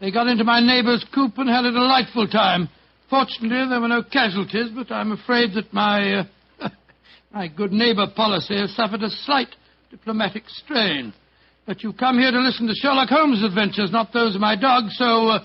They got into my neighbour's coop and had a delightful time. Fortunately, there were no casualties, but I'm afraid that my good neighbour policy has suffered a slight diplomatic strain. But you come here to listen to Sherlock Holmes' adventures, not those of my dog, so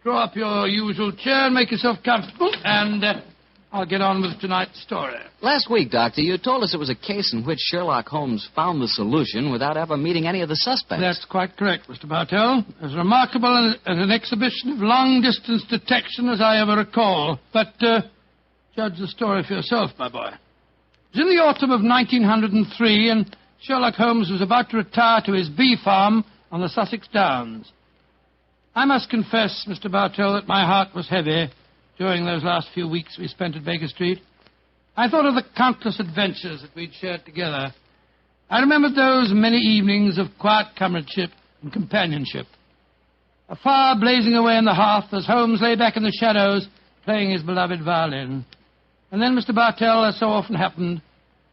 draw up your usual chair and make yourself comfortable, and I'll get on with tonight's story. Last week, Doctor, you told us it was a case in which Sherlock Holmes found the solution without ever meeting any of the suspects. That's quite correct, Mr. Bartell. As remarkable as an exhibition of long-distance detection as I ever recall. But judge the story for yourself, my boy. It was in the autumn of 1903, and Sherlock Holmes was about to retire to his bee farm on the Sussex Downs. I must confess, Mr. Bartell, that my heart was heavy during those last few weeks we spent at Baker Street. I thought of the countless adventures that we'd shared together. I remembered those many evenings of quiet comradeship and companionship. A fire blazing away in the hearth as Holmes lay back in the shadows playing his beloved violin. And then, Mr. Bartell, as so often happened,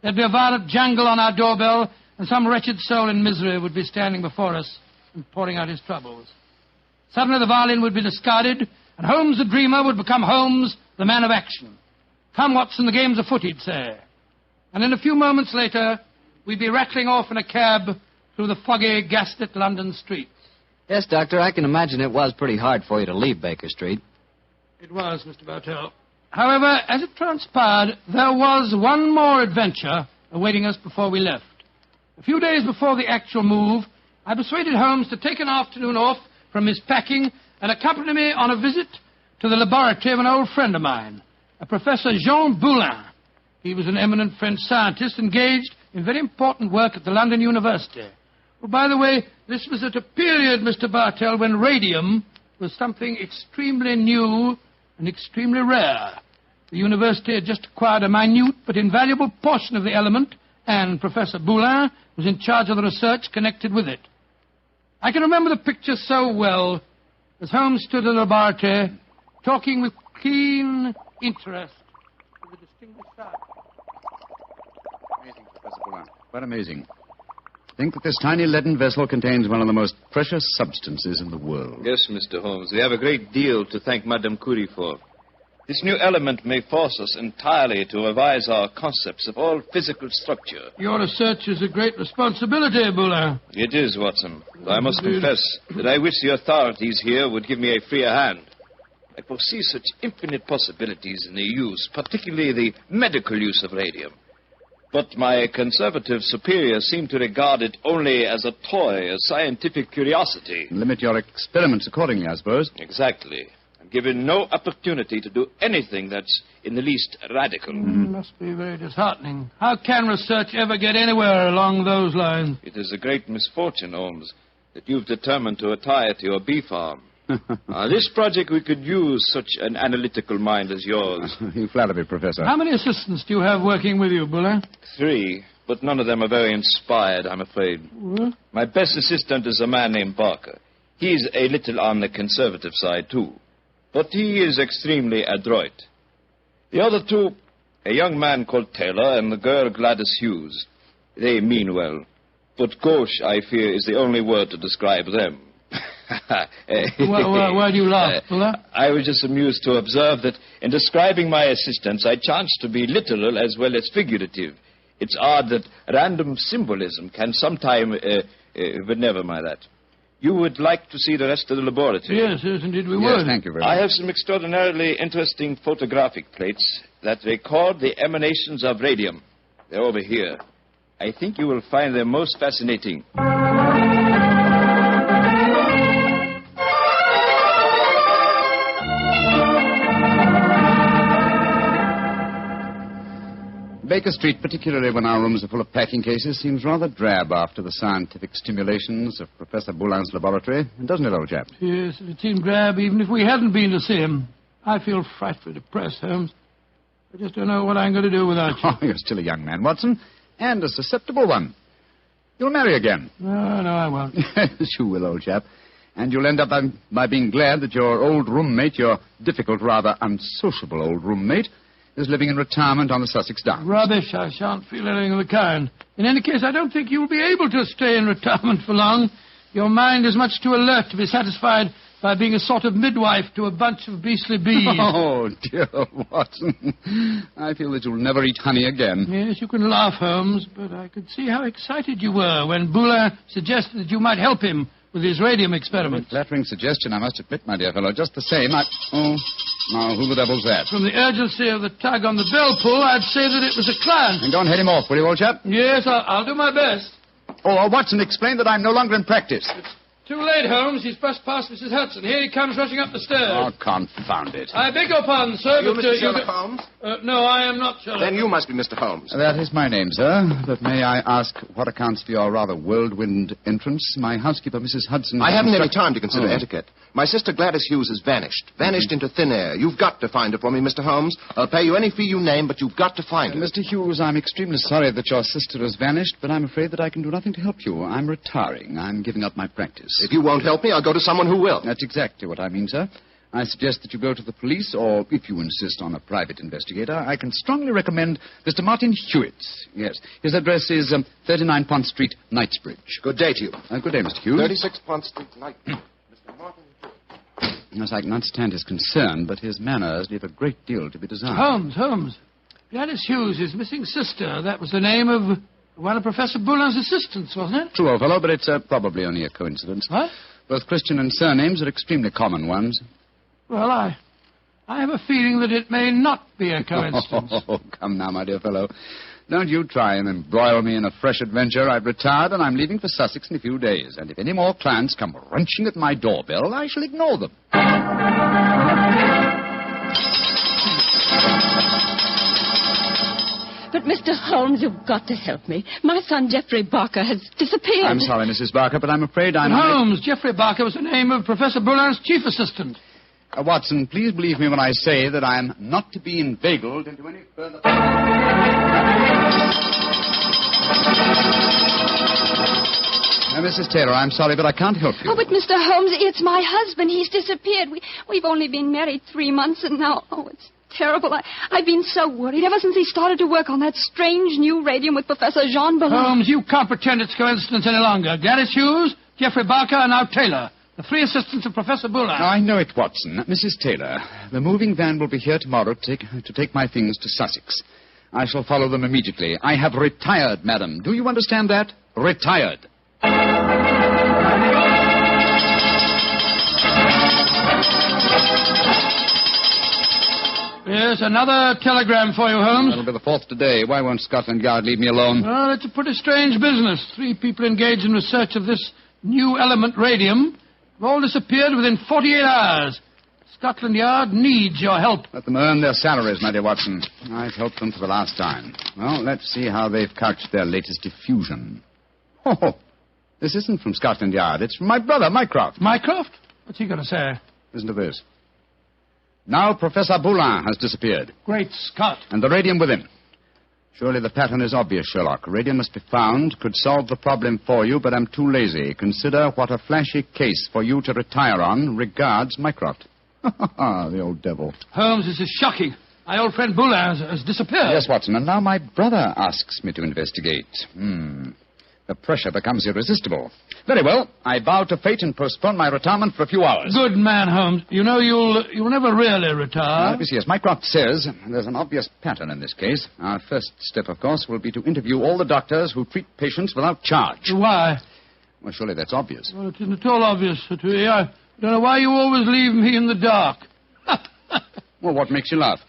there'd be a violent jangle on our doorbell, and some wretched soul in misery would be standing before us and pouring out his troubles. Suddenly the violin would be discarded, and Holmes the dreamer would become Holmes the man of action. Come, Watson, the game's afoot, he'd say. And in a few moments later, we'd be rattling off in a cab through the foggy, gaslit London streets. Yes, Doctor, I can imagine it was pretty hard for you to leave Baker Street. It was, Mr. Bartell. However, as it transpired, there was one more adventure awaiting us before we left. A few days before the actual move, I persuaded Holmes to take an afternoon off from his packing and accompany me on a visit to the laboratory of an old friend of mine, a Professor Jean Boulin. He was an eminent French scientist engaged in very important work at the London University. Well, by the way, this was at a period, Mr. Bartell, when radium was something extremely new and extremely rare. The university had just acquired a minute but invaluable portion of the element, and Professor Boulin was in charge of the research connected with it. I can remember the picture so well as Holmes stood in the laboratory talking with keen interest to the distinguished scientist. Amazing, Professor Boulin. Quite amazing. Think that this tiny leaden vessel contains one of the most precious substances in the world. Yes, Mr. Holmes. We have a great deal to thank Madame Curie for. This new element may force us entirely to revise our concepts of all physical structure. Your research is a great responsibility, Boulin. It is, Watson. I must confess that I wish the authorities here would give me a freer hand. I foresee such infinite possibilities in the use, particularly the medical use of radium. But my conservative superiors seem to regard it only as a toy, a scientific curiosity. Limit your experiments accordingly, I suppose. Exactly. I'm given no opportunity to do anything that's in the least radical. Must be very disheartening. How can research ever get anywhere along those lines? It is a great misfortune, Holmes, that you've determined to retire to your bee farm. This project we could use such an analytical mind as yours. You flatter me, Professor. How many assistants do you have working with you, Boulin? 3, but none of them are very inspired, I'm afraid. What? My best assistant is a man named Barker. He's a little on the conservative side, too. But he is extremely adroit. The other 2, a young man called Taylor and the girl Gladys Hughes. They mean well. But gauche, I fear, is the only word to describe them. Why do you laugh, Boulin? I was just amused to observe that in describing my assistants, I chanced to be literal as well as figurative. It's odd that random symbolism can sometime... but never mind that. You would like to see the rest of the laboratory? Yes, indeed we would. Yes, thank you very much. I have some extraordinarily interesting photographic plates that record the emanations of radium. They're over here. I think you will find them most fascinating. Baker Street, particularly when our rooms are full of packing cases, seems rather drab after the scientific stimulations of Professor Boulin's laboratory, doesn't it, old chap? Yes, it seemed drab even if we hadn't been to see him. I feel frightfully depressed, Holmes. I just don't know what I'm going to do without you. Oh, you're still a young man, Watson, and a susceptible one. You'll marry again. No, I won't. Yes, you will, old chap. And you'll end up by being glad that your old roommate, your difficult, rather unsociable old roommate, is living in retirement on the Sussex Downs. Rubbish. I shan't feel anything of the kind. In any case, I don't think you'll be able to stay in retirement for long. Your mind is much too alert to be satisfied by being a sort of midwife to a bunch of beastly bees. Oh, dear Watson. I feel that you'll never eat honey again. Yes, you can laugh, Holmes, but I could see how excited you were when Boulin suggested that you might help him with his radium experiments. A flattering suggestion, I must admit, my dear fellow. Just the same, Oh, now, who the devil's that? From the urgency of the tug on the bell pull, I'd say that it was a client. And don't head him off, will you, old chap? Yes, I'll do my best. Oh, Watson, explain that I'm no longer in practice. Too late, Holmes. He's brushed past Mrs. Hudson. Here he comes rushing up the stairs. Oh, confound it. I beg your pardon, sir. You but, Mr. Sherlock Holmes? No, I am not Sherlock. Then you must be Mr. Holmes. That is my name, sir. But may I ask what accounts for your rather whirlwind entrance? My housekeeper, Mrs. Hudson... I haven't any time to consider etiquette. My sister Gladys Hughes has vanished. Vanished into thin air. You've got to find her for me, Mr. Holmes. I'll pay you any fee you name, but you've got to find her. Mr. Hughes, I'm extremely sorry that your sister has vanished, but I'm afraid that I can do nothing to help you. I'm retiring. I'm giving up my practice. If you won't help me, I'll go to someone who will. That's exactly what I mean, sir. I suggest that you go to the police, or if you insist on a private investigator, I can strongly recommend Mr. Martin Hewitt. Yes. His address is 39 Pont Street, Knightsbridge. Good day to you. Good day, Mr. Hughes. 36 Pont Street, Knightsbridge. Mr. Martin. Yes, I can understand his concern, but his manners leave a great deal to be desired. Holmes. Gladys Hughes, his missing sister. That was the name of one of Professor Boulin's assistants, wasn't it? True, old fellow, but it's probably only a coincidence. What? Both Christian and surnames are extremely common ones. Well, I have a feeling that it may not be a coincidence. Oh, come now, my dear fellow. Don't you try and embroil me in a fresh adventure. I've retired and I'm leaving for Sussex in a few days. And if any more clients come wrenching at my doorbell, I shall ignore them. But, Mr. Holmes, you've got to help me. My son, Geoffrey Barker, has disappeared. I'm sorry, Mrs. Barker, but I'm afraid I'm... Holmes, Geoffrey Barker was the name of Professor Boulin's chief assistant. Watson, please believe me when I say that I am not to be inveigled into any further... Now, Mrs. Taylor, I'm sorry, but I can't help you. Oh, but, Mr. Holmes, it's my husband. He's disappeared. We've only been married 3 months, and now... Oh, it's terrible. I've been so worried ever since he started to work on that strange new radium with Professor Jean Ballon. Holmes, you can't pretend it's coincidence any longer. Gladys Hughes, Geoffrey Barker, and now Taylor. The 3 assistants of Professor Boulin. I know it, Watson. Mrs. Taylor, the moving van will be here tomorrow to take my things to Sussex. I shall follow them immediately. I have retired, madam. Do you understand that? Retired. Yes, another telegram for you, Holmes. That'll be the 4th today. Why won't Scotland Yard leave me alone? Well, it's a pretty strange business. 3 people engaged in research of this new element radium have all disappeared within 48 hours. Scotland Yard needs your help. Let them earn their salaries, my dear Watson. I've helped them for the last time. Well, let's see how they've couched their latest diffusion. Oh, this isn't from Scotland Yard. It's from my brother, Mycroft. Mycroft? What's he going to say? Listen to this. Now Professor Boulin has disappeared. Great Scott. And the radium with him. Surely the pattern is obvious, Sherlock. Radium must be found, could solve the problem for you, but I'm too lazy. Consider what a flashy case for you to retire on. Regards, Mycroft. The old devil. Holmes, this is shocking. My old friend Boulin has disappeared. Yes, Watson, and now my brother asks me to investigate. The pressure becomes irresistible. Very well. I bow to fate and postpone my retirement for a few hours. Good man, Holmes. You know you'll never really retire. Yes, Mycroft says there's an obvious pattern in this case. Our first step, of course, will be to interview all the doctors who treat patients without charge. Why? Well, surely that's obvious. Well, it isn't at all obvious. I don't know why you always leave me in the dark. Well, what makes you laugh?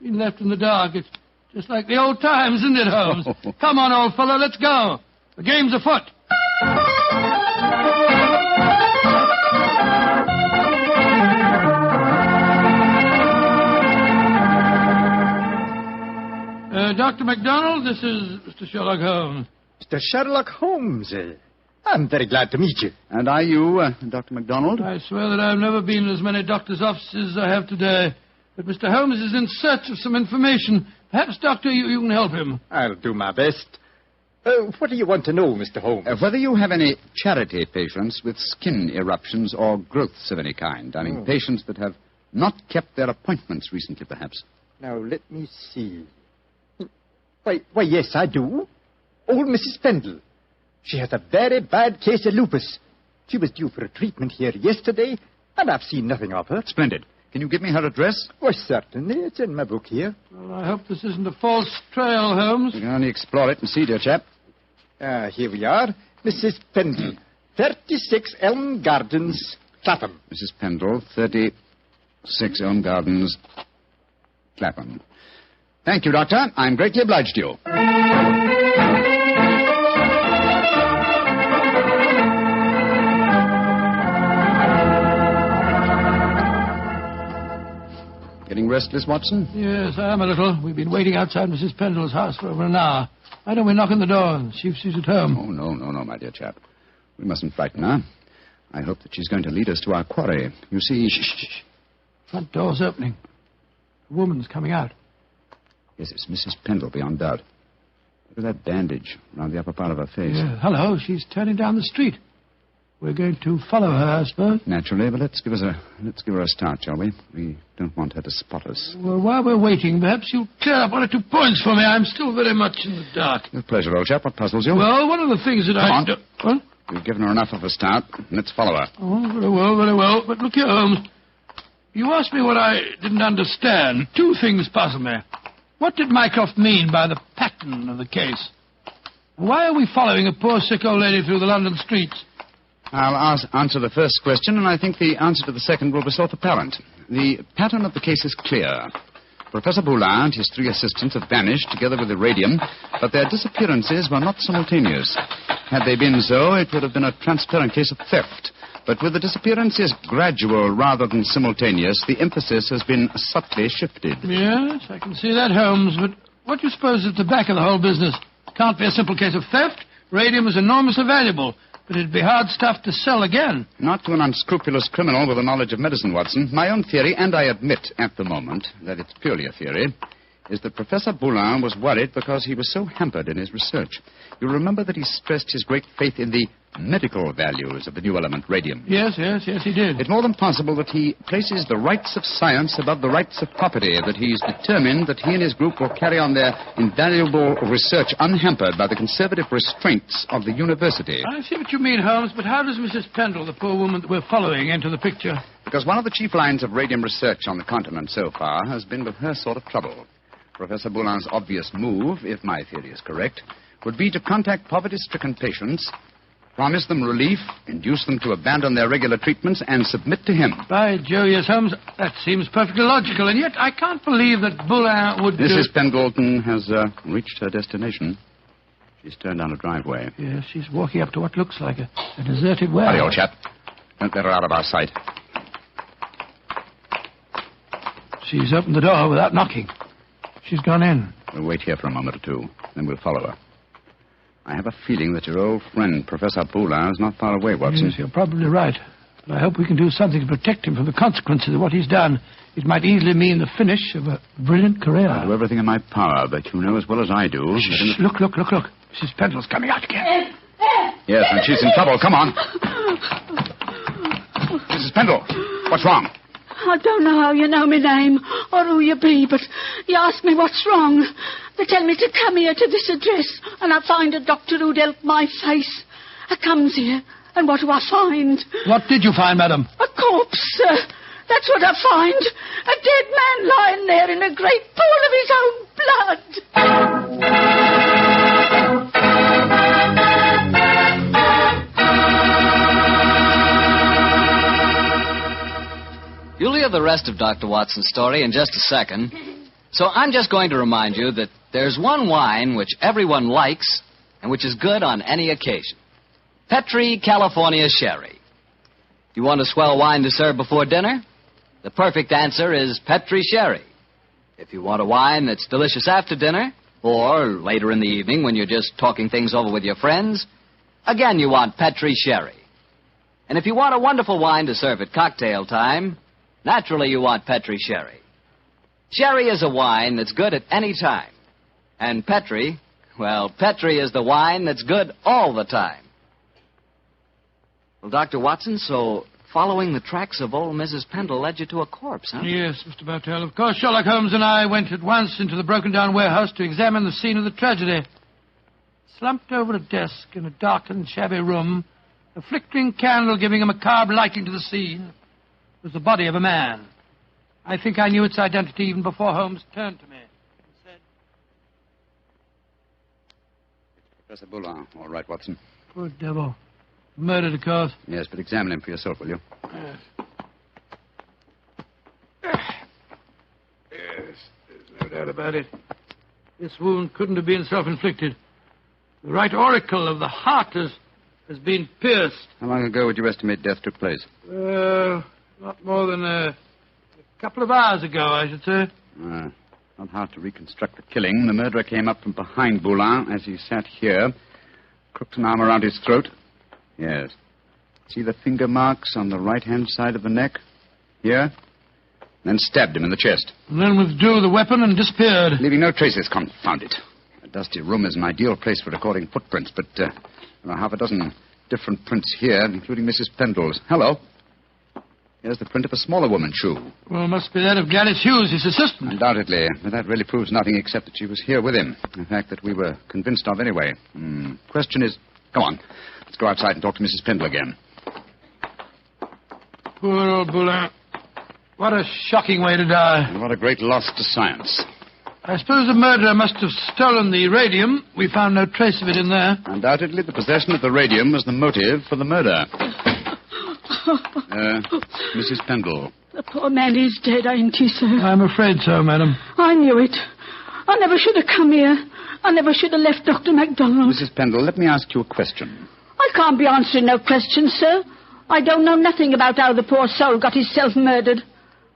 Being left in the dark. It's just like the old times, isn't it, Holmes? Come on, old fellow, let's go. The game's afoot. Dr. MacDonald, this is Mr. Sherlock Holmes. Mr. Sherlock Holmes. I'm very glad to meet you. And are you, Dr. MacDonald? I swear that I've never been in as many doctors' offices as I have today. But Mr. Holmes is in search of some information. Perhaps, Doctor, you can help him. I'll do my best. What do you want to know, Mr. Holmes? Whether you have any charity patients with skin eruptions or growths of any kind. I mean, patients that have not kept their appointments recently, perhaps. Now, let me see. Why, yes, I do. Old Mrs. Pendle. She has a very bad case of lupus. She was due for a treatment here yesterday, and I've seen nothing of her. Splendid. Can you give me her address? Why, certainly. It's in my book here. Well, I hope this isn't a false trail, Holmes. We can only explore it and see, dear chap. Here we are. Mrs. Pendle, 36 Elm Gardens, Clapham. Mrs. Pendle, 36 Elm Gardens, Clapham. Thank you, Doctor. I'm greatly obliged to you. Getting restless, Watson? Yes, I am a little. We've been waiting outside Mrs. Pendle's house for over an hour. Why don't we knock on the door and see if she's at home? Oh, no, my dear chap. We mustn't frighten her. I hope that she's going to lead us to our quarry. You see... Shh. Front door's opening. A woman's coming out. Yes, it's Mrs. Pendle, beyond doubt. Look at that bandage around the upper part of her face. Yeah, hello, she's turning down the street. We're going to follow her, I suppose. Naturally, but let's give her a start, shall we? We don't want her to spot us. Well, while we're waiting, perhaps you'll clear up 1 or 2 points for me. I'm still very much in the dark. With pleasure, old chap. What puzzles you? Well, one of the things that Come on. What? We've given her enough of a start. Let's follow her. Oh, very well. But look here, Holmes. You asked me what I didn't understand. 2 things puzzle me. What did Mycroft mean by the pattern of the case? Why are we following a poor sick old lady through the London streets? I'll answer the first question, and I think the answer to the second will be self-apparent. The pattern of the case is clear. Professor Boulin and his 3 assistants have vanished together with the radium, but their disappearances were not simultaneous. Had they been so, it would have been a transparent case of theft. But with the disappearances gradual rather than simultaneous, the emphasis has been subtly shifted. Yes, I can see that, Holmes, but what do you suppose is at the back of the whole business? Can't be a simple case of theft. Radium is enormously valuable. But it'd be hard stuff to sell again. Not to an unscrupulous criminal with a knowledge of medicine, Watson. My own theory, and I admit at the moment that it's purely a theory, is that Professor Boulin was worried because he was so hampered in his research. You remember that he stressed his great faith in the medical values of the new element, radium. Yes, he did. It's more than possible that he places the rights of science above the rights of property, that he's determined that he and his group will carry on their invaluable research unhampered by the conservative restraints of the university. I see what you mean, Holmes, but how does Mrs. Pendle, the poor woman that we're following, enter the picture? Because one of the chief lines of radium research on the continent so far has been with her sort of trouble. Professor Boulin's obvious move, if my theory is correct, would be to contact poverty-stricken patients, promise them relief, induce them to abandon their regular treatments, and submit to him. By Jove, yes, Holmes, that seems perfectly logical, and yet I can't believe that Boulin would... Mrs. Pendleton has reached her destination. She's turned down a driveway. Yes, she's walking up to what looks like a deserted warehouse. Hurry, old chap. Don't let her out of our sight. She's opened the door without knocking. She's gone in. We'll wait here for a moment or 2, then we'll follow her. I have a feeling that your old friend, Professor Boulin, is not far away, Watson. Yes, you're probably right. But I hope we can do something to protect him from the consequences of what he's done. It might easily mean the finish of a brilliant career. I'll do everything in my power, but you know as well as I do... Shh, look. Mrs. Pendle's coming out again. Yes, and she's in trouble. Come on. Mrs. Pendle, what's wrong? I don't know how you know my name or who you be, but you ask me what's wrong. They tell me to come here to this address, and I find a doctor who'd help my face. I comes here, and what do I find? What did you find, madam? A corpse, sir. That's what I find. A dead man lying there in a great pool of his own blood. You'll hear the rest of Dr. Watson's story in just a second. So I'm just going to remind you that there's one wine which everyone likes and which is good on any occasion. Petri California Sherry. You want a swell wine to serve before dinner? The perfect answer is Petri Sherry. If you want a wine that's delicious after dinner, or later in the evening when you're just talking things over with your friends, again you want Petri Sherry. And if you want a wonderful wine to serve at cocktail time, naturally you want Petri Sherry. Sherry is a wine that's good at any time. And Petri, well, Petri is the wine that's good all the time. Well, Dr. Watson, so following the tracks of old Mrs. Pendle led you to a corpse, huh? Yes, Mr. Bartell. Of course, Sherlock Holmes and I went at once into the broken-down warehouse to examine the scene of the tragedy. Slumped over a desk in a dark and shabby room, a flickering candle giving a macabre lighting to the scene. was the body of a man. I think I knew its identity even before Holmes turned to me and said... Professor Boulin. All right, Watson. Poor devil. Murdered, of course. Yes, but examine him for yourself, will you? Yes. Yes, there's no doubt about it. This wound couldn't have been self-inflicted. The right auricle of the heart has been pierced. How long ago would you estimate death took place? Not more than a couple of hours ago, I should say. Not hard to reconstruct the killing. The murderer came up from behind Boulin as he sat here, crooked an arm around his throat. Yes. See the finger marks on the right-hand side of the neck? Here? Then stabbed him in the chest. And then withdrew the weapon and disappeared. Leaving no traces, confound it. A dusty room is an ideal place for recording footprints, but there are half a dozen different prints here, including Mrs. Pendle's. Hello. Here's the print of a smaller woman's shoe. Well, it must be that of Guileless Hughes, his assistant. Undoubtedly, but that really proves nothing except that she was here with him. A fact that we were convinced of anyway. Question is... Come on. Let's go outside and talk to Mrs. Pendle again. Poor old Boulin. What a shocking way to die. And what a great loss to science. I suppose the murderer must have stolen the radium. We found no trace of it in there. Undoubtedly, the possession of the radium was the motive for the murder. Mrs. Pendle. The poor man is dead, ain't he, sir? I'm afraid so, madam. I knew it. I never should have come here. I never should have left Dr. MacDonald. Mrs. Pendle, let me ask you a question. I can't be answering no questions, sir. I don't know nothing about how the poor soul got himself murdered.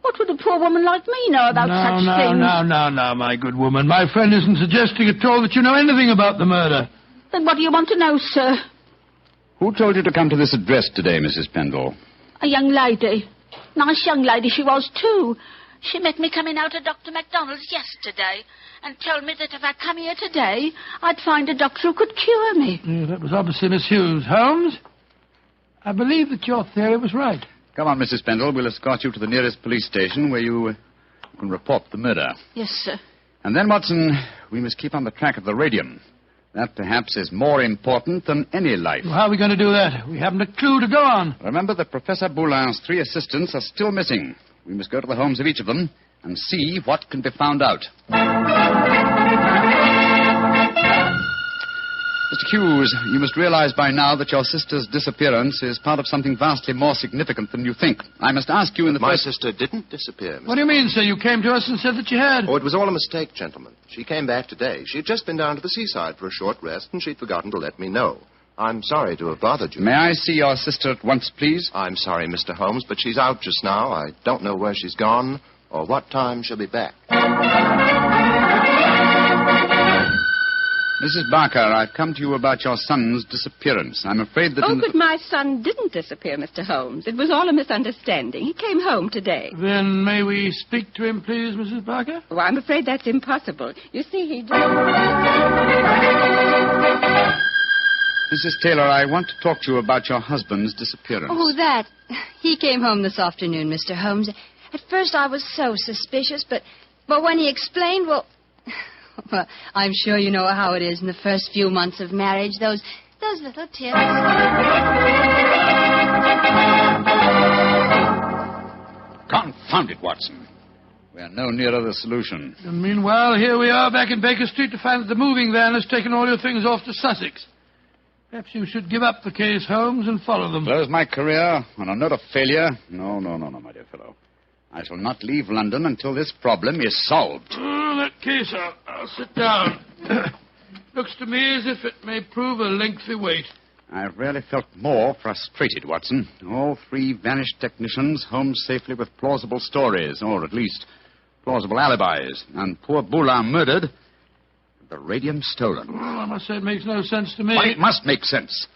What would a poor woman like me know about such things? No, my good woman. My friend isn't suggesting at all that you know anything about the murder. Then what do you want to know, sir? Who told you to come to this address today, Mrs. Pendle? A young lady. Nice young lady she was, too. She met me coming out of Dr. MacDonald's yesterday and told me that if I come here today, I'd find a doctor who could cure me. Yeah, that was obviously Miss Hughes. Holmes, I believe that your theory was right. Come on, Mrs. Pendle. We'll escort you to the nearest police station where you can report the murder. Yes, sir. And then, Watson, we must keep on the track of the radium. That, perhaps, is more important than any life. Well, how are we going to do that? We haven't a clue to go on. Remember that Professor Boulin's 3 assistants are still missing. We must go to the homes of each of them and see what can be found out. Mr. Hughes, you must realize by now that your sister's disappearance is part of something vastly more significant than you think. I must ask you in the My first... sister didn't disappear, Mr. What do you mean, sir? You came to us and said that you had. Oh, it was all a mistake, gentlemen. She came back today. She'd just been down to the seaside for a short rest, and she'd forgotten to let me know. I'm sorry to have bothered you. May I see your sister at once, please? I'm sorry, Mr. Holmes, but she's out just now. I don't know where she's gone or what time she'll be back. Mrs. Barker, I've come to you about your son's disappearance. I'm afraid that... But my son didn't disappear, Mr. Holmes. It was all a misunderstanding. He came home today. Then may we speak to him, please, Mrs. Barker? Oh, I'm afraid that's impossible. You see, he did... Mrs. Taylor, I want to talk to you about your husband's disappearance. Oh, that. He came home this afternoon, Mr. Holmes. At first I was so suspicious, but when he explained, well, I'm sure you know how it is in the first few months of marriage, those little tips. Confound it, Watson. We are no nearer the solution. And meanwhile, here we are back in Baker Street to find that the moving van has taken all your things off to Sussex. Perhaps you should give up the case, Holmes, and follow them. Close my career on a note of failure? No, my dear fellow. I shall not leave London until this problem is solved. Oh, in that case, I'll sit down. Looks to me as if it may prove a lengthy wait. I've rarely felt more frustrated, Watson. All 3 vanished technicians home safely with plausible stories, or at least plausible alibis. And poor Boulin murdered, the radium stolen. Well, I must say it makes no sense to me. Why, it must make sense.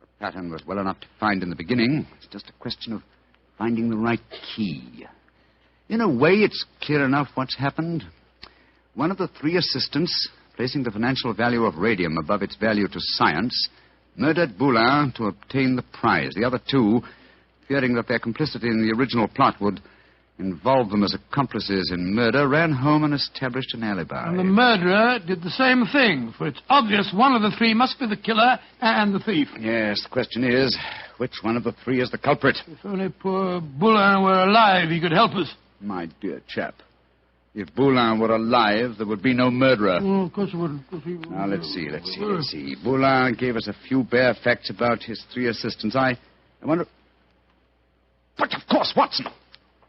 The pattern was well enough to find in the beginning. It's just a question of finding the right key. In a way, it's clear enough what's happened. One of the 3 assistants, placing the financial value of radium above its value to science, murdered Boulin to obtain the prize. The other 2, fearing that their complicity in the original plot would involve them as accomplices in murder, ran home and established an alibi. And the murderer did the same thing, for it's obvious one of the 3 must be the killer and the thief. Yes, the question is, Which one of the three is the culprit? If only poor Boulin were alive, he could help us. My dear chap, if Boulin were alive, there would be no murderer. Oh, of course it wouldn't. Now, let's see. Boulin gave us a few bare facts about his three assistants. I wonder... But, of course, Watson.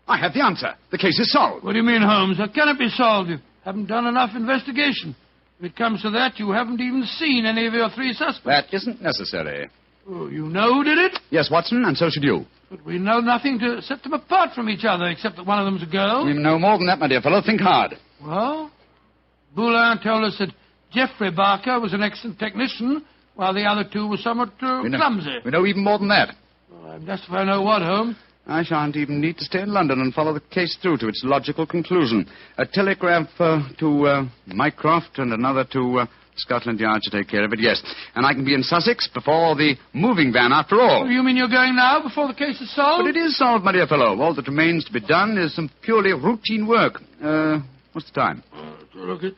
I have the answer. The case is solved. What do you mean, Holmes? How can it be solved? You haven't done enough investigation. If it comes to that, you haven't even seen any of your three suspects. That isn't necessary. Oh, you know who did it? Yes, Watson, and so should you. But we know nothing to set them apart from each other, except that one of them's a girl. We know more than that, my dear fellow. Think hard. Well, Boulin told us that Geoffrey Barker was an excellent technician, while the other two were somewhat clumsy. We know even more than that. Well, I'm just if I know what, Holmes. I shan't even need to stay in London and follow the case through to its logical conclusion. A telegraph to Mycroft and another to Scotland Yard to take care of it, yes. And I can be in Sussex before the moving van, after all. You mean you're going now, before the case is solved? But it is solved, my dear fellow. All that remains to be done is some purely routine work. What's the time? Look, it's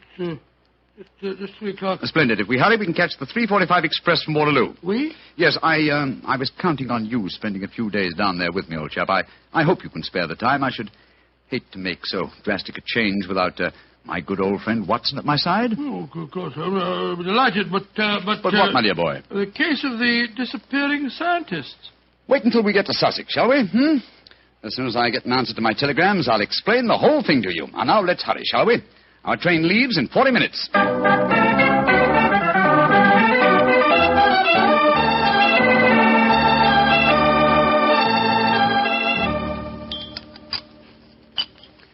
just 3 o'clock. Splendid. If we hurry, we can catch the 3:45 express from Waterloo. We? Yes, I was counting on you spending a few days down there with me, old chap. I hope you can spare the time. I should hate to make so drastic a change without my good old friend Watson at my side. Oh, of course. I'm delighted, but what, my dear boy? The case of the disappearing scientists. Wait until we get to Sussex, shall we? As soon as I get an answer to my telegrams, I'll explain the whole thing to you. And now let's hurry, shall we? Our train leaves in 40 minutes.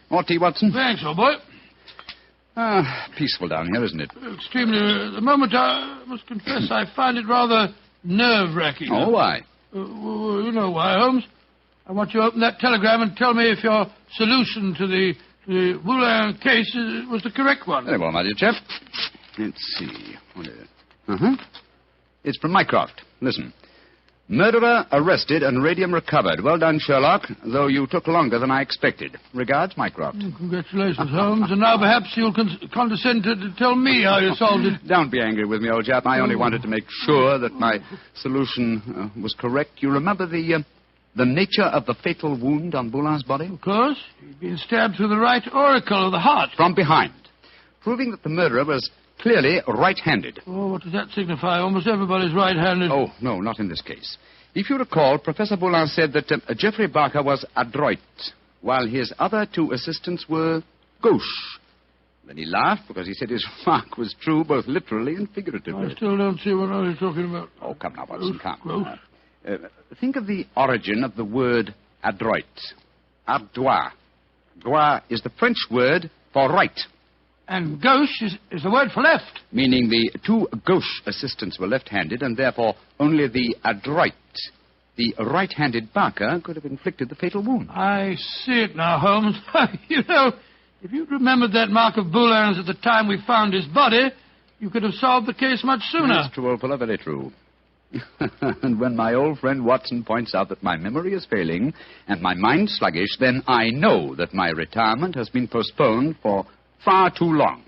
More tea, Watson? Thanks, old boy. Peaceful down here, isn't it? Extremely. At the moment, I must confess, I find it rather nerve-wracking. Oh, why? Well, you know why, Holmes. I want you to open that telegram and tell me if your solution to the Boulin case was the correct one. Very well, my dear chap. Let's see. What is it? It's from Mycroft. Listen. Murderer arrested and radium recovered. Well done, Sherlock, though you took longer than I expected. Regards, Mycroft. Congratulations, Holmes. And now perhaps you'll condescend to tell me how you solved it. Don't be angry with me, old chap. I only wanted to make sure that my solution was correct. You remember the nature of the fatal wound on Boulin's body? Of course. He'd been stabbed through the right auricle of the heart. From behind. Proving that the murderer was clearly right-handed. Oh, what does that signify? Almost everybody's right-handed. Oh, no, not in this case. If you recall, Professor Boulin said that Geoffrey Barker was adroit, while his other two assistants were gauche. Then he laughed because he said his remark was true both literally and figuratively. I still don't see what I was talking about. Oh, come now, Watson, come. Gauche. Think of the origin of the word adroit. Ardois. Droit is the French word for right. And gauche is the word for left. Meaning the two gauche assistants were left-handed, and therefore only the adroit, the right-handed Barker, could have inflicted the fatal wound. I see it now, Holmes. You know, if you'd remembered that mark of Boulin's at the time we found his body, you could have solved the case much sooner. That's true, old fellow, very true. And when my old friend Watson points out that my memory is failing and my mind sluggish, then I know that my retirement has been postponed for far too long.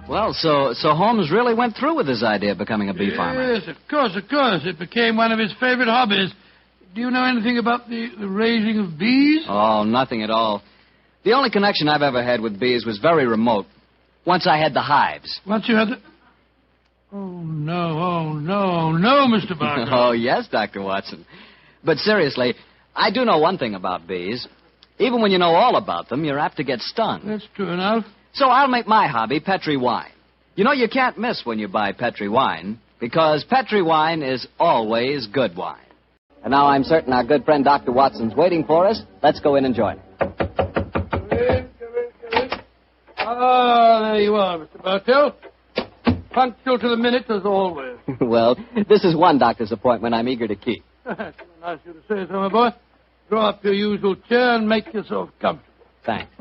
Well, so Holmes really went through with his idea of becoming a bee farmer. Yes, of course. It became one of his favorite hobbies. Do you know anything about the raising of bees? Oh, nothing at all. The only connection I've ever had with bees was very remote. Once I had the hives. Once you had the... Oh, no, Mr. Barker. Oh, yes, Dr. Watson. But seriously, I do know one thing about bees. Even when you know all about them, you're apt to get stung. That's true enough. So I'll make my hobby Petri wine. You know, you can't miss when you buy Petri wine, because Petri wine is always good wine. And now I'm certain our good friend Dr. Watson's waiting for us. Let's go in and join him. Ah, there you are, Mr. Bartell. Punctual to the minute, as always. Well, this is one doctor's appointment I'm eager to keep. Nice of you to say so, my boy. Draw up your usual chair and make yourself comfortable. Thanks.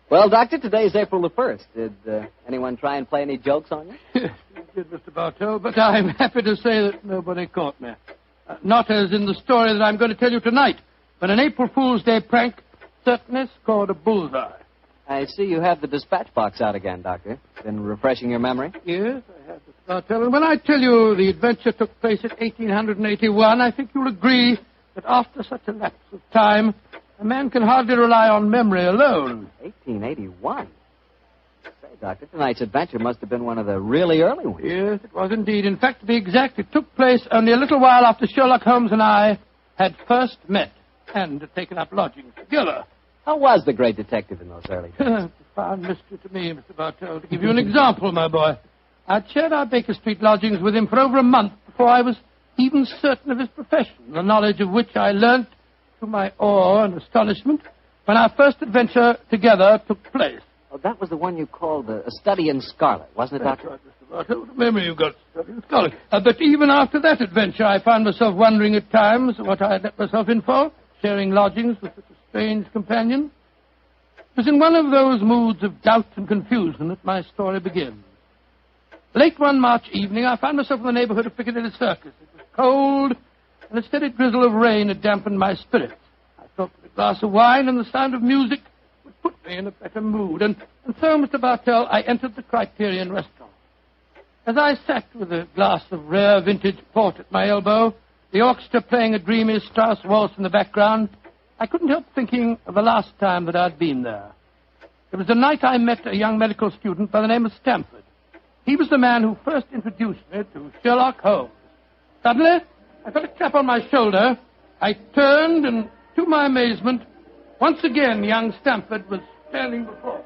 Well, Doctor, today's April the 1st. Did anyone try and play any jokes on you? Yes, you did, Mr. Bartell, but I'm happy to say that nobody caught me. Not as in the story that I'm going to tell you tonight, but an April Fool's Day prank, certainly scored a bullseye. I see you have the dispatch box out again, Doctor. Been refreshing your memory? Yes, I have to start telling. When I tell you the adventure took place in 1881, I think you'll agree that after such a lapse of time, a man can hardly rely on memory alone. 1881? Say, Doctor, tonight's adventure must have been one of the really early ones. Yes, it was indeed. In fact, to be exact, it took place only a little while after Sherlock Holmes and I had first met and had taken up lodgings together. How was the great detective in those early days? It's a fine mystery to me, Mr. Bartell. To give you an example, my boy, I'd shared our Baker Street lodgings with him for over a month before I was even certain of his profession, the knowledge of which I learnt to my awe and astonishment when our first adventure together took place. Oh, that was the one you called A Study in Scarlet, wasn't it, Doctor? That's right, Mr. Bartell. What a memory you've got, Study in Scarlet. But even after that adventure, I found myself wondering at times what I had let myself in for, sharing lodgings with such a strange companion. It was in one of those moods of doubt and confusion that my story begins. Late one March evening, I found myself in the neighborhood of Piccadilly Circus. It was cold, and a steady drizzle of rain had dampened my spirits. I thought that a glass of wine and the sound of music would put me in a better mood. And so, Mr. Bartell, I entered the Criterion restaurant. As I sat with a glass of rare vintage port at my elbow, the orchestra playing a dreamy Strauss waltz in the background, I couldn't help thinking of the last time that I'd been there. It was the night I met a young medical student by the name of Stamford. He was the man who first introduced me to Sherlock Holmes. Suddenly, I felt a tap on my shoulder. I turned, and to my amazement, once again young Stamford was standing before me.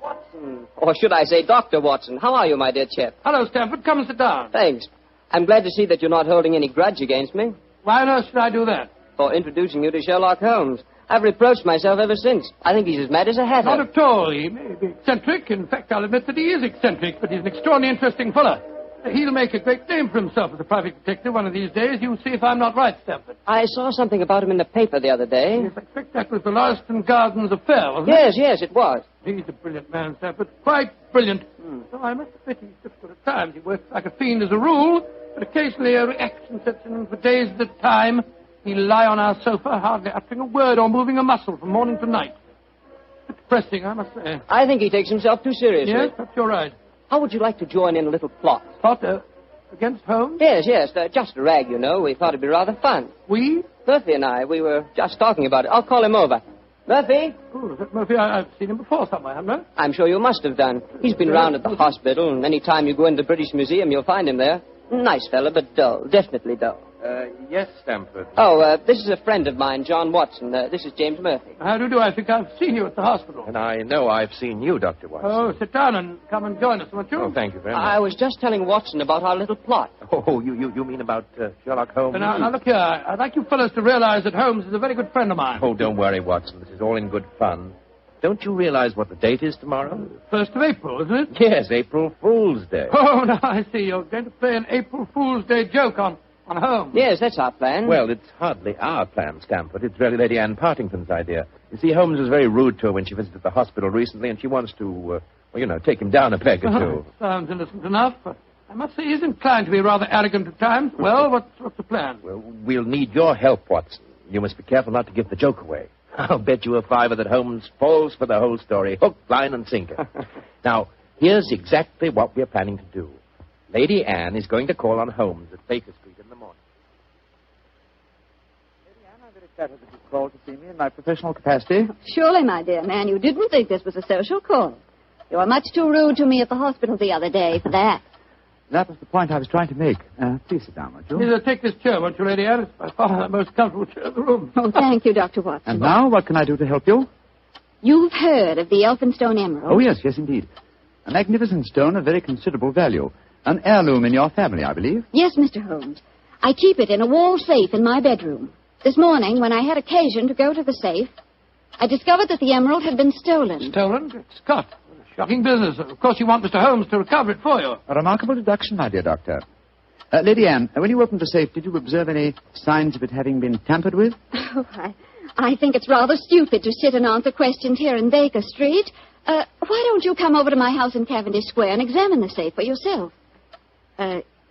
Watson, or should I say Dr. Watson, how are you, my dear chap? Hello, Stamford. Come and sit down. Thanks. I'm glad to see that you're not holding any grudge against me. Why on earth should I do that? For introducing you to Sherlock Holmes. I've reproached myself ever since. I think he's as mad as a hatter. Not at all. He may be eccentric. In fact, I'll admit that he is eccentric, but he's an extraordinarily interesting fellow. He'll make a great name for himself as a private detective one of these days. You'll see if I'm not right, Stamford. I saw something about him in the paper the other day. Yes, I expect that was the Lauriston Gardens affair, wasn't it? Yes, it was. He's a brilliant man, Stamford. Quite brilliant. So I must admit he's difficult at times. He works like a fiend as a rule, but occasionally a reaction sets in, and for days at a time he'll lie on our sofa, hardly uttering a word or moving a muscle from morning to night. It's depressing, I must say. I think he takes himself too seriously. Yes, perhaps you're right. How would you like to join in a little plot? Plot? Against Holmes? Yes, just a rag, you know. We thought it'd be rather fun. We? Murphy and I, we were just talking about it. I'll call him over. Murphy? Oh, is that Murphy? I've seen him before somewhere, haven't I? I'm sure you must have done. He's been round at the hospital, and any time you go into the British Museum, you'll find him there. Nice fella, but dull. Definitely dull. Yes, Stamford. Oh, this is a friend of mine, John Watson. This is James Murphy. How do you do? I think I've seen you at the hospital. And I know I've seen you, Dr. Watson. Oh, sit down and come and join us, won't you? Oh, thank you very much. I was just telling Watson about our little plot. Oh, you mean about Sherlock Holmes? Now, look here. I'd like you fellows to realize that Holmes is a very good friend of mine. Oh, don't worry, Watson. This is all in good fun. Don't you realize what the date is tomorrow? 1st of April, isn't it? Yes, April Fool's Day. Oh, now I see. You're going to play an April Fool's Day joke on Holmes. Yes, that's our plan. Well, it's hardly our plan, Stamford. It's really Lady Anne Partington's idea. You see, Holmes was very rude to her when she visited the hospital recently, and she wants to, take him down a peg or two. Sounds innocent enough, but I must say he's inclined to be rather arrogant at times. Well, what's the plan? Well, we'll need your help, Watson. You must be careful not to give the joke away. I'll bet you a $5 that Holmes falls for the whole story, hook, line, and sinker. Now, here's exactly what we're planning to do. Lady Anne is going to call on Holmes at Baker Street in the morning. Lady Anne, I'm very flattered that you called to see me in my professional capacity. Surely, my dear man, you didn't think this was a social call. You were much too rude to me at the hospital the other day for that. That was the point I was trying to make. Please sit down, won't you? Take this chair, won't you, Lady Anne? It's by far the most comfortable chair in the room. Oh, thank you, Dr. Watson. And now, what can I do to help you? You've heard of the Elphinstone Emerald? Oh, yes, indeed. A magnificent stone of very considerable value. An heirloom in your family, I believe. Yes, Mr. Holmes. I keep it in a wall safe in my bedroom. This morning, when I had occasion to go to the safe, I discovered that the emerald had been stolen. Stolen? Good Scott. Shocking business. Of course, you want Mr. Holmes to recover it for you. A remarkable deduction, my dear doctor. Lady Anne, when you opened the safe, did you observe any signs of it having been tampered with? Oh, I think it's rather stupid to sit and answer questions here in Baker Street. Why don't you come over to my house in Cavendish Square and examine the safe for yourself?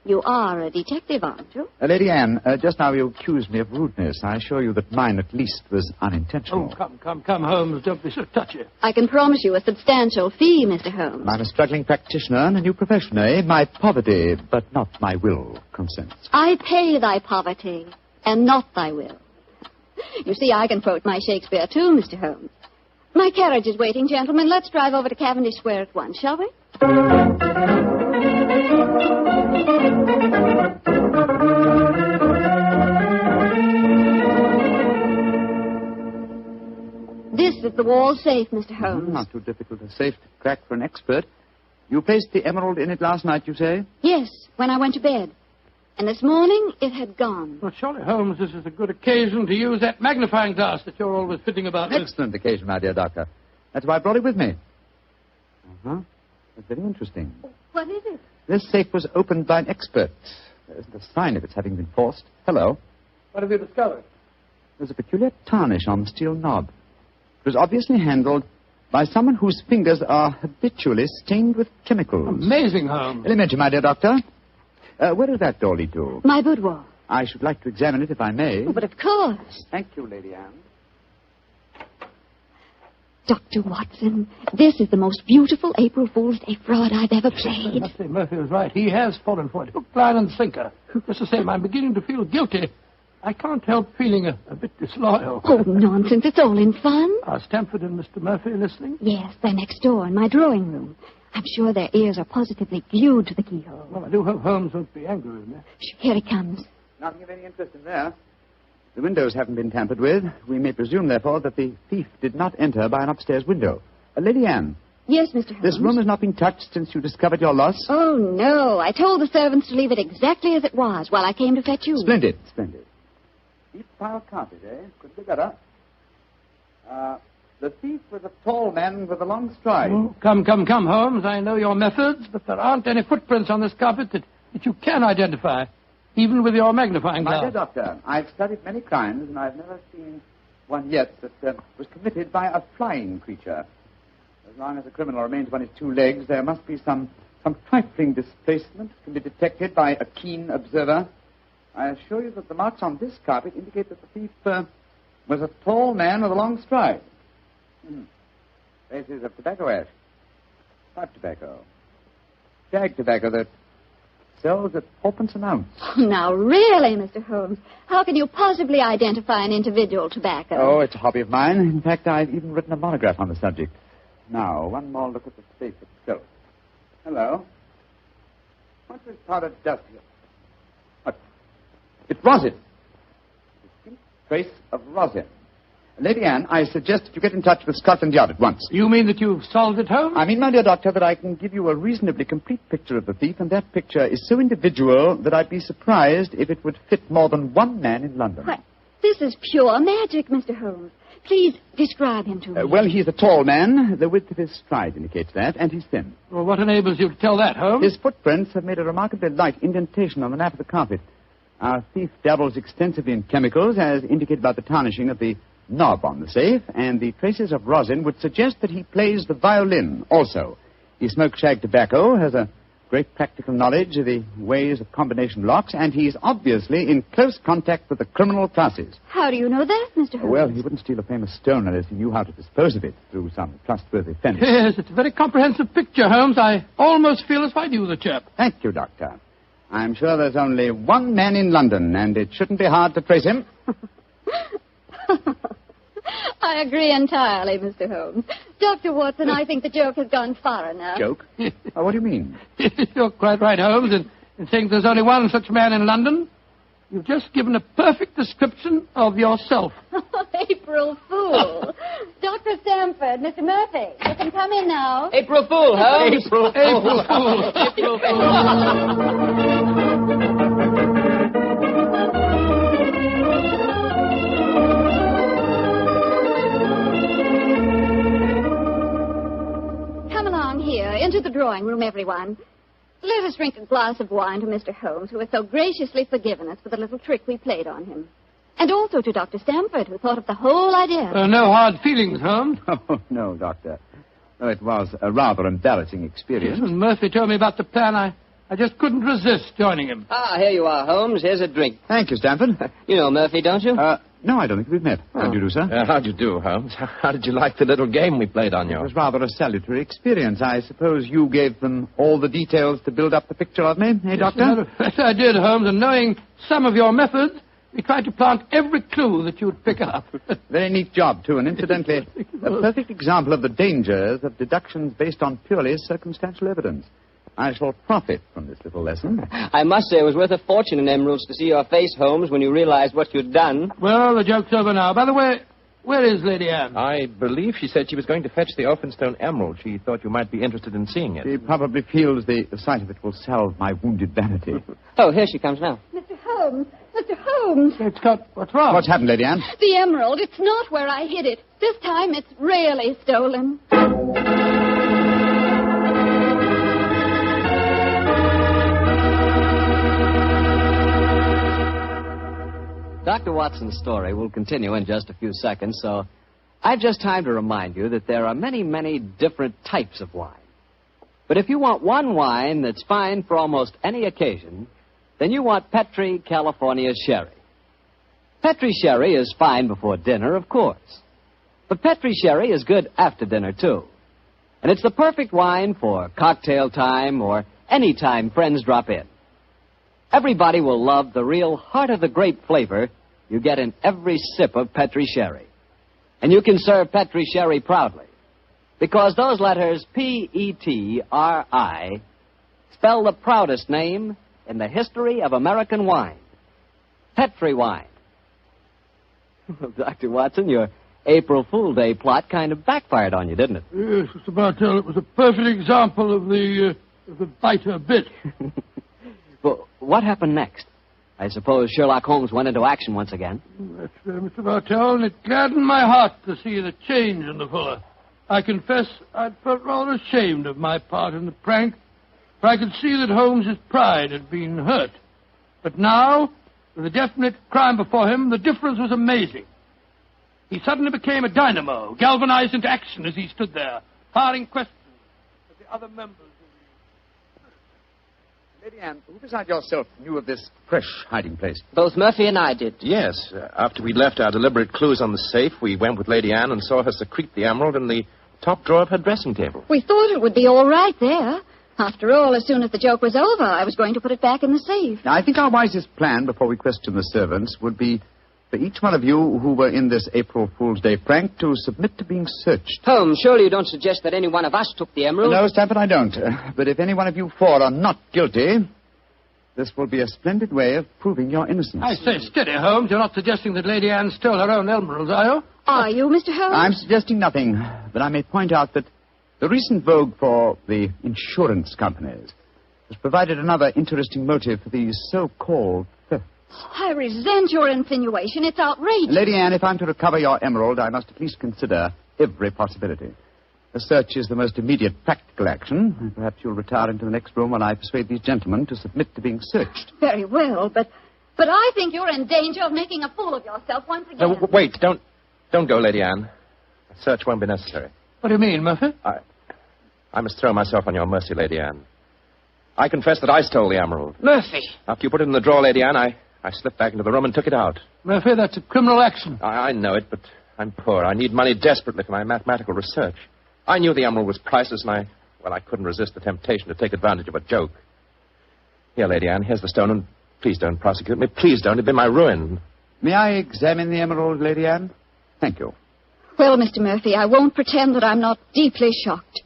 You are a detective, aren't you? Lady Anne, just now you accused me of rudeness. I assure you that mine, at least, was unintentional. Oh, come, Holmes. Don't be so touchy. I can promise you a substantial fee, Mr. Holmes. I'm a struggling practitioner in a new profession, eh? My poverty, but not my will, consents. I pay thy poverty, and not thy will. You see, I can quote my Shakespeare, too, Mr. Holmes. My carriage is waiting, gentlemen. Let's drive over to Cavendish Square at once, shall we? This is the wall safe, Mr. Holmes. Not too difficult a safe to crack for an expert. You placed the emerald in it last night, you say? Yes, when I went to bed. And this morning, it had gone. Well, surely, Holmes, this is a good occasion to use that magnifying glass that you're always fitting about with. Excellent occasion, my dear doctor. That's why I brought it with me. Uh-huh. That's very interesting. What is it? This safe was opened by an expert. There isn't a sign of its having been forced. Hello. What have you discovered? There's a peculiar tarnish on the steel knob. It was obviously handled by someone whose fingers are habitually stained with chemicals. Amazing, Holmes. Elementary, my dear doctor. Where does that door lead to? My boudoir. I should like to examine it if I may. Oh, but of course. Thank you, Lady Anne. Dr. Watson, this is the most beautiful April Fool's Day fraud I've ever played. I must say, Murphy was right. He has fallen for it. Hook, line, and sinker. Just the same, I'm beginning to feel guilty. I can't help feeling a bit disloyal. Oh, nonsense. It's all in fun. Are Stamford and Mr. Murphy listening? Yes, they're next door in my drawing room. I'm sure their ears are positively glued to the keyhole. Well, I do hope Holmes won't be angry with me. Here he comes. Nothing of any interest in there. The windows haven't been tampered with. We may presume, therefore, that the thief did not enter by an upstairs window. Lady Anne. Yes, Mr. Holmes. This room has not been touched since you discovered your loss? Oh, no. I told the servants to leave it exactly as it was while I came to fetch you. Splendid, splendid. Deep pile carpet, eh? Could be better. The thief was a tall man with a long stride. Oh, come, Holmes. I know your methods, but there aren't any footprints on this carpet that you can identify, even with your magnifying glass. My dear doctor, I've studied many crimes, and I've never seen one yet that was committed by a flying creature. As long as a criminal remains on his two legs, there must be some trifling displacement can be detected by a keen observer. I assure you that the marks on this carpet indicate that the thief was a tall man with a long stride. Traces of tobacco ash. Pipe tobacco. Shag tobacco that sells at 4p an ounce. Oh, now, really, Mr. Holmes, how can you possibly identify an individual tobacco? Oh, it's a hobby of mine. In fact, I've even written a monograph on the subject. Now, one more look at the safe itself. Hello. What's this powdered dust here? What? It's rosin. Distinct trace of rosin. Lady Anne, I suggest that you get in touch with Scotland Yard at once. You mean that you've solved it, Holmes? I mean, my dear doctor, that I can give you a reasonably complete picture of the thief, and that picture is so individual that I'd be surprised if it would fit more than one man in London. What? This is pure magic, Mr. Holmes. Please describe him to me. Well, he's a tall man. The width of his stride indicates that, and he's thin. Well, what enables you to tell that, Holmes? His footprints have made a remarkably light indentation on the nap of the carpet. Our thief dabbles extensively in chemicals, as indicated by the tarnishing of the knob on the safe, and the traces of rosin would suggest that he plays the violin also. He smokes shag tobacco, has a great practical knowledge of the ways of combination locks, and he's obviously in close contact with the criminal classes. How do you know that, Mr. Holmes? Well, he wouldn't steal a famous stone unless he knew how to dispose of it through some trustworthy fence. Yes, it's a very comprehensive picture, Holmes. I almost feel as if I knew the chap. Thank you, Doctor. I'm sure there's only one man in London, and it shouldn't be hard to trace him. I agree entirely, Mr. Holmes. Dr. Watson, I think the joke has gone far enough. Joke? What do you mean? You're quite right, Holmes, in saying there's only one such man in London. You've just given a perfect description of yourself. April Fool. Dr. Stamford, Mr. Murphy, you can come in now. April Fool, Holmes. April Fool. April Fool. Here, into the drawing room, everyone. Let us drink a glass of wine to Mr. Holmes, who has so graciously forgiven us for the little trick we played on him. And also to Dr. Stamford, who thought of the whole idea. No hard feelings, Holmes. Oh, no, Doctor. Oh, it was a rather embarrassing experience. When Murphy told me about the plan, I I just couldn't resist joining him. Ah, here you are, Holmes. Here's a drink. Thank you, Stanford. You know Murphy, don't you? No, I don't think we've met. How do you do, sir? How'd you do, Holmes? How did you like the little game we played on you? It was rather a salutary experience. I suppose you gave them all the details to build up the picture of me, eh, Doctor? Yes, I did, Holmes, and knowing some of your methods, we tried to plant every clue that you'd pick up. Very neat job, too, and incidentally, a perfect example of the dangers of deductions based on purely circumstantial evidence. I shall profit from this little lesson. I must say it was worth a fortune in emeralds to see your face, Holmes, when you realized what you'd done. Well, the joke's over now. By the way, where is Lady Anne? I believe she said she was going to fetch the Elphinstone emerald. She thought you might be interested in seeing it. She probably feels the sight of it will salve my wounded vanity. Oh, here she comes now. Mr. Holmes! Mr. Holmes! What's wrong? What's happened, Lady Anne? The emerald. It's not where I hid it. This time it's really stolen. Dr. Watson's story will continue in just a few seconds, so I've just time to remind you that there are many, many different types of wine. But if you want one wine that's fine for almost any occasion, then you want Petri California Sherry. Petri Sherry is fine before dinner, of course. But Petri Sherry is good after dinner, too. And it's the perfect wine for cocktail time or any time friends drop in. Everybody will love the real heart-of-the-grape flavor you get in every sip of Petri Sherry. And you can serve Petri Sherry proudly, because those letters P-E-T-R-I spell the proudest name in the history of American wine. Petri wine. Dr. Watson, your April Fool Day plot kind of backfired on you, didn't it? Yes, Mr. Bartell, it was a perfect example of the biter bit. Well, what happened next? I suppose Sherlock Holmes went into action once again. That's Mr. Bartell, and it gladdened my heart to see the change in the fella. I confess I'd felt rather ashamed of my part in the prank, for I could see that Holmes's pride had been hurt. But now, with a definite crime before him, the difference was amazing. He suddenly became a dynamo, galvanized into action as he stood there, firing questions at the other members. Lady Anne, who beside yourself knew of this fresh hiding place? Both Murphy and I did. Yes. After we'd left our deliberate clues on the safe, we went with Lady Anne and saw her secrete the emerald in the top drawer of her dressing table. We thought it would be all right there. After all, as soon as the joke was over, I was going to put it back in the safe. Now, I think our wisest plan before we question the servants would be for each one of you who were in this April Fool's Day prank to submit to being searched. Holmes, surely you don't suggest that any one of us took the emerald? No, Stanford, I don't. But if any one of you four are not guilty, this will be a splendid way of proving your innocence. I say, steady, Holmes. You're not suggesting that Lady Anne stole her own emeralds, are you? Are you, Mr. Holmes? I'm suggesting nothing, but I may point out that the recent vogue for the insurance companies has provided another interesting motive for these so-called thefts. I resent your insinuation. It's outrageous. Lady Anne, if I'm to recover your emerald, I must at least consider every possibility. A search is the most immediate practical action. Perhaps you'll retire into the next room while I persuade these gentlemen to submit to being searched. Very well, but I think you're in danger of making a fool of yourself once again. No, wait, don't go, Lady Anne. A search won't be necessary. What do you mean, Murphy? I must throw myself on your mercy, Lady Anne. I confess that I stole the emerald. Murphy! After you put it in the drawer, Lady Anne, I slipped back into the room and took it out. Murphy, that's a criminal action. I know it, but I'm poor. I need money desperately for my mathematical research. I knew the emerald was priceless, and I couldn't resist the temptation to take advantage of a joke. Here, Lady Anne, here's the stone, and please don't prosecute me. Please don't. It'd be my ruin. May I examine the emerald, Lady Anne? Thank you. Well, Mr. Murphy, I won't pretend that I'm not deeply shocked.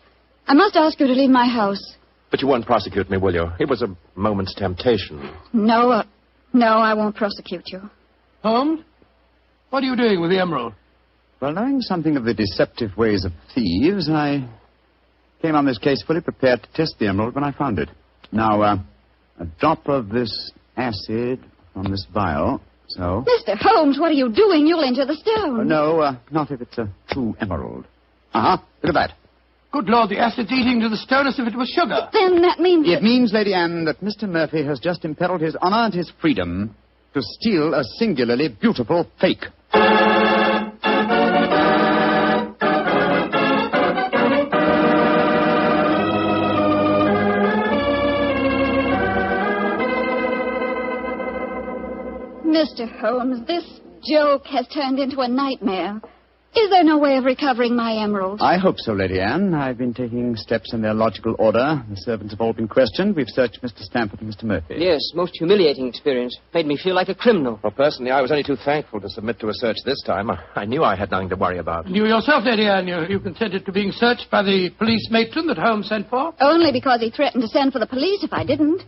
I must ask you to leave my house. But you won't prosecute me, will you? It was a moment's temptation. No, I won't prosecute you. Holmes, what are you doing with the emerald? Well, knowing something of the deceptive ways of thieves, I came on this case fully prepared to test the emerald when I found it. Now, a drop of this acid from this vial, so... Mr. Holmes, what are you doing? You'll injure the stone. No, not if it's a true emerald. Uh-huh, look at that. Good Lord, the acid's eating to the stone as if it was sugar. But then that means... It means, Lady Anne, that Mr. Murphy has just imperiled his honor and his freedom to steal a singularly beautiful fake. Mr. Holmes, this joke has turned into a nightmare. Is there no way of recovering my emerald? I hope so, Lady Anne. I've been taking steps in their logical order. The servants have all been questioned. We've searched Mr. Stamford and Mr. Murphy. Yes, most humiliating experience. Made me feel like a criminal. Well, personally, I was only too thankful to submit to a search this time. I knew I had nothing to worry about. You yourself, Lady Anne, you consented to being searched by the police matron that Holmes sent for? Only because he threatened to send for the police if I didn't.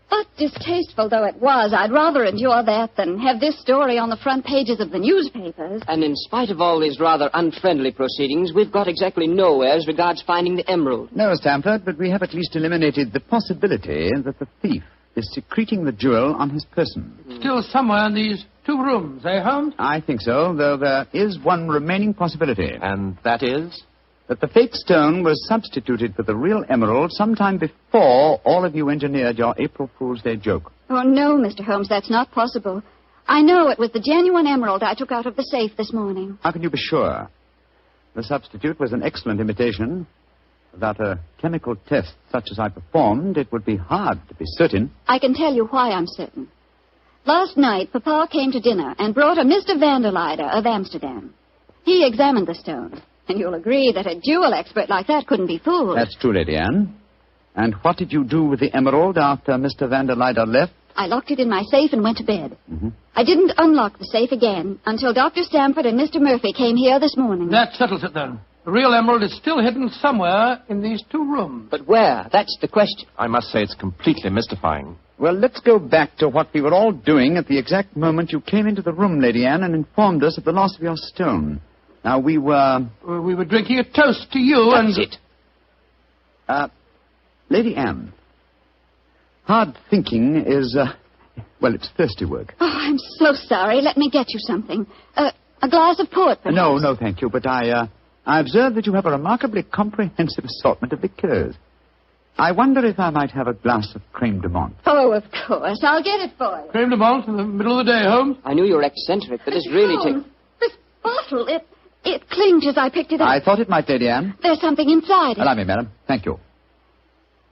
But distasteful though it was, I'd rather endure that than have this story on the front pages of the newspapers. And in spite of all these rather unfriendly proceedings, we've got exactly nowhere as regards finding the emerald. No, Stamford, but we have at least eliminated the possibility that the thief is secreting the jewel on his person. Still somewhere in these 2 rooms, eh, Holmes? I think so, though there is one remaining possibility. And that is? That the fake stone was substituted for the real emerald sometime before all of you engineered your April Fool's Day joke. Oh, no, Mr. Holmes, that's not possible. I know it was the genuine emerald I took out of the safe this morning. How can you be sure? The substitute was an excellent imitation. Without a chemical test such as I performed, it would be hard to be certain. I can tell you why I'm certain. Last night, Papa came to dinner and brought a Mr. Vanderleider of Amsterdam. He examined the stone. And you'll agree that a jewel expert like that couldn't be fooled. That's true, Lady Anne. And what did you do with the emerald after Mr. Vanderleider left? I locked it in my safe and went to bed. Mm-hmm. I didn't unlock the safe again until Dr. Stamford and Mr. Murphy came here this morning. That settles it, then. The real emerald is still hidden somewhere in these 2 rooms. But where? That's the question. I must say it's completely mystifying. Well, let's go back to what we were all doing at the exact moment you came into the room, Lady Anne, and informed us of the loss of your stone. Now, we were... We were drinking a toast to you That's and... it. Lady Anne, hard thinking is, well, it's thirsty work. Oh, I'm so sorry. Let me get you something. A glass of port, perhaps? No, thank you. But I observe that you have a remarkably comprehensive assortment of liqueurs. I wonder if I might have a glass of creme de menthe. Oh, of course. I'll get it for you. Creme de menthe in the middle of the day, Holmes? I knew you were eccentric, but this really Holmes, this bottle, it clinged as I picked it up. I thought it might, Lady Anne. There's something inside it. Allow me, madam. Thank you.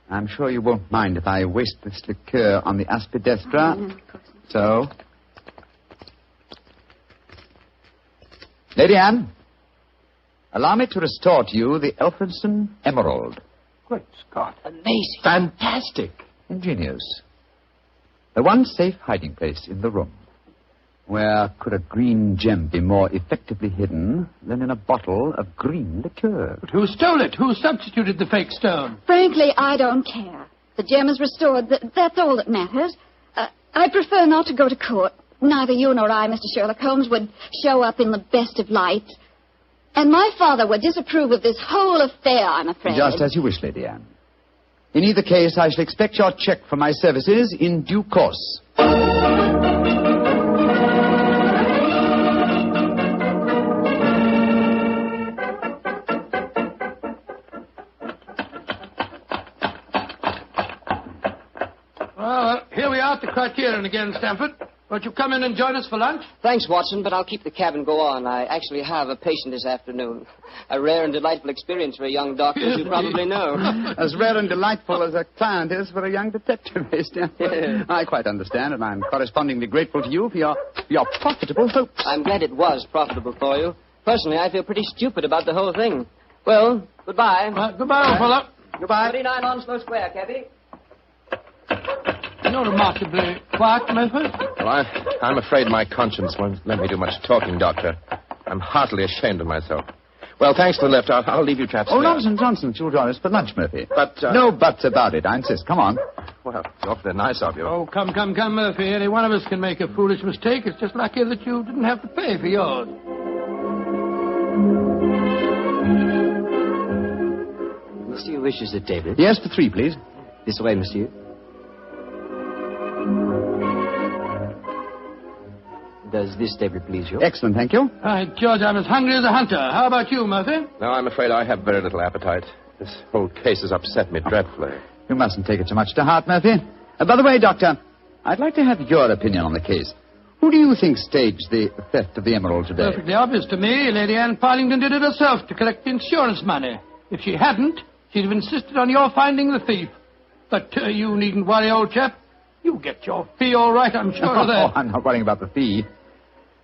I'm sure you won't mind if I waste this liqueur on the aspidestra. No, of course not. So... Lady Anne, allow me to restore to you the Elphinstone Emerald. Great Scott. amazing. Fantastic. Ingenious. The one safe hiding place in the room. Where could a green gem be more effectively hidden than in a bottle of green liqueur? But who stole it? Who substituted the fake stone? Frankly, I don't care. The gem is restored. That's all that matters. I prefer not to go to court. Neither you nor I, Mr. Sherlock Holmes, would show up in the best of lights. And my father would disapprove of this whole affair, I'm afraid. Just as you wish, Lady Anne. In either case, I shall expect your check for my services in due course. Well, here we are at the Criterion again, Stamford. Won't you come in and join us for lunch? Thanks, Watson, but I'll keep the cab and go on. I actually have a patient this afternoon. A rare and delightful experience for a young doctor, as you probably know. As rare and delightful as a client is for a young detective, Stamford. I quite understand, and I'm correspondingly grateful to you for your profitable hopes. I'm glad it was profitable for you. Personally, I feel pretty stupid about the whole thing. Well, goodbye. Goodbye, old fellow. Goodbye. 39 Onslow Square, cabby. You're remarkably quiet, Murphy. Well, I'm afraid my conscience won't let me do much talking, Doctor. I'm heartily ashamed of myself. Well, thanks for the lift. I'll leave you chaps. Oh, nonsense. You'll join us for lunch, Murphy. But, No buts about it, I insist. Come on. Well, it's awfully nice of you. Oh, come, Murphy. Any one of us can make a foolish mistake. It's just lucky that you didn't have to pay for yours. Monsieur wishes a table. Yes, for 3, please. This way, monsieur. Does this table please you? Excellent, thank you. George, I'm as hungry as a hunter. How about you, Murphy? No, I'm afraid I have very little appetite. This whole case has upset me dreadfully. You mustn't take it too much to heart, Murphy. By the way, Doctor, I'd like to have your opinion on the case. Who do you think staged the theft of the emerald today? Perfectly obvious to me. Lady Anne Partington did it herself to collect the insurance money. If she hadn't, she'd have insisted on your finding the thief. But you needn't worry, old chap. You get your fee all right, I'm sure of that. Oh, I'm not worrying about the fee.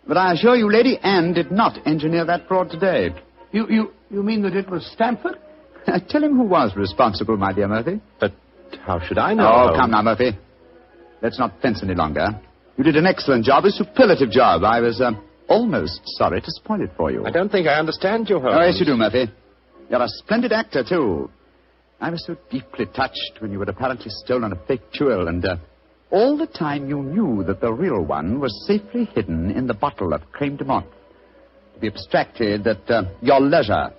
But I assure you, Lady Anne did not engineer that fraud today. You mean that it was Stamford? Tell him who was responsible, my dear Murphy. But how should I know? Oh, come now, Murphy. Let's not fence any longer. You did an excellent job, a superlative job. I was almost sorry to spoil it for you. I don't think I understand you, Holmes. Oh, yes, you do, Murphy. You're a splendid actor, too. I was so deeply touched when you had apparently stolen a fake jewel, and all the time you knew that the real one was safely hidden in the bottle of creme de menthe, to be abstracted at your leisure.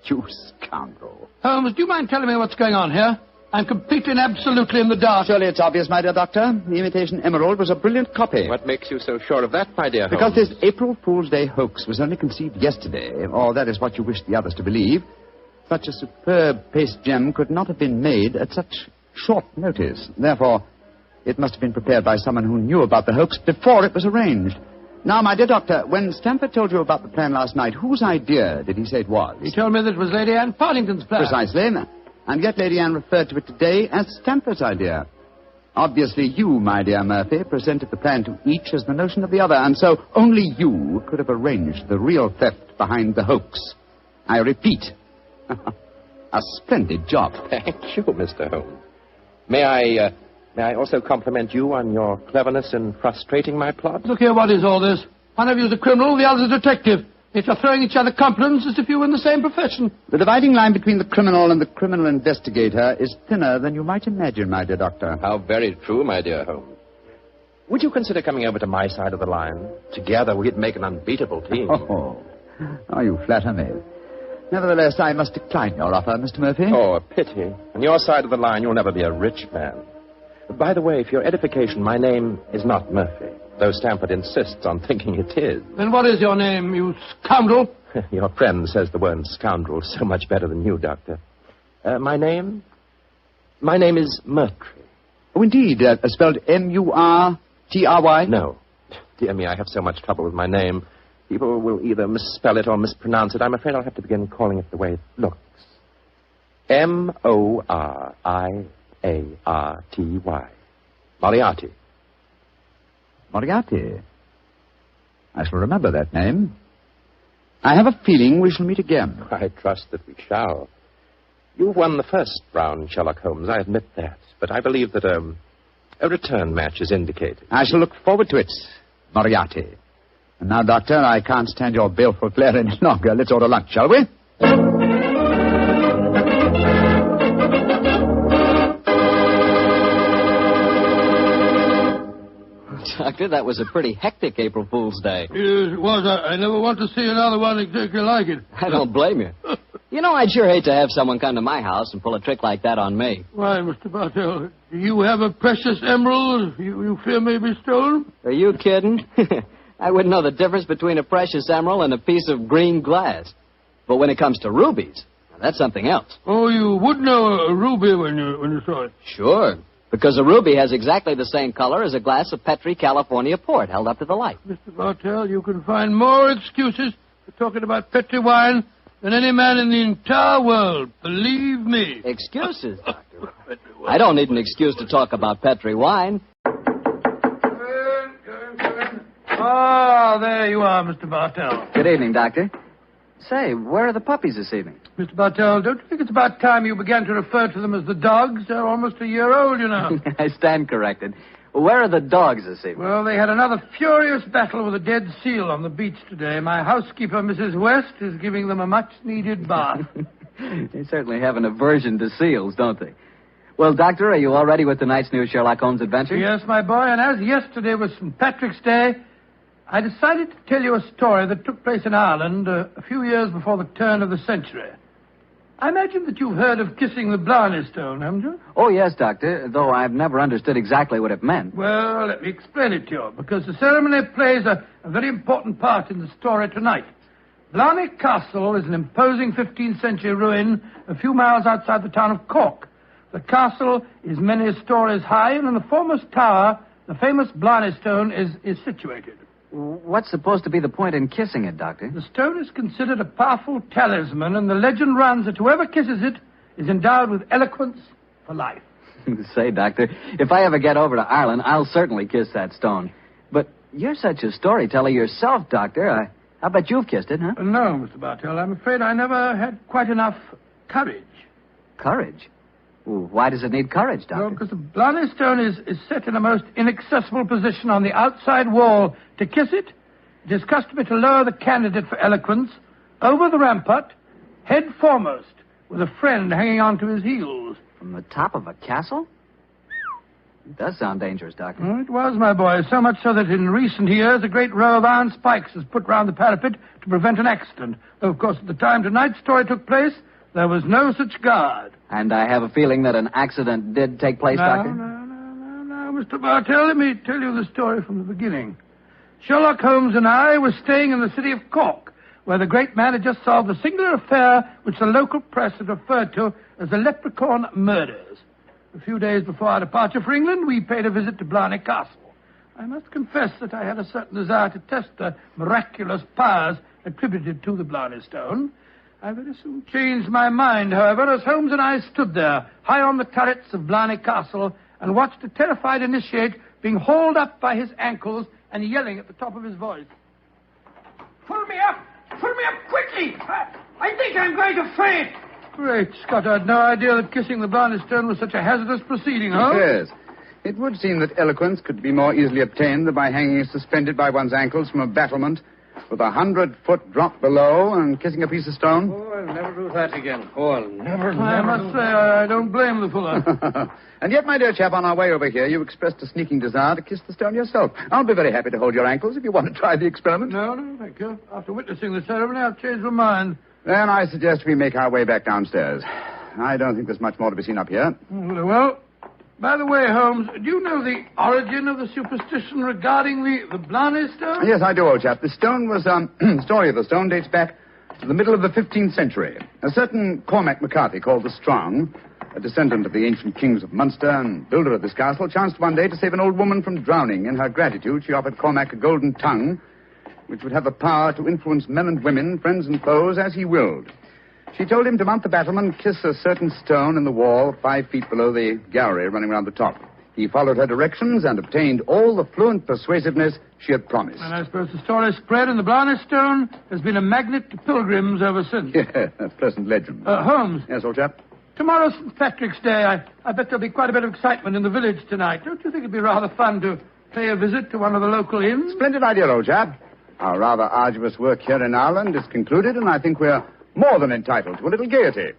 You scoundrel. Holmes, do you mind telling me what's going on here? I'm completely and absolutely in the dark. Surely it's obvious, my dear doctor. The imitation emerald was a brilliant copy. What makes you so sure of that, my dear Holmes? Because this April Fool's Day hoax was only conceived yesterday, or that is what you wish the others to believe. Such a superb paste gem could not have been made at such short notice. Therefore, it must have been prepared by someone who knew about the hoax before it was arranged. Now, my dear doctor, when Stamford told you about the plan last night, whose idea did he say it was? He told me that it was Lady Anne Partington's plan. Precisely. And yet Lady Anne referred to it today as Stamford's idea. Obviously, you, my dear Murphy, presented the plan to each as the notion of the other, and so only you could have arranged the real theft behind the hoax. I repeat, a splendid job. Thank you, Mr. Holmes. May I also compliment you on your cleverness in frustrating my plot? Look here, what is all this? One of you is a criminal, the other is a detective. If you're throwing each other compliments as if you were in the same profession. The dividing line between the criminal and the criminal investigator is thinner than you might imagine, my dear doctor. How very true, my dear Holmes. Would you consider coming over to my side of the line? Together we'd make an unbeatable team. Oh, you flatter me. Nevertheless, I must decline your offer, Mr. Murphy. Oh, a pity. On your side of the line, you'll never be a rich man. By the way, for your edification, my name is not Murphy, though Stamford insists on thinking it is. Then what is your name, you scoundrel? Your friend says the word scoundrel so much better than you, Doctor. My name is Murtry. Oh, indeed. Spelled M-U-R-T-R-Y? No. Dear me, I have so much trouble with my name. People will either misspell it or mispronounce it. I'm afraid I'll have to begin calling it the way it looks. M-O-R-I-A-R-T-Y. Moriarty. Moriarty. I shall remember that name. I have a feeling we shall meet again. I trust that we shall. You've won the first round, Sherlock Holmes, I admit that. But I believe that a return match is indicated. I shall look forward to it, Moriarty. And now, Doctor, I can't stand your baleful glare any longer. Let's order lunch, shall we? Doctor, that was a pretty hectic April Fool's Day. Yes, it was. I never want to see another one exactly like it. I don't blame you. You know, I'd sure hate to have someone come to my house and pull a trick like that on me. Why, Mr. Bartell, do you have a precious emerald you fear may be stolen? Are you kidding? I wouldn't know the difference between a precious emerald and a piece of green glass. But when it comes to rubies, that's something else. Oh, you would know a ruby when you saw it? Sure, because a ruby has exactly the same color as a glass of Petri California port held up to the light. Mr. Bartell, you can find more excuses for talking about Petri wine than any man in the entire world. Believe me. Excuses, Doctor? I don't need an excuse to talk about Petri wine. Ah, there you are, Mr. Bartell. Good evening, Doctor. Say, where are the puppies this evening? Mr. Bartell, don't you think it's about time you began to refer to them as the dogs? They're almost a year old, you know. I stand corrected. Where are the dogs this evening? Well, they had another furious battle with a dead seal on the beach today. My housekeeper, Mrs. West, is giving them a much-needed bath. They certainly have an aversion to seals, don't they? Well, Doctor, are you all ready with tonight's new Sherlock Holmes adventure? Yes, my boy, and as yesterday was St. Patrick's Day, I decided to tell you a story that took place in Ireland a few years before the turn of the century. I imagine that you've heard of kissing the Blarney stone, haven't you? Oh, yes, Doctor, though I've never understood exactly what it meant. Well, let me explain it to you, because the ceremony plays a very important part in the story tonight. Blarney Castle is an imposing 15th century ruin a few miles outside the town of Cork. The castle is many stories high, and in the foremost tower, the famous Blarney stone is situated. What's supposed to be the point in kissing it, Doctor? The stone is considered a powerful talisman, and the legend runs that whoever kisses it is endowed with eloquence for life. Say, Doctor, if I ever get over to Ireland, I'll certainly kiss that stone. But you're such a storyteller yourself, Doctor. I bet you've kissed it, huh? No, Mr. Bartell. I'm afraid I never had quite enough courage. Courage? Well, why does it need courage, Doctor? Well, because the Blarney stone is set in a most inaccessible position on the outside wall. To kiss it, it is customary to lower the candidate for eloquence over the rampart, head foremost, with a friend hanging on to his heels. From the top of a castle? It does sound dangerous, Doctor. It was, my boy, so much so that in recent years a great row of iron spikes was put round the parapet to prevent an accident. Though, of course, at the time tonight's story took place, there was no such guard. And I have a feeling that an accident did take place, Doctor? No, Mr. Bartell, let me tell you the story from the beginning. Sherlock Holmes and I were staying in the city of Cork, where the great man had just solved the singular affair which the local press had referred to as the Leprechaun Murders. A few days before our departure for England, we paid a visit to Blarney Castle. I must confess that I had a certain desire to test the miraculous powers attributed to the Blarney stone. I very soon changed my mind, however, as Holmes and I stood there, high on the turrets of Blarney Castle, and watched a terrified initiate being hauled up by his ankles and yelling at the top of his voice. Pull me up! Pull me up quickly! I think I'm going to faint! Great Scott, I had no idea that kissing the Blarney stone was such a hazardous proceeding, huh? Yes. It would seem that eloquence could be more easily obtained than by hanging suspended by one's ankles from a battlement with 100-foot drop below and kissing a piece of stone. Oh, I'll never do that again. Oh, I'll never. I must say, I don't blame the fellow. And yet, my dear chap, on our way over here, you expressed a sneaking desire to kiss the stone yourself. I'll be very happy to hold your ankles if you want to try the experiment. No, thank you. After witnessing the ceremony, I've changed my mind. Then I suggest we make our way back downstairs. I don't think there's much more to be seen up here. Very well. By the way, Holmes, do you know the origin of the superstition regarding the Blarney stone? Yes, I do, old chap. The stone was, story of the stone dates back to the middle of the 15th century. A certain Cormac McCarthy, called the Strong, a descendant of the ancient kings of Munster and builder of this castle, chanced one day to save an old woman from drowning. In her gratitude, she offered Cormac a golden tongue, which would have the power to influence men and women, friends and foes, as he willed. She told him to mount the battlement, kiss a certain stone in the wall 5 feet below the gallery running round the top. He followed her directions and obtained all the fluent persuasiveness she had promised. And I suppose the story spread and the Blarney stone has been a magnet to pilgrims ever since. Yeah, a pleasant legend. Holmes. Yes, old chap? Tomorrow's St. Patrick's Day. I bet there'll be quite a bit of excitement in the village tonight. Don't you think it'd be rather fun to pay a visit to one of the local inns? Splendid idea, old chap. Our rather arduous work here in Ireland is concluded, and I think we're more than entitled to a little gaiety.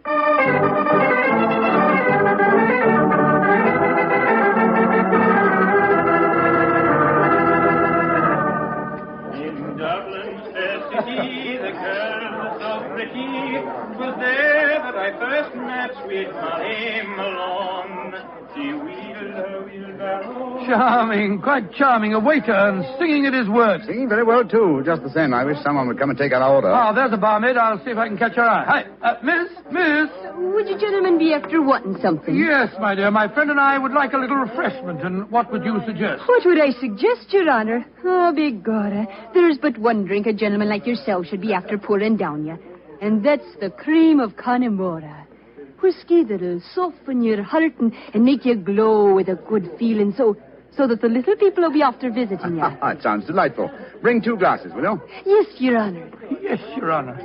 In Dublin's fair city, the girl so pretty, 'twas there that I first met sweet Molly Malone. She wheeled her wheelbarrow. Charming, quite charming. A waiter and singing at his work. Singing very well, too. Just the same, I wish someone would come and take our order. Oh, there's a barmaid. I'll see if I can catch her eye. Hi, Miss. Would you gentlemen be after wanting something? Yes, my dear. My friend and I would like a little refreshment, and what would you suggest? What would I suggest, Your Honor? Oh, begorra. There's but one drink a gentleman like yourself should be after pouring down you, and that's the cream of Connemara. Whiskey that'll soften your heart and make you glow with a good feeling, so that the little people will be after visiting you. It sounds delightful. Bring 2 glasses, will you? Yes, Your Honor. Yes, Your Honor.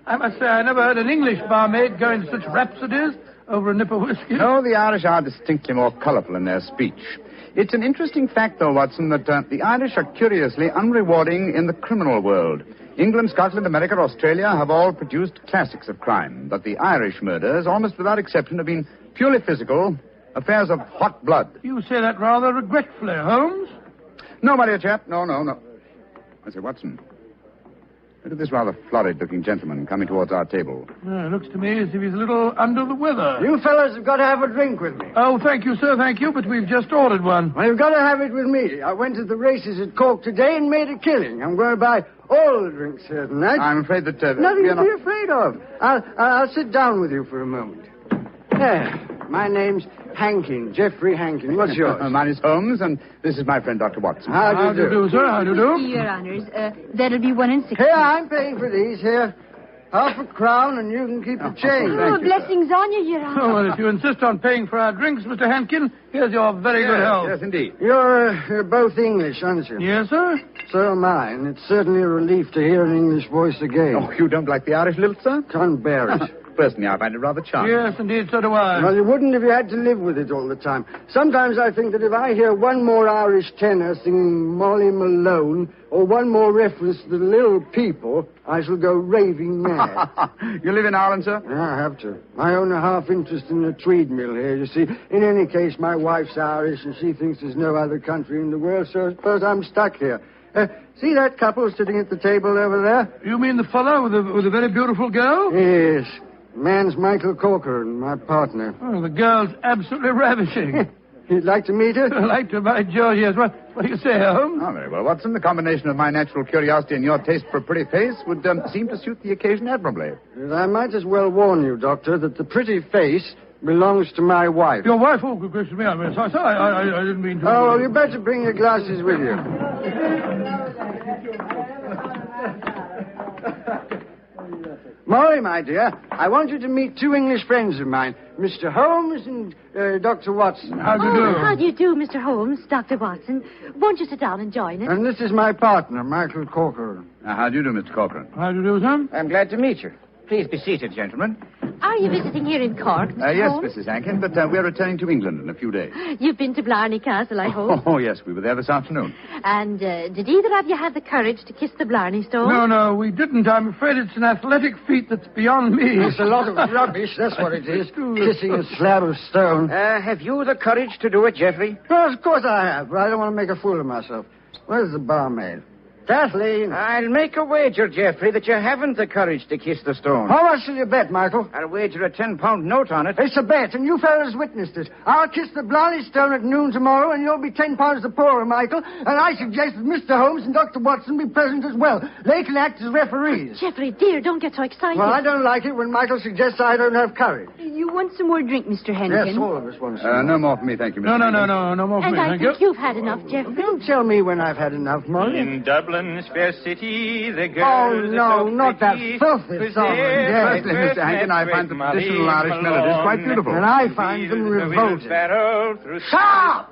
I must say I never heard an English barmaid go into such rhapsodies over a nip of whiskey. No, the Irish are distinctly more colourful in their speech. It's an interesting fact, though, Watson, that the Irish are curiously unrewarding in the criminal world. England, Scotland, America, Australia have all produced classics of crime, but the Irish murders, almost without exception, have been purely physical, affairs of hot blood. You say that rather regretfully, Holmes. No, my dear chap, no. I say, Watson, look at this rather florid-looking gentleman coming towards our table. It looks to me as if he's a little under the weather. You fellas have got to have a drink with me. Oh, thank you, sir, thank you, but we've just ordered one. Well, you've got to have it with me. I went to the races at Cork today and made a killing. I'm going to buy all the drinks here tonight. I'm afraid that... Nothing to be afraid of. I'll sit down with you for a moment. There. My name's Hankin, Geoffrey Hankin. What's yours? Mine is Holmes, and this is my friend, Dr. Watson. How do you do, sir? How do you do? Your Honors, that'll be 1 and 6. Here, I'm paying for these here. Half a crown and you can keep the change. Oh, blessings on you, Your Honor. Oh, well, if you insist on paying for our drinks, Mr. Hankin, here's your very good health. Yes, indeed. You're both English, aren't you? Yes, sir? So am I, and it's certainly a relief to hear an English voice again. Oh, you don't like the Irish lilt, sir? Can't bear it. Personally, I find it rather charming. Yes, indeed, so do I. Well, you wouldn't if you had to live with it all the time. Sometimes I think that if I hear one more Irish tenor singing Molly Malone, or one more reference to the little people, I shall go raving mad. You live in Ireland, sir? Yeah, I have to. I own a half interest in the Tweed mill here, you see. In any case, my wife's Irish, and she thinks there's no other country in the world, so I suppose I'm stuck here. See that couple sitting at the table over there? You mean the fellow with a very beautiful girl? Yes. Man's Michael Corcoran, my partner. Oh, the girl's absolutely ravishing. You'd like to meet her? I'd like to, by George, yes. What do you say, Holmes? Oh, very well, Watson. The combination of my natural curiosity and your taste for a pretty face would seem to suit the occasion admirably. I might as well warn you, Doctor, that the pretty face belongs to my wife. Your wife? Oh, good gracious me. I didn't mean to... Oh, well, you better bring your glasses with you. Molly, my dear, I want you to meet two English friends of mine, Mr. Holmes and Dr. Watson. How do you do? How do you do, Mr. Holmes, Dr. Watson? Won't you sit down and join us? And this is my partner, Michael Corcoran. How do you do, Mr. Corcoran? How do you do, sir? I'm glad to meet you. Please be seated, gentlemen. Are you visiting here in Cork, Mr. Yes, Holmes? Mrs. Hankin, but we're returning to England in a few days. You've been to Blarney Castle, I hope. Oh, yes, we were there this afternoon. And did either of you have the courage to kiss the Blarney Stone? No, we didn't. I'm afraid it's an athletic feat that's beyond me. It's a lot of rubbish, that's what it is. Kissing a slab of stone. Have you the courage to do it, Geoffrey? Well, of course I have, but I don't want to make a fool of myself. Where's the barmaid? Kathleen. I'll make a wager, Geoffrey, that you haven't the courage to kiss the stone. How much will you bet, Michael? I'll wager a £10 note on it. It's a bet, and you fellas witnessed it. I'll kiss the Blarney Stone at noon tomorrow, and you'll be £10 the poorer, Michael. And I suggest that Mr. Holmes and Dr. Watson be present as well. They can act as referees. Geoffrey, dear, don't get so excited. Well, I don't like it when Michael suggests I don't have courage. You want some more drink, Mr. Henkin? Yes, all of us want some. No more for me, thank you, Mr. No more for and me, I thank you. think you've had enough, Geoffrey. Don't tell me when I've had enough, Molly. In Dublin's fair city, the girls Oh, no, are so not that pretty. filthy song. Yes. Firstly, Mr. Hankin, I find the traditional Irish melodies quite beautiful. And I find them revolting. Stop!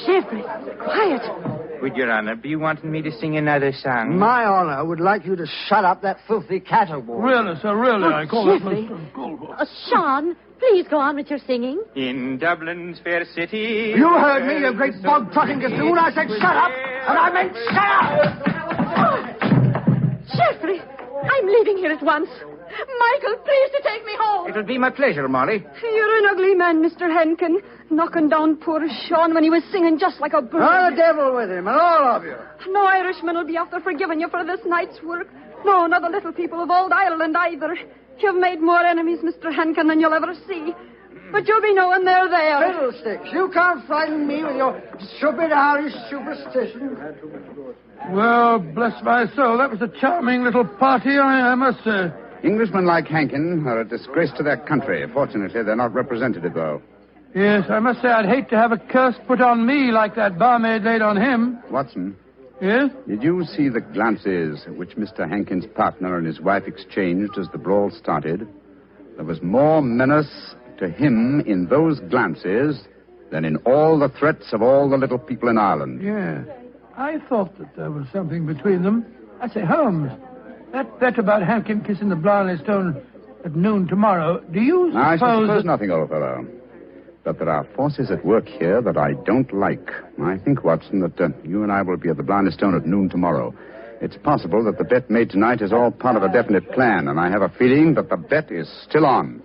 Geoffrey, quiet. Would Your Honor be wanting me to sing another song? My honor would like you to shut up that filthy caterwaul. Really, sir, really, I call Geoffrey. that... Sean, please go on with your singing. In Dublin's fair city. You heard me, you great bog-trotting gazoo. I said shut up, and I meant shut up! Geoffrey, I'm leaving here at once. Michael, please to take me home. It'll be my pleasure, Molly. You're an ugly man, Mr. Henkin. Knocking down poor Sean when he was singing just like a bird. Oh, the devil with him, and all of you. No Irishman will be after forgiving you for this night's work. No, not the little people of old Ireland either. You've made more enemies, Mr. Henkin, than you'll ever see. But you'll be knowing they're there. Fiddlesticks, you can't frighten me with your stupid Irish superstition. Well, bless my soul, that was a charming little party, I must say. Englishmen like Hankin are a disgrace to their country. Fortunately, they're not representative, though. Yes, I must say I'd hate to have a curse put on me like that barmaid laid on him. Watson. Yes? Did you see the glances which Mr. Hankin's partner and his wife exchanged as the brawl started? There was more menace to him in those glances than in all the threats of all the little people in Ireland. Yeah. I thought that there was something between them. I say, Holmes, that bet about Hankin kissing the Blarney Stone at noon tomorrow, do you suppose... I suppose nothing, old fellow. But there are forces at work here that I don't like. I think, Watson, that you and I will be at the Blarney Stone at noon tomorrow. It's possible that the bet made tonight is all part of a definite plan, and I have a feeling that the bet is still on.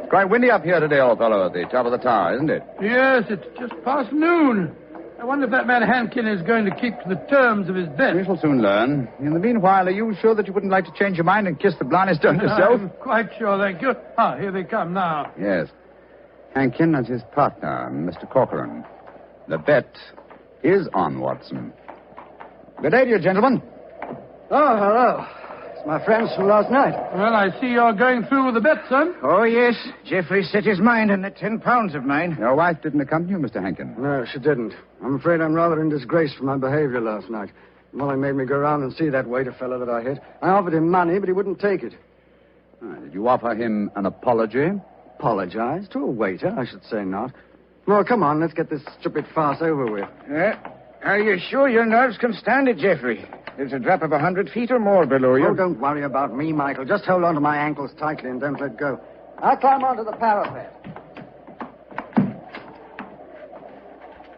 Quite windy up here today, old fellow, at the top of the tower, isn't it? Yes, it's just past noon. I wonder if that man Hankin is going to keep to the terms of his bet. We shall soon learn. In the meanwhile, are you sure that you wouldn't like to change your mind and kiss the Blarney Stone yourself? I'm quite sure, thank you. Ah, here they come now. Yes. Hankin and his partner, Mr. Corcoran. The bet is on, Watson. Good day to you, gentlemen. Oh, hello. It's my friends from last night. Well, I see you're going through with the bet, son. Oh, yes. Geoffrey set his mind on the 10 pounds of mine. Your wife didn't accompany you, Mr. Hankin? No, she didn't. I'm afraid I'm rather in disgrace for my behavior last night. Molly made me go round and see that waiter fellow that I hit. I offered him money, but he wouldn't take it. Did you offer him an apology? Apologize? To a waiter? I should say not. Well, come on, let's get this stupid farce over with. Are you sure your nerves can stand it, Geoffrey? There's a drop of 100 feet or more below you. Oh, don't worry about me, Michael. Just hold on to my ankles tightly and don't let go. I'll climb onto the parapet.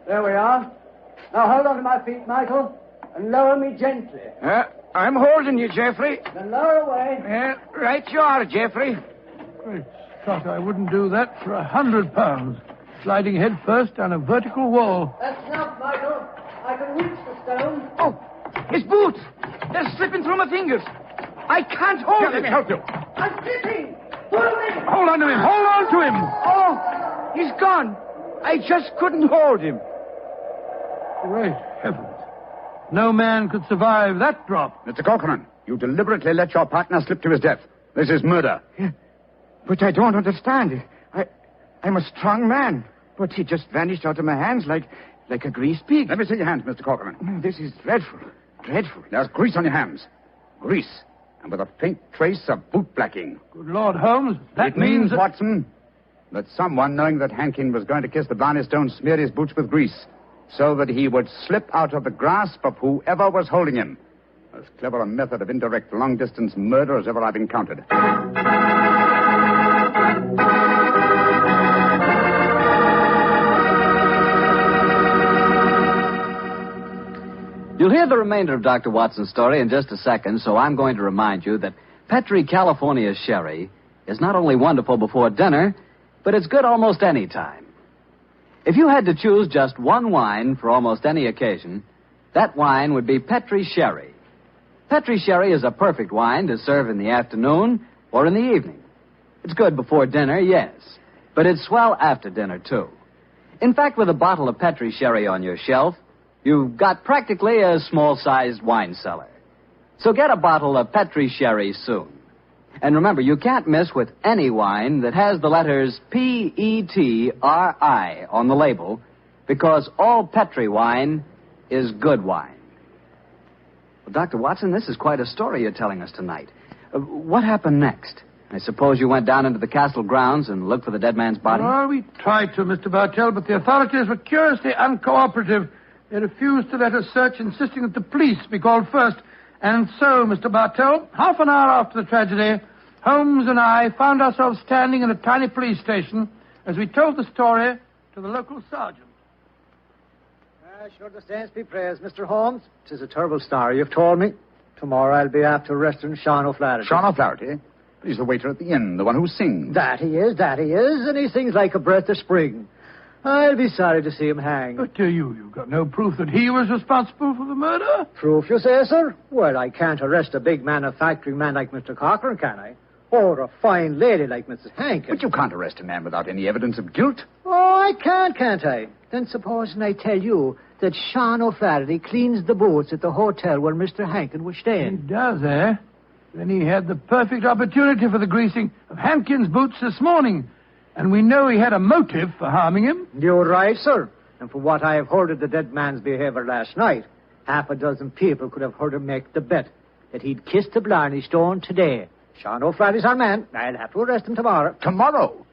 There we are. Now hold on to my feet, Michael, and lower me gently. I'm holding you, Geoffrey. Then lower away. Right you are, Geoffrey. Great Scott, I wouldn't do that for £100. Sliding head first down a vertical wall. That's enough, Michael. I can reach the stone. Oh, his boots. They're slipping through my fingers. I can't hold him. Let me help you. I'm slipping. Pull me. Hold on to him. Hold on to him. Oh, he's gone. I just couldn't hold him. Great heavens. No man could survive that drop. Mr. Corcoran, you deliberately let your partner slip to his death. This is murder. Yeah, but I don't understand. I'm a strong man, but he just vanished out of my hands like a greased pig. Let me see your hands, Mr. Corcoran. This is dreadful. Dreadful. There's grease on your hands. Grease. And with a faint trace of boot blacking. Good Lord, Holmes, that It means, that... Watson, that someone, knowing that Hankin was going to kiss the Blarney stone, smeared his boots with grease so that he would slip out of the grasp of whoever was holding him. As clever a method of indirect long-distance murder as ever I've encountered. You'll hear the remainder of Dr. Watson's story in just a second, so I'm going to remind you that Petri California Sherry is not only wonderful before dinner, but it's good almost any time. If you had to choose just one wine for almost any occasion, that wine would be Petri Sherry. Petri Sherry is a perfect wine to serve in the afternoon or in the evening. It's good before dinner, yes, but it's swell after dinner, too. In fact, with a bottle of Petri Sherry on your shelf, you've got practically a small-sized wine cellar. So get a bottle of Petri Sherry soon. And remember, you can't miss with any wine that has the letters Petri on the label, because all Petri wine is good wine. Well, Dr. Watson, this is quite a story you're telling us tonight. What happened next? I suppose you went down into the castle grounds and looked for the dead man's body? Well, we tried to, Mr. Bartell, but the authorities were curiously uncooperative. They refused to let us search, insisting that the police be called first. And so, Mr. Bartell, half an hour after the tragedy, Holmes and I found ourselves standing in a tiny police station as we told the story to the local sergeant. Sure the saints be praised, Mr. Holmes. 'Tis a terrible story you've told me. Tomorrow I'll be after arresting Sean O'Flaherty. Sean O'Flaherty? He's the waiter at the inn, the one who sings. That he is, and he sings like a breath of spring. I'll be sorry to see him hang. But you've got no proof that he was responsible for the murder? Proof, you say, sir? Well, I can't arrest a big manufacturing man like Mr. Corcoran, can I? Or a fine lady like Mrs. Hankin. But you can't arrest a man without any evidence of guilt. Oh, I can't I? Then supposing I tell you that Sean O'Flaherty cleans the boots at the hotel where Mr. Hankin was staying. He does, eh? Then he had the perfect opportunity for the greasing of Hankin's boots this morning. And we know he had a motive for harming him. You're right, sir. And from what I have heard of the dead man's behavior last night, half a dozen people could have heard him make the bet that he'd kiss the Blarney stone today. Sean O'Flaherty's our man. I'll have to arrest him tomorrow. Tomorrow?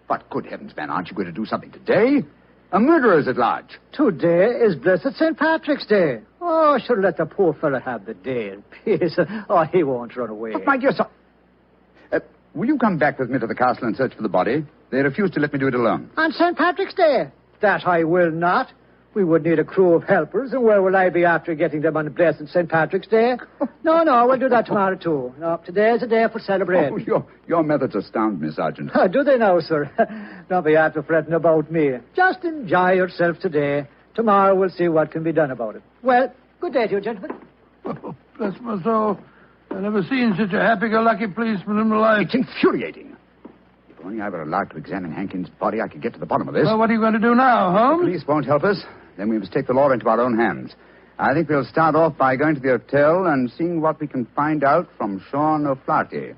But good heavens, man, aren't you going to do something today? A murderer is at large. Today is blessed St. Patrick's Day. Oh, sure, let the poor fellow have the day in peace. Oh, he won't run away. But my dear son... will you come back with me to the castle and search for the body? They refuse to let me do it alone. On St. Patrick's Day? That I will not. We would need a crew of helpers, and where will I be after getting them on the blessed St. Patrick's Day? No, we'll do that tomorrow, too. No, today's a day for celebrating. Oh, your methods astound me, Sergeant. Do they now, sir? Don't be after fretting about me. Just enjoy yourself today. Tomorrow we'll see what can be done about it. Well, good day to you, gentlemen. Oh, bless my soul. I've never seen such a happy-go-lucky policeman in my life. It's infuriating. If only I were allowed to examine Hankin's body, I could get to the bottom of this. Well, what are you going to do now, Holmes? The police won't help us. Then we must take the law into our own hands. I think we'll start off by going to the hotel and seeing what we can find out from Sean O'Flaherty.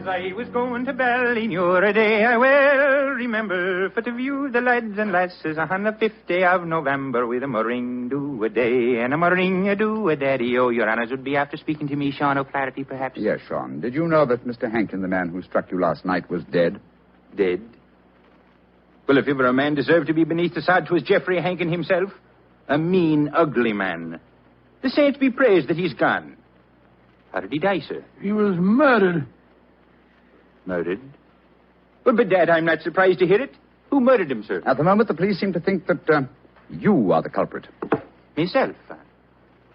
I was going to Ballinure a day, I well remember, for to view the lads and lasses on the 5th day of November with a murring do a day and a murring a do a daddy. Oh, your honors would be after speaking to me, Sean O'Flaherty, perhaps? Yes, Sean. Did you know that Mr. Hankin, the man who struck you last night, was dead? Dead? Well, if ever a man deserved to be beneath the sod, 'twas Geoffrey Hankin himself. A mean, ugly man. The saints be praised that he's gone. How did he die, sir? He was murdered. Murdered? Well, bedad, I'm not surprised to hear it. Who murdered him, sir? At the moment, the police seem to think that you are the culprit. Myself?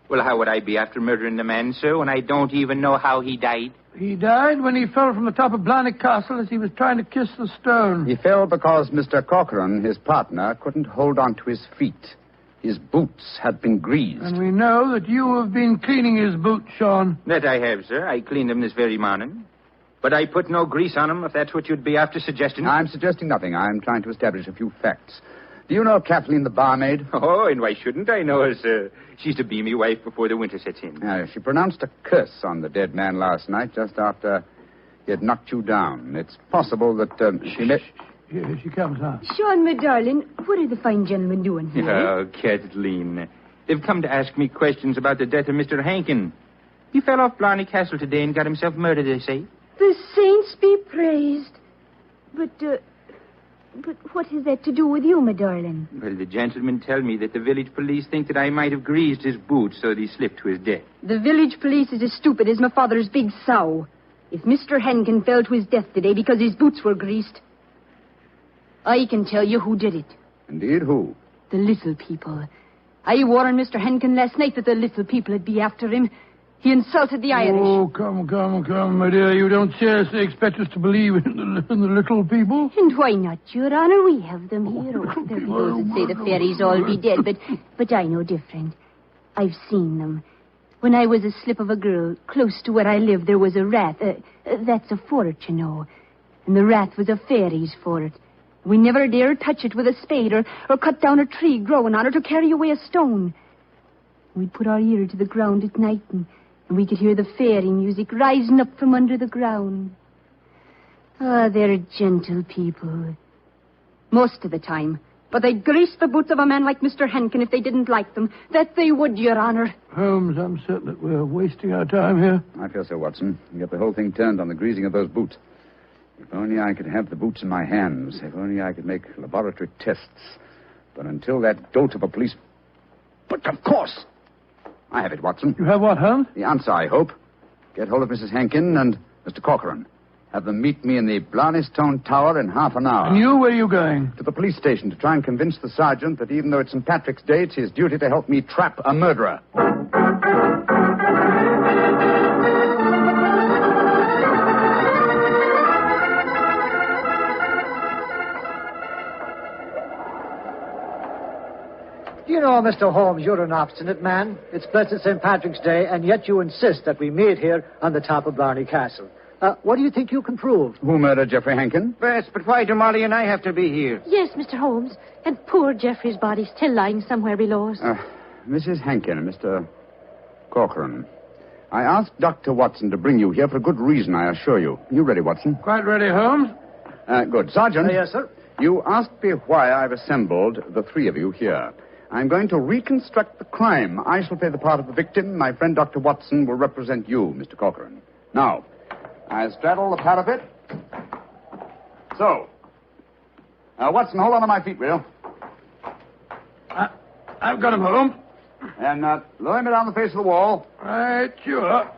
Well, how would I be after murdering the man, sir, when I don't even know how he died? He died when he fell from the top of Blarney Castle as he was trying to kiss the stone. He fell because Mr. Corcoran, his partner, couldn't hold on to his feet. His boots had been greased. And we know that you have been cleaning his boots, Sean. That I have, sir. I cleaned them this very morning. But I put no grease on them, if that's what you'd be after suggesting. I'm suggesting nothing. I'm trying to establish a few facts. Do you know Kathleen, the barmaid? Oh, and why shouldn't I know her, sir? She's to be me wife before the winter sets in. She pronounced a curse on the dead man last night, just after he had knocked you down. It's possible that she met... Here she comes now. Sean, my darling, what are the fine gentlemen doing here? Oh, Kathleen. They've come to ask me questions about the death of Mr. Hankin. He fell off Blarney Castle today and got himself murdered, they say. The saints be praised. But what has that to do with you, my darling? Well, the gentlemen tell me that the village police think that I might have greased his boots so that he slipped to his death. The village police is as stupid as my father's big sow. If Mr. Hankin fell to his death today because his boots were greased, I can tell you who did it. Indeed, who? The little people. I warned Mr. Hankin last night that the little people would be after him. He insulted the Irish. Oh, come, my dear. You don't seriously expect us to believe in the little people? And why not, Your Honor? We have them here. Oh, there are those that say the fairies all be dead, but I know different. I've seen them. When I was a slip of a girl, close to where I live, there was a rath. That's a fort, you know. And the rath was a fairy's fort. We never dare touch it with a spade or cut down a tree growing on it or carry away a stone. We'd put our ear to the ground at night and we could hear the fairy music rising up from under the ground. Ah, they're gentle people. Most of the time. But they'd grease the boots of a man like Mr. Hankin if they didn't like them. That they would, Your Honor. Holmes, I'm certain that we're wasting our time here. I feel so, Watson. You get the whole thing turned on the greasing of those boots. If only I could have the boots in my hands. If only I could make laboratory tests. But until that dolt of a police... But of course! I have it, Watson. You have what, Holmes? The answer, I hope. Get hold of Mrs. Hankin and Mr. Corcoran. Have them meet me in the Blarney Stone Tower in half an hour. And you, where are you going? To the police station to try and convince the sergeant that even though it's St. Patrick's Day, it's his duty to help me trap a murderer. Do you know, Mr. Holmes, you're an obstinate man. It's blessed St. Patrick's Day, and yet you insist that we meet here on the top of Blarney Castle. What do you think you can prove? Who murdered Geoffrey Hankin? But why do Molly and I have to be here? Yes, Mr. Holmes. And poor Geoffrey's body still lying somewhere below us. Mrs. Hankin and Mr. Corcoran. I asked Dr. Watson to bring you here for a good reason, I assure you. You ready, Watson? Quite ready, Holmes. Good. Sergeant. Yes, sir. You asked me why I've assembled the three of you here. I'm going to reconstruct the crime. I shall play the part of the victim. My friend Dr. Watson will represent you, Mr. Corcoran. Now, I straddle the parapet. So. Watson, hold on to my feet, will you? I've got him, Holmes. And lower me down the face of the wall. Right, sure.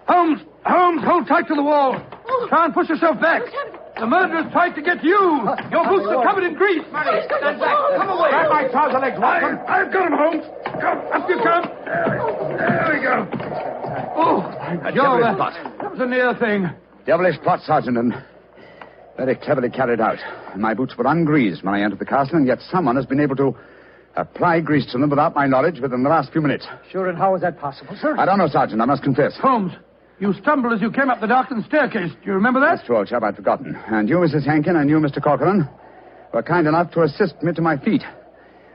Holmes, hold tight to the wall. Try and push yourself back. The murderer's tried to get you. Your boots are covered in grease. Stand back. Come away. Grab my trouser legs, Watson. I've got him, Holmes. Come, up you come. There we go. Oh, Joe, that was a near thing. Devilish plot, Sergeant, and very cleverly carried out. My boots were ungreased when I entered the castle, and yet someone has been able to apply grease to them without my knowledge within the last few minutes. Sure, and how is that possible, sir? I don't know, Sergeant, I must confess. Holmes, You stumbled as you came up the darkened staircase. Do you remember that? That's true, old chap. I'd forgotten. And you, Mrs. Hankin, and you, Mr. Corcoran, were kind enough to assist me to my feet.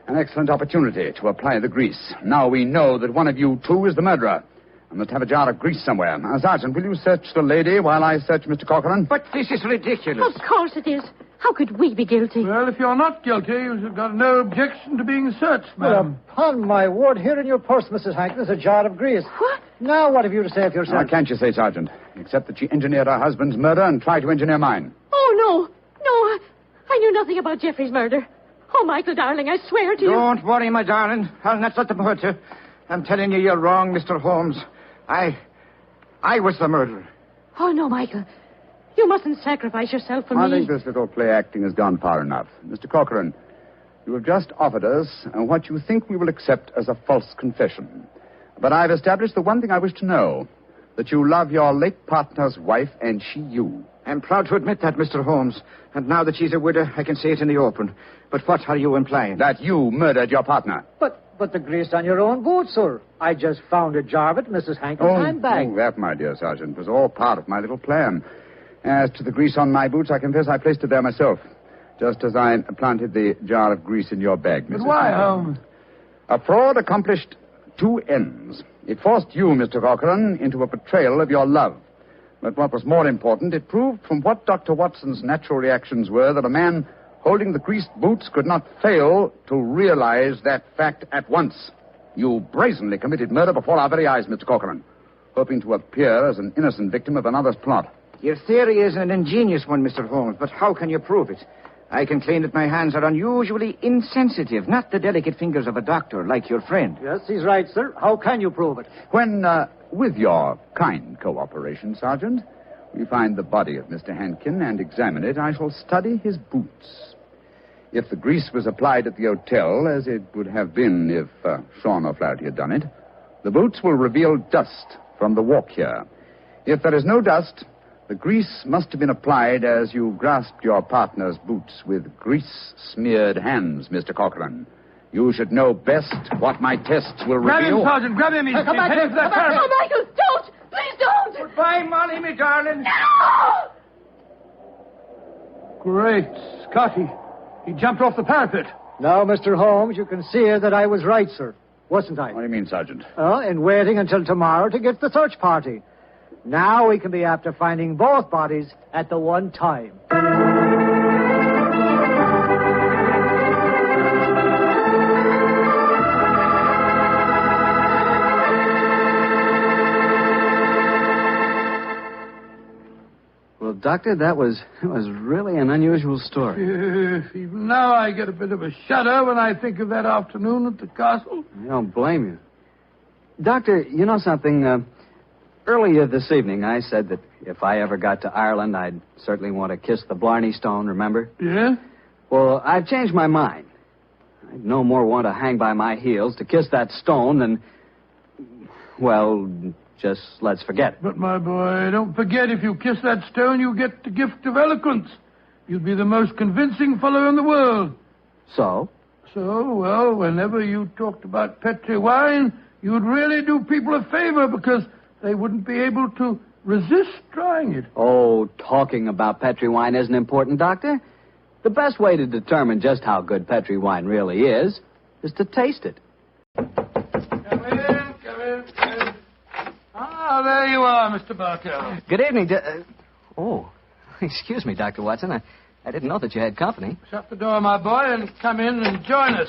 An excellent opportunity to apply the grease. Now we know that one of you two is the murderer. I must have a jar of grease somewhere. Now, Sergeant, will you search the lady while I search Mr. Corcoran? But this is ridiculous. Of course it is. How could we be guilty? Well, if you're not guilty, you've got no objection to being searched, madam. Well, upon my word, here in your purse, Mrs. Hankin, is a jar of grease. What? Now, what have you to say of yourself? Now, can't you say, Sergeant? Except that she engineered her husband's murder and tried to engineer mine. Oh, no. No, I knew nothing about Geoffrey's murder. Oh, Michael, darling, I swear to you. Don't worry, my darling. I'll not let them hurt you. I'm telling you, you're wrong, Mr. Holmes. I was the murderer. Oh, no, Michael. You mustn't sacrifice yourself for me. I think this little play acting has gone far enough. Mr. Corcoran, you have just offered us what you think we will accept as a false confession. But I've established the one thing I wish to know, that you love your late partner's wife and she you. I'm proud to admit that, Mr. Holmes. And now that she's a widow, I can say it in the open. But what are you implying? That you murdered your partner. But the grease on your own boot, sir. I just found a jar of it, Mrs. Hankin's handbag. Oh, that, my dear Sergeant, was all part of my little plan. As to the grease on my boots, I confess I placed it there myself, just as I planted the jar of grease in your bag, Mrs. But why, Holmes? A fraud accomplished two ends. It forced you, Mr. Corcoran, into a betrayal of your love. But what was more important, it proved from what Dr. Watson's natural reactions were that a man holding the greased boots could not fail to realize that fact at once. You brazenly committed murder before our very eyes, Mr. Corcoran, hoping to appear as an innocent victim of another's plot. Your theory is an ingenious one, Mr. Holmes, but how can you prove it? I can claim that my hands are unusually insensitive, not the delicate fingers of a doctor like your friend. Yes, he's right, sir. How can you prove it? When, with your kind cooperation, Sergeant, we find the body of Mr. Hankin and examine it, I shall study his boots. If the grease was applied at the hotel, as it would have been if Sean O'Flaherty had done it, the boots will reveal dust from the walk here. If there is no dust, the grease must have been applied as you grasped your partner's boots with grease-smeared hands, Mr. Corcoran. You should know best what my tests will Grab reveal. him, Sergeant. Grab him. He's Come back. heading for that parapet. Oh, Michael, don't. Please don't. Goodbye, Molly, me darling. No! Great Scotty. He jumped off the parapet. Now, Mr. Holmes, you can see that I was right, sir. Wasn't I? What do you mean, Sergeant? In waiting until tomorrow to get the search party. Now we can be after finding both bodies at the one time. Well, Doctor, that was really an unusual story. Even now I get a bit of a shudder when I think of that afternoon at the castle. I don't blame you. Doctor, you know something? Earlier this evening, I said that if I ever got to Ireland, I'd certainly want to kiss the Blarney stone, remember? Yeah? Well, I've changed my mind. I'd no more want to hang by my heels to kiss that stone than, well, just let's forget it. But, my boy, don't forget, if you kiss that stone, you get the gift of eloquence. You'd be the most convincing fellow in the world. So? So, well, whenever you talked about Petri wine, you'd really do people a favor because they wouldn't be able to resist trying it. Oh, talking about Petri wine isn't important, Doctor. The best way to determine just how good Petri wine really is to taste it. Come in. Ah, there you are, Mr. Bartell. Good evening. Excuse me, Dr. Watson. I didn't know that you had company. Shut the door, my boy, and come in and join us.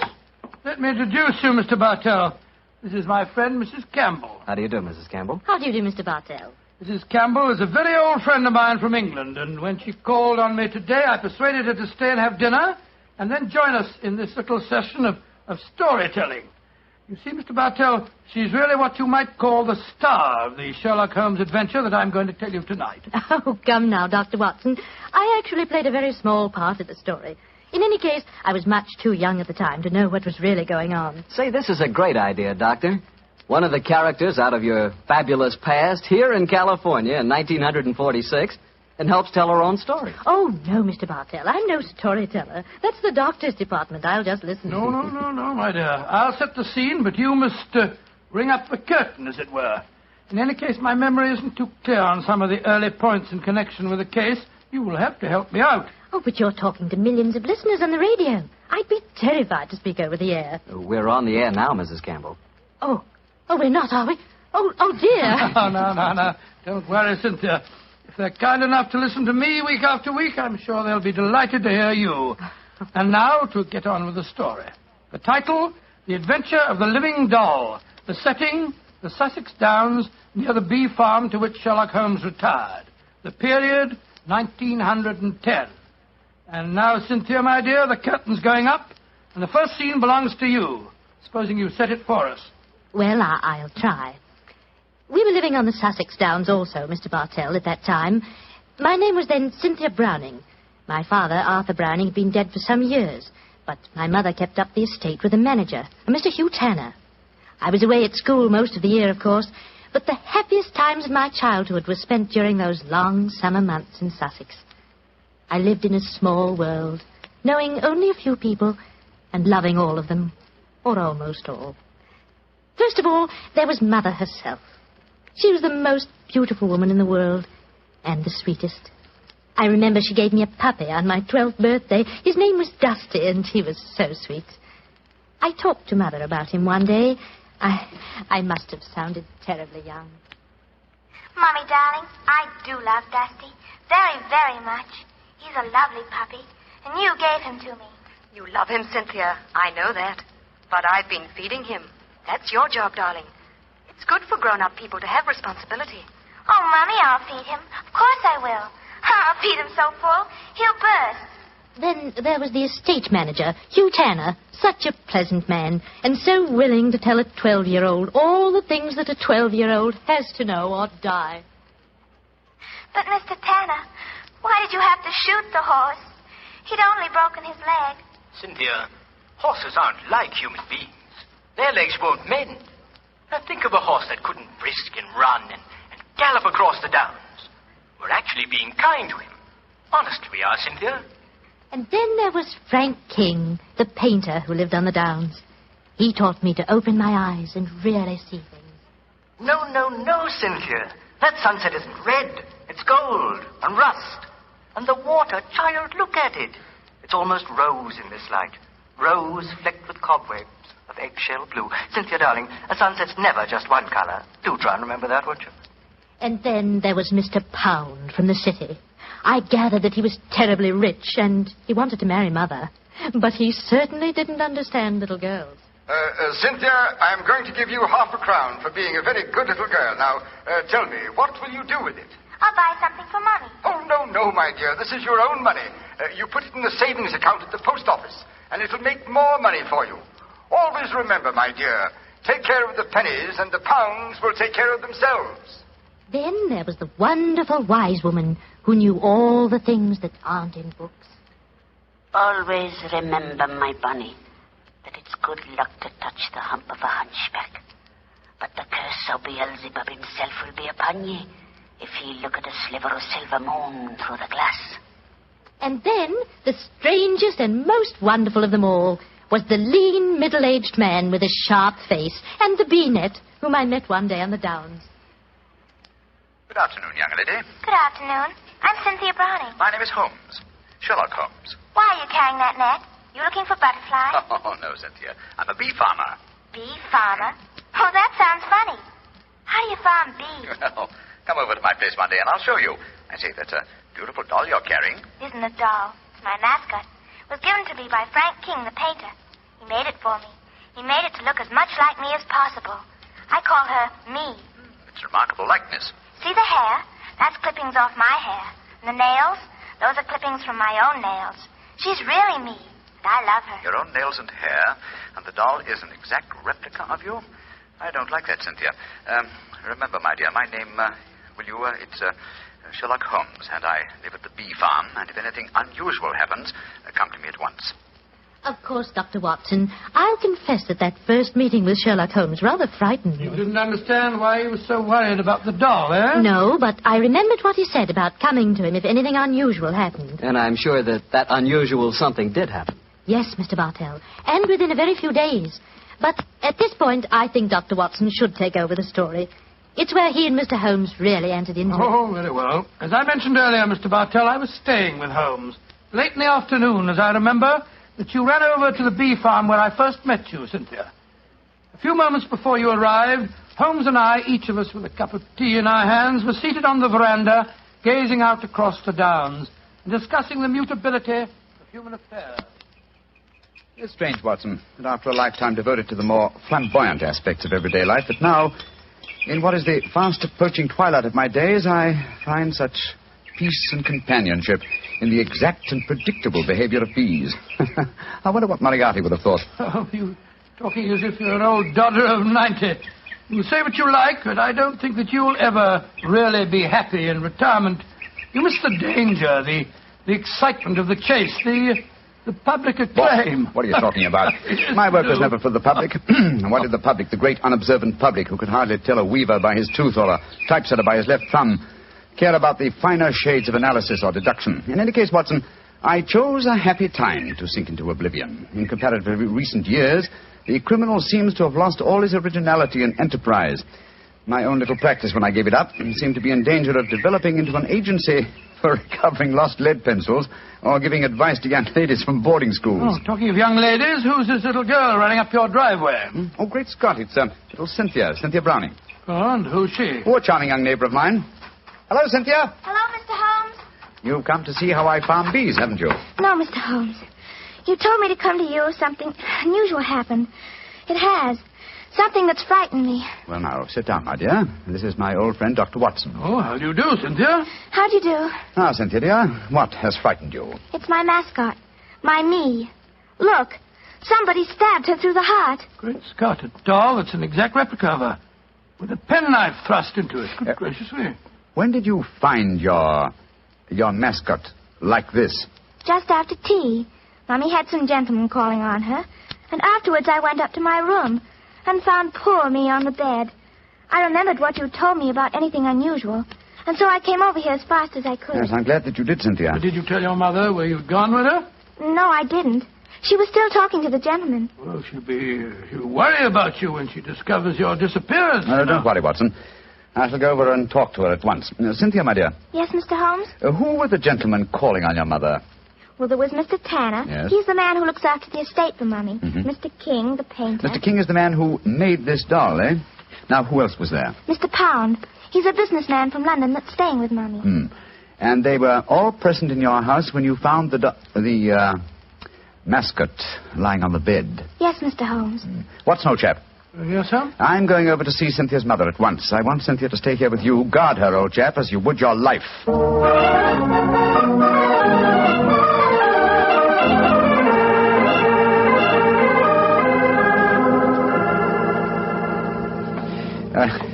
Let me introduce you, Mr. Bartell. This is my friend, Mrs. Campbell. How do you do, Mrs. Campbell? How do you do, Mr. Bartell? Mrs. Campbell is a very old friend of mine from England, and when she called on me today, I persuaded her to stay and have dinner, and then join us in this little session of storytelling. You see, Mr. Bartell, she's really what you might call the star of the Sherlock Holmes adventure that I'm going to tell you tonight. Oh, come now, Dr. Watson. I actually played a very small part in the story. In any case, I was much too young at the time to know what was really going on. Say, this is a great idea, Doctor. One of the characters out of your fabulous past here in California in 1946 and helps tell her own story. Oh, no, Mr. Bartell. I'm no storyteller. That's the doctor's department. I'll just listen. No, my dear. I'll set the scene, but you must ring up the curtain, as it were. In any case, my memory isn't too clear on some of the early points in connection with the case. You will have to help me out. Oh, but you're talking to millions of listeners on the radio. I'd be terrified to speak over the air. We're on the air now, Mrs. Campbell. Oh, we're not, are we? Oh, dear. No. Don't worry, Cynthia. If they're kind enough to listen to me week after week, I'm sure they'll be delighted to hear you. And now to get on with the story. The title, The Adventure of the Living Doll. The setting, the Sussex Downs, near the bee farm to which Sherlock Holmes retired. The period, 1910. And now, Cynthia, my dear, the curtain's going up, and the first scene belongs to you. Supposing you set it for us. Well, I'll try. We were living on the Sussex Downs also, Mr. Bartell, at that time. My name was then Cynthia Browning. My father, Arthur Browning, had been dead for some years, but my mother kept up the estate with a manager, a Mr. Hugh Tanner. I was away at school most of the year, of course, but the happiest times of my childhood were spent during those long summer months in Sussex. I lived in a small world, knowing only a few people and loving all of them, or almost all. First of all, there was Mother herself. She was the most beautiful woman in the world, and the sweetest. I remember she gave me a puppy on my 12th birthday. His name was Dusty, and he was so sweet. I talked to Mother about him one day. I must have sounded terribly young. Mommy, darling, I do love Dusty. Very, very much. He's a lovely puppy, and you gave him to me. You love him, Cynthia. I know that. But I've been feeding him. That's your job, darling. It's good for grown-up people to have responsibility. Oh, Mommy, I'll feed him. Of course I will. I'll feed him so full, he'll burst. Then there was the estate manager, Hugh Tanner, such a pleasant man, and so willing to tell a 12-year-old all the things that a 12-year-old has to know or die. But, Mr. Tanner, why did you have to shoot the horse? He'd only broken his leg. Cynthia, horses aren't like human beings. Their legs won't mend. Now think of a horse that couldn't brisk and run and gallop across the downs. We're actually being kind to him. Honest we are, Cynthia. And then there was Frank King, the painter who lived on the downs. He taught me to open my eyes and really see things. No, Cynthia. That sunset isn't red. It's gold and rust. And the water, child, look at it. It's almost rose in this light. Rose flecked with cobwebs of eggshell blue. Cynthia, darling, a sunset's never just one color. Do try and remember that, won't you? And then there was Mr. Pound from the city. I gathered that he was terribly rich, and he wanted to marry Mother. But he certainly didn't understand little girls. Cynthia, I'm going to give you half a crown for being a very good little girl. Now, tell me, what will you do with it? I'll buy something for Mommy. Oh, no, my dear. This is your own money. You put it in the savings account at the post office, and it'll make more money for you. Always remember, my dear, take care of the pennies, and the pounds will take care of themselves. Then there was the wonderful wise woman who knew all the things that aren't in books. Always remember, my bunny, that it's good luck to touch the hump of a hunchback. But the curse of Beelzebub himself will be upon ye if ye look at a sliver of silver moon through the glass. And then, the strangest and most wonderful of them all was the lean, middle-aged man with a sharp face and the bee-net whom I met one day on the downs. Good afternoon, young lady. Good afternoon. I'm Cynthia Browning. My name is Holmes. Sherlock Holmes. Why are you carrying that net? You looking for butterflies? Oh, no, Cynthia. I'm a bee farmer. Bee farmer? Oh, that sounds funny. How do you farm bees? Well, come over to my place one day and I'll show you. I say, that's a beautiful doll you're carrying. Isn't a doll. It's my mascot. It was given to me by Frank King, the painter. He made it for me. He made it to look as much like me as possible. I call her Me. It's a remarkable likeness. See the hair? That's clippings off my hair. And the nails? Those are clippings from my own nails. She's really me, and I love her. Your own nails and hair, and the doll is an exact replica of you? I don't like that, Cynthia. Remember, my dear, my name, it's Sherlock Holmes, and I live at the bee farm, and if anything unusual happens, come to me at once. Of course, Dr. Watson. I'll confess that first meeting with Sherlock Holmes rather frightened me. You didn't understand why he was so worried about the doll, eh? No, but I remembered what he said about coming to him if anything unusual happened. And I'm sure that unusual something did happen. Yes, Mr. Bartell, and within a very few days. But at this point, I think Dr. Watson should take over the story. It's where he and Mr. Holmes really entered into it. Oh, very well. As I mentioned earlier, Mr. Bartell, I was staying with Holmes. Late in the afternoon, as I remember, that you ran over to the bee farm where I first met you, Cynthia. A few moments before you arrived, Holmes and I, each of us with a cup of tea in our hands, were seated on the veranda, gazing out across the downs and discussing the mutability of human affairs. It's strange, Watson, that after a lifetime devoted to the more flamboyant aspects of everyday life, that now, in what is the fast approaching twilight of my days, I find such peace and companionship in the exact and predictable behavior of bees. I wonder what Moriarty would have thought. Oh, you talking as if you're an old dodder of 90. You say what you like, but I don't think that you'll ever really be happy in retirement. You miss the danger, the excitement of the chase, the public acclaim. What are you talking about? My work was never for the public. What did the public, the great unobservant public, who could hardly tell a weaver by his tooth or a typesetter by his left thumb, care about the finer shades of analysis or deduction? In any case, Watson, I chose a happy time to sink into oblivion. In comparatively recent years, the criminal seems to have lost all his originality and enterprise. My own little practice when I gave it up seemed to be in danger of developing into an agency for recovering lost lead pencils or giving advice to young ladies from boarding schools. Oh, talking of young ladies, who's this little girl running up your driveway? Oh, great Scott, it's little Cynthia Browning. Oh, and who's she? Oh, a charming young neighbor of mine. Hello, Cynthia. Hello, Mr. Holmes. You've come to see how I farm bees, haven't you? No, Mr. Holmes. You told me to come to you if something unusual happened. It has. Something that's frightened me. Well, now, sit down, my dear. This is my old friend, Dr. Watson. Oh, how do you do, Cynthia? How do you do? Now, Cynthia, dear, what has frightened you? It's my mascot. My me. Look, somebody stabbed her through the heart. Great Scott, a doll that's an exact replica of her, with a penknife thrust into it. Good gracious me. When did you find your mascot like this? Just after tea. Mummy had some gentlemen calling on her, and afterwards I went up to my room and found poor me on the bed. I remembered what you told me about anything unusual, and so I came over here as fast as I could. Yes, I'm glad that you did, Cynthia. But did you tell your mother where you'd gone with her? No, I didn't. She was still talking to the gentleman. Well, she'll worry about you when she discovers your disappearance. No, don't worry, Watson. I shall go over and talk to her at once. Cynthia, my dear. Yes, Mr. Holmes? Who were the gentlemen calling on your mother? Well, there was Mr. Tanner. Yes. He's the man who looks after the estate for Mummy. Mm-hmm. Mr. King, the painter. Mr. King is the man who made this doll, eh? Now, who else was there? Mr. Pound. He's a businessman from London that's staying with Mummy. And they were all present in your house when you found the mascot lying on the bed. Yes, Mr. Holmes. What's no, chap? Yes, sir? I'm going over to see Cynthia's mother at once. I want Cynthia to stay here with you. Guard her, old chap, as you would your life.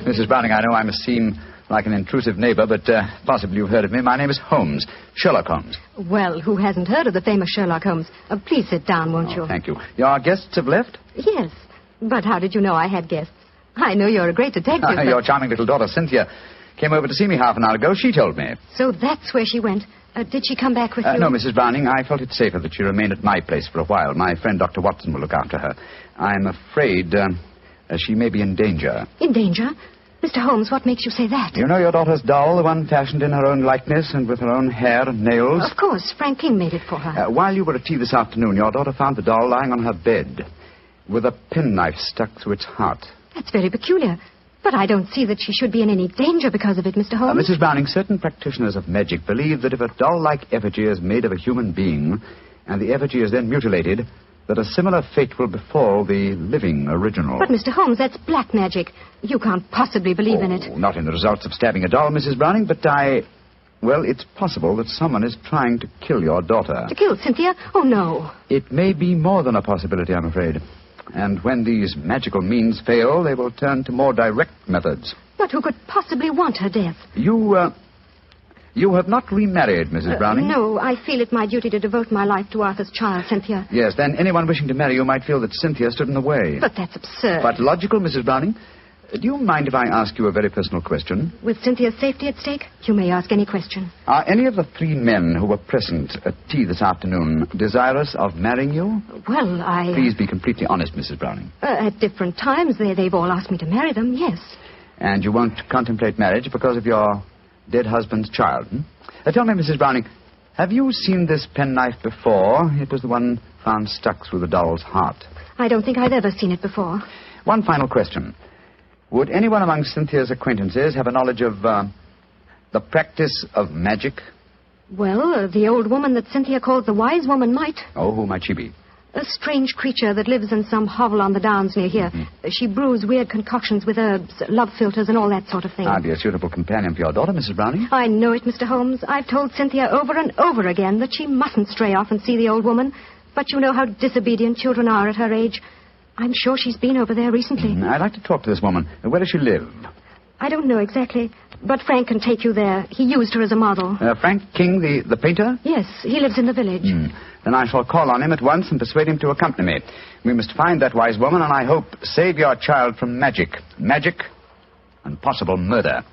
Mrs. Browning, I know I must seem like an intrusive neighbor, but possibly you've heard of me. My name is Holmes, Sherlock Holmes. Well, who hasn't heard of the famous Sherlock Holmes? Please sit down, won't you? Thank you. Your guests have left? Yes. But how did you know I had guests? I know you're a great detective. Your charming little daughter, Cynthia, came over to see me half an hour ago. She told me. So that's where she went. Did she come back with you? No, Mrs. Browning. I felt it safer that she remained at my place for a while. My friend, Dr. Watson, will look after her. I'm afraid she may be in danger. In danger? Mr. Holmes, what makes you say that? You know your daughter's doll, the one fashioned in her own likeness and with her own hair and nails? Of course. Frank King made it for her. While you were at tea this afternoon, your daughter found the doll lying on her bed with a penknife stuck through its heart. That's very peculiar. But I don't see that she should be in any danger because of it, Mr. Holmes. Mrs. Browning, certain practitioners of magic believe that if a doll-like effigy is made of a human being and the effigy is then mutilated, that a similar fate will befall the living original. But, Mr. Holmes, that's black magic. You can't possibly believe in it. Not in the results of stabbing a doll, Mrs. Browning, but well, it's possible that someone is trying to kill your daughter. To kill Cynthia? Oh, no. It may be more than a possibility, I'm afraid. And when these magical means fail, they will turn to more direct methods. But who could possibly want her death? You have not remarried, Mrs. Browning? No, I feel it my duty to devote my life to Arthur's child, Cynthia. Yes, then anyone wishing to marry you might feel that Cynthia stood in the way. But that's absurd. But logical, Mrs. Browning. Do you mind if I ask you a very personal question? With Cynthia's safety at stake, you may ask any question. Are any of the three men who were present at tea this afternoon desirous of marrying you? Well, Please be completely honest, Mrs. Browning. At different times, they've all asked me to marry them, yes. And you won't contemplate marriage because of your dead husband's child. Tell me, Mrs. Browning, have you seen this penknife before? It was the one found stuck through the doll's heart. I don't think I've ever seen it before. One final question. Would anyone among Cynthia's acquaintances have a knowledge of the practice of magic? Well, the old woman that Cynthia calls the wise woman might. Oh, who might she be? A strange creature that lives in some hovel on the downs near here. She brews weird concoctions with herbs, love philters, and all that sort of thing. I'd be a suitable companion for your daughter, Mrs. Browning. I know it, Mr. Holmes. I've told Cynthia over and over again that she mustn't stray off and see the old woman. But you know how disobedient children are at her age. I'm sure she's been over there recently. I'd like to talk to this woman. Where does she live? I don't know exactly, but Frank can take you there. He used her as a model. Frank King, the painter? Yes, he lives in the village. Then I shall call on him at once and persuade him to accompany me. We must find that wise woman and I hope save your child from magic. Magic and possible murder.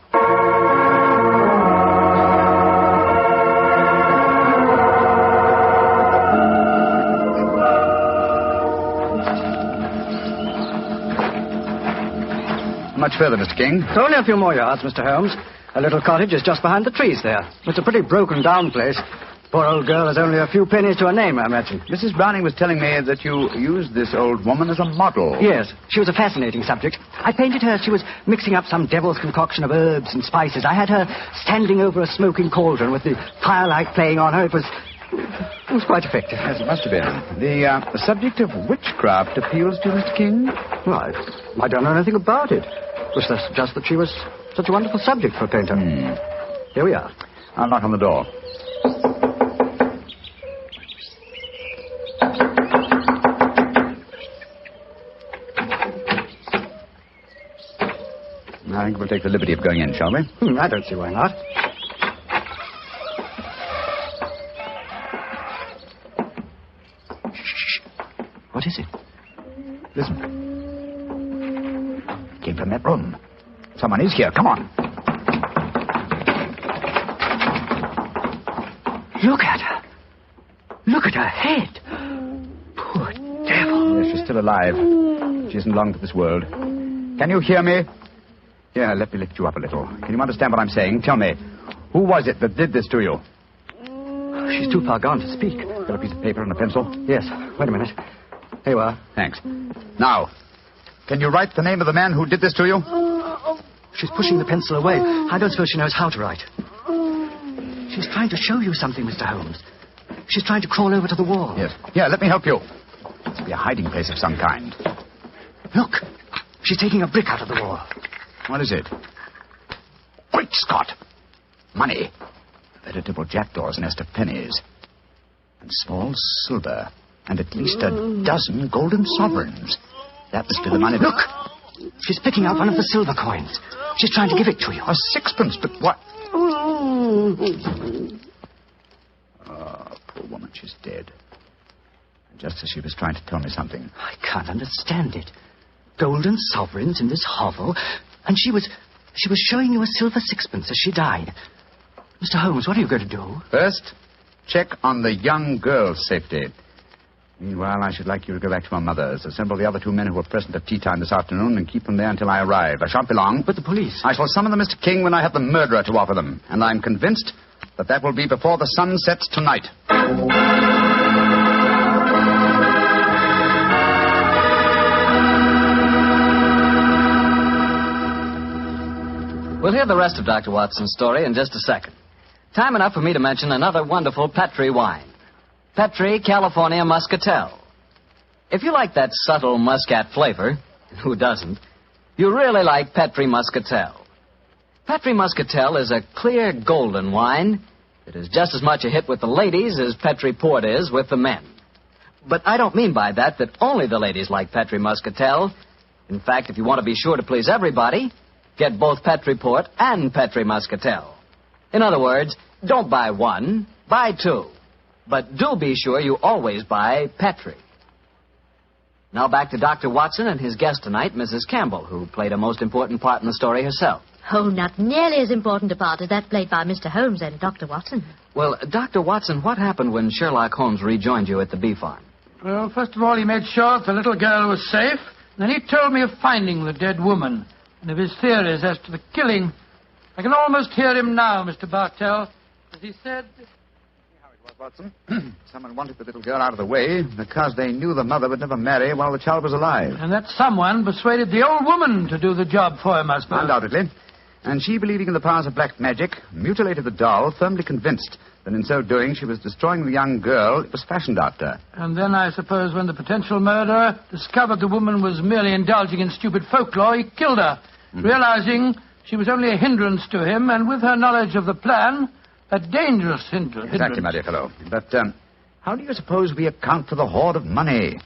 Much further, Mr. King? Only a few more yards, Mr. Holmes. A little cottage is just behind the trees there. It's a pretty broken-down place. Poor old girl has only a few pennies to her name, I imagine. Mrs. Browning was telling me that you used this old woman as a model. Yes, she was a fascinating subject. I painted her as she was mixing up some devil's concoction of herbs and spices. I had her standing over a smoking cauldron with the firelight playing on her. It was quite effective. Yes, it must have been. The subject of witchcraft appeals to you, Mr. King? Right. I don't know anything about it. It was just that she was such a wonderful subject for a painter. Here we are. I'll knock on the door. I think we'll take the liberty of going in, shall we? I don't see why not. Shh. What is it? Listen. It came from that room. Someone is here. Come on. Look at her. Look at her head. Poor devil. Yes, she's still alive. She isn't long to this world. Can you hear me? Here, let me lift you up a little. Can you understand what I'm saying? Tell me, who was it that did this to you? She's too far gone to speak. Got a piece of paper and a pencil? Yes. Wait a minute. Here you are. Thanks. Now, can you write the name of the man who did this to you? She's pushing the pencil away. I don't suppose she knows how to write. She's trying to show you something, Mr. Holmes. She's trying to crawl over to the wall. Yes. Here, let me help you. Must be a hiding place of some kind. Look. She's taking a brick out of the wall. What is it? Great Scott! Money. Veritable jackdaw's nest of pennies. And small silver. And at least a dozen golden sovereigns. That must be the money. Look! She's picking out one of the silver coins. She's trying to give it to you. A sixpence, but what? Oh, poor woman, she's dead. Just as she was trying to tell me something. I can't understand it. Golden sovereigns in this hovel, and she was showing you a silver sixpence as she died. Mr. Holmes, what are you going to do? First, check on the young girl's safety. Meanwhile, I should like you to go back to my mother's. Assemble the other two men who were present at tea time this afternoon and keep them there until I arrive. I shan't be long. But the police? I shall summon them, Mr. King, when I have the murderer to offer them. And I'm convinced that will be before the sun sets tonight. We'll hear the rest of Dr. Watson's story in just a second. Time enough for me to mention another wonderful Petri wine. Petri California Muscatel. If you like that subtle muscat flavor, who doesn't, you really like Petri Muscatel. Petri Muscatel is a clear golden wine that is just as much a hit with the ladies as Petri Port is with the men. But I don't mean by that only the ladies like Petri Muscatel. In fact, if you want to be sure to please everybody, get both Petri Port and Petri Muscatel. In other words, don't buy one, buy two. But do be sure you always buy Petri. Now back to Dr. Watson and his guest tonight, Mrs. Campbell, who played a most important part in the story herself. Oh, not nearly as important a part as that played by Mr. Holmes and Dr. Watson. Well, Dr. Watson, what happened when Sherlock Holmes rejoined you at the bee farm? Well, first of all, he made sure the little girl was safe. Then he told me of finding the dead woman. and of his theories as to the killing. I can almost hear him now, Mr. Bartell, as he said... Watson. Someone wanted the little girl out of the way because they knew the mother would never marry while the child was alive. And that someone persuaded the old woman to do the job for him, I suppose. Undoubtedly. And she, believing in the powers of black magic, mutilated the doll, firmly convinced that in so doing she was destroying the young girl it was fashioned after. And then, I suppose, when the potential murderer discovered the woman was merely indulging in stupid folklore, he killed her, realizing she was only a hindrance to him, and with her knowledge of the plan... a dangerous hindrance. Exactly, my dear fellow. But how do you suppose we account for the hoard of money?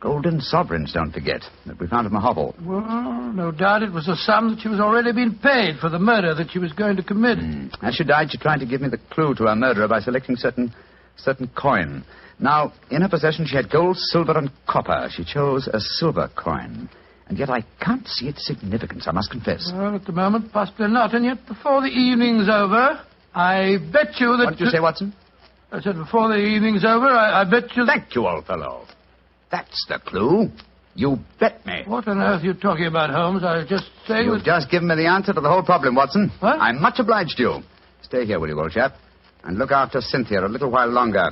Golden sovereigns, don't forget, that we found in the hovel. Well, no doubt it was a sum that she was already being paid for the murder that she was going to commit. As she died, she tried to give me the clue to her murderer by selecting certain coin. Now, in her possession, she had gold, silver, and copper. She chose a silver coin. And yet I can't see its significance, I must confess. Well, at the moment, possibly not. And yet, before the evening's over... I bet you that... What did you say, Watson? I said before the evening's over, I bet you... Thank you, old fellow. That's the clue. You bet me. What on earth are you talking about, Holmes? I was just saying... You've just given me the answer to the whole problem, Watson. What? I'm much obliged to you. Stay here, will you, old chap? And look after Cynthia a little while longer.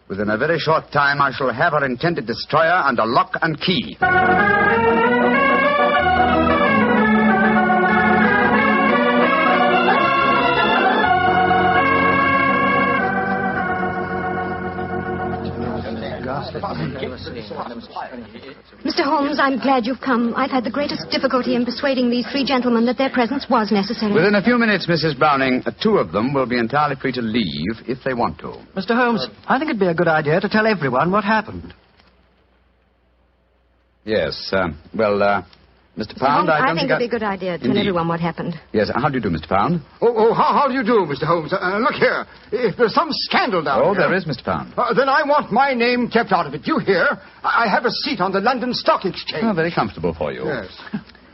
Within a very short time, I shall have her intended destroyer under lock and key. Mr. Holmes, I'm glad you've come. I've had the greatest difficulty in persuading these three gentlemen that their presence was necessary. Within a few minutes, Mrs. Browning, two of them will be entirely free to leave if they want to. Mr. Holmes, I think it'd be a good idea to tell everyone what happened. Yes, Mr. Pound, I don't think it'd be a good idea to tell everyone what happened. Yes, how do you do, Mr. Pound? How do you do, Mr. Holmes? Look here. If there's some scandal down here... Oh, there is, Mr. Pound. Then I want my name kept out of it. You hear? I have a seat on the London Stock Exchange. Oh, very comfortable for you. Yes.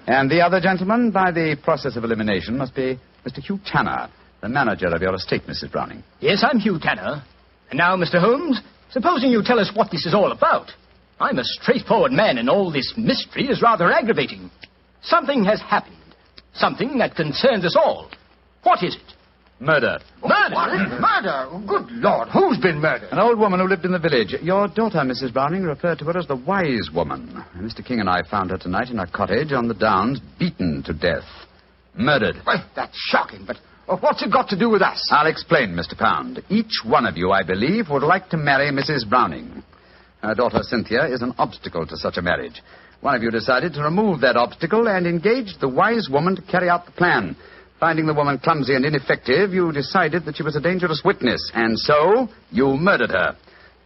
And the other gentleman, by the process of elimination, must be Mr. Hugh Tanner, the manager of your estate, Mrs. Browning. Yes, I'm Hugh Tanner. And now, Mr. Holmes, supposing you tell us what this is all about. I'm a straightforward man, and all this mystery is rather aggravating. Something has happened. Something that concerns us all. What is it? Murder. Murder? What? Murder? Good Lord, who's been murdered? An old woman who lived in the village. Your daughter, Mrs. Browning, referred to her as the wise woman. Mr. King and I found her tonight in her cottage on the downs, beaten to death. Murdered. Well, that's shocking, but what's it got to do with us? I'll explain, Mr. Pound. Each one of you, I believe, would like to marry Mrs. Browning. Her daughter, Cynthia, is an obstacle to such a marriage. One of you decided to remove that obstacle and engaged the wise woman to carry out the plan. Finding the woman clumsy and ineffective, you decided that she was a dangerous witness, and so you murdered her.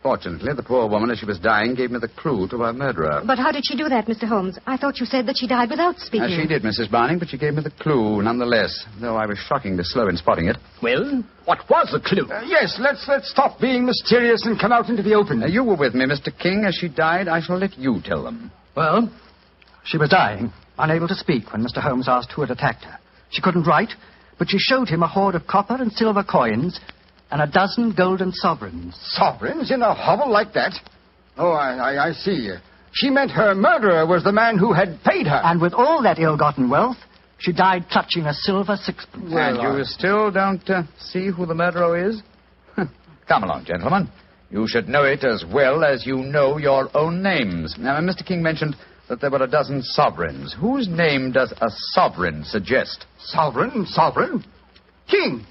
Fortunately, the poor woman, as she was dying, gave me the clue to her murderer. But how did she do that, Mr. Holmes? I thought you said that she died without speaking. She did, Mrs. Browning, but she gave me the clue nonetheless, though I was shockingly slow in spotting it. Well, what was the clue? Yes, let's stop being mysterious and come out into the open. You were with me, Mr. King. As she died, I shall let you tell them. Well, she was dying, unable to speak when Mr. Holmes asked who had attacked her. She couldn't write, but she showed him a hoard of copper and silver coins and a dozen golden sovereigns. Sovereigns in a hovel like that? Oh, I see. She meant her murderer was the man who had paid her. And with all that ill-gotten wealth, she died clutching a silver sixpence. And you still don't see who the murderer is? Come along, gentlemen. You should know it as well as you know your own names. Now, Mr. King mentioned that there were a dozen sovereigns. Whose name does a sovereign suggest? Sovereign? King!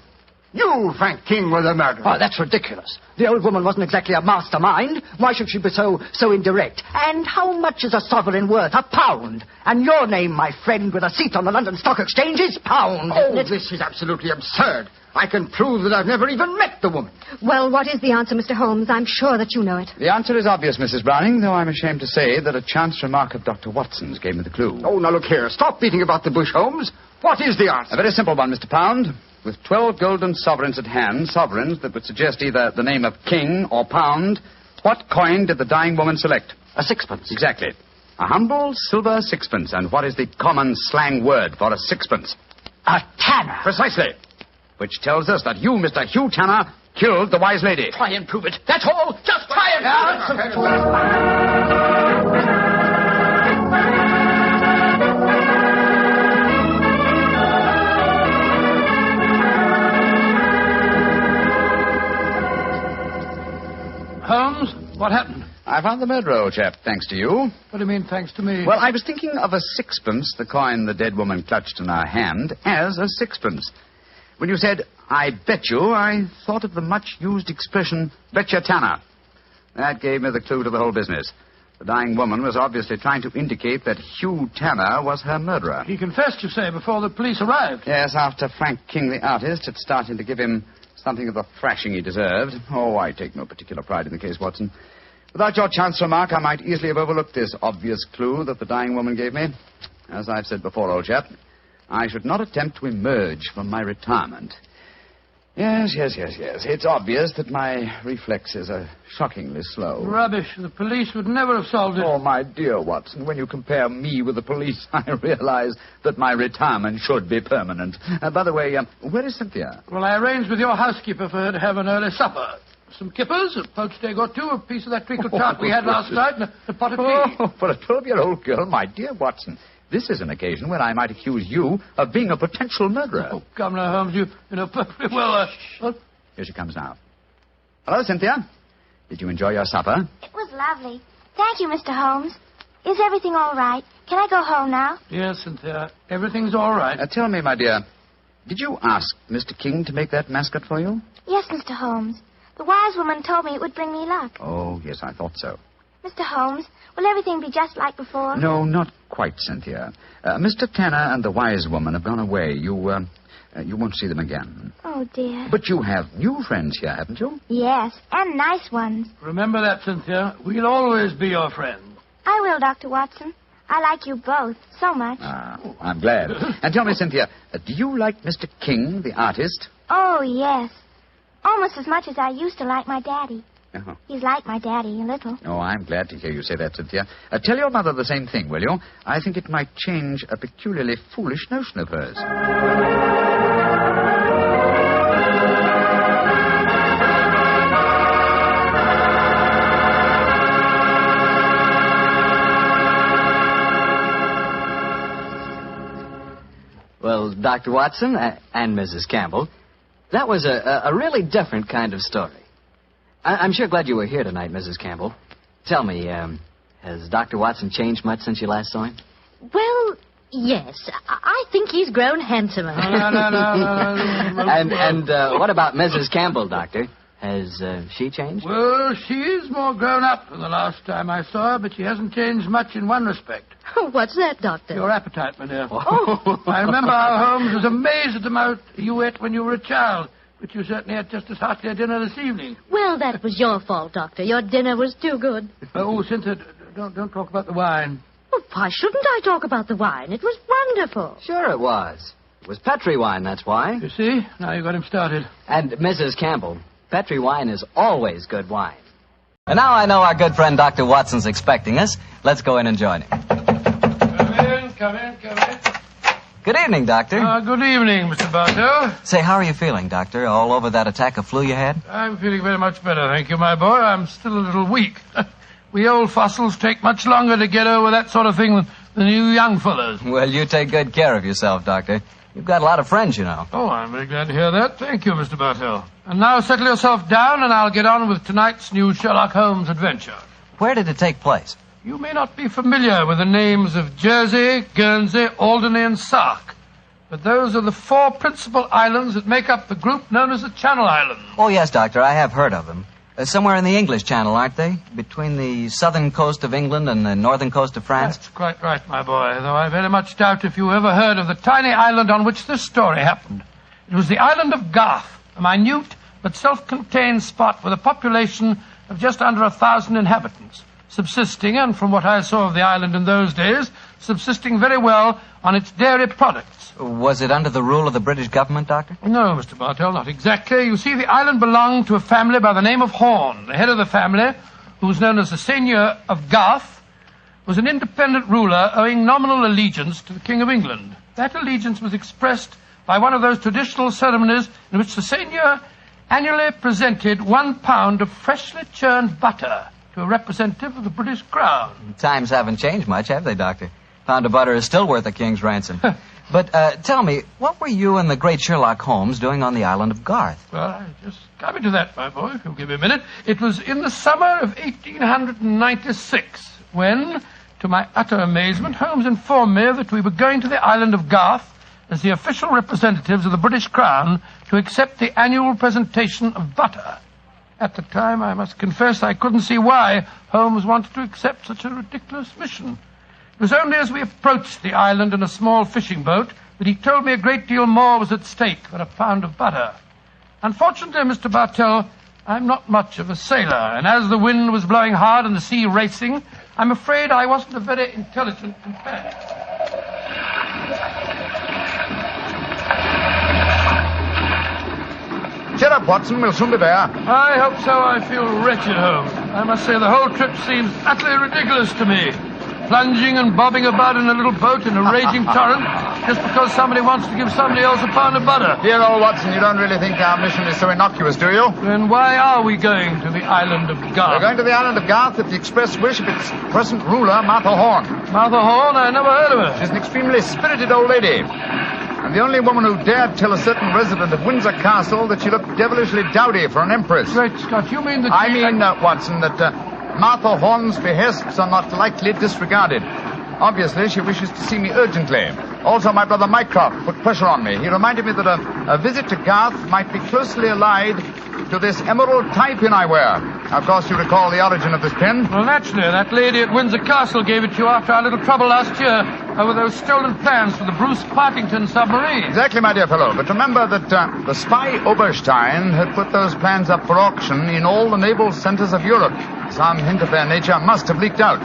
You, Frank King, were the murderer. Oh, that's ridiculous. The old woman wasn't exactly a mastermind. Why should she be so indirect? And how much is a sovereign worth? £1. And your name, my friend, with a seat on the London Stock Exchange, is Pound. Oh, this is absolutely absurd. I can prove that I've never even met the woman. Well, what is the answer, Mr. Holmes? I'm sure that you know it. The answer is obvious, Mrs. Browning, though I'm ashamed to say that a chance remark of Dr. Watson's gave me the clue. Oh, now look here. Stop beating about the bush, Holmes. What is the answer? A very simple one, Mr. Pound. With 12 golden sovereigns at hand, sovereigns that would suggest either the name of King or Pound, what coin did the dying woman select? A sixpence. Exactly. A humble silver sixpence. And what is the common slang word for a sixpence? A tanner. Precisely. Which tells us that you, Mr. Hugh Tanner, killed the wise lady. Try and prove it. That's all. Just try and prove it. found the murderer, old chap, thanks to you. What do you mean, thanks to me? Well, I was thinking of a sixpence, the coin the dead woman clutched in her hand, as a sixpence. When you said, I bet you, I thought of the much-used expression, bet your tanner. That gave me the clue to the whole business. The dying woman was obviously trying to indicate that Hugh Tanner was her murderer. He confessed, you say, before the police arrived. Yes, after Frank King, the artist, had started to give him something of the thrashing he deserved. Oh, I take no particular pride in the case, Watson. Without your chance remark, I might easily have overlooked this obvious clue that the dying woman gave me. As I've said before, old chap, I should not attempt to emerge from my retirement. Yes. It's obvious that my reflexes are shockingly slow. Rubbish. The police would never have solved it. Oh, my dear Watson, when you compare me with the police, I realize that my retirement should be permanent. By the way, where is Cynthia? Well, I arranged with your housekeeper for her to have an early supper. Some kippers, a poached egg or two, a piece of that treacle tart we had last night, and a pot of tea. Oh, for a 12-year-old girl, my dear Watson, this is an occasion when I might accuse you of being a potential murderer. Oh, come now, Holmes, you know perfectly well. What? Here she comes now. Hello, Cynthia. Did you enjoy your supper? It was lovely. Thank you, Mr. Holmes. Is everything all right? Can I go home now? Yes, Cynthia. Everything's all right. Tell me, my dear, did you ask Mr. King to make that mascot for you? Yes, Mr. Holmes. The wise woman told me it would bring me luck. Oh, yes, I thought so. Mr. Holmes, will everything be just like before? No, not quite, Cynthia. Mr. Tanner and the wise woman have gone away. You won't see them again. Oh, dear. But you have new friends here, haven't you? Yes, and nice ones. Remember that, Cynthia. We'll always be your friend. I will, Dr. Watson. I like you both so much. Ah, I'm glad. And tell me, Cynthia, do you like Mr. King, the artist? Oh, yes. Almost as much as I used to like my daddy. Oh. He's like my daddy, a little. Oh, I'm glad to hear you say that, Cynthia. Tell your mother the same thing, will you? I think it might change a peculiarly foolish notion of hers. Well, Dr. Watson and Mrs. Campbell, that was a really different kind of story. I'm sure glad you were here tonight, Mrs. Campbell. Tell me, has Dr. Watson changed much since you last saw him? Well, yes. I think he's grown handsomer. No. And what about Mrs. Campbell, Doctor? Has she changed? Well, she is more grown up than the last time I saw her, but she hasn't changed much in one respect. What's that, Doctor? Your appetite, my dear. Oh. I remember how Holmes was amazed at the amount you ate when you were a child. But you certainly had just as hearty a dinner this evening. Well, that was your fault, Doctor. Your dinner was too good. Oh, Cynthia, don't talk about the wine. Well, why shouldn't I talk about the wine? It was wonderful. Sure it was. It was Petri wine, that's why. You see? Now you got him started. And Mrs. Campbell, Petri wine is always good wine. And now I know our good friend Dr. Watson's expecting us. Let's go in and join him. Come in. Good evening, Doctor. Good evening, Mr. Bartel. Say, how are you feeling, Doctor? All over that attack of flu you had? I'm feeling very much better, thank you, my boy. I'm still a little weak. We old fossils take much longer to get over that sort of thing than you young fellas. Well, you take good care of yourself, Doctor. You've got a lot of friends, you know. Oh, I'm very glad to hear that. Thank you, Mr. Bartel. And now settle yourself down, and I'll get on with tonight's new Sherlock Holmes adventure. Where did it take place? You may not be familiar with the names of Jersey, Guernsey, Alderney, and Sark, but those are the 4 principal islands that make up the group known as the Channel Islands. Oh, yes, Doctor, I have heard of them. Somewhere in the English Channel, aren't they? Between the southern coast of England and the northern coast of France? That's quite right, my boy, though I very much doubt if you ever heard of the tiny island on which this story happened. It was the island of Garth, a minute but self-contained spot with a population of just under 1,000 inhabitants, subsisting, and from what I saw of the island in those days, subsisting very well on its dairy products. Was it under the rule of the British government, Doctor? No, Mr. Bartell, not exactly. You see, the island belonged to a family by the name of Horn. The head of the family, who was known as the Seigneur of Garth, was an independent ruler owing nominal allegiance to the King of England. That allegiance was expressed by one of those traditional ceremonies in which the Seigneur annually presented 1 pound of freshly churned butter to a representative of the British Crown. Times haven't changed much, have they, Doctor? Pound of butter is still worth a king's ransom. But tell me, what were you and the great Sherlock Holmes doing on the island of Garth? Well, I just coming to that, my boy, if you'll give me a minute. It was in the summer of 1896 when, to my utter amazement, Holmes informed me that we were going to the island of Garth as the official representatives of the British Crown to accept the annual presentation of butter. At the time, I must confess, I couldn't see why Holmes wanted to accept such a ridiculous mission. It was only as we approached the island in a small fishing boat that he told me a great deal more was at stake than a pound of butter. Unfortunately, Mr. Bartell, I'm not much of a sailor, and as the wind was blowing hard and the sea racing, I'm afraid I wasn't a very intelligent companion. Cheer up, Watson. We'll soon be there. I hope so. I feel wretched, Holmes. I must say the whole trip seems utterly ridiculous to me. Plunging and bobbing about in a little boat in a raging torrent just because somebody wants to give somebody else a pound of butter. Dear old Watson, you don't really think our mission is so innocuous, do you? Then why are we going to the island of Garth? We're going to the island of Garth at the express wish of its present ruler, Martha Horn. Martha Horn? I never heard of her. She's an extremely spirited old lady. And the only woman who dared tell a certain resident of Windsor Castle that she looked devilishly dowdy for an empress. Great Scott, you mean that Watson, that Martha Horn's behests are not lightly disregarded. Obviously, she wishes to see me urgently. Also, my brother Mycroft put pressure on me. He reminded me that a visit to Garth might be closely allied to this emerald tie pin I wear. Of course, you recall the origin of this pin. Well, naturally. That lady at Windsor Castle gave it to you after our little trouble last year over those stolen plans for the Bruce Partington submarine. Exactly, my dear fellow. But remember that the spy Oberstein had put those plans up for auction in all the naval centers of Europe. Some hint of their nature must have leaked out.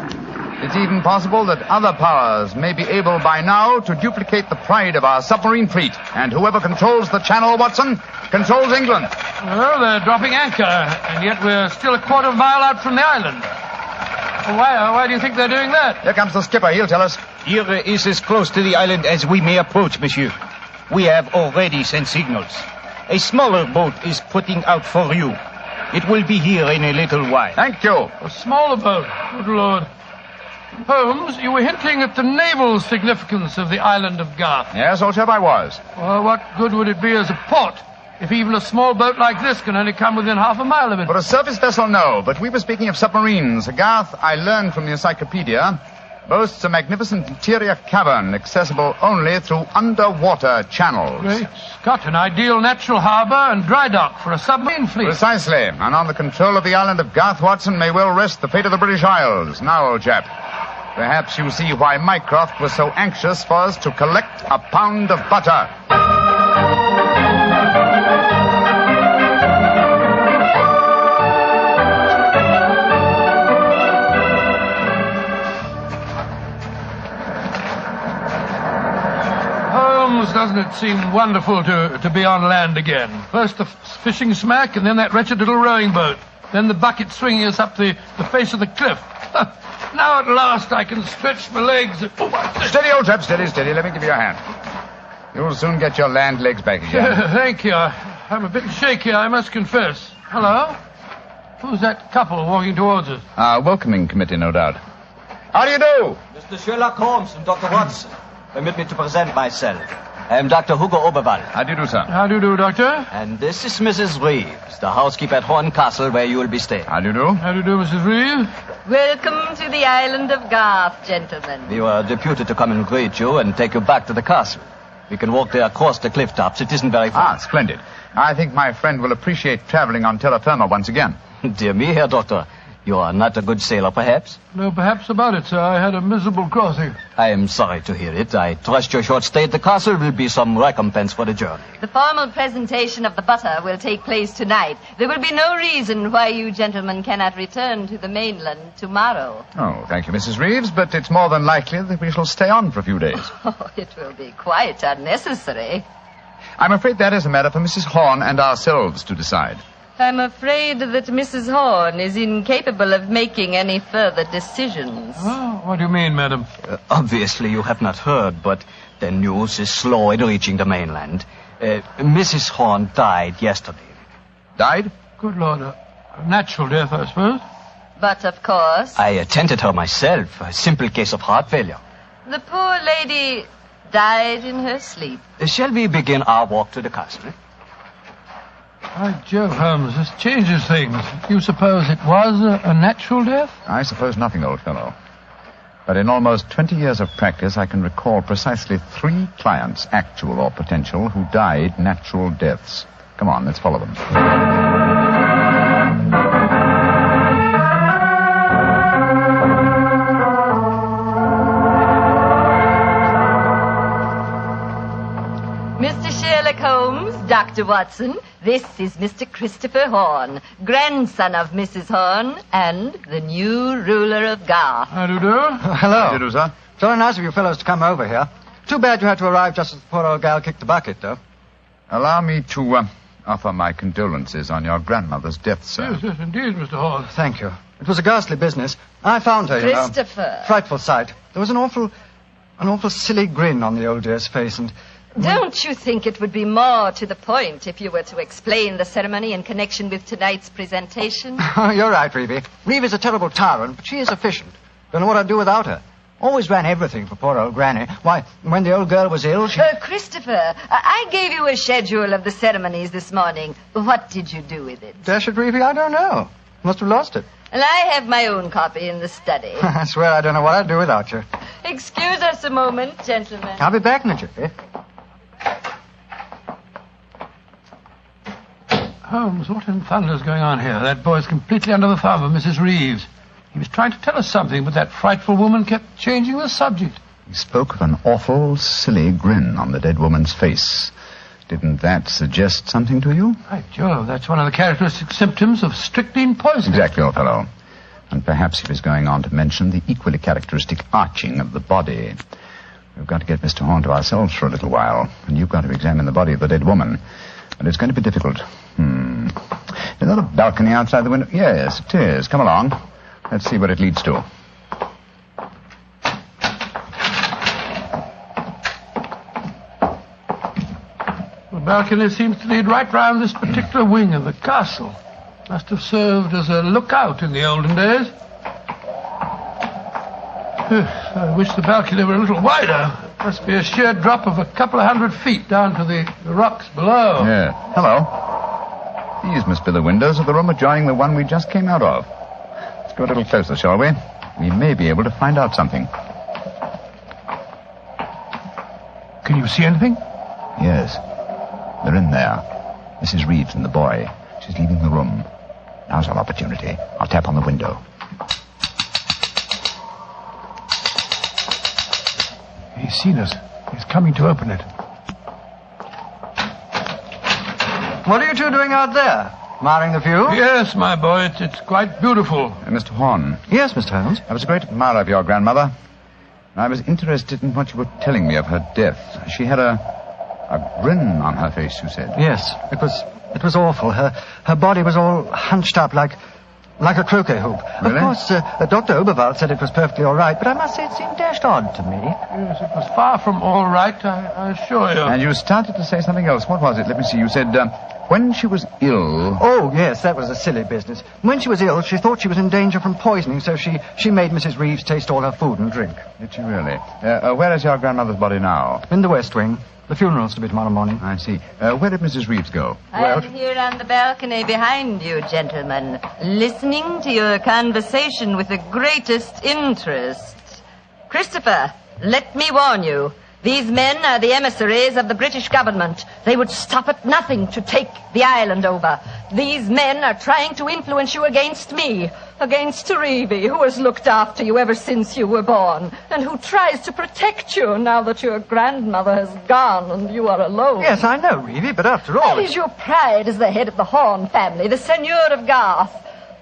It's even possible that other powers may be able by now to duplicate the pride of our submarine fleet. And whoever controls the channel, Watson, controls England. Well, they're dropping anchor, and yet we're still a quarter of a mile out from the island. Why do you think they're doing that? Here comes the skipper. He'll tell us. Here is as close to the island as we may approach, monsieur. We have already sent signals. A smaller boat is putting out for you. It will be here in a little while. Thank you. A smaller boat? Good Lord. Holmes, you were hinting at the naval significance of the island of Garth. Yes, old chap, I was. Well, what good would it be as a port if even a small boat like this can only come within half a mile of it? For a surface vessel, no. But we were speaking of submarines. Garth, I learned from the encyclopedia, boasts a magnificent interior cavern accessible only through underwater channels. Great Scott, an ideal natural harbor and dry dock for a submarine fleet. Precisely. And on the control of the island of Garth, Watson, may well rest the fate of the British Isles. Now, old chap, perhaps you see why Mycroft was so anxious for us to collect a pound of butter. Holmes, doesn't it seem wonderful to be on land again? First the fishing smack, and then that wretched little rowing boat. Then the bucket swinging us up the face of the cliff. Now at last I can stretch my legs. Steady, old chap, steady. Let me give you a hand. You'll soon get your land legs back again. Thank you. I'm a bit shaky, I must confess. Hello? Who's that couple walking towards us? Our welcoming committee, no doubt. How do you do? Mr. Sherlock Holmes and Dr. Watson. Permit me to present myself. I am Dr. Hugo Oberwald. How do you do, sir? How do you do, Doctor? And this is Mrs. Reeves, the housekeeper at Horn Castle, where you will be staying. How do you do? How do you do, Mrs. Reeves? Welcome to the island of Garth, gentlemen. We were deputed to come and greet you and take you back to the castle. We can walk there across the cliff tops. It isn't very far. Ah, splendid. I think my friend will appreciate traveling on terra firma once again. Dear me, Herr Doctor. You are not a good sailor, perhaps? No, perhaps about it, sir. I had a miserable crossing. I am sorry to hear it. I trust your short stay at the castle will be some recompense for the journey. The formal presentation of the butter will take place tonight. There will be no reason why you gentlemen cannot return to the mainland tomorrow. Oh, thank you, Mrs. Reeves, but it's more than likely that we shall stay on for a few days. Oh, it will be quite unnecessary. I'm afraid that is a matter for Mrs. Horn and ourselves to decide. I'm afraid that Mrs. Horn is incapable of making any further decisions. Oh, what do you mean, madam? Obviously, you have not heard, but the news is slow in reaching the mainland. Mrs. Horn died yesterday. Died? Good Lord. A natural death, I suppose. But, of course... I attended her myself. A simple case of heart failure. The poor lady died in her sleep. Shall we begin our walk to the castle? By Jove, Holmes, this changes things. You suppose it was a natural death? I suppose nothing, old fellow. But in almost 20 years of practice, I can recall precisely 3 clients, actual or potential, who died natural deaths. Come on, let's follow them. Mr. Sherlock Holmes, Dr. Watson, this is Mr. Christopher Horn, grandson of Mrs. Horn and the new ruler of Garth. How do you do? Hello. How do you do, sir? Very nice of you fellows to come over here. Too bad you had to arrive just as the poor old gal kicked the bucket, though. Allow me to offer my condolences on your grandmother's death, sir. Yes, yes, indeed, Mr. Horn. Thank you. It was a ghastly business. I found her, you know. Christopher. Frightful sight. There was an awful silly grin on the old dear's face, and... Don't you think it would be more to the point if you were to explain the ceremony in connection with tonight's presentation? Oh, you're right, Reevy. Reevy's a terrible tyrant, but she is efficient. Don't know what I'd do without her. Always ran everything for poor old Granny. Why, when the old girl was ill, she... Christopher, I gave you a schedule of the ceremonies this morning. What did you do with it? Dash it, Reevy, I don't know. Must have lost it. And I have my own copy in the study. I swear I don't know what I'd do without you. Excuse us a moment, gentlemen. I'll be back in a jiffy. Holmes, what in thunder's going on here? That boy's completely under the thumb of Mrs. Reeves. He was trying to tell us something, but that frightful woman kept changing the subject. He spoke of an awful, silly grin on the dead woman's face. Didn't that suggest something to you? By Jove, that's one of the characteristic symptoms of strychnine poisoning. Exactly, old fellow. And perhaps he was going on to mention the equally characteristic arching of the body. We've got to get Mr. Horn to ourselves for a little while, and you've got to examine the body of the dead woman. But it's going to be difficult. Is that a balcony outside the window? Yes, it is. Come along. Let's see what it leads to. The balcony seems to lead right round this particular wing of the castle. Must have served as a lookout in the olden days. I wish the balcony were a little wider. Must be a sheer drop of a couple of 100 feet down to the rocks below. Yeah. Hello. These must be the windows of the room adjoining the one we just came out of. Let's go a little closer, shall we? We may be able to find out something. Can you see anything? Yes. They're in there. Mrs. Reeves and the boy. She's leaving the room. Now's our opportunity. I'll tap on the window. He's seen us. He's coming to open it. What are you two doing out there? Admiring the view? Yes, my boy. It's quite beautiful. Mr. Horn. Yes, Mr. Holmes? I was a great admirer of your grandmother. And I was interested in what you were telling me of her death. She had a grin on her face, you said. Yes, it was awful. Her body was all hunched up like a croquet hoop. Really? Of course, Dr. Oberwald said it was perfectly all right, but I must say it seemed dashed odd to me. Yes, it was far from all right, I assure you. And you started to say something else. What was it? Let me see. You said, when she was ill... Oh, yes, that was a silly business. When she was ill, she thought she was in danger from poisoning, so she made Mrs. Reeves taste all her food and drink. Did she really? Where is your grandmother's body now? In the West Wing. The funeral's to be tomorrow morning. I see. Where did Mrs. Reeves go? I'm here on the balcony behind you, gentlemen, listening to your conversation with the greatest interest. Christopher, let me warn you. These men are the emissaries of the British government. They would stop at nothing to take the island over. These men are trying to influence you against me, against Reevy, who has looked after you ever since you were born, and who tries to protect you now that your grandmother has gone and you are alone. Yes, I know, Reevy, but after all... That is your pride as the head of the Horn family, the Seigneur of Garth.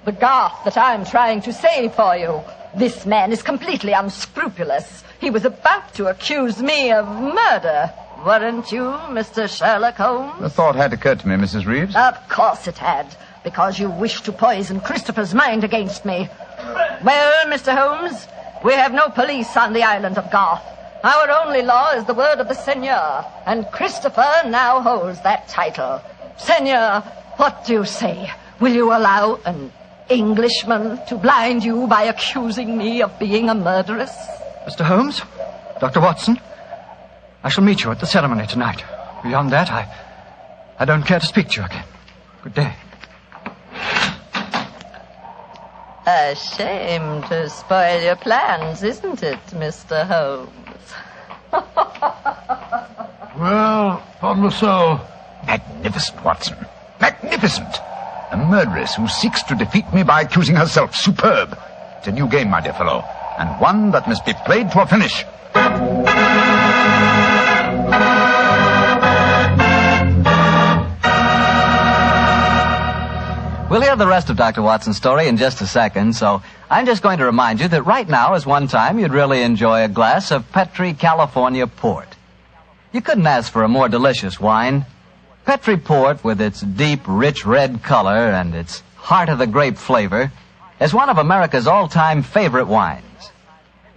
The Garth that I'm trying to save for you. This man is completely unscrupulous. He was about to accuse me of murder. Weren't you, Mr. Sherlock Holmes? The thought had occurred to me, Mrs. Reeves. Of course it had, because you wished to poison Christopher's mind against me. Well, Mr. Holmes, we have no police on the island of Garth. Our only law is the word of the Seigneur, and Christopher now holds that title. Seigneur, what do you say? Will you allow an Englishman to blind you by accusing me of being a murderess? Mr. Holmes, Dr. Watson, I shall meet you at the ceremony tonight. Beyond that, I don't care to speak to you again. Good day. A shame to spoil your plans, isn't it, Mr. Holmes? Well, upon my soul. Magnificent, Watson. Magnificent. A murderess who seeks to defeat me by accusing herself. Superb. It's a new game, my dear fellow, and one that must be played to a finish. We'll hear the rest of Dr. Watson's story in just a second, so I'm just going to remind you that right now is one time you'd really enjoy a glass of Petri California Port. You couldn't ask for a more delicious wine. Petri Port, with its deep, rich red color and its heart-of-the-grape flavor, is one of America's all-time favorite wines.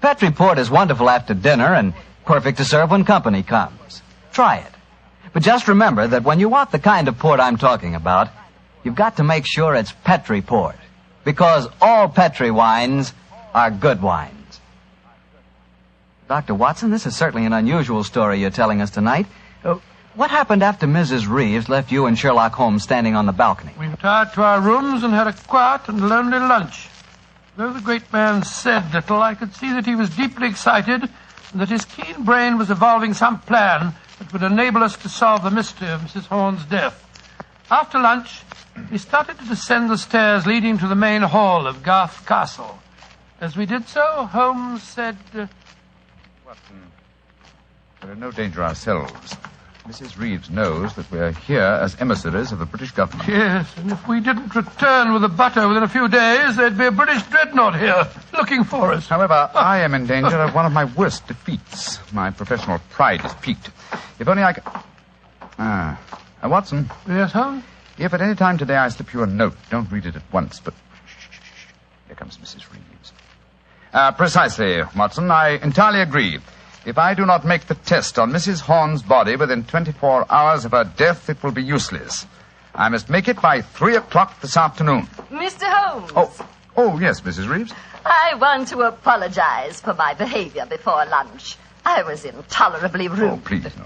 Petri Port is wonderful after dinner and perfect to serve when company comes. Try it. But just remember that when you want the kind of port I'm talking about, you've got to make sure it's Petri Port, because all Petri wines are good wines. Dr. Watson, this is certainly an unusual story you're telling us tonight. What happened after Mrs. Reeves left you and Sherlock Holmes standing on the balcony? We retired to our rooms and had a quiet and lonely lunch. Though the great man said little, I could see that he was deeply excited and that his keen brain was evolving some plan that would enable us to solve the mystery of Mrs. Horne's death. After lunch, we started to descend the stairs leading to the main hall of Garth Castle. As we did so, Holmes said... Watson, we're in no danger ourselves. Mrs. Reeves knows that we're here as emissaries of the British government. Yes, and if we didn't return with the butter within a few days, there'd be a British dreadnought here looking for us. However, I am in danger of one of my worst defeats. My professional pride is piqued. If only I could... Watson. Yes, Holmes? If at any time today I slip you a note, don't read it at once, but... Shh. Here comes Mrs. Reeves. Precisely, Watson. I entirely agree. If I do not make the test on Mrs. Horne's body within 24 hours of her death, it will be useless. I must make it by 3 o'clock this afternoon. Mr. Holmes. Oh, yes, Mrs. Reeves. I want to apologize for my behavior before lunch. I was intolerably rude. Oh, please, no.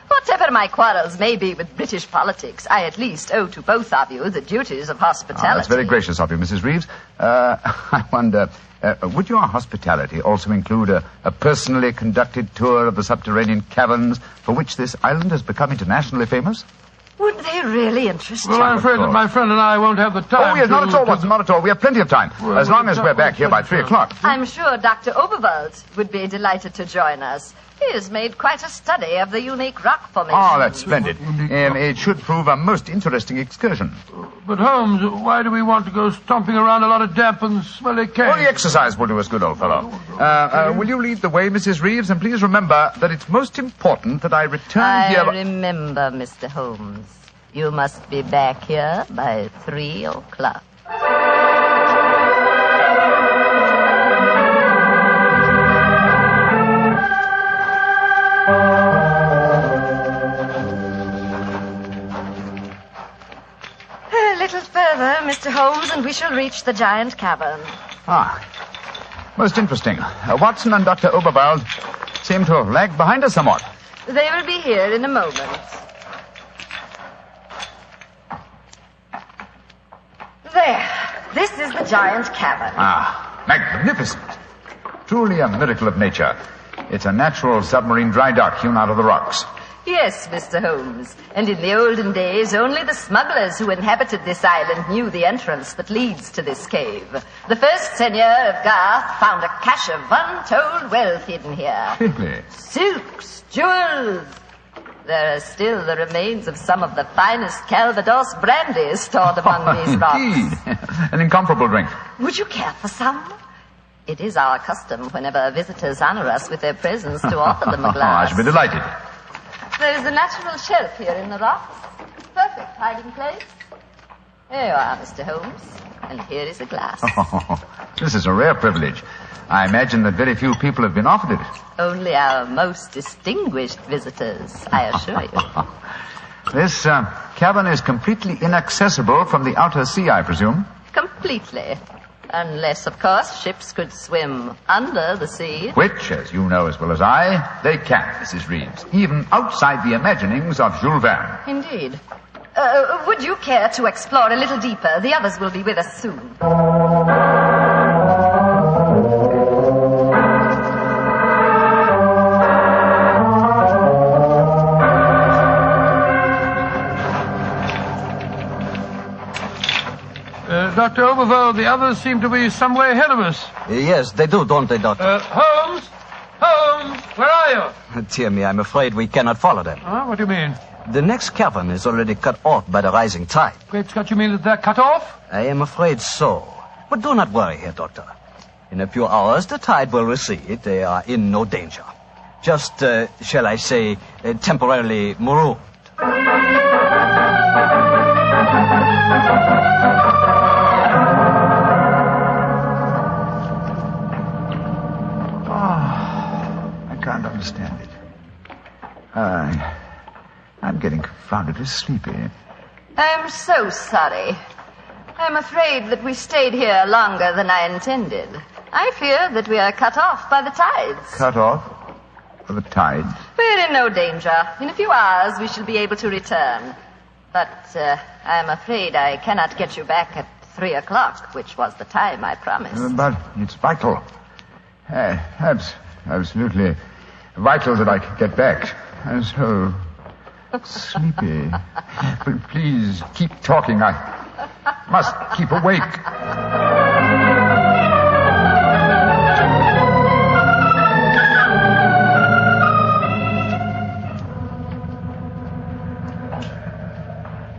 Whatever my quarrels may be with British politics, I at least owe to both of you the duties of hospitality. That's very gracious of you, Mrs. Reeves. I wonder, would your hospitality also include a personally conducted tour of the subterranean caverns for which this island has become internationally famous? Would they really interest you? Well, I'm afraid that my friend and I won't have the time. Oh, yes, not at all, Watson, not at all. We have plenty of time, as long as we're back here by 3 o'clock. I'm sure Dr. Oberwald would be delighted to join us. He has made quite a study of the unique rock formation. Oh, that's splendid. It should prove a most interesting excursion. But, Holmes, why do we want to go stomping around a lot of damp and smelly caves? Well, the exercise will do us good, old fellow. Will you lead the way, Mrs. Reeves? And please remember that it's most important that I return here... I remember, Mr. Holmes. You must be back here by 3 o'clock. A little further, Mr. Holmes, and we shall reach the giant cavern. Most interesting. Watson and Dr. Oberwald seem to have lagged behind us somewhat. They will be here in a moment. There. This is the giant cavern. Magnificent. Truly a miracle of nature. It's a natural submarine dry dock hewn out of the rocks. Yes, Mr. Holmes. And in the olden days, only the smugglers who inhabited this island knew the entrance that leads to this cave. The first seigneur of Garth found a cache of untold wealth hidden here. Really? Silks, jewels. There are still the remains of some of the finest Calvados brandy stored among these rocks. Indeed. An incomparable drink. Would you care for some? It is our custom whenever visitors honor us with their presence to offer them a glass. I should be delighted. There is a natural shelf here in the rocks. Perfect hiding place. There you are, Mr. Holmes. And here is a glass. This is a rare privilege. I imagine that very few people have been offered it. Only our most distinguished visitors, I assure you. This cavern is completely inaccessible from the outer sea, I presume? Completely. Unless, of course, ships could swim under the sea. Which, as you know as well as I, they can, Mrs. Reeves. Even outside the imaginings of Jules Verne. Indeed. Would you care to explore a little deeper? The others will be with us soon. Dr. Overville, the others seem to be some way ahead of us. Yes, they do, don't they, Doctor? Holmes? Holmes, where are you? Dear me, I'm afraid we cannot follow them. What do you mean? The next cavern is already cut off by the rising tide. Great Scott, you mean that they're cut off? I am afraid so. But do not worry, Herr Doctor. In a few hours, the tide will recede. They are in no danger. Just, shall I say, temporarily marooned. I can't understand it. I'm getting confoundedly sleepy. I'm so sorry. I'm afraid that we stayed here longer than I intended. I fear that we are cut off by the tides. Cut off? For the tides? We're in no danger. In a few hours, we shall be able to return. But I'm afraid I cannot get you back at 3 o'clock, which was the time I promised. But it's vital. Absolutely vital that I can get back. I'm so sleepy. But please keep talking. I must keep awake.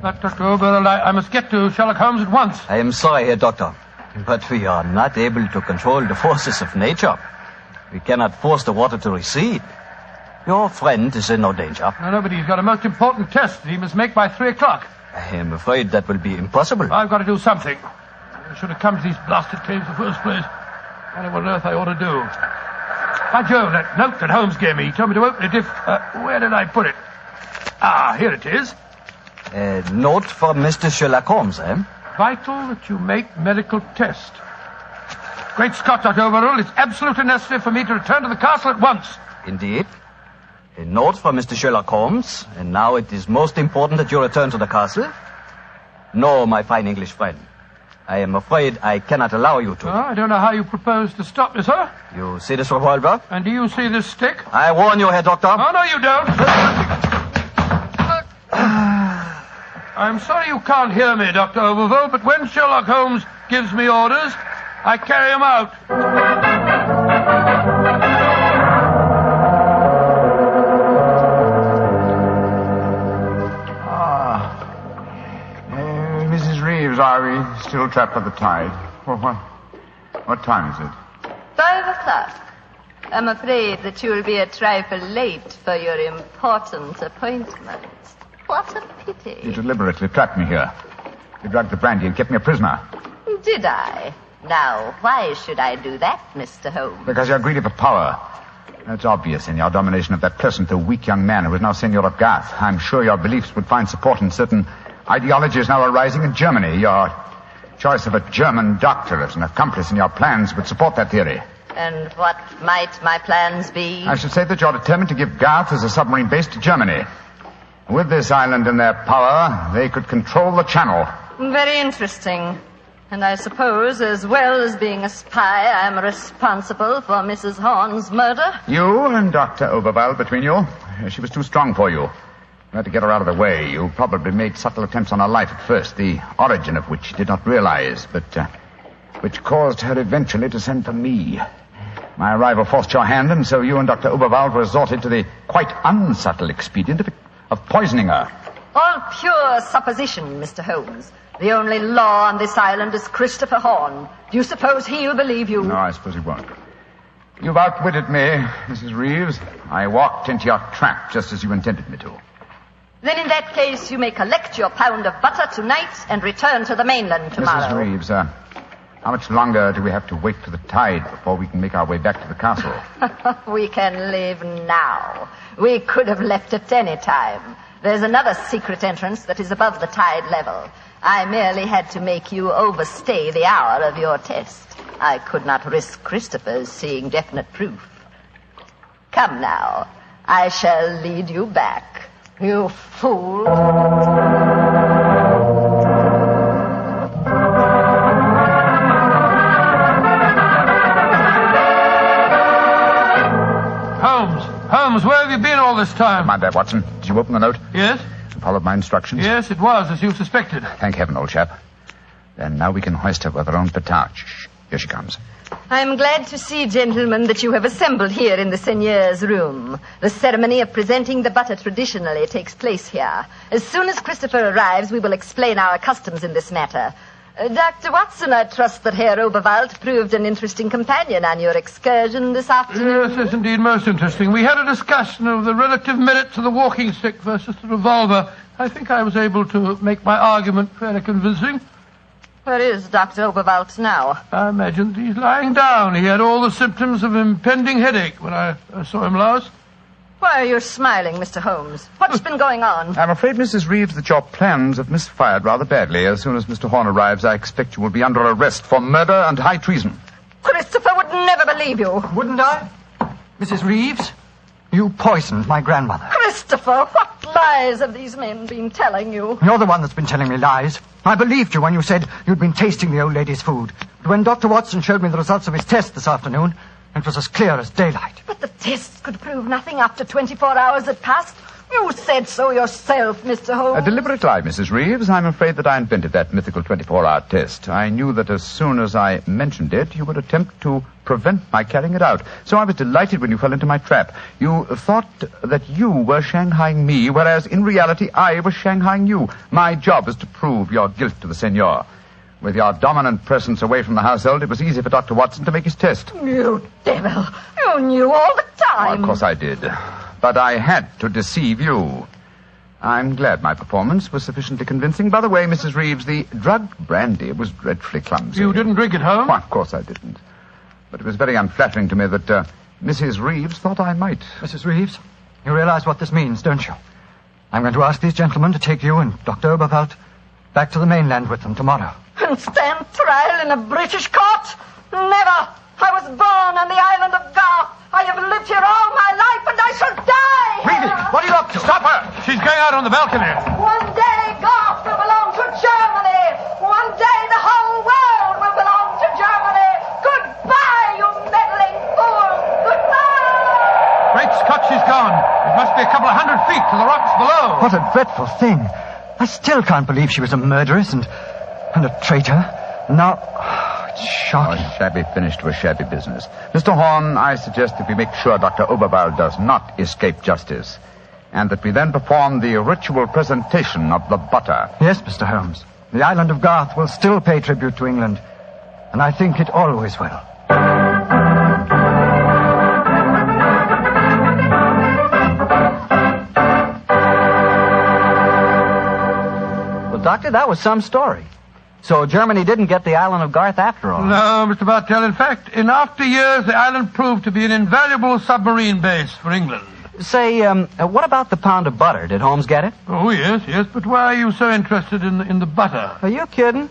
But, Dr. Overville, I must get to Sherlock Holmes at once. I am sorry, Herr Doctor, but we are not able to control the forces of nature. We cannot force the water to recede. Your friend is in no danger. No, but he's got a most important test that he must make by 3 o'clock. I am afraid that will be impossible. I've got to do something. I should have come to these blasted caves in the first place. I don't know what on earth I ought to do. By Jove, that note that Holmes gave me, he told me to open it if... where did I put it? Ah, here it is. A note from Mr. Sherlock Holmes, eh? Vital that you make medical test. Great Scott, Dr. Overall, it's absolutely necessary for me to return to the castle at once. Indeed. A note from Mr. Sherlock Holmes, and now it is most important that you return to the castle. No, my fine English friend. I am afraid I cannot allow you to. Oh, I don't know how you propose to stop me, sir. You see this revolver? And do you see this stick? I warn you, Herr Doctor. Oh, no, you don't. I'm sorry you can't hear me, Dr. Overville, but when Sherlock Holmes gives me orders, I carry them out. Mrs. Reeves, are we still trapped by the tide? Well, what time is it? 5 o'clock. I'm afraid that you will be a trifle late for your important appointment. What a pity. You deliberately trapped me here. You drugged the brandy and kept me a prisoner. Did I? Now, why should I do that, Mr. Holmes? Because you're greedy for power. That's obvious in your domination of that pleasant though weak young man who is now Senor of Garth. I'm sure your beliefs would find support in certain ideologies now arising in Germany. Your choice of a German doctor as an accomplice in your plans would support that theory. And what might my plans be? I should say that you're determined to give Garth as a submarine base to Germany. With this island in their power, they could control the channel. Very interesting. And I suppose, as well as being a spy, I'm responsible for Mrs. Horn's murder? You and Dr. Overval between you. She was too strong for you. You had to get her out of the way. You probably made subtle attempts on her life at first, the origin of which you did not realize, but which caused her eventually to send for me. My arrival forced your hand, and so you and Dr. Overval resorted to the quite unsubtle expedient of poisoning her. All pure supposition, Mr. Holmes. The only law on this island is Christopher Horn. Do you suppose he'll believe you? No, I suppose he won't. You've outwitted me, Mrs. Reeves. I walked into your trap just as you intended me to. Then in that case, you may collect your pound of butter tonight and return to the mainland tomorrow. Mrs. Reeves, how much longer do we have to wait for the tide before we can make our way back to the castle? We can leave now. We could have left at any time. There's another secret entrance that is above the tide level. I merely had to make you overstay the hour of your test. I could not risk Christopher's seeing definite proof. Come now. I shall lead you back. You fool. Holmes, where have you been all this time? Mind that, Watson. Did you open the note? Yes. You followed my instructions? Yes, it was, as you suspected. Thank heaven, old chap. Then now we can hoist her with our own petard. Shh. Here she comes. I'm glad to see, gentlemen, that you have assembled here in the seigneur's room. The ceremony of presenting the butter traditionally takes place here. As soon as Christopher arrives, we will explain our customs in this matter. Dr. Watson, I trust that Herr Oberwald proved an interesting companion on your excursion this afternoon. Yes, indeed, most interesting. We had a discussion of the relative merits of the walking stick versus the revolver. I think I was able to make my argument fairly convincing. Where is Dr. Oberwald now? I imagine he's lying down. He had all the symptoms of impending headache when I saw him last. Why are you smiling, Mr. Holmes? What's been going on? I'm afraid, Mrs. Reeves, that your plans have misfired rather badly. As soon as Mr. Horn arrives, I expect you will be under arrest for murder and high treason. Christopher would never believe you. Wouldn't I? Mrs. Reeves, you poisoned my grandmother. Christopher, what lies have these men been telling you? You're the one that's been telling me lies. I believed you when you said you'd been tasting the old lady's food. But when Dr. Watson showed me the results of his test this afternoon, it was as clear as daylight. But the tests could prove nothing after 24 hours had passed. You said so yourself, Mr. Holmes. A deliberate lie, Mrs. Reeves. I'm afraid that I invented that mythical 24-hour test. I knew that as soon as I mentioned it, you would attempt to prevent my carrying it out. So I was delighted when you fell into my trap. You thought that you were shanghaiing me, whereas in reality I was shanghaiing you. My job is to prove your guilt to the Seigneur. With your dominant presence away from the household, it was easy for Dr. Watson to make his test. You devil. You knew all the time. Oh, of course I did. But I had to deceive you. I'm glad my performance was sufficiently convincing. By the way, Mrs. Reeves, the drugged brandy was dreadfully clumsy. You didn't drink it home? Why, of course I didn't. But it was very unflattering to me that Mrs. Reeves thought I might. Mrs. Reeves, you realize what this means, don't you? I'm going to ask these gentlemen to take you and Dr. Oberwald back to the mainland with them tomorrow. And stand trial in a British court? Never! I was born on the island of Garth. I have lived here all my life, and I shall die here. Read it! What are you up to? Stop her! She's going out on the balcony. One day Garth will belong to Germany. One day the whole world will belong to Germany. Goodbye, you meddling fool. Goodbye! Great Scott, she's gone. It must be a couple of 100 feet to the rocks below. What a dreadful thing. I still can't believe she was a murderess and a traitor. Now, it's shocking. A shabby finish to a shabby business. Mr. Horn, I suggest that we make sure Dr. Oberwald does not escape justice, and that we then perform the ritual presentation of the butter. Yes, Mr. Holmes. The island of Garth will still pay tribute to England, and I think it always will. Well, Doctor, that was some story. So Germany didn't get the island of Garth after all. No, Mr. Bartell. In fact, in after years, the island proved to be an invaluable submarine base for England. Say, what about the pound of butter? Did Holmes get it? Oh, yes. But why are you so interested in the butter? Are you kidding?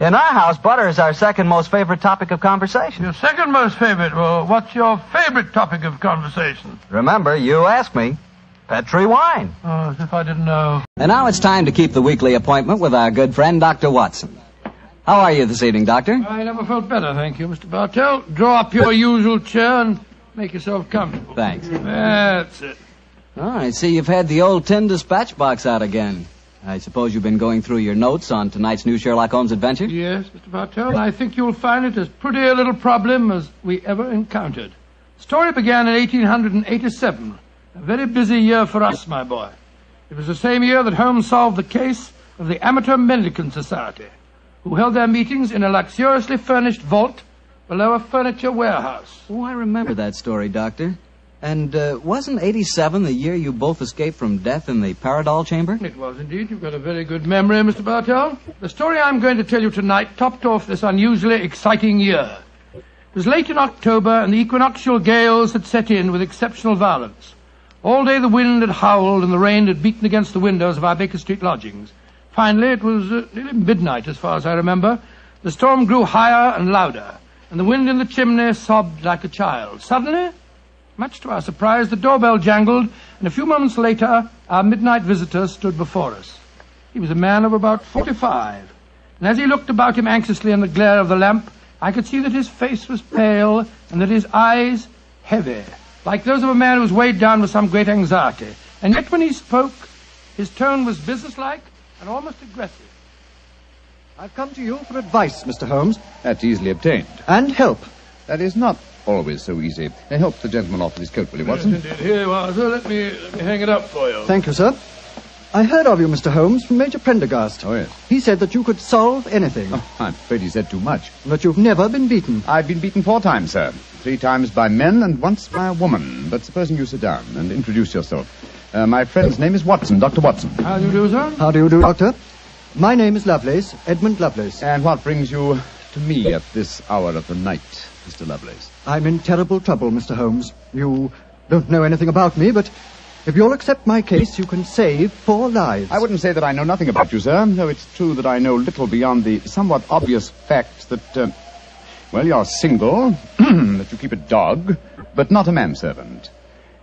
In our house, butter is our second most favorite topic of conversation. Your second most favorite? Well, what's your favorite topic of conversation? Remember, you asked me. Petri wine. Oh, as if I didn't know. And now it's time to keep the weekly appointment with our good friend, Dr. Watson. How are you this evening, Doctor? I never felt better, thank you, Mr. Bartell. Draw up your usual chair and make yourself comfortable. Thanks. That's it. Oh, I see you've had the old tin dispatch box out again. I suppose you've been going through your notes on tonight's new Sherlock Holmes adventure? Yes, Mr. Bartell. I think you'll find it as pretty a little problem as we ever encountered. The story began in 1887. A very busy year for us, my boy. It was the same year that Holmes solved the case of the Amateur Mendicant Society, who held their meetings in a luxuriously furnished vault below a furniture warehouse. Oh, I remember that story, Doctor. And wasn't 87 the year you both escaped from death in the Paradol chamber? It was indeed. You've got a very good memory, Mr. Bartell. The story I'm going to tell you tonight topped off this unusually exciting year. It was late in October, and the equinoctial gales had set in with exceptional violence. All day the wind had howled and the rain had beaten against the windows of our Baker Street lodgings. Finally, it was nearly midnight, as far as I remember. The storm grew higher and louder, and the wind in the chimney sobbed like a child. Suddenly, much to our surprise, the doorbell jangled, and a few moments later, our midnight visitor stood before us. He was a man of about 45, and as he looked about him anxiously in the glare of the lamp, I could see that his face was pale and that his eyes heavy, like those of a man who was weighed down with some great anxiety. And yet when he spoke, his tone was businesslike and almost aggressive. I've come to you for advice, Mr. Holmes. That's easily obtained. And help. That is not always so easy. Help the gentleman off with his coat, will you, Watson? Yes, indeed. Here you are, sir. Let me hang it up for you. Thank you, sir. I heard of you, Mr. Holmes, from Major Prendergast. Oh, yes. He said that you could solve anything. Oh, I'm afraid he said too much. But you've never been beaten. I've been beaten 4 times, sir. 3 times by men and once by a woman. But supposing you sit down and introduce yourself. My friend's name is Watson, Dr. Watson. How do you do, sir? How do you do, Doctor? My name is Lovelace, Edmund Lovelace. And what brings you to me at this hour of the night, Mr. Lovelace? I'm in terrible trouble, Mr. Holmes. You don't know anything about me, but if you'll accept my case, you can save 4 lives. I wouldn't say that I know nothing about you, sir, though it's true that I know little beyond the somewhat obvious fact that, you're single, that you keep a dog, but not a manservant,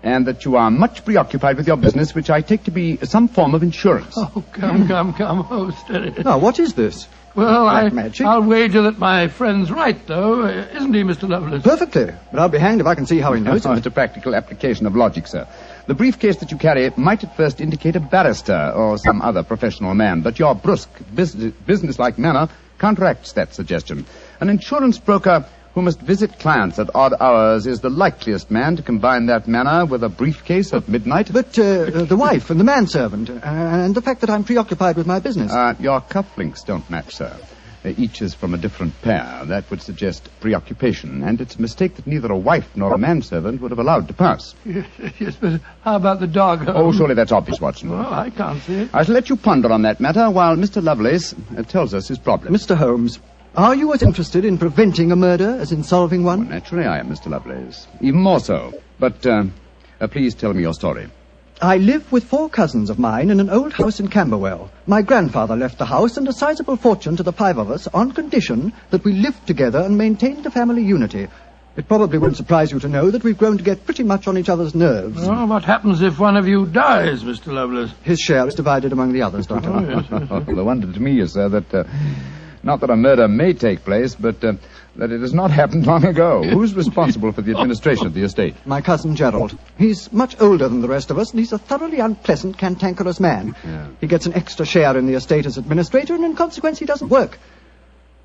and that you are much preoccupied with your business, which I take to be some form of insurance. Oh, come. Oh, steady. Now, what is this? Well, magic? I'll wager that my friend's right, though. Isn't he, Mr. Lovelace? Perfectly. But I'll be hanged if I can see how he knows it. It's a practical application of logic, sir. The briefcase that you carry might at first indicate a barrister or some other professional man, but your brusque, businesslike manner counteracts that suggestion. An insurance broker who must visit clients at odd hours is the likeliest man to combine that manner with a briefcase at midnight. But the wife and the manservant, and the fact that I'm preoccupied with my business. Your cufflinks don't match, sir. Each is from a different pair. That would suggest preoccupation, and it's a mistake that neither a wife nor a manservant would have allowed to pass. Yes, but how about the dog, Holmes? Oh, surely that's obvious, Watson. Well, I can't see it. I shall let you ponder on that matter while Mr. Lovelace tells us his problem. Mr. Holmes, are you as interested in preventing a murder as in solving one? Well, naturally I am, Mr. Lovelace. Even more so. But, please tell me your story. I live with 4 cousins of mine in an old house in Camberwell. My grandfather left the house and a sizable fortune to the 5 of us on condition that we lived together and maintained the family unity. It probably won't surprise you to know that we've grown to get pretty much on each other's nerves. Well, what happens if one of you dies, Mr. Lovelace? His share is divided among the others, Doctor. Oh, yes. The wonder to me is, sir, that not that a murder may take place, but that it has not happened long ago. Who's responsible for the administration of the estate? My cousin Gerald. He's much older than the rest of us, and he's a thoroughly unpleasant, cantankerous man. Yeah. He gets an extra share in the estate as administrator, and in consequence he doesn't work.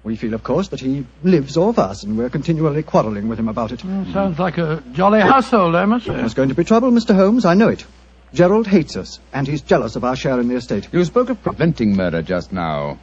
We feel, of course, that he lives off us, and we're continually quarrelling with him about it. Well, sounds like a jolly household, I must say. There's going to be trouble, Mr. Holmes, I know it. Gerald hates us, and he's jealous of our share in the estate. You spoke of preventing murder just now.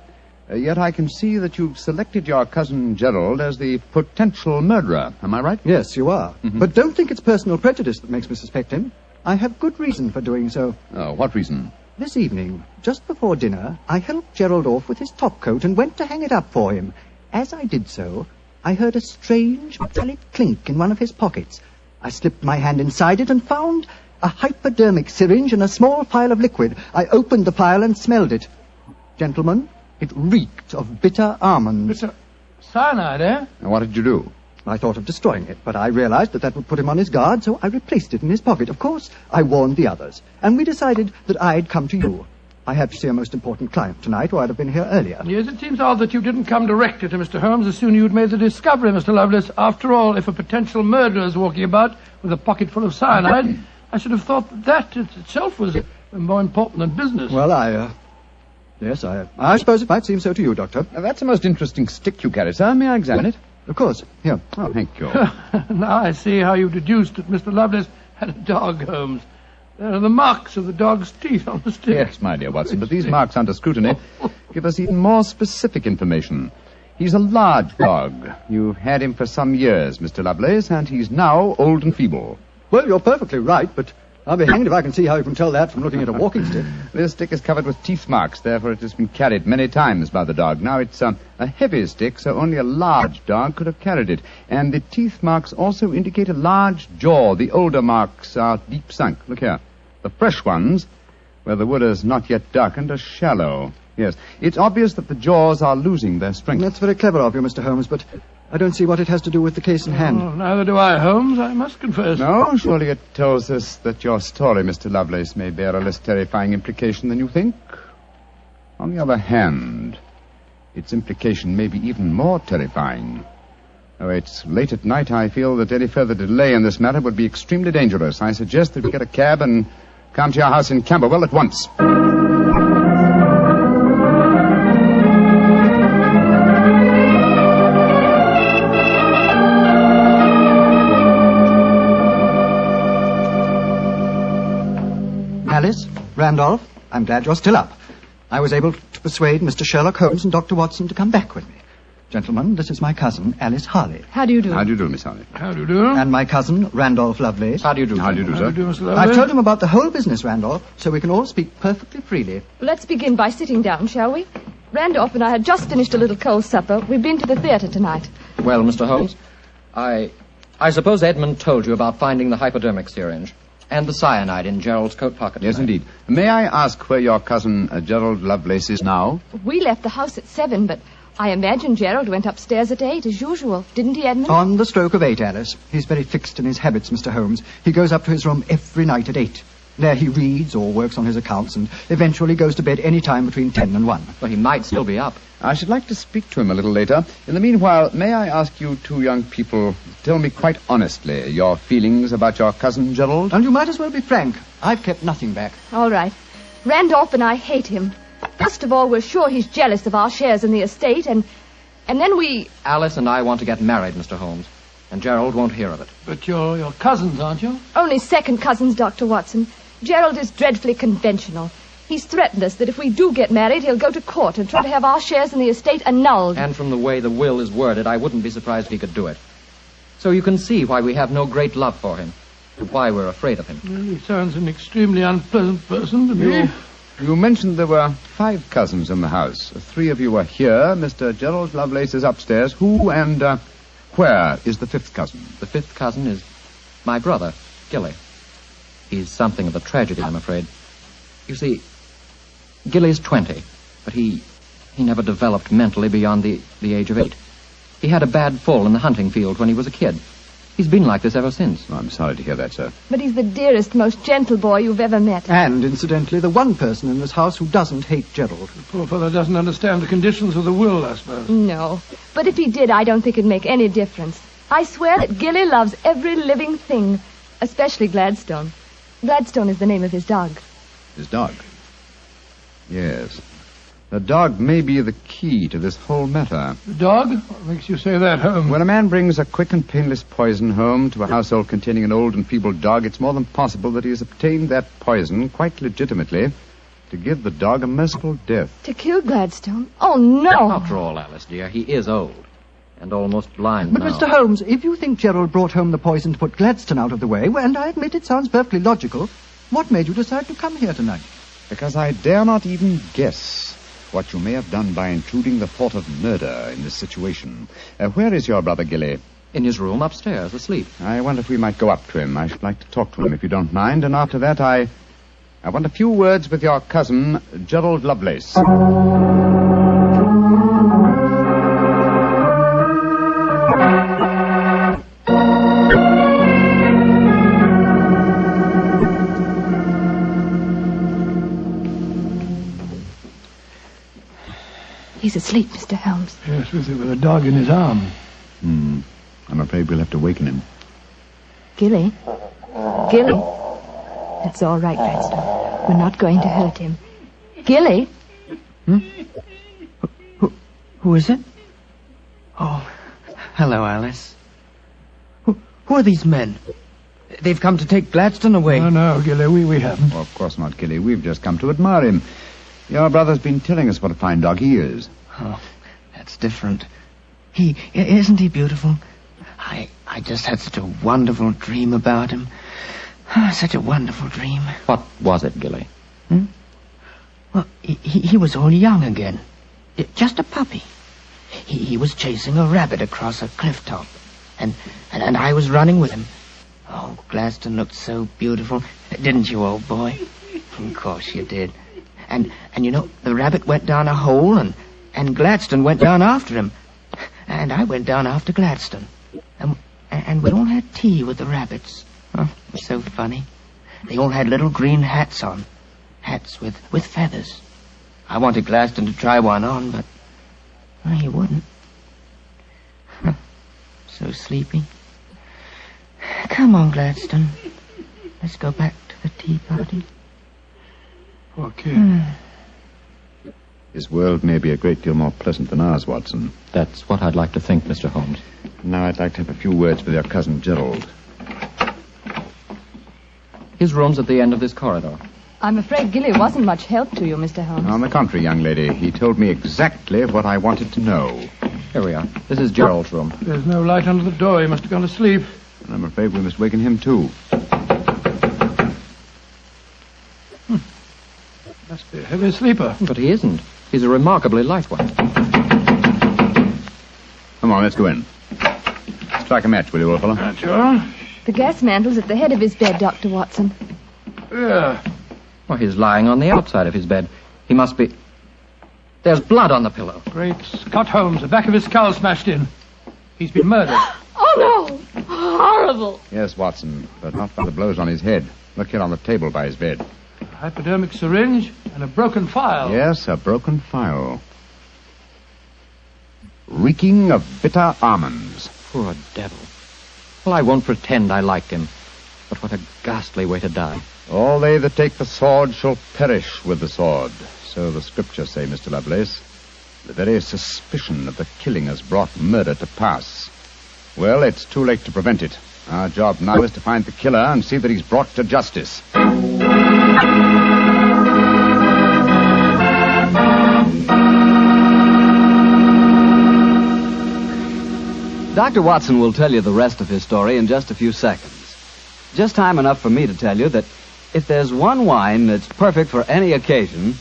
Yet I can see that you've selected your cousin Gerald as the potential murderer. Am I right? Yes, you are. Mm-hmm. But don't think it's personal prejudice that makes me suspect him. I have good reason for doing so. Oh, what reason? This evening, just before dinner, I helped Gerald off with his topcoat and went to hang it up for him. As I did so, I heard a strange metallic clink in one of his pockets. I slipped my hand inside it and found a hypodermic syringe and a small phial of liquid. I opened the phial and smelled it. Gentlemen, it reeked of bitter almonds. Bitter cyanide, eh? And what did you do? I thought of destroying it, but I realized that would put him on his guard, so I replaced it in his pocket. Of course, I warned the others, and we decided that I'd come to you. I have to see a most important client tonight, or I'd have been here earlier. Yes, it seems odd that you didn't come directly to Mr. Holmes as soon as you'd made the discovery, Mr. Lovelace. After all, if a potential murderer is walking about with a pocket full of cyanide, I should have thought that itself was more important than business. Well, Yes, I suppose it might seem so to you, Doctor. Now, that's a most interesting stick you carry, sir. May I examine it? Of course. Here. Oh, thank you. Now I see how you've deduced that Mr. Lovelace had a dog, Holmes. There are the marks of the dog's teeth on the stick. Yes, my dear Watson, but these marks under scrutiny give us even more specific information. He's a large dog. You've had him for some years, Mr. Lovelace, and he's now old and feeble. Well, you're perfectly right, but I'll be hanged if I can see how you can tell that from looking at a walking stick. This stick is covered with teeth marks, therefore it has been carried many times by the dog. Now, it's a heavy stick, so only a large dog could have carried it. And the teeth marks also indicate a large jaw. The older marks are deep sunk. Look here. The fresh ones, where the wood has not yet darkened, are shallow. Yes, it's obvious that the jaws are losing their strength. That's very clever of you, Mr. Holmes, but I don't see what it has to do with the case in hand. Oh, neither do I, Holmes, I must confess. No, surely it tells us that your story, Mr. Lovelace, may bear a less terrifying implication than you think. On the other hand, its implication may be even more terrifying. Though it's late at night, I feel that any further delay in this matter would be extremely dangerous. I suggest that we get a cab and come to your house in Camberwell at once. Alice, Randolph, I'm glad you're still up. I was able to persuade Mr. Sherlock Holmes and Dr. Watson to come back with me. Gentlemen, this is my cousin, Alice Harley. How do you do? How do you do, Miss Harley? How do you do? And my cousin, Randolph Lovelace. How do you do? How do you do, sir? How do you do, Mr. Lovelace? I've told him about the whole business, Randolph, so we can all speak perfectly freely. Let's begin by sitting down, shall we? Randolph and I had just finished a little cold supper. We've been to the theatre tonight. Well, Mr. Holmes, I suppose Edmund told you about finding the hypodermic syringe and the cyanide in Gerald's coat pocket. Yes, indeed. May I ask where your cousin Gerald Lovelace is now? We left the house at 7, but I imagine Gerald went upstairs at 8, as usual. Didn't he, Edmund? On the stroke of 8, Alice. He's very fixed in his habits, Mr. Holmes. He goes up to his room every night at 8. There he reads or works on his accounts and eventually goes to bed any time between 10 and 1. Well, he might still be up. I should like to speak to him a little later. In the meanwhile, may I ask you two young people, tell me quite honestly your feelings about your cousin Gerald? And you might as well be frank. I've kept nothing back. All right. Randolph and I hate him. First of all, we're sure he's jealous of our shares in the estate, and then we... Alice and I want to get married, Mr. Holmes, and Gerald won't hear of it. But you're your cousins, aren't you? Only second cousins, Dr. Watson. Gerald is dreadfully conventional. He's threatened us that if we do get married, he'll go to court and try to have our shares in the estate annulled. And from the way the will is worded, I wouldn't be surprised if he could do it. So you can see why we have no great love for him, and why we're afraid of him. Well, he sounds an extremely unpleasant person to me. You mentioned there were 5 cousins in the house. 3 of you are here. Mr. Gerald Lovelace is upstairs. Who and where is the 5th cousin? The 5th cousin is my brother, Gilly. He's something of a tragedy, I'm afraid. You see, Gilly's 20, but he never developed mentally beyond the age of 8. He had a bad fall in the hunting field when he was a kid. He's been like this ever since. Oh, I'm sorry to hear that, sir. But he's the dearest, most gentle boy you've ever met. And, incidentally, the one person in this house who doesn't hate Gerald. The poor fellow doesn't understand the conditions of the will, I suppose. No. But if he did, I don't think it'd make any difference. I swear that Gilly loves every living thing, especially Gladstone. Gladstone is the name of his dog. His dog? Yes. The dog may be the key to this whole matter. The dog? What makes you say that, Holmes? When a man brings a quick and painless poison home to a household containing an old and feeble dog, it's more than possible that he has obtained that poison, quite legitimately, to give the dog a merciful death. To kill Gladstone? Oh, no! After all, Alice, dear, he is old. And almost blind But, now. Mr. Holmes, if you think Gerald brought home the poison to put Gladstone out of the way, well, and I admit it sounds perfectly logical, what made you decide to come here tonight? Because I dare not even guess what you may have done by intruding the thought of murder in this situation. Where is your brother Gilly? In his room upstairs, asleep. I wonder if we might go up to him. I should like to talk to him, if you don't mind. And after that, I want a few words with your cousin, Gerald Lovelace. He's asleep, Mr. Holmes. Yes, with a dog in his arm. I'm afraid we'll have to waken him. Gilly? Gilly? It's all right, Gladstone. We're not going to hurt him. Gilly? Who is it? Oh, hello, Alice. Who are these men? They've come to take Gladstone away. No, Gilly, we haven't. Oh, of course not, Gilly. We've just come to admire him. Your brother's been telling us what a fine dog he is. Oh, that's different. Isn't he beautiful? I just had such a wonderful dream about him. Such a wonderful dream. What was it, Gilly? Well, he was all young again. Just a puppy. He was chasing a rabbit across a cliff top. And I was running with him. Oh, Gladstone looked so beautiful. Didn't you, old boy? Of course you did. And you know, the rabbit went down a hole, and Gladstone went down after him. And I went down after Gladstone. And we all had tea with the rabbits. Oh, it was so funny. They all had little green hats on. Hats with feathers. I wanted Gladstone to try one on, but he wouldn't. So sleepy. Come on, Gladstone. Let's go back to the tea party. Poor kid. His world may be a great deal more pleasant than ours, Watson. That's what I'd like to think, Mr. Holmes. Now I'd like to have a few words with your cousin Gerald. His room's at the end of this corridor. I'm afraid Gilly wasn't much help to you, Mr. Holmes. On the contrary, young lady, he told me exactly what I wanted to know. Here we are. This is Gerald's room. There's no light under the door. He must have gone to sleep. And I'm afraid we must waken him, too. Must be a heavy sleeper. But he isn't. He's a remarkably light one. Come on, let's go in. Strike a match, will you, old fellow? Sure. The gas mantle's at the head of his bed, Dr. Watson. Yeah. Well, he's lying on the outside of his bed. He must be... There's blood on the pillow. Great Scott, Holmes. The back of his skull smashed in. He's been murdered. Oh, no! Horrible! Yes, Watson, but not by the blows on his head. Look here on the table by his bed. A hypodermic syringe and a broken file. Yes, a broken file. Reeking of bitter almonds. Poor devil. Well, I won't pretend I liked him. But what a ghastly way to die. All they that take the sword shall perish with the sword. So the scriptures say, Mr. Lovelace. The very suspicion of the killing has brought murder to pass. Well, it's too late to prevent it. Our job now is to find the killer and see that he's brought to justice. Dr. Watson will tell you the rest of his story in just a few seconds. Just time enough for me to tell you that if there's one wine that's perfect for any occasion,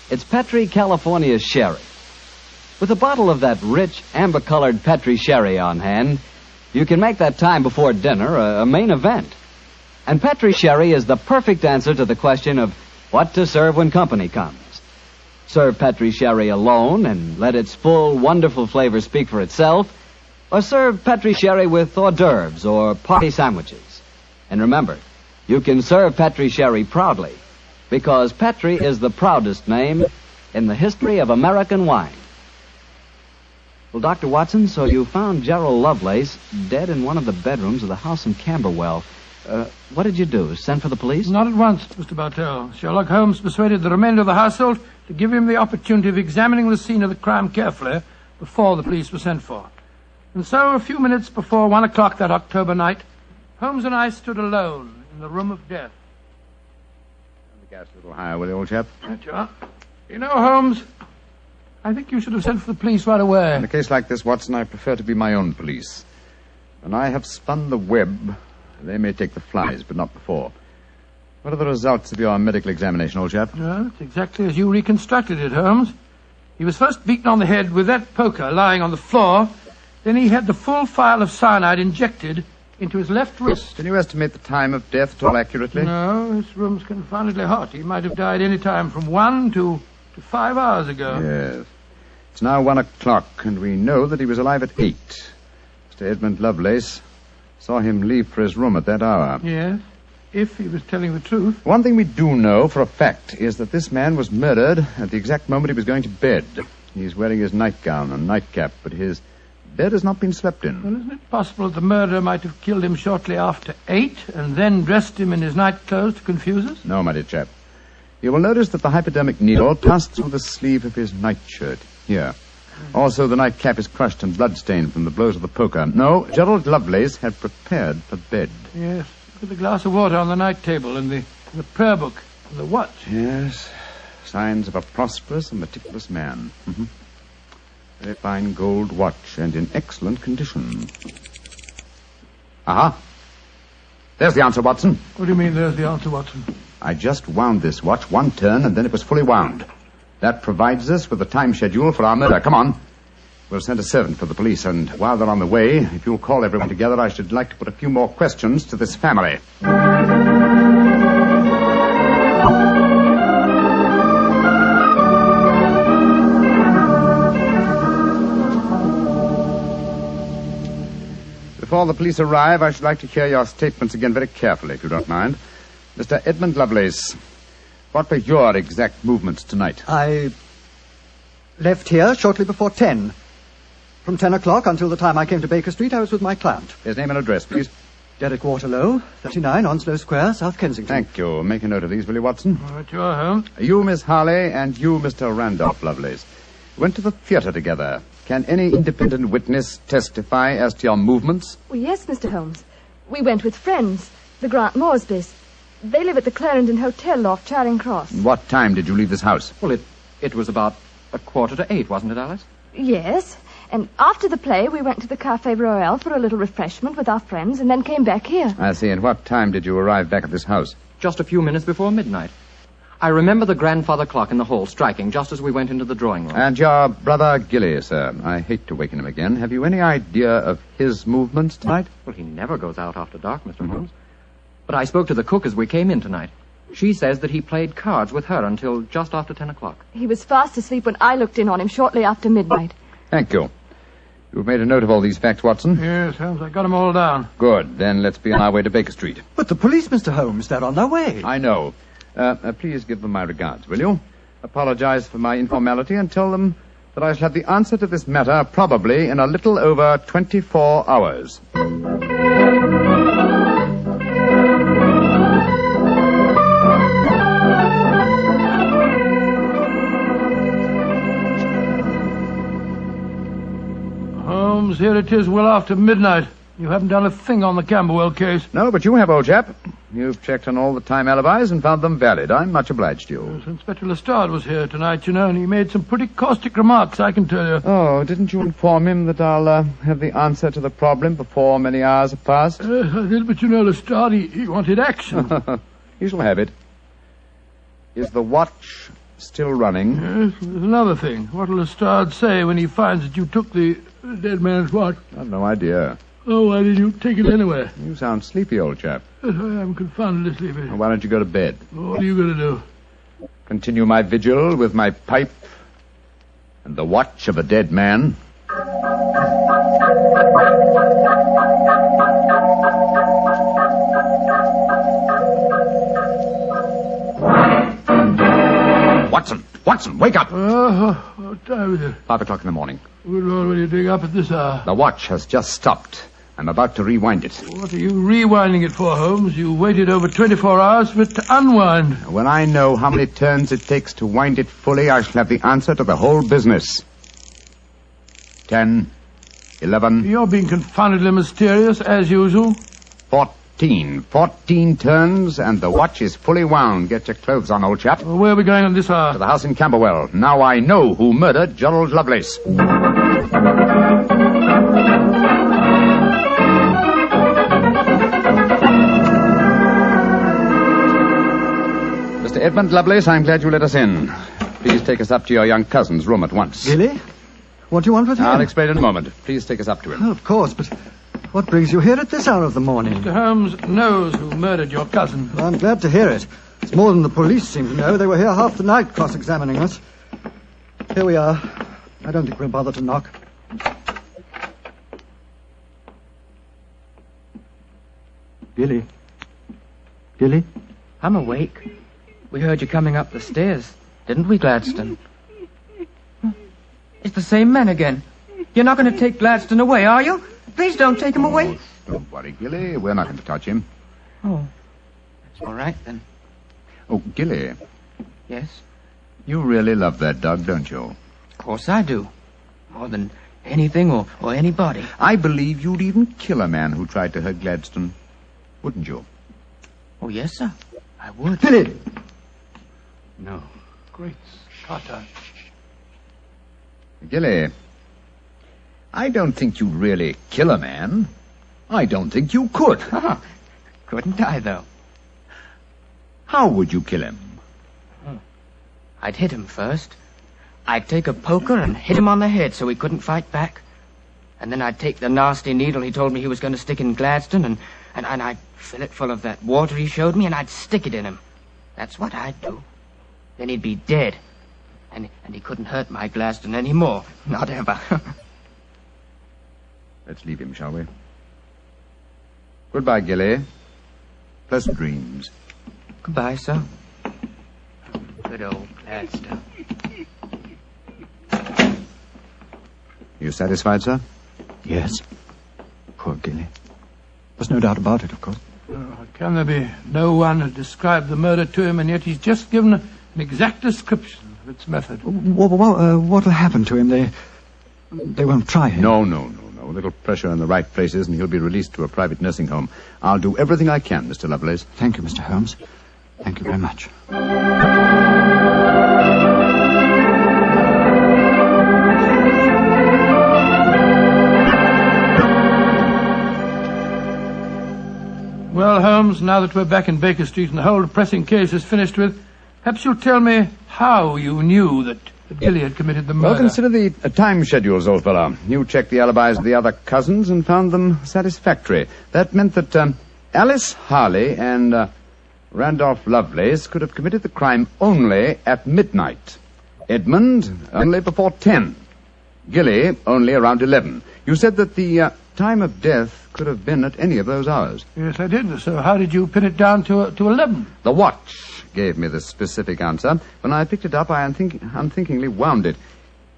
it's Petri California Sherry. With a bottle of that rich, amber-colored Petri Sherry on hand, you can make that time before dinner a main event. And Petri Sherry is the perfect answer to the question of what to serve when company comes. Serve Petri Sherry alone and let its full, wonderful flavor speak for itself, or serve Petri Sherry with hors d'oeuvres or party sandwiches. And remember, you can serve Petri Sherry proudly, because Petri is the proudest name in the history of American wine. Well, Dr. Watson, so you found Gerald Lovelace dead in one of the bedrooms of the house in Camberwell. What did you do? Send for the police? Not at once, Mr. Bartell. Sherlock Holmes persuaded the remainder of the household to give him the opportunity of examining the scene of the crime carefully before the police were sent for. And so, a few minutes before 1 o'clock that October night, Holmes and I stood alone in the room of death. Turn the gas a little higher, will you, old chap? Right you are. You know, Holmes, I think you should have sent for the police right away. In a case like this, Watson, I prefer to be my own police. When I have spun the web, they may take the flies, but not before. What are the results of your medical examination, old chap? Well, it's exactly as you reconstructed it, Holmes. He was first beaten on the head with that poker lying on the floor. Then he had the full phial of cyanide injected into his left wrist. Can you estimate the time of death at all accurately? No, this room's confoundedly hot. He might have died any time from 1 to 5 hours ago. Yes. It's now 1 o'clock, and we know that he was alive at 8. Mr. Edmund Lovelace saw him leave for his room at that hour. Yes, if he was telling the truth. One thing we do know for a fact is that this man was murdered at the exact moment he was going to bed. He's wearing his nightgown and nightcap, but his bed has not been slept in. Well, isn't it possible that the murderer might have killed him shortly after 8 and then dressed him in his nightclothes to confuse us? No, my dear chap. You will notice that the hypodermic needle passed through the sleeve of his nightshirt. Here. Also, the nightcap is crushed and bloodstained from the blows of the poker. No, Gerald Lovelace had prepared for bed. Yes. Look at the glass of water on the night table and the prayer book and the watch. Yes. Signs of a prosperous and meticulous man. Mm-hmm. Very fine gold watch and in excellent condition. Aha. There's the answer, Watson. What do you mean, there's the answer, Watson? I just wound this watch one turn, and then it was fully wound. That provides us with a time schedule for our murder. Come on. We'll send a servant for the police, and while they're on the way, if you'll call everyone together, I should like to put a few more questions to this family. Before the police arrive, I should like to hear your statements again very carefully, if you don't mind. Mr. Edmund Lovelace, what were your exact movements tonight? I left here shortly before 10. From 10 o'clock until the time I came to Baker Street, I was with my client. His name and address, please. Derek Waterlow, 39 Onslow Square, South Kensington. Thank you. Make a note of these, will you, Watson? All right, you're home. You, Miss Harley, and you, Mr. Randolph Lovelace, went to the theatre together. Can any independent witness testify as to your movements? Well, yes, Mr. Holmes. We went with friends, the Grant Moresbys. They live at the Clarendon Hotel off Charing Cross. What time did you leave this house? Well, it was about 7:45, wasn't it, Alice? Yes. And after the play, we went to the Café Royal for a little refreshment with our friends and then came back here. I see. And what time did you arrive back at this house? Just a few minutes before midnight. I remember the grandfather clock in the hall striking just as we went into the drawing room. And your brother Gilly, sir. I hate to waken him again. Have you any idea of his movements tonight? Well, he never goes out after dark, Mr. Holmes. But I spoke to the cook as we came in tonight. She says that he played cards with her until just after 10 o'clock. He was fast asleep when I looked in on him shortly after midnight. Thank you. You've made a note of all these facts, Watson? Yes, Holmes, I got them all down. Good. Then let's be on our way to Baker Street. But the police, Mr. Holmes, they're on their way. I know. Please give them my regards, will you? Apologize for my informality and tell them that I shall have the answer to this matter probably in a little over 24 hours. Holmes, here it is well after midnight. You haven't done a thing on the Camberwell case. No, but you have, old chap. You've checked on all the time alibis and found them valid. I'm much obliged to you. Yes, Inspector Lestrade was here tonight, you know, and he made some pretty caustic remarks, I can tell you. Oh, didn't you inform him that I'll have the answer to the problem before many hours have passed? Yes, I did, but you know, Lestrade, he wanted action. You shall have it. Is the watch still running? Yes, there's another thing. What'll Lestrade say when he finds that you took the dead man's watch? I've no idea. Oh, why did you take it anyway? You sound sleepy, old chap. Yes, I am confoundedly sleepy. Well, why don't you go to bed? What are you going to do? Continue my vigil with my pipe and the watch of a dead man. Watson, wake up! What time is it? 5 o'clock in the morning. Good Lord, when you dig up at this hour? The watch has just stopped. I'm about to rewind it. What are you rewinding it for, Holmes? You waited over 24 hours for it to unwind. When I know how many turns it takes to wind it fully, I shall have the answer to the whole business. 10, 11... You're being confoundedly mysterious, as usual. 14 turns, and the watch is fully wound. Get your clothes on, old chap. Where are we going at this hour? To the house in Camberwell. Now I know who murdered Gerald Lovelace. Mr. Edmund Lovelace, I'm glad you let us in. Please take us up to your young cousin's room at once. Gilly? What do you want with him? I'll explain in a moment. Please take us up to him. Oh, of course, but what brings you here at this hour of the morning? Mr. Holmes knows who murdered your cousin. Well, I'm glad to hear it. It's more than the police seem to know. They were here half the night cross-examining us. Here we are. I don't think we'll bother to knock. Gilly? Gilly? I'm awake. We heard you coming up the stairs, didn't we, Gladstone? It's the same man again. You're not going to take Gladstone away, are you? Please don't take him away. Don't worry, Gilly. We're not going to touch him. Oh, that's all right, then. Oh, Gilly. Yes? You really love that dog, don't you? Of course I do. More than anything or anybody. I believe you'd even kill a man who tried to hurt Gladstone. Wouldn't you? Oh, yes, sir. I would. Gilly! No. Great Scott. Gilly, I don't think you'd really kill a man. I don't think you could. Couldn't I, though? How would you kill him? I'd hit him first. I'd take a poker and hit him on the head so he couldn't fight back. And then I'd take the nasty needle he told me he was going to stick in Gladstone, and I'd fill it full of that water he showed me, and I'd stick it in him. That's what I'd do. Then he'd be dead. And he couldn't hurt my Gladstone anymore. Not ever. Let's leave him, shall we? Goodbye, Gilly. Pleasant dreams. Goodbye, sir. Good old Gladstone. You satisfied, sir? Yes. Poor Gilly. There's no doubt about it, of course. Can there be no one who described the murder to him, and yet he's just given an exact description of its method? What'll happen to him? They won't try him. No. A little pressure in the right places, and he'll be released to a private nursing home. I'll do everything I can, Mr. Lovelace. Thank you, Mr. Holmes. Thank you very much. Well, Holmes, now that we're back in Baker Street and the whole depressing case is finished with, perhaps you'll tell me how you knew that Gilly had committed the murder. Well, consider the time schedules, old fellow. You checked the alibis of the other cousins and found them satisfactory. That meant that Alice Harley and Randolph Lovelace could have committed the crime only at midnight. Edmund only before 10. Gilly only around 11. You said that the time of death could have been at any of those hours. Yes, I did. So how did you pin it down to 11? The watch gave me the specific answer. When I picked it up, I unthinkingly wound it.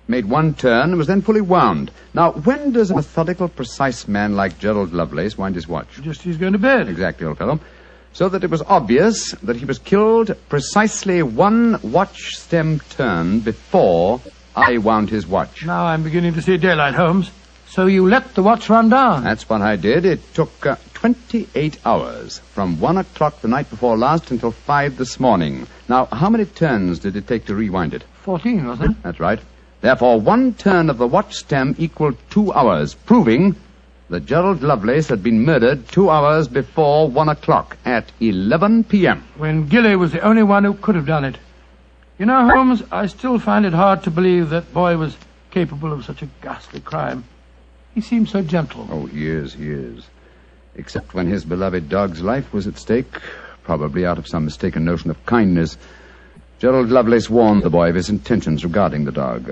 Made one turn and was then fully wound. Now, when does a methodical, precise man like Gerald Lovelace wind his watch? Just as he's going to bed. Exactly, old fellow. So that it was obvious that he was killed precisely one watch stem turn before I wound his watch. Now I'm beginning to see daylight, Holmes. So you let the watch run down? That's what I did. It took 28 hours, from 1 o'clock the night before last until 5 this morning. Now, how many turns did it take to rewind it? 14, wasn't it? That's right. Therefore, one turn of the watch stem equaled 2 hours, proving that Gerald Lovelace had been murdered 2 hours before 1 o'clock at 11 p.m. When Gilly was the only one who could have done it. You know, Holmes, I still find it hard to believe that boy was capable of such a ghastly crime. He seems so gentle. Oh, he is. Except when his beloved dog's life was at stake, probably out of some mistaken notion of kindness. Gerald Lovelace warned the boy of his intentions regarding the dog.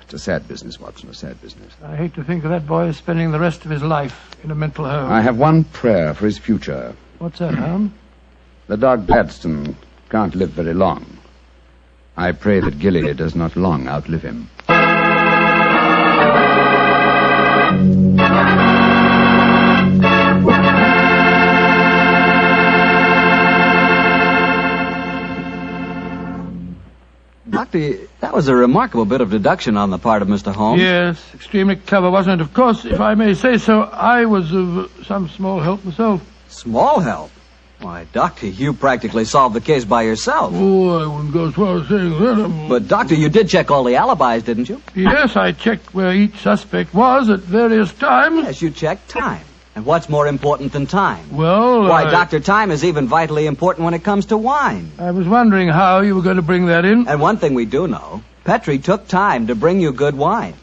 It's a sad business, Watson, a sad business. I hate to think of that boy spending the rest of his life in a mental home. I have one prayer for his future. What's that, Holmes? The dog Gladstone can't live very long. I pray that Gilly does not long outlive him. Doctor, that was a remarkable bit of deduction on the part of Mr. Holmes. Yes, extremely clever, wasn't it? Of course, if I may say so, I was of some small help myself. Small help? Why, Doctor, you practically solved the case by yourself. Oh, I wouldn't go as far as saying that. But, Doctor, you did check all the alibis, didn't you? Yes, I checked where each suspect was at various times. Yes, you checked time. And what's more important than time? Well, Why, Doctor, time is even vitally important when it comes to wine. I was wondering how you were going to bring that in. And one thing we do know, Petrie took time to bring you good wine.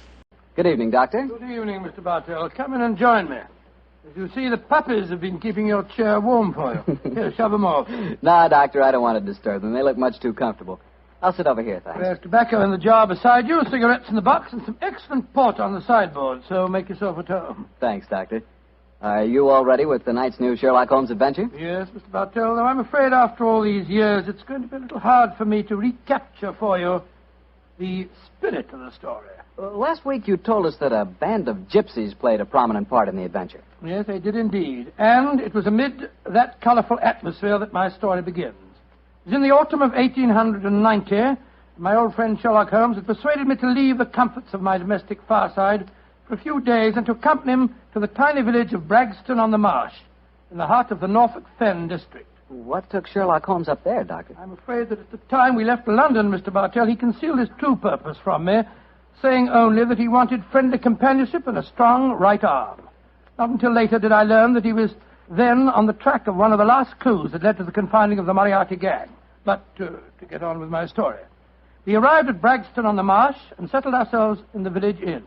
Good evening, Doctor. Good evening, Mr. Bartell. Come in and join me. As you see, the puppies have been keeping your chair warm for you. Here, shove them off. Nah, Doctor, I don't want to disturb them. They look much too comfortable. I'll sit over here, thanks. There's tobacco in the jar beside you, cigarettes in the box, and some excellent port on the sideboard, so make yourself at home. Thanks, Doctor. Are you all ready with tonight's new Sherlock Holmes adventure? Yes, Mr. Bartell, though I'm afraid after all these years it's going to be a little hard for me to recapture for you the spirit of the story. Last week you told us that a band of gypsies played a prominent part in the adventure. Yes, they did indeed. And it was amid that colorful atmosphere that my story begins. It was in the autumn of 1890. My old friend Sherlock Holmes had persuaded me to leave the comforts of my domestic fireside for a few days and to accompany him to the tiny village of Bragston-on-the-Marsh, in the heart of the Norfolk Fen district. What took Sherlock Holmes up there, Doctor? I'm afraid that at the time we left London, Mr. Bartell, he concealed his true purpose from me, saying only that he wanted friendly companionship and a strong right arm. Not until later did I learn that he was then on the track of one of the last clues that led to the confining of the Moriarty gang. But to get on with my story. We arrived at Bragston on the Marsh and settled ourselves in the village inn.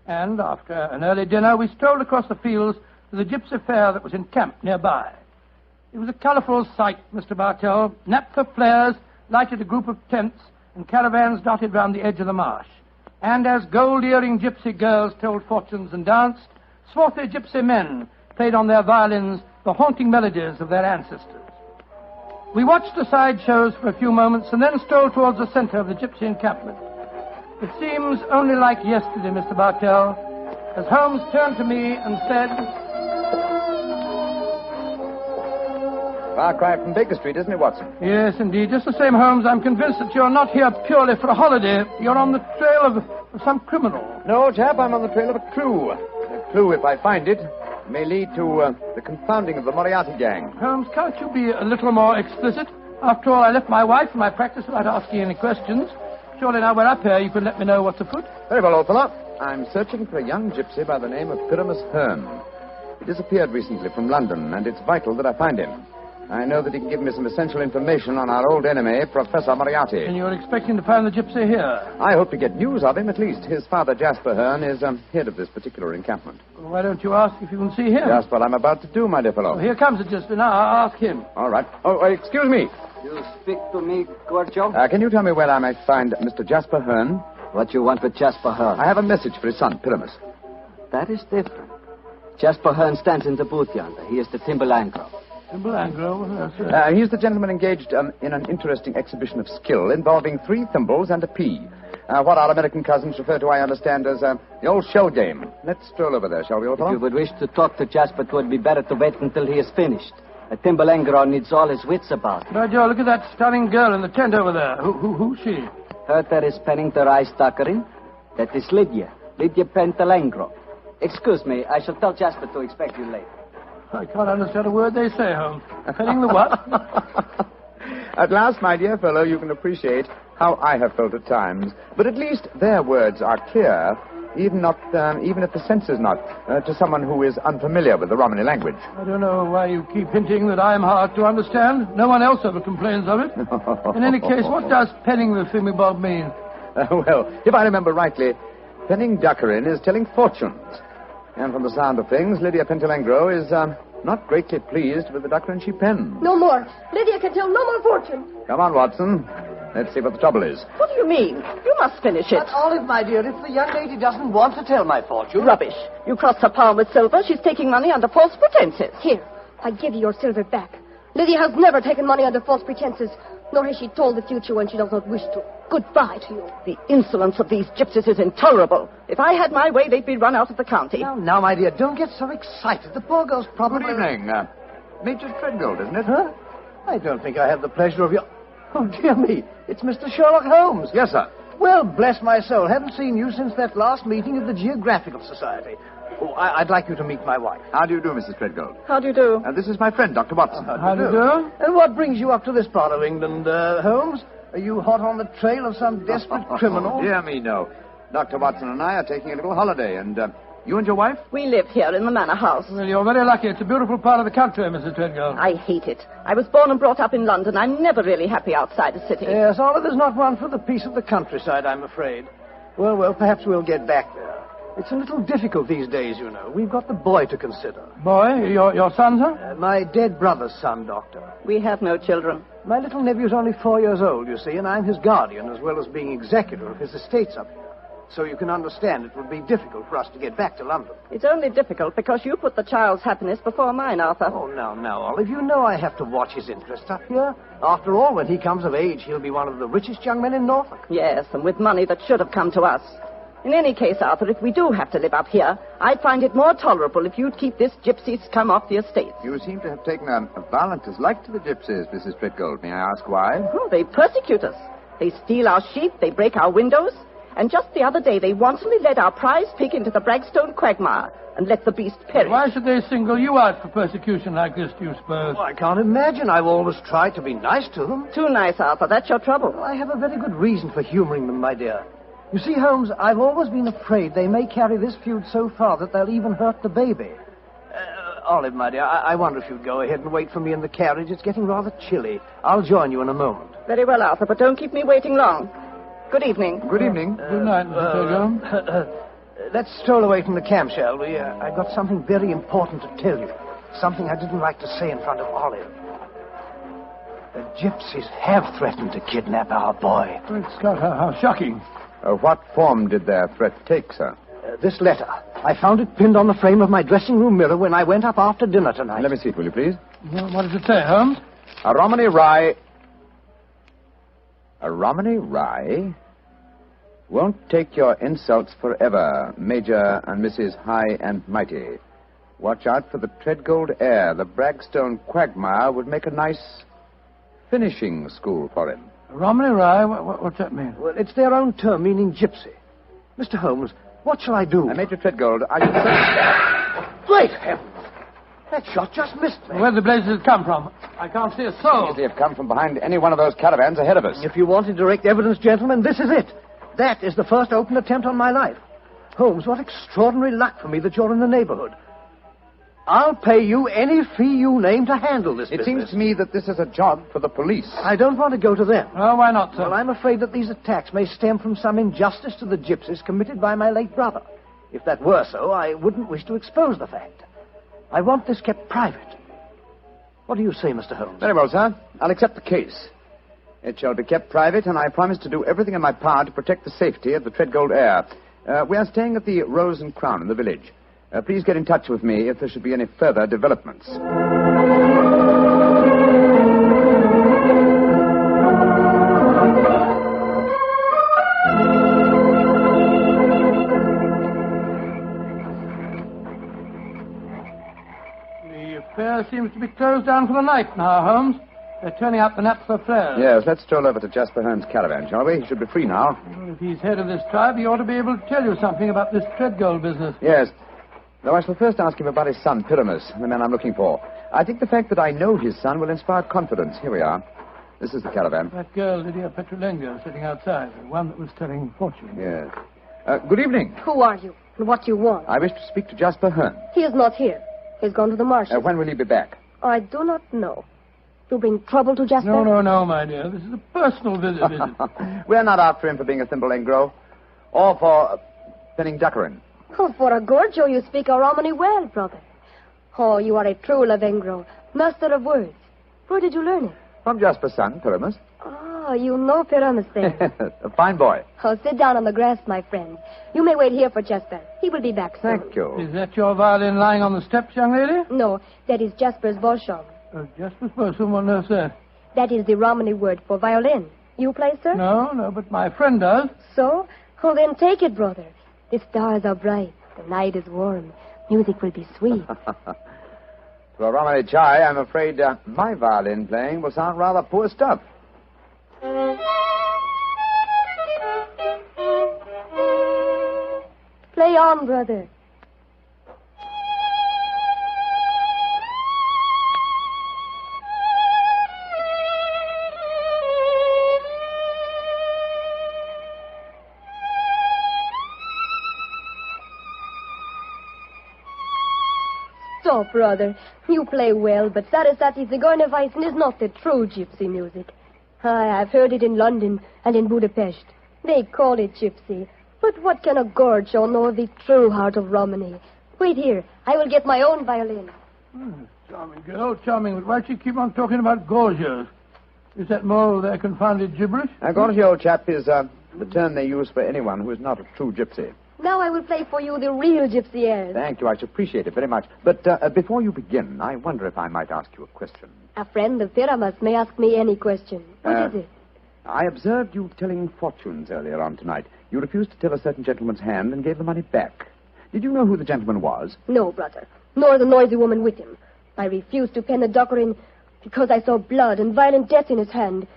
And after an early dinner, we strolled across the fields to the Gypsy fair that was encamped nearby. It was a colourful sight, Mr. Bartell. Naphtha flares lighted a group of tents and caravans dotted round the edge of the marsh. And as gold-earring gypsy girls told fortunes and danced, swarthy gypsy men played on their violins the haunting melodies of their ancestors. We watched the side shows for a few moments and then strolled towards the centre of the gypsy encampment. It seems only like yesterday, Mr. Bartell, as Holmes turned to me and said... Far cry from Baker Street, isn't it, Watson? Yes, indeed. Just the same, Holmes, I'm convinced that you're not here purely for a holiday. You're on the trail of some criminal. No, chap, I'm on the trail of a clue. A clue, if I find it, may lead to the confounding of the Moriarty gang. Holmes, can't you be a little more explicit? After all, I left my wife and my practice without asking any questions. Surely now we're up here, you can let me know what's afoot. Very well, old fellow. I'm searching for a young gypsy by the name of Pyramus Hearn. He disappeared recently from London, and it's vital that I find him. I know that he can give me some essential information on our old enemy, Professor Moriarty. And you're expecting to find the gypsy here? I hope to get news of him, at least. His father, Jasper Hearn, is head of this particular encampment. Well, why don't you ask if you can see him? Just what I'm about to do, my dear fellow. Well, here comes the gypsy. Now, I'll ask him. All right. Oh, excuse me. You speak to me, Gorgio? Can you tell me where I might find Mr. Jasper Hearn? What you want with Jasper Hearn? I have a message for his son, Pyramus. That is different. Jasper Hearn stands in the booth yonder. He is the Timberlangro. Timberlangro? He's the gentleman engaged in an interesting exhibition of skill involving 3 thimbles and a pea. What our American cousins refer to, I understand, as the old shell game. Let's stroll over there, shall we, old fellow? If you would wish to talk to Jasper, it would be better to wait until he is finished. A Timberlangro needs all his wits about him. By Joe, look at that stunning girl in the tent over there. Who's she? Her that is penning the rice tuckering. That is Lydia Pentalangro. Excuse me, I shall tell Jasper to expect you later. I can't understand a word they say, Holmes. Penning the what? At last, my dear fellow, you can appreciate how I have felt at times. But at least their words are clear, even if the sense is not, to someone who is unfamiliar with the Romany language. I don't know why you keep hinting that I'm hard to understand. No one else ever complains of it. In any case, what does penning the thingamabob mean? Well, if I remember rightly, penning duckerin is telling fortunes. And from the sound of things, Lydia Pentalangro is not greatly pleased with the duckerin she pens. No more. Lydia can tell no more fortune. Come on, Watson. Let's see what the trouble is. What do you mean? You must finish it. But, Olive, my dear, if the young lady doesn't want to tell my fortune... Rubbish. You crossed her palm with silver. She's taking money under false pretenses. Here, I give you your silver back. Lydia has never taken money under false pretenses, nor has she told the future when she does not wish to. Goodbye to you. The insolence of these gypsies is intolerable. If I had my way, they'd be run out of the county. Now, my dear, don't get so excited. The poor girl's probably... Good evening. Major Treadgold, isn't it? Huh? I don't think I have the pleasure of your... Oh, dear me. It's Mr. Sherlock Holmes. Yes, sir. Well, bless my soul. Haven't seen you since that last meeting of the Geographical Society. Oh, I'd like you to meet my wife. How do you do, Mrs. Treadgold? How do you do? This is my friend, Dr. Watson. How do you do? And what brings you up to this part of England, Holmes? Are you hot on the trail of some desperate criminal? Dear me, no. Dr. Watson and I are taking a little holiday, and you and your wife? We live here in the manor house. Well, you're very lucky. It's a beautiful part of the country, Mrs. Treadgold. I hate it. I was born and brought up in London. I'm never really happy outside the city. Yes, Oliver's not one for the peace of the countryside, I'm afraid. Well, perhaps we'll get back there. It's a little difficult these days, you know. We've got the boy to consider. Boy? Your son, sir? My dead brother's son, Doctor. We have no children. My little nephew's only 4 years old, you see, and I'm his guardian as well as being executor of his estates up here. So you can understand it would be difficult for us to get back to London. It's only difficult because you put the child's happiness before mine, Arthur. Oh, now, Olive, you know I have to watch his interests up here. After all, when he comes of age, he'll be one of the richest young men in Norfolk. Yes, and with money that should have come to us. In any case, Arthur, if we do have to live up here, I'd find it more tolerable if you'd keep this gypsy scum off the estate. You seem to have taken a violent dislike to the gypsies, Mrs. Treadgold. May I ask why? Oh, they persecute us. They steal our sheep, they break our windows, and just the other day they wantonly led our prize pig into the Bragstone quagmire and let the beast perish. Why should they single you out for persecution like this, do you suppose? Oh, I can't imagine. I've always tried to be nice to them. Too nice, Arthur. That's your trouble. Well, I have a very good reason for humoring them, my dear. You see, Holmes, I've always been afraid they may carry this feud so far that they'll even hurt the baby. Olive, my dear, I wonder if you'd go ahead and wait for me in the carriage. It's getting rather chilly. I'll join you in a moment. Very well, Arthur, but don't keep me waiting long. Good evening. Good evening. Good night, Mr. Pigeon. Let's stroll away from the camp, shall we? I've got something very important to tell you. Something I didn't like to say in front of Olive. The gypsies have threatened to kidnap our boy. Great Scott, how shocking. What form did their threat take, sir? This letter. I found it pinned on the frame of my dressing room mirror when I went up after dinner tonight. Let me see it, will you, please? Well, what does it say, Holmes? A Romany Rye... A Romany Rye? Won't take your insults forever, Major and Mrs. High and Mighty. Watch out for the Treadgold heir. The Bragstone quagmire would make a nice finishing school for him. Romany Rye? What's that mean? Well, it's their own term meaning gypsy. Mr. Holmes, what shall I do? Major Treadgold, I should say... Great heavens! That shot just missed me. Where the blazes it come from? I can't see a soul. Easily have come from behind any one of those caravans ahead of us. If you wanted direct evidence, gentlemen, this is it. That is the first open attempt on my life. Holmes, what extraordinary luck for me that you're in the neighborhood. I'll pay you any fee you name to handle this business. It seems to me that this is a job for the police. I don't want to go to them. Oh, why not, sir? Well, I'm afraid that these attacks may stem from some injustice to the gypsies committed by my late brother. If that were so, I wouldn't wish to expose the fact. I want this kept private. What do you say, Mr. Holmes? Very well, sir. I'll accept the case. It shall be kept private, and I promise to do everything in my power to protect the safety of the Treadgold heir. We are staying at the Rose and Crown in the village. Please get in touch with me if there should be any further developments. The affair seems to be closed down for the night now, Holmes. They're turning out the naphtha flares. Yes, let's stroll over to Jasper Hearn's caravan, shall we? He should be free now. Well, if he's head of this tribe, he ought to be able to tell you something about this Treadgold business. Yes. Though I shall first ask him about his son, Pyramus, the man I'm looking for. I think the fact that I know his son will inspire confidence. Here we are. This is the caravan. That girl, Lydia Petrolengo, sitting outside. The one that was telling fortune. Yes. Good evening. Who are you? And what do you want? I wish to speak to Jasper Hearn. He is not here. He's gone to the marshes. When will he be back? I do not know. You bring trouble to Jasper? No, my dear. This is a personal visit. We're not after him for being a thimble-engro. Or for penning duckerin. Oh, for a Gorgio, you speak a Romany well, brother. Oh, you are a true Lavengro, master of words. Where did you learn it? From Jasper's son, Pyramus. Ah, you know Pyramus then. A fine boy. Oh, sit down on the grass, my friend. You may wait here for Jasper. He will be back soon. Thank you. Is that your violin lying on the steps, young lady? No, that is Jasper's Bolshom. Jasper's Bolshom, what on earth, sir? That is the Romany word for violin. You play, sir? No, but my friend does. So? Oh, then take it, brother. The stars are bright. The night is warm. Music will be sweet. To a Romany chai, I'm afraid my violin playing will sound rather poor stuff. Play on, brother. Stop, brother. You play well, but Sarasate Zigeunerweisen is not the true gypsy music. I've heard it in London and in Budapest. They call it gypsy. But what can a Gorgio know of the true heart of Romany? Wait here. I will get my own violin. Charming girl, charming. But why do you keep on talking about Gorgios? Is that more of their confounded gibberish? Gorgio, old chap, is the term they use for anyone who is not a true gypsy. Now I will play for you the real gypsy airs. Thank you. I should appreciate it very much. But before you begin, I wonder if I might ask you a question. A friend of Pyramus may ask me any question. What is it? I observed you telling fortunes earlier on tonight. You refused to tell a certain gentleman's hand and gave the money back. Did you know who the gentleman was? No, brother. Nor the noisy woman with him. I refused to pen the duckerin because I saw blood and violent death in his hand.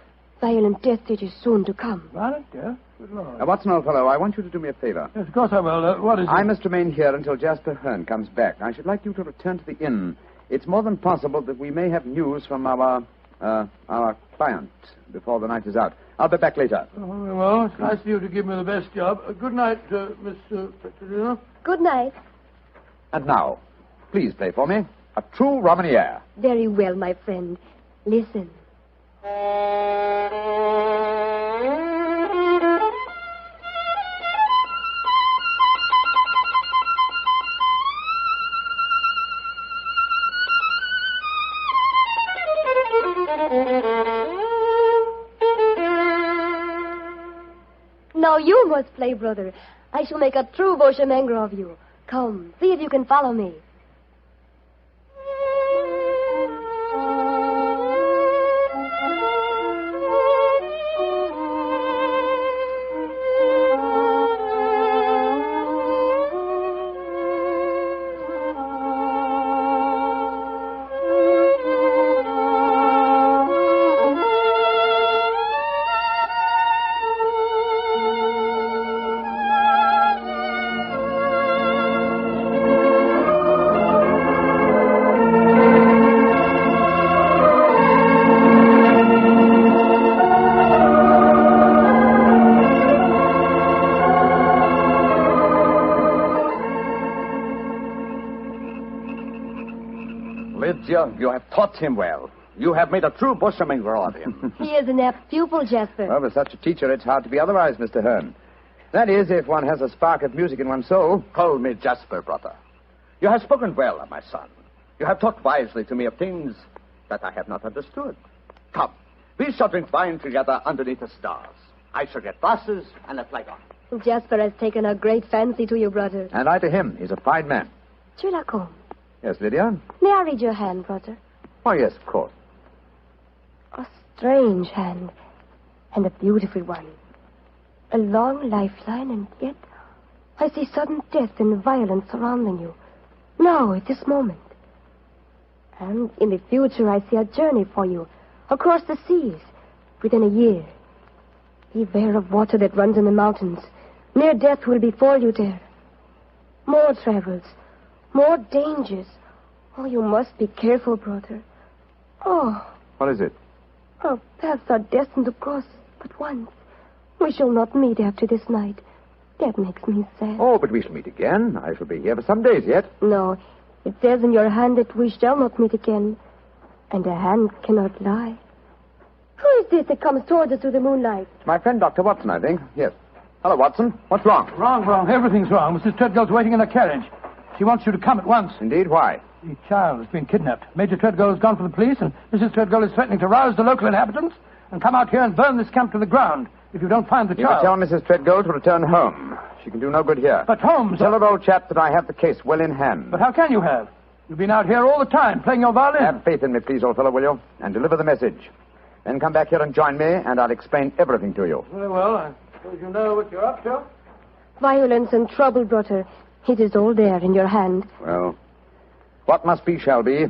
Violent death it is soon to come. Violent death? Good Lord. Watson, old fellow, I want you to do me a favor. Yes, of course I will. What is it? I must remain here until Jasper Hearn comes back. I should like you to return to the inn. It's more than possible that we may have news from our client before the night is out. I'll be back later. Oh, well, it's nice of you to give me the best job. Good night, Miss Petrolino. Good night. And now, please play for me. A true Romanier. Very well, my friend. Listen. Now you must play, brother. I shall make a true Bohemia of you. Come, see if you can follow me. You have taught him well. You have made a true Bohemia of him. He is an apt pupil, Jasper. Well, with such a teacher, it's hard to be otherwise, Mr. Hearn. That is, if one has a spark of music in one's soul. Call me Jasper, brother. You have spoken well, my son. You have talked wisely to me of things that I have not understood. Come, we shall drink wine together underneath the stars. I shall get glasses and a flagon. Jasper has taken a great fancy to you, brother. And I to him. He's a fine man. Sherlock Holmes. Yes, Lydia? May I read your hand, brother? Oh, yes, of course. A strange hand, and a beautiful one. A long lifeline, and yet I see sudden death and violence surrounding you. Now, at this moment. And in the future, I see a journey for you, across the seas, within a year. Beware of water that runs in the mountains. Near death will befall you there. More travels, more dangers. Oh, you must be careful, brother. Oh, What is it? our paths are destined to cross but once. We shall not meet after this night. That makes me sad. Oh, but we shall meet again. I shall be here for some days yet. No, it says in your hand that we shall not meet again. And a hand cannot lie. Who is this that comes toward us through the moonlight? It's my friend, Dr. Watson, I think. Yes. Hello, Watson. What's wrong? Wrong. Everything's wrong. Mrs. Treadgold's waiting in a carriage. She wants you to come at once. Indeed, why? The child has been kidnapped. Major Treadgold has gone for the police, and Mrs. Treadgold is threatening to rouse the local inhabitants and come out here and burn this camp to the ground if you don't find the You child. tell Mrs. Treadgold to return home. She can do no good here. But Holmes... Tell her, old chap, that I have the case well in hand. But how can you have? You've been out here all the time playing your violin. Have faith in me, please, old fellow, will you? And deliver the message. Then come back here and join me, and I'll explain everything to you. Very well. I suppose you know what you're up to. Violence and trouble, brother. It is all there in your hand. Well, what must be shall be,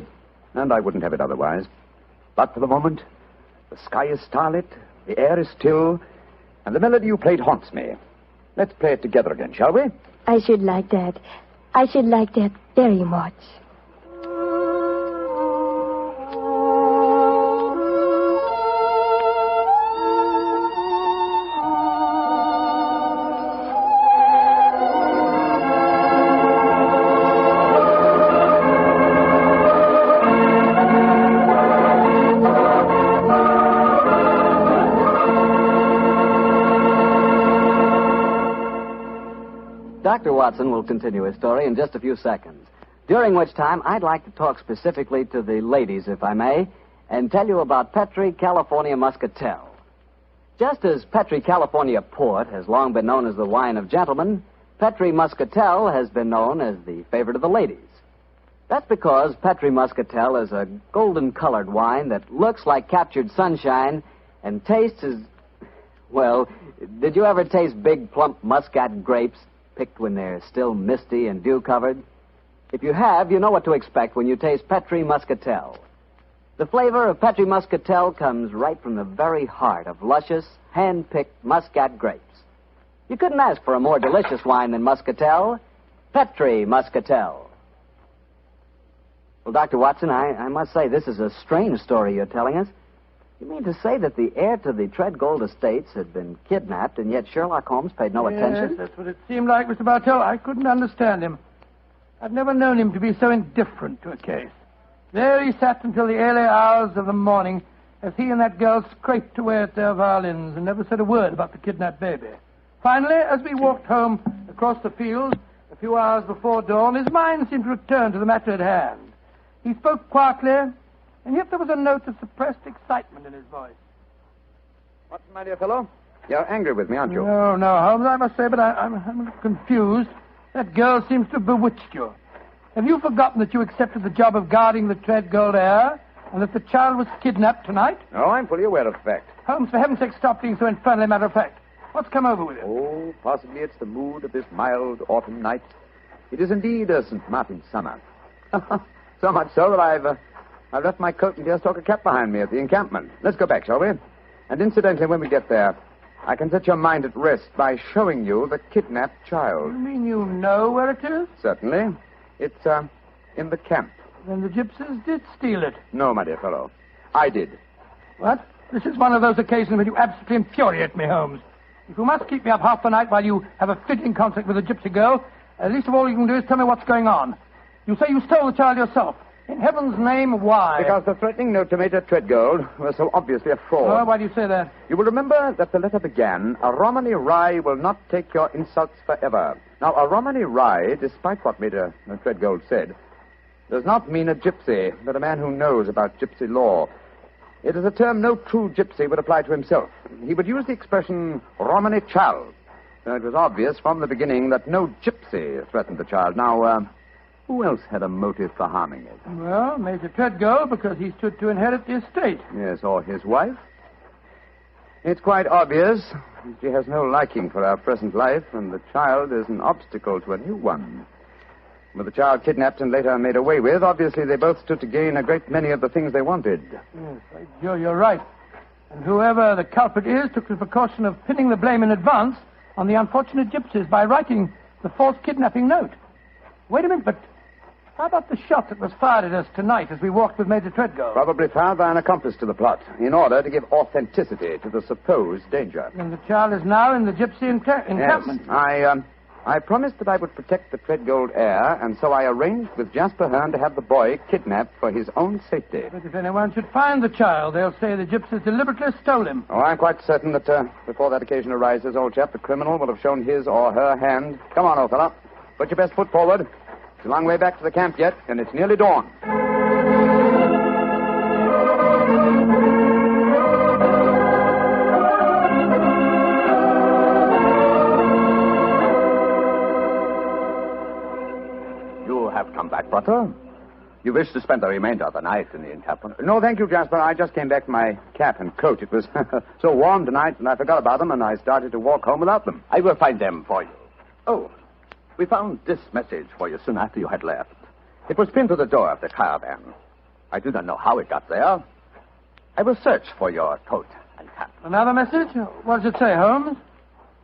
and I wouldn't have it otherwise. But for the moment, the sky is starlit, the air is still, and the melody you played haunts me. Let's play it together again, shall we? I should like that. I should like that very much. Dr. Watson will continue his story in just a few seconds, during which time I'd like to talk specifically to the ladies, if I may, and tell you about Petri California Muscatel. Just as Petri California Port has long been known as the wine of gentlemen, Petri Muscatel has been known as the favorite of the ladies. That's because Petri Muscatel is a golden-colored wine that looks like captured sunshine and tastes as... Well, did you ever taste big, plump muscat grapes picked when they're still misty and dew-covered? If you have, you know what to expect when you taste Petri Muscatel. The flavor of Petri Muscatel comes right from the very heart of luscious, hand-picked muscat grapes. You couldn't ask for a more delicious wine than Muscatel. Petri Muscatel. Well, Dr. Watson, I must say this is a strange story you're telling us. You mean to say that the heir to the Treadgold estates had been kidnapped, and yet Sherlock Holmes paid no attention? Yes, that's what it seemed like, Mr. Bartell. I couldn't understand him. I've never known him to be so indifferent to a case. There he sat until the early hours of the morning as he and that girl scraped away at their violins and never said a word about the kidnapped baby. Finally, as we walked home across the fields a few hours before dawn, his mind seemed to return to the matter at hand. He spoke quietly, and yet there was a note of suppressed excitement in his voice. Watson, my dear fellow, you're angry with me, aren't you? No, Holmes, I must say, but I'm confused. That girl seems to have bewitched you. Have you forgotten that you accepted the job of guarding the Treadgold heir, and that the child was kidnapped tonight? No, I'm fully aware of the fact. Holmes, for heaven's sake, stop being so infernally matter-of-fact. What's come over with you? Oh, possibly it's the mood of this mild autumn night. It is indeed a St. Martin's summer. So much so that I've left my coat and deerstalker cap behind me at the encampment. Let's go back, shall we? And incidentally, when we get there, I can set your mind at rest by showing you the kidnapped child. You mean you know where it is? Certainly. It's, in the camp. Then the gypsies did steal it. No, my dear fellow. I did. What? This is one of those occasions when you absolutely infuriate me, Holmes. If you must keep me up half the night while you have a fitting concert with a gypsy girl, at least of all you can do is tell me what's going on. You say you stole the child yourself. In heaven's name, why? Because the threatening note to Major Treadgold was so obviously a fraud. Oh, why do you say that? You will remember that the letter began, "A Romany Rye will not take your insults forever." Now, a Romany Rye, despite what Major Treadgold said, does not mean a gypsy, but a man who knows about gypsy law. It is a term no true gypsy would apply to himself. He would use the expression Romany child. So it was obvious from the beginning that no gypsy threatened the child. Now, who else had a motive for harming it? Well, Major Treadgold, because he stood to inherit the estate. Yes, or his wife. It's quite obvious. She has no liking for our present life, and the child is an obstacle to a new one. With the child kidnapped and later made away with, obviously they both stood to gain a great many of the things they wanted. Yes, you're right. And whoever the culprit is took the precaution of pinning the blame in advance on the unfortunate gypsies by writing the false kidnapping note. Wait a minute, but how about the shot that was fired at us tonight as we walked with Major Treadgold? Probably fired by an accomplice to the plot, in order to give authenticity to the supposed danger. And the child is now in the gypsy encampment. Yes, I promised that I would protect the Treadgold heir, and so I arranged with Jasper Hearn to have the boy kidnapped for his own safety. But if anyone should find the child, they'll say the gypsies deliberately stole him. Oh, I'm quite certain that before that occasion arises, old chap, the criminal will have shown his or her hand. Come on, old fellow. Put your best foot forward. It's a long way back to the camp yet, and it's nearly dawn. Come back, brother. You wish to spend the remainder of the night in the encampment? No, thank you, Jasper. I just came back for my cap and coat. It was so warm tonight, and I forgot about them, and I started to walk home without them. I will find them for you. Oh, we found this message for you soon after you had left. It was pinned to the door of the caravan. I do not know how it got there. I will search for your coat and cap. Another message? What does it say, Holmes?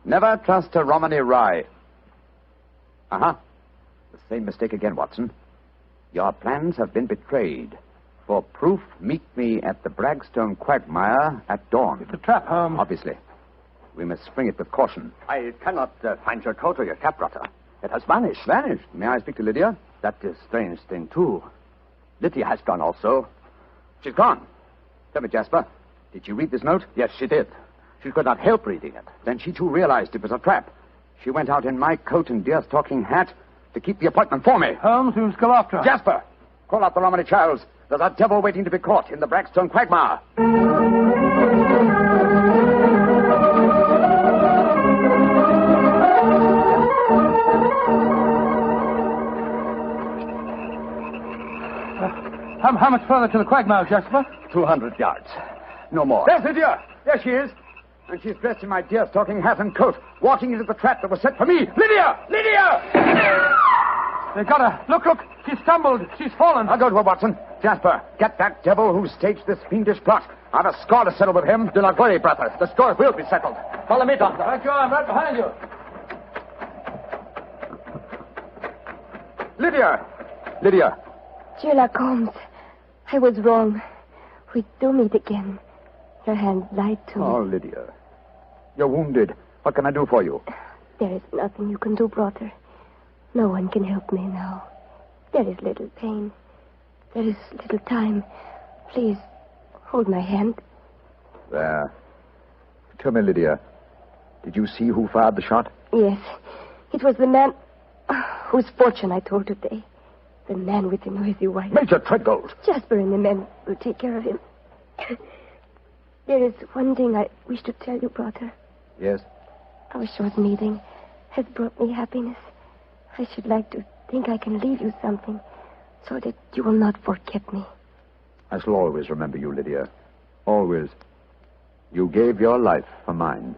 Never trust a Romany Rye. Uh-huh. The same mistake again, Watson. Your plans have been betrayed. For proof, meet me at the Bragstone quagmire at dawn. It's a trap, Holmes. Obviously. We must spring it with caution. I cannot find your coat or your cap, brother. It has vanished. Vanished? May I speak to Lydia? That is a strange thing, too. Lydia has gone also. She's gone. Tell me, Jasper, did she read this note? Yes, she did. She could not help reading it. Then she, too, realized it was a trap. She went out in my coat and deerstalking hat to keep the appointment for me. Holmes, we must go after her. Jasper, call out the Romany Childs. There's a devil waiting to be caught in the Bragstone quagmire. How much further to the quagmire, Jasper? 200 yards. No more. There's Lydia. There she is. And she's dressed in my deerstalking hat and coat, walking into the trap that was set for me. Lydia! Lydia! They got her. Look. She stumbled. She's fallen. I'll go to her, Watson. Jasper, get that devil who staged this fiendish plot. I've a score to settle with him. Do not worry, brother. The score will be settled. Follow me, Doctor. Right you are. I'm right behind you. Lydia. Sherlock Holmes, I was wrong. We do meet again. Your hand lied to me. Oh, Lydia. You're wounded. What can I do for you? There is nothing you can do, brother. No one can help me now. There is little pain. There is little time. Please, hold my hand. There. Tell me, Lydia, did you see who fired the shot? Yes. It was the man whose fortune I told today. The man with the noisy wife. Major Treadgold. Jasper and the men will take care of him. There is one thing I wish to tell you, brother. Yes? Our short meeting has brought me happiness. I should like to think I can leave you something so that you will not forget me. I shall always remember you, Lydia. Always. You gave your life for mine.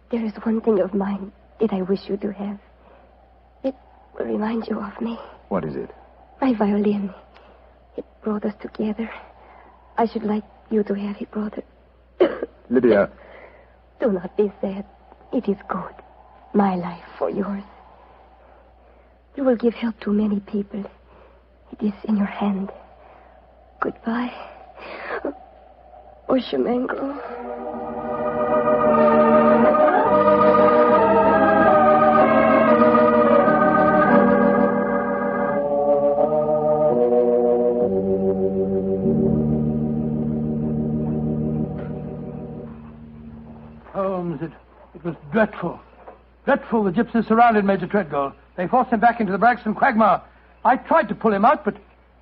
There is one thing of mine that I wish you to have. It will remind you of me. What is it? My violin. It brought us together. I should like you to have it, brother. Lydia. Do not be sad. It is good. My life for yours. You will give help to many people. It is in your hand. Goodbye. Oshamangro. Holmes, it was dreadful. Dreadful. The gypsies surrounded Major Treadgold. They forced him back into the Braxton quagmire. I tried to pull him out, but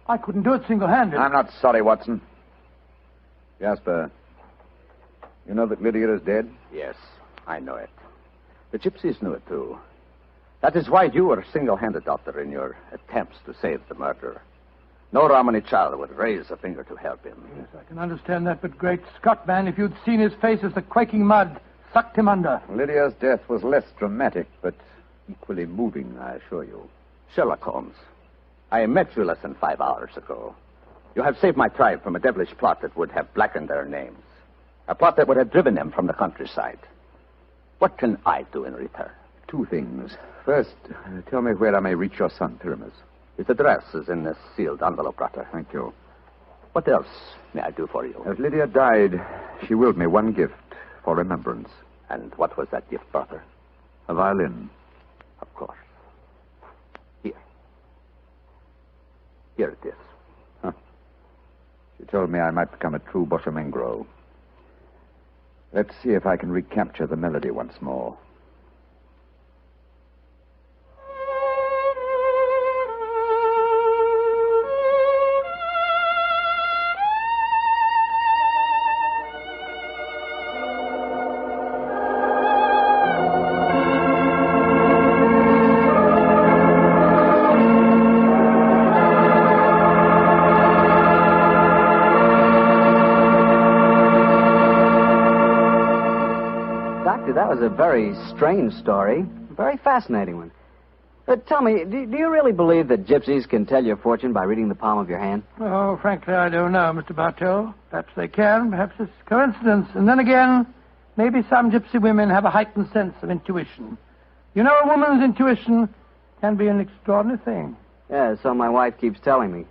I couldn't do it single-handed. I'm not sorry, Watson. Jasper, you know that Lydia is dead? Yes, I know it. The gypsies knew it, too. That is why you were single-handed, Doctor, in your attempts to save the murderer. No Romany child would raise a finger to help him. Yes, I can understand that, but great Scott, man, if you'd seen his face as the quaking mud sucked him under. Lydia's death was less dramatic, but equally moving, I assure you. Sherlock Holmes, I met you less than 5 hours ago. You have saved my tribe from a devilish plot that would have blackened their names. A plot that would have driven them from the countryside. What can I do in return? 2 things. First, tell me where I may reach your son, Pyramus. His address is in this sealed envelope, Doctor. Thank you. What else may I do for you? As Lydia died, she willed me one gift for remembrance. And what was that gift, Doctor? A violin. Of course. Here. Here it is. Huh. She told me I might become a true Bohemia. Let's see if I can recapture the melody once more. That was a very strange story. A very fascinating one. But tell me, do you really believe that gypsies can tell your fortune by reading the palm of your hand? Oh, frankly, I don't know, Mr. Bartell. Perhaps they can. Perhaps it's coincidence. And then again, maybe some gypsy women have a heightened sense of intuition. You know, a woman's intuition can be an extraordinary thing. Yeah, so my wife keeps telling me.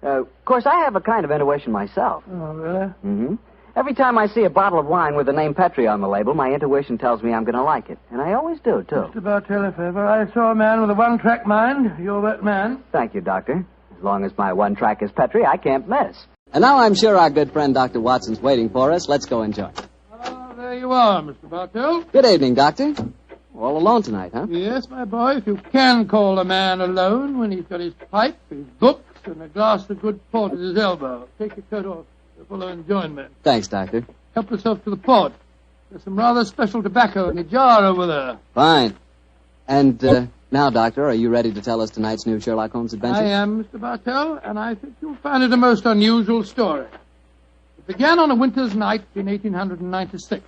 Of course, I have a kind of intuition myself. Oh, really? Mm-hmm. Every time I see a bottle of wine with the name Petri on the label, my intuition tells me I'm going to like it. And I always do, too. Mr. Bartell, if ever I saw a man with a one-track mind, you're that man. Thank you, Doctor. As long as my one track is Petri, I can't miss. And now I'm sure our good friend Dr. Watson's waiting for us. Let's go enjoy. Oh, there you are, Mr. Bartell. Good evening, Doctor. All alone tonight, huh? Yes, my boy, if you can call a man alone when he's got his pipe, his books, and a glass of good port at his elbow. Take your coat off. The fellow enjoyment. Thanks, Doctor. Help yourself to the port. There's some rather special tobacco in the jar over there. Fine. And now, Doctor, are you ready to tell us tonight's new Sherlock Holmes adventure? I am, Mr. Bartell, and I think you'll find it a most unusual story. It began on a winter's night in 1896.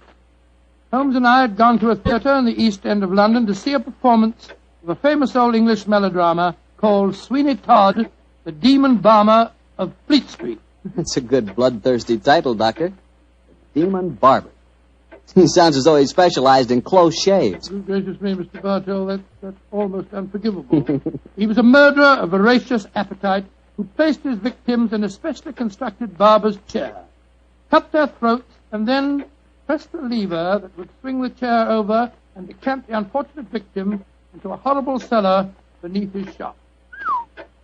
Holmes and I had gone to a theatre in the East End of London to see a performance of a famous old English melodrama called Sweeney Todd, the Demon Barber of Fleet Street. That's a good bloodthirsty title, Doctor. Demon Barber. He sounds as though he specialized in close shaves. Good gracious me, Mr. Bartell, that's almost unforgivable. He was a murderer of voracious appetite who placed his victims in a specially constructed barber's chair, cut their throats, and then pressed the lever that would swing the chair over and decamp the unfortunate victim into a horrible cellar beneath his shop.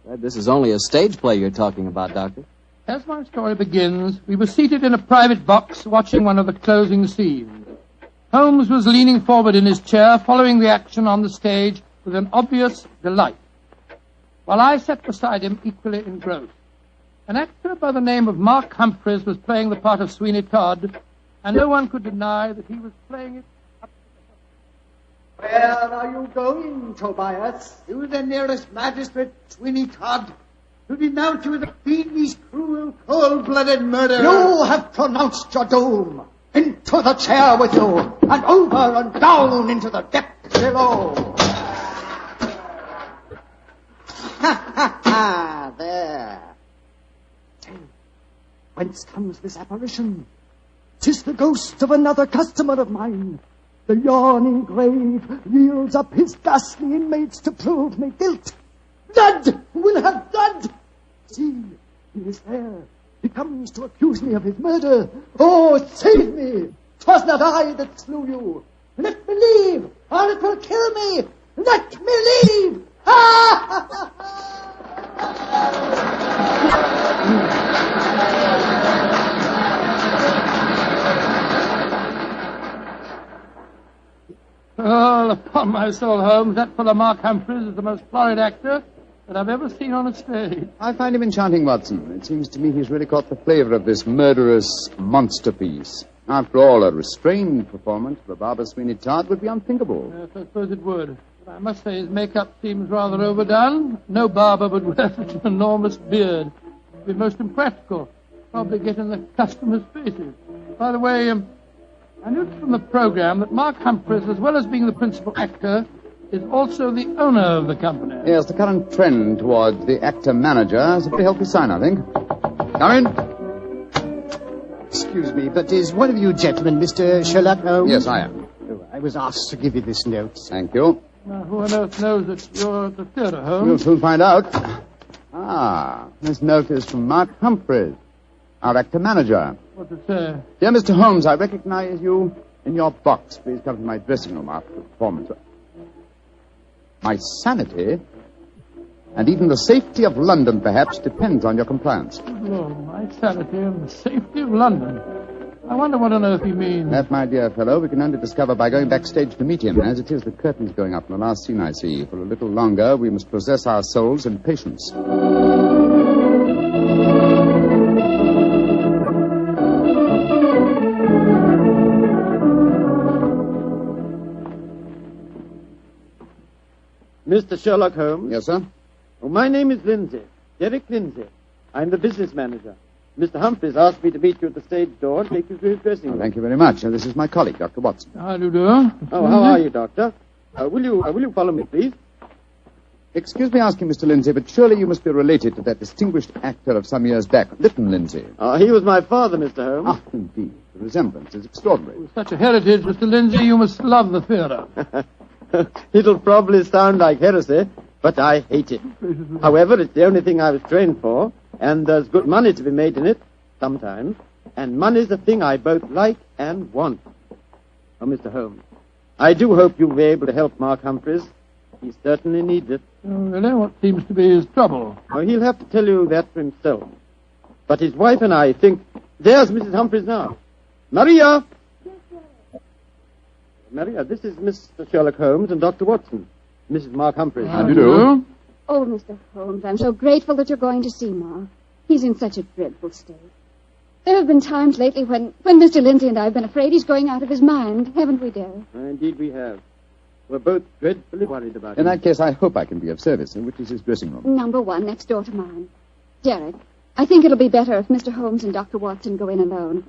This is only a stage play you're talking about, Doctor. As my story begins, we were seated in a private box watching one of the closing scenes. Holmes was leaning forward in his chair, following the action on the stage with an obvious delight, while I sat beside him equally engrossed. An actor by the name of Mark Humphreys was playing the part of Sweeney Todd, and no one could deny that he was playing it up to the... Where are you going, Tobias? To the nearest magistrate, Sweeney Todd, to denounce you as a fiendish, cruel, cold-blooded murderer. You have pronounced your doom. Into the chair with you, and over and down into the depths below. Ha, ha, ha, there. Whence comes this apparition? 'Tis the ghost of another customer of mine. The yawning grave yields up his ghastly inmates to prove me guilt. Blood will have blood. See, he is there. He comes to accuse me of his murder. Oh, save me! 'Twas not I that slew you. Let me leave, or it will kill me. Let me leave! Ha ha ha Oh, upon my soul, Holmes, that fellow Mark Humphreys is the most florid actor that I've ever seen on a stage. I find him enchanting, Watson. It seems to me he's really caught the flavor of this murderous monster piece. After all, a restrained performance of the Barber Sweeney Todd would be unthinkable. Yes, I suppose it would. But I must say his makeup seems rather overdone. No barber would wear such an enormous beard. It would be most impractical. Probably get in the customers' faces. By the way, I noticed from the program that Mark Humphreys, as well as being the principal actor, is also the owner of the company. Yes, the current trend towards the actor-manager is a very healthy sign, I think. Come in. Excuse me, but is one of you gentlemen Mr. Sherlock Holmes? Yes, I am. Oh, I was asked to give you this note. Thank you. Now, who on earth knows that you're at the theatre, Holmes? We'll soon find out. Ah, this note is from Mark Humphreys, our actor-manager. What's it say? Dear Mr. Holmes, I recognize you in your box. Please come to my dressing room after the performance. My sanity, and even the safety of London, perhaps, depends on your compliance. Good Lord, my sanity and the safety of London. I wonder what on earth he means. That, my dear fellow, we can only discover by going backstage to meet him. As it is, the curtain's going up in the last scene I see. For a little longer, we must possess our souls in patience. Mr. Sherlock Holmes? Yes, sir? Oh, my name is Lindsay. Derek Lindsay. I'm the business manager. Mr. Humphreys asked me to meet you at the stage door and take you to his dressing room. Thank you very much. This is my colleague, Dr. Watson. How do you do? Oh, how are you, Doctor? Will you follow me, please? Excuse me asking, Mr. Lindsay, but surely you must be related to that distinguished actor of some years back, Leyton Lindsay. He was my father, Mr. Holmes. Ah, indeed. The resemblance is extraordinary. With such a heritage, Mr. Lindsay, you must love the theatre. It'll probably sound like heresy, but I hate it. However, it's the only thing I was trained for, and there's good money to be made in it, sometimes. And money's the thing I both like and want. Oh, Mr. Holmes, I do hope you'll be able to help Mark Humphreys. He certainly needs it. Oh, really? What seems to be his trouble? Oh, he'll have to tell you that for himself. But his wife and I think... There's Mrs. Humphreys now. Maria! Maria, this is Mr. Sherlock Holmes and Dr. Watson. Mrs. Mark Humphreys. How do you do? Oh, Mr. Holmes, I'm so grateful that you're going to see Mark. He's in such a dreadful state. There have been times lately when Mr. Lindsay and I have been afraid he's going out of his mind, haven't we, dear? Indeed we have. We're both dreadfully worried about him. In that case, I hope I can be of service. Which is his dressing room? Number 1, next door to mine. Derek, I think it'll be better if Mr. Holmes and Dr. Watson go in alone.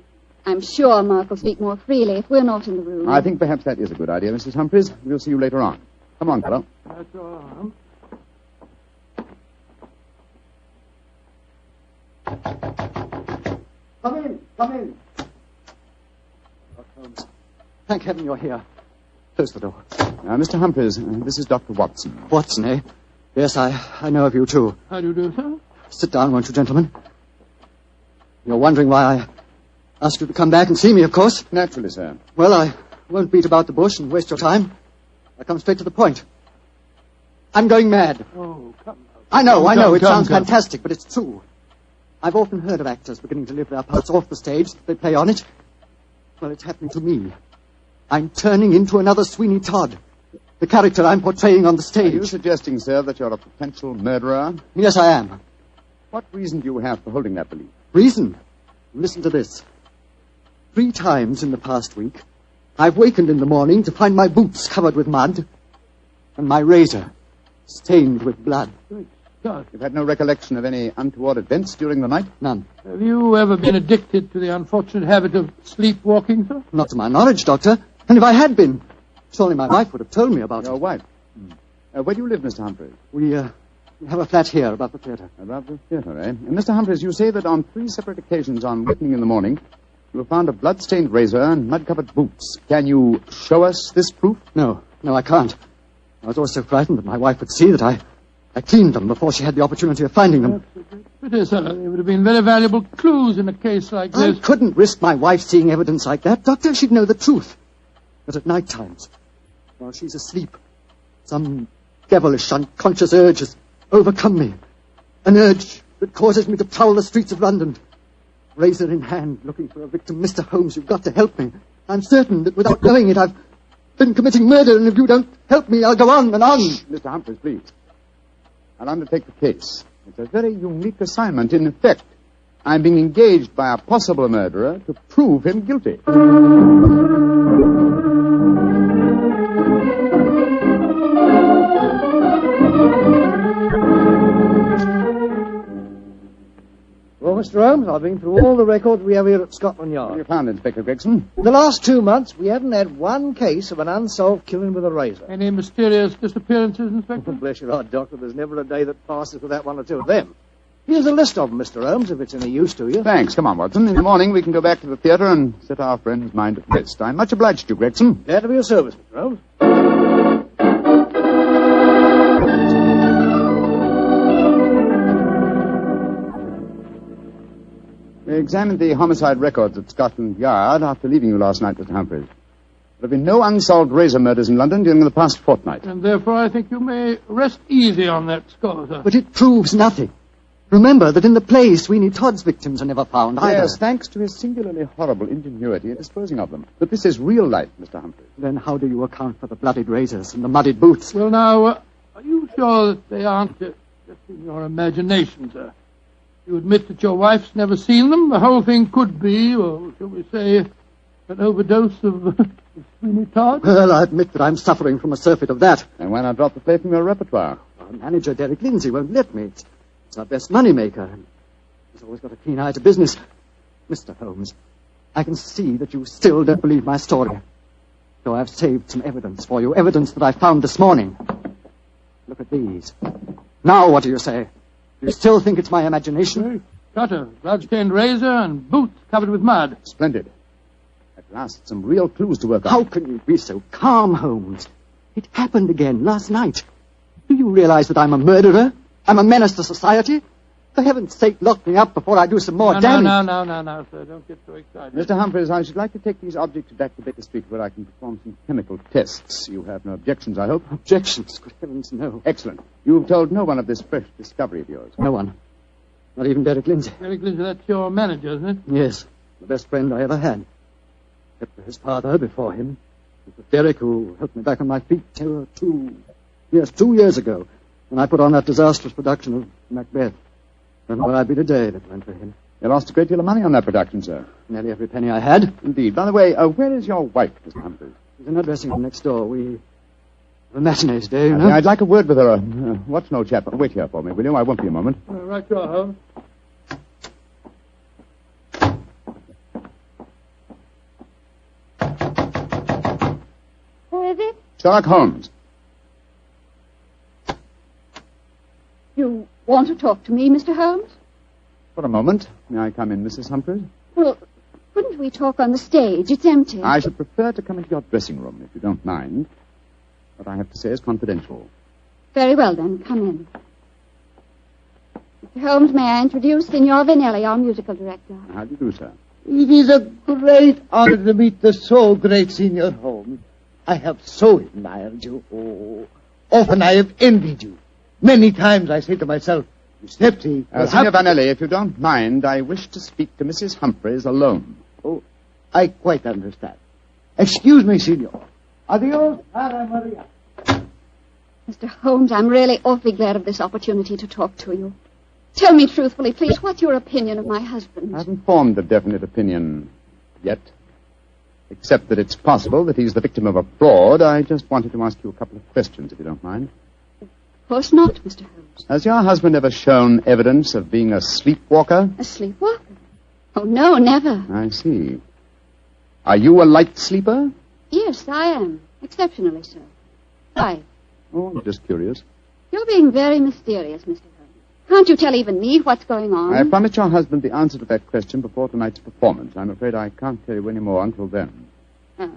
I'm sure Mark will speak more freely if we're not in the room. I think perhaps that is a good idea, Mrs. Humphreys. We'll see you later on. Come on, fellow. That's all. Come in, come in. Holmes, thank heaven you're here. Close the door. Mr. Humphreys, this is Dr. Watson. Watson, eh? Yes, I know of you, too. How do you do, sir? Sit down, won't you, gentlemen? You're wondering why I asked you to come back and see me, of course. Naturally, sir. Well, I won't beat about the bush and waste your time. I come straight to the point. I'm going mad. Oh, come now, I know. It sounds come. fantastic, but it's true. I've often heard of actors beginning to live their parts off the stage. They play on it. Well, it's happening to me. I'm turning into another Sweeney Todd. The character I'm portraying on the stage. Are you suggesting, sir, that you're a potential murderer? Yes, I am. What reason do you have for holding that belief? Reason? Listen to this. 3 times in the past week, I've wakened in the morning to find my boots covered with mud and my razor stained with blood. You've had no recollection of any untoward events during the night? None. Have you ever been addicted to the unfortunate habit of sleepwalking, sir? Not to my knowledge, Doctor. And if I had been, surely my wife would have told me about it. Your wife? Where do you live, Mr. Humphreys? We have a flat here above the theatre. Above the theatre, eh? And Mr. Humphreys, you say that on 3 separate occasions on wakening in the morning, you have found a blood-stained razor and mud-covered boots. Can you show us this proof? No, I can't. I was always so frightened that my wife would see that I cleaned them before she had the opportunity of finding them. Pity, sir. They would have been very valuable clues in a case like this. I couldn't risk my wife seeing evidence like that, Doctor. She'd know the truth. But at night times, while she's asleep, some devilish, unconscious urge has overcome me. An urge that causes me to prowl the streets of London, razor in hand, looking for a victim. Mr. Holmes, you've got to help me. I'm certain that without knowing it, I've been committing murder, and if you don't help me, I'll go on and on. Mr. Humphreys, please. I'll undertake the case. It's a very unique assignment. In effect, I'm being engaged by a possible murderer to prove him guilty. Well, Mr. Holmes, I've been through all the records we have here at Scotland Yard. What have you found, Inspector Gregson? In the last 2 months, we haven't had one case of an unsolved killing with a razor. Any mysterious disappearances, Inspector? Bless your heart, Doctor. There's never a day that passes without 1 or 2 of them. Here's a list of them, Mr. Holmes, if it's any use to you. Thanks. Come on, Watson. In the morning, we can go back to the theatre and set our friend's mind at rest. I'm much obliged to you, Gregson. Glad to be of service, Mr. Holmes. We examined the homicide records at Scotland Yard after leaving you last night, Mr. Humphreys. There have been no unsolved razor murders in London during the past fortnight. And therefore I think you may rest easy on that score, sir. But it proves nothing. Remember that in the play, Sweeney Todd's victims are never found either. Yes, thanks to his singularly horrible ingenuity in disposing of them. But this is real life, Mr. Humphreys. Then how do you account for the bloodied razors and the muddied boots? Well, now, are you sure that they aren't just in your imagination, sir? You admit that your wife's never seen them? The whole thing could be, or shall we say, an overdose of Sweeney Todd? Well, I admit that I'm suffering from a surfeit of that. And why not drop the play from your repertoire? Our manager, Derek Lindsay, won't let me. It's our best money-maker. He's always got a keen eye to business. Mr. Holmes, I can see that you still don't believe my story. So I've saved some evidence for you, evidence that I found this morning. Look at these. Now what do you say? Do you still think it's my imagination? Got a blood-stained razor and boots covered with mud. Splendid. At last, some real clues to work on. How can you be so calm, Holmes? It happened again last night. Do you realize that I'm a murderer? I'm a menace to society? For heaven's sake, lock me up before I do some more damage. No, sir. Don't get so excited. Mr. Humphreys, I should like to take these objects back to Baker Street where I can perform some chemical tests. You have no objections, I hope? Objections? Good heavens, no. Excellent. You've told no one of this fresh discovery of yours? No one. Not even Derek Lindsay. Derek Lindsay, that's your manager, isn't it? Yes. The best friend I ever had. Except for his father before him. It was Derek who helped me back on my feet 2 years ago, when I put on that disastrous production of Macbeth. And where I'd be today if it weren't for him. You lost a great deal of money on that production, sir. Nearly every penny I had. Indeed. By the way, where is your wife, Mr. Humphreys? She's in her dressing room next door. We have a matinee today, you know. I'd like a word with her. Watch an old chap. Wait here for me, will you? I won't be a moment. Right you are, Holmes. Who is it? Sherlock Holmes. You want to talk to me, Mr. Holmes? For a moment. May I come in, Mrs. Humphreys? Well, couldn't we talk on the stage? It's empty. I should prefer to come into your dressing room, if you don't mind. What I have to say is confidential. Very well, then. Come in. Mr. Holmes, may I introduce Signor Vanelli, our musical director? How do you do, sir? It is a great honor to meet the so great Signor Holmes. I have so admired you. Oh, often I have envied you. Many times I say to myself, Snipsy... Signor Vanelli, if you don't mind, I wish to speak to Mrs. Humphreys alone. Oh, I quite understand. Excuse me, Signor. Adios, Ana Maria. Mr. Holmes, I'm really awfully glad of this opportunity to talk to you. Tell me truthfully, please, what's your opinion of my husband? I haven't formed a definite opinion yet. Except that it's possible that he's the victim of a fraud. I just wanted to ask you a couple of questions, if you don't mind. Of course not, Mr. Holmes. Has your husband ever shown evidence of being a sleepwalker? A sleepwalker? Oh, no, never. I see. Are you a light sleeper? Yes, I am. Exceptionally so. Why? Oh, I'm just curious. You're being very mysterious, Mr. Holmes. Can't you tell even me what's going on? I promised your husband the answer to that question before tonight's performance. I'm afraid I can't tell you any more until then. Oh.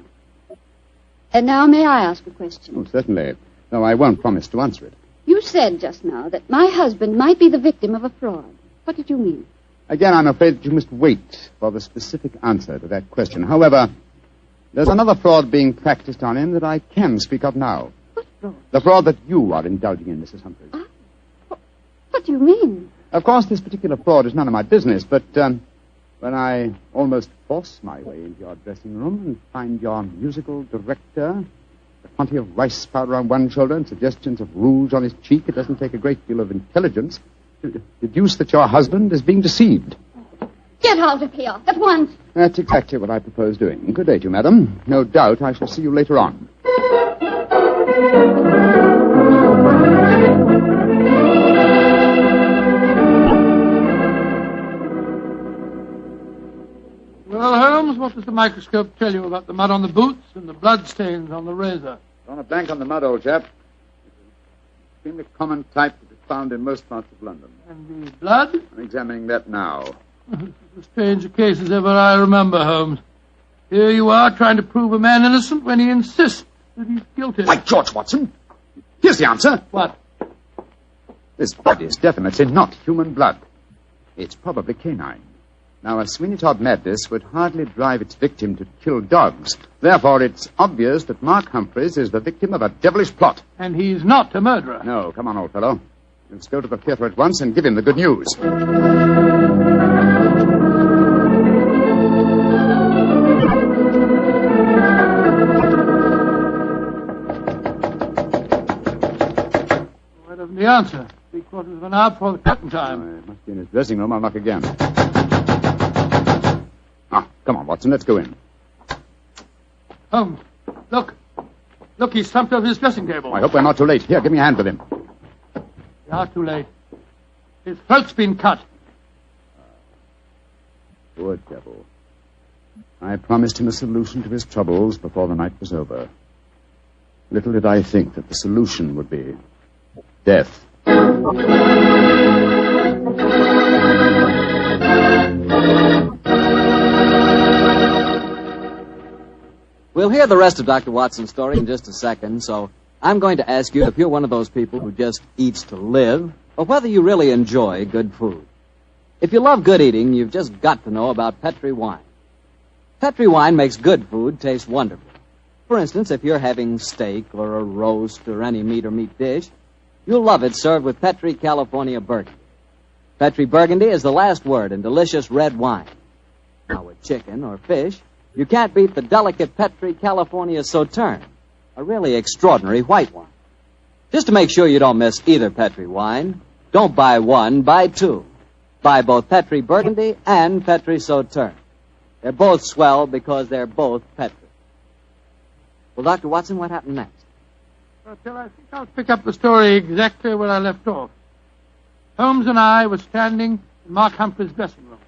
And now may I ask a question? Oh, certainly. No, I won't promise to answer it. You said just now that my husband might be the victim of a fraud. What did you mean? Again, I'm afraid that you must wait for the specific answer to that question. However, there's another fraud being practiced on him that I can speak of now. What fraud? The fraud that you are indulging in, Mrs. Humphreys. What do you mean? Of course, this particular fraud is none of my business, but when I almost force my way into your dressing room and find your musical director, a quantity of rice powder on one shoulder and suggestions of rouge on his cheek, it doesn't take a great deal of intelligence to deduce that your husband is being deceived. Get out of here at once. That's exactly what I propose doing. Good day to you, madam. No doubt I shall see you later on. Well, Holmes, what does the microscope tell you about the mud on the boots and the blood stains on the razor? Drawn a blank on the mud, old chap. It's an extremely common type that is found in most parts of London. And the blood? I'm examining that now. As strange a case as ever I remember, Holmes. Here you are trying to prove a man innocent when he insists that he's guilty. By George, Watson! Here's the answer. What? This blood is definitely not human blood. It's probably canine. Now, a Sweeney Todd madness would hardly drive its victim to kill dogs. Therefore, it's obvious that Mark Humphreys is the victim of a devilish plot. And he's not a murderer. No, come on, old fellow. Let's go to the theater at once and give him the good news. What of the answer? 3/4 of an hour before the curtain time. It must be in his dressing room. I'll knock again. Come on, Watson, let's go in. Holmes, look. Look, he's slumped over his dressing table. I hope we're not too late. Here, give me a hand with him. We are too late. His throat's been cut. Poor devil. I promised him a solution to his troubles before the night was over. Little did I think that the solution would be death. We'll hear the rest of Dr. Watson's story in just a second, so I'm going to ask you if you're one of those people who just eats to live, or whether you really enjoy good food. If you love good eating, you've just got to know about Petri wine. Petri wine makes good food taste wonderful. For instance, if you're having steak or a roast or any meat or meat dish, you'll love it served with Petri California Burgundy. Petri Burgundy is the last word in delicious red wine. Now, with chicken or fish, you can't beat the delicate Petri California Sauterne, a really extraordinary white wine. Just to make sure you don't miss either Petri wine, don't buy one, buy two. Buy both Petri Burgundy and Petri Sauterne. They're both swell because they're both Petri. Well, Dr. Watson, what happened next? Well, Phil, I think I'll pick up the story exactly where I left off. Holmes and I were standing in Mark Humphrey's dressing room,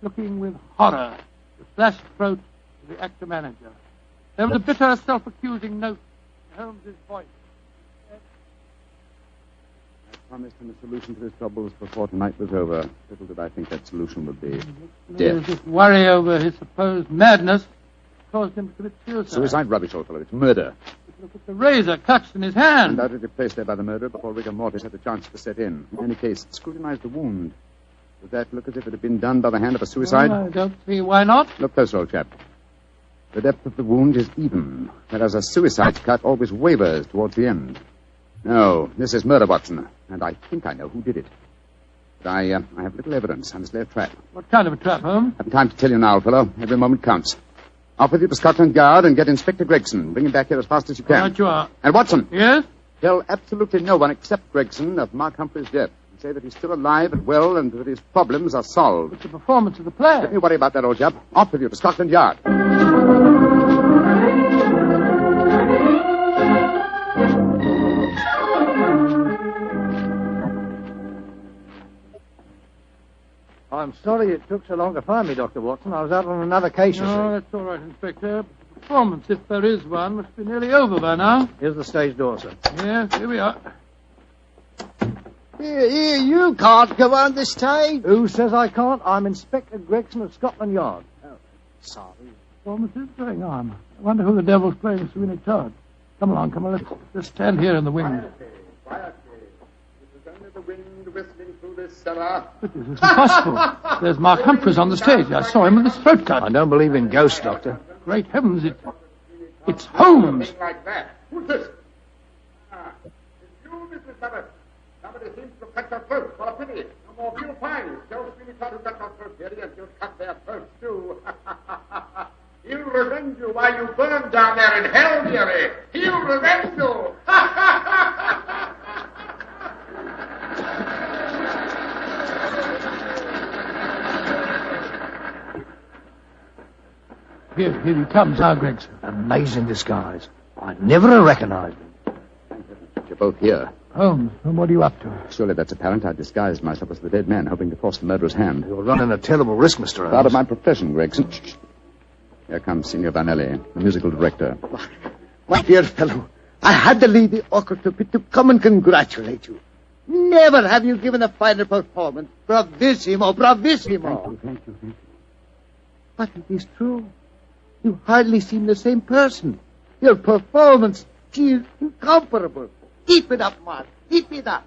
looking with horror at the flashed throat of the actor manager. There was a bitter, self-accusing note in Holmes's voice. I promised him a solution to his troubles before tonight was over. Little did I think that solution would be There was death. this worry over his supposed madness caused him to commit suicide. Suicide rubbish, old fellow. It's murder. Look at the razor clutched in his hand. Undoubtedly placed there by the murderer before rigor mortis had a chance to set in. In any case, scrutinize the wound. Does that look as if it had been done by the hand of a suicide? Well, I don't see why not. Look closer, old chap. The depth of the wound is even, whereas a suicide cut always wavers towards the end. No, this is murder, Watson. and I think I know who did it. But I have little evidence. I must lay a trap. What kind of a trap, Holmes? I haven't time to tell you now, fellow. Every moment counts. Off with you to Scotland Yard and get Inspector Gregson. Bring him back here as fast as you can. Right you are. And Watson. Yes? Tell absolutely no one except Gregson of Mark Humphrey's death. And say that he's still alive and well and that his problems are solved. It's the performance of the play. Don't you worry about that, old chap. Off with you to Scotland Yard. I'm sorry it took so long to find me, Dr. Watson. I was out on another case, you see. No, that's all right, Inspector. The performance, if there is one, must be nearly over by now. Here's the stage door, sir. Yes, here we are. Here, you can't go on the stage. Who says I can't? I'm Inspector Gregson of Scotland Yard. Oh, sorry. Performance is going on. I wonder who the devil's playing Sweeney Todd. Come along, let's just stand here in the wind. The wind whistling through this cellar. But this is impossible. There's Mark Humphreys on the stage. I saw him with his throat cut. I don't believe in ghosts, Doctor. Great heavens, it's Holmes. Like that. Who's this? It's you, Mrs. Barber. Somebody seems to cut your throat. For a pity. No more veal pies. Tell Sweeney Todd who cut your throat, dearie, and you'll cut their throats, too. He'll revenge you while you burn down there in hell, dearie. He'll revenge you. Here he comes now, Gregson. Amazing disguise. I'd never have recognized him. You're both here. Holmes, and what are you up to? Surely that's apparent. I disguised myself as the dead man, hoping to force the murderer's hand. You're running a terrible risk, Mr. Holmes. Part of my profession, Gregson. Shh. Here comes Signor Vanelli, the musical director. My dear fellow, I had to leave the orchestra pit to come and congratulate you. Never have you given a finer performance. Bravissimo, bravissimo. Thank you. But it is true. You hardly seem the same person. Your performance is incomparable. Keep it up, Mark. Keep it up.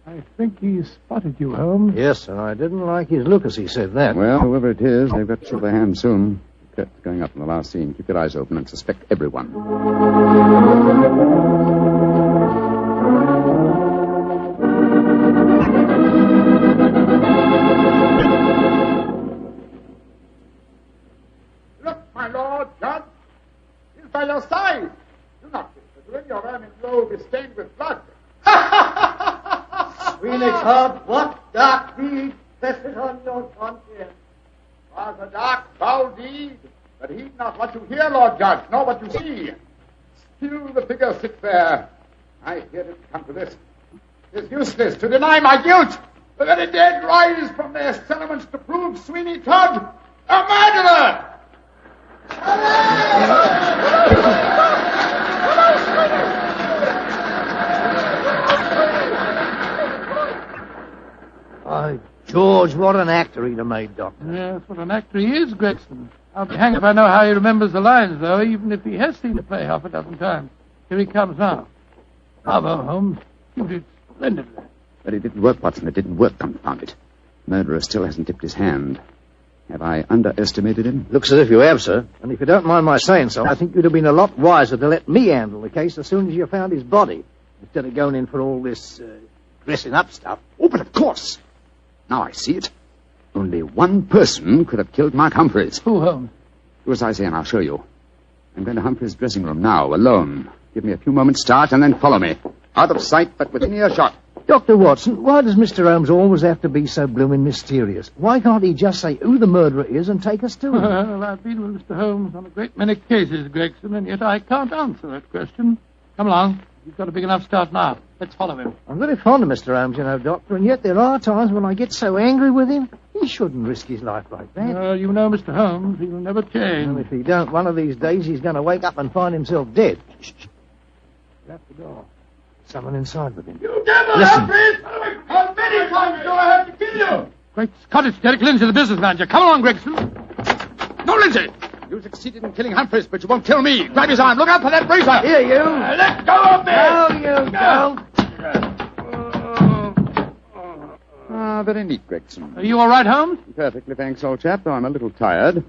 I think he spotted you, Holmes. Yes, sir. I didn't like his look as he said that. Well, whoever it is, they've got to show their hands soon. The curtain's going up in the last scene. Keep your eyes open and suspect everyone. My lord, Judge, he's by your side. Do not consider your ermine robe is stained with blood. Sweeney Todd, what dark deed presses on your conscience? Was a dark, foul deed, but heed not what you hear, Lord Judge, nor what you see. Still the figure sits there. I hear it come to this. It is useless to deny my guilt. The very dead rise from their settlements to prove Sweeney Todd a murderer. By George, what an actor he'd have made, Doctor. Yes, what an actor he is, Gregson. I'll be hanged if I know how he remembers the lines, though, even if he has seen the play half a dozen times. Here he comes now. Bravo, Holmes. You did splendidly. But it didn't work, Watson. It didn't work, confound it. Murderer still hasn't tipped his hand. Have I underestimated him? Looks as if you have, sir. And if you don't mind my saying so, I think you'd have been a lot wiser to let me handle the case as soon as you found his body, instead of going in for all this dressing up stuff. Oh, but of course. Now I see it. Only one person could have killed Mark Humphreys. Who, Holmes? Do as I say, and I'll show you. I'm going to Humphreys' dressing room now, alone. Give me a few moments' start, and then follow me. Out of sight, but within earshot. Dr. Watson, why does Mr. Holmes always have to be so blooming mysterious? Why can't he just say who the murderer is and take us to him? Well, I've been with Mr. Holmes on a great many cases, Gregson, and yet I can't answer that question. Come along. He's got a big enough start now. Let's follow him. I'm very fond of Mr. Holmes, you know, Doctor, and yet there are times when I get so angry with him. He shouldn't risk his life like that. Well, you know, Mr. Holmes, he'll never change. Well, if he don't, one of these days he's going to wake up and find himself dead. Shh. Shut the door. Someone inside with him. You devil, Listen. Humphreys! How many times do I have to kill you? Great Scott, it's Derek Lindsay, the business manager. Come along, Gregson. No, Lindsay! You succeeded in killing Humphreys, but you won't kill me. Grab his arm. Look out for that razor. Here, you. Let go of me! No, you don't. Ah, very neat, Gregson. Are you all right, Holmes? Perfectly, thanks, old chap, though I'm a little tired.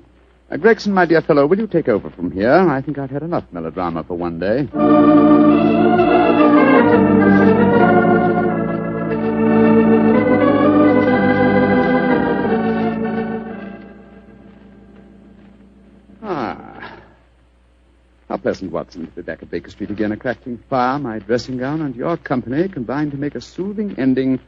Gregson, my dear fellow, will you take over from here? I think I've had enough melodrama for one day. How pleasant, Watson, to be back at Baker Street again. A crackling fire, my dressing gown, and your company combined to make a soothing ending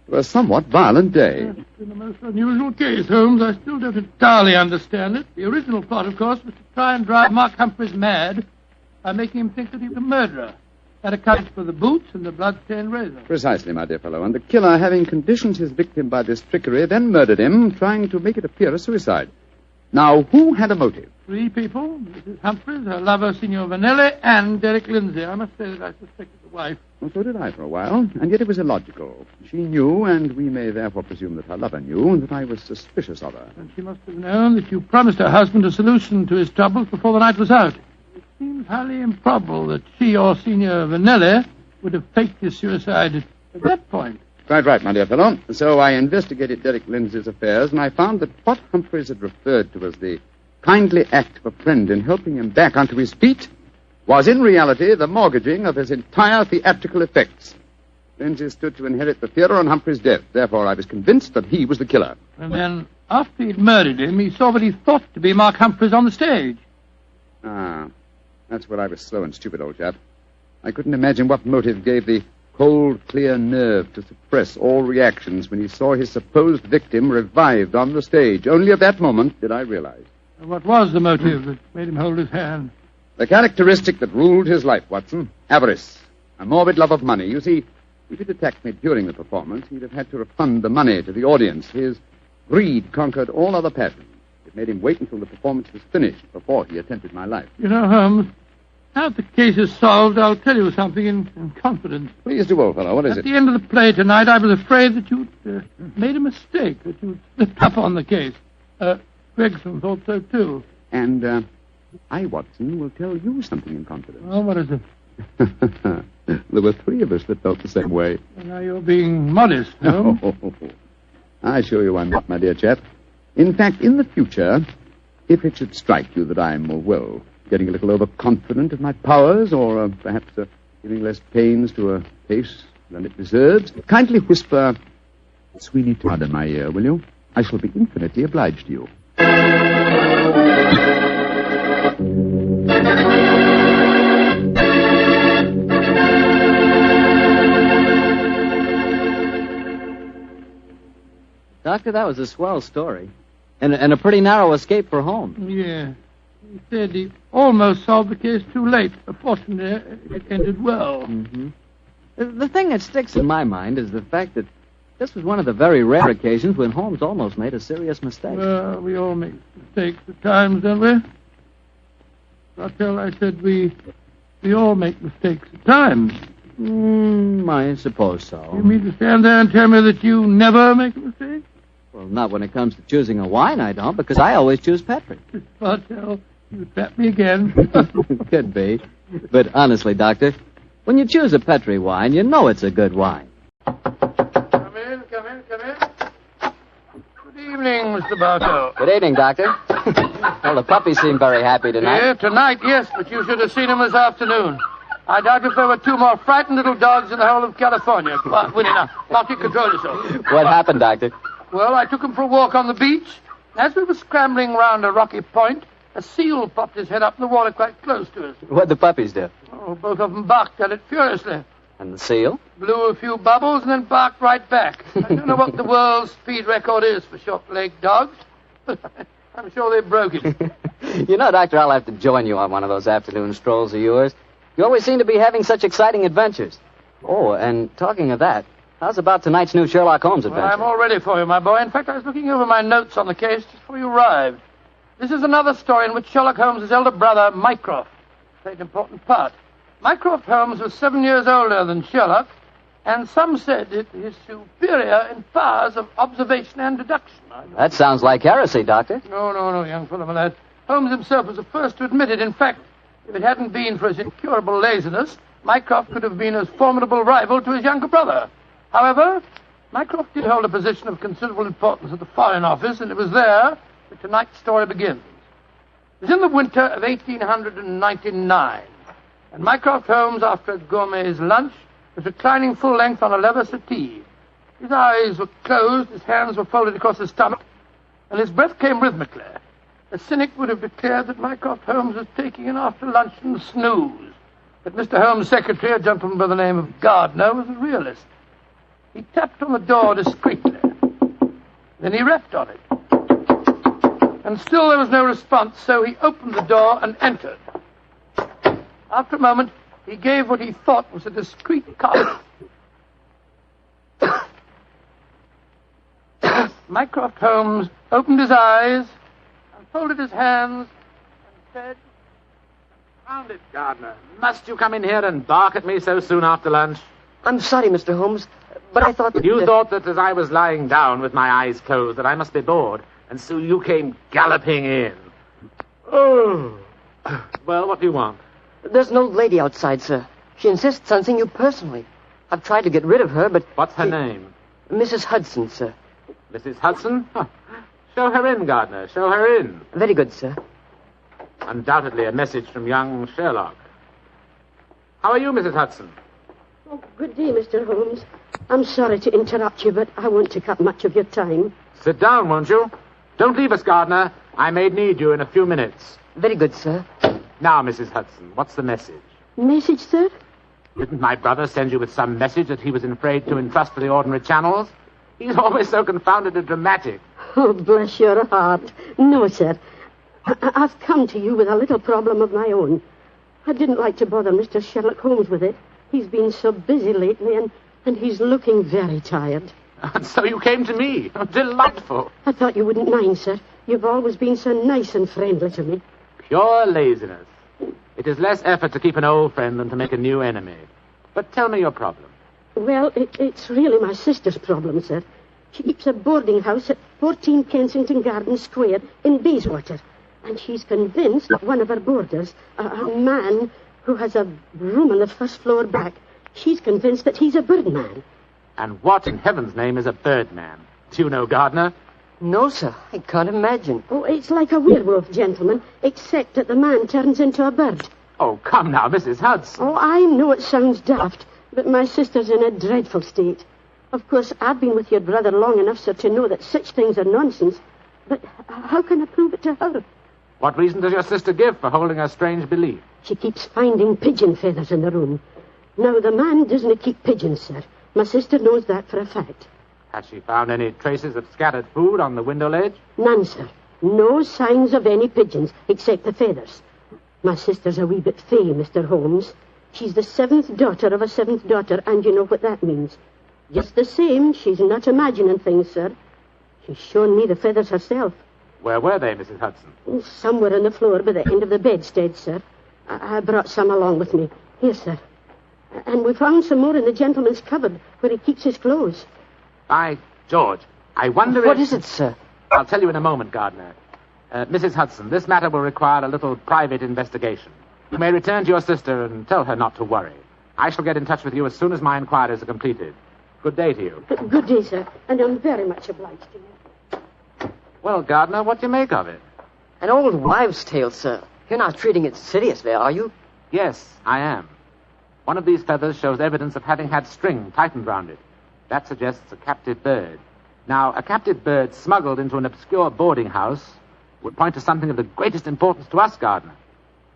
to a somewhat violent day. It's been a most unusual case, Holmes. I still don't entirely understand it. The original plot, of course, was to try and drive Mark Humphreys mad by making him think that he was a murderer. That accounts for the boots and the blood-stained razor. Precisely, my dear fellow. And the killer, having conditioned his victim by this trickery, then murdered him, trying to make it appear a suicide. Now, who had a motive? 3 people: Mrs. Humphreys, her lover, Signor Vanelli, and Derek Lindsay. I must say that I suspected the wife. Well, so did I for a while, and yet it was illogical. She knew, and we may therefore presume that her lover knew, that I was suspicious of her. And she must have known that you promised her husband a solution to his troubles before the night was out. It seems highly improbable that she or Signor Vanelli would have faked his suicide at that point. Quite right, my dear fellow. So I investigated Derek Lindsay's affairs, and I found that what Humphreys had referred to as the kindly act of a friend in helping him back onto his feet was in reality the mortgaging of his entire theatrical effects. Lindsay stood to inherit the theatre on Humphrey's death. Therefore, I was convinced that he was the killer. And then, after he'd murdered him, he saw what he thought to be Mark Humphreys on the stage. Ah, that's where I was slow and stupid, old chap. I couldn't imagine what motive gave the cold, clear nerve to suppress all reactions when he saw his supposed victim revived on the stage. Only at that moment did I realize. And what was the motive that made him hold his hand? The characteristic that ruled his life, Watson. Avarice. A morbid love of money. You see, if he'd attacked me during the performance, he'd have had to refund the money to the audience. His greed conquered all other passions. It made him wait until the performance was finished before he attempted my life. You know, Holmes, now that the case is solved, I'll tell you something in confidence. Please do, old fellow. What is it? At the end of the play tonight, I was afraid that you'd made a mistake, that you'd slipped up on the case. Gregson thought so, too. And I, Watson, will tell you something in confidence. Well, what is it? There were 3 of us that felt the same way. Well, now you're being modest, no? I assure you I'm not, my dear chap. In fact, in the future, if it should strike you that I'm, well, getting a little overconfident of my powers, or perhaps giving less pains to a case than it deserves, kindly whisper Sweeney Todd in my ear, will you? I shall be infinitely obliged to you. Doctor, that was a swell story. And a pretty narrow escape for Holmes. Yeah. He said he almost solved the case too late. But fortunately, it ended well. Mm-hmm. The thing that sticks in my mind is the fact that this was one of the very rare occasions when Holmes almost made a serious mistake. Well, we all make mistakes at times, don't we? I said we all make mistakes at times. I suppose so. You mean to stand there and tell me that you never make a mistake? Well, not when it comes to choosing a wine, I don't, because I always choose Petri. Bartell, you trap me again. Could be. But honestly, Doctor, when you choose a Petri wine, you know it's a good wine. Come in. Good evening, Mr. Bartell. Good evening, Doctor. Well, the puppies seem very happy tonight. Yeah, tonight, yes, but you should have seen them this afternoon. I doubt if there were 2 more frightened little dogs in the whole of California. Come on, Winnie, now you control yourself. What happened, Doctor? Well, I took him for a walk on the beach. As we were scrambling round a rocky point, a seal popped his head up in the water quite close to us. What'd the puppies do? Oh, both of them barked at it furiously. And the seal? Blew a few bubbles and then barked right back. I don't know what the world's speed record is for short-legged dogs, but I'm sure they broke it. You know, Doctor, I'll have to join you on one of those afternoon strolls of yours. You always seem to be having such exciting adventures. Oh, and talking of that, how's about tonight's new Sherlock Holmes adventure? Well, I'm all ready for you, my boy. In fact, I was looking over my notes on the case just before you arrived. This is another story in which Sherlock Holmes' elder brother, Mycroft, played an important part. Mycroft Holmes was 7 years older than Sherlock, and some said it is superior in powers of observation and deduction. That sounds like heresy, Doctor. No, young fellow, my lad. Holmes himself was the first to admit it. In fact, if it hadn't been for his incurable laziness, Mycroft could have been a formidable rival to his younger brother. However, Mycroft did hold a position of considerable importance at the Foreign Office, and it was there that tonight's story begins. It was in the winter of 1899, and Mycroft Holmes, after a gourmet's lunch, was reclining full length on a leather settee. His eyes were closed, his hands were folded across his stomach, and his breath came rhythmically. A cynic would have declared that Mycroft Holmes was taking an after-luncheon snooze. But Mr. Holmes' secretary, a gentleman by the name of Gardner, was a realist. He tapped on the door discreetly. Then he rapped on it. And still there was no response, so he opened the door and entered. After a moment, he gave what he thought was a discreet cough. Mycroft Holmes opened his eyes and folded his hands and said, "Found it, Gardner. Must you come in here and bark at me so soon after lunch?" I'm sorry, Mr. Holmes, but I thought that... You thought that as I was lying down with my eyes closed that I must be bored, and so you came galloping in. Oh. Well, what do you want? There's an old lady outside, sir. She insists on seeing you personally. I've tried to get rid of her, but... What's her name? Mrs. Hudson, sir. Mrs. Hudson? Huh. Show her in, Gardner. Show her in. Very good, sir. Undoubtedly a message from young Sherlock. How are you, Mrs. Hudson? Oh, good day, Mr. Holmes. I'm sorry to interrupt you, but I won't take up much of your time. Sit down, won't you? Don't leave us, Gardner. I may need you in a few minutes. Very good, sir. Now, Mrs. Hudson, what's the message? Message, sir? Didn't my brother send you with some message that he was afraid to entrust to the ordinary channels? He's always so confounded and dramatic. Oh, bless your heart. No, sir. I've come to you with a little problem of my own. I didn't like to bother Mr. Sherlock Holmes with it. He's been so busy lately, and he's looking very tired. And so you came to me. Delightful. I thought you wouldn't mind, sir. You've always been so nice and friendly to me. Pure laziness. It is less effort to keep an old friend than to make a new enemy. But tell me your problem. Well, it's really my sister's problem, sir. She keeps a boarding house at 14 Kensington Gardens Square in Bayswater. And she's convinced that one of her boarders, a man who has a room on the first floor back, she's convinced that he's a birdman. And what in heaven's name is a birdman? Do you know, Gardner? No, sir. I can't imagine. Oh, it's like a werewolf, gentlemen, except that the man turns into a bird. Oh, come now, Mrs. Hudson. Oh, I know it sounds daft, but my sister's in a dreadful state. Of course, I've been with your brother long enough, sir, to know that such things are nonsense. But how can I prove it to her? What reason does your sister give for holding a strange belief? She keeps finding pigeon feathers in the room. Now, the man doesn't keep pigeons, sir. My sister knows that for a fact. Has she found any traces of scattered food on the window ledge? None, sir. No signs of any pigeons, except the feathers. My sister's a wee bit fey, Mr. Holmes. She's the 7th daughter of a 7th daughter, and you know what that means. Just the same, she's not imagining things, sir. She's shown me the feathers herself. Where were they, Mrs. Hudson? Somewhere on the floor by the end of the bedstead, sir. I brought some along with me. Here, sir. And we found some more in the gentleman's cupboard where he keeps his clothes. By George, I wonder What is it, sir? I'll tell you in a moment, Gardner. Mrs. Hudson, this matter will require a little private investigation. You may return to your sister and tell her not to worry. I shall get in touch with you as soon as my inquiries are completed. Good day to you. Good day, sir, and I'm very much obliged to you. Well, Gardner, what do you make of it? An old wives' tale, sir. You're not treating it seriously, are you? Yes, I am. One of these feathers shows evidence of having had string tightened round it. That suggests a captive bird. Now, a captive bird smuggled into an obscure boarding house would point to something of the greatest importance to us, Gardner.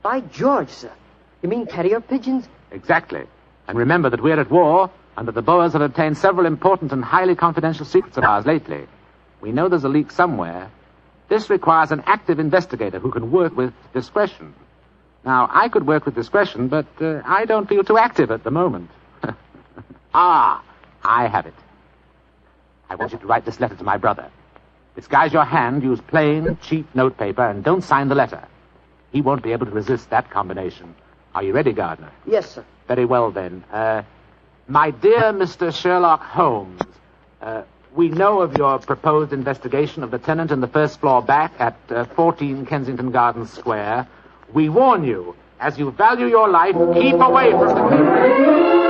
By George, sir. You mean carrier pigeons? Exactly. And remember that we're at war, and that the Boers have obtained several important and highly confidential secrets of ours lately. We know there's a leak somewhere. This requires an active investigator who can work with discretion. Now, I could work with discretion, but I don't feel too active at the moment. Ah, I have it. I want you to write this letter to my brother. Disguise your hand, use plain, cheap notepaper, and don't sign the letter. He won't be able to resist that combination. Are you ready, Gardner? Yes, sir. Very well, then. My dear Mr. Sherlock Holmes, we know of your proposed investigation of the tenant in the first floor back at 14 Kensington Gardens Square. We warn you, as you value your life, keep away from the...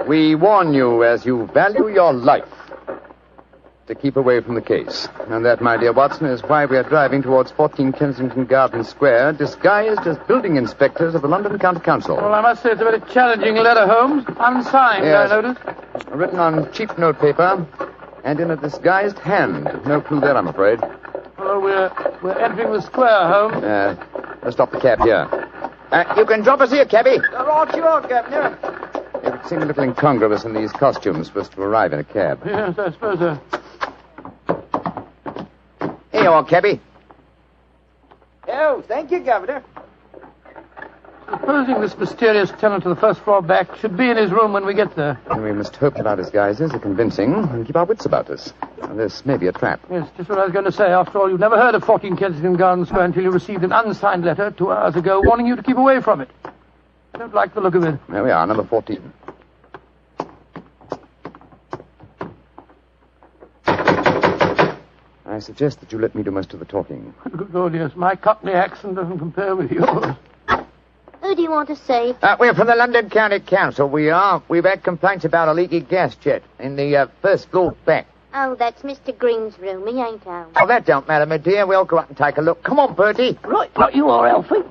We warn you as you value your life. to keep away from the case. And that, my dear Watson, is why we are driving towards 14 Kensington Gardens Square, disguised as building inspectors of the London County Council. Well, I must say it's a very challenging letter, Holmes. Unsigned, Yes. I noticed. Written on cheap notepaper and in a disguised hand. No clue there, I'm afraid. Well, we're entering the square, Holmes. Let's stop the cab here. You can drop us here, cabby. Right you are, Governor. It would seem a little incongruous in these costumes for us to arrive in a cab. Yes, I suppose so. Here you are, cabby. Oh, thank you, Governor. Supposing this mysterious tenant of the first floor back should be in his room when we get there. And we must hope that our disguises are convincing and keep our wits about us. Now, this may be a trap. Yes, just what I was going to say. After all, you've never heard of 14 Kensington Gardens Square until you received an unsigned letter 2 hours ago warning you to keep away from it. I don't like the look of it. There we are, number 14. I suggest that you let me do most of the talking. Good Lord, yes. My Cockney accent doesn't compare with yours. Who do you want to see? We're from the London County Council, we are. We've had complaints about a leaky gas jet in the first floor back. Oh, that's Mr. Green's room. He ain't home. Oh, that don't matter, my dear. We'll go up and take a look. Come on, Bertie. Right you are, Alfie.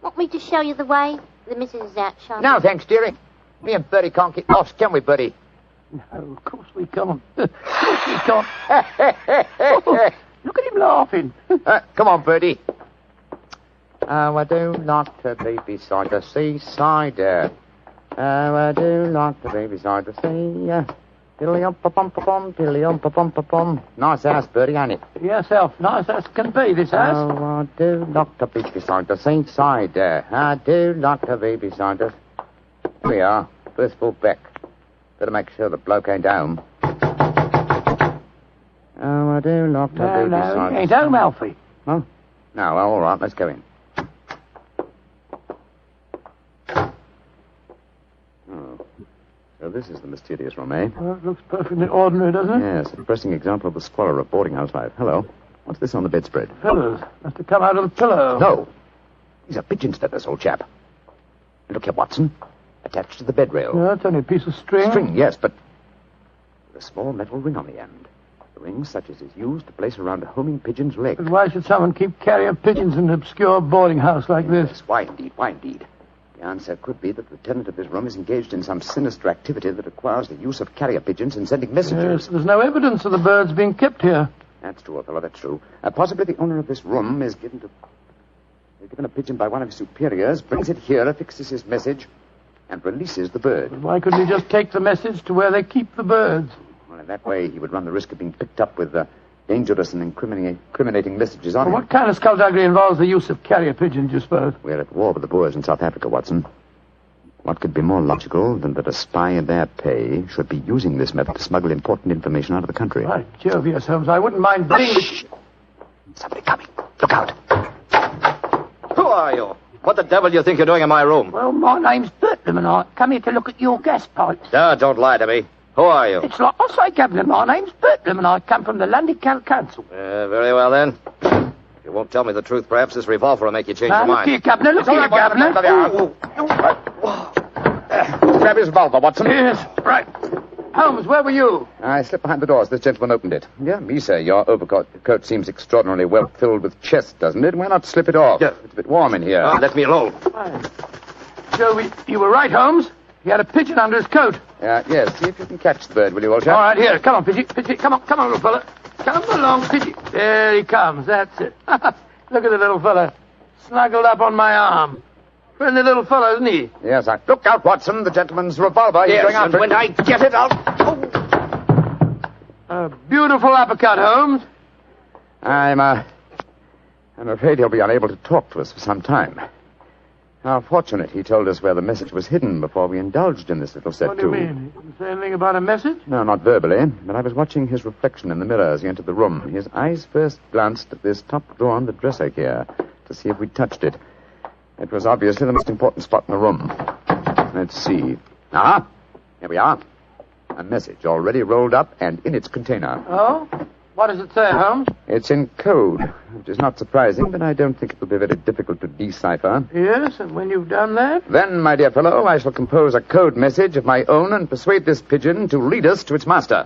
Want me to show you the way? The missus is out shopping. No, thanks, dearie. Me and Bertie can't get lost, can we, Bertie? No, of course we can't. Of course we can't. Oh, look at him laughing. Come on, Bertie. Oh, I do like to be beside the seaside. Oh, I do like to be beside the sea. Dilly-um-pa-pum-pa-pum, dilly-um-pa-pum-pa-pum. Nice house, Bertie, ain't it? Yes, Elf. Nice as can be, this house. Oh, I do like to be beside the seaside. I do like to be beside the... Here we are. First floor back. Better make sure the bloke ain't home. Oh, I do like to be beside... No, he ain't home, Alfie. Huh? No, well, all right, let's go in. Oh. So this is the mysterious room, eh? Well, it looks perfectly ordinary, doesn't it? Yes, a depressing example of the squalor of boarding house life. Hello. What's this on the bedspread? Feathers. Must have come out of the pillow. No. These are pigeon's feathers, old chap. And look here, Watson. Attached to the bed rail. No, it's only a piece of string. String, yes, but with a small metal ring on the end. A ring such as is used to place around a homing pigeon's leg. But why should someone keep carrier pigeons in an obscure boarding house like this? Yes, why indeed, why indeed? The answer could be that the tenant of this room is engaged in some sinister activity that requires the use of carrier pigeons in sending messages. Yes, there's no evidence of the birds being kept here. That's true, fellow, that's true. Possibly the owner of this room is given a pigeon by one of his superiors, brings it here, affixes his message, and releases the bird. But why couldn't he just take the message to where they keep the birds? Well, in that way, he would run the risk of being picked up with dangerous and incriminating messages on him. What kind of skullduggery involves the use of carrier pigeons, you suppose? We're at war with the Boers in South Africa, Watson. What could be more logical than that a spy in their pay should be using this method to smuggle important information out of the country? By Jove, yes, Holmes, I wouldn't mind being... Somebody coming. Look out. Who are you? What the devil do you think you're doing in my room? Well, my name's Bertram, and I come here to look at your gas pipes. No, don't lie to me. Who are you? It's like I say, Governor, my name's Bertram, and I come from the London County Council. Very well, then. If you won't tell me the truth, perhaps this revolver will make you change your mind. Look here, Governor, look here, Governor. Grab his revolver, Watson. Yes, right. Holmes, where were you? I slipped behind the door as this gentleman opened it. Yeah, me, sir. Your overcoat seems extraordinarily well filled with chest, doesn't it? Why not slip it off? Yeah. It's a bit warm in here. Let me alone. So, you were right, Holmes. He had a pigeon under his coat. Yes. See if you can catch the bird, will you, old chap? All right, here. Come on, Pigeon. Come on, little fella. Come along, Pigeon. There he comes. That's it. Look at the little fella. Snuggled up on my arm. Friendly little fellow, isn't he? Yes, Look out, Watson. The gentleman's revolver. He's Yes, going after and when I get it, I'll... A beautiful uppercut, Holmes. I'm afraid he'll be unable to talk to us for some time. How fortunate he told us where the message was hidden before we indulged in this little set, What do you mean? He didn't say anything about a message? No, not verbally, but I was watching his reflection in the mirror as he entered the room. His eyes first glanced at this top drawer on the dresser here to see if we'd touched it. It was obviously the most important spot in the room. Let's see. Ah, here we are. A message already rolled up and in its container. Oh? What does it say, Holmes? It's in code, which is not surprising, but I don't think it will be very difficult to decipher. Yes, and when you've done that? Then, my dear fellow, I shall compose a code message of my own and persuade this pigeon to lead us to its master.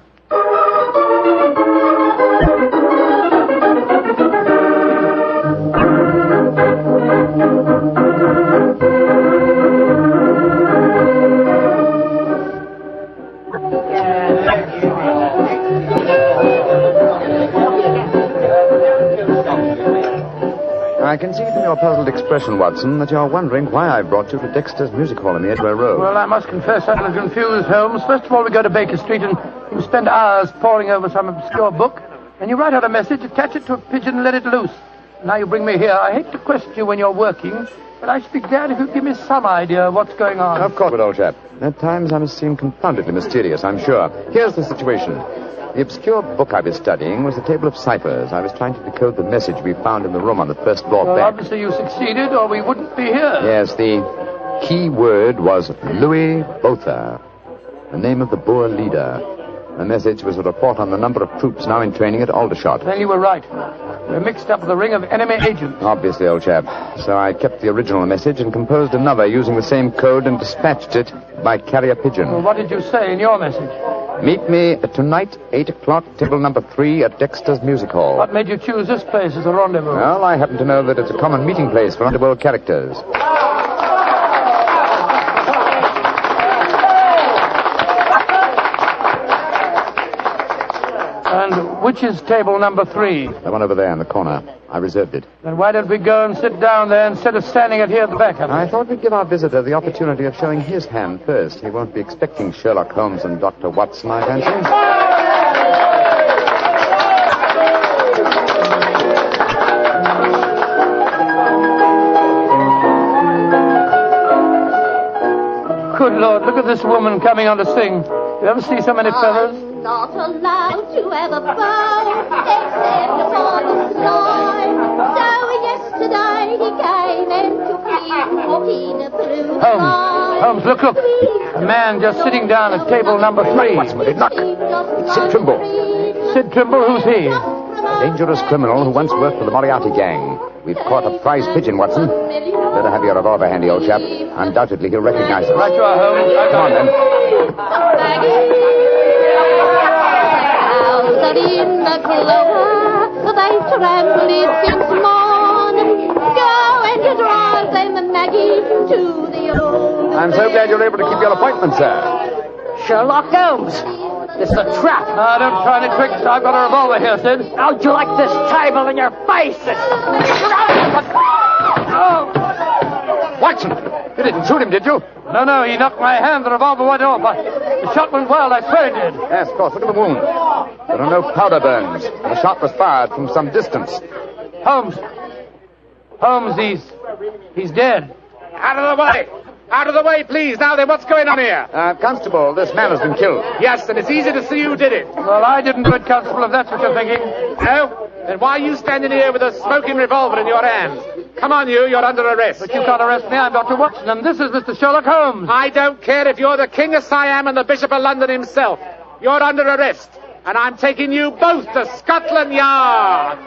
I can see from your puzzled expression, Watson, that you're wondering why I brought you to Dexter's Music Hall in the Edgware Road. Well, I must confess I'm a little confused, Holmes. First of all, we go to Baker Street and you spend hours poring over some obscure book. Then you write out a message, attach it to a pigeon, and let it loose. Now you bring me here. I hate to question you when you're working, but I should be glad if you'd give me some idea of what's going on. Of course, old chap. At times I must seem confoundedly mysterious, I'm sure. Here's the situation. The obscure book I was studying was the table of ciphers. I was trying to decode the message we found in the room on the first floor Well, back. obviously you succeeded, or we wouldn't be here. Yes, the key word was Louis Botha, the name of the Boer leader. The message was a report on the number of troops now in training at Aldershot. Then you were right. We're mixed up with a ring of enemy agents. Obviously, old chap. So I kept the original message and composed another using the same code and dispatched it by carrier pigeon. Well, what did you say in your message? Meet me tonight, 8 o'clock, table number 3 at Dexter's Music Hall. What made you choose this place as a rendezvous? Well, I happen to know that it's a common meeting place for underworld characters. And which is table number 3? The one over there in the corner. I reserved it. Then why don't we go and sit down there instead of standing it here at the back of it? I thought we'd give our visitor the opportunity of showing his hand first. He won't be expecting Sherlock Holmes and Dr. Watson, I fancy. Good Lord, look at this woman coming on to sing. You ever see so many feathers? I'm not allowed to have a bow except upon the sly. So yesterday he came and took me walking through the night. Holmes, look. A man just sitting down at table number 3. What's with it? Look. It's Sid Trimble. Sid Trimble? Who's he? A dangerous criminal who once worked for the Moriarty gang. We've caught a prize pigeon, Watson. Better have your revolver handy, old chap. Undoubtedly he'll recognize us. Right you are, Holmes. Come on, then. Out in the clover, they tremble it since morn. Go and drive them, Maggie, to the old. I'm so glad you're able to keep your appointment, sir. Sherlock Holmes. It's a trap. Now, don't try any tricks. I've got a revolver here, Sid. How'd you like this table in your face? Watson, you didn't shoot him, did you? No, he knocked my hand. The revolver went off. The shot went wild. I swear it did. Yes, of course. Look at the wound. There are no powder burns. The shot was fired from some distance. Holmes, he's dead. Out of the way! Out of the way, please. Now then, what's going on here? Constable, this man has been killed. Yes, and it's easy to see who did it. Well, I didn't do it, Constable, if that's what you're thinking. No? Then why are you standing here with a smoking revolver in your hand? Come on, you're under arrest. But you can't arrest me. I'm Dr. Watson, and this is Mr. Sherlock Holmes. I don't care if you're the King of Siam and the Bishop of London himself. You're under arrest, and I'm taking you both to Scotland Yard.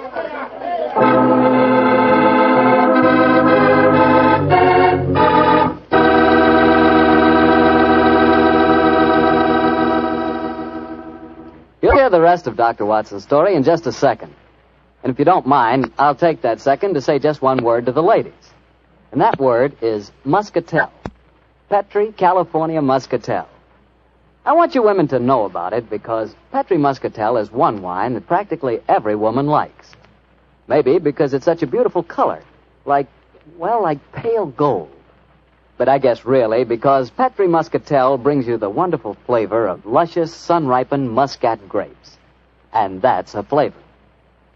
You'll hear the rest of Dr. Watson's story in just a second. And if you don't mind, I'll take that second to say just one word to the ladies. And that word is muscatel. Petri California Muscatel. I want you women to know about it because Petri Muscatel is one wine that practically every woman likes. Maybe because it's such a beautiful color, like pale gold. But I guess really because Petri Muscatel brings you the wonderful flavor of luscious, sun-ripened Muscat grapes. And that's a flavor.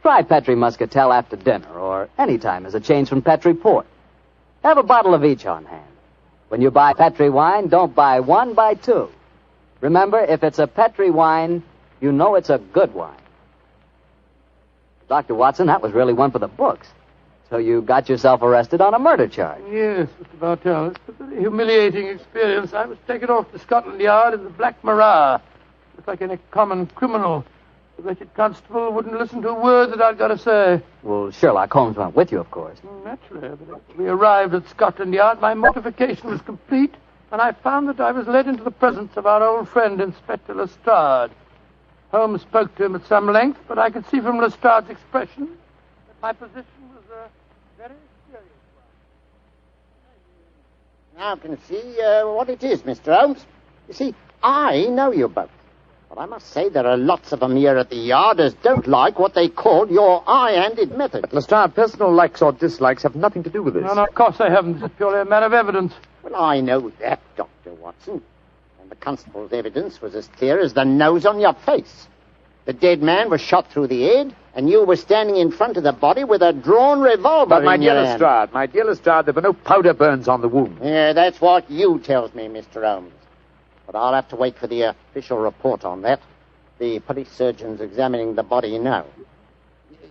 Try Petri Muscatel after dinner or any time as a change from Petri port. Have a bottle of each on hand. When you buy Petri wine, don't buy one, buy two. Remember, if it's a Petri wine, you know it's a good wine. Dr. Watson, that was really one for the books. So you got yourself arrested on a murder charge. Yes, Mr. Bartell. It's a very humiliating experience. I was taken off to Scotland Yard in the Black Marat. Looked like any common criminal. The wretched constable wouldn't listen to a word that I'd got to say. Well, Sherlock Holmes went with you, of course. Naturally. But as we arrived at Scotland Yard, my mortification was complete, and I found that I was led into the presence of our old friend, Inspector Lestrade. Holmes spoke to him at some length, but I could see from Lestrade's expression that my position was very serious. Now I can see what it is, Mr. Holmes. You see, I know you both. But I must say there are lots of them here at the yard as don't like what they call your high-handed method. But, Lestrade, personal likes or dislikes have nothing to do with this. No, of course they haven't. It's purely a matter of evidence. Well, I know that, Dr. Watson. And the constable's evidence was as clear as the nose on your face. The dead man was shot through the head, and you were standing in front of the body with a drawn revolver But, my in dear your hand. Lestrade, there were no powder burns on the wound. Yeah, that's what you tells me, Mr. Holmes. But I'll have to wait for the official report on that. The police surgeon's examining the body now.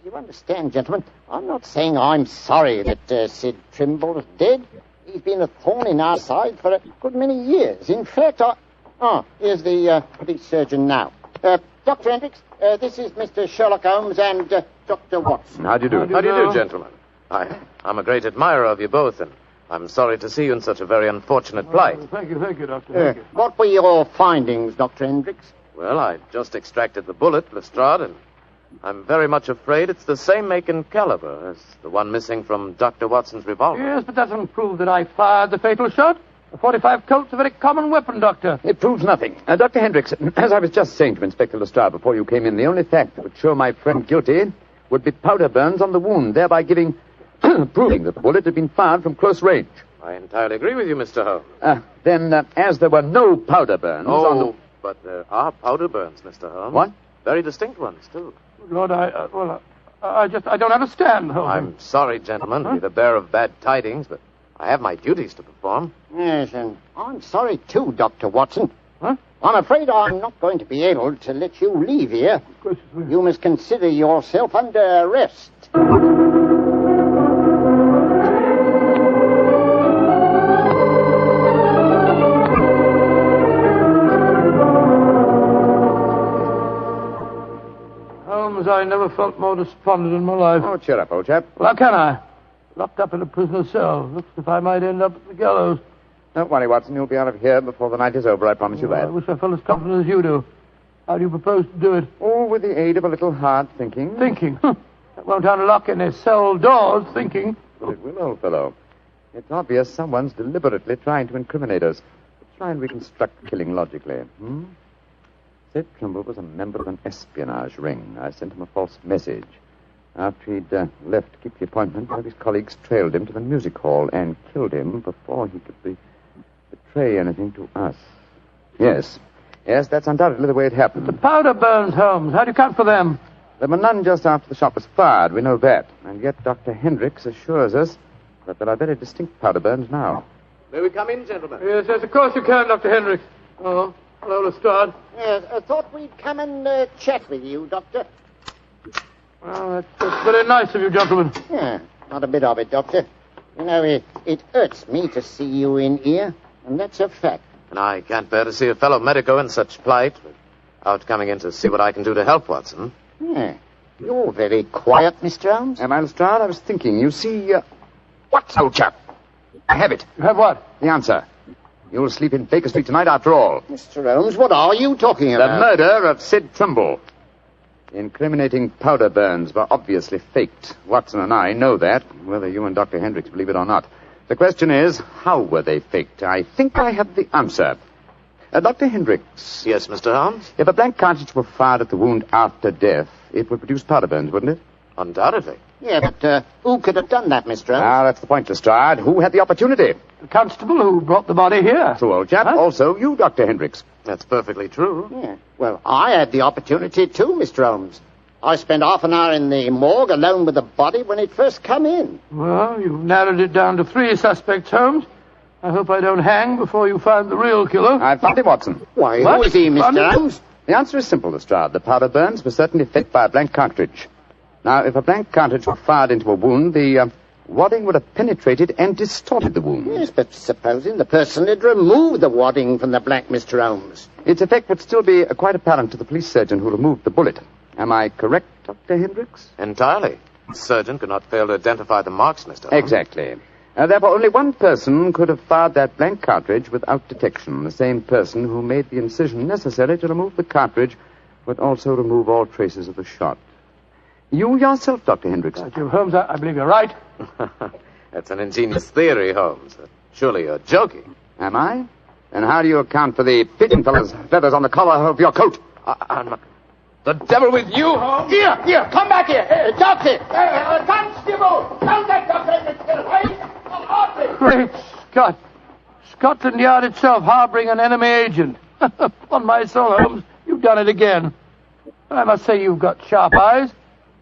You understand, gentlemen, I'm not saying I'm sorry that Sid Trimble is dead. He's been a thorn in our side for a good many years. In fact, here's the police surgeon now. Dr. Hendricks, this is Mr. Sherlock Holmes and Dr. Watson. How do you do? How do you do, gentlemen? I'm a great admirer of you both, and I'm sorry to see you in such a very unfortunate plight. Thank you, Doctor. Thank you. What were your findings, Dr. Hendricks? Well, I just extracted the bullet, Lestrade, and I'm very much afraid it's the same make and caliber as the one missing from Dr. Watson's revolver. Yes, but that doesn't prove that I fired the fatal shot. A .45 Colt's a very common weapon, Doctor. It proves nothing. Dr. Hendricks, as I was just saying to Inspector Lestrade before you came in, the only fact that would show my friend guilty would be powder burns on the wound, thereby proving that the bullet had been fired from close range. I entirely agree with you, Mr. Holmes. Then, as there were no powder burns on the... But there are powder burns, Mr. Holmes. What? Very distinct ones, too. Lord, I don't understand. I'm sorry, gentlemen, to be the bearer of bad tidings, but I have my duties to perform. Yes, and I'm sorry too, Dr. Watson. Huh? I'm afraid I'm not going to be able to let you leave here. You must consider yourself under arrest. Holmes, I never felt more despondent in my life. Oh, cheer up, old chap. Well, how can I? Locked up in a prisoner's cell. Looks as if I might end up at the gallows. Don't worry, Watson. You'll be out of here before the night is over, I promise you that. I wish I felt as confident as you do. How do you propose to do it? Oh, with the aid of a little hard thinking. Thinking? That won't unlock any cell doors, thinking. But it will, old fellow. It's obvious someone's deliberately trying to incriminate us. Let's try and reconstruct the killing logically. Sid Trimble was a member of an espionage ring. I sent him a false message. After he'd left to keep the appointment, one of his colleagues trailed him to the music hall and killed him before he could betray anything to us. Yes, that's undoubtedly the way it happened. The powder burns, Holmes. How do you account for them? There were none just after the shot was fired. We know that. And yet Dr. Hendricks assures us that there are very distinct powder burns now. May we come in, gentlemen? Yes, of course you can, Dr. Hendricks. Oh, hello, Lestrade. Yes, I thought we'd come and chat with you, Doctor. Well, that's very nice of you, gentlemen. Yeah, not a bit of it, Doctor. You know, it hurts me to see you in here, and that's a fact. And I can't bear to see a fellow medico in such plight, without coming in to see what I can do to help Watson. Yeah. You're very quiet, Mr. Holmes. Am I, Lestrade? I was thinking. You see, What, old chap? I have it. You have what? The answer. You'll sleep in Baker Street tonight after all. Mr. Holmes, what are you talking about? The murder of Sid Trimble. The incriminating powder burns were obviously faked. Watson and I know that, whether you and Dr. Hendricks believe it or not. The question is, how were they faked? I think I have the answer. Dr. Hendricks. Yes, Mr. Holmes? If a blank cartridge were fired at the wound after death, it would produce powder burns, wouldn't it? Undoubtedly. Yeah, but who could have done that, Mr. Holmes? Ah, that's the point, Lestrade. Who had the opportunity? The constable who brought the body here. True, old chap. Huh? Also, you, Dr. Hendricks. That's perfectly true. Yeah. Well, I had the opportunity too, Mr. Holmes. I spent half an hour in the morgue alone with the body when it first come in. Well, you've narrowed it down to 3 suspects, Holmes. I hope I don't hang before you find the real killer. I found him, Watson. Why, who is he, Mr. Holmes? The answer is simple, Lestrade. The powder burns were certainly faked by a blank cartridge. Now, if a blank cartridge were fired into a wound, the wadding would have penetrated and distorted the wound. Yes, but supposing the person had removed the wadding from the blank, Mr. Holmes. Its effect would still be quite apparent to the police surgeon who removed the bullet. Am I correct, Dr. Hendricks? Entirely. The surgeon could not fail to identify the marks, Mr. Holmes. Exactly. Therefore, only one person could have fired that blank cartridge without detection. The same person who made the incision necessary to remove the cartridge would also remove all traces of the shot. You yourself, Dr. Hendricks. Holmes, I believe you're right. That's an ingenious theory, Holmes. Surely you're joking. Am I? Then how do you account for the pigeon feathers on the collar of your coat? The devil with you, Holmes. Here, come back here. Doctor! Constable! Contact Doctor! Great Scott. Scotland Yard itself harboring an enemy agent. On my soul, Holmes, you've done it again. I must say you've got sharp eyes.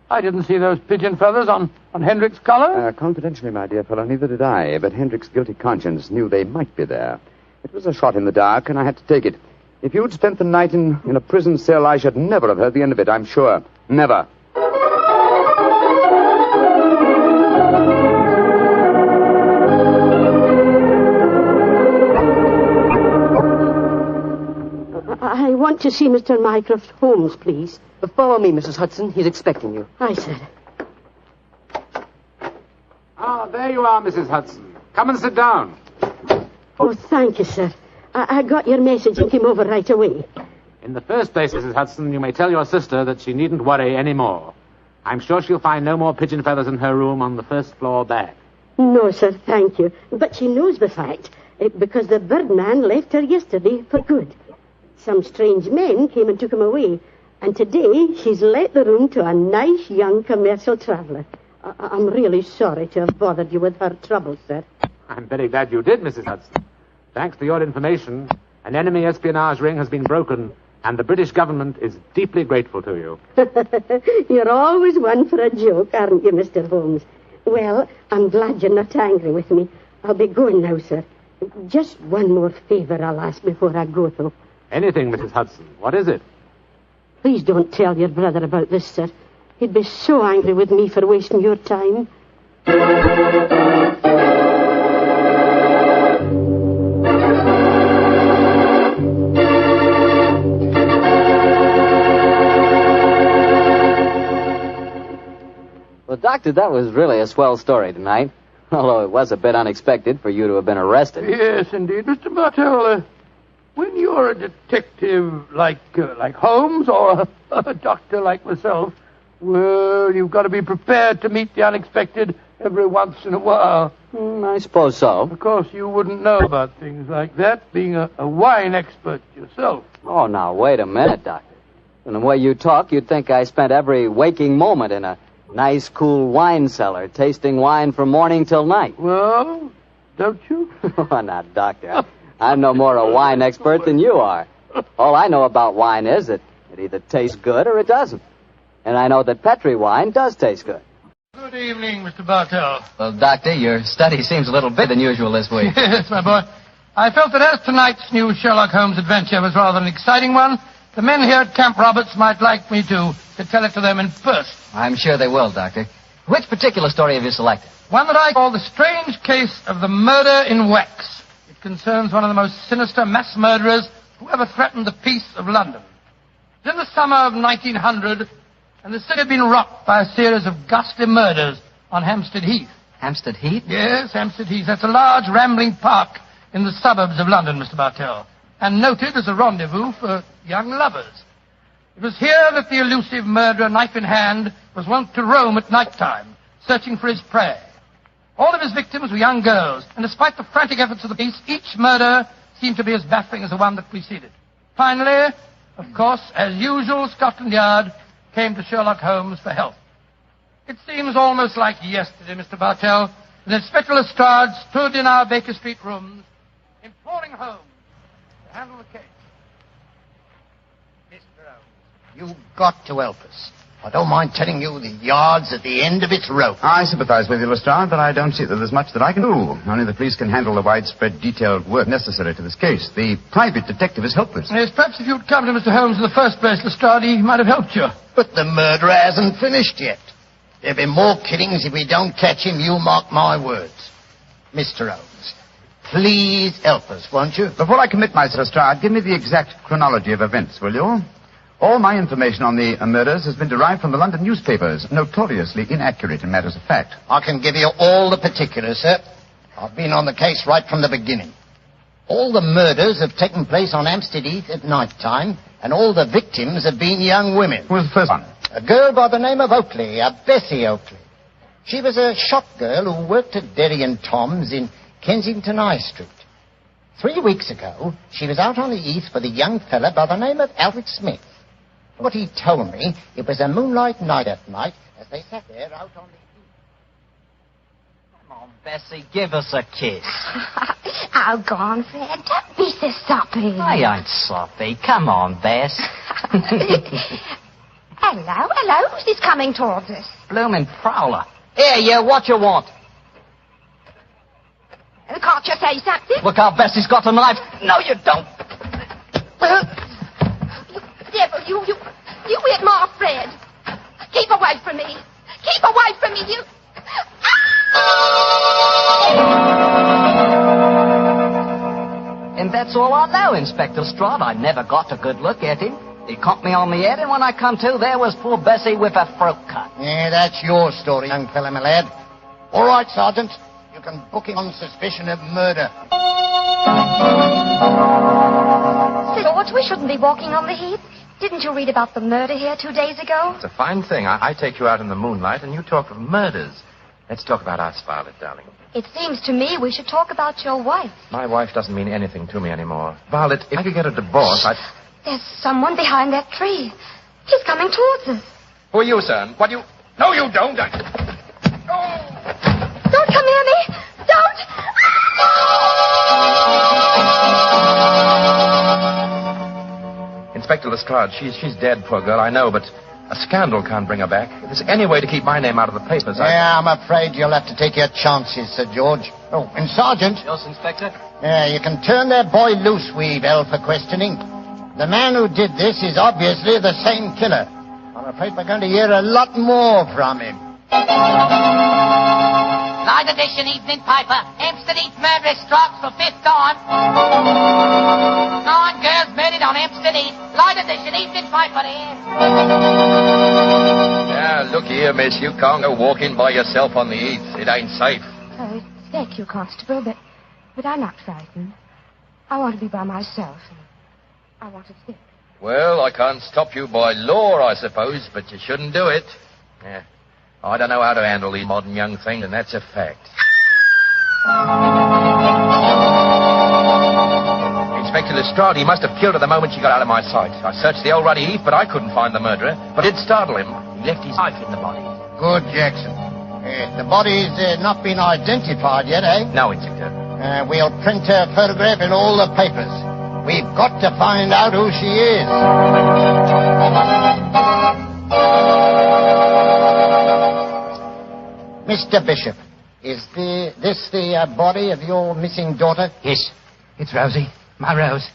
I didn't see those pigeon feathers on Hendrick's collar. Confidentially, my dear fellow, neither did I, but Hendrick's guilty conscience knew they might be there. It was a shot in the dark, and I had to take it. If you'd spent the night in a prison cell, I should never have heard the end of it, I'm sure. Never. I want to see Mr. Mycroft Holmes, please. Follow me, Mrs. Hudson. He's expecting you. Aye, sir. Ah, there you are, Mrs. Hudson. Come and sit down. Oh, thank you, sir. I got your message and came over right away. In the first place, Mrs. Hudson, you may tell your sister that she needn't worry any more. I'm sure she'll find no more pigeon feathers in her room on the first floor back. No, sir, thank you. But she knows the fact, because the birdman left her yesterday for good. Some strange men came and took him away, and today she's let the room to a nice young commercial traveller. I'm really sorry to have bothered you with her troubles, sir. I'm very glad you did, Mrs. Hudson. Thanks to your information, an enemy espionage ring has been broken, and the British government is deeply grateful to you. You're always one for a joke, aren't you, Mr. Holmes? Well, I'm glad you're not angry with me. I'll be going now, sir. Just one more favour I'll ask before I go, though. Anything, Mrs. Hudson. What is it? Please don't tell your brother about this, sir. He'd be so angry with me for wasting your time. Well, Doctor, that was really a swell story tonight. Although it was a bit unexpected for you to have been arrested. Yes, indeed. Mr. Bartell, when you're a detective like Holmes or a doctor like myself, well, you've got to be prepared to meet the unexpected every once in a while. I suppose so. Of course, you wouldn't know about things like that, being a wine expert yourself. Oh, now, wait a minute, Doctor. From the way you talk, you'd think I spent every waking moment in a nice, cool wine cellar, tasting wine from morning till night. Well, don't you? Oh, now, Doctor, I'm no more a wine expert than you are. All I know about wine is that it either tastes good or it doesn't. And I know that Petri wine does taste good. Good evening, Mr. Bartell. Well, Doctor, your study seems a little bigger than usual this week. Yes, my boy. I felt that as tonight's new Sherlock Holmes adventure was rather an exciting one, the men here at Camp Roberts might like me to tell it to them in person. I'm sure they will, Doctor. Which particular story have you selected? One that I call The Strange Case of the Murder in Wax. It concerns one of the most sinister mass murderers who ever threatened the peace of London. It was in the summer of 1900, and the city had been rocked by a series of ghastly murders on Hampstead Heath. Hampstead Heath? Yes, Hampstead Heath. That's a large, rambling park in the suburbs of London, Mr. Bartell, and noted as a rendezvous for young lovers. It was here that the elusive murderer, knife in hand, was wont to roam at night time, searching for his prey. All of his victims were young girls, and despite the frantic efforts of the police, each murder seemed to be as baffling as the one that preceded. Finally, of course, as usual, Scotland Yard came to Sherlock Holmes for help. It seems almost like yesterday, Mr. Bartell, that Inspector Lestrade stood in our Baker Street rooms, imploring Holmes to handle the case. Mr. Holmes, you've got to help us. I don't mind telling you the yard's at the end of its rope. I sympathize with you, Lestrade, but I don't see that there's much that I can do. Only the police can handle the widespread, detailed work necessary to this case. The private detective is helpless. Yes, perhaps if you'd come to Mr. Holmes in the first place, Lestrade, he might have helped you. But the murderer hasn't finished yet. There'll be more killings if we don't catch him, you mark my words. Mr. Holmes, please help us, won't you? Before I commit myself, Lestrade, give me the exact chronology of events, will you? All my information on the murders has been derived from the London newspapers, notoriously inaccurate in matters of fact. I can give you all the particulars, sir. I've been on the case right from the beginning. All the murders have taken place on Hampstead Heath at night time, and all the victims have been young women. Who was the first one? A girl by the name of Oakley, Bessie Oakley. She was a shop girl who worked at Derry and Tom's in Kensington High Street. 3 weeks ago, she was out on the heath with a young fella by the name of Alfred Smith. What he told me, it was a moonlight night at night as they sat there out on the... Come on, Bessie, give us a kiss. Oh, go on, Fred. Don't be so soppy. I ain't soppy. Come on, Bess. Hello. Who's this coming towards us? Bloomin' prowler. Here, you, what you want? Can't you say something? Look how Bessie's got a knife. No, you don't. Devil, you hit my Fred. Keep away from me. Keep away from me, you... And that's all I know, Inspector Lestrade. I never got a good look at him. He conked me on the head, and when I come to, there was poor Bessie with her throat cut. Yeah, that's your story, young fella, my lad. All right, Sergeant. You can book him on suspicion of murder. George, we shouldn't be walking on the heath. Didn't you read about the murder here 2 days ago? It's a fine thing. I take you out in the moonlight, and you talk of murders. Let's talk about us, Violet, darling. It seems to me we should talk about your wife. My wife doesn't mean anything to me anymore. Violet, if I could get a divorce, I'd... There's someone behind that tree. He's coming towards us. Who are you, son? What do you... No, you don't. Don't come near me. Don't. Inspector Lestrade, she's dead, poor girl, I know, but a scandal can't bring her back. If there's any way to keep my name out of the papers, Yeah, I'm afraid you'll have to take your chances, Sir George. Oh, and Sergeant... Yes, Inspector? Yeah, you can turn that boy loose, Weevil, for questioning. The man who did this is obviously the same killer. I'm afraid we're going to hear a lot more from him. Light edition evening paper. Hampstead Heath murderess strikes for fifth time. 9 girls murdered on Hampstead Heath. Light edition evening paper here. Yeah, look here, miss. You can't go walking by yourself on the heath. It ain't safe. Oh, thank you, Constable, but I'm not frightened. I want to be by myself. I want to stick. Well, I can't stop you by law, I suppose, but you shouldn't do it. Yeah. I don't know how to handle these modern young things, and that's a fact. Inspector Lestrade, he must have killed her the moment she got out of my sight. I searched the old ruddy heath, but I couldn't find the murderer. But it did startle him. He left his knife in the body. Good, Jackson. The body's not been identified yet, eh? No, Inspector. We'll print her photograph in all the papers. We've got to find out who she is. Mr. Bishop, is this the body of your missing daughter? Yes, it's Rosie, my Rose.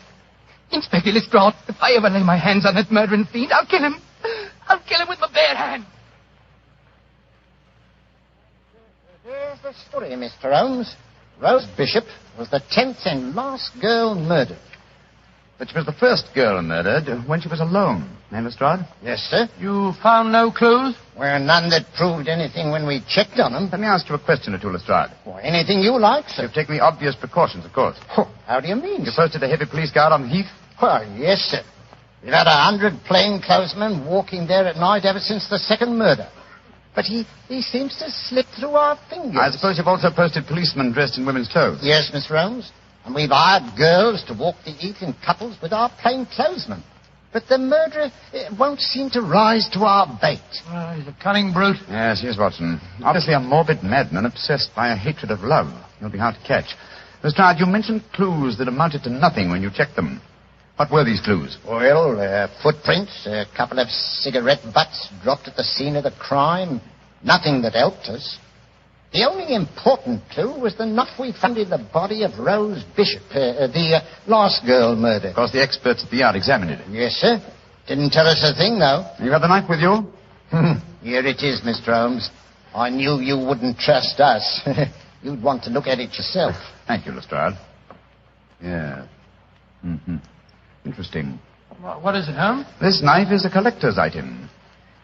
Inspector Lestrade, if I ever lay my hands on that murdering fiend, I'll kill him. I'll kill him with my bare hand. Here's the story, Mr. Holmes. Rose Bishop was the 10th and last girl murdered. But she was the first girl murdered when she was alone. Eh, Lestrade? Yes, sir. You found no clues? Well, none that proved anything when we checked on them. Let me ask you a question or two, Lestrade. Well, anything you like, sir. You've taken the obvious precautions, of course. How do you mean, You sir? posted a heavy police guard on the heath? Well, yes, sir. We've had 100 plainclothesmen walking there at night ever since the second murder. But he seems to slip through our fingers. I suppose you've also posted policemen dressed in women's clothes. Yes, Mr. Holmes. And we've hired girls to walk the heath in couples with our plainclothesmen. But the murderer won't seem to rise to our bait. He's a cunning brute. Yes, he is, Watson. Obviously a morbid madman obsessed by a hatred of love. He'll be hard to catch. Lestrade, you mentioned clues that amounted to nothing when you checked them. What were these clues? Well, footprints, a couple of cigarette butts dropped at the scene of the crime. Nothing that helped us. The only important clue was the knife we found in the body of Rose Bishop, the last girl murdered. Of course, the experts at the yard examined it. Yes, sir. Didn't tell us a thing, though. You had the knife with you? Here it is, Mr. Holmes. I knew you wouldn't trust us. You'd want to look at it yourself. Thank you, Lestrade. Yeah. Mm-hmm. Interesting. What is it, Holmes? This knife is a collector's item.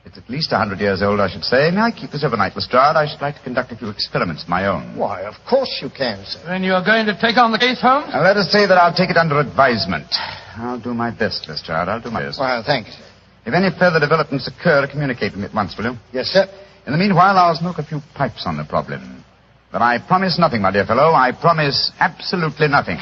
It's at least 100 years old, I should say. May I keep this overnight, Lestrade? I should like to conduct a few experiments of my own. Why, of course you can, sir. Then you're going to take on the case, Holmes? Now, let us say that I'll take it under advisement. I'll do my best, Lestrade. I'll do my best. Well, thank you, sir. If any further developments occur, communicate with me at once, will you? Yes, sir. In the meanwhile, I'll smoke a few pipes on the problem. But I promise nothing, my dear fellow. I promise absolutely nothing.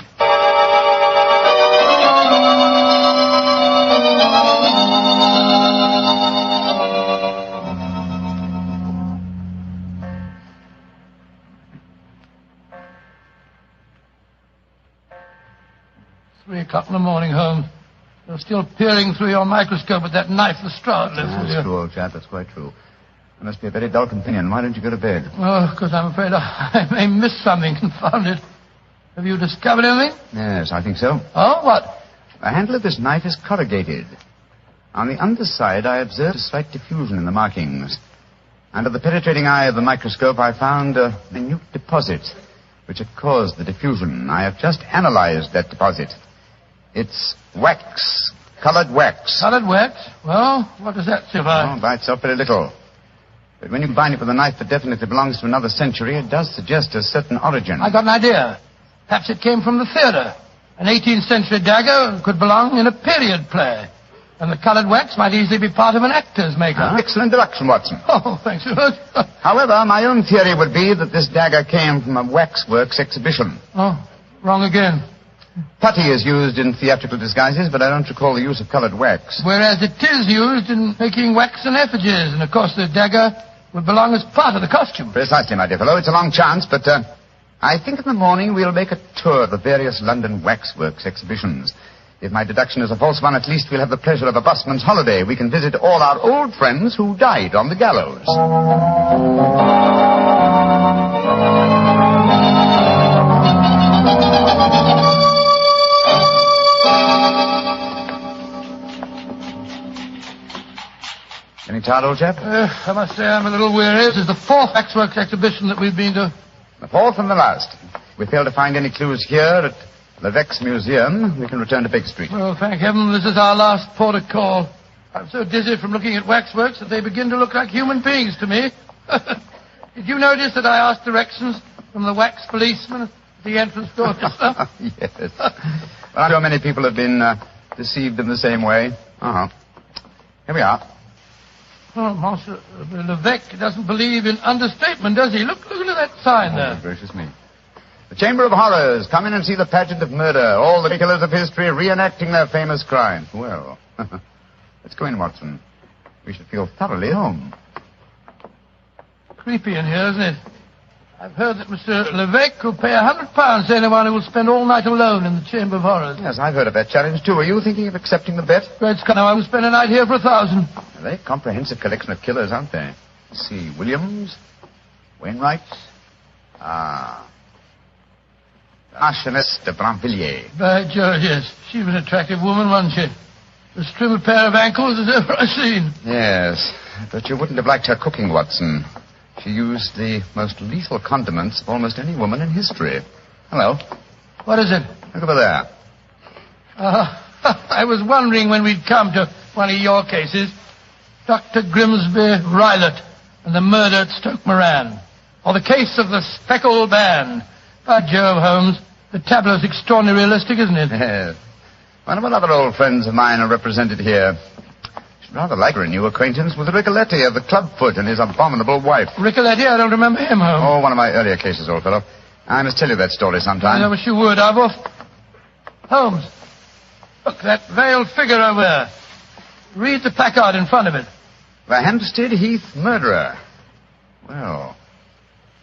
o'clock in the morning, Holmes. You're still peering through your microscope at that knife Lestrade left with you. That's true, old chap. That's quite true. You must be a very dull companion. Why don't you go to bed? Oh, because I'm afraid I may miss something. Confound it. Have you discovered anything? Yes, I think so. Oh, what? The handle of this knife is corrugated. On the underside, I observed a slight diffusion in the markings. Under the penetrating eye of the microscope, I found a minute deposit, which had caused the diffusion. I have just analyzed that deposit. It's wax, colored wax. Colored wax? Well, what does that signify? Oh, by itself, very little. But when you combine it with a knife that definitely belongs to another century, it does suggest a certain origin. I got an idea. Perhaps it came from the theater. An 18th century dagger could belong in a period play. And the colored wax might easily be part of an actor's makeup. Excellent deduction, Watson. Oh, thanks so much. However, my own theory would be that this dagger came from a waxworks exhibition. Oh, wrong again. Putty is used in theatrical disguises, but I don't recall the use of colored wax. Whereas it is used in making waxen effigies. And, of course, the dagger would belong as part of the costume. Precisely, my dear fellow. It's a long chance, but I think in the morning we'll make a tour of the various London waxworks exhibitions. If my deduction is a false one, at least we'll have the pleasure of a busman's holiday. We can visit all our old friends who died on the gallows. Any tired, old chap? I must say I'm a little weary. This is the fourth waxworks exhibition that we've been to. The fourth and the last. If we fail to find any clues here at Leveque's Museum, we can return to Big Street. Well, thank heaven this is our last port of call. I'm so dizzy from looking at waxworks that they begin to look like human beings to me. Did you notice that I asked directions from the wax policeman at the entrance door just now? Yes. Well, I'm sure many people have been deceived in the same way. Uh-huh. Here we are. Oh, Monsieur Leveque doesn't believe in understatement, does he? Look at that sign there. Oh, gracious me. The Chamber of Horrors. Come in and see the pageant of murder. All the killers of history reenacting their famous crime. Well, let's go in, Watson. We should feel thoroughly home. Creepy in here, isn't it? I've heard that Mr. Leveque will pay £100 to anyone who will spend all night alone in the Chamber of Horrors. Yes, I've heard of that challenge, too. Are you thinking of accepting the bet? Great Scott, now I will spend a night here for £1,000. A very comprehensive collection of killers, aren't they? Let's see. Williams, Wainwright, Marchioness de Brinvilliers. By George, yes. She was an attractive woman, wasn't she? As trim a pair of ankles as ever I've seen. Yes, but you wouldn't have liked her cooking, Watson. She used the most lethal condiments of almost any woman in history. Hello. What is it? Look over there. I was wondering when we'd come to one of your cases. Dr. Grimsby Rylott and the murder at Stoke Moran. Or the case of the Speckled Band. By Jove, Holmes, the tableau's extraordinarily realistic, isn't it? Yes. One of other old friends of mine are represented here. Should rather like a new acquaintance with Ricoletti of the Clubfoot and his abominable wife. Ricoletti? I don't remember him, Holmes. Oh, one of my earlier cases, old fellow. I must tell you that story sometime. I wish you would. I've off... Holmes, look, that veiled figure over there. Read the placard in front of it. The Hampstead Heath murderer. Well,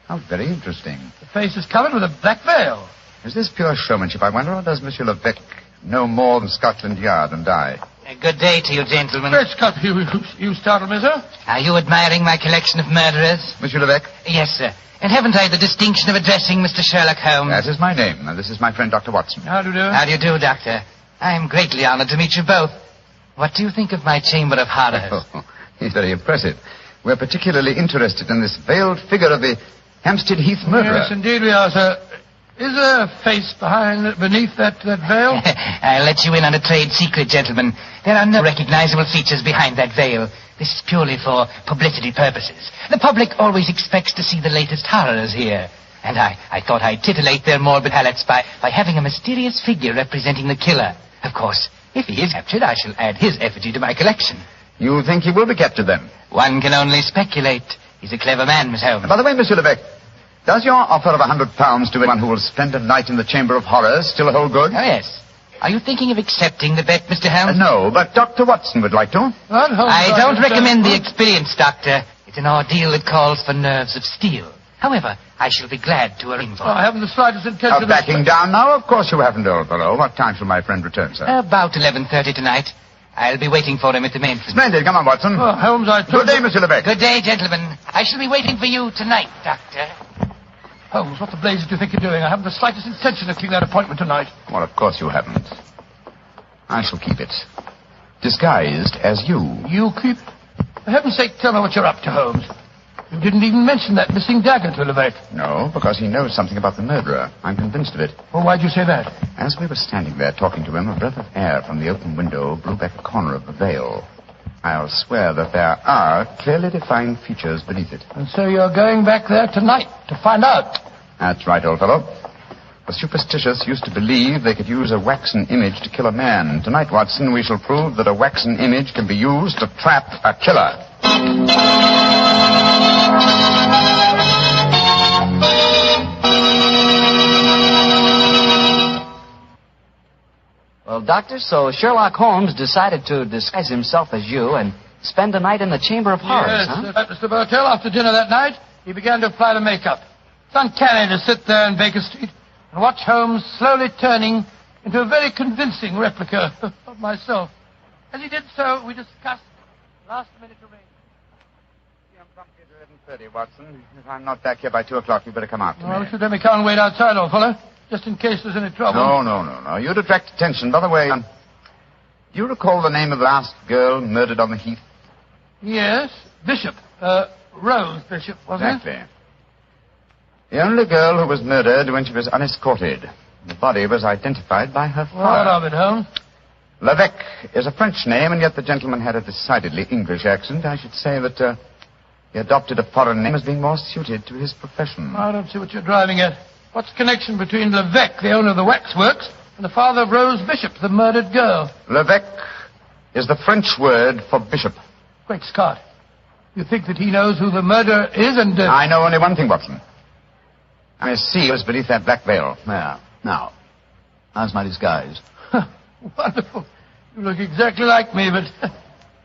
how very interesting. The face is covered with a black veil. Is this pure showmanship, I wonder, or does Monsieur Leveque know more than Scotland Yard and I? Good day to you, gentlemen. Great Scott, you startled me, sir. Are you admiring my collection of murderers? Monsieur Leveque? Yes, sir. And haven't I the distinction of addressing Mr. Sherlock Holmes? That is my name. This is my friend, Dr. Watson. How do you do? How do you do, Doctor? I am greatly honored to meet you both. What do you think of my Chamber of Horrors? Oh, he's very impressive. We're particularly interested in this veiled figure of the Hampstead Heath murderer. Yes, indeed we are, sir. Is there a face beneath that veil? I'll let you in on a trade secret, gentlemen. There are no recognizable features behind that veil. This is purely for publicity purposes. The public always expects to see the latest horrors here. And I thought I'd titillate their morbid palates by having a mysterious figure representing the killer. Of course, if he is captured, I shall add his effigy to my collection. You think he will be captured, then? One can only speculate. He's a clever man, Miss Holmes. By the way, Monsieur Leveque, does your offer of £100 to anyone who will spend a night in the Chamber of Horrors still hold good? Oh, yes. Are you thinking of accepting the bet, Mr. Holmes? No, but Dr. Watson would like to. I don't recommend the experience, Doctor. It's an ordeal that calls for nerves of steel. However, I shall be glad to arrange for. I haven't the slightest intention of... Backing down now? Of course you haven't, old fellow. What time shall my friend return, sir? About 11:30 tonight. I'll be waiting for him at the main. Splendid. Come on, Watson. Oh, Holmes, I told Good day, Monsieur Levesque. Good day, gentlemen. I shall be waiting for you tonight, Doctor. Holmes, what the blazes do you think you're doing? I haven't the slightest intention of keeping that appointment tonight. Well, of course you haven't. I shall keep it. Disguised as you. You keep... For heaven's sake, tell me what you're up to, Holmes. You didn't even mention that missing dagger to Levesque. No, because he knows something about the murderer. I'm convinced of it. Well, why'd you say that? As we were standing there talking to him, a breath of air from the open window blew back a corner of the veil. I'll swear that there are clearly defined features beneath it. And so you're going back there tonight to find out? That's right, old fellow. The superstitious used to believe they could use a waxen image to kill a man. Tonight, Watson, we shall prove that a waxen image can be used to trap a killer. Well, Doctor, so Sherlock Holmes decided to disguise himself as you and spend the night in the Chamber of Horrors, yes, huh? At Mr. Bartell, after dinner that night, he began to apply the makeup. It's uncanny to sit there in Baker Street and watch Holmes slowly turning into a very convincing replica of myself. As he did so, we discussed last-minute arrangements. I'm promptly at 11:30, Watson. If I'm not back here by 2 o'clock, you better come out to Well, me. if you let me come and wait outside, old fellow, just in case there's any trouble. No. You'd attract attention. By the way, do you recall the name of the last girl murdered on the heath? Yes, Bishop. Rose Bishop, wasn't it? Exactly. The only girl who was murdered when she was unescorted. The body was identified by her father. What of it, Holmes? Levesque is a French name, and yet the gentleman had a decidedly English accent. I should say that he adopted a foreign name as being more suited to his profession. I don't see what you're driving at. What's the connection between Levesque, the owner of the waxworks, and the father of Rose Bishop, the murdered girl? Levesque is the French word for bishop. Great Scott. You think that he knows who the murderer is and... I know only one thing, Watson. I may see what's beneath that black veil. There. Now, how's my disguise? Wonderful. You look exactly like me, but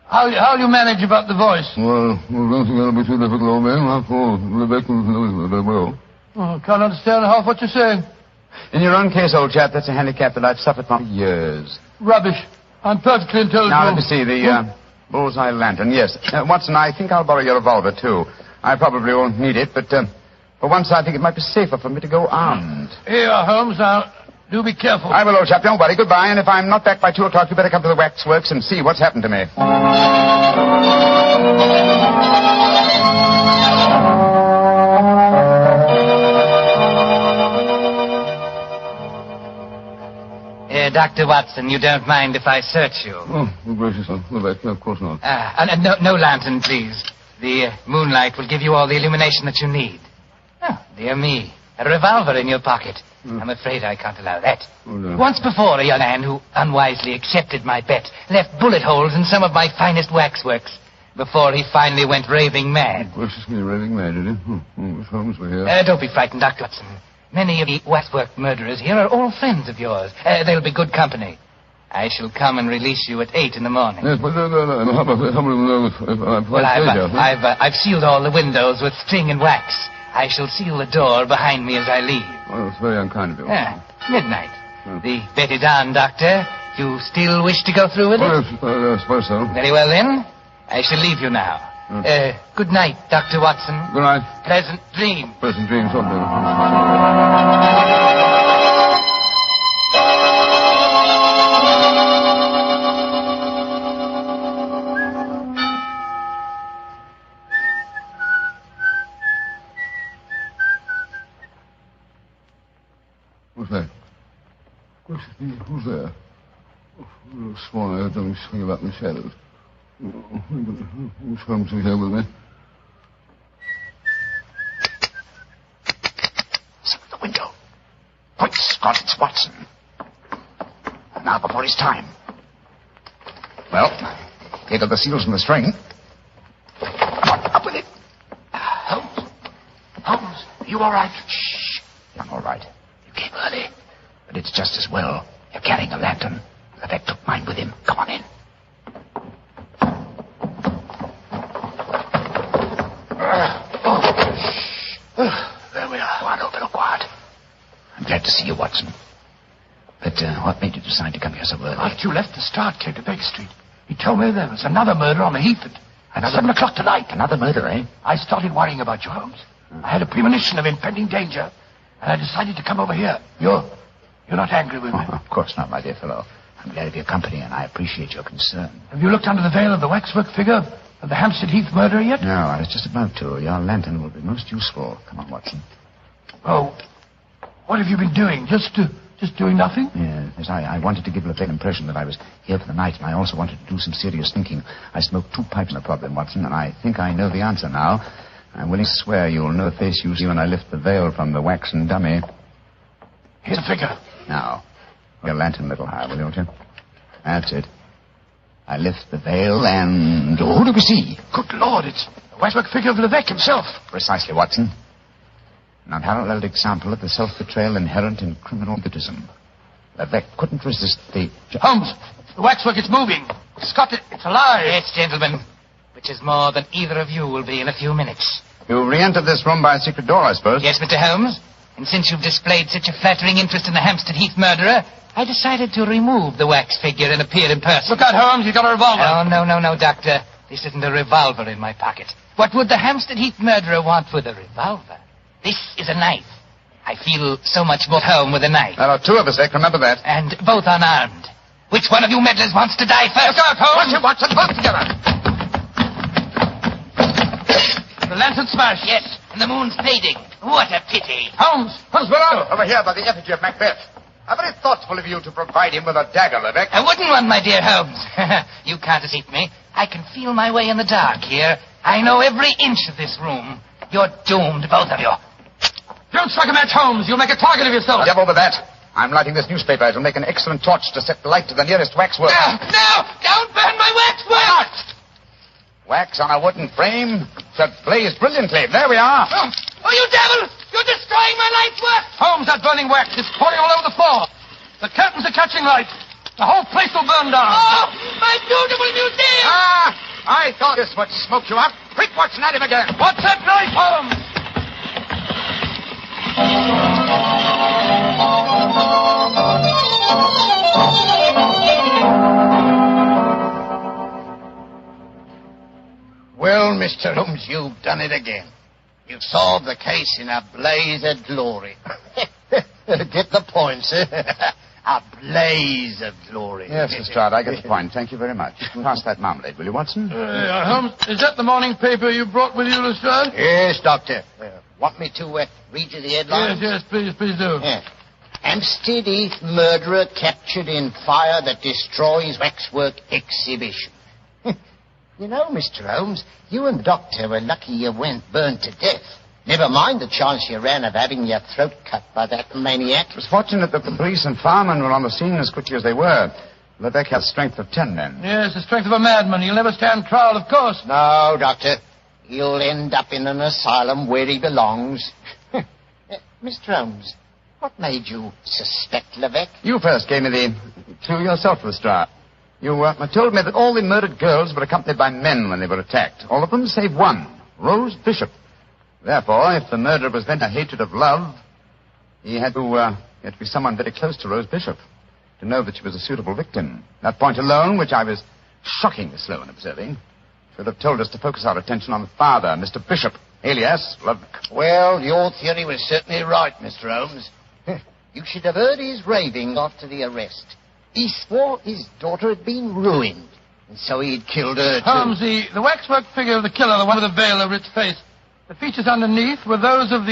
how do you manage about the voice? Well, I don't think that'll be too difficult, old man. After all, Rebecca knows me very well. Oh, can't understand half what you're saying. In your own case, old chap, that's a handicap that I've suffered from for years. Rubbish. I'm perfectly intelligible. Now, let me see, the bullseye lantern, yes. Watson, I think I'll borrow your revolver, too. I probably won't need it, but for once I think it might be safer for me to go armed. Here you are, Holmes. Now, do be careful. I will, old chap. Don't worry. Goodbye. And if I'm not back by 2 o'clock, you better come to the waxworks and see what's happened to me. Dr. Watson, you don't mind if I search you? Oh, gracious, of course not. No lantern, please. The moonlight will give you all the illumination that you need. Oh, dear me. A revolver in your pocket. I'm afraid I can't allow that. Oh, no. Once before, a young man who unwisely accepted my bet left bullet holes in some of my finest waxworks before he finally went raving mad. Gracious me, raving mad, did he? Holmes were here. Don't be frightened, Dr. Watson. Many of the waxwork murderers here are all friends of yours. They'll be good company. I shall come and release you at 8 in the morning. Yes, but I've sealed all the windows with string and wax. I shall seal the door behind me as I leave. Oh, it's very unkind of you. Midnight. The bet is on, Doctor. You still wish to go through with it? I suppose so. Very well, then. I shall leave you now. Good night, Dr. Watson. Good night. Pleasant dreams. Pleasant dreams, something. What's that? Who's there? Oh, sworn I heard something swing about in the shadows. Who's Holmes here with me? Listen to the window. Quick, Scott, it's Watson. Now before his time. Well, here go the seals and the string. Come on, up with it. Holmes, are you all right? Shh. I'm all right. You came early, but it's just as well. You're carrying a lantern. Levesque took mine with him. Come on in. There we are. see you, Watson. But what made you decide to come here so early? After you left the start, came to Baker Street. He told me there was another murder on the Heath at 7 o'clock tonight. Another murder, eh? I started worrying about you, Holmes. I had a premonition of impending danger, and I decided to come over here. You're not angry with me? Of course not, my dear fellow. I'm glad of your company, and I appreciate your concern. Have you looked under the veil of the waxwork figure of the Hampstead Heath murderer yet? No, I was just about to. Your lantern will be most useful. Come on, Watson. Oh, what have you been doing? Just doing nothing? Yes, I wanted to give you a clear impression that I was here for the night, and I also wanted to do some serious thinking. I smoked 2 pipes on the problem, Watson, and I think I know the answer now. I'm willing to swear you'll know the face you see when I lift the veil from the waxen dummy. Here's a figure. Now, your lantern a little higher, will you, won't you? That's it. I lift the veil, and who do we see? Good Lord, it's the waxwork figure of Levesque himself. Precisely, Watson. An unparalleled example of the self-betrayal inherent in criminal egotism. Levesque couldn't resist the... Holmes, the waxwork is moving. Scott, it's alive. Yes, gentlemen. Which is more than either of you will be in a few minutes. You re-entered this room by a secret door, I suppose? Yes, Mr. Holmes. And since you've displayed such a flattering interest in the Hampstead Heath murderer, I decided to remove the wax figure and appear in person. Look out, Holmes, you've got a revolver. Oh, no, Doctor. This isn't a revolver in my pocket. What would the Hampstead Heath murderer want with a revolver? This is a knife. I feel so much more at home with a knife. There are 2 of us, Dick. Remember that. And both unarmed. Which one of you meddlers wants to die first? Look out, Holmes! Watson, both together. The lantern smashed. Yes, and the moon's fading. What a pity. Holmes, we're on. Over here by the effigy of Macbeth. How very thoughtful of you to provide him with a dagger, Levesque. I wouldn't one, my dear Holmes. You can't deceive me. I can feel my way in the dark here. I know every inch of this room. You're doomed, both of you. Don't strike a match, Holmes. You'll make a target of yourself. Devil with that. I'm lighting this newspaper. It'll make an excellent torch to set light to the nearest waxwork. No! Don't burn my waxwork! Wax on a wooden frame should blaze brilliantly. There we are. Oh, you devil! You're destroying my life's work! Holmes, that burning wax is pouring all over the floor. The curtains are catching light. The whole place will burn down. Oh, my beautiful museum! I thought this would smoke you up. Quick, Watson, at him again. What's that knife, Holmes? Well, Mr. Holmes, you've done it again. You've solved the case in a blaze of glory. Get the point, sir? A blaze of glory. Yes, Lestrade, I get the point. Thank you very much. Pass that marmalade, will you, Watson? Holmes, is that the morning paper you brought with you, Lestrade? Yes, Doctor. Want me to read you the headlines? Yes, please do. Yeah. Hampstead Heath murderer captured in fire that destroys waxwork exhibition. You know, Mr. Holmes, you and Doctor were lucky you weren't burned to death. Never mind the chance you ran of having your throat cut by that maniac. It was fortunate that the police and firemen were on the scene as quickly as they were. Levesque had the strength of 10 men. Yes, the strength of a madman. He'll never stand trial, of course. No, Doctor. He'll end up in an asylum where he belongs. Mr. Holmes, what made you suspect Levesque? You first gave me the clue yourself, Lestrade. You told me that all the murdered girls were accompanied by men when they were attacked. All of them save one, Rose Bishop. Therefore, if the murderer was then a hatred of love, he had to be someone very close to Rose Bishop to know that she was a suitable victim. That point alone, which I was shockingly slow in observing, should have told us to focus our attention on the father, Mr. Bishop, alias Levesque. Well, your theory was certainly right, Mr. Holmes. You should have heard his raving after the arrest. He swore his daughter had been ruined, and so he had killed her, too. Holmes, the waxwork figure of the killer, the one with the veil over its face, the features underneath were those of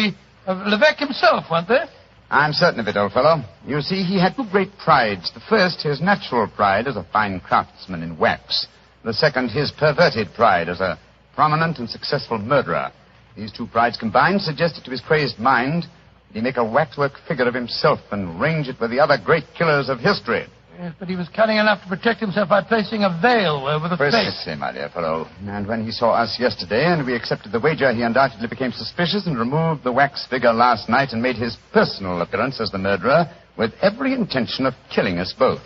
Levesque himself, weren't they? I'm certain of it, old fellow. You see, he had 2 great prides. The first, his natural pride as a fine craftsman in wax. The second, his perverted pride as a prominent and successful murderer. These 2 prides combined suggested to his crazed mind that he make a waxwork figure of himself and range it with the other great killers of history. Yes, but he was cunning enough to protect himself by placing a veil over the face. Precisely, my dear fellow. And when he saw us yesterday and we accepted the wager, he undoubtedly became suspicious and removed the wax figure last night and made his personal appearance as the murderer with every intention of killing us both.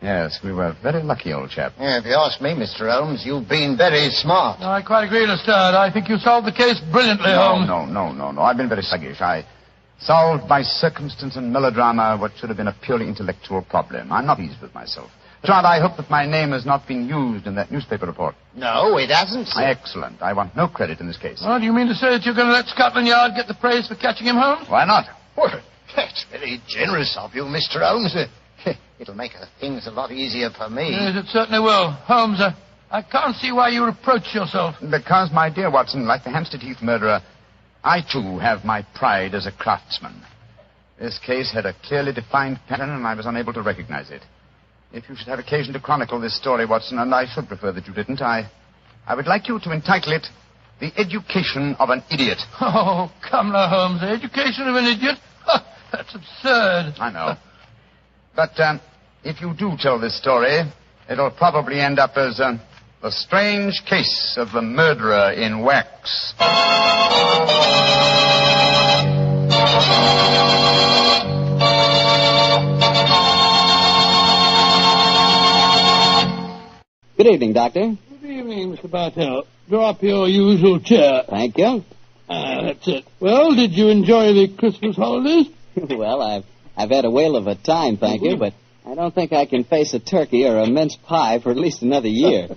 Yes, we were very lucky, old chap. Yeah, if you ask me, Mr. Holmes, you've been very smart. No, I quite agree, Lestrade. I think you solved the case brilliantly, Holmes. No. I've been very sluggish. I Solved by circumstance and melodrama what should have been a purely intellectual problem. I'm not pleased with myself. Lestrade, I hope that my name has not been used in that newspaper report. No, it hasn't, sir. Excellent. I want no credit in this case. Oh, do you mean to say that you're going to let Scotland Yard get the praise for catching him, Holmes? Why not? Well, that's very generous of you, Mr. Holmes. It'll make things a lot easier for me. Yes, it certainly will. Holmes, I can't see why you reproach yourself. Because, my dear Watson, like the Hampstead Heath murderer, I, too, have my pride as a craftsman. This case had a clearly defined pattern, and I was unable to recognize it. If you should have occasion to chronicle this story, Watson, and I should prefer that you didn't, I would like you to entitle it The Education of an Idiot. Oh, come now, Holmes. The education of an idiot? That's absurd. I know. But if you do tell this story, it'll probably end up as The Strange Case of the Murderer in Wax. Good evening, Doctor. Good evening, Mr. Bartell. Draw up your usual chair. Thank you. That's it. Well, did you enjoy the Christmas holidays? Well, I've had a whale of a time, thank you, but I don't think I can face a turkey or a mince pie for at least another year.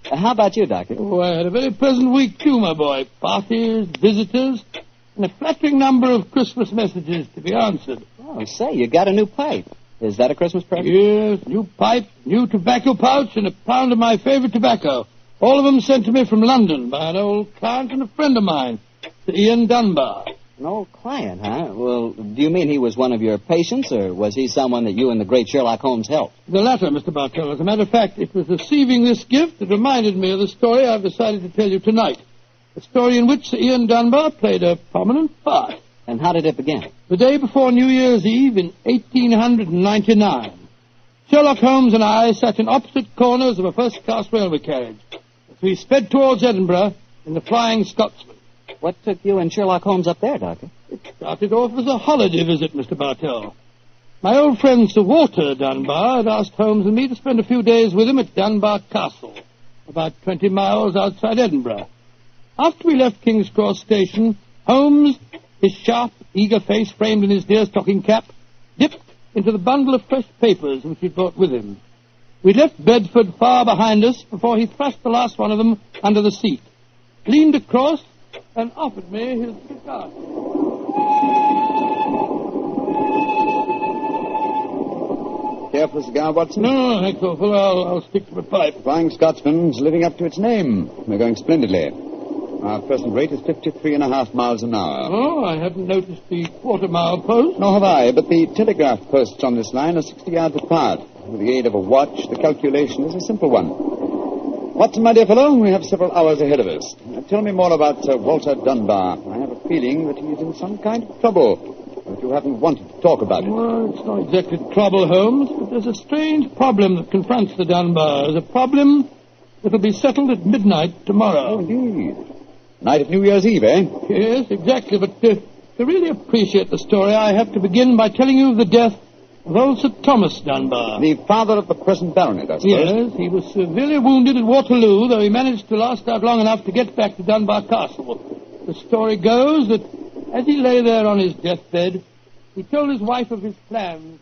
How about you, Doctor? Oh, I had a very pleasant week, too, my boy. Parties, visitors, and a flattering number of Christmas messages to be answered. Oh, say, you got a new pipe. Is that a Christmas present? Yes, new pipe, new tobacco pouch, and a pound of my favorite tobacco. All of them sent to me from London by an old client and a friend of mine, Sir Ian Dunbar. An old client, huh? Well, do you mean he was one of your patients, or was he someone that you and the great Sherlock Holmes helped? The latter, Mr. Bartell. As a matter of fact, it was receiving this gift that reminded me of the story I've decided to tell you tonight. A story in which Sir Ian Dunbar played a prominent part. And how did it begin? The day before New Year's Eve in 1899. Sherlock Holmes and I sat in opposite corners of a first-class railway carriage as we sped towards Edinburgh in the Flying Scotsman. What took you and Sherlock Holmes up there, Doctor? It started off as a holiday visit, Mr. Bartell. My old friend Sir Walter Dunbar had asked Holmes and me to spend a few days with him at Dunbar Castle, about 20 miles outside Edinburgh. After we left King's Cross Station, Holmes, his sharp, eager face framed in his deerstalking cap, dipped into the bundle of fresh papers which he'd brought with him. We left Bedford far behind us before he thrust the last one of them under the seat, leaned across, and offered me his cigar. Care for a cigar, Watson? No, thanks, awful. I'll stick to my pipe. Flying Scotsman's living up to its name. We're going splendidly. Our present rate is 53.5 miles an hour. Oh, I haven't noticed the quarter-mile post. Nor have I, but the telegraph posts on this line are 60 yards apart. With the aid of a watch, the calculation is a simple one. Watson, my dear fellow, we have several hours ahead of us. Tell me more about Sir Walter Dunbar. I have a feeling that he is in some kind of trouble, but you haven't wanted to talk about it. Well, it's not exactly trouble, Holmes, but there's a strange problem that confronts the Dunbars. A problem that'll be settled at midnight tomorrow. Oh, indeed. Night of New Year's Eve, eh? Yes, exactly, but to really appreciate the story, I have to begin by telling you of the death of old Sir Thomas Dunbar. The father of the present baronet, I suppose. Yes, he was severely wounded at Waterloo, though he managed to last out long enough to get back to Dunbar Castle. The story goes that as he lay there on his deathbed, he told his wife of his plans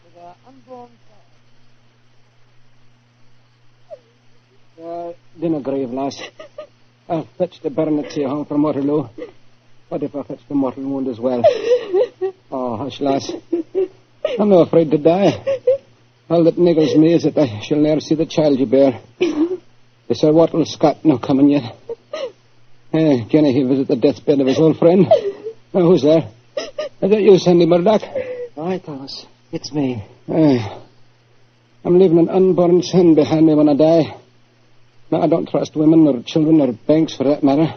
for their unborn child. Dinna grieve, lass. I'll fetch the baronet here home from Waterloo. What if I fetch the mortal wound as well? Oh, hush, lass. I'm not afraid to die. All that niggles me is that I shall ne'er see the child you bear. The Sir Wattle Scott no coming yet. Can he visit the deathbed of his old friend? Oh, who's there? Is that you, Sandy Murdoch? Aye, Thomas. It's me. I'm leaving an unborn son behind me when I die. Now, I don't trust women or children or banks for that matter.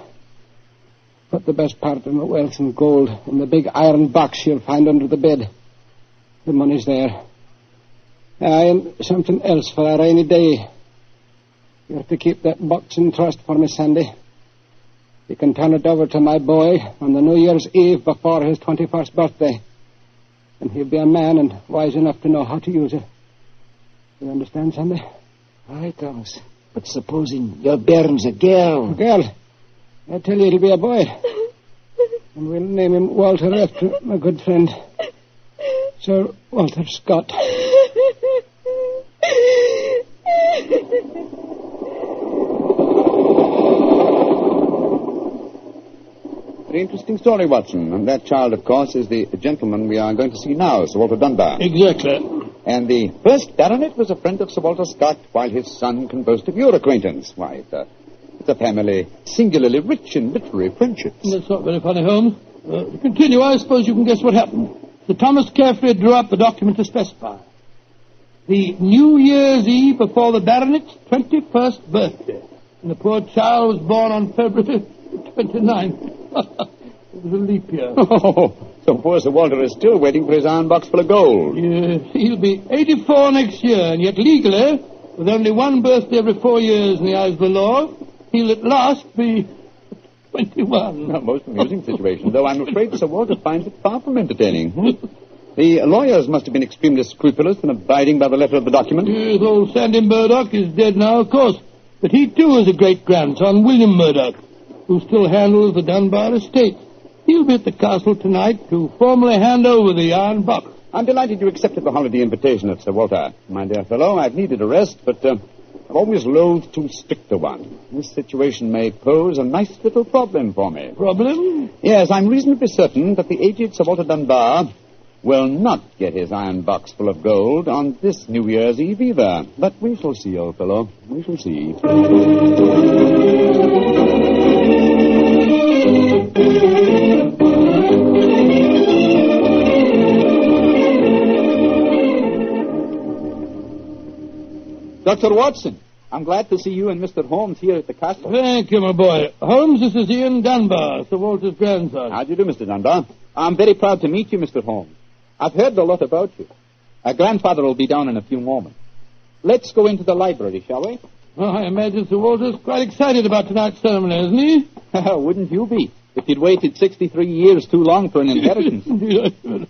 Put the best part of my wealth and gold in the big iron box you'll find under the bed. The money's there. Aye, and something else for a rainy day. You're to keep that box in trust for me, Sandy. You can turn it over to my boy on the New Year's Eve before his 21st birthday. And he'll be a man and wise enough to know how to use it. You understand, Sandy? Aye, Thomas. But supposing your bairn's a girl. A girl? I tell you, it'll be a boy. And we'll name him Walter after my good friend, Sir Walter Scott. Very interesting story, Watson. And that child, of course, is the gentleman we are going to see now, Sir Walter Dunbar. Exactly. And the first baronet was a friend of Sir Walter Scott, while his son can boast of your acquaintance. Why, it's a family singularly rich in literary friendships. That's not very funny, Holmes. To continue, I suppose you can guess what happened. Sir Thomas carefully drew up the document to specify. The New Year's Eve before the baronet's 21st birthday. And the poor child was born on February 29th. It was a leap year. Oh, so poor Sir Walter is still waiting for his iron box full of gold. Yes, he'll be 84 next year, and yet legally, with only one birthday every 4 years in the eyes of the law, he'll at last be 21. A most amusing situation, though I'm afraid Sir Walter finds it far from entertaining. The lawyers must have been extremely scrupulous in abiding by the letter of the document. Yes, old Sandy Murdoch is dead now, of course. But he, too, is a great-grandson, William Murdoch, who still handles the Dunbar estate. He'll be at the castle tonight to formally hand over the iron box. I'm delighted you accepted the holiday invitation of Sir Walter. My dear fellow, I've needed a rest, but I've always loathed too strict a one. This situation may pose a nice little problem for me. Problem? Yes, I'm reasonably certain that the aged Sir Walter Dunbar will not get his iron box full of gold on this New Year's Eve either. But we shall see, old fellow. We shall see. Dr. Watson, I'm glad to see you and Mr. Holmes here at the castle. Thank you, my boy. Holmes, this is Ian Dunbar, Sir Walter's grandson. How do you do, Mr. Dunbar? I'm very proud to meet you, Mr. Holmes. I've heard a lot about you. Our grandfather will be down in a few moments. Let's go into the library, shall we? Oh, I imagine Sir Walter's quite excited about tonight's ceremony, isn't he? Wouldn't you be, if you'd waited 63 years too long for an inheritance?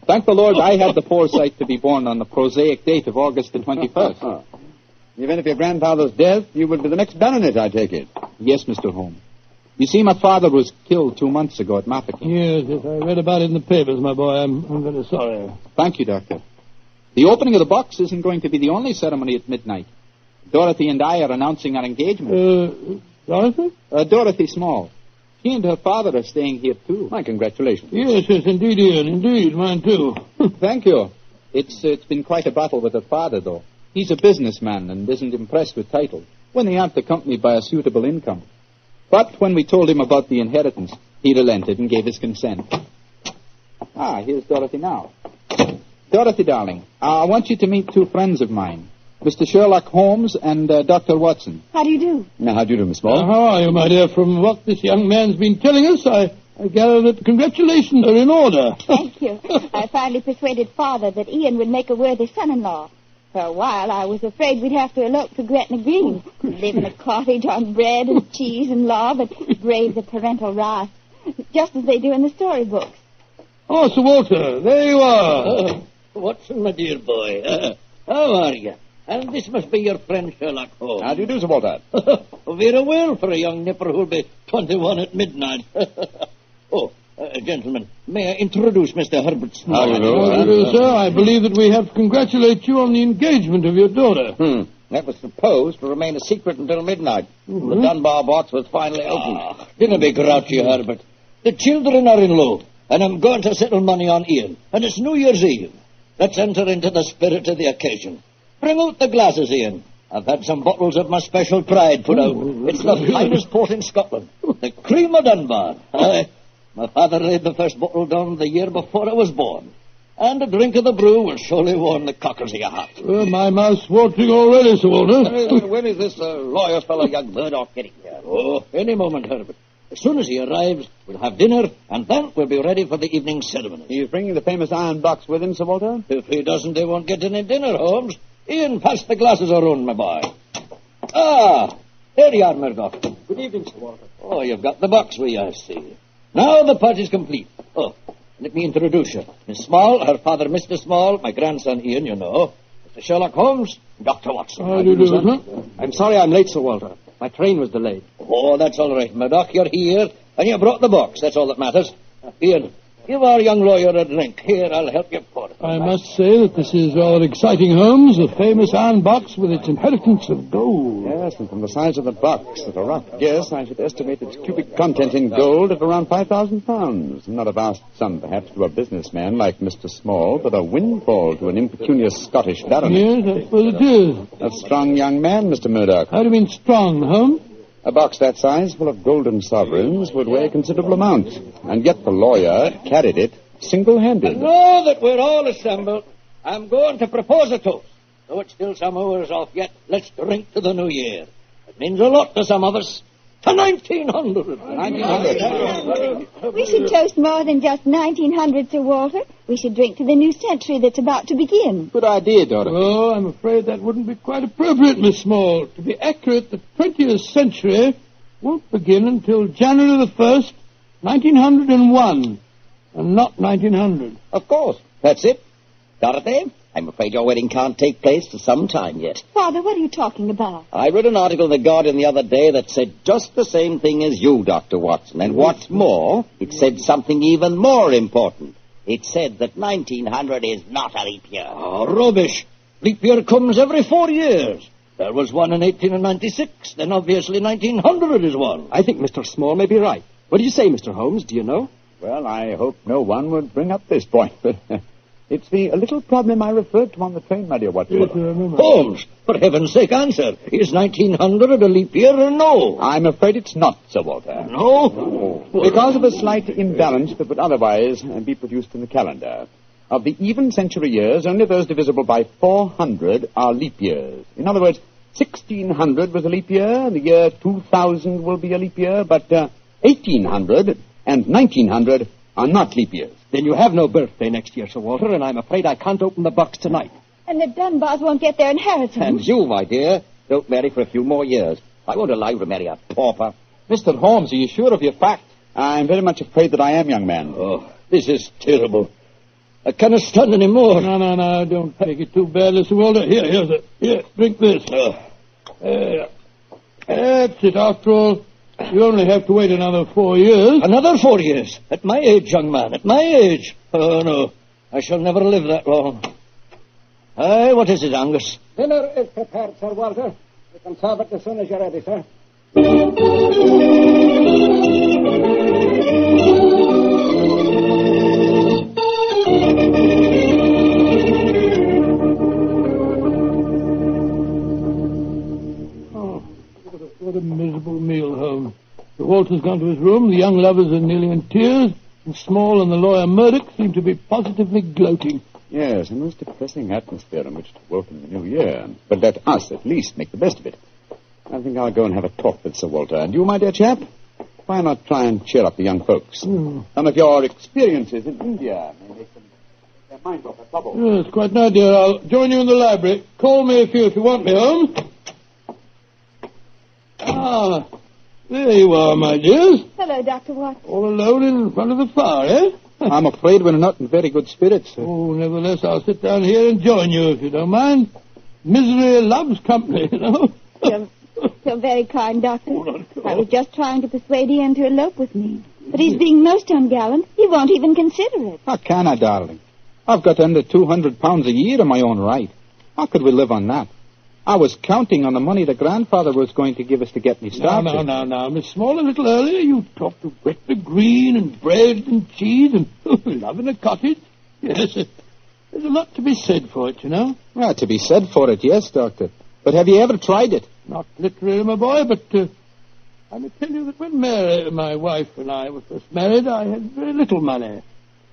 Thank the Lord I had the foresight to be born on the prosaic date of August the 21st. Even if your grandfather's death, you would be the next baronet, I take it. Yes, Mr. Holmes. You see, my father was killed 2 months ago at Mafeking. Yes, I read about it in the papers, my boy. I'm very sorry. Thank you, Doctor. The opening of the box isn't going to be the only ceremony at midnight. Dorothy and I are announcing our engagement. Dorothy? Dorothy Small. She and her father are staying here, too. My congratulations. Yes, indeed, Ian. Indeed, mine, too. Thank you. It's been quite a battle with her father, though. He's a businessman and isn't impressed with titles when they aren't accompanied by a suitable income. But when we told him about the inheritance, he relented and gave his consent. Here's Dorothy now. Dorothy, darling, I want you to meet 2 friends of mine, Mr. Sherlock Holmes and Dr. Watson. How do you do? Now, how do you do, Miss Small? How are you, my dear? From what this young man's been telling us, I gather that congratulations are in order. Thank you. I finally persuaded Father that Ian would make a worthy son-in-law. For a while, I was afraid we'd have to elope to Gretna Green, live in a cottage on bread and cheese and law, but brave the parental wrath, just as they do in the storybooks. Oh, Sir Walter, there you are. Watson, my dear boy. How are you? And this must be your friend Sherlock Holmes. How do you do, Sir Walter? Very well for a young nipper who'll be 21 at midnight. Gentlemen, may I introduce Mr. Herbert Small? How do you do, sir? I believe that we have to congratulate you on the engagement of your daughter. That was supposed to remain a secret until midnight. The Dunbar box was finally opened. Didn't be grouchy, Herbert. The children are in low, and I'm going to settle money on Ian. And it's New Year's Eve. Let's enter into the spirit of the occasion. Bring out the glasses, Ian. I've had some bottles of my special pride put out. It's the finest port in Scotland. The cream of Dunbar. My father laid the first bottle down the year before I was born. And a drink of the brew will surely warm the cockles of your heart. My mouth's watering already, Sir Walter. When is this lawyer fellow, young Murdoch, getting here? Oh, any moment, Herbert. As soon as he arrives, we'll have dinner, and then we'll be ready for the evening ceremony. He's bringing the famous iron box with him, Sir Walter? If he doesn't, they won't get any dinner, Holmes. Ian, pass the glasses around, my boy. There you are, Murdoch. Good evening, Sir Walter. Oh, you've got the box with you, I see. Now the party's complete. Let me introduce you. Miss Small, her father, Mr. Small, my grandson Ian, you know. Mr. Sherlock Holmes, Dr. Watson. How do you do, sir? I'm sorry I'm late, Sir Walter. My train was delayed. Oh, that's all right, Murdoch. You're here, and you brought the box. That's all that matters. Ian, give our young lawyer a drink. Here, I'll help you pour it. I must say that this is rather exciting, Holmes. The famous iron box with its inheritance of gold. Yes, and from the size of the box, at a rough guess, I should estimate its cubic content in gold at around 5,000 pounds. Not a vast sum, perhaps, to a businessman like Mr. Small, but a windfall to an impecunious Scottish baronet. Yes, I suppose it is. A strong young man, Mr. Murdoch. How do you mean strong, Holmes? A box that size, full of golden sovereigns, would weigh a considerable amount. And yet the lawyer carried it single-handed. Now that we're all assembled, I'm going to propose a toast. Though it's still some hours off yet, let's drink to the new year. It means a lot to some of us. To 1900. 1900. We should toast more than just 1900, Sir Walter. We should drink to the new century that's about to begin. Good idea, Dorothy. Oh, I'm afraid that wouldn't be quite appropriate, Miss Small. To be accurate, the 20th century won't begin until January the 1st, 1901, and not 1900. Of course. That's it. Dorothy, I'm afraid your wedding can't take place for some time yet. Father, what are you talking about? I read an article in The Guardian the other day that said just the same thing as you, Dr. Watson. And what's more, it said something even more important. It said that 1900 is not a leap year. Oh, rubbish. Leap year comes every 4 years. There was one in 1896. Then obviously 1900 is one. I think Mr. Small may be right. What do you say, Mr. Holmes? Do you know? Well, I hope no one would bring up this point, but it's the little problem I referred to on the train, my dear Watson. Yes, I remember. Holmes, for heaven's sake, answer. Is 1900 a leap year or no? I'm afraid it's not, Sir Walter. No? Because of a slight imbalance that would otherwise be produced in the calendar. Of the even century years, only those divisible by 400 are leap years. In other words, 1600 was a leap year, the year 2000 will be a leap year, but 1800 and 1900 are not leap years. Then you have no birthday next year, Sir Walter, and I'm afraid I can't open the box tonight. And the Dunbars won't get their inheritance. And you, my dear, don't marry for a few more years. I won't allow you to marry a pauper. Mr. Holmes, are you sure of your fact? I'm very much afraid that I am, young man. Oh, this is terrible. I cannot stand any more. No, don't take it too badly, Sir Walter. Here, drink this. That's it. After all, you only have to wait another 4 years. Another 4 years? At my age, young man, at my age. Oh, no. I shall never live that long. Aye, what is it, Angus? Dinner is prepared, Sir Walter. You can serve it as soon as you're ready, sir. What a miserable meal, Holmes. Sir Walter's gone to his room, the young lovers are nearly in tears, and Small and the lawyer Murdoch seem to be positively gloating. Yes, a most depressing atmosphere in which to welcome the new year. But let us, at least, make the best of it. I think I'll go and have a talk with Sir Walter. And you, my dear chap, why not try and cheer up the young folks? Some of your experiences in India may make them their minds off their trouble. Yes, quite an idea. I'll join you in the library. Call me if you want me, Holmes. Ah, there you are, my dears. Hello, Dr. Watson. All alone in front of the fire, eh? I'm afraid we're not in very good spirits, sir. Oh, nevertheless, I'll sit down here and join you, if you don't mind. Misery loves company, you know. You're very kind, Doctor. I was just trying to persuade Ian to elope with me. But he's being most ungallant. He won't even consider it. How can I, darling? I've got under £200 a year in my own right. How could we live on that? I was counting on the money the grandfather was going to give us to get me started. Now, Miss Small, a little earlier you talked of Gretna Green and bread and cheese and love in a cottage. Yes, there's a lot to be said for it, you know. Well, to be said for it, yes, Doctor. But have you ever tried it? Not literally, my boy, but I may tell you that when Mary, my wife, and I were first married, I had very little money.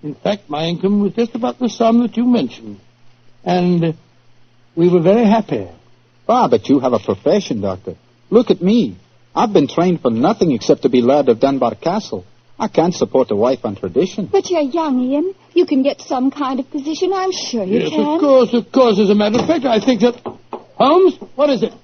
In fact, my income was just about the sum that you mentioned. And we were very happy. Ah, but you have a profession, Doctor. Look at me. I've been trained for nothing except to be Laird of Dunbar Castle. I can't support a wife on tradition. But you're young, Ian. You can get some kind of position, I'm sure you can. Yes, of course. As a matter of fact, I think that... Holmes, what is it?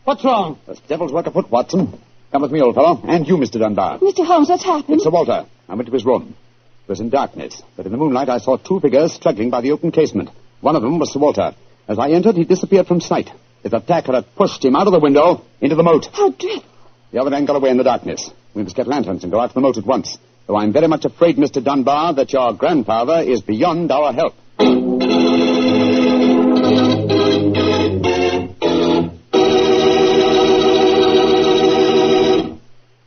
What's wrong? There's devil's work afoot, Watson. Come with me, old fellow. And you, Mr. Dunbar. Mr. Holmes, what's happened? It's Sir Walter. I went to his room. It was in darkness, but in the moonlight I saw two figures struggling by the open casement. One of them was Sir Walter. As I entered, he disappeared from sight. His attacker had pushed him out of the window into the moat. How dreadful. The other men got away in the darkness. We must get lanterns and go out to the moat at once. though I'm very much afraid, Mr. Dunbar, that your grandfather is beyond our help.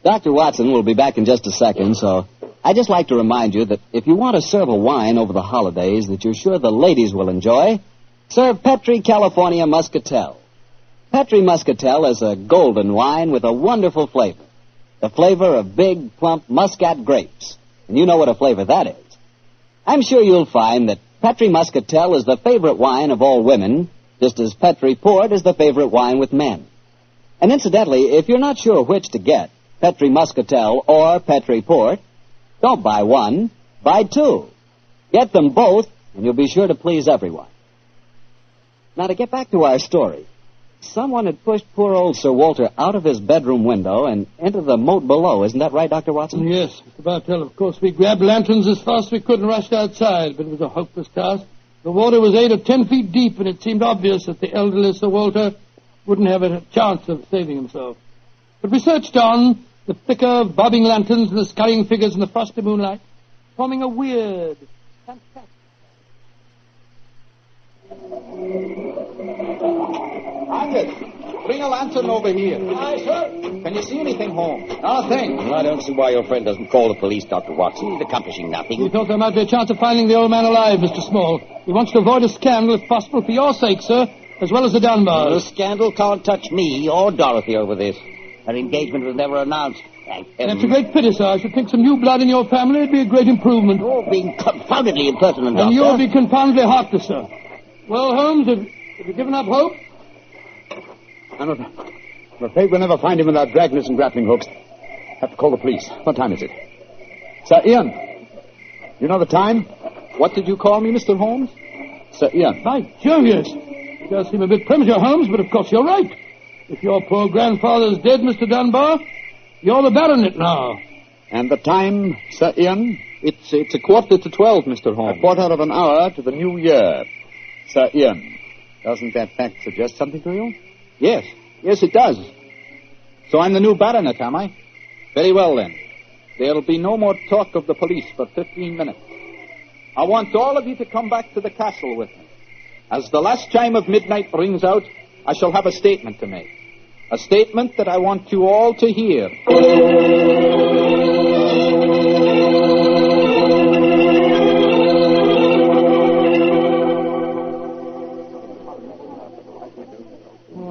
Dr. Watson will be back in just a second, so I'd just like to remind you that if you want to serve a wine over the holidays that you're sure the ladies will enjoy, serve Petri California Muscatel. Petri Muscatel is a golden wine with a wonderful flavor. The flavor of big, plump Muscat grapes. And you know what a flavor that is. I'm sure you'll find that Petri Muscatel is the favorite wine of all women, just as Petri Port is the favorite wine with men. And incidentally, if you're not sure which to get, Petri Muscatel or Petri Port, don't buy one, buy two. Get them both, and you'll be sure to please everyone. Now, to get back to our story, someone had pushed poor old Sir Walter out of his bedroom window and into the moat below. Isn't that right, Dr. Watson? Yes, Mr. Bartell. Of course, we grabbed lanterns as fast as we could and rushed outside, but it was a hopeless task. The water was 8 or 10 feet deep, and it seemed obvious that the elderly Sir Walter wouldn't have a chance of saving himself. But we searched on, the thicker, bobbing lanterns and the scurrying figures in the frosty moonlight, forming a weird, fantastic... Angus, bring a lantern over here. Aye, sir. Can you see anything, Holmes? Nothing. I don't see why your friend doesn't call the police, Dr. Watson. He's accomplishing nothing. We thought there might be a chance of finding the old man alive, Mr. Small. He wants to avoid a scandal, if possible, for your sake, sir, as well as the Dunbars. The scandal can't touch me or Dorothy over this. Her engagement was never announced. That's a great pity, sir. I should think some new blood in your family would be a great improvement. You're being confoundedly impertinent, Doctor. And you'll be confoundedly heartless, sir. Well, Holmes, have you given up hope? I'm afraid we'll never find him without dragnets and grappling hooks. Have to call the police. What time is it? Sir Ian, you know the time? What did you call me, Mr. Holmes? Sir Ian. By Jove, yes. It does seem a bit premature, Holmes, but of course you're right. If your poor grandfather's dead, Mr. Dunbar, you're the baronet now. And the time, Sir Ian? It's 11:45, Mr. Holmes. A quarter of an hour to the new year. Sir Ian, doesn't that fact suggest something to you? Yes, it does. So I'm the new baronet, am I? Very well, then. There'll be no more talk of the police for 15 minutes. I want all of you to come back to the castle with me. As the last chime of midnight rings out, I shall have a statement to make. A statement that I want you all to hear.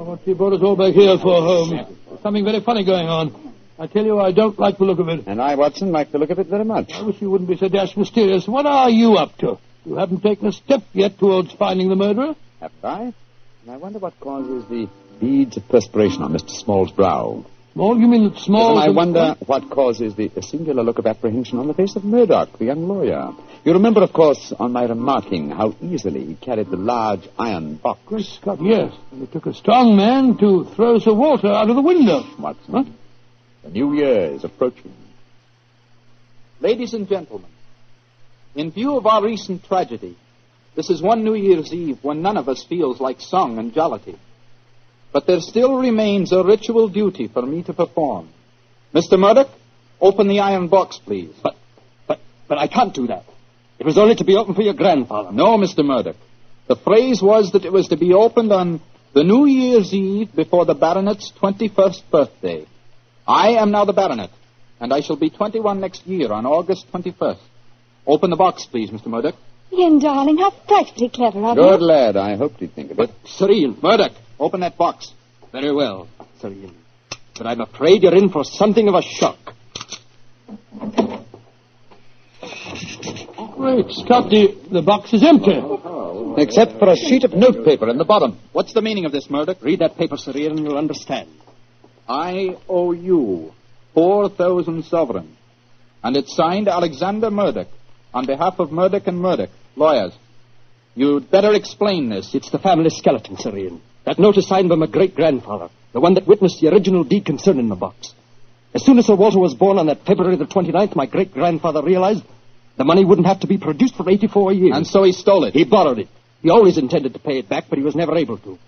What you brought us all back here for, Holmes? There's something very funny going on. I tell you, I don't like the look of it. And I, Watson, like the look of it very much. I wish you wouldn't be so dashed mysterious. What are you up to? You haven't taken a step yet towards finding the murderer? Haven't I? And I wonder what causes the beads of perspiration on Mr. Small's brow. Small? You mean that Small... And I wonder what causes the singular look of apprehension on the face of Murdoch, the young lawyer. You remember, of course, on my remarking how easily he carried the large iron box. Great Scott, yes. And it took a strong man to throw Sir Walter out of the window. Watson, huh? The new year is approaching. Ladies and gentlemen, in view of our recent tragedy, this is one New Year's Eve when none of us feels like song and jollity. But there still remains a ritual duty for me to perform. Mr. Murdoch, open the iron box, please. But I can't do that. It was only to be opened for your grandfather. No, Mr. Murdoch. The phrase was that it was to be opened on the New Year's Eve before the baronet's 21st birthday. I am now the baronet, and I shall be 21 next year on August 21st. Open the box, please, Mr. Murdoch. Ian, darling, how frightfully clever of you. Good lad, I hoped you'd think of it. Sir Ian, Murdoch, open that box. Very well, Sir Ian. But I'm afraid you're in for something of a shock. Great Scott, the box is empty. Except for a sheet of notepaper in the bottom. What's the meaning of this, Murdoch? Read that paper, Sir Ian, and you'll understand. I owe you 4,000 sovereigns. And it's signed Alexander Murdoch, on behalf of Murdoch and Murdoch, lawyers. You'd better explain this. It's the family skeleton, Sir Ian. That note is signed by my great-grandfather, the one that witnessed the original deed concerning the box. As soon as Sir Walter was born on that February the 29th, my great-grandfather realized the money wouldn't have to be produced for 84 years. And so he stole it. He borrowed it. He always intended to pay it back, but he was never able to.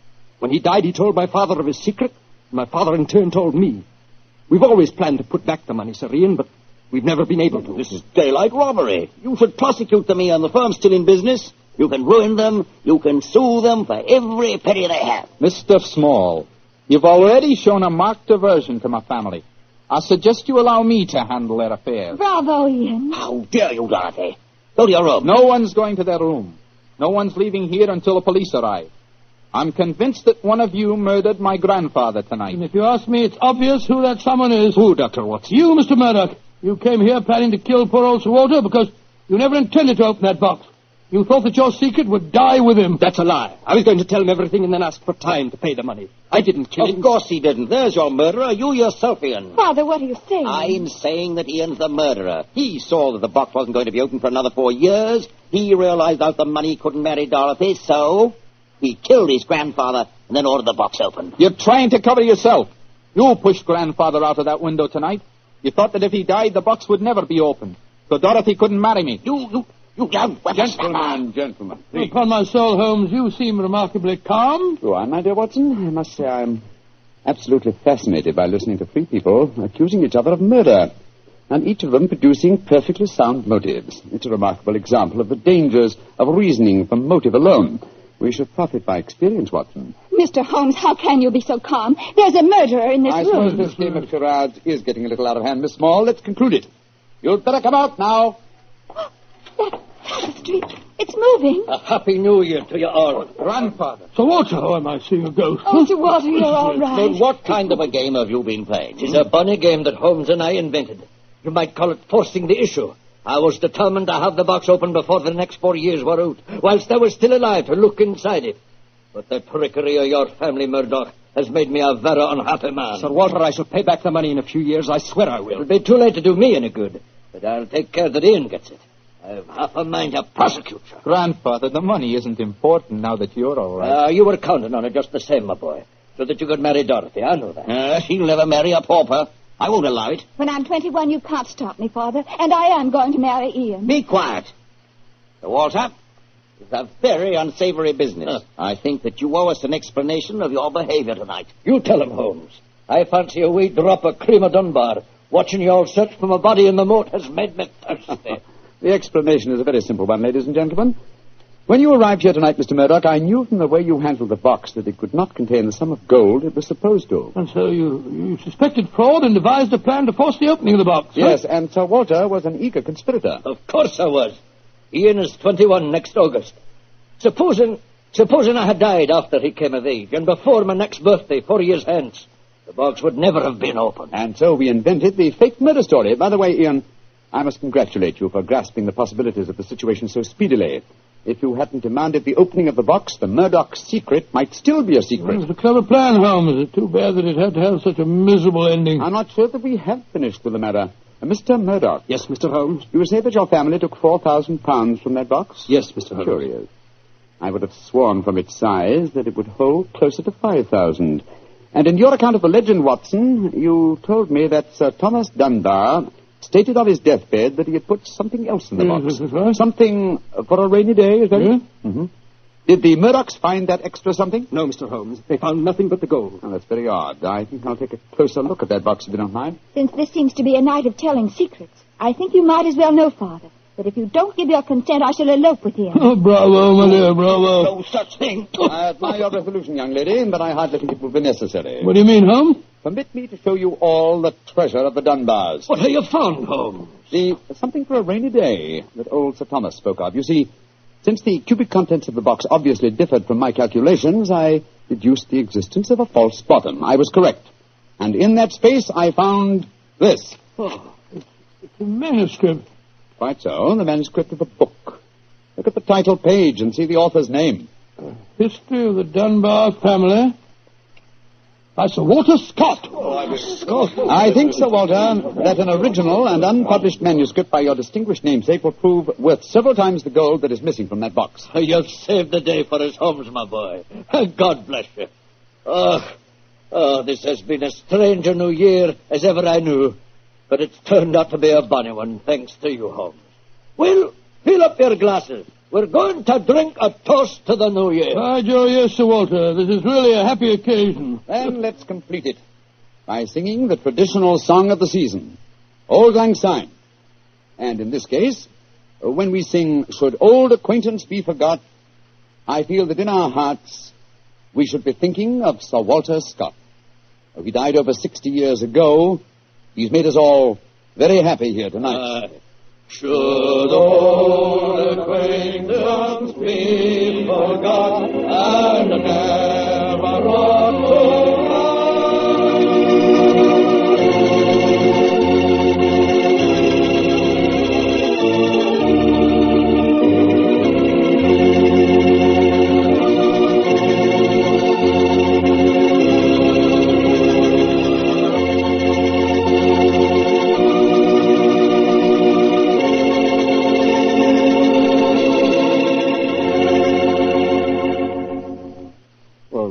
When he died, he told my father of his secret, and my father in turn told me. We've always planned to put back the money, Sir Ian, but We've never been able to. This is daylight robbery. You should prosecute them, Ian. The firm's still in business. You can ruin them. You can sue them for every penny they have. Mr. Small, you've already shown a marked aversion to my family. I suggest you allow me to handle their affairs. Bravo, Ian. How dare you, Dorothy? Go to your room. No one's going to their room. No one's leaving here until the police arrive. I'm convinced that one of you murdered my grandfather tonight. And if you ask me, it's obvious who that someone is. Who, Dr. Watson? You, Mr. Murdoch. You came here planning to kill poor old Sir Walter because you never intended to open that box. You thought that your secret would die with him. That's a lie. I was going to tell him everything and then ask for time to pay the money. I didn't kill him. Of course he didn't. There's your murderer. You yourself, Ian. Father, what are you saying? I'm saying that Ian's the murderer. He saw that the box wasn't going to be open for another 4 years. He realized out the money couldn't marry Dorothy, so he killed his grandfather and then ordered the box open. You're trying to cover yourself. You pushed grandfather out of that window tonight. You thought that if he died, the box would never be opened. So Dorothy couldn't marry me. You young Gentlemen. Upon my soul, Holmes, you seem remarkably calm. Go on, my dear Watson. I must say I'm absolutely fascinated by listening to three people accusing each other of murder, and each of them producing perfectly sound motives. It's a remarkable example of the dangers of reasoning from motive alone. We should profit by experience, Watson. Mr. Holmes, how can you be so calm? There's a murderer in this I room. suppose this game of charades is getting a little out of hand, Miss Small. Let's conclude it. You'd better come out now. That tapestry, it's moving. A happy new year to you all. Grandfather. Sir Walter, how am I seeing a ghost? Oh, Sir Walter, you're all right. Then what kind of a game have you been playing? It's a bunny game that Holmes and I invented. You might call it forcing the issue. I was determined to have the box open before the next 4 years were out, whilst I was still alive to look inside it. But the trickery of your family, Murdoch, has made me a very unhappy man. Sir Walter, I shall pay back the money in a few years. I swear I will. It'll be too late to do me any good, but I'll take care that Ian gets it. I've half a mind to prosecute you. Grandfather, the money isn't important now that you're all right. You were counting on it just the same, my boy, so that you could marry Dorothy. I know that. She'll never marry a pauper. I won't allow it. When I'm 21, you can't stop me, Father, and I am going to marry Ian. Be quiet. Sir Walter, it's a very unsavory business. I think that you owe us an explanation of your behavior tonight. You tell him, Holmes. I fancy a wee drop of cream of Dunbar. Watching you all search for my body in the moat has made me thirsty. The explanation is a very simple one, ladies and gentlemen. When you arrived here tonight, Mr. Murdoch, I knew from the way you handled the box that it could not contain the sum of gold it was supposed to. And so you suspected fraud and devised a plan to force the opening of the box. Yes, and Sir Walter was an eager conspirator. Of course I was. Ian is 21 next August. Supposing I had died after he came of age, and before my next birthday, 4 years hence, the box would never have been opened. And so we invented the fake murder story. By the way, Ian, I must congratulate you for grasping the possibilities of the situation so speedily. If you hadn't demanded the opening of the box, the Murdoch secret might still be a secret. Well, it was a clever plan, Holmes. It's too bad that it had to have such a miserable ending. I'm not sure that we have finished with the matter. Mr. Murdoch. Yes, Mr. Holmes? You say that your family took £4,000 from that box? Yes, Mr. Holmes. Curious. I would have sworn from its size that it would hold closer to 5,000. And in your account of the legend, Watson, you told me that Sir Thomas Dunbar stated on his deathbed that he had put something else in the box. That's right. Something for a rainy day, is that it? Mm-hmm. Did the Murdochs find that extra something? No, Mr. Holmes. They found nothing but the gold. Oh, that's very odd. I think I'll take a closer look at that box if you don't mind. Since this seems to be a night of telling secrets, I think you might as well know, Father, that if you don't give your consent, I shall elope with Ian. Oh, bravo, my dear, bravo. No such thing. I admire your resolution, young lady, but I hardly think it will be necessary. What do you mean, Holmes? Permit me to show you all the treasure of the Dunbars. What have you found, Holmes? Something for a rainy day that old Sir Thomas spoke of. You see, since the cubic contents of the box obviously differed from my calculations, I deduced the existence of a false bottom. I was correct. And in that space, I found this. Oh, it's a manuscript. Quite so, the manuscript of a book. Look at the title page and see the author's name. History of the Dunbar Family. By Sir Walter Scott. Scott. I think, Sir Walter, that an original and unpublished manuscript by your distinguished namesake will prove worth several times the gold that is missing from that box. You've saved the day for us, Holmes, my boy. God bless you. Oh, this has been as strange a new year as ever I knew. But it's turned out to be a bonny one, thanks to you, Holmes. Well, fill up your glasses. We're going to drink a toast to the new year. By Joe, yes, Sir Walter. This is really a happy occasion. Then let's complete it by singing the traditional song of the season. Old Lang Syne. And in this case, when we sing, "Should Old Acquaintance Be Forgot," I feel that in our hearts we should be thinking of Sir Walter Scott. He died over 60 years ago. He's made us all very happy here tonight. Should old acquaintance be forgot and never brought to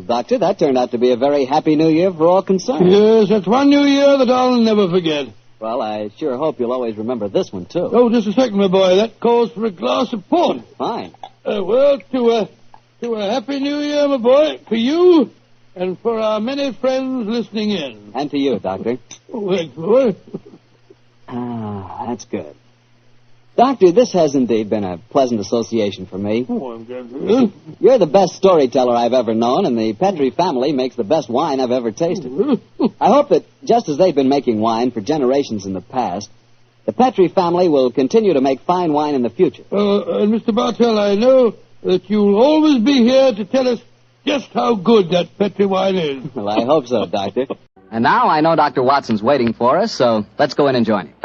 Doctor, that turned out to be a very happy New Year for all concerned. Yes, that's one New Year that I'll never forget. Well, I sure hope you'll always remember this one, too. Oh, just a second, my boy. That calls for a glass of port. Fine. Well, to a happy New Year, my boy, for you and for our many friends listening in. And to you, Doctor. Oh, thanks, boy. Ah, that's good. Doctor, this has indeed been a pleasant association for me. Oh, I'm glad to hear. You're the best storyteller I've ever known, and the Petrie family makes the best wine I've ever tasted. I hope that, just as they've been making wine for generations in the past, the Petrie family will continue to make fine wine in the future. And Mr. Bartell, I know that you'll always be here to tell us just how good that Petrie wine is. Well, I hope so, Doctor. And now I know Dr. Watson's waiting for us, so let's go in and join him.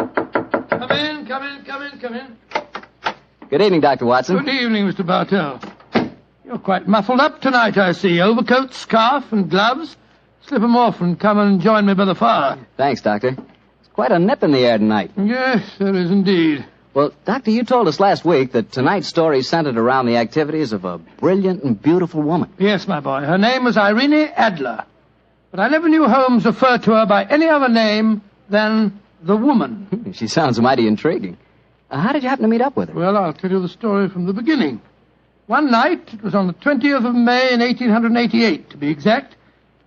Come in. Good evening, Dr. Watson. Good evening, Mr. Bartell. You're quite muffled up tonight, I see. Overcoat, scarf, and gloves. Slip 'em off and come and join me by the fire. Thanks, Doctor. It's quite a nip in the air tonight. Yes, there is indeed. Well, Doctor, you told us last week that tonight's story centered around the activities of a brilliant and beautiful woman. Yes, my boy. Her name was Irene Adler. But I never knew Holmes refer to her by any other name than the woman. She sounds mighty intriguing. How did you happen to meet up with her? Well, I'll tell you the story from the beginning. One night, it was on the 20th of May in 1888, to be exact,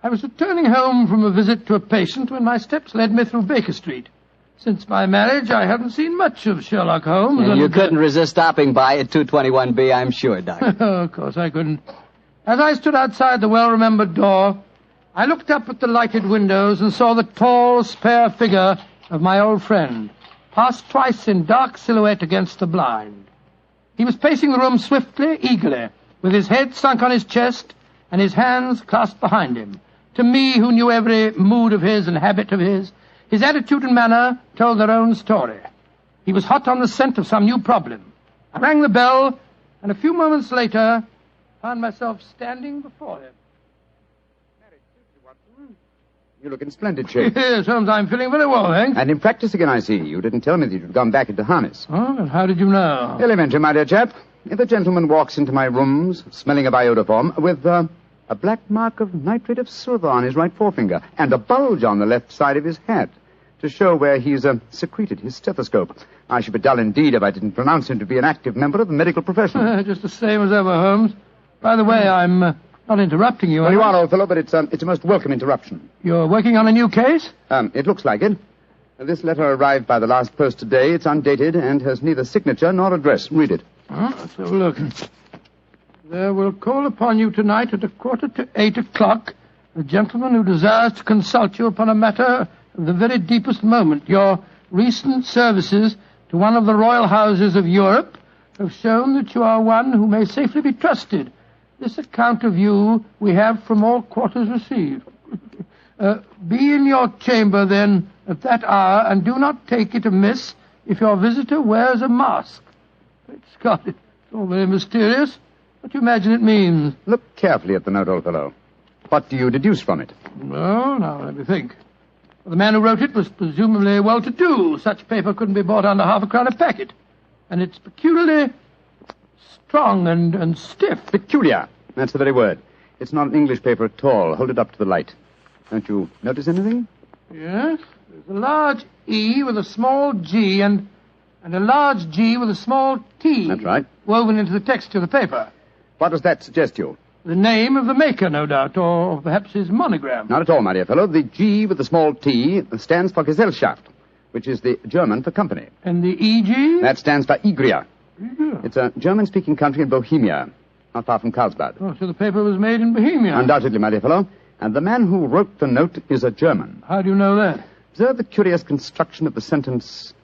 I was returning home from a visit to a patient when my steps led me through Baker Street. Since my marriage, I haven't seen much of Sherlock Holmes. And you couldn't resist stopping by at 221B, I'm sure, Doctor. Oh, of course I couldn't. As I stood outside the well-remembered door, I looked up at the lighted windows and saw the tall, spare figure of my old friend, passed twice in dark silhouette against the blind. He was pacing the room swiftly, eagerly, with his head sunk on his chest and his hands clasped behind him. To me, who knew every mood of his and habit of his attitude and manner told their own story. He was hot on the scent of some new problem. I rang the bell, and a few moments later, found myself standing before him. You look in splendid shape. Yes, Holmes, I'm feeling very well, thanks. And in practice again, I see. You didn't tell me that you'd gone back into harness. Oh, and how did you know? Elementary, my dear chap. If a gentleman walks into my rooms smelling of iodoform with a black mark of nitrate of silver on his right forefinger and a bulge on the left side of his hat to show where he's secreted his stethoscope, I should be dull indeed if I didn't pronounce him to be an active member of the medical profession. Just the same as ever, Holmes. By the way, I'm not interrupting you. Well, you are, old fellow, but it's a most welcome interruption. You're working on a new case? It looks like it. This letter arrived by the last post today. It's undated and has neither signature nor address. Read it. Let's have a look. There will call upon you tonight at 7:45 a gentleman who desires to consult you upon a matter of the very deepest moment. Your recent services to one of the royal houses of Europe have shown that you are one who may safely be trusted. This account of you we have from all quarters received. Be in your chamber, then, at that hour, and do not take it amiss if your visitor wears a mask. Great Scott, it's all very mysterious. What do you imagine it means? Look carefully at the note, old fellow. What do you deduce from it? Well, now, let me think. Well, the man who wrote it was presumably well-to-do. Such paper couldn't be bought under half a crown a packet. And it's peculiarly strong and stiff. Peculiar. That's the very word. It's not an English paper at all. Hold it up to the light. Don't you notice anything? Yes. There's a large E with a small G and a large G with a small T. That's right. Woven into the texture of the paper. What does that suggest you? The name of the maker, no doubt, or perhaps his monogram. Not at all, my dear fellow. The G with the small T stands for Gesellschaft, which is the German for company. And the EG? That stands for Igria. Yeah. It's a German-speaking country in Bohemia, not far from Carlsbad. Oh, so the paper was made in Bohemia? Undoubtedly, my dear fellow. And the man who wrote the note is a German. How do you know that? Observe the curious construction of the sentence.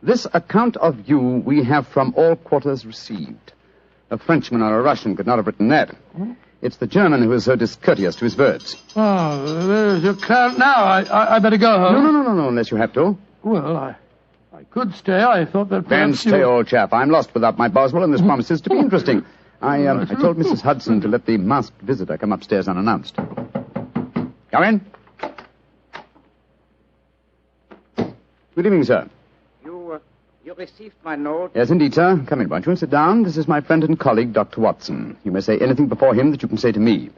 This account of you we have from all quarters received. A Frenchman or a Russian could not have written that. Hmm? It's the German who is so discourteous to his words. Oh, there's your count now. I better go home. No, unless you have to. Well, I could stay. I thought that Then perhaps stay, old chap. I'm lost without my Boswell, and this promises to be interesting. I told Mrs. Hudson to let the masked visitor come upstairs unannounced. Come in. Good evening, sir. You received my note? Yes, indeed, sir. Come in, won't you? Sit down. This is my friend and colleague, Dr. Watson. You may say anything before him that you can say to me.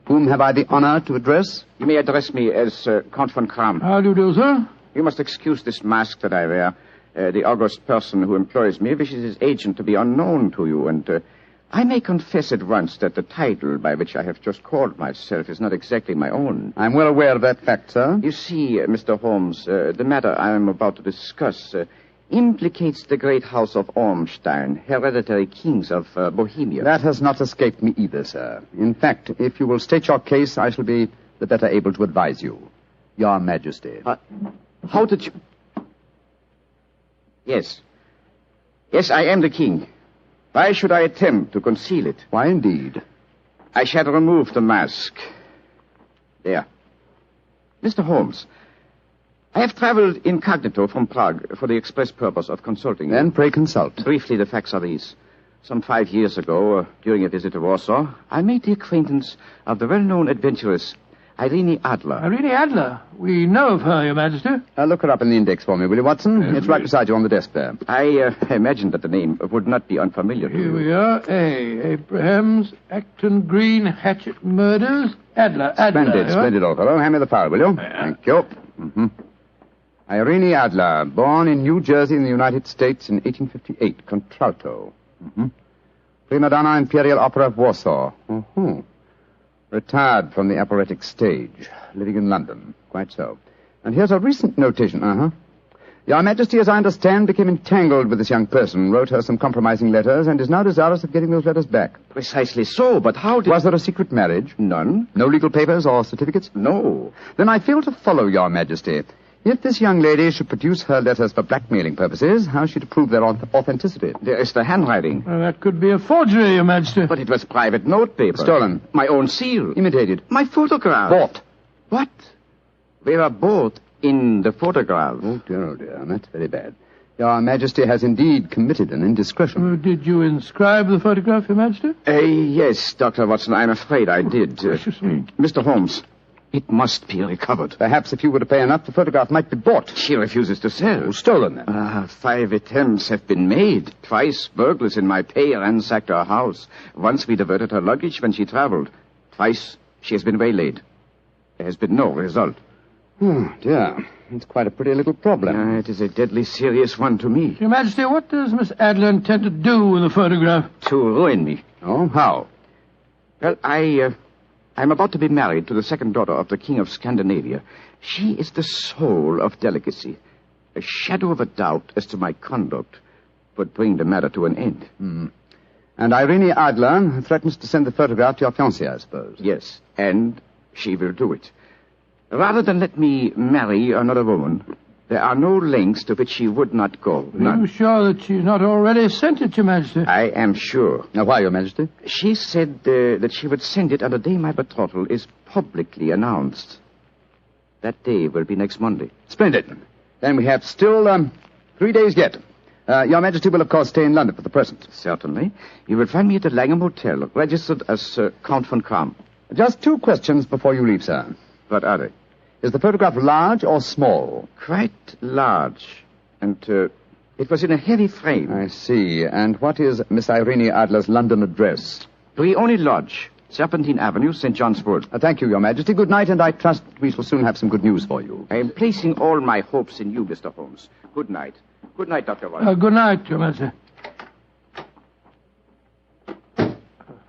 Whom have I the honor to address? You may address me as Count von Kram. How do you do, sir? You must excuse this mask that I wear. The august person who employs me wishes his agent to be unknown to you, and I may confess at once that the title by which I have just called myself is not exactly my own. I'm well aware of that fact, sir. You see, Mr. Holmes, the matter I am about to discuss implicates the great house of Ormstein, hereditary kings of Bohemia. That has not escaped me either, sir. In fact, if you will state your case, I shall be the better able to advise you. Your Majesty. How did you... Yes. Yes, I am the king. Why should I attempt to conceal it? Why, indeed? I shall remove the mask. There. Mr. Holmes, I have traveled incognito from Prague for the express purpose of consulting you. Then pray consult. Briefly, the facts are these. Some 5 years ago, during a visit to Warsaw, I made the acquaintance of the well-known adventuress Irene Adler. Irene Adler? We know of her, Your Majesty. Look her up in the index for me, will you, Watson? It's right beside you on the desk there. I imagined that the name would not be unfamiliar to you. Here we are. Abraham's, Acton Green, Hatchet Murders. Adler. Splendid, old fellow. Hand me the file, will you? Thank you. Mm-hmm. Irene Adler, born in New Jersey in the United States in 1858. Contralto. Mm-hmm. Prima donna Imperial Opera of Warsaw. Mm-hmm. Retired from the operatic stage. Living in London. Quite so. And here's a recent notation. Your Majesty, as I understand, became entangled with this young person, wrote her some compromising letters, and is now desirous of getting those letters back. Precisely so, but how did... Was there a secret marriage? None. No legal papers or certificates? No. Then I fail to follow, Your Majesty. If this young lady should produce her letters for blackmailing purposes, how is she to prove their authenticity? There is the handwriting. Well, that could be a forgery, Your Majesty. But it was private note paper. Stolen. My own seal. Imitated. My photograph. Bought. What? We were both in the photograph. Oh, dear, that's very bad. Your Majesty has indeed committed an indiscretion. Did you inscribe the photograph, Your Majesty? Yes, Dr. Watson, I'm afraid I did. Gracious me. Mr. Holmes, it must be recovered. Perhaps if you were to pay enough, the photograph might be bought. She refuses to sell. Oh, stolen, then? 5 attempts have been made. Twice burglars in my pay ransacked her house. Once we diverted her luggage when she traveled. Twice she has been waylaid. There has been no result. Oh, dear. It's quite a pretty little problem. It is a deadly serious one to me. Your Majesty, what does Miss Adler intend to do with the photograph? To ruin me. Oh, how? Well, I'm about to be married to the second daughter of the King of Scandinavia. She is the soul of delicacy. A shadow of a doubt as to my conduct would bring the matter to an end. Hmm. And Irene Adler threatens to send the photograph to your fiancée, I suppose. Yes, and she will do it. Rather than let me marry another woman, there are no lengths to which she would not go. Are you sure that she's not already sent it, Your Majesty? I am sure. Now, why, Your Majesty? She said that she would send it on the day my betrothal is publicly announced. That day will be next Monday. Splendid. Then we have still 3 days yet. Your Majesty will, of course, stay in London for the present. Certainly. You will find me at the Langham Hotel, registered as Count von Kram. Just 2 questions before you leave, sir. What are they? Is the photograph large or small? Quite large. And it was in a heavy frame. I see. And what is Miss Irene Adler's London address? Brioni Lodge, Serpentine Avenue, St. John's Wood. Thank you, Your Majesty. Good night, and I trust we shall soon have some good news for you. I am placing all my hopes in you, Mr. Holmes. Good night. Good night, Dr. Watson. Good night, Your Majesty.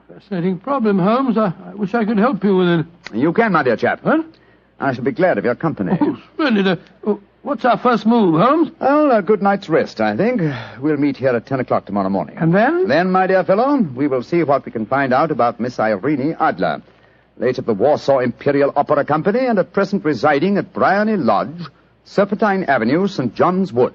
Fascinating problem, Holmes. I wish I could help you with it. You can, my dear chap. What? I shall be glad of your company. Oh, splendid. What's our first move, Holmes? Well, a good night's rest, I think. We'll meet here at 10 o'clock tomorrow morning. And then? Then, my dear fellow, we will see what we can find out about Miss Irene Adler, late of the Warsaw Imperial Opera Company and at present residing at Blarney Lodge, Serpentine Avenue, St. John's Wood.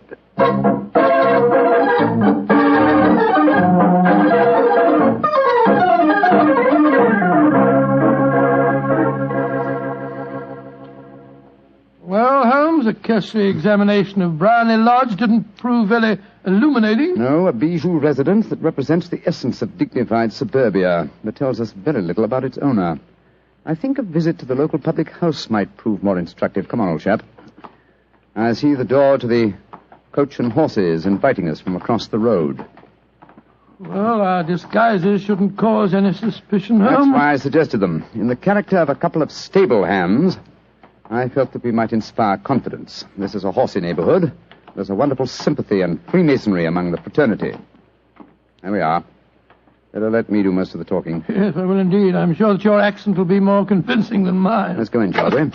Well, Holmes, a cursory examination of Blarney Lodge didn't prove very illuminating. No, a bijou residence that represents the essence of dignified suburbia, but tells us very little about its owner. I think a visit to the local public house might prove more instructive. Come on, old chap. I see the door to the Coach and Horses inviting us from across the road. Well, our disguises shouldn't cause any suspicion, Holmes. That's why I suggested them. In the character of a couple of stable hands, I felt that we might inspire confidence. This is a horsey neighborhood. There's a wonderful sympathy and Freemasonry among the fraternity. There we are. Better let me do most of the talking. Yes, I will indeed. I'm sure that your accent will be more convincing than mine. Let's go in, shall we?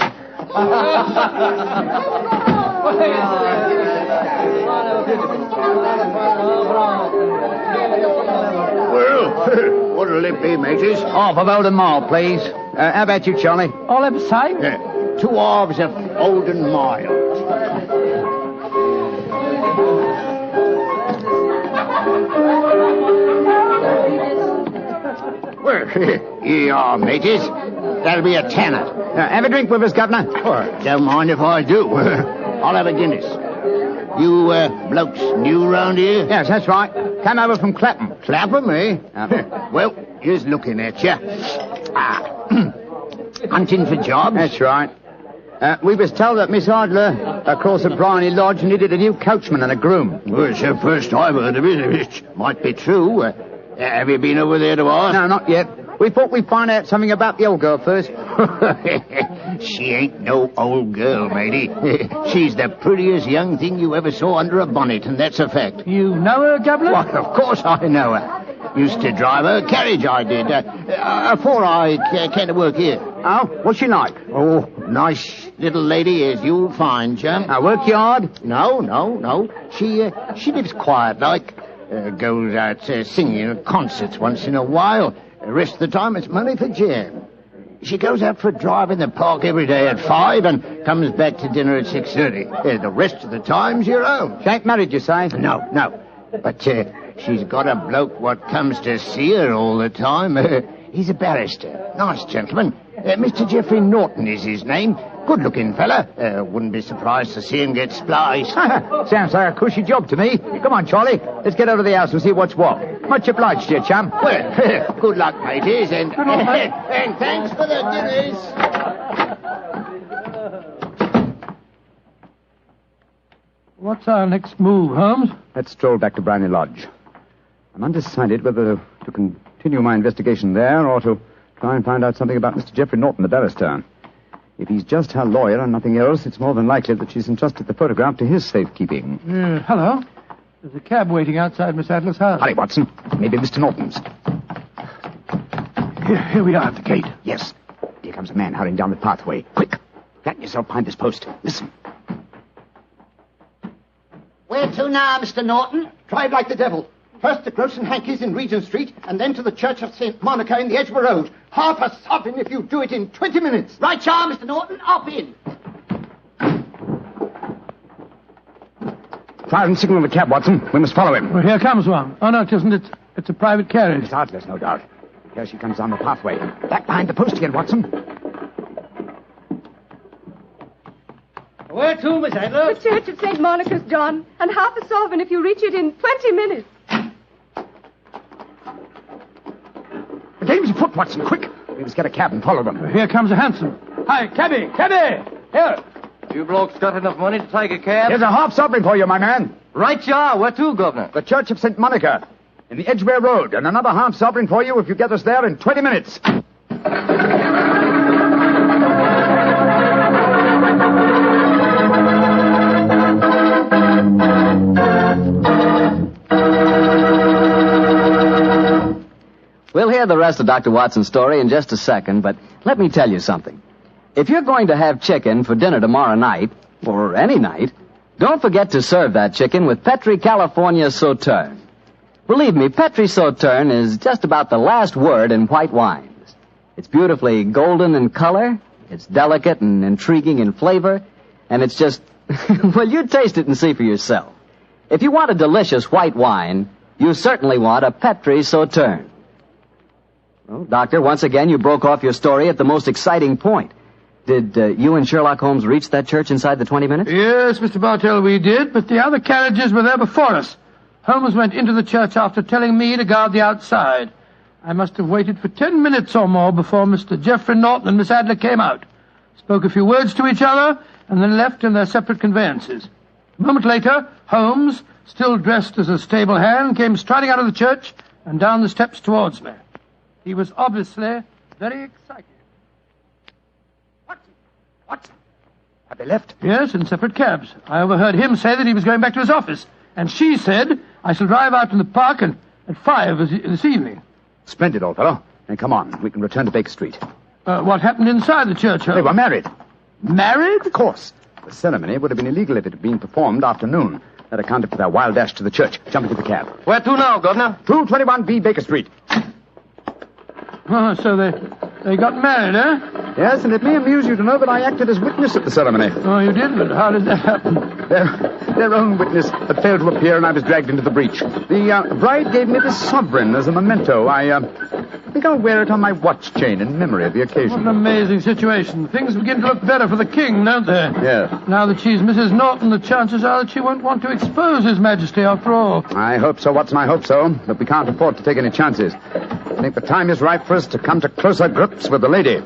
Well, what'll it be, mateys? Half of Old Mile, please. How about you, Charlie? All upside? Yeah. 2 halves of Old and Mild. Well, here you are, mateys. That'll be a tenner. Have a drink with us, Governor. Well, don't mind if I do. I'll have a Guinness. You blokes new round here? Yes, that's right. Came over from Clapham. Clapham, eh? Well, here's looking at you. Hunting for jobs? That's right. We was told that Miss Adler, across at Blarney Lodge, needed a new coachman and a groom. Well, it's the first I've heard of it. It might be true. Have you been over there to ask? No, not yet. We thought we'd find out something about the old girl first. She ain't no old girl, matey. She's the prettiest young thing you ever saw under a bonnet, and that's a fact. You know her, Governor? Why, of course I know her. Used to drive her carriage, I did. Before I came to work here. Oh, what's she like? Oh, nice little lady as you'll find, chum. Work hard? No. She lives quiet like. Goes out singing at concerts once in a while. The rest of the time it's money for jam. She goes out for a drive in the park every day at 5 and comes back to dinner at 6:30. The rest of the time's your own. She ain't married, you say? No. But she's got a bloke what comes to see her all the time. He's a barrister. Nice gentleman. Mr. Geoffrey Norton is his name. Good-looking fella. Wouldn't be surprised to see him get spliced. Sounds like a cushy job to me. Come on, Charlie. Let's get over to the house and see what's what. Much obliged to you, chum. Well, good luck, mateys, and thanks for the dinners. What's our next move, Holmes? Let's stroll back to Blarney Lodge. I'm undecided whether to continue my investigation there or to try and find out something about Mr. Geoffrey Norton, the barrister. If he's just her lawyer and nothing else, it's more than likely that she's entrusted the photograph to his safekeeping. Hello. There's a cab waiting outside Miss Adler's house. Hurry, Watson. Maybe Mr. Norton's. Here we are at the gate. Yes. Here comes a man hurrying down the pathway. Quick. Flatten yourself behind this post. Listen. Where to now, Mr. Norton? Drive like the devil. First to Gross and Hankey's in Regent Street, and then to the Church of St. Monica in the Edgware Road. Half a sovereign if you do it in 20 minutes. Right, y'all, Mr. Norton. Up in. Fire and signal the cab, Watson. We must follow him. Well, here comes one. Oh, no, it isn't. It's a private carriage. Miss Adler's, no doubt. Here she comes down the pathway. Back behind the post again, Watson. Where to, Miss Adler? The Church of St. Monica's, John. And half a sovereign if you reach it in 20 minutes. The game's afoot, Watson. Quick. We must get a cab and follow them. Here comes a hansom. Hi, cabby! Here! You blokes got enough money to take a cab? Here's a half sovereign for you, my man. Right you are. Where to, Governor? The Church of St. Monica, in the Edgware Road, and another half sovereign for you if you get us there in 20 minutes. We'll hear the rest of Dr. Watson's story in just a second, but let me tell you something. If you're going to have chicken for dinner tomorrow night, or any night, Don't forget to serve that chicken with Petri California Sauterne. Believe me, Petri Sauterne is just about the last word in white wines. It's beautifully golden in color, it's delicate and intriguing in flavor, and it's just... well, you taste it and see for yourself. If you want a delicious white wine, you certainly want a Petri Sauterne. Well, Doctor, once again you broke off your story at the most exciting point. Did you and Sherlock Holmes reach that church inside the 20 minutes? Yes, Mr. Bartell, we did, but the other carriages were there before us. Holmes went into the church after telling me to guard the outside. I must have waited for 10 minutes or more before Mr. Geoffrey Norton and Miss Adler came out, spoke a few words to each other, and then left in their separate conveyances. A moment later, Holmes, still dressed as a stable hand, came striding out of the church and down the steps towards me. He was obviously very excited. What? Have they left? Yes, in separate cabs. I overheard him say that he was going back to his office, and she said, I shall drive out in the park at 5 this evening. Splendid, old fellow. Then come on. We can return to Baker Street. What happened inside the church, Holmes? They were married. Married? Of course. The ceremony would have been illegal if it had been performed after noon. That accounted for their wild dash to the church. Jump into the cab. Where to now, Governor? 221B Baker Street. Oh, so they got married, eh? Yes, and it may amuse you to know that I acted as witness at the ceremony. Oh, you did? But how did that happen? Their own witness had failed to appear, and I was dragged into the breach. The bride gave me this sovereign as a memento. I think I'll wear it on my watch chain in memory of the occasion. What an amazing situation. Things begin to look better for the king, don't they? Yes. Now that she's Mrs. Norton, the chances are that she won't want to expose His Majesty after all. I hope so, Watson, I hope so. But we can't afford to take any chances. I think the time is ripe for us to come to closer grips with the lady.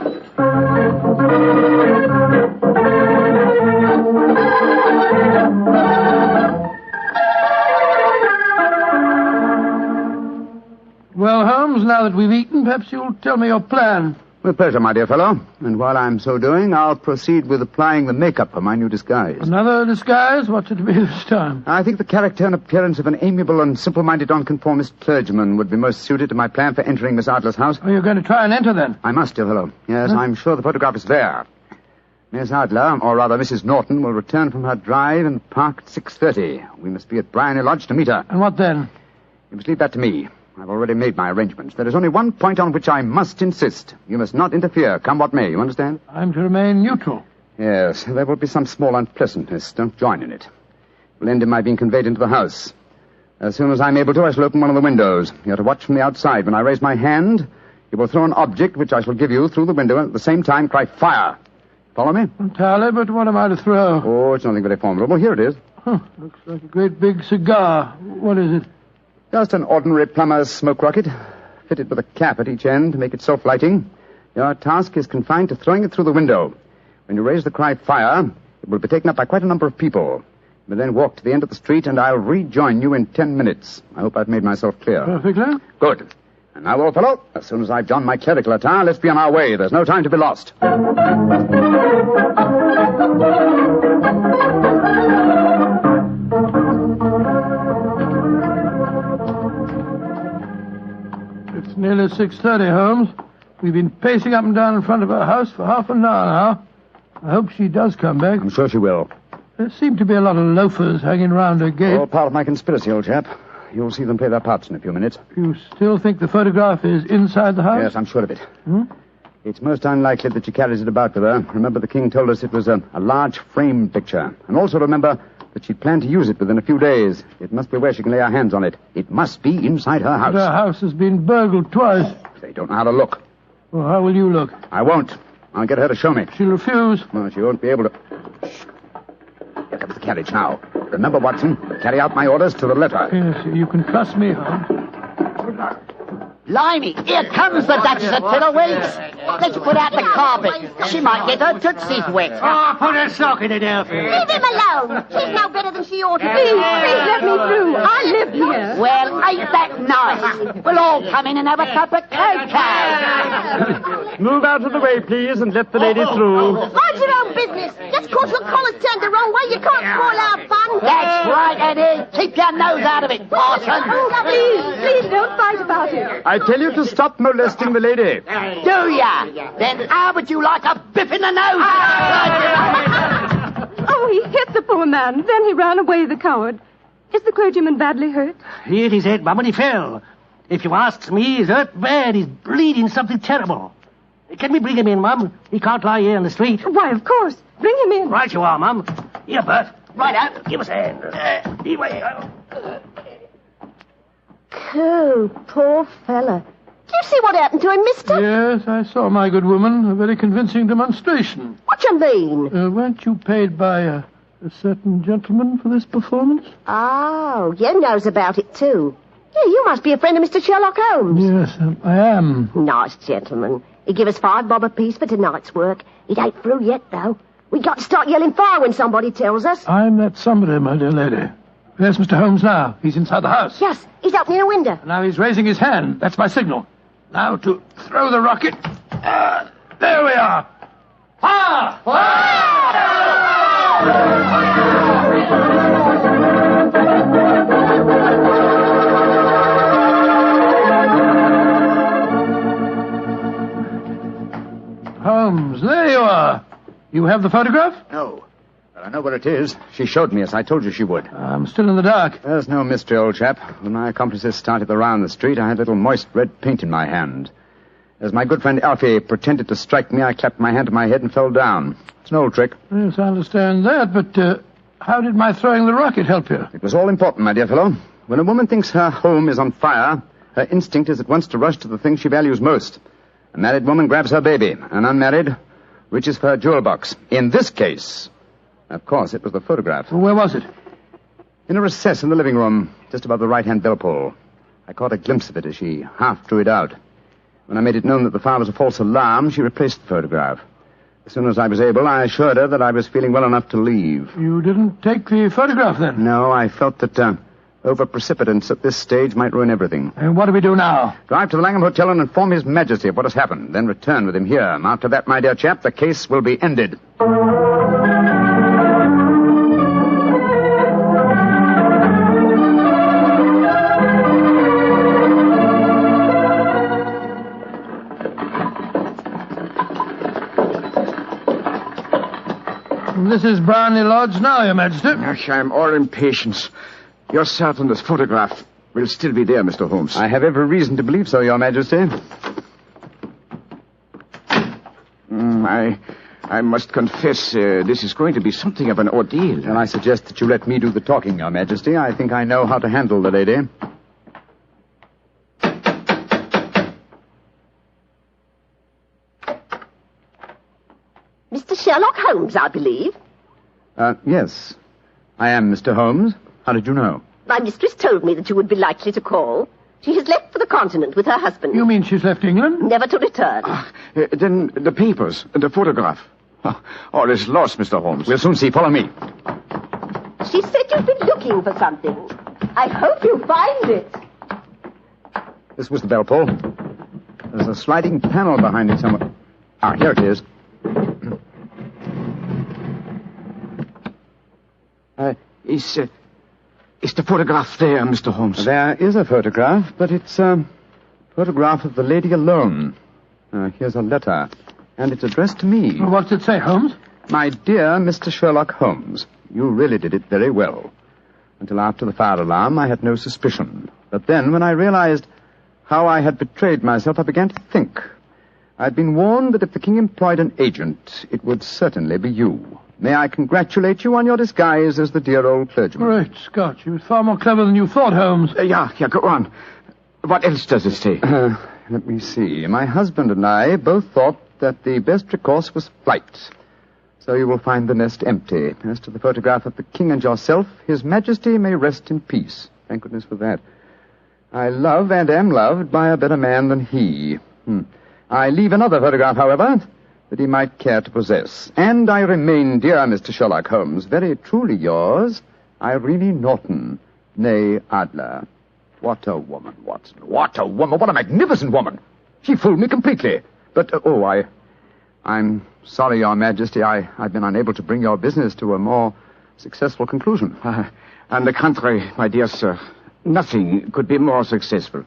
Well, Holmes, now that we've eaten, perhaps you'll tell me your plan. With pleasure, my dear fellow. And while I'm so doing, I'll proceed with applying the makeup for my new disguise. Another disguise? What's it to be this time? I think the character and appearance of an amiable and simple-minded nonconformist clergyman would be most suited to my plan for entering Miss Adler's house. Are you going to try and enter, then? I must, dear fellow. Yes, I'm sure the photograph is there. Miss Adler, or rather Mrs. Norton, will return from her drive in the park at 6:30. We must be at Blarney Lodge to meet her. And what then? You must leave that to me. I've already made my arrangements. There is only one point on which I must insist. You must not interfere, come what may. You understand? I'm to remain neutral. Yes, there will be some small unpleasantness. Don't join in it. It will end in my being conveyed into the house. As soon as I'm able to, I shall open one of the windows. You're to watch from the outside. When I raise my hand, you will throw an object which I shall give you through the window and at the same time cry, fire. Follow me? Entirely, but what am I to throw? Oh, it's nothing very formidable. Here it is. Looks like a great big cigar. What is it? Just an ordinary plumber's smoke rocket, fitted with a cap at each end to make it self-lighting. Your task is confined to throwing it through the window. When you raise the cry, fire, it will be taken up by quite a number of people. You will then walk to the end of the street, and I'll rejoin you in 10 minutes. I hope I've made myself clear. Perfectly. Good. And now, old fellow, as soon as I've donned my clerical attire, let's be on our way. There's no time to be lost. It's nearly 6:30, Holmes. We've been pacing up and down in front of her house for half an hour now. I hope she does come back. I'm sure she will. There seem to be a lot of loafers hanging around her gate. All part of my conspiracy, old chap. You'll see them play their parts in a few minutes. You still think the photograph is inside the house? Yes, I'm sure of it. It's most unlikely that she carries it about with her. Remember, the king told us it was a large frame picture. And also remember that she planned to use it within a few days. It must be where she can lay her hands on it. It must be inside her house. But her house has been burgled twice. They don't know how to look. Well, how will you look? I won't. I'll get her to show me. She'll refuse. Well, she won't be able to... Shh. Here comes the carriage now. Remember, Watson, carry out my orders to the letter. Yes, you can trust me, Holmes. Blimey, here comes the Duchess of Fiddlewinks. Let's put out the carpet. She might get her tootsies wet. Oh, put a sock in it, Elfie. Leave him alone. She's no better than she ought to be. Please let me through. I live here. Well, ain't that nice? We'll all come in and have a cup of cocoa. Move out of the way, please, and let the lady through. Mind your own business. Just because your collar's turned the wrong way, you can't spoil our fun. That's right, Eddie. Keep your nose out of it, parson. Please don't fight about it. I tell you to stop molesting the lady. Do ya? Then how would you like a biff in the nose? Oh, he hit the poor man. Then he ran away, the coward. Is the clergyman badly hurt? He hit his head, Mum, and he fell. If you asks me, he's hurt bad. He's bleeding something terrible. Can we bring him in, Mum? He can't lie here in the street. Why, of course. Bring him in. Right you are, Mum. Here, Bert. Right out. Give us a hand. Anyway. Oh, poor fella. Do you see what happened to him, mister? Yes, I saw, my good woman. A very convincing demonstration. What you mean? Weren't you paid by a certain gentleman for this performance? Oh, you knows about it, too. Yeah, you must be a friend of Mr. Sherlock Holmes. Yes, I am. Nice gentleman. He give us $5 apiece for tonight's work. It ain't through yet, though. We got to start yelling fire when somebody tells us. I'm that somebody, my dear lady. Where's Mr. Holmes now? He's inside the house. Yes, he's opening a window. Now he's raising his hand. That's my signal. Now to throw the rocket. There we are. Fire! Holmes, there you are. You have the photograph? No. But I know where it is. She showed me, as I told you she would. I'm still in the dark. There's no mystery, old chap. When my accomplices started around the street, I had a little moist red paint in my hand. As my good friend Alfie pretended to strike me, I clapped my hand to my head and fell down. It's an old trick. Yes, I understand that, but how did my throwing the rocket help you? It was all important, my dear fellow. When a woman thinks her home is on fire, her instinct is at once to rush to the thing she values most. A married woman grabs her baby. An unmarried reaches for her jewel box. In this case, of course, it was the photograph. Well, where was it? In a recess in the living room, just above the right-hand bell pull. I caught a glimpse of it as she half drew it out. When I made it known that the fire was a false alarm, she replaced the photograph. As soon as I was able, I assured her that I was feeling well enough to leave. You didn't take the photograph, then? No, I felt that over-precipitance at this stage might ruin everything. And what do we do now? Drive to the Langham Hotel and inform His Majesty of what has happened. Then return with him here. After that, my dear chap, the case will be ended. This is Blarney Lodge now, Your Majesty. I'm all impatience. You're certain this photograph will still be there, Mr. Holmes? I have every reason to believe so, Your Majesty. I must confess, this is going to be something of an ordeal. And I suggest that you let me do the talking, Your Majesty. I think I know how to handle the lady. Mr. Sherlock Holmes, I believe. Yes. I am Mr. Holmes. How did you know? My mistress told me that you would be likely to call. She has left for the continent with her husband. You mean she's left England? Never to return. Then the papers, the photograph. All is lost, Mr. Holmes. We'll soon see. Follow me. She said you've been looking for something. I hope you find it. This was the bell pull. There's a sliding panel behind it somewhere. Ah, here it is. Is the photograph there, Mr. Holmes? There is a photograph, but it's a photograph of the lady alone. Here's a letter, and it's addressed to me. Well, what's it say, Holmes? My dear Mr. Sherlock Holmes, you really did it very well. Until after the fire alarm, I had no suspicion. But then, when I realized how I had betrayed myself, I began to think. I'd been warned that if the king employed an agent, it would certainly be you. May I congratulate you on your disguise as the dear old clergyman? Great Scott, you was far more clever than you thought, Holmes. Yeah, go on. What else does it say? Let me see. My husband and I both thought that the best recourse was flight. So you will find the nest empty. As to the photograph of the king and yourself, His Majesty may rest in peace. Thank goodness for that. I love and am loved by a better man than he. I leave another photograph, however, that he might care to possess. And I remain, dear Mr. Sherlock Holmes, very truly yours, Irene Norton, née Adler. What a woman, Watson. What a woman. What a magnificent woman. She fooled me completely. But, I'm sorry, Your Majesty. I've been unable to bring your business to a more successful conclusion. On the contrary, my dear sir, nothing could be more successful.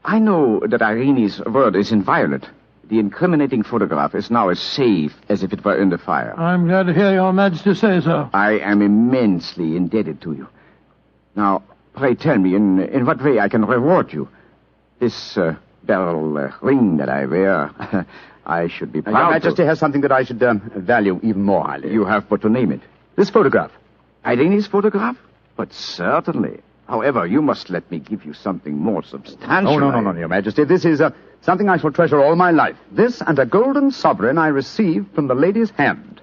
I know that Irene's word is inviolate. The incriminating photograph is now as safe as if it were in the fire. I'm glad to hear Your Majesty say so. I am immensely indebted to you. Now, pray tell me in what way I can reward you. This beryl ring that I wear, I should be proud Your Majesty has something that I should value even more highly. You have but to name it. This photograph. Irene's photograph? But certainly. However, you must let me give you something more substantial. Oh, no, Your Majesty. This is something I shall treasure all my life. This and a golden sovereign I received from the lady's hand.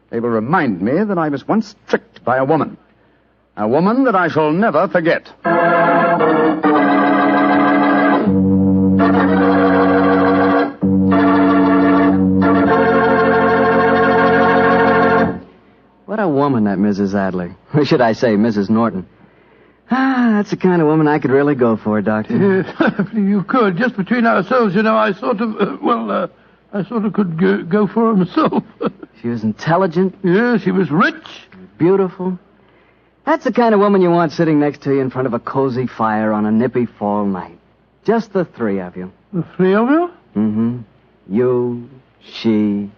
They will remind me that I was once tricked by a woman. A woman that I shall never forget. What a woman, that Mrs. Adler. Or should I say, Mrs. Norton. That's the kind of woman I could really go for, Doctor. Yes, you could. Just between ourselves, you know, I sort of could go for her myself. She was intelligent. Yeah, she was rich. Beautiful. That's the kind of woman you want sitting next to you in front of a cozy fire on a nippy fall night. Just the three of you. The three of you? Mm-hmm. You, she,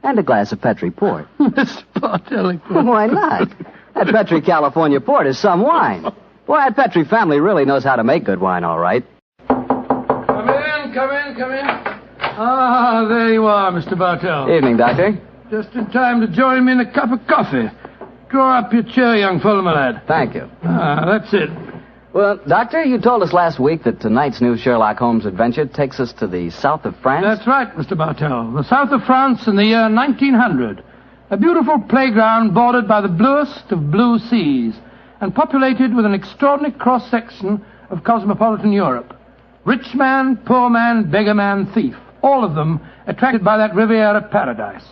and a glass of Petri port. Mr. Bartelli. Why not? That Petri California port is some wine. Boy, that Petri family really knows how to make good wine, all right. Come in. Ah, there you are, Mr. Bartell. Evening, Doctor. Just in time to join me in a cup of coffee. Draw up your chair, young fellow, my lad. Thank you. Ah, that's it. Well, Doctor, you told us last week that tonight's new Sherlock Holmes adventure takes us to the south of France. That's right, Mr. Bartell. The south of France in the year 1900. A beautiful playground bordered by the bluest of blue seas and populated with an extraordinary cross-section of cosmopolitan Europe. Rich man, poor man, beggar man, thief. All of them attracted by that Riviera paradise.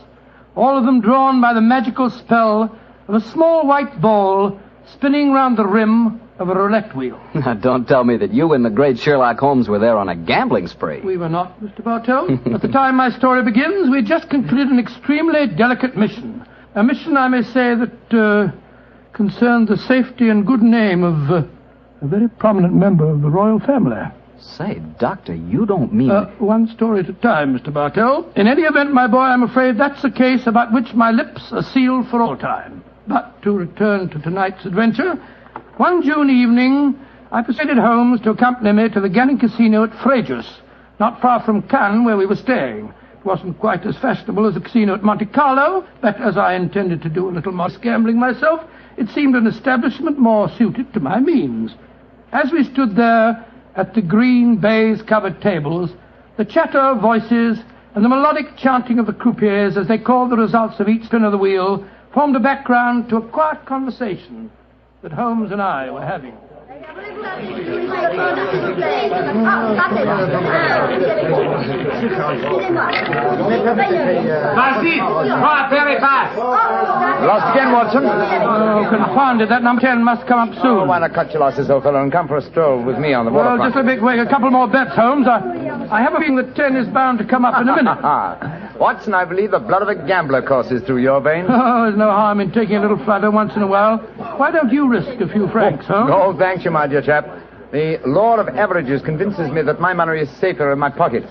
All of them drawn by the magical spell of a small white ball spinning round the rim of a roulette wheel. Now, don't tell me that you and the great Sherlock Holmes were there on a gambling spree. We were not, Mr. Bartell. At the time my story begins, we had just concluded an extremely delicate mission. A mission, I may say, that concerned the safety and good name of a very prominent member of the royal family. Say, Doctor, you don't mean... One story at a time, Mr. Bartell. In any event, my boy, I'm afraid that's a case about which my lips are sealed for all time. But to return to tonight's adventure, one June evening, I persuaded Holmes to accompany me to the gambling casino at Fréjus, not far from Cannes, where we were staying. It wasn't quite as fashionable as the casino at Monte Carlo, but as I intended to do a little modest gambling myself, it seemed an establishment more suited to my means. As we stood there at the green baize-covered tables, the chatter of voices and the melodic chanting of the croupiers as they called the results of each spin of the wheel formed a background to a quiet conversation that Holmes and I were having. Lost again, Watson? Oh, confound it. That number 10 must come up soon. Oh, why not cut your losses, old fellow, and come for a stroll with me on the waterfront? Well, just a bit wait. A couple more bets, Holmes. I have a feeling that 10 is bound to come up in a minute. Watson, I believe the blood of a gambler courses through your veins. Oh, there's no harm in taking a little flutter once in a while. Why don't you risk a few francs, Holmes? Oh, thanks you, my dear chap. The law of averages convinces me that my money is safer in my pocket.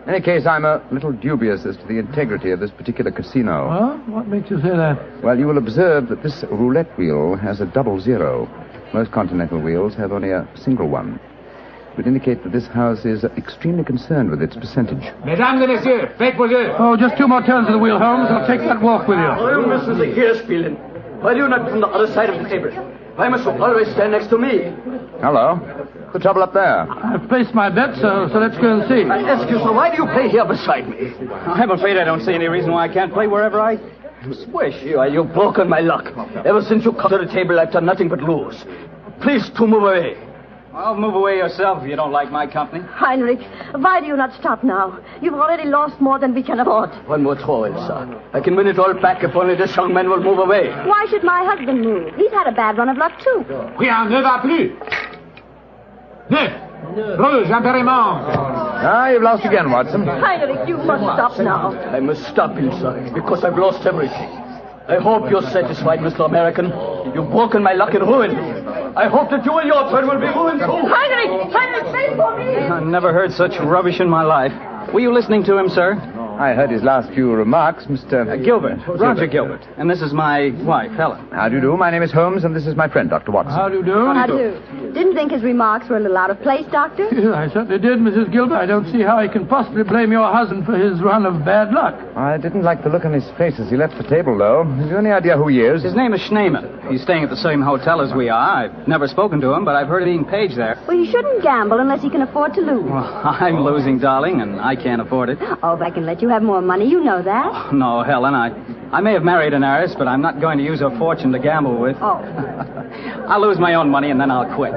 In any case, I'm a little dubious as to the integrity of this particular casino. Well, what makes you say that? Well, you will observe that this roulette wheel has a double zero. Most continental wheels have only a single one. It would indicate that this house is extremely concerned with its percentage. Mesdames et messieurs, faites vos jeux. Oh, just two more turns of the wheel, Holmes. I'll take that walk with you. Oh, you must here spielen. Why do you not from the other side of the table? Why must you always stand next to me? Hello. What's the trouble up there? I've placed my bet, so let's go and see. I ask you, so why do you play here beside me? I'm afraid I don't see any reason why I can't play wherever I wish. You've broken my luck. Ever since you come to the table, I've done nothing but lose. Please to move away. I'll move away yourself if you don't like my company. Heinrich, why do you not stop now? You've already lost more than we can afford. One more throw, Elsa. I can win it all back if only this young man will move away. Why should my husband move? He's had a bad run of luck, too. Rien ne va plus. Neuf. Rouge, impériment. Ah, you've lost again, Watson. Heinrich, you must stop now. I must stop, Elsa, because I've lost everything. I hope you're satisfied, Mr. American. You've broken my luck and ruined me. I hope that you and your friend will be ruined too. Heinrich, wait for me. I never heard such rubbish in my life. Were you listening to him, sir? I heard his last few remarks, Mr. Gilbert. Roger Gilbert. And this is my wife, Helen. How do you do? My name is Holmes, and this is my friend, Dr. Watson. How do you do? How do you do? Didn't think his remarks were a little out of place, Doctor? I certainly did, Mrs. Gilbert. I don't see how I can possibly blame your husband for his run of bad luck. I didn't like the look on his face as he left the table, though. Have you any idea who he is? His name is Schneemann. He's staying at the same hotel as we are. I've never spoken to him, but I've heard of being paged there. Well, you shouldn't gamble unless you can afford to lose. Well, I'm losing, darling, and I can't afford it. Oh, if I can let you have more money, you know that. No, Helen, I may have married an heiress, but I'm not going to use her fortune to gamble with. Oh. I'll lose my own money, and then I'll quit.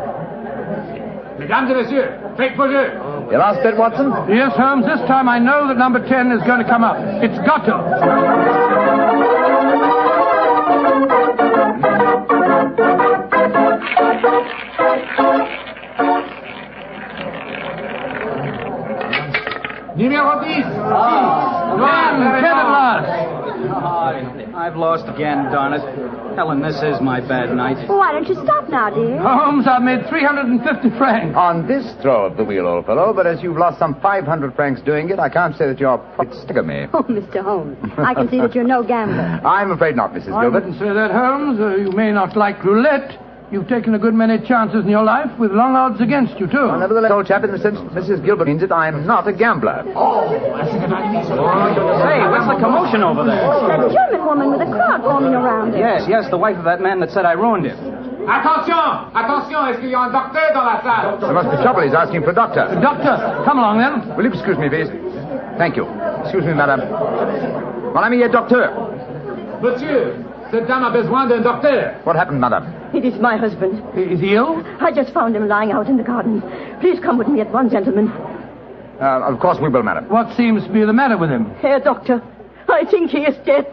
Mesdames et messieurs, faites vos jeux. Your last bet, Watson? Yes, Holmes. This time I know that number 10 is going to come up. It's got to. Numéro 10. I've lost again, darn it. Helen, this is my bad night. Well, why don't you stop now, dear? Holmes, I've made 350 francs. On this throw of the wheel, old fellow, but as you've lost some 500 francs doing it, I can't say that your pockets stick of me. Oh, Mr. Holmes, I can see that you're no gambler. I'm afraid not, Mrs. I Gilbert. wouldn't say that, Holmes. You may not like roulette. You've taken a good many chances in your life with long odds against you, too. Well, nevertheless, old chap, in the sense Mrs. Gilbert means it, I'm not a gambler. Say, what's the commotion over there? Oh, that German woman with a crowd forming around her. Yes, the wife of that man that said I ruined him. Attention! Attention, est-ce qu'il y a un docteur dans la salle? There must be trouble. He's asking for a doctor. The doctor. Come along, then. Will you excuse me, please? Thank you. Excuse me, madame. Mon ami est docteur. Monsieur, cette dame a besoin d'un docteur. What happened, madame? It is my husband. Is he ill? I just found him lying out in the garden. Please come with me at once, gentlemen. Of course we will, madam. What seems to be the matter with him? Herr Doctor, I think he is dead.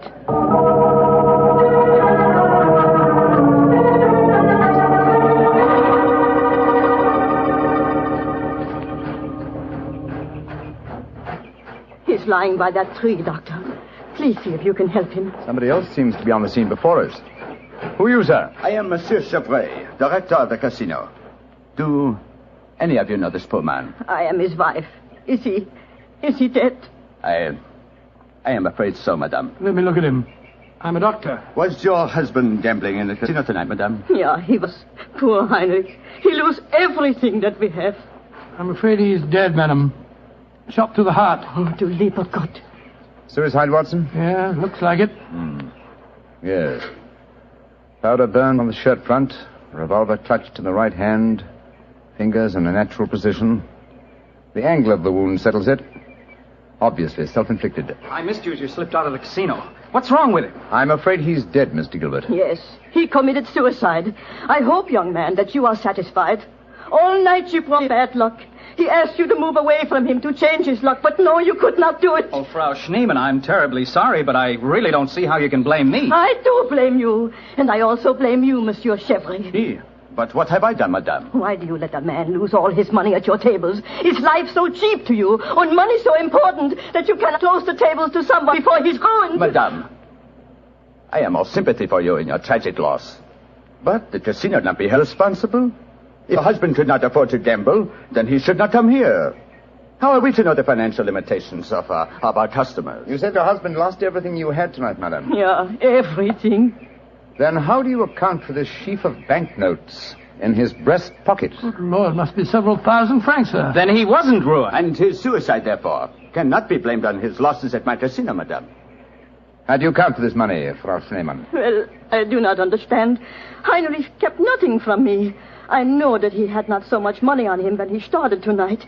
He's lying by that tree, Doctor. Please see if you can help him. Somebody else seems to be on the scene before us. Who are you, sir? I am Monsieur Chevray, director of the casino. Do any of you know this poor man? I am his wife. Is he dead? I am afraid so, madame. Let me look at him. I'm a doctor. Was your husband gambling in the casino tonight, madame? Yeah, he was. Poor Heinrich. He lost everything that we have. I'm afraid he's dead, madam. Shot through the heart. Oh, du lieber Gott. Suicide, Watson? Yeah, looks like it. Yes. Powder burned on the shirt front, revolver clutched in the right hand, fingers in a natural position. The angle of the wound settles it. Obviously self-inflicted. I missed you as you slipped out of the casino. What's wrong with him? I'm afraid he's dead, Mr. Gilbert. Yes, he committed suicide. I hope, young man, that you are satisfied. All night you brought bad luck. He asked you to move away from him to change his luck, but no, you could not do it. Oh, Frau Schneemann, I'm terribly sorry, but I really don't see how you can blame me. I do blame you, and I also blame you, Monsieur Chevry. But what have I done, madame? Why do you let a man lose all his money at your tables? Is life so cheap to you, and money so important, that you cannot close the tables to someone before he's ruined? Madame, I am all sympathy for you in your tragic loss. But the casino not be held responsible. If your husband could not afford to gamble, then he should not come here. How are we to know the financial limitations of our customers? You said your husband lost everything you had tonight, madam. Yeah, everything. Then how do you account for this sheaf of banknotes in his breast pocket? Good Lord, must be several thousand francs, sir. Then he wasn't ruined. And his suicide, therefore, cannot be blamed on his losses at my casino, madame. How do you account for this money, Frau Schneemann? Well, I do not understand. Heinrich kept nothing from me. I know that he had not so much money on him when he started tonight.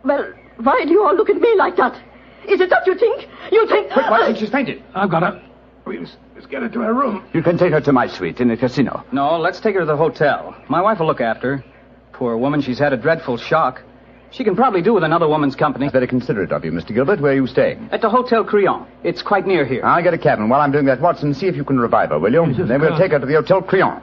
Well, why do you all look at me like that? Is it that you think? You think... Quick, Watson, she's fainted. I've got her. Let's get her to her room. You can take her to my suite in the casino. No, let's take her to the hotel. My wife will look after her. Poor woman, she's had a dreadful shock. She can probably do with another woman's company. Very considerate of you, Mr. Gilbert. Where are you staying? At the Hotel Crillon. It's quite near here. I'll get a cab, and while I'm doing that, Watson, see if you can revive her, will you? Jesus Then we'll God. take her to the Hotel Crillon.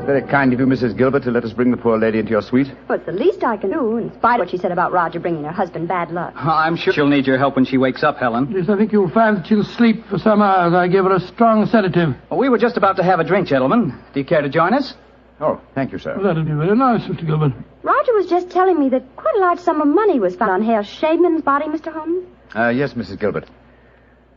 Very kind of you, Mrs. Gilbert, to let us bring the poor lady into your suite. Well, it's the least I can do, in spite of what she said about Roger bringing her husband bad luck. Oh, I'm sure she'll need your help when she wakes up, Helen. Yes, I think you'll find that she'll sleep for some hours. I gave her a strong sedative. Well, we were just about to have a drink, gentlemen. Do you care to join us? Oh, thank you, sir. Well, that'll be very nice, Mr. Gilbert. Roger was just telling me that quite a large sum of money was found on Herr Shademan's body, Mr. Holmes. Yes, Mrs. Gilbert.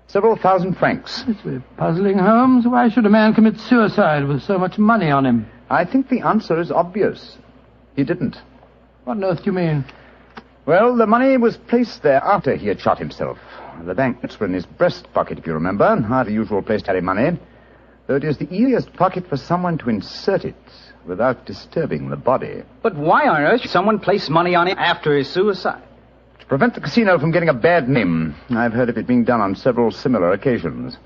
Several thousand francs. It's very puzzling, Holmes. Why should a man commit suicide with so much money on him? I think the answer is obvious. He didn't. What on earth do you mean? Well, the money was placed there after he had shot himself. The banknotes were in his breast pocket, if you remember. Not a usual place to carry money. Though it is the easiest pocket for someone to insert it without disturbing the body. But why on earth should someone place money on him after his suicide? To prevent the casino from getting a bad name. I've heard of it being done on several similar occasions.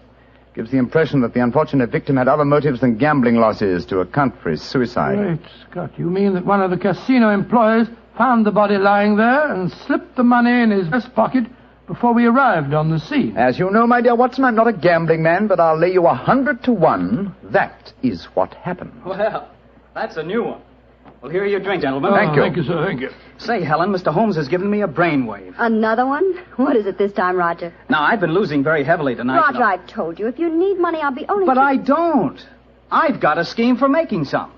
Gives the impression that the unfortunate victim had other motives than gambling losses to account for his suicide. Great Scott, you mean that one of the casino employees found the body lying there and slipped the money in his breast pocket before we arrived on the scene? As you know, my dear Watson, I'm not a gambling man, but I'll lay you 100 to 1. That is what happened. Well, that's a new one. Well, here are your drink, gentlemen. Thank you. Thank you, sir. Thank you. Say, Helen, Mr. Holmes has given me a brainwave. Another one? What is it this time, Roger? Now, I've been losing very heavily tonight. Roger, I've told you, if you need money, I'll be only... But I don't. I've got a scheme for making some.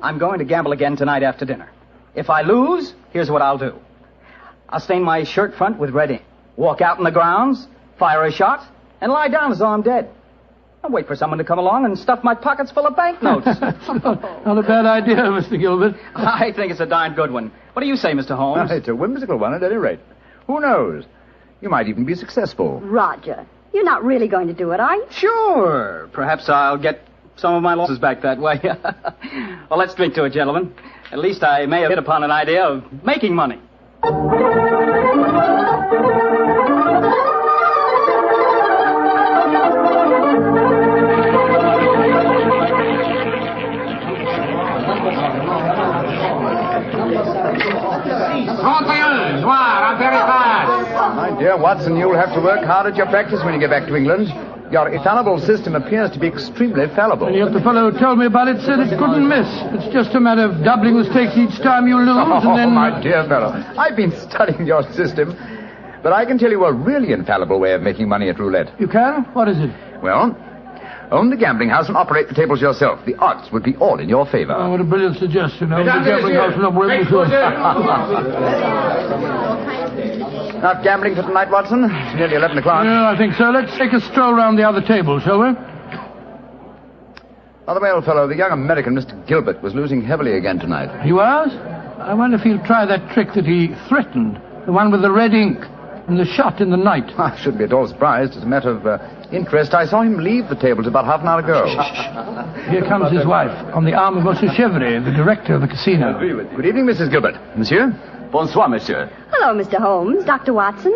I'm going to gamble again tonight after dinner. If I lose, here's what I'll do. I'll stain my shirt front with red ink, walk out in the grounds, fire a shot, and lie down as though I'm dead. I'll wait for someone to come along and stuff my pockets full of banknotes. Not a bad idea, Mr. Gilbert. I think it's a darn good one. What do you say, Mr. Holmes? It's a whimsical one at any rate. Who knows? You might even be successful. Roger, you're not really going to do it, are you? Sure. Perhaps I'll get some of my losses back that way. Well, let's drink to it, gentlemen. At least I may have hit upon an idea of making money. My dear Watson, you'll have to work hard at your practice when you get back to England. Your infallible system appears to be extremely fallible. And yet the fellow who told me about it said it couldn't miss. It's just a matter of doubling the stakes each time you lose, and then... Oh, my dear fellow, I've been studying your system, but I can tell you a really infallible way of making money at roulette. You can? What is it? Well, own the gambling house and operate the tables yourself. The odds would be all in your favor. Oh, what a brilliant suggestion. Own the gambling house and operate Not gambling for tonight, Watson? It's nearly 11 o'clock. Yeah, I think so. Let's take a stroll round the other table, shall we? By the way, old fellow, the young American, Mr. Gilbert, was losing heavily again tonight. He was? I wonder if he'll try that trick that he threatened. The one with the red ink and the shot in the night. I shouldn't be at all surprised. As a matter of interest, I saw him leave the tables about half an hour ago. Here comes his wife, on the arm of Monsieur Chevry, the director of the casino. Good evening, Mrs. Gilbert. Monsieur? Bonsoir, monsieur. Hello, Mr. Holmes, Dr. Watson.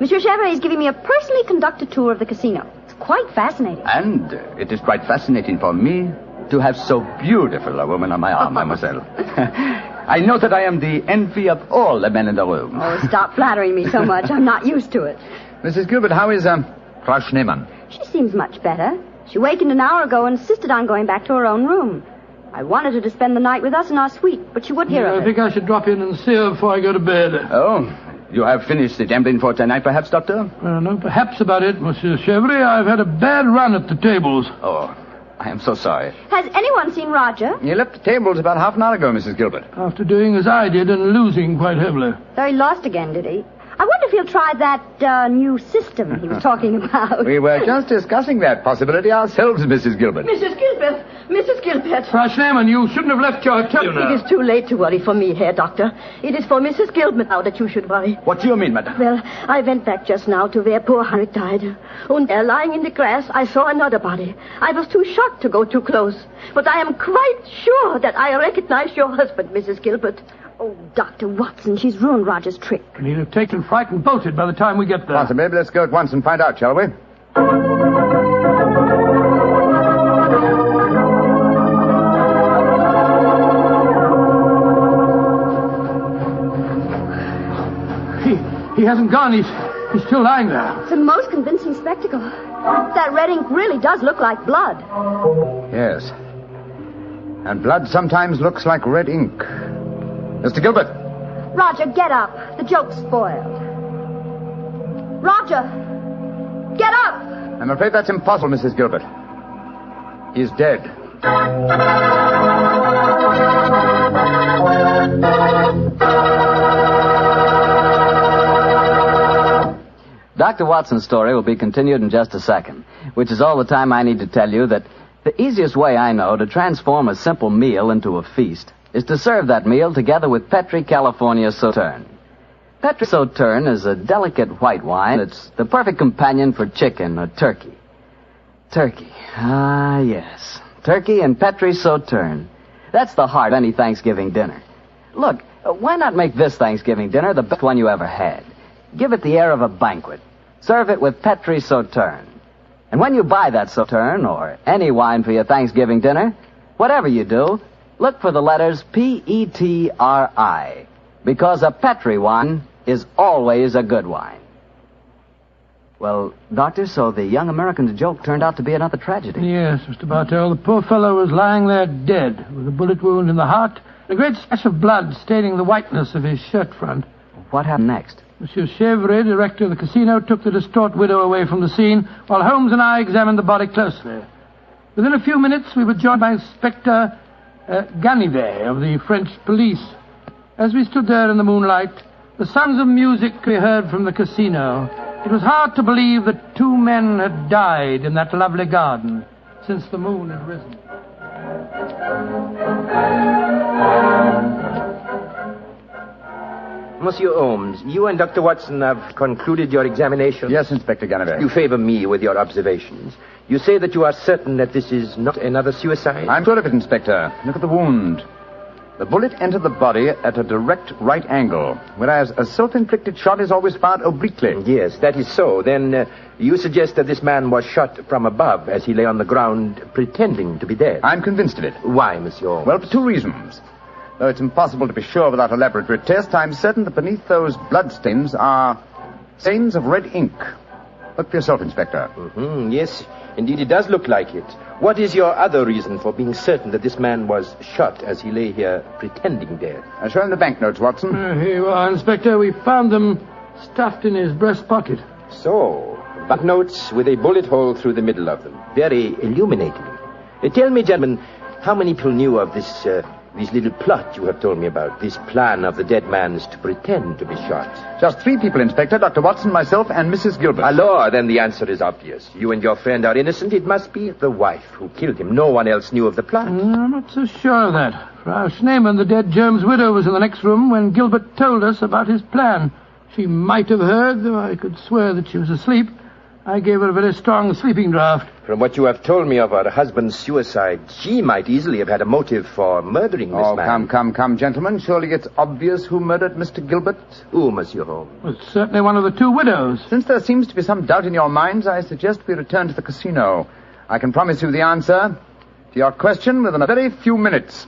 Monsieur Chevry is giving me a personally conducted tour of the casino. It's quite fascinating. And it is quite fascinating for me to have so beautiful a woman on my arm, mademoiselle. I know that I am the envy of all the men in the room. Oh, stop flattering me so much. I'm not used to it. Mrs. Gilbert, how is, Frau Schneemann? She seems much better. She wakened an hour ago and insisted on going back to her own room. I wanted her to spend the night with us in our suite, but she wouldn't hear of it. I think I should drop in and see her before I go to bed. Oh, you have finished the gambling for tonight, perhaps, Doctor? No, perhaps about it, Monsieur Chevry. I've had a bad run at the tables. Oh, I am so sorry. Has anyone seen Roger? He left the tables about half an hour ago, Mrs. Gilbert. After doing as I did and losing quite heavily. So he lost again, did he? I wonder if he'll try that new system he was talking about. We were just discussing that possibility ourselves, Mrs. Gilbert. Mrs. Gilbert! Mrs. Gilbert! Frau Schneemann, you shouldn't have left your hotel. It is too late to worry for me, Herr Doctor. It is for Mrs. Gilbert now that you should worry. What do you mean, madame? Well, I went back just now to where poor Harry died. And there, lying in the grass, I saw another body. I was too shocked to go too close. But I am quite sure that I recognize your husband, Mrs. Gilbert. Oh, Dr. Watson, she's ruined Roger's trick. And he'll have taken fright and bolted by the time we get there. Watson, maybe let's go at once and find out, shall we? He hasn't gone. He's still lying there. It's a most convincing spectacle. That red ink really does look like blood. Yes. And blood sometimes looks like red ink. Mr. Gilbert. Roger, get up. The joke's spoiled. Roger! Get up! I'm afraid that's impossible, Mrs. Gilbert. He's dead. Dr. Watson's story will be continued in just a second, which is all the time I need to tell you that the easiest way I know to transform a simple meal into a feast is to serve that meal together with Petri California Sauterne. Petri Sauterne is a delicate white wine that's the perfect companion for chicken or turkey. Turkey. Ah, yes. Turkey and Petri Sauterne. That's the heart of any Thanksgiving dinner. Look, why not make this Thanksgiving dinner the best one you ever had? Give it the air of a banquet. Serve it with Petri Sauterne. And when you buy that Sauterne or any wine for your Thanksgiving dinner, whatever you do, look for the letters P-E-T-R-I, because a Petri wine is always a good wine. Well, Doctor, so the young American's joke turned out to be another tragedy. Yes, Mr. Bartell. The poor fellow was lying there dead, with a bullet wound in the heart, and a great splash of blood staining the whiteness of his shirt front. What happened next? Monsieur Chevre, director of the casino, took the distraught widow away from the scene, while Holmes and I examined the body closely. Within a few minutes, we were joined by Inspector Ganivet of the French police. As we stood there in the moonlight, the sounds of music we heard from the casino. It was hard to believe that 2 men had died in that lovely garden since the moon had risen. Monsieur Holmes, you and Dr. Watson have concluded your examination? Yes, Inspector Ganivet. You favor me with your observations. You say that you are certain that this is not another suicide? I'm sure of it, Inspector. Look at the wound. The bullet entered the body at a direct right angle, whereas a self-inflicted shot is always fired obliquely. Yes, that is so. Then you suggest that this man was shot from above as he lay on the ground pretending to be dead? I'm convinced of it. Why, Monsieur Holmes? Well, for 2 reasons. Though it's impossible to be sure without a laboratory test, I'm certain that beneath those bloodstains are stains of red ink. Look for yourself, Inspector. Mm-hmm. Yes, indeed it does look like it. What is your other reason for being certain that this man was shot as he lay here pretending dead? Show him the banknotes, Watson. Here you are, Inspector. We found them stuffed in his breast pocket. So, banknotes with a bullet hole through the middle of them. Very illuminating. Tell me, gentlemen, how many people knew of this little plot you have told me about, this plan of the dead man's to pretend to be shot? Just 3 people, Inspector. Dr. Watson, myself, and Mrs. Gilbert. Alors, then the answer is obvious. You and your friend are innocent. It must be the wife who killed him. No one else knew of the plot. I'm not so sure of that. Frau Schneemann, the dead Germ's widow, was in the next room when Gilbert told us about his plan. She might have heard, though I could swear that she was asleep. I gave her a very strong sleeping draught. From what you have told me of her husband's suicide, she might easily have had a motive for murdering this man. Come, gentlemen. Surely it's obvious who murdered Mr. Gilbert? Who, Monsieur Holmes? Well, it's certainly one of the 2 widows. Since there seems to be some doubt in your minds, I suggest we return to the casino. I can promise you the answer to your question within a very few minutes.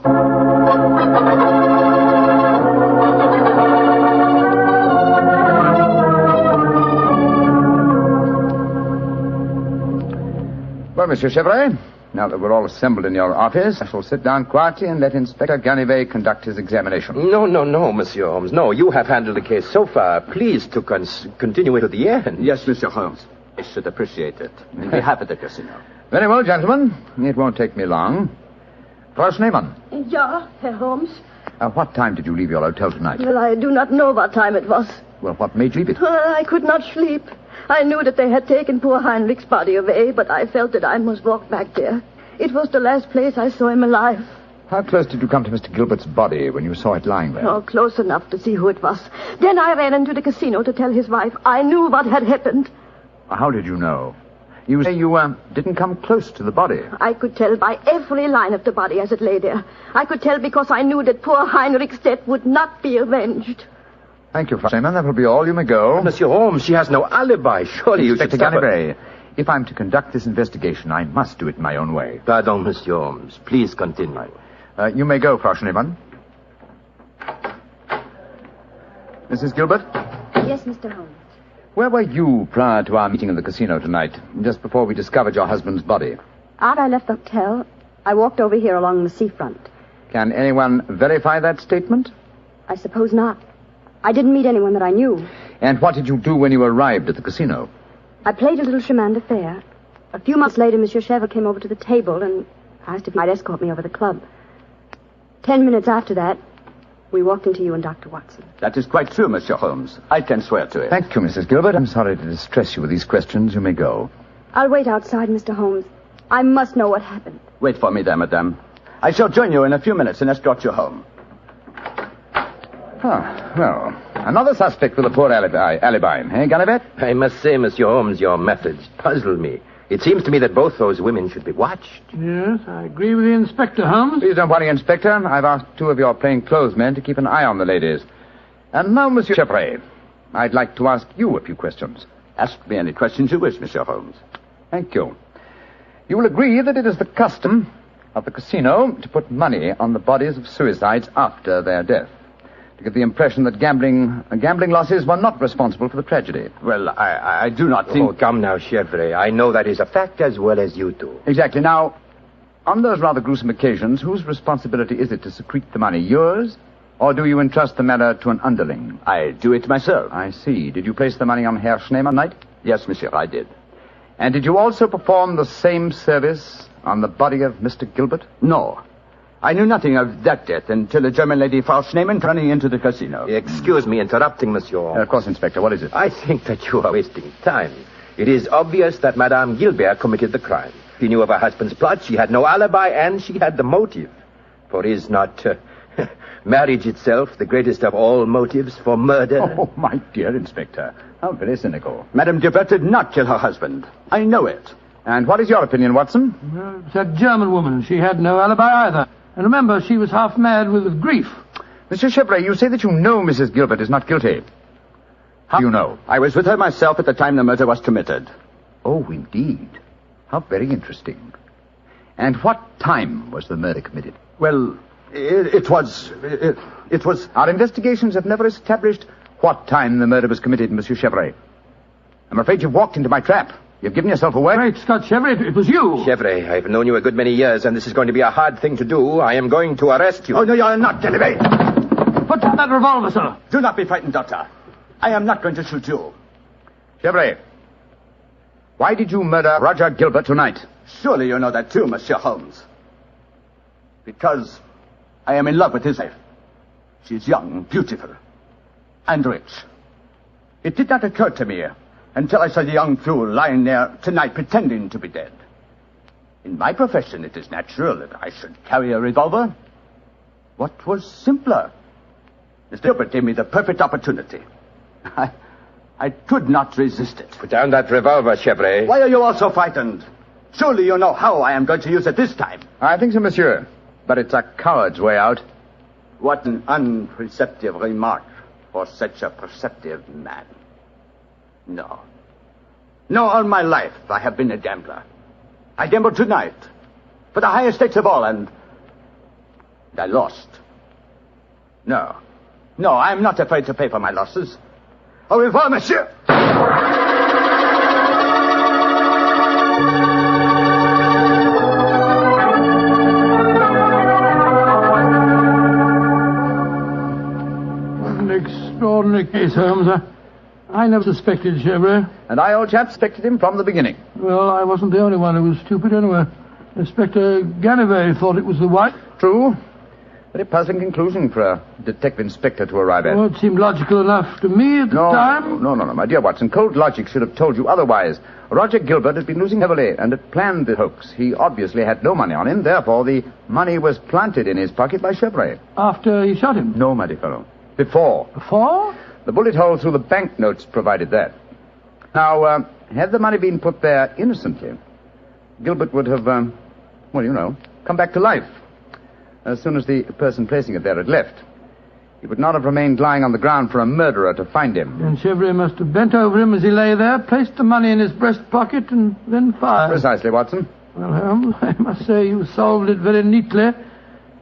Well, Monsieur Chevrolet, now that we're all assembled in your office, I shall sit down quietly and let Inspector Ganivet conduct his examination. No, Monsieur Holmes. No, you have handled the case so far. Please to continue it to the end. Yes, Mr. Holmes. I should appreciate it. On behalf of the casino. Very well, gentlemen. It won't take me long. Frau Schneemann. Ja, Herr Holmes. What time did you leave your hotel tonight? Well, I do not know what time it was. Well, what made you leave it? I could not sleep. I knew that they had taken poor Heinrich's body away, but I felt that I must walk back there. It was the last place I saw him alive. How close did you come to Mr. Gilbert's body when you saw it lying there? Oh, close enough to see who it was. Then I ran into the casino to tell his wife. I knew what had happened. How did you know? You say you didn't come close to the body. I could tell by every line of the body as it lay there. I could tell because I knew that poor Heinrich's death would not be avenged. Thank you, Frau Schneemann. That will be all. You may go. Monsieur Holmes, she has no alibi. Surely you should stop her. If I'm to conduct this investigation, I must do it in my own way. Pardon, Monsieur Holmes. Please continue. You may go, Frau Schneemann. Mrs. Gilbert? Yes, Mr. Holmes. Where were you prior to our meeting in the casino tonight, just before we discovered your husband's body? After I left the hotel, I walked over here along the seafront. Can anyone verify that statement? I suppose not. I didn't meet anyone that I knew. And what did you do when you arrived at the casino? I played a little chemin de fer. A few months later, Monsieur Chevre came over to the table and asked if he might escort me over the club. 10 minutes after that, we walked into you and Dr. Watson. That is quite true, Monsieur Holmes. I can swear to it. Thank you, Mrs. Gilbert. I'm sorry to distress you with these questions. You may go. I'll wait outside, Mr. Holmes. I must know what happened. Wait for me there, madame. I shall join you in a few minutes and escort you home. Well, another suspect with a poor alibi, eh, Gulliver? I must say, Monsieur Holmes, your methods puzzle me. It seems to me that both those women should be watched. Yes, I agree with the Inspector, Holmes. Please don't worry, Inspector. I've asked 2 of your plainclothes men to keep an eye on the ladies. And now, Monsieur Chevre, I'd like to ask you a few questions. Ask me any questions you wish, Monsieur Holmes. Thank you. You will agree that it is the custom of the casino to put money on the bodies of suicides after their death, to give the impression that gambling losses were not responsible for the tragedy. Well, I do not think... Oh, come now, Chevre. I know that is a fact as well as you do. Exactly. Now, on those rather gruesome occasions, whose responsibility is it to secrete the money? Yours? Or do you entrust the matter to an underling? I do it myself. I see. Did you place the money on Herr Schneemann night? Yes, monsieur, I did. And did you also perform the same service on the body of Mr. Gilbert? No. I knew nothing of that death until the German lady Frau Schneemann running into the casino. Excuse me interrupting, monsieur. Of course, Inspector. What is it? I think that you are wasting time. It is obvious that Madame Gilbert committed the crime. She knew of her husband's plot, she had no alibi, and she had the motive. For is not marriage itself the greatest of all motives for murder? Oh, my dear Inspector. How very cynical. Madame Gilbert did not kill her husband. I know it. And what is your opinion, Watson? Well, it's that German woman. She had no alibi either. And remember, she was half mad with grief. Monsieur Chevre, you say that you know Mrs. Gilbert is not guilty. How do you know? I was with her myself at the time the murder was committed. Oh, indeed. How very interesting. And what time was the murder committed? Well, it was... Our investigations have never established what time the murder was committed, Monsieur Chevre. I'm afraid you've walked into my trap. You've given yourself away. Great Scott, Chevre, it was you. Chevre, I've known you a good many years, and this is going to be a hard thing to do. I am going to arrest you. Oh, no, you're not, Genevieve. Put down that revolver, sir. Do not be frightened, Doctor. I am not going to shoot you. Chevre, why did you murder Roger Gilbert tonight? Surely you know that too, Monsieur Holmes. Because I am in love with his wife. She's young, beautiful, and rich. It did not occur to me until I saw the young fool lying there tonight pretending to be dead. In my profession, it is natural that I should carry a revolver. What was simpler? Mr. Gilbert gave me the perfect opportunity. I could not resist it. Put down that revolver, Chevre. Why are you all so frightened? Surely you know how I am going to use it this time. I think so, monsieur. But it's a coward's way out. What an unperceptive remark for such a perceptive man. No. No, all my life I have been a gambler. I gambled tonight for the highest stakes of all, and I lost. No, I am not afraid to pay for my losses. Au revoir, monsieur. An extraordinary case, Holmes. I never suspected Chevre. And I, old chap, suspected him from the beginning. Well, I wasn't the only one who was stupid anyway. Inspector Ganivay thought it was the wife. True. Very puzzling conclusion for a detective inspector to arrive at. Well, it seemed logical enough to me at the time. No, my dear Watson. Cold logic should have told you otherwise. Roger Gilbert had been losing heavily and had planned the hoax. He obviously had no money on him. Therefore, the money was planted in his pocket by Chevre. After he shot him? No, my dear fellow. Before. Before? The bullet hole through the banknotes provided that. Now, had the money been put there innocently, Gilbert would have, come back to life as soon as the person placing it there had left. He would not have remained lying on the ground for a murderer to find him. And Chevre must have bent over him as he lay there, placed the money in his breast pocket, and then fired. Precisely, Watson. Well, Holmes, I must say you solved it very neatly.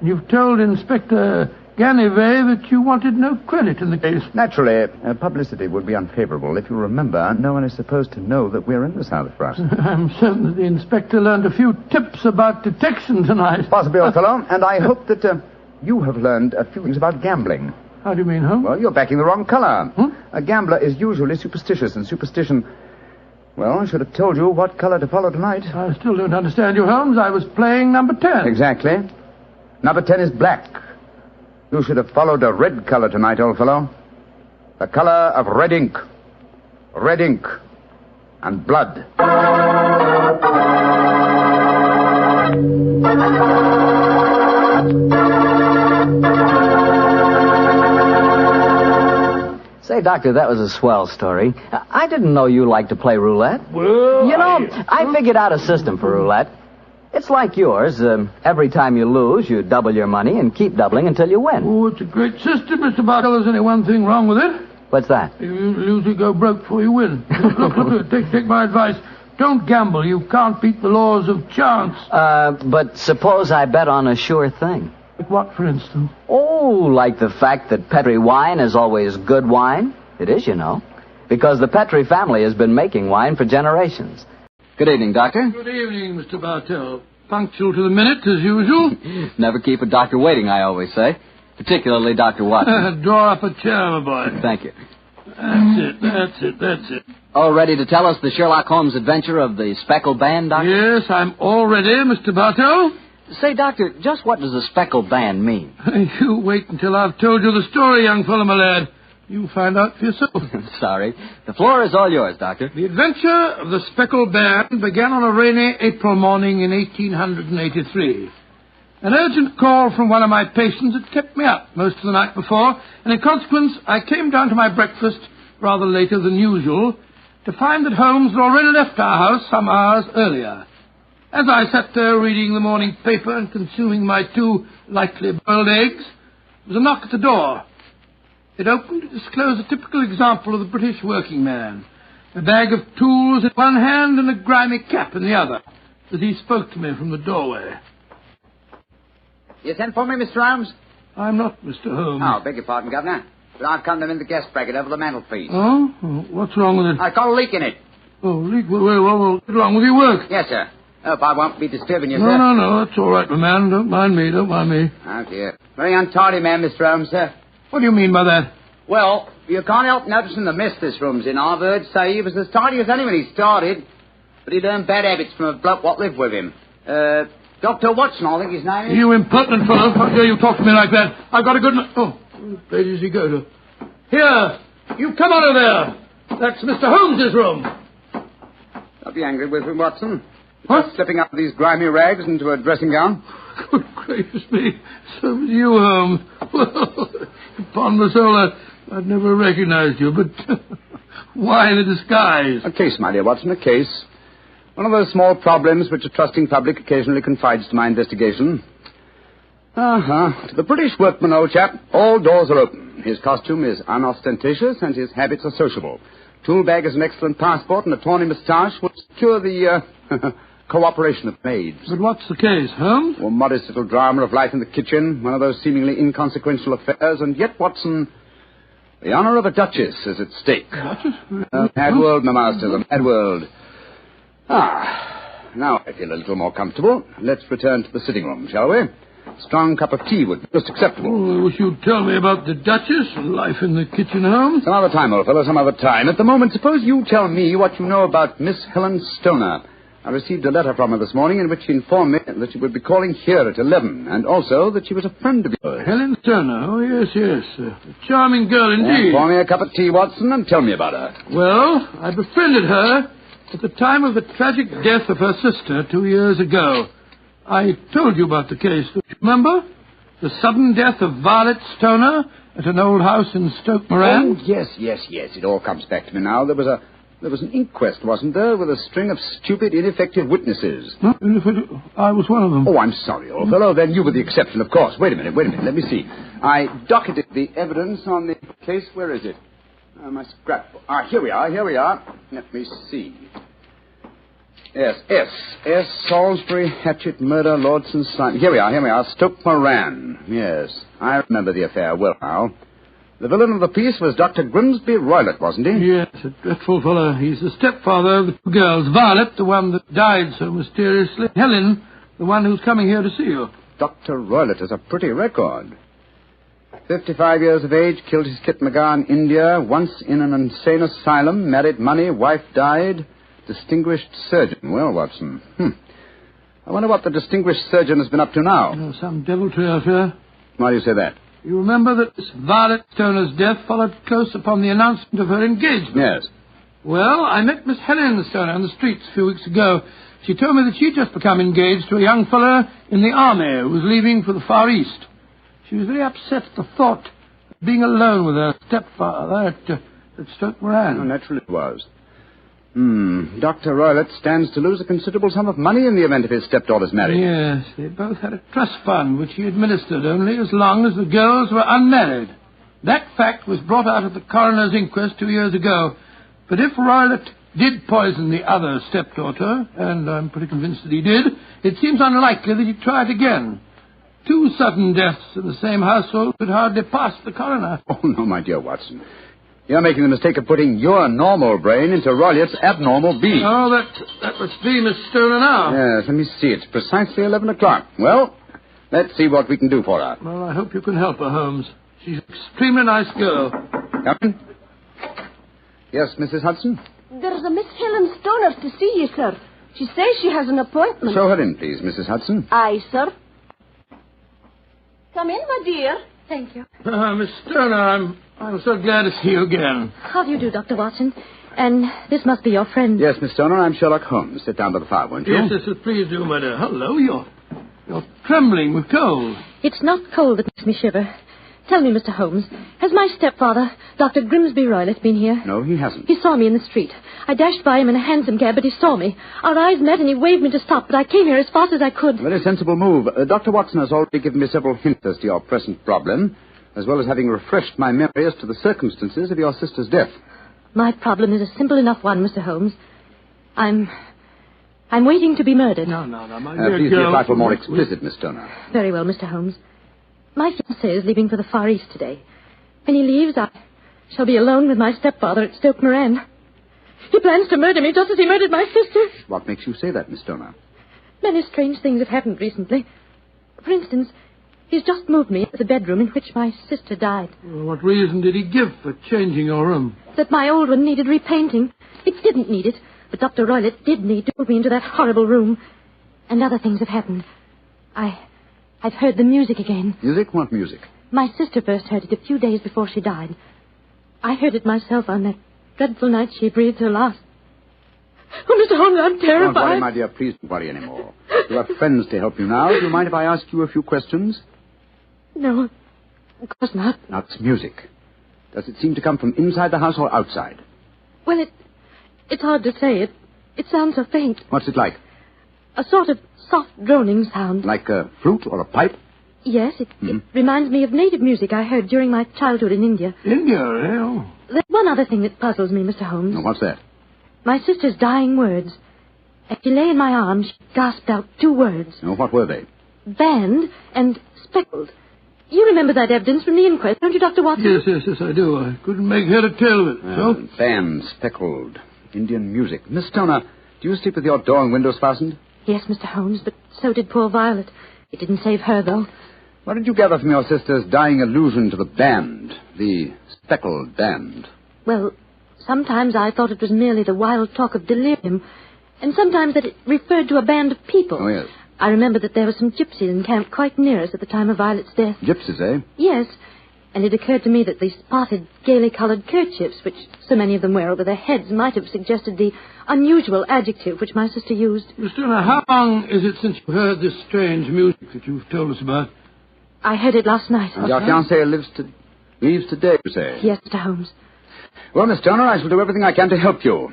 You've told Inspector Ganivet that you wanted no credit in the case. Naturally, publicity would be unfavorable. If you remember, no one is supposed to know that we're in the south of France. I'm certain that the inspector learned a few tips about detection tonight. Possibly, old fellow. And I hope that you have learned a few things about gambling. How do you mean, huh? Well, you're backing the wrong color. A gambler is usually superstitious, and superstition... Well, I should have told you what color to follow tonight. I still don't understand you, Holmes. I was playing number 10. Exactly. Number 10 is black. You should have followed a red color tonight, old fellow. The color of red ink. Red ink. And blood. Say, Doctor, that was a swell story. I didn't know you liked to play roulette. Well, you know, I figured out a system for roulette. It's like yours. Every time you lose, you double your money and keep doubling until you win. Oh, it's a great system, Mr. Bartle. There's only one thing wrong with it. What's that? You lose, you go broke before you win. Look, take my advice. Don't gamble. You can't beat the laws of chance. But suppose I bet on a sure thing. Like what, for instance? Oh, like the fact that Petri wine is always good wine. It is, you know. Because the Petri family has been making wine for generations. Good evening, Doctor. Good evening, Mr. Bartell. Punctual to the minute, as usual. Never keep a doctor waiting, I always say. Particularly Dr. Watson. Draw up a chair, my boy. Thank you. That's it. All ready to tell us the Sherlock Holmes adventure of the Speckled Band, Doctor? Yes, I'm all ready, Mr. Bartell. Say, Doctor, just what does a Speckled Band mean? You wait until I've told you the story, young fellow, my lad. You'll find out for yourself. Sorry. The floor is all yours, Doctor. The adventure of the Speckled Band began on a rainy April morning in 1883. An urgent call from one of my patients had kept me up most of the night before, and in consequence I came down to my breakfast rather later than usual to find that Holmes had already left our house some hours earlier. As I sat there reading the morning paper and consuming my 2 lightly boiled eggs, there was a knock at the door. It opened to disclose a typical example of the British working man, a bag of tools in one hand and a grimy cap in the other, as he spoke to me from the doorway. You sent for me, Mr. Holmes? I'm not Mr. Holmes. Oh, beg your pardon, Governor. But I've come to in the guest bracket over the mantelpiece. Oh? What's wrong with it? I've got a leak in it. Oh, leak? Well, what's wrong with your work? Yes, sir. Hope I won't be disturbing you, No, sir. no, that's all right, my man. Don't mind me. Oh, dear. Very untidy man, Mr. Holmes, sir. What do you mean by that? Well, you can't help noticing the mess this room's in. I've heard say he was as tidy as any when he started. But he learned bad habits from a bloke what lived with him. Dr. Watson, I think his name is. You impertinent fellow. How dare you talk to me like that? I've got a good... Oh, where does he go to? Here! You come out of there! That's Mr. Holmes's room. Don't be angry with him, Watson. What? Just slipping out of these grimy rags into a dressing gown. Good gracious me. So was you, Holmes. Well, upon my soul, I'd never recognized you, but why the disguise? A case, my dear Watson, a case. One of those small problems which a trusting public occasionally confides to my investigation. To the British workman, old chap, all doors are open. His costume is unostentatious and his habits are sociable. Tool bag is an excellent passport and a tawny moustache will secure the cooperation of maids. But what's the case, Holmes? Or modest little drama of life in the kitchen, one of those seemingly inconsequential affairs, and yet, Watson, the honour of a duchess is at stake. Duchess? Mad world, my master, the mad world. Now I feel a little more comfortable. Let's return to the sitting room, shall we? A strong cup of tea would be most acceptable. Oh, I wish you'd tell me about the Duchess and life in the kitchen, Holmes. Some other time, old fellow, some other time. At the moment, suppose you tell me what you know about Miss Helen Stoner. I received a letter from her this morning in which she informed me that she would be calling here at 11, and also that she was a friend of yours. Helen Stoner? Oh, yes. A charming girl indeed. Pour me a cup of tea, Watson, and tell me about her. Well, I befriended her at the time of the tragic death of her sister 2 years ago. I told you about the case, don't you remember? The sudden death of Violet Stoner at an old house in Stoke Moran. Oh, yes. It all comes back to me now. There was an inquest, wasn't there, with a string of stupid, ineffective witnesses. No, I was one of them. Oh, I'm sorry, old fellow. Then you were the exception, of course. Wait a minute. Let me see. I docketed the evidence on the case. Where is it? My scrapbook. Here we are. Let me see. Yes, S. Salisbury, Hatchet, Murder, Lordson, Simon. Here we are. Stoke Moran. Yes, I remember the affair well now. The villain of the piece was Dr. Grimsby Roylott, wasn't he? Yes, a dreadful fellow. He's the stepfather of the two girls. Violet, the one that died so mysteriously. Helen, the one who's coming here to see you. Dr. Roylott has a pretty record. 55 years of age, killed his kit McGar in India, once in an insane asylum, married money, wife died, distinguished surgeon. Well, Watson, I wonder what the distinguished surgeon has been up to now. Oh, some deviltry affair. Why do you say that? You remember that Miss Violet Stoner's death followed close upon the announcement of her engagement? Yes. Well, I met Miss Helen Stoner on the streets a few weeks ago. She told me that she'd just become engaged to a young fellow in the army who was leaving for the Far East. She was very upset at the thought of being alone with her stepfather at Stoke Moran. Oh, naturally it was. Dr. Roylott stands to lose a considerable sum of money in the event of his stepdaughter's marriage. Yes, they both had a trust fund which he administered only as long as the girls were unmarried. That fact was brought out at the coroner's inquest 2 years ago. But if Roylott did poison the other stepdaughter, and I'm pretty convinced that he did, it seems unlikely that he'd try it again. 2 sudden deaths in the same household could hardly pass the coroner. Oh, no, my dear Watson. You're making the mistake of putting your normal brain into Rollitt's abnormal being. Oh, that must be Miss Stoner now. Yes, let me see. It's precisely 11 o'clock. Well, let's see what we can do for her. Well, I hope you can help her, Holmes. She's an extremely nice girl. Come in. Yes, Mrs. Hudson? There's a Miss Helen Stoner to see you, sir. She says she has an appointment. Show her in, please, Mrs. Hudson. Aye, sir. Come in, my dear. Thank you. Miss Stoner, I'm so glad to see you again. How do you do, Dr. Watson? And this must be your friend. Yes, Miss Stoner, I'm Sherlock Holmes. Sit down by the fire, won't you? Yes, please do, my dear. Hello, you're trembling with cold. It's not cold that makes me shiver. Tell me, Mr. Holmes, has my stepfather, Dr. Grimsby Roylott, been here? No, he hasn't. He saw me in the street. I dashed by him in a hansom cab, but he saw me. Our eyes met and he waved me to stop, but I came here as fast as I could. Very sensible move. Dr. Watson has already given me several hints as to your present problem, as well as having refreshed my memory as to the circumstances of your sister's death. My problem is a simple enough one, Mr. Holmes. I'm waiting to be murdered. No, my dear please girl. be a trifle more explicit, Miss Stoner. Very well, Mr. Holmes. My fiancé is leaving for the Far East today. When he leaves, I shall be alone with my stepfather at Stoke Moran. He plans to murder me just as he murdered my sister. What makes you say that, Miss Stoner? Many strange things have happened recently. For instance, he's just moved me into the bedroom in which my sister died. Well, what reason did he give for changing your room? That my old one needed repainting. It didn't need it, but Dr. Roylott did need to move me into that horrible room. And other things have happened. I've heard the music again. Music? What music? My sister first heard it a few days before she died. I heard it myself on that dreadful night she breathed her last. Oh, Mr. Holmes, I'm terrified. Don't worry, my dear. Please don't worry anymore. You have friends to help you now. Do you mind if I ask you a few questions? No, of course not. Now, it's music. Does it seem to come from inside the house or outside? Well, it's hard to say. It sounds so faint. What's it like? A sort of soft droning sound. Like a flute or a pipe? Yes, it reminds me of native music I heard during my childhood in India. India, eh? Oh. There's one other thing that puzzles me, Mr. Holmes. No, what's that? My sister's dying words. As she lay in my arms, she gasped out 2 words. No, what were they? Banned and speckled. You remember that evidence from the inquest, don't you, Dr. Watson? Yes, I do. I couldn't make head or tail of it. So? Banned, speckled, Indian music. Miss Stoner, do you sleep with your door and windows fastened? Yes, Mr. Holmes, but so did poor Violet. It didn't save her, though. What did you gather from your sister's dying allusion to the band, the speckled band? Well, sometimes I thought it was merely the wild talk of delirium, and sometimes that it referred to a band of people. Oh, yes. I remember that there were some gypsies encamped quite near us at the time of Violet's death. Gypsies, eh? Yes, and it occurred to me that the spotted, gaily-coloured kerchiefs, which so many of them wear over their heads, might have suggested the unusual adjective which my sister used. Miss Stoner, how long is it since you heard this strange music that you've told us about? I heard it last night. And your fiancé leaves today, you say? Yes, Mr. Holmes. Well, Miss Stoner, I shall do everything I can to help you.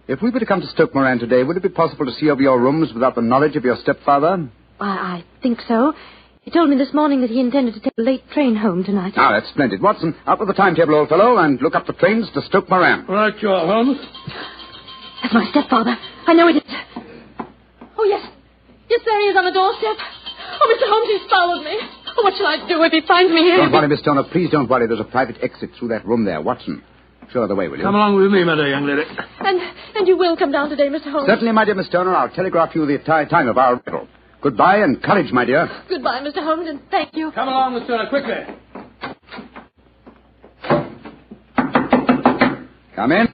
If we were to come to Stoke Moran today, would it be possible to see over your rooms without the knowledge of your stepfather? I think so. He told me this morning that he intended to take a late train home tonight. Ah, that's splendid. Watson, out with the timetable, old fellow, and look up the trains to Stoke Moran. Right, you are, Holmes. That's my stepfather. I know it is. Yes, there he is on the doorstep. Oh, Mr. Holmes, he's followed me. Oh, what shall I do if he finds me here? Don't worry, Miss Stoner. Please don't worry. There's a private exit through that room there. Watson, show her the way, will you? Come along with me, my dear young lady. And you will come down today, Mr. Holmes? Certainly, my dear Miss Stoner. I'll telegraph you the time of our arrival. Goodbye and courage, my dear. Goodbye, Mr. Holmes, and thank you. Come along, Miss Stoner, quickly. Come in.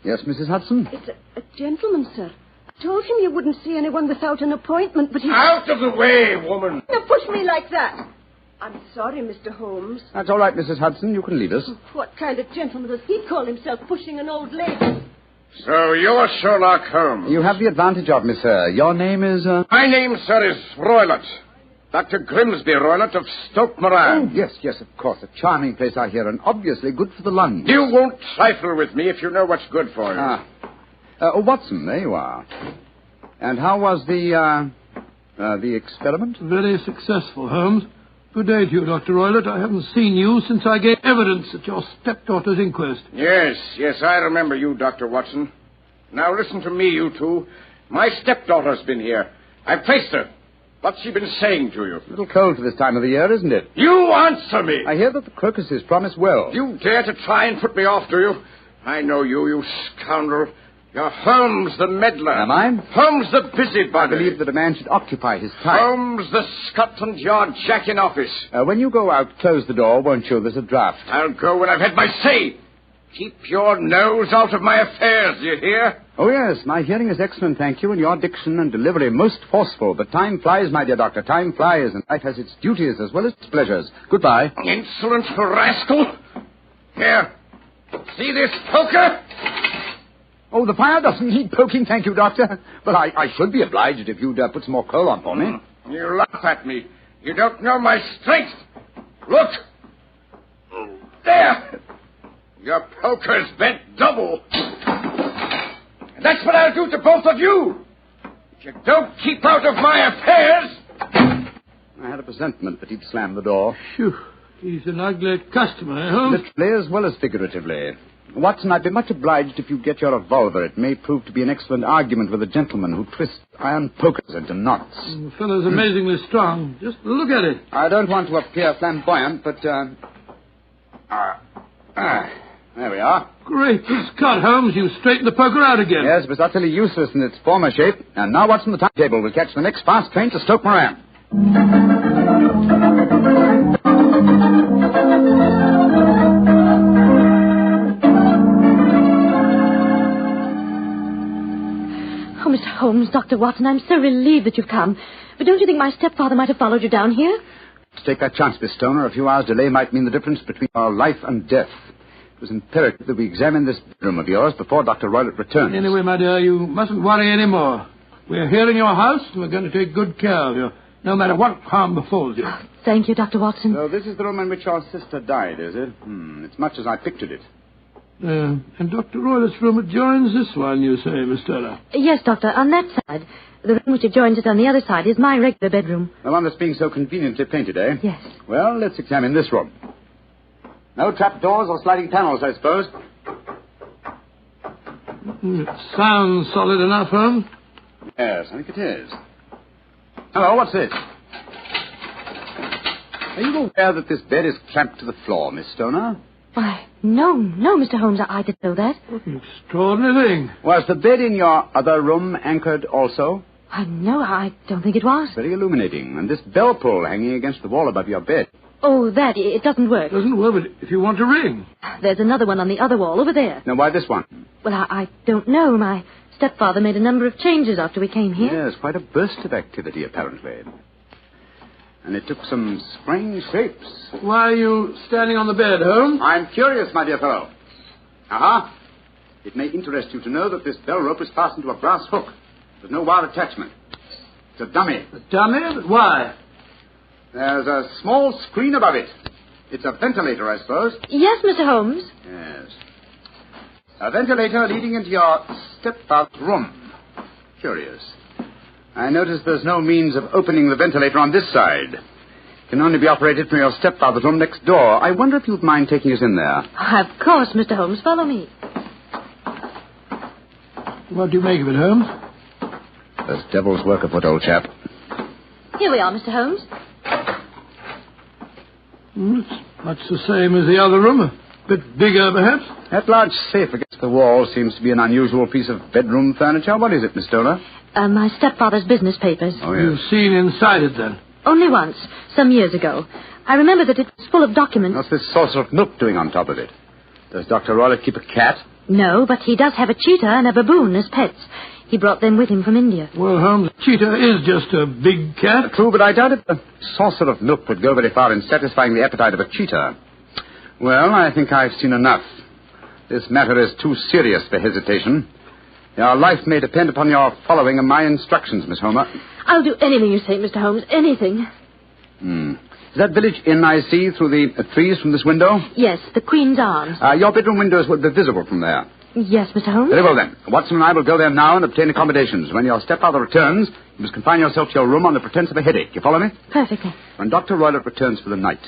Yes, Mrs. Hudson? It's a gentleman, sir. I told him you wouldn't see anyone without an appointment, but he... Out of the way, woman! Now push me like that. I'm sorry, Mr. Holmes. That's all right, Mrs. Hudson. You can leave us. What kind of gentleman does he call himself, pushing an old lady? So you're Sherlock Holmes. You have the advantage of me, sir. Your name is, My name, sir, is Roylott. Dr. Grimsby Roylott of Stoke Moran. Oh, yes, of course. A charming place, I hear, and obviously good for the lungs. You won't trifle with me if you know what's good for you. Watson, there you are. And how was the experiment? Very successful, Holmes. Good day to you, Dr. Roylott. I haven't seen you since I gave evidence at your stepdaughter's inquest. Yes, I remember you, Dr. Watson. Now listen to me, you two. My stepdaughter's been here. I've traced her. What's she been saying to you? A little cold for this time of the year, isn't it? You answer me! I hear that the crocuses promise well. You dare to try and put me off, do you? I know you, you scoundrel. You're Holmes the meddler. Am I? Holmes the busybody. I believe that a man should occupy his time. Holmes the Scotland Yard Jack in office. When you go out, close the door, won't you? There's a draft. I'll go when I've had my say. Keep your nose out of my affairs, you hear? Oh, yes, my hearing is excellent, thank you, and your diction and delivery most forceful. But time flies, my dear doctor, time flies, and life has its duties as well as its pleasures. Goodbye. Insolent rascal. Here, see this poker? Oh, the fire doesn't need poking, thank you, Doctor. But I should be obliged if you'd put some more coal on for me. You laugh at me. You don't know my strength. Look. There. Your poker's bent double. And that's what I'll do to both of you. If you don't keep out of my affairs. I had a presentiment that he'd slam the door. Phew. He's an ugly customer, eh, Holmes? Literally as well as figuratively. Watson, I'd be much obliged if you get your revolver. It may prove to be an excellent argument with a gentleman who twists iron pokers into knots. The fellow's amazingly strong. Just look at it. I don't want to appear flamboyant, but, there we are. Great Scott, Holmes. You straightened the poker out again. Yes, it was utterly useless in its former shape. And now Watson, the timetable will catch the next fast train to Stoke Moran. Oh, Mr. Holmes, Dr. Watson, I'm so relieved that you've come. But don't you think my stepfather might have followed you down here? Let's take that chance, Miss Stoner. A few hours' delay might mean the difference between our life and death. It was imperative that we examine this bedroom of yours before Dr. Roylott returns. Anyway, my dear, you mustn't worry any more. We're here in your house, and we're going to take good care of you, no matter what harm befalls you. Thank you, Dr. Watson. So this is the room in which your sister died, is it? It's much as I pictured it. And Dr. Roylott's room adjoins this one, you say, Miss Turner? Yes, Doctor, on that side. The room which adjoins it on the other side is my regular bedroom. The one that's being so conveniently painted, eh? Yes. Well, let's examine this room. No trapdoors or sliding panels, I suppose. It sounds solid enough, Holmes. Yes, I think it is. Hello, what's this? Are you aware that this bed is clamped to the floor, Miss Stoner? Why, no, Mr. Holmes, I didn't know that. What an extraordinary thing. Was the bed in your other room anchored also? No, I don't think it was. Very illuminating. And this bell pull hanging against the wall above your bed. Oh, that, it doesn't work. It doesn't work, but if you want to ring. There's another one on the other wall over there. Now, why this one? Well, I don't know. My stepfather made a number of changes after we came here. Yes, quite a burst of activity, apparently. And it took some strange shapes. Why are you standing on the bed, Holmes? I'm curious, my dear fellow. Aha. It may interest you to know that this bell rope is fastened to a brass hook. There's no wire attachment. It's a dummy. A dummy? But why? There's a small screen above it. It's a ventilator, I suppose. Yes, Mr. Holmes. Yes. A ventilator leading into your stepfather's room. Curious. I notice there's no means of opening the ventilator on this side. It can only be operated from your stepfather's room next door. I wonder if you'd mind taking us in there. Of course, Mr. Holmes. Follow me. What do you make of it, Holmes? There's devil's work afoot, old chap. Here we are, Mr. Holmes. It's much the same as the other room. A bit bigger, perhaps. That large safe against the wall seems to be an unusual piece of bedroom furniture. What is it, Miss Stoner? My stepfather's business papers. Oh, yes. You've seen inside it, then? Only once, some years ago. I remember that it was full of documents. What's this saucer of milk doing on top of it? Does Dr. Roylott keep a cat? No, but he does have a cheetah and a baboon as pets. He brought them with him from India. Well, Holmes, a cheetah is just a big cat. True, but I doubt if a saucer of milk would go very far in satisfying the appetite of a cheetah. Well, I think I've seen enough. This matter is too serious for hesitation. Your life may depend upon your following of my instructions, Miss Homer. I'll do anything you say, Mr. Holmes, anything. Is that village inn I see through the trees from this window? Yes, the Queen's Arms. Your bedroom windows would be visible from there. Yes, Mr. Holmes. Very well, then. Watson and I will go there now and obtain accommodations. When your stepfather returns, you must confine yourself to your room on the pretense of a headache. You follow me? Perfectly. When Dr. Roylott returns for the night,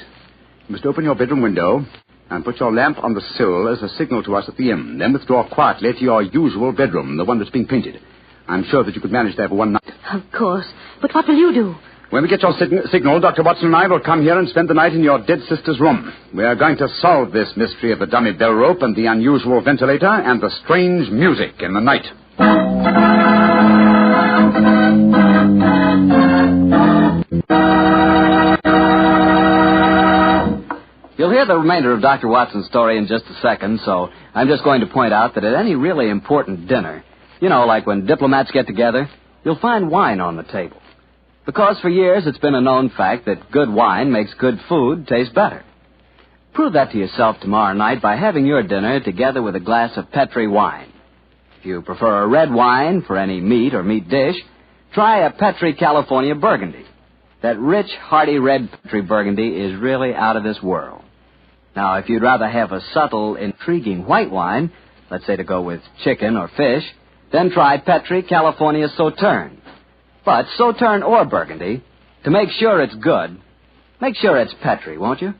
you must open your bedroom window and put your lamp on the sill as a signal to us at the inn. Then withdraw quietly to your usual bedroom, the one that's being painted. I'm sure that you could manage there for one night. Of course. But what will you do? When we get your signal, Dr. Watson and I will come here and spend the night in your dead sister's room. We are going to solve this mystery of the dummy bell rope and the unusual ventilator and the strange music in the night. You'll hear the remainder of Dr. Watson's story in just a second, so I'm just going to point out that at any really important dinner, you know, like when diplomats get together, you'll find wine on the table. Because for years it's been a known fact that good wine makes good food taste better. Prove that to yourself tomorrow night by having your dinner together with a glass of Petri wine. If you prefer a red wine for any meat or meat dish, try a Petri California Burgundy. That rich, hearty red Petri Burgundy is really out of this world. Now, if you'd rather have a subtle, intriguing white wine, let's say to go with chicken or fish, then try Petri California Sauterne. But Sauterne or Burgundy, to make sure it's good, make sure it's Petri, won't you?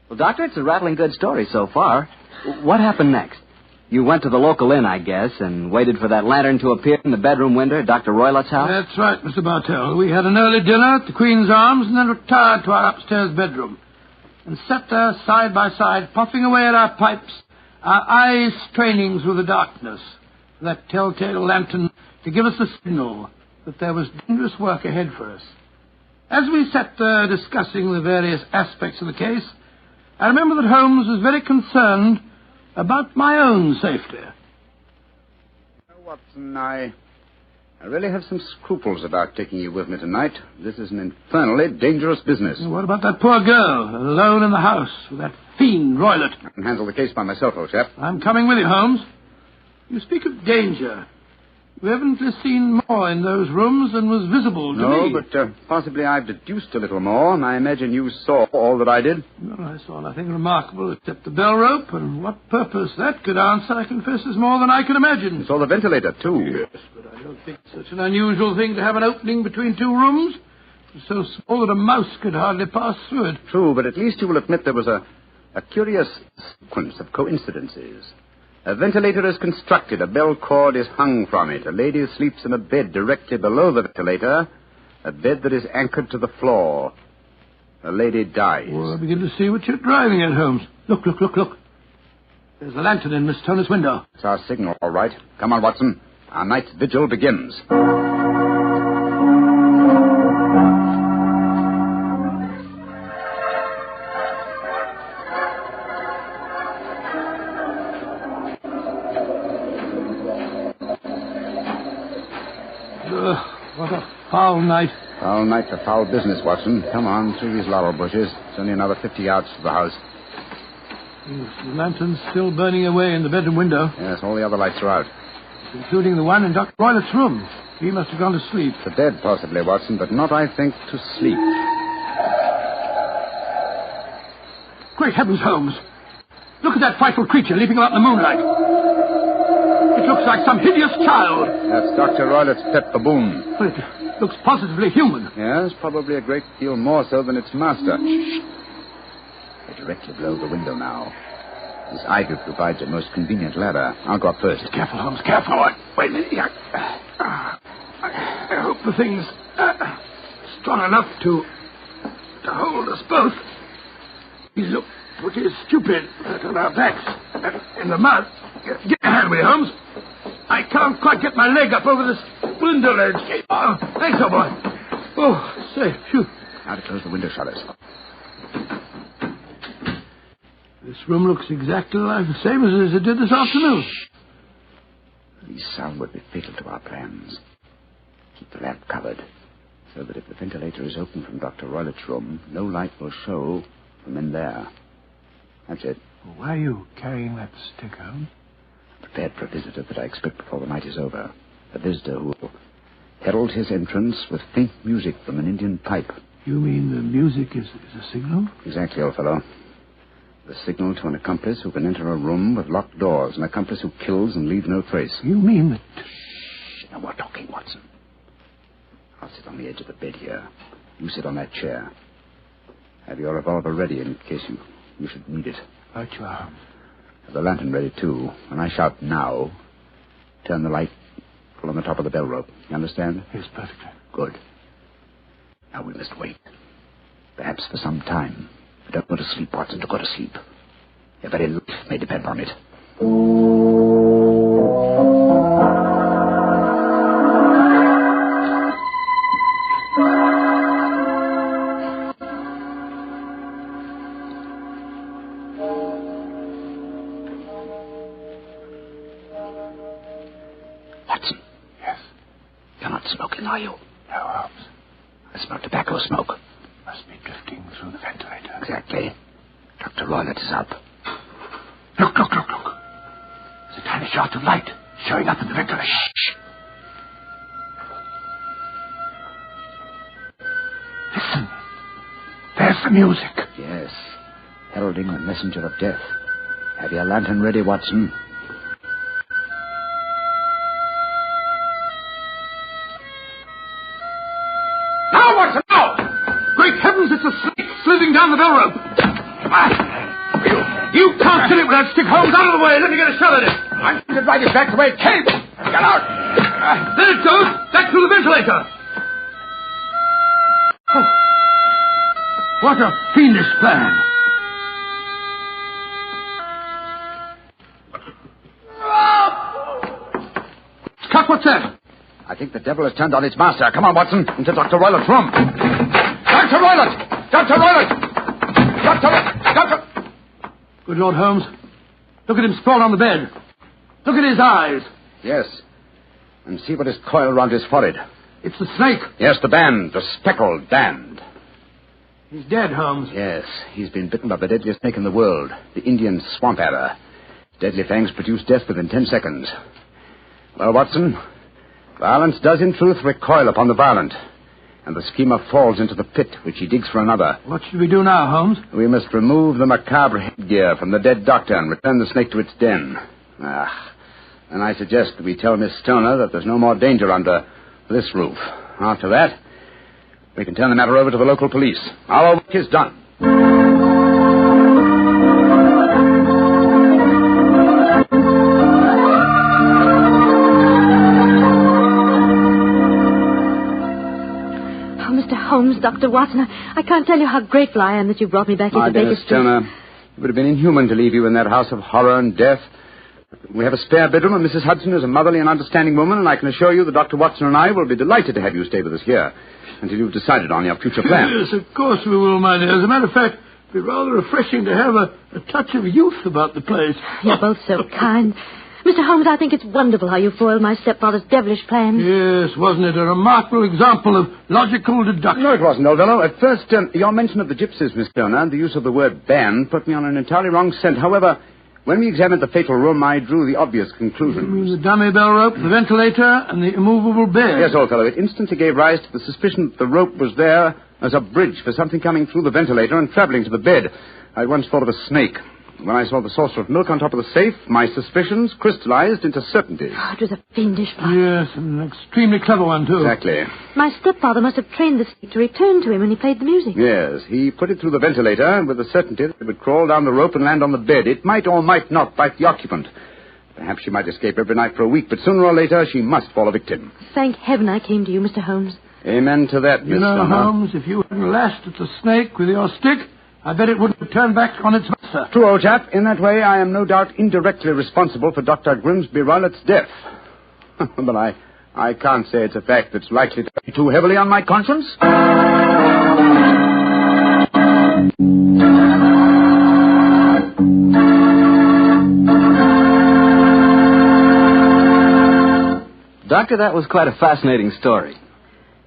Well, Doctor, it's a rattling good story so far. What happened next? You went to the local inn, I guess, and waited for that lantern to appear in the bedroom window at Dr. Roylott's house? That's right, Mr. Bartell. We had an early dinner at the Queen's Arms and then retired to our upstairs bedroom and sat there side by side, puffing away at our pipes, our eyes straining through the darkness for that telltale lantern to give us a signal that there was dangerous work ahead for us. As we sat there discussing the various aspects of the case, I remember that Holmes was very concerned about my own safety. Watson, I really have some scruples about taking you with me tonight. This is an infernally dangerous business. What about that poor girl, alone in the house with that fiend Roylott? I can handle the case by myself, old chap. I'm coming with you, Holmes. You speak of danger. You haven't seen more in those rooms than was visible to me. No, but possibly I've deduced a little more, and I imagine you saw all that I did. Well, I saw nothing remarkable except the bell rope, and what purpose that could answer, I confess, is more than I can imagine. You saw the ventilator, too. Yes, but I don't think it's such an unusual thing to have an opening between two rooms. It's so small that a mouse could hardly pass through it. True, but at least you will admit there was a curious sequence of coincidences. A ventilator is constructed. A bell cord is hung from it. A lady sleeps in a bed directly below the ventilator, a bed that is anchored to the floor. The lady dies. Well, I begin to see what you're driving at, Holmes. Look. There's a lantern in Miss Toner's window. It's our signal, all right. Come on, Watson. Our night's vigil begins. What a foul night. Foul night for foul business, Watson. Come on, through these laurel bushes. It's only another 50 yards to the house. Yes, the lantern's still burning away in the bedroom window. Yes, all the other lights are out. Including the one in Dr. Roylott's room. He must have gone to sleep. To bed, possibly, Watson, but not, I think, to sleep. Great heavens, Holmes. Look at that frightful creature leaping about in the moonlight. It looks like some hideous child. That's Dr. Roylott's pet baboon. But it looks positively human. Yes, probably a great deal more so than its master. They're directly below the window now. This ivy provides a most convenient ladder. I'll go up first. Careful, Holmes, careful. Wait a minute. the thing's strong enough to hold us both. We look pretty stupid on our backs in the mud. Get your hand with you, Holmes. I can't quite get my leg up over this window ledge. Oh, thanks, old boy. Oh, say, phew. Now to close the window shutters. This room looks exactly like the same as it did this afternoon. The sound would be fatal to our plans. Keep the lamp covered, so that if the ventilator is open from Dr. Roylett's room, no light will show from in there. That's it. Why are you carrying that stick, Holmes? Prepared for a visitor that I expect before the night is over. A visitor who will herald his entrance with faint music from an Indian pipe. You mean the music is a signal? Exactly, old fellow. The signal to an accomplice who can enter a room with locked doors, an accomplice who kills and leaves no trace. You mean that... Shh, no more talking, Watson. I'll sit on the edge of the bed here. You sit on that chair. Have your revolver ready in case you should need it. Right you are. Have the lantern ready, too. When I shout now, turn the light full on the top of the bell rope. You understand? Yes, perfectly. Good. Now we must wait. Perhaps for some time. But don't go to sleep, Watson. Don't go to sleep. Your very life may depend on it. Watson. Yes? You're not smoking, are you? No, Holmes. I smell tobacco smoke. Must be drifting through the ventilator. Exactly. Dr. Roylett is up. Look. There's a tiny shot of light showing up in the ventilator. Shh. Listen. There's the music. Yes. Heralding the messenger of death. Have your lantern ready, Watson. Now, Watson, now! Great heavens, it's a snake slithing down the bell rope. You can't hit it with that stick, Holmes. Out of the way. Let me get a shot at it. I'm going to drive it back the way it came. Get out. There it goes. Back through the ventilator. Oh. What a fiendish plan. Scott, what's that? I think the devil has turned on its master. Come on, Watson, into Dr. Roylett's room. Dr. Roylett! Dr. Roylett! Doctor! Good Lord, Holmes. Look at him sprawled on the bed. Look at his eyes. Yes. And see what is coiled around his forehead. It's the snake. Yes, the band. The speckled band. He's dead, Holmes. Yes. He's been bitten by the deadliest snake in the world. The Indian swamp adder. Deadly fangs produce death within 10 seconds. Well, Watson, violence does in truth recoil upon the violent. And the schemer falls into the pit which he digs for another. What should we do now, Holmes? We must remove the macabre headgear from the dead doctor and return the snake to its den. And I suggest that we tell Miss Stoner that there's no more danger under this roof. After that, we can turn the matter over to the local police. Our work is done. Holmes, Dr. Watson, I can't tell you how grateful I am that you brought me back into Baker Street. Stoner, it would have been inhuman to leave you in that house of horror and death. We have a spare bedroom, and Mrs. Hudson is a motherly and understanding woman, and I can assure you that Dr. Watson and I will be delighted to have you stay with us here until you've decided on your future plans. Yes, of course we will, my dear. As a matter of fact, it would be rather refreshing to have a touch of youth about the place. You're both so kind. Mr. Holmes, I think it's wonderful how you foiled my stepfather's devilish plans. Yes, wasn't it a remarkable example of logical deduction? No, it wasn't, old fellow. At first, your mention of the gypsies, Miss Stoner, and the use of the word band put me on an entirely wrong scent. However, when we examined the fatal room, I drew the obvious conclusion. You mean the dummy bell rope, the ventilator, and the immovable bed? Yes, old fellow. It instantly gave rise to the suspicion that the rope was there as a bridge for something coming through the ventilator and traveling to the bed. I at once thought of a snake. When I saw the saucer of milk on top of the safe, my suspicions crystallized into certainty. Oh, it was a fiendish plot. Yes, and an extremely clever one, too. Exactly. My stepfather must have trained the snake to return to him when he played the music. Yes, he put it through the ventilator with the certainty that it would crawl down the rope and land on the bed. It might or might not bite the occupant. Perhaps she might escape every night for a week, but sooner or later she must fall a victim. Thank heaven I came to you, Mr. Holmes. Amen to that, Miss You know, Summer. Holmes, if you hadn't lashed at the snake with your stick, I bet it wouldn't have turned back on its master. True, old chap. In that way, I am no doubt indirectly responsible for Dr. Grimsby Rowlett's death. But I can't say it's a fact that's likely to be too heavily on my conscience. Doctor, that was quite a fascinating story.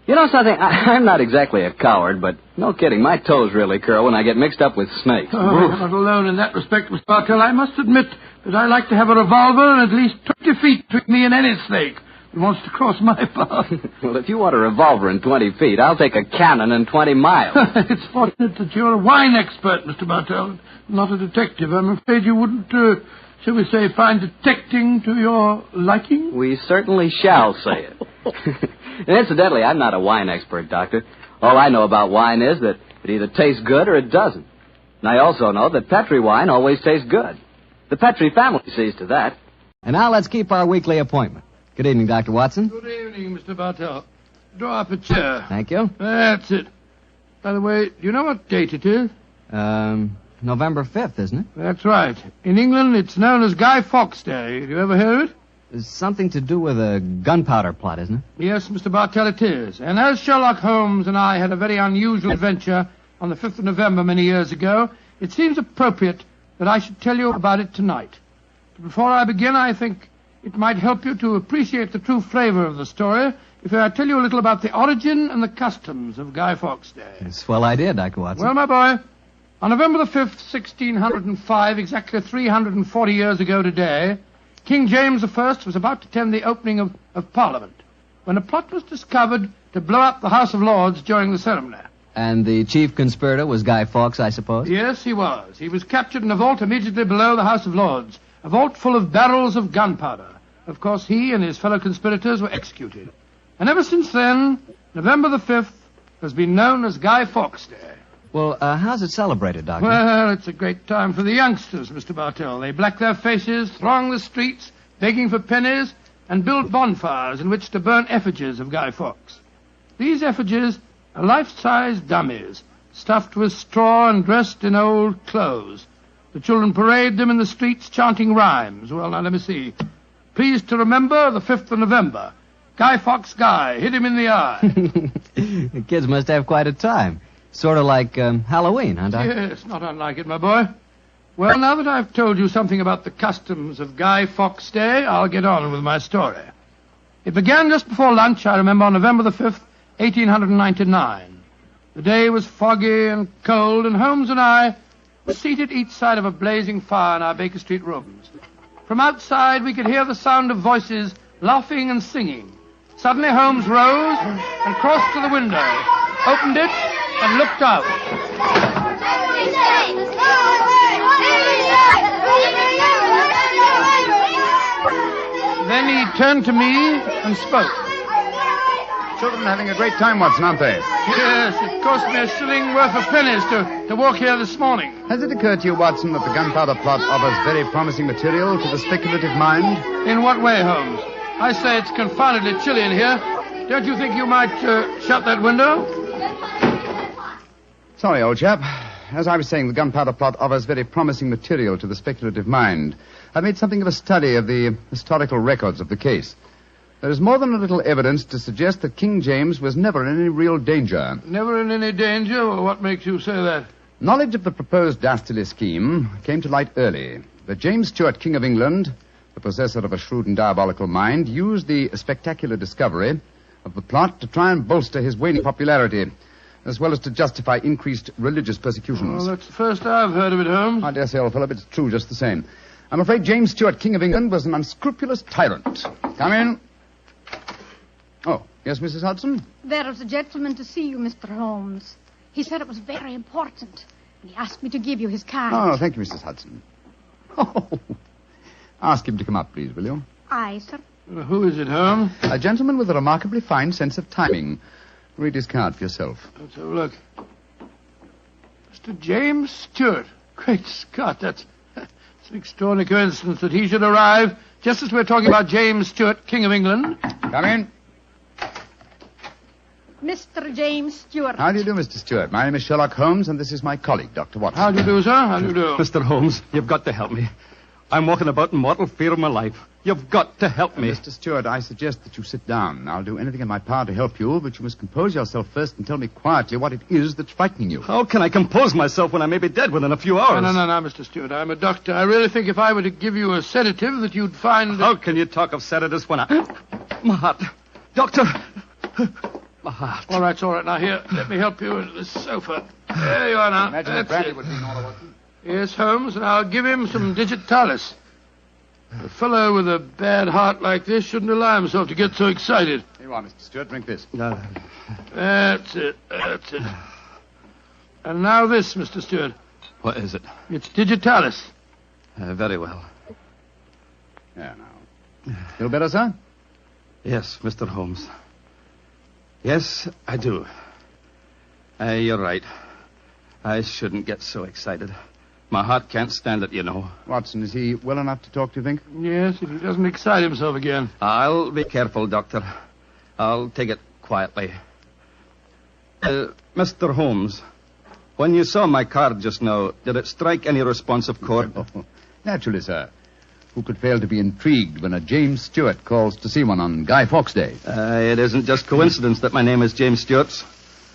You know something? I'm not exactly a coward, but no kidding, my toes really curl when I get mixed up with snakes. Oh, not alone in that respect, Mr. Bartell. I must admit that I like to have a revolver and at least 20 feet between me and any snake who wants to cross my path. Well, if you want a revolver and 20 feet, I'll take a cannon and 20 miles. It's fortunate that you're a wine expert, Mr. Bartell, not a detective. I'm afraid you wouldn't, shall we say, find detecting to your liking? We certainly shall say it. And incidentally, I'm not a wine expert, Doctor. All I know about wine is that it either tastes good or it doesn't. And I also know that Petri wine always tastes good. The Petri family sees to that. And now let's keep our weekly appointment. Good evening, Dr. Watson. Good evening, Mr. Bartell. Draw up a chair. Thank you. That's it. By the way, do you know what date it is? November 5th, isn't it? That's right. In England, it's known as Guy Fawkes Day. Have you ever heard of it? It's something to do with a gunpowder plot, isn't it? Yes, Mr. Bartell, it is. And as Sherlock Holmes and I had a very unusual adventure on the 5th of November many years ago, it seems appropriate that I should tell you about it tonight. But before I begin, I think it might help you to appreciate the true flavor of the story if I tell you a little about the origin and the customs of Guy Fawkes Day. It's a swell idea, Dr. Watson. Well, my boy, on November the 5th, 1605, exactly 340 years ago today, King James I was about to attend the opening of Parliament when a plot was discovered to blow up the House of Lords during the ceremony. And the chief conspirator was Guy Fawkes, I suppose? Yes, he was. He was captured in a vault immediately below the House of Lords, a vault full of barrels of gunpowder. Of course, he and his fellow conspirators were executed. And ever since then, November the 5th has been known as Guy Fawkes Day. Well, how's it celebrated, Doctor? Well, it's a great time for the youngsters, Mr. Bartell. They black their faces, throng the streets, begging for pennies, and build bonfires in which to burn effigies of Guy Fawkes. These effigies are life-size dummies, stuffed with straw and dressed in old clothes. The children parade them in the streets chanting rhymes. Well, now, let me see. Pleased to remember the 5th of November. Guy Fawkes Guy, hit him in the eye. The kids must have quite a time. Sort of like Halloween, huh, Doctor? Yes, not unlike it, my boy. Well, now that I've told you something about the customs of Guy Fawkes Day, I'll get on with my story. It began just before lunch, I remember, on November the 5th, 1899. The day was foggy and cold, and Holmes and I were seated each side of a blazing fire in our Baker Street rooms. From outside, we could hear the sound of voices laughing and singing. Suddenly, Holmes rose and crossed to the window, opened it, and looked out. Then he turned to me and spoke. Children having a great time, Watson, aren't they? Yes, it cost me a shilling worth of pennies to walk here this morning. Has it occurred to you, Watson, that the gunpowder plot offers very promising material to the speculative mind? In what way, Holmes? I say it's confoundedly chilly in here. Don't you think you might shut that window? Sorry, old chap. As I was saying, the gunpowder plot offers very promising material to the speculative mind. I made something of a study of the historical records of the case. There is more than a little evidence to suggest that King James was never in any real danger. Never in any danger? Well, what makes you say that? Knowledge of the proposed dastardly scheme came to light early. That James Stuart, King of England, the possessor of a shrewd and diabolical mind, used the spectacular discovery of the plot to try and bolster his waning popularity, as well as to justify increased religious persecutions. Well, that's the first I've heard of it, Holmes. I dare say, old fellow, but it's true just the same. I'm afraid James Stuart, King of England, was an unscrupulous tyrant. Come in. Oh, yes, Mrs. Hudson? There is a gentleman to see you, Mr. Holmes. He said it was very important. He asked me to give you his card. Oh, thank you, Mrs. Hudson. Oh, ask him to come up, please, will you? Aye, sir. Who is it, Holmes? A gentleman with a remarkably fine sense of timing. Read his card for yourself. Let's have a look. Mr. James Stewart. Great Scott, that's It's an extraordinary coincidence that he should arrive just as we're talking about James Stewart, King of England. Come in. Mr. James Stewart. How do you do, Mr. Stewart? My name is Sherlock Holmes, and this is my colleague, Dr. Watson. How do you do, sir? How do you do? Mr. Holmes, you've got to help me. I'm walking about in mortal fear of my life. You've got to help me. Mr. Stewart, I suggest that you sit down. I'll do anything in my power to help you, but you must compose yourself first and tell me quietly what it is that's frightening you. How can I compose myself when I may be dead within a few hours? No, Mr. Stewart. I'm a doctor. I really think if I were to give you a sedative that you'd find... How can you talk of sedatives when My heart. Doctor! My heart. All right. Now, here, let me help you into this sofa. There you are now. Imagine That's Bradley it. would be in order, Watson. Yes, Holmes, and I'll give him some digitalis. A fellow with a bad heart like this shouldn't allow himself to get so excited. Here you are, Mr. Stewart. Drink this. That's it. And now this, Mr. Stewart. What is it? It's digitalis. Very well. There now. Feel better, sir? Yes, Mr. Holmes. Yes, I do. You're right. I shouldn't get so excited. My heart can't stand it, you know. Watson, is he well enough to talk, do you think? Yes, if he doesn't excite himself again. I'll be careful, Doctor. I'll take it quietly. Mr. Holmes, when you saw my card just now, did it strike any responsive chord? Naturally, sir. Who could fail to be intrigued when a James Stewart calls to see one on Guy Fawkes Day? It isn't just coincidence that my name is James Stewart.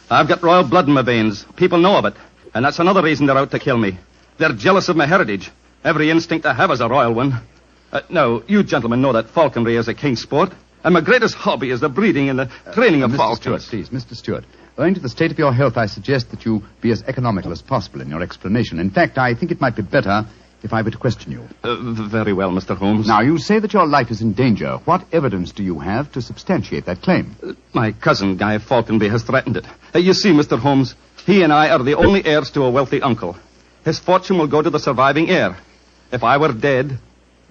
I've got royal blood in my veins. People know of it. And that's another reason they're out to kill me. They're jealous of my heritage. Every instinct I have is a royal one. Now, you gentlemen know that falconry is a king's sport. And my greatest hobby is the breeding and the training of falcons. Mr. Stewart, please, Mr. Stewart. Owing to the state of your health, I suggest that you be as economical as possible in your explanation. In fact, I think it might be better if I were to question you. Very well, Mr. Holmes. Now, you say that your life is in danger. What evidence do you have to substantiate that claim? My cousin, Guy Falconby, has threatened it. You see, Mr. Holmes, he and I are the only heirs to a wealthy uncle. His fortune will go to the surviving heir. If I were dead,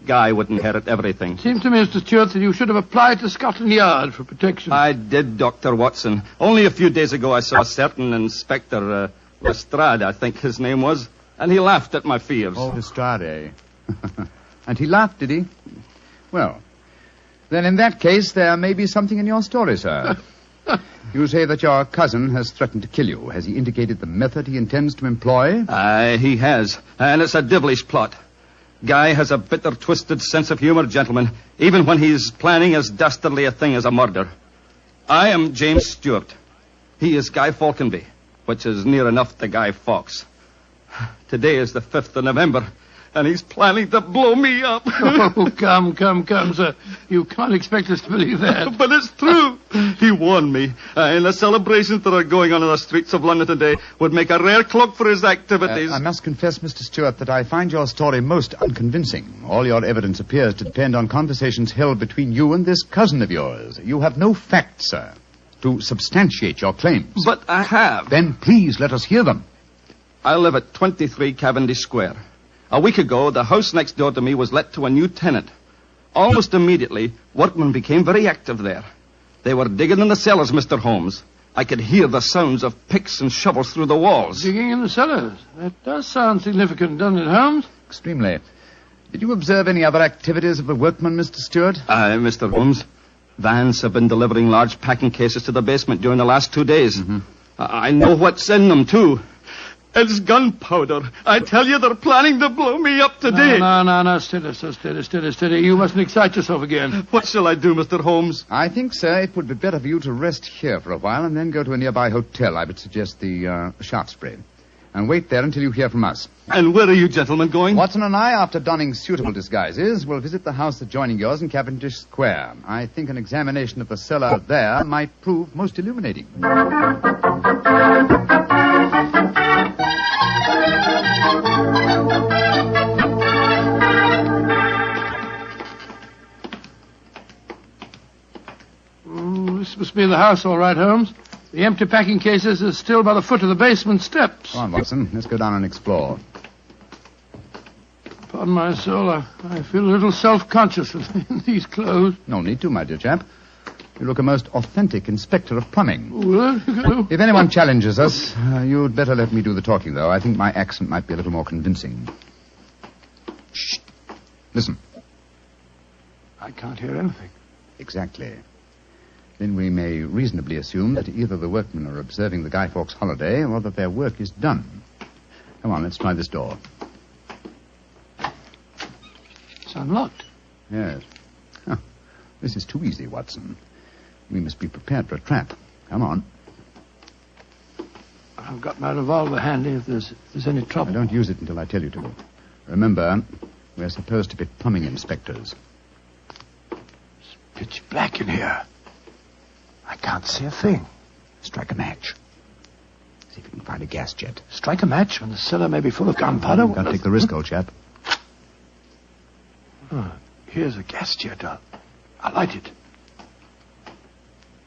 Guy would inherit everything. Seems to me, Mr. Stewart, that you should have applied to Scotland Yard for protection. I did, Dr. Watson. Only a few days ago I saw a certain Inspector Lestrade, I think his name was, and he laughed at my fears. Oh, Lestrade. And he laughed, did he? Well, then in that case, there may be something in your story, sir. You say that your cousin has threatened to kill you. Has he indicated the method he intends to employ? He has. And it's a devilish plot. Guy has a bitter, twisted sense of humor, gentlemen, even when he's planning as dastardly a thing as a murder. I am James Stewart. He is Guy Falconby, which is near enough to Guy Fawkes. Today is the 5th of November, and he's planning to blow me up. Oh, come, sir. You can't expect us to believe that. But it's true. He warned me. And the celebrations that are going on in the streets of London today would make a rare cloak for his activities. I must confess, Mr. Stewart, that I find your story most unconvincing. All your evidence appears to depend on conversations held between you and this cousin of yours. You have no facts, sir, to substantiate your claims. But I have. Then please let us hear them. I live at 23 Cavendish Square. A week ago, the house next door to me was let to a new tenant. Almost immediately, workmen became very active there. They were digging in the cellars, Mr. Holmes. I could hear the sounds of picks and shovels through the walls. Digging in the cellars? That does sound significant, doesn't it, Holmes? Extremely. Did you observe any other activities of the workmen, Mr. Stewart? Mr. Holmes, vans have been delivering large packing cases to the basement during the last 2 days. Mm-hmm. I know what's in them, too. It's gunpowder. I tell you, they're planning to blow me up today. No. Steady. You mustn't excite yourself again. What shall I do, Mr. Holmes? I think, sir, it would be better for you to rest here for a while and then go to a nearby hotel. I would suggest the Shaftesbury. And wait there until you hear from us. And where are you gentlemen going? Watson and I, after donning suitable disguises, will visit the house adjoining yours in Cavendish Square. I think an examination of the cellar there might prove most illuminating. This must be the house, all right, Holmes. The empty packing cases are still by the foot of the basement steps. Come on, Watson. Let's go down and explore. Pardon my soul, I feel a little self-conscious in these clothes. No need to, my dear chap. You look a most authentic inspector of plumbing. Well, if anyone challenges us, you'd better let me do the talking, though. I think my accent might be a little more convincing. Shh. Listen. I can't hear anything. Exactly. Then we may reasonably assume that either the workmen are observing the Guy Fawkes holiday or that their work is done. Come on, let's try this door. It's unlocked. Yes. Huh. This is too easy, Watson. We must be prepared for a trap. Come on. I've got my revolver handy if there's any trouble. I don't use it until I tell you to. Remember, we're supposed to be plumbing inspectors. It's pitch black in here. I can't see a thing. Strike a match. See if you can find a gas jet. Strike a match when the cellar may be full of gunpowder? Don't take the risk, old chap. Oh, here's a gas jet. I'll light it.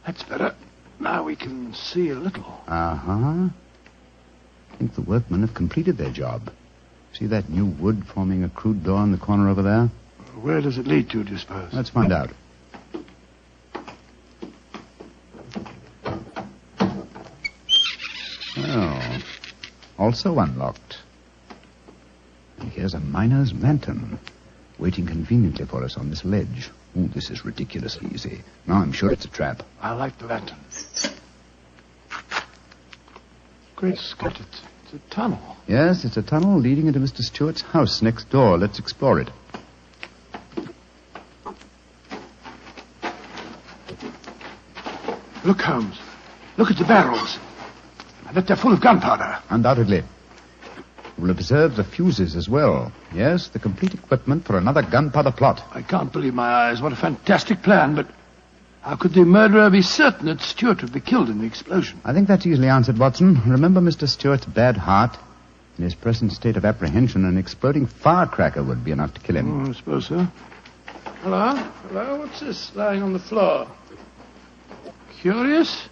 That's better. Now we can see a little. Uh-huh. I think the workmen have completed their job. See that new wood forming a crude door in the corner over there? Where does it lead to, do you suppose? Let's find out. Oh, also unlocked. And here's a miner's lantern, waiting conveniently for us on this ledge. Oh, this is ridiculously easy. Now I'm sure it's a trap. I like the lantern. Great Scott, it's a tunnel. Yes, it's a tunnel leading into Mr. Stewart's house next door. Let's explore it. Look, Holmes. Look at the barrels. I bet they're full of gunpowder. Undoubtedly. We'll observe the fuses as well. Yes, the complete equipment for another gunpowder plot. I can't believe my eyes. What a fantastic plan, but how could the murderer be certain that Stewart would be killed in the explosion? I think that's easily answered, Watson. Remember Mr. Stewart's bad heart? In his present state of apprehension, an exploding firecracker would be enough to kill him. I suppose so. Hello? Hello? What's this lying on the floor? Curious.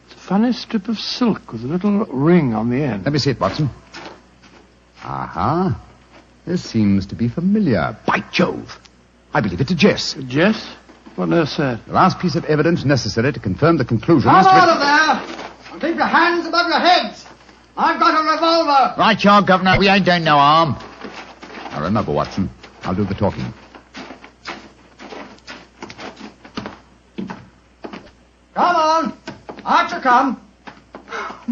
It's a funny strip of silk with a little ring on the end. Let me see it, Watson. Aha. This seems to be familiar. By Jove. I believe it's a Jess. A Jess? What on earth's that? The last piece of evidence necessary to confirm the conclusion. Come out of there! And keep your hands above your heads! I've got a revolver! Right, you are, Governor. We ain't doing no harm. Now, remember, Watson, I'll do the talking. Come on! Out you come!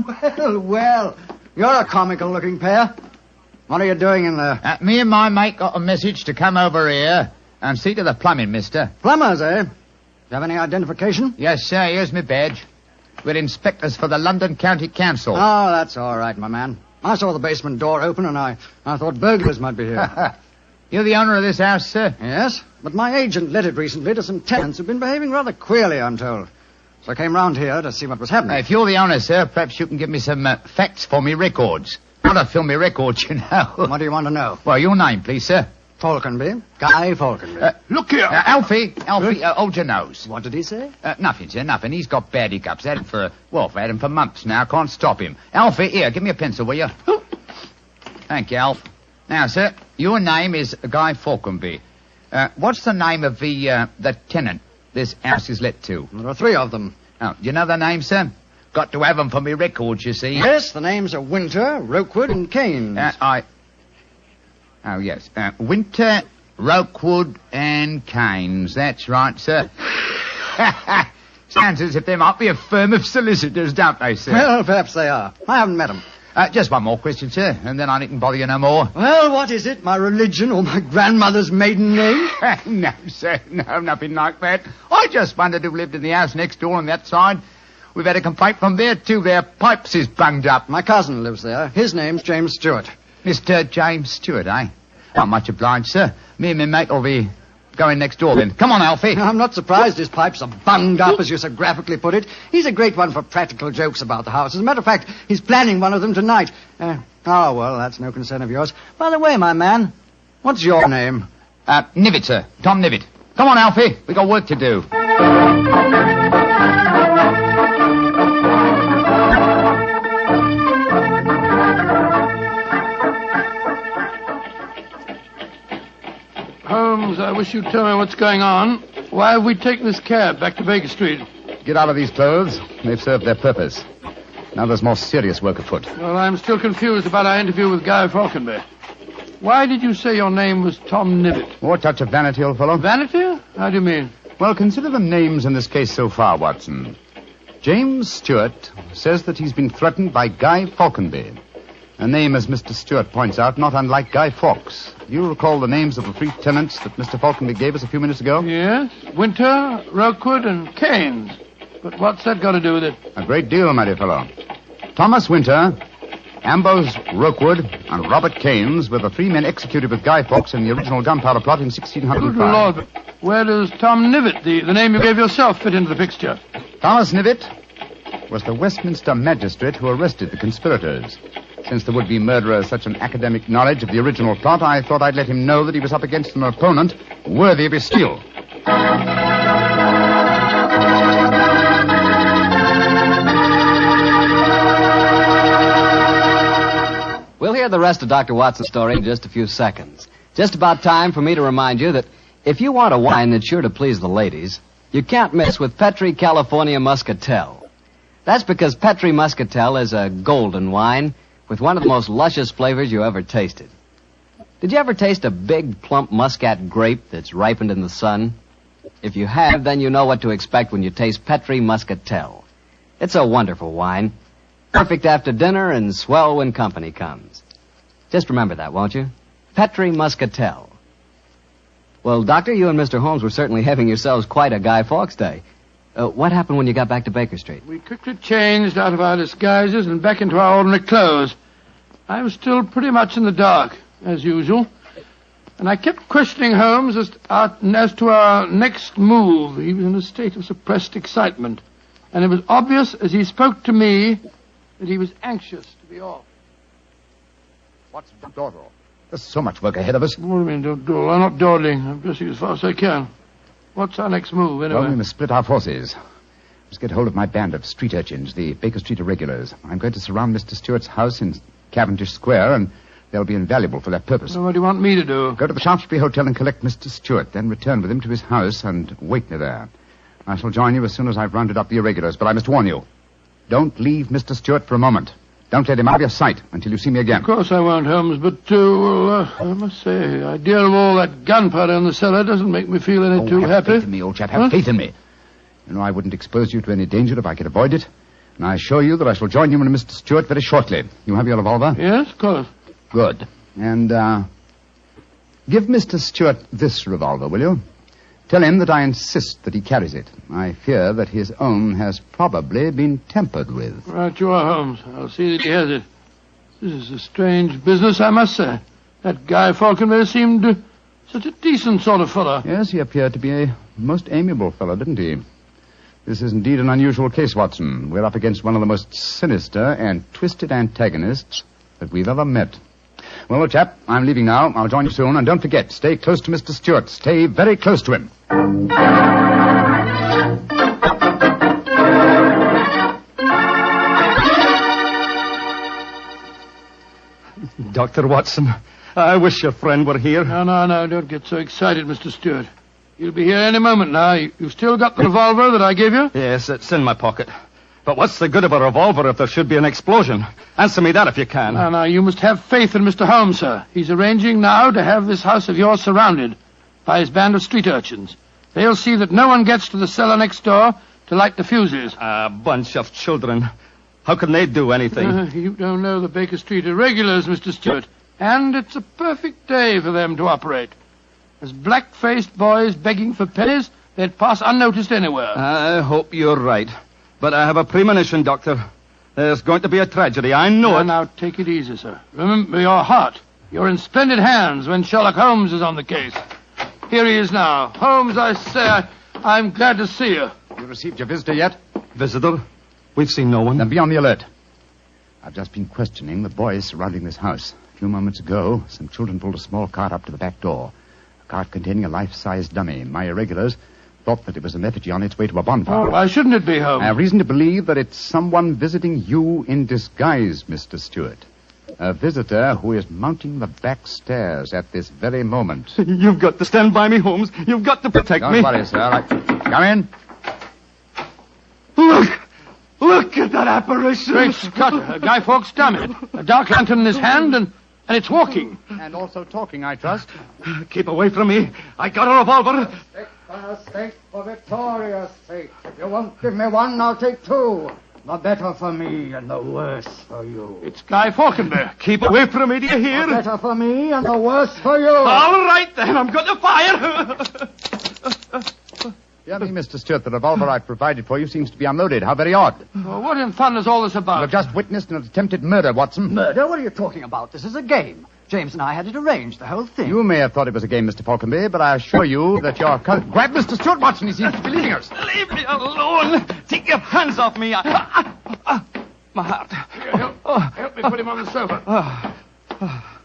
Well, well. You're a comical-looking pair. What are you doing in there? Me and my mate got a message to come over here and see to the plumbing, mister. Plumbers, eh? Do you have any identification? Yes, sir. Here's my badge. We're inspectors for the London County Council. Oh, that's all right, my man. I saw the basement door open and I thought burglars might be here. You're the owner of this house, sir? Yes, but my agent let it recently to some tenants who've been behaving rather queerly, I'm told. So I came round here to see what was happening. If you're the owner, sir, perhaps you can give me some facts for me records. Not to fill me records, you know. What do you want to know? Well, your name, please, sir. Falconby. Guy Falconby. Look here. Alfie, hold your nose. What did he say? Nothing, sir, nothing. He's got bad hiccups. Had him for months now. Can't stop him. Alfie, here, give me a pencil, will you? Thank you, Alf. Now, sir, your name is Guy Falconby. What's the name of the tenant this house is let to? There are 3 of them. Oh, do you know their names, sir? Got to have them for me records, you see. Yes, the names are Winter, Rokewood, and Keynes. Oh, yes. Winter, Rokewood, and Keynes. That's right, sir. Sounds as if they might be a firm of solicitors, don't they, sir? Well, perhaps they are. I haven't met them. Just one more question, sir, and then I needn't bother you no more. Well, what is it? My religion or my grandmother's maiden name? No, sir. No, nothing like that. I just wondered who lived in the house next door on that side. We've had a complaint from there, too. Their pipes is bunged up. My cousin lives there. His name's James Stewart. Mr. James Stewart, eh? Not much obliged, sir. Me and my mate will be going next door, then. Come on, Alfie. I'm not surprised his pipes are bunged up, as you so graphically put it. He's a great one for practical jokes about the house. As a matter of fact, he's planning one of them tonight. Well, that's no concern of yours. By the way, my man, what's your name? Nivitt, sir. Tom Nivitt. Come on, Alfie. We got work to do. Holmes, I wish you'd tell me what's going on. Why have we taken this cab back to Baker Street? Get out of these clothes. They've served their purpose. Now there's more serious work afoot. Well, I'm still confused about our interview with Guy Falconby. why did you say your name was Tom Nivet? Or touch of vanity, old fellow. Vanity? How do you mean? Well, consider the names in this case so far, Watson. James Stewart says that he's been threatened by Guy Falconby. A name, as Mr. Stewart points out, not unlike Guy Fawkes. Do you recall the names of the three tenants that Mr. Falconby gave us a few minutes ago? Yes. Winter, Rookwood, and Keynes. But what's that got to do with it? A great deal, my dear fellow. Thomas Winter, Ambrose Rookwood, and Robert Keynes were the three men executed with Guy Fawkes in the original Gunpowder plot in 1605. Good Lord. Where does Tom Nivet, the name you gave yourself, fit into the picture? Thomas Nivet was the Westminster magistrate who arrested the conspirators. Since the would-be murderer has such an academic knowledge of the original plot, I thought I'd let him know that he was up against an opponent worthy of his skill. We'll hear the rest of Dr. Watson's story in just a few seconds. Just about time for me to remind you that if you want a wine that's sure to please the ladies, you can't miss with Petri California Muscatel. That's because Petri Muscatel is a golden wine with one of the most luscious flavors you ever tasted. Did you ever taste a big, plump muscat grape that's ripened in the sun? If you have, then you know what to expect when you taste Petri Muscatel. It's a wonderful wine. Perfect after dinner and swell when company comes. Just remember that, won't you? Petri Muscatel. Well, Doctor, you and Mr. Holmes were certainly having yourselves quite a Guy Fawkes day. What happened when you got back to Baker Street? We quickly changed out of our disguises and back into our ordinary clothes. I was still pretty much in the dark, as usual. And I kept questioning Holmes as to our next move. He was in a state of suppressed excitement. And it was obvious as he spoke to me that he was anxious to be off. What's the dawdle? There's so much work ahead of us. What do you mean, don't dawdle? I'm not dawdling. I'm dressing as fast as I can. What's our next move, anyway? Well, we must split our forces. Let's get hold of my band of street urchins, the Baker Street irregulars. I'm going to surround Mr. Stewart's house in Cavendish Square, and they'll be invaluable for that purpose. Well, what do you want me to do? Go to the Shaftesbury Hotel and collect Mr. Stewart, then return with him to his house and wait me there. I shall join you as soon as I've rounded up the irregulars, but I must warn you. Don't leave Mr. Stewart for a moment. Don't let him out of your sight until you see me again. Of course I won't, Holmes, but, I must say, the idea of all that gunpowder in the cellar doesn't make me feel any too have happy. Faith in me, old chap. Have faith in me. You know, I wouldn't expose you to any danger if I could avoid it. And I assure you that I shall join you and Mr. Stewart very shortly. You have your revolver? Yes, of course. Good. And, give Mr. Stewart this revolver, will you? Tell him that I insist that he carries it. I fear that his own has probably been tampered with. Right you are, Holmes. I'll see that he has it. This is a strange business, I must say. That Guy Falconby seemed such a decent sort of fellow. Yes, he appeared to be a most amiable fellow, didn't he? This is indeed an unusual case, Watson. We're up against one of the most sinister and twisted antagonists that we've ever met. Well, old chap, I'm leaving now. I'll join you soon. And don't forget, stay close to Mr. Stewart. Stay very close to him. Dr. Watson, I wish your friend were here. No, don't get so excited, Mr. Stewart. He'll be here any moment now. You've still got the revolver that I gave you? Yes, it's in my pocket. But what's the good of a revolver if there should be an explosion? Answer me that if you can. No, you must have faith in Mr. Holmes, sir. He's arranging now to have this house of yours surrounded by his band of street urchins. They'll see that no one gets to the cellar next door to light the fuses. A bunch of children. How can they do anything? You don't know the Baker Street irregulars, Mr. Stewart. And it's a perfect day for them to operate. As black-faced boys begging for pennies, they'd pass unnoticed anywhere. I hope you're right. But I have a premonition, Doctor. There's going to be a tragedy. I know it. Now, take it easy, sir. Remember your heart. You're in splendid hands when Sherlock Holmes is on the case. Here he is now. Holmes, I say, I'm glad to see you. You received your visitor yet? Visitor? We've seen no one. Then be on the alert. I've just been questioning the boys surrounding this house. A few moments ago, some children pulled a small cart up to the back door. A cart containing a life-size dummy. My irregulars thought that it was an effigy on its way to a bonfire. Oh, why shouldn't it be, Holmes? I have reason to believe that it's someone visiting you in disguise, Mr. Stewart. A visitor who is mounting the back stairs at this very moment. You've got to stand by me, Holmes. You've got to protect me. Don't worry, sir. Come in. Look at that apparition. Great Scott, Guy Fawkes' dummy. A dark lantern in his hand and And it's walking. And also talking, I trust. Keep away from me. I got a revolver. Take for her sake, for Victoria's sake. If you won't give me one, I'll take two. The better for me and the worse for you. It's Guy Falkenberg. Keep away from me, do you hear? The better for me and the worse for you. All right, then. I'm going to fire. Dear me, Mr. Stewart, the revolver I've provided for you seems to be unloaded. How very odd. Well, what in fun is all this about? You've just witnessed an attempted murder, Watson. Murder? What are you talking about? This is a game. James and I had it arranged, the whole thing. You may have thought it was a game, Mr. Falconby, but I assure you that your cousin... Grab Mr. Stewart, Watson. He seems to be leaving us. Leave me alone. Take your hands off me. My heart. Help me put him on the sofa.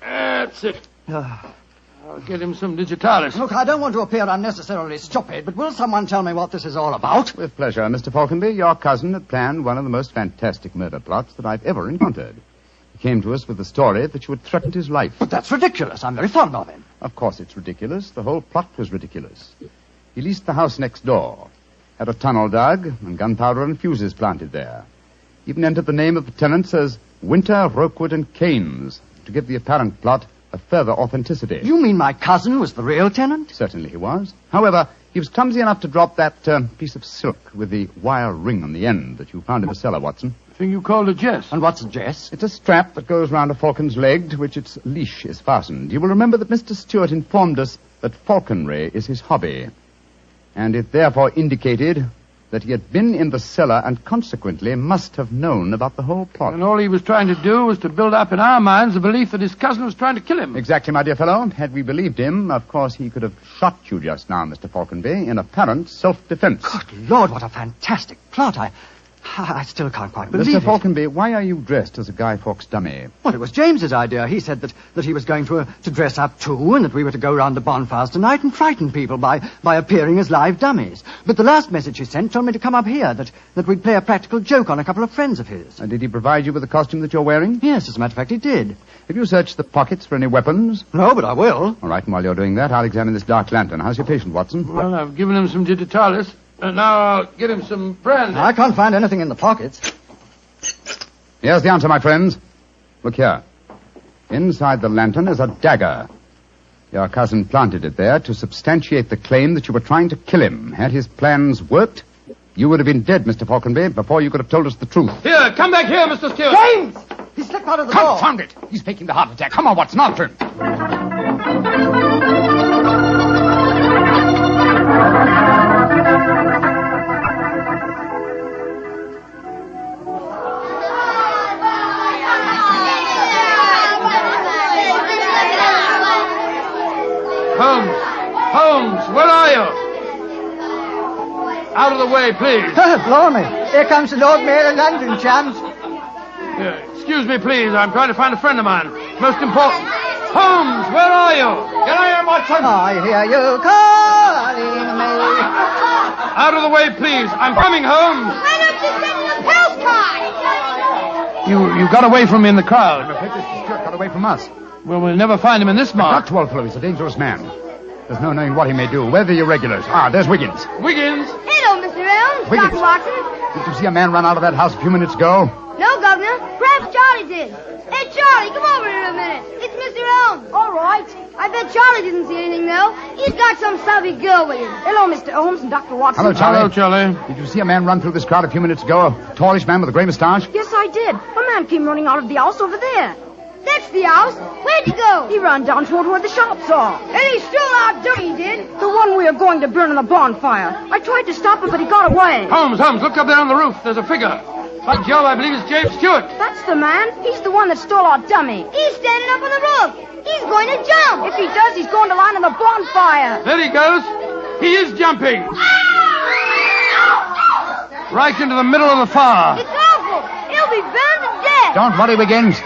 That's it. I'll get him some digitalis. Look, I don't want to appear unnecessarily stupid, but will someone tell me what this is all about? With pleasure, Mr. Falconby. Your cousin had planned one of the most fantastic murder plots that I've ever encountered. He came to us with the story that you had threatened his life. But that's ridiculous. I'm very fond of him. Of course it's ridiculous. The whole plot was ridiculous. He leased the house next door, had a tunnel dug, and gunpowder and fuses planted there. Even entered the name of the tenants as Winter, Rokewood, and Keynes, to give the apparent plot a further authenticity. You mean my cousin was the real tenant? Certainly he was. However, he was clumsy enough to drop that piece of silk with the wire ring on the end that you found in the cellar, Watson. The thing you called a jess. And what's a jess? It's a strap that goes round a falcon's leg to which its leash is fastened. You will remember that Mr. Stewart informed us that falconry is his hobby, and it therefore indicated that he had been in the cellar and consequently must have known about the whole plot. And all he was trying to do was to build up in our minds the belief that his cousin was trying to kill him. Exactly, my dear fellow. Had we believed him, of course he could have shot you just now, Mr. Falconby, in apparent self-defense. Good Lord, what a fantastic plot. I still can't quite believe it. Mr. Falconby, why are you dressed as a Guy Fawkes dummy? Well, it was James's idea. He said that he was going to dress up too, and that we were to go round the bonfires tonight and frighten people by appearing as live dummies. But the last message he sent told me to come up here, that we'd play a practical joke on a couple of friends of his. And did he provide you with the costume that you're wearing? Yes, as a matter of fact, he did. Have you searched the pockets for any weapons? No, but I will. All right, and while you're doing that, I'll examine this dark lantern. How's your patient, Watson? Well, I've given him some digitalis. And now I'll get him some brandy. I can't find anything in the pockets. Here's the answer, my friends. Look here. Inside the lantern is a dagger. Your cousin planted it there to substantiate the claim that you were trying to kill him. Had his plans worked, you would have been dead, Mr. Falconby, before you could have told us the truth. Here, come back here, Mr. Stewart. James! He slipped out of the door. Confound it! He's faking the heart attack. Come on, Watson, after him. Holmes, where are you? Out of the way, please. Blarney, here comes the Lord Mayor of London, chums. Excuse me, please. I'm trying to find a friend of mine. Most important. Holmes, where are you? Here I am, Watson. I hear you calling me. Out of the way, please. I'm coming, Holmes. Why don't you send the postcard? You got away from me in the crowd. I'm afraid Mr. Stewart got away from us. Well, we'll never find him in this mark. Not too old, fellow. He's a dangerous man. There's no knowing what he may do. Where are the irregulars? There's Wiggins. Wiggins? Hello, Mr. Elms. Wiggins. Dr. Watson. Did you see a man run out of that house a few minutes ago? No, Governor. Perhaps Charlie did. Hey, Charlie, come over here a minute. It's Mr. Elms. All right. I bet Charlie didn't see anything, though. He's got some savvy girl with him. Hello, Mr. Holmes and Dr. Watson. Hello, Charlie. Hello, Charlie. Did you see a man run through this crowd a few minutes ago? A tallish man with a grey moustache? Yes, I did. A man came running out of the house over there. That's the house. Where'd he go? He ran down toward where the shops are. And he stole our dummy, he did. The one we are going to burn in the bonfire. I tried to stop him, but he got away. Holmes, look up there on the roof. There's a figure. By Jove, I believe it's James Stewart. That's the man. He's the one that stole our dummy. He's standing up on the roof. He's going to jump. If he does, he's going to land in the bonfire. There he goes. He is jumping. Right into the middle of the fire. It's awful. He'll be burned to death. Don't worry, Wiggins.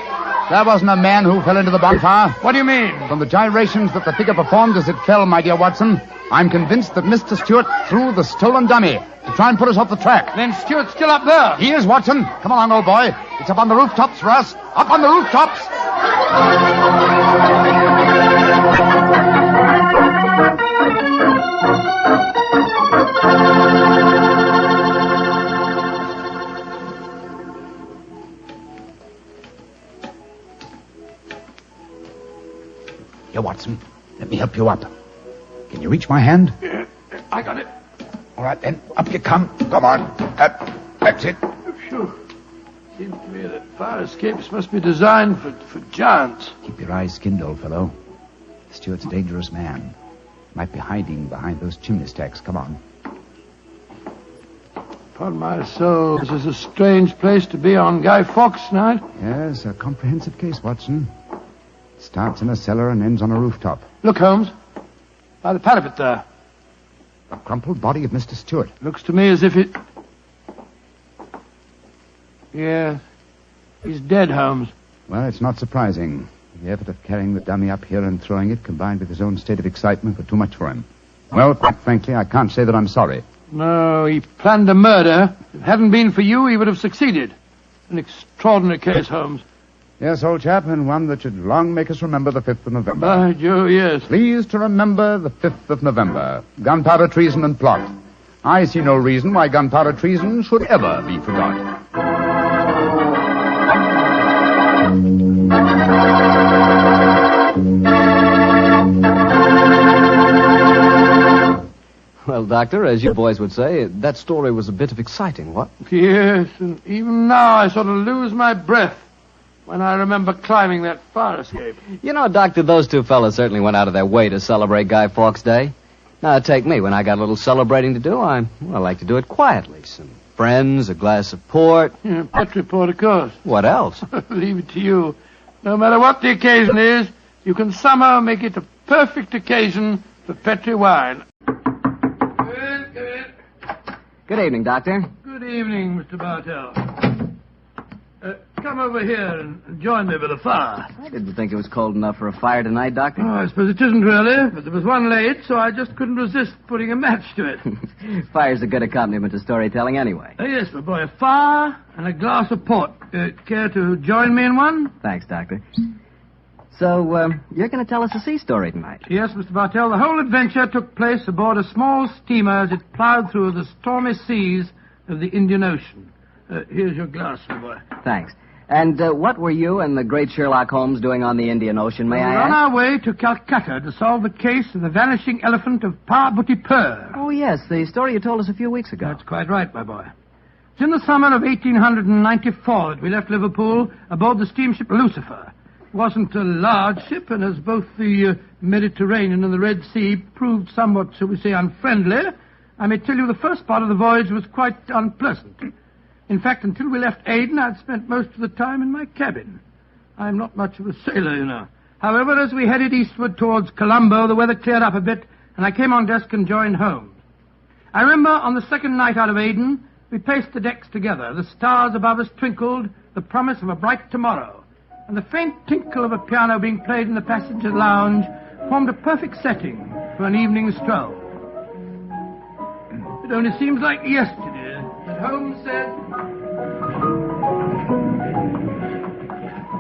There wasn't a man who fell into the bonfire. What do you mean? From the gyrations that the figure performed as it fell, my dear Watson, I'm convinced that Mr. Stewart threw the stolen dummy to try and put us off the track. Then Stewart's still up there. He is, Watson. Come along, old boy. It's up on the rooftops for us. Up on the rooftops. Watson. Let me help you up. Can you reach my hand? Yeah, I got it. All right, then. Up you come. Come on. That's it. Phew. Seems to me that fire escapes must be designed for giants. Keep your eyes skinned, old fellow. Stuart's a dangerous man. Might be hiding behind those chimney stacks. Come on. Upon my soul, this is a strange place to be on Guy Fawkes night. Yes, a comprehensive case, Watson. Starts in a cellar and ends on a rooftop. Look, Holmes. By the parapet there. The crumpled body of Mr. Stewart. Looks to me as if it... Yeah. He's dead, Holmes. Well, it's not surprising. The effort of carrying the dummy up here and throwing it, combined with his own state of excitement, were too much for him. Well, quite frankly, I can't say that I'm sorry. No, he planned a murder. If it hadn't been for you, he would have succeeded. An extraordinary case, Holmes. Yes, old chap, and one that should long make us remember the 5th of November. By Joe, yes. Please to remember the 5th of November. Gunpowder treason and plot. I see no reason why gunpowder treason should ever be forgot. Well, Doctor, as you boys would say, that story was a bit of exciting, what? Yes, and even now I sort of lose my breath when I remember climbing that fire escape. You know, Doctor, those two fellas certainly went out of their way to celebrate Guy Fawkes Day. Now, take me. When I got a little celebrating to do, I like to do it quietly. Some friends, a glass of port. Yeah, Petri port, of course. What else? Leave it to you. No matter what the occasion is, you can somehow make it a perfect occasion for Petri wine. Come in. Good evening, Doctor. Good evening, Mr. Bartell. Come over here and join me by the fire. I didn't think it was cold enough for a fire tonight, Doctor. Oh, I suppose it isn't really, but there was one late, so I just couldn't resist putting a match to it. Fire's a good accompaniment to storytelling anyway. Oh, yes, my boy, a fire and a glass of port. Care to join me in one? Thanks, Doctor. So, you're going to tell us a sea story tonight? Yes, Mr. Bartell. The whole adventure took place aboard a small steamer as it plowed through the stormy seas of the Indian Ocean. Here's your glass, my boy. Thanks. And what were you and the great Sherlock Holmes doing on the Indian Ocean, may I ask? We're on our way to Calcutta to solve the case of the vanishing elephant of Parbutipur. Oh, yes, the story you told us a few weeks ago. That's quite right, my boy. It's in the summer of 1894 that we left Liverpool aboard the steamship Lucifer. It wasn't a large ship, and as both the Mediterranean and the Red Sea proved somewhat, shall we say, unfriendly, I may tell you the first part of the voyage was quite unpleasant. In fact, until we left Aden, I'd spent most of the time in my cabin. I'm not much of a sailor, you know. However, as we headed eastward towards Colombo, the weather cleared up a bit, and I came on deck and joined Holmes. I remember on the second night out of Aden, we paced the decks together. The stars above us twinkled, the promise of a bright tomorrow, and the faint tinkle of a piano being played in the passenger lounge formed a perfect setting for an evening stroll. It only seems like yesterday that Holmes said...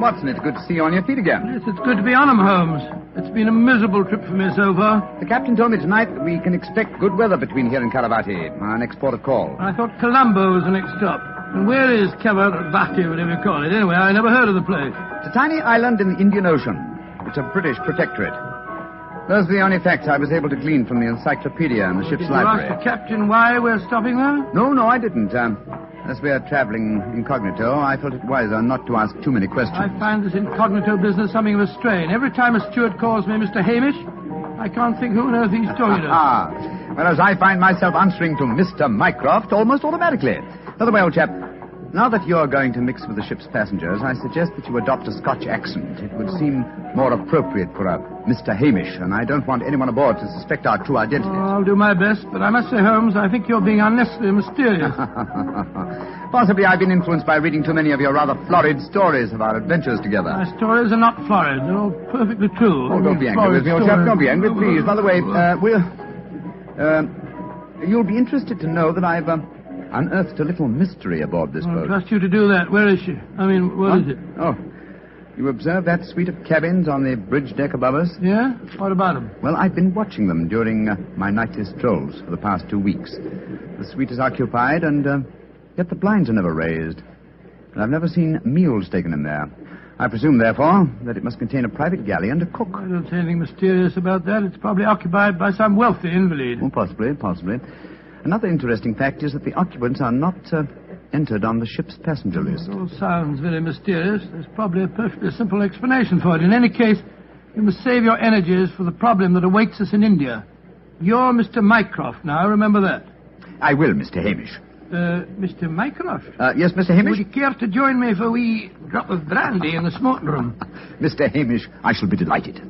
Watson, it's good to see you on your feet again. Yes, it's good to be on 'em, Holmes. It's been a miserable trip for me so far. The captain told me tonight that we can expect good weather between here and Caravati, our next port of call. I thought Colombo was the next stop. And where is Caravati, whatever you call it? Anyway, I never heard of the place. It's a tiny island in the Indian Ocean. It's a British protectorate. Those are the only facts I was able to glean from the encyclopedia in the ship's library. Did you ask the captain why we're stopping there? No, I didn't. As we are traveling incognito, I felt it wiser not to ask too many questions. I find this incognito business something of a strain. Every time a steward calls me Mr. Hamish, I can't think who on earth he's talking to. Whereas I find myself answering to Mr. Mycroft almost automatically. By the way, old chap, now that you're going to mix with the ship's passengers, I suggest that you adopt a Scotch accent. It would seem more appropriate for a Mr. Hamish, and I don't want anyone aboard to suspect our true identity. Oh, I'll do my best, but I must say, Holmes, I think you're being unnecessarily mysterious. Possibly I've been influenced by reading too many of your rather florid stories of our adventures together. My stories are not florid. They're all perfectly true. Oh, don't be angry with me, old chap. Don't be angry, please. By the way, you'll be interested to know that I've unearthed a little mystery aboard this boat. I trust you to do that. Where is she? I mean, what is it? Oh, you observe that suite of cabins on the bridge deck above us? Yeah? What about them? Well, I've been watching them during my nightly strolls for the past 2 weeks. The suite is occupied, and yet the blinds are never raised. And I've never seen meals taken in there. I presume, therefore, that it must contain a private galley and a cook. I don't see anything mysterious about that. It's probably occupied by some wealthy invalid. Oh, possibly. Another interesting fact is that the occupants are not entered on the ship's passenger list. It all sounds very mysterious. There's probably a perfectly simple explanation for it. In any case, you must save your energies for the problem that awaits us in India. You're Mr. Mycroft now, remember that. I will, Mr. Hamish. Mr. Mycroft? Yes, Mr. Hamish? Would you care to join me for a wee drop of brandy in the smoking room? Mr. Hamish, I shall be delighted.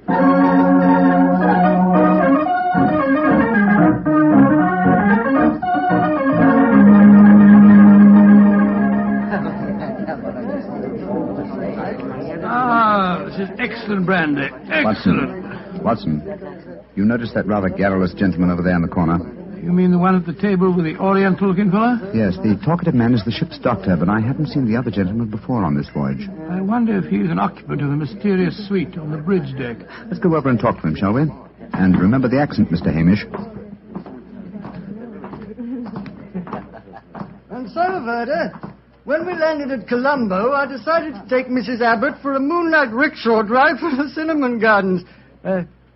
This is excellent brandy. Excellent. Watson, you notice that rather garrulous gentleman over there in the corner? You mean the one at the table with the oriental-looking fellow? Yes, the talkative man is the ship's doctor, but I haven't seen the other gentleman before on this voyage. I wonder if he's an occupant of the mysterious suite on the bridge deck. Let's go over and talk to him, shall we? And remember the accent, Mr. Hamish. And so, Verda, when we landed at Colombo, I decided to take Mrs. Abbott for a moonlight rickshaw drive through the cinnamon gardens.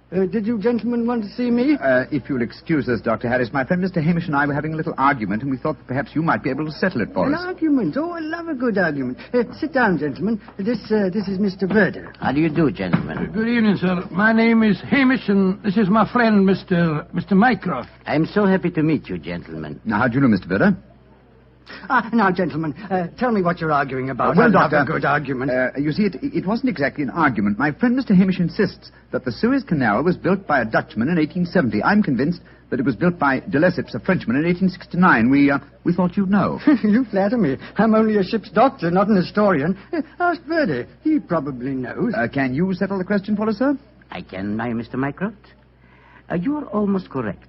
Did you gentlemen want to see me? If you'll excuse us, Dr. Harris, my friend Mr. Hamish and I were having a little argument, and we thought that perhaps you might be able to settle it for us. An argument? Oh, I love a good argument. Sit down, gentlemen. This is Mr. Verda. How do you do, gentlemen? Good evening, sir. My name is Hamish, and this is my friend, Mr. Mycroft. I'm so happy to meet you, gentlemen. Now, how do you know Mr. Verda? Now, gentlemen, tell me what you're arguing about. Well, Doctor, Doctor, a good argument. You see, it wasn't exactly an argument. My friend Mr. Hamish insists that the Suez Canal was built by a Dutchman in 1870. I'm convinced that it was built by de Lesseps, a Frenchman, in 1869. We thought you'd know. You flatter me. I'm only a ship's doctor, not an historian. Ask Verdi. He probably knows. Can you settle the question for us, sir? I can, my Mr. Mycroft. You are almost correct.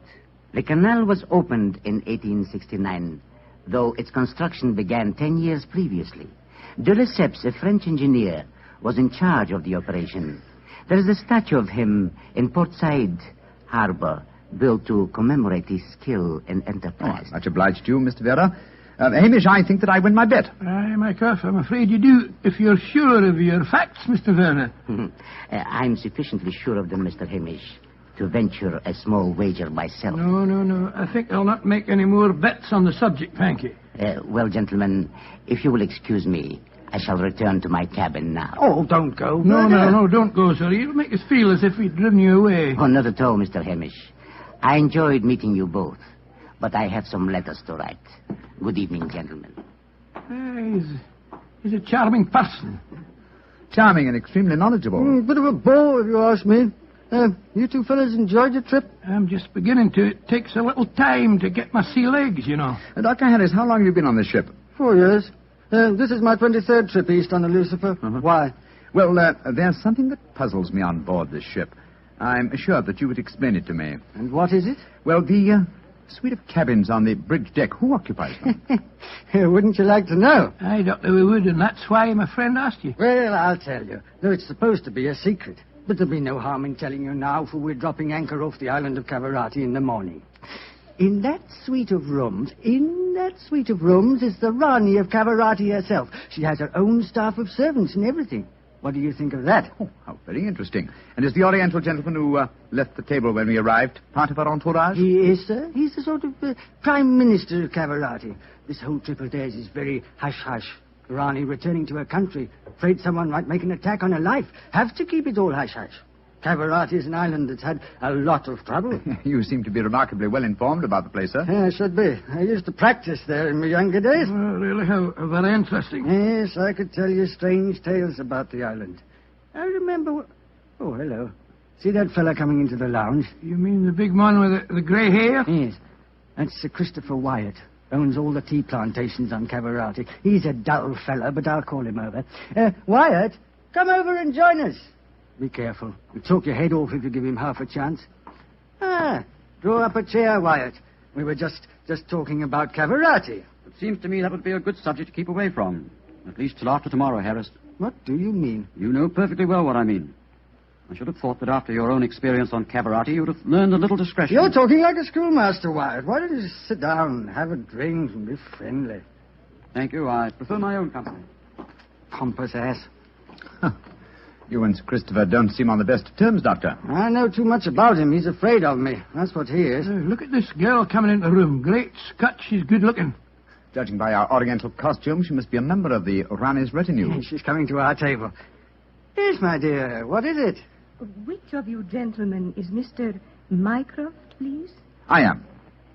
The canal was opened in 1869. Though its construction began 10 years previously. De Lesseps, a French engineer, was in charge of the operation. There is a statue of him in Port Said Harbor, built to commemorate his skill and enterprise. Oh, much obliged to you, Mr. Vera. Hamish, I think that I win my bet. Aye, Mycroft, I'm afraid you do, if you're sure of your facts, Mr. Vera. I'm sufficiently sure of them, Mr. Hamish, to venture a small wager myself. No. I think I'll not make any more bets on the subject, thank you. Well, gentlemen, if you will excuse me, I shall return to my cabin now. Oh, don't go. No, don't go, sir. You'll make us feel as if we'd driven you away. Oh, not at all, Mr. Hamish. I enjoyed meeting you both, but I have some letters to write. Good evening, gentlemen. He's a charming person. Charming and extremely knowledgeable. Bit of a bore, if you ask me. You two fellas enjoyed your trip? I'm just beginning to. It takes a little time to get my sea legs, you know. Dr. Harris, how long have you been on this ship? 4 years. This is my 23rd trip east on the Lucifer. Why? Well, there's something that puzzles me on board this ship. I'm assured that you would explain it to me. And what is it? Well, the suite of cabins on the bridge deck, who occupies them? Wouldn't you like to know? I don't know we would, and that's why my friend asked you. Well, I'll tell you. Though it's supposed to be a secret. But there'll be no harm in telling you now, for we're dropping anchor off the island of Cavarati in the morning. In that suite of rooms is the Rani of Cavarati herself. She has her own staff of servants and everything. What do you think of that? Oh, how very interesting. And is the Oriental gentleman who left the table when we arrived part of our entourage? He is, sir. He's the sort of Prime Minister of Cavarati. This whole trip of theirs is very hush-hush. Rani returning to her country, afraid someone might make an attack on her life. Have to keep it all hush-hush. Cavarati is an island that's had a lot of trouble. You seem to be remarkably well informed about the place, sir. Yeah, should be. I used to practice there in my younger days. Oh, really? How very interesting. Yes, I could tell you strange tales about the island. I remember... Oh, hello. See that fella coming into the lounge? You mean the big man with the grey hair? Yes. That's Sir Christopher Wyatt. Owns all the tea plantations on Cavarati. He's a dull fella, but I'll call him over. Wyatt, come over and join us. Be careful. He'll talk your head off if you give him half a chance. Draw up a chair, Wyatt. We were just talking about Cavarati. It seems to me that would be a good subject to keep away from. At least till after tomorrow, Harris. What do you mean? You know perfectly well what I mean. I should have thought that after your own experience on Cavarati, you'd have learned a little discretion. You're talking like a schoolmaster, Wyatt. Why don't you just sit down, have a drink, and be friendly? Thank you. I prefer my own company. Pompous ass. You and Sir Christopher don't seem on the best of terms, Doctor. I know too much about him. He's afraid of me. That's what he is. Look at this girl coming into the room. Great Scott, she's good looking. Judging by our oriental costume, she must be a member of the Rani's retinue. She's coming to our table. Yes, my dear. What is it? Which of you gentlemen is Mr. Mycroft, please? I am.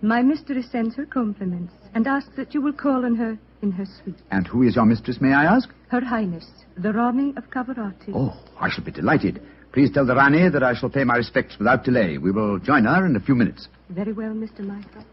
My mistress sends her compliments and asks that you will call on her in her suite. And who is your mistress, may I ask? Her Highness, the Rani of Cavarati. Oh, I shall be delighted. Please tell the Rani that I shall pay my respects without delay. We will join her in a few minutes. Very well, Mr. Mycroft.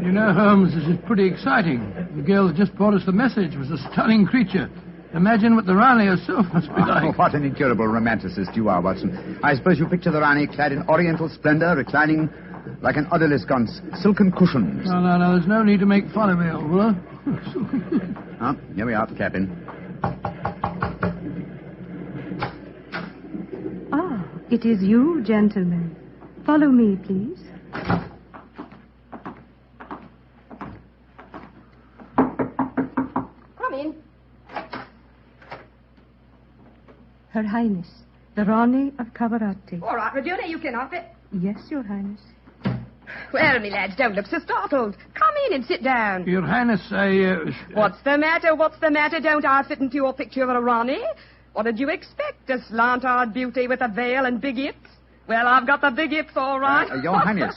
You know, Holmes, this is pretty exciting. The girl that just brought us the message was a stunning creature. Imagine what the Rani herself must be like. Oh, what an incurable romanticist you are, Watson. I suppose you picture the Rani clad in oriental splendor, reclining like an odalisque on silken cushions. No, there's no need to make fun of me, old fellow. Oh, here we are, Captain. Ah, it is you, gentlemen. Follow me, please. Her Highness, the Rani of Cavarati. All right, Regina, you can off it. Yes, Your Highness. Well, me lads, don't look so startled. Come in and sit down. Your Highness, What's the matter? What's the matter? Don't I fit into your picture of a Rani? What did you expect? A slant-eyed beauty with a veil and big hips? Well, I've got the big hips, all right. Your Highness...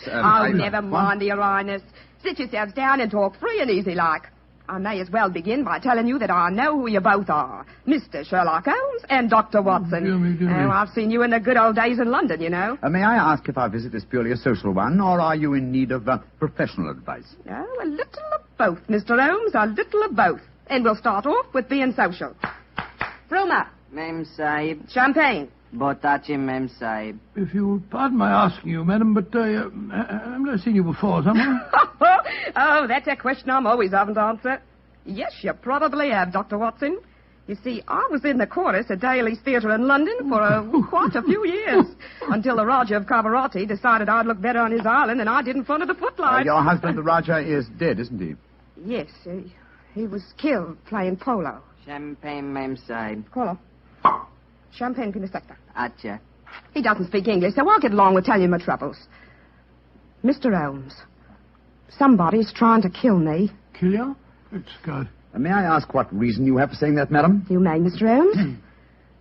never mind, Your Highness. Sit yourselves down and talk free and easy like. I may as well begin by telling you that I know who you both are. Mr. Sherlock Holmes and Dr. Watson. Dear me. I've seen you in the good old days in London, you know. May I ask if our visit is purely a social one, or are you in need of professional advice? Oh, a little of both, Mr. Holmes, a little of both. And we'll start off with being social. Roma. Mem Sahib. Champagne. Botachi, Mem Sahib. If you'll pardon my asking you, madam, but I've never seen you before, have I? Oh, that's a question I'm always having to answer. Yes, you probably have, Dr. Watson. You see, I was in the chorus at Daly's Theatre in London for quite a few years, until the Raja of Cavarati decided I'd look better on his island than I did in front of the footlights. Your husband, the Raja, is dead, isn't he? Yes, he was killed playing polo. Champagne, Mem Sahib. Colo. Champagne Pinisecta. Acha. He doesn't speak English, so I'll get along with telling you my troubles. Mr. Holmes, somebody's trying to kill me. Kill you? It's good. May I ask what reason you have for saying that, madam? You may, Mr. Holmes.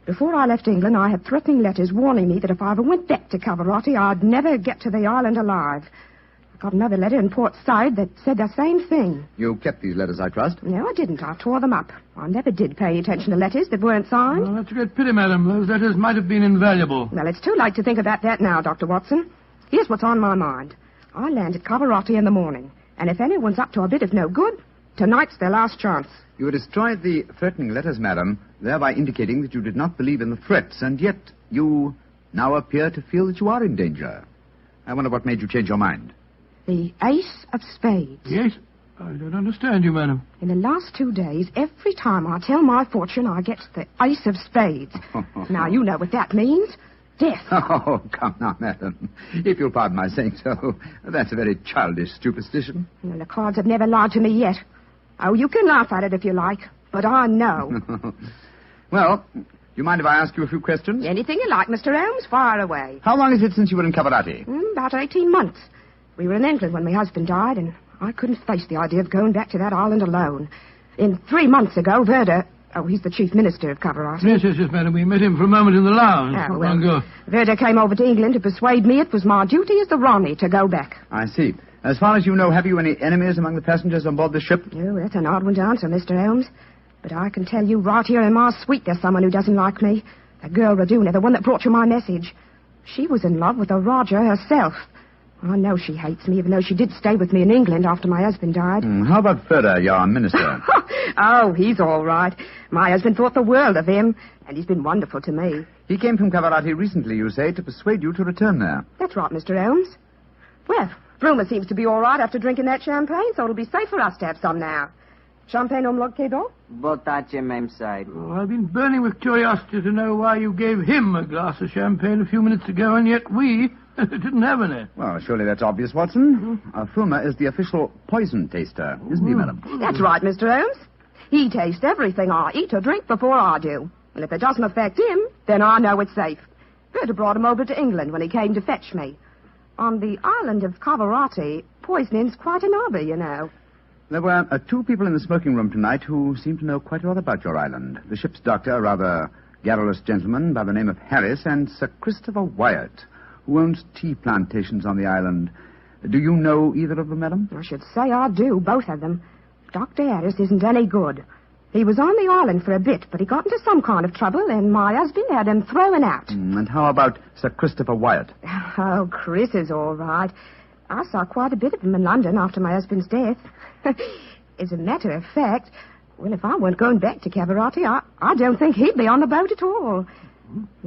Before I left England, I had threatening letters warning me that if I ever went back to Cavarati, I'd never get to the island alive. I got another letter in Port Said that said the same thing. You kept these letters, I trust? No, I didn't. I tore them up. I never did pay attention to letters that weren't signed. Oh, that's a great pity, madam. Those letters might have been invaluable. Well, it's too late to think about that now, Dr. Watson. Here's what's on my mind. I land at Cavarati in the morning, and if anyone's up to a bit of no good, tonight's their last chance. You destroyed the threatening letters, madam, thereby indicating that you did not believe in the threats, and yet you now appear to feel that you are in danger. I wonder what made you change your mind. The Ace of Spades. Yes? I don't understand you, madam. In the last 2 days, every time I tell my fortune, I get the Ace of Spades. Now, you know what that means. Death. Oh, come now, madam. If you'll pardon my saying so, that's a very childish superstition. Well, the cards have never lied to me yet. Oh, you can laugh at it if you like, but I know. Well, do you mind if I ask you a few questions? Anything you like, Mr. Holmes. Fire away. How long is it since you were in Cavarati? About 18 months. We were in England when my husband died, and I couldn't face the idea of going back to that island alone. 3 months ago, Verder... Oh, he's the chief minister of Cavarati. Yes, madam. We met him for a moment in the lounge. Oh, well, Verder came over to England to persuade me it was my duty as the Rani to go back. I see. As far as you know, have you any enemies among the passengers on board the ship? Oh, that's an odd one to answer, Mr. Holmes. But I can tell you right here in my suite there's someone who doesn't like me. The girl Raduna, the one that brought you my message. She was in love with the Raja herself. I know she hates me, even though she did stay with me in England after my husband died. How about Ferder, your minister? Oh, he's all right. My husband thought the world of him, and he's been wonderful to me. He came from Cavarati recently, you say, to persuade you to return there. That's right, Mr. Holmes. Well, Bruma seems to be all right after drinking that champagne, so it'll be safe for us to have some now. Champagne homme Loquedo? Botace même side. Oh, I've been burning with curiosity to know why you gave him a glass of champagne a few minutes ago, and yet we didn't have any. Well, surely that's obvious, Watson. Fulmer is the official poison taster, isn't he, madam? That's right, Mr. Holmes. He tastes everything I eat or drink before I do. And if it doesn't affect him, then I know it's safe. Berta brought him over to England when he came to fetch me. On the island of Cavarati, poisoning's quite an hobby, you know. There were 2 people in the smoking room tonight who seemed to know quite a lot about your island. The ship's doctor, a rather garrulous gentleman by the name of Harris, and Sir Christopher Wyatt, who owns tea plantations on the island. Do you know either of them, madam? I should say I do, both of them. Dr. Harris isn't any good. He was on the island for a bit, but he got into some kind of trouble, and my husband had him thrown out. And how about Sir Christopher Wyatt? Oh, Chris is all right. I saw quite a bit of him in London after my husband's death. As a matter of fact, well, if I weren't going back to Cavarati, I don't think he'd be on the boat at all.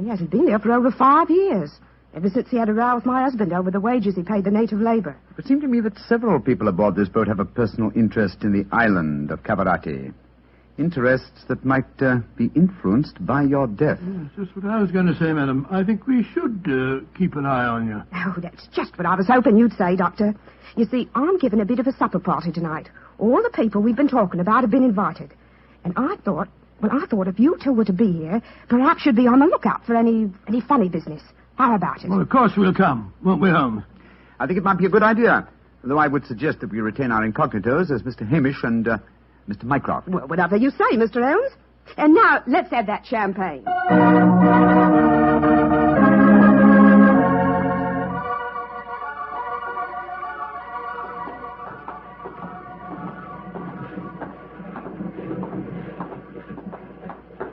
He hasn't been there for over 5 years, ever since he had a row with my husband over the wages he paid the native labor. It seemed to me that several people aboard this boat have a personal interest in the island of Cavarati. Interests that might be influenced by your death. Yes, just what I was going to say, madam. I think we should keep an eye on you. Oh, that's just what I was hoping you'd say, Doctor. You see, I'm giving a bit of a supper party tonight. All the people we've been talking about have been invited. And I thought if you two were to be here, perhaps you'd be on the lookout for any funny business. How about it? Well, of course we'll come, won't we, Holmes? I think it might be a good idea, though I would suggest that we retain our incognitos as Mr. Hamish and Mr. Mycroft. Well, whatever you say, Mr. Holmes. And now, let's have that champagne.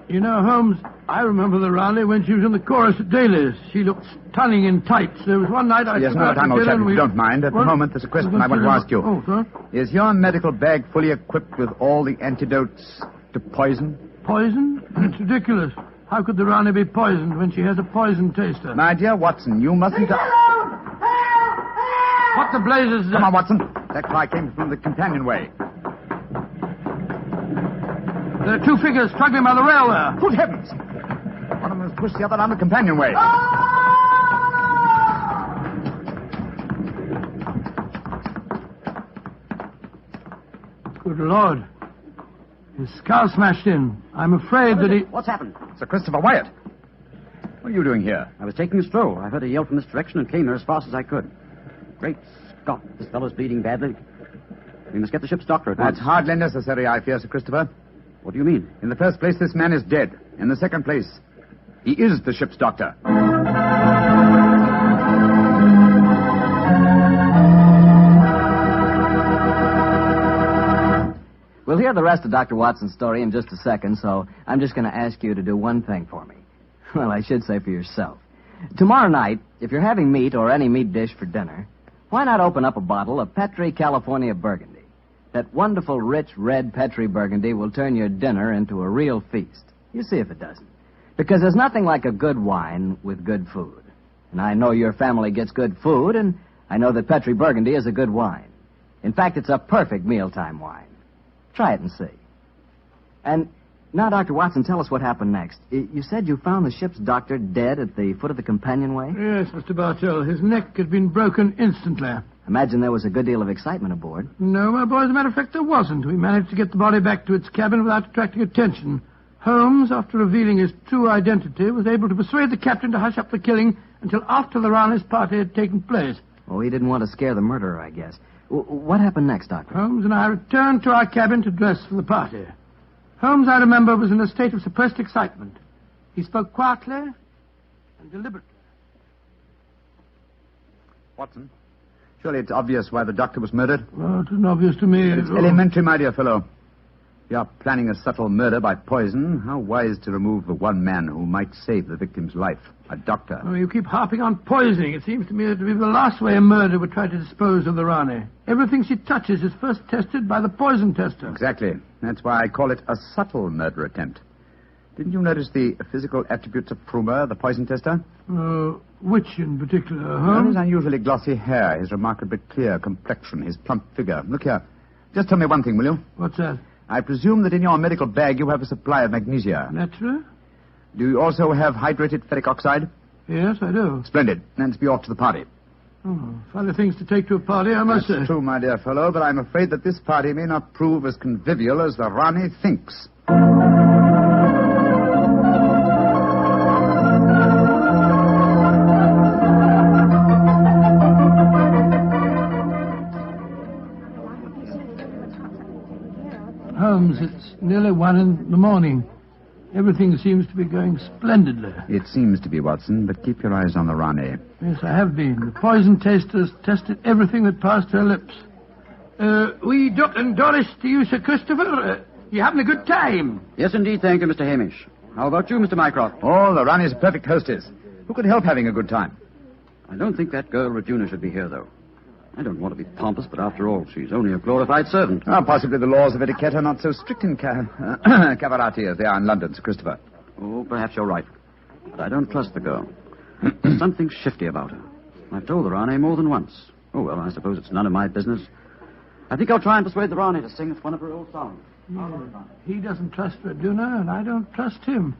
You know, Holmes, I remember the Raleigh when she was in the chorus at Daly's. She looked stunning in tights. There was one night I... Yes, no time, old chap, if you don't mind. At the moment, there's a question I want to ask you. Oh, sir? Is your medical bag fully equipped with all the antidotes to poison? Poison? It's ridiculous. How could the Raleigh be poisoned when she has a poison taster? My dear Watson, you mustn't... What the blazes... Come on, Watson. That cry came from the companionway. There are 2 figures struggling by the rail there. Good heavens! One of them has pushed the other down the companionway. Good Lord. His skull smashed in. I'm afraid that he... What's happened? Sir Christopher Wyatt. What are you doing here? I was taking a stroll. I heard a yell from this direction and came here as fast as I could. Great Scott, this fellow's bleeding badly. We must get the ship's doctor at once. That's hardly necessary, I fear, Sir Christopher. What do you mean? In the first place, this man is dead. In the second place, he is the ship's doctor. We'll hear the rest of Dr. Watson's story in just a second, so I'm just going to ask you to do one thing for me. Well, I should say for yourself. Tomorrow night, if you're having meat or any meat dish for dinner, why not open up a bottle of Petri California Burgundy? That wonderful, rich, red Petri Burgundy will turn your dinner into a real feast. You see if it doesn't. Because there's nothing like a good wine with good food. And I know your family gets good food, and I know that Petri Burgundy is a good wine. In fact, it's a perfect mealtime wine. Try it and see. And now, Dr. Watson, tell us what happened next. You said you found the ship's doctor dead at the foot of the companionway? Yes, Mr. Bartell. His neck had been broken instantly. Imagine there was a good deal of excitement aboard. No, my boy, as a matter of fact, there wasn't. We managed to get the body back to its cabin without attracting attention. Holmes, after revealing his true identity, was able to persuade the captain to hush up the killing until after the Raleigh's party had taken place. Oh, he didn't want to scare the murderer, I guess. What happened next, Doctor? Holmes and I returned to our cabin to dress for the party. Holmes, I remember, was in a state of suppressed excitement. He spoke quietly and deliberately. Watson, surely it's obvious why the doctor was murdered. Well, it isn't obvious to me. It's elementary, my dear fellow. You're planning a subtle murder by poison. How wise to remove the one man who might save the victim's life, a doctor. Oh, you keep harping on poisoning. It seems to me that to be the last way a murder would try to dispose of the Rani. Everything she touches is first tested by the poison tester. Exactly. That's why I call it a subtle murder attempt. Didn't you notice the physical attributes of Frumer, the poison tester? Which in particular, Well, Holmes? his unusually glossy hair, his remarkably clear complexion, his plump figure. Look here. Just tell me one thing, will you? What's that? I presume that in your medical bag you have a supply of magnesia. Naturally. Do you also have hydrated ferric oxide? Yes, I do. Splendid. Let's be off to the party. Oh, funny things to take to a party, I must say. That's true, my dear fellow, but I'm afraid that this party may not prove as convivial as the Rani thinks. Holmes, it's nearly 1 in the morning. Everything seems to be going splendidly. It seems to be, Watson, but keep your eyes on the Rani. Yes, I have been. The poison testers tested everything that passed her lips. We Doris to you, Sir Christopher. You having a good time? Yes, indeed, thank you, Mr. Hamish. How about you, Mr. Mycroft? Oh, the Rani's a perfect hostess. Who could help having a good time? I don't think that girl Regina should be here, though. I don't want to be pompous, but after all, she's only a glorified servant. Possibly the laws of etiquette are not so strict in Cavarati as they are in London, Sir Christopher. Oh, perhaps you're right. But I don't trust the girl. There's something shifty about her. I've told the Rani more than once. Oh, well, I suppose it's none of my business. I think I'll try and persuade the Rani to sing us one of her old songs. He doesn't trust Raduna, and I don't trust him.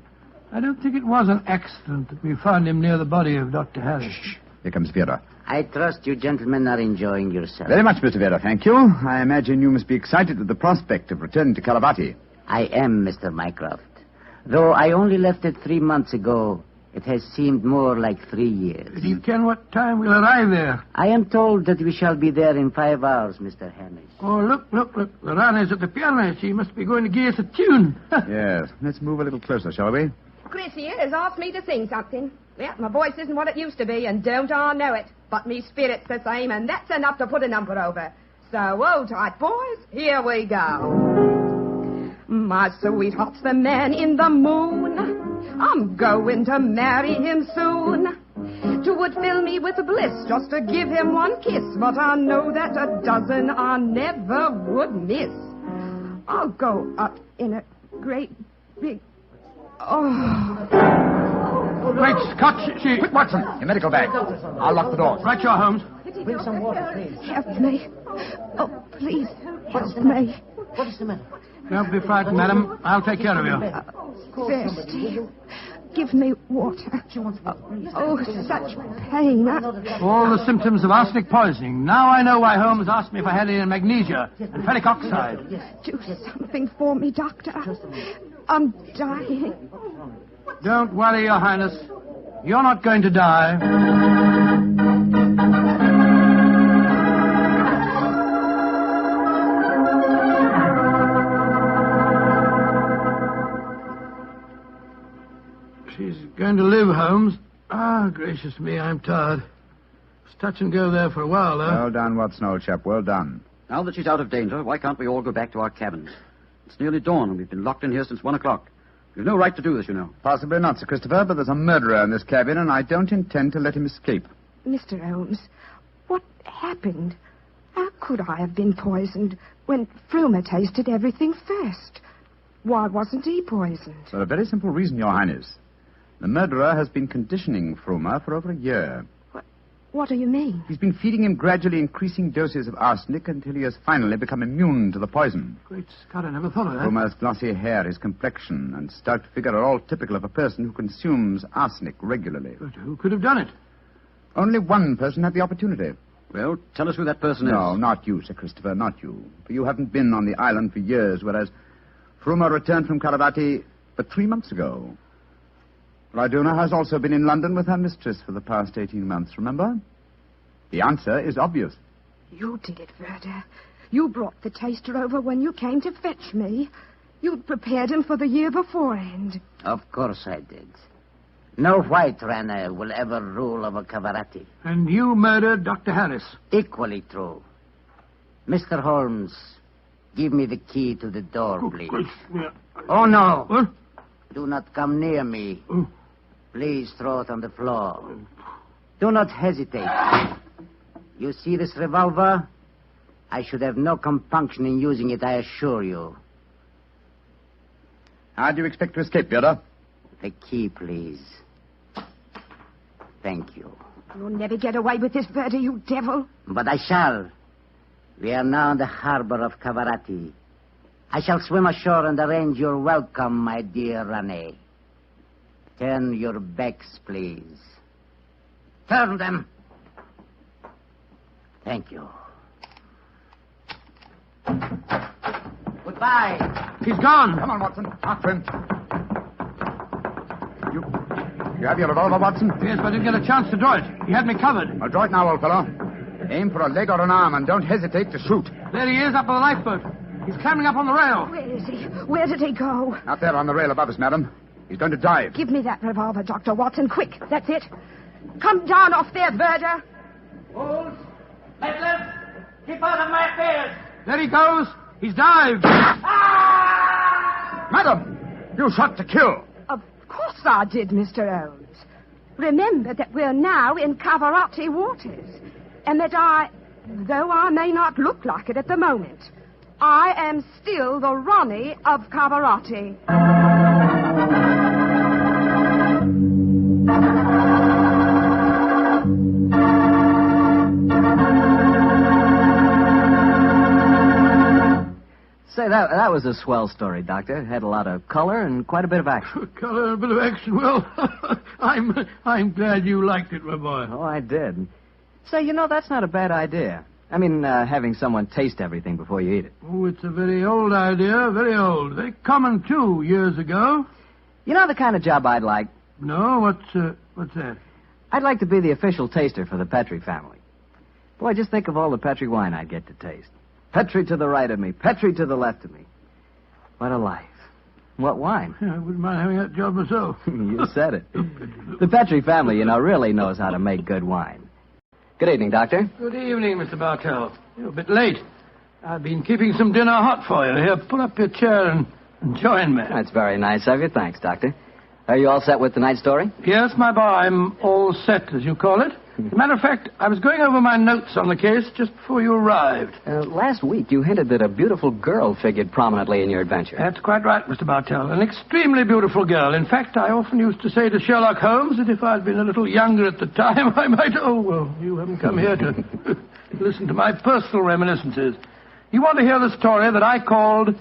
I don't think it was an accident that we found him near the body of Dr. Harris. Shh. Here comes Vera. I trust you gentlemen are enjoying yourselves. Very much, Mr. Vera, thank you. I imagine you must be excited at the prospect of returning to Caravati. I am, Mr. Mycroft. Though I only left it 3 months ago, it has seemed more like 3 years. Do you ken what time we'll arrive there? I am told that we shall be there in 5 hours, Mr. Hamish. Oh, look. The Rani's at the piano. She must be going to give us a tune. Yes. Let's move a little closer, shall we? Chris here has asked me to sing something. Yeah, my voice isn't what it used to be, and don't I know it. But me spirit's the same, and that's enough to put a number over. So, hold tight, boys. Here we go. My sweetheart's the man in the moon. I'm going to marry him soon. 'Twould fill me with bliss just to give him one kiss, but I know that a dozen I never would miss. I'll go up in a great big... Great Scott, she... Quick, Watson, your medical bag. I'll lock the doors. Right, your Holmes. Bring some water, please. Help me. Oh, please, help me. What is the matter? Don't be frightened, madam. I'll take care of you. Thirsty. Give me water. Oh, such pain. All the symptoms of arsenic poisoning. Now I know why Holmes asked me if I had any magnesia and ferric oxide. Do something for me, Doctor. I'm dying. Don't worry, Your Highness. You're not going to die. She's going to live, Holmes. Ah, gracious me, I'm tired. It's touch and go there for a while, though. Well done, Watson, old chap. Well done. Now that she's out of danger, why can't we all go back to our cabins? It's nearly dawn, and we've been locked in here since 1 o'clock. We've no right to do this, you know. Possibly not, Sir Christopher, but there's a murderer in this cabin, and I don't intend to let him escape. Mr. Holmes, what happened? How could I have been poisoned when Frumer tasted everything first? Why wasn't he poisoned? For a very simple reason, Your Highness. The murderer has been conditioning Frumer for over a year. What do you mean? He's been feeding him gradually increasing doses of arsenic until he has finally become immune to the poison. Great Scott, I never thought of that. Frumer's glossy hair, his complexion, and stout figure are all typical of a person who consumes arsenic regularly. But who could have done it? Only one person had the opportunity. Well, tell us who that person is. No, not you, Sir Christopher, not you. For you haven't been on the island for years, whereas Frumer returned from Caravati but 3 months ago. Raduna has also been in London with her mistress for the past 18 months, remember? The answer is obvious. You did it, Verda. You brought the taster over when you came to fetch me. You'd prepared him for the year beforehand. Of course I did. No white runner will ever rule over Cavarati. And you murdered Dr. Harris. Equally true. Mr. Holmes, give me the key to the door, please. Oh, no. What? Do not come near me. Please throw it on the floor. Do not hesitate. You see this revolver? I should have no compunction in using it, I assure you. How do you expect to escape, Vera? The key, please. Thank you. You'll never get away with this, Verda, you devil. But I shall. We are now in the harbor of Cavarati. I shall swim ashore and arrange your welcome, my dear Ronnie. Turn your backs, please. Turn them. Thank you. Goodbye. He's gone. Come on, Watson. After him. You have your revolver, Watson? Yes, but I didn't get a chance to draw it. He had me covered. Well, draw it now, old fellow. Aim for a leg or an arm, and don't hesitate to shoot. There he is, up on the lifeboat. He's climbing up on the rail. Where is he? Where did he go? Out there on the rail above us, madam. He's going to dive. Give me that revolver, Dr. Watson, quick. That's it. Come down off there, Verder. Wolves, Medlars, keep out of my affairs. There he goes. He's dived. Madam, you shot to kill. Of course I did, Mr. Holmes. Remember that we're now in Cavarati waters, and that though I may not look like it at the moment, I am still the Ronnie of Cavarati. Say, that was a swell story, Doctor. It had a lot of color and quite a bit of action. Color and a bit of action. Well, I'm glad you liked it, my boy. Oh, I did. Say, that's not a bad idea. I mean, having someone taste everything before you eat it. Oh, it's a very old idea, very old. Very common, too, years ago. You know the kind of job I'd like? No? What's that? I'd like to be the official taster for the Petrie family. Boy, just think of all the Petrie wine I'd get to taste. Petrie to the right of me, Petrie to the left of me. What a life. What wine? Yeah, I wouldn't mind having that job myself. You said it. The Petrie family, really knows how to make good wine. Good evening, Doctor. Good evening, Mr. Bartell. You're a bit late. I've been keeping some dinner hot for you. Here, pull up your chair and join me. That's very nice of you. Thanks, Doctor. Are you all set with tonight's story? Yes, my boy. I'm all set, as you call it. As a matter of fact, I was going over my notes on the case just before you arrived. Last week, you hinted that a beautiful girl figured prominently in your adventure. That's quite right, Mr. Bartell. An extremely beautiful girl. In fact, I often used to say to Sherlock Holmes that if I'd been a little younger at the time, I might... Oh, well, you haven't come here to listen to my personal reminiscences. You want to hear the story that I called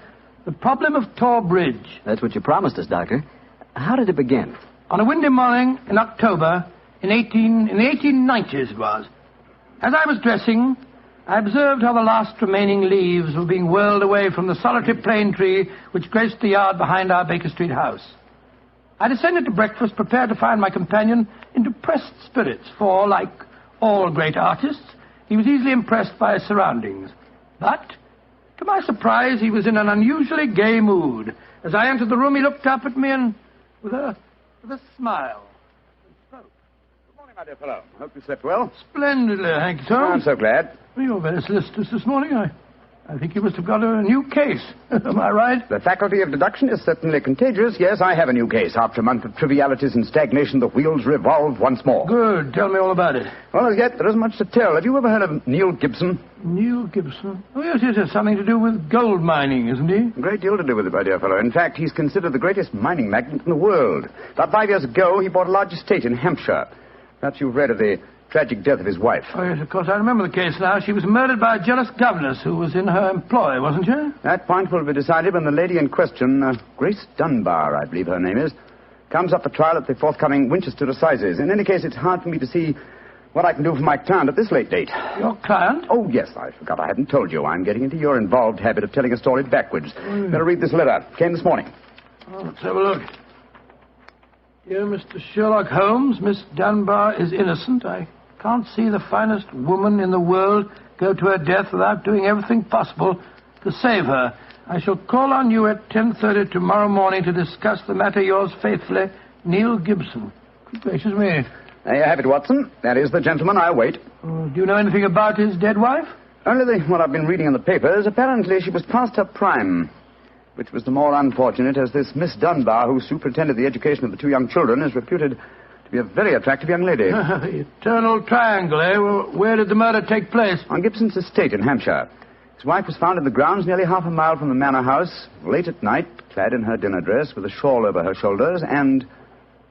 The Problem of Tor Bridge. That's what you promised us, Doctor. How did it begin? On a windy morning in October... In the 1890s it was. As I was dressing, I observed how the last remaining leaves were being whirled away from the solitary plane tree which graced the yard behind our Baker Street house. I descended to breakfast, prepared to find my companion in depressed spirits, for, like all great artists, he was easily impressed by his surroundings. But, to my surprise, he was in an unusually gay mood. As I entered the room, he looked up at me and, with a smile, My dear fellow, hope you slept well. Splendidly, thank you, sir. I'm so glad. Well, you're very solicitous this morning. I think you must have got a new case. Am I right? The faculty of deduction is certainly contagious. Yes, I have a new case. After a month of trivialities and stagnation, the wheels revolve once more. Good. Tell me all about it. Well, as yet, there isn't much to tell. Have you ever heard of Neil Gibson? Neil Gibson? Oh, yes, it has something to do with gold mining, isn't he? A great deal to do with it, my dear fellow. In fact, he's considered the greatest mining magnate in the world. About 5 years ago, he bought a large estate in Hampshire. Perhaps you've read of the tragic death of his wife. Oh, yes, of course, I remember the case now. She was murdered by a jealous governess who was in her employ, wasn't she? That point will be decided when the lady in question, Grace Dunbar, I believe her name is, comes up for trial at the forthcoming Winchester Assizes. In any case, it's hard for me to see what I can do for my client at this late date. Your client? Oh, yes, I forgot I hadn't told you. I'm getting into your involved habit of telling a story backwards. Better read this letter. Came this morning. Oh, let's have a look. Dear Mr. Sherlock Holmes, Miss Dunbar is innocent. I can't see the finest woman in the world go to her death without doing everything possible to save her. I shall call on you at 10:30 tomorrow morning to discuss the matter. Yours faithfully, Neil Gibson. Good gracious me. There you have it, Watson. That is the gentleman I await. Do you know anything about his dead wife? Only what I've been reading in the papers. Apparently she was past her prime, which was the more unfortunate as this Miss Dunbar, who superintended the education of the two young children, is reputed to be a very attractive young lady. The eternal triangle, eh? Well, where did the murder take place? On Gibson's estate in Hampshire. His wife was found in the grounds nearly half a mile from the manor house, late at night, clad in her dinner dress, with a shawl over her shoulders, and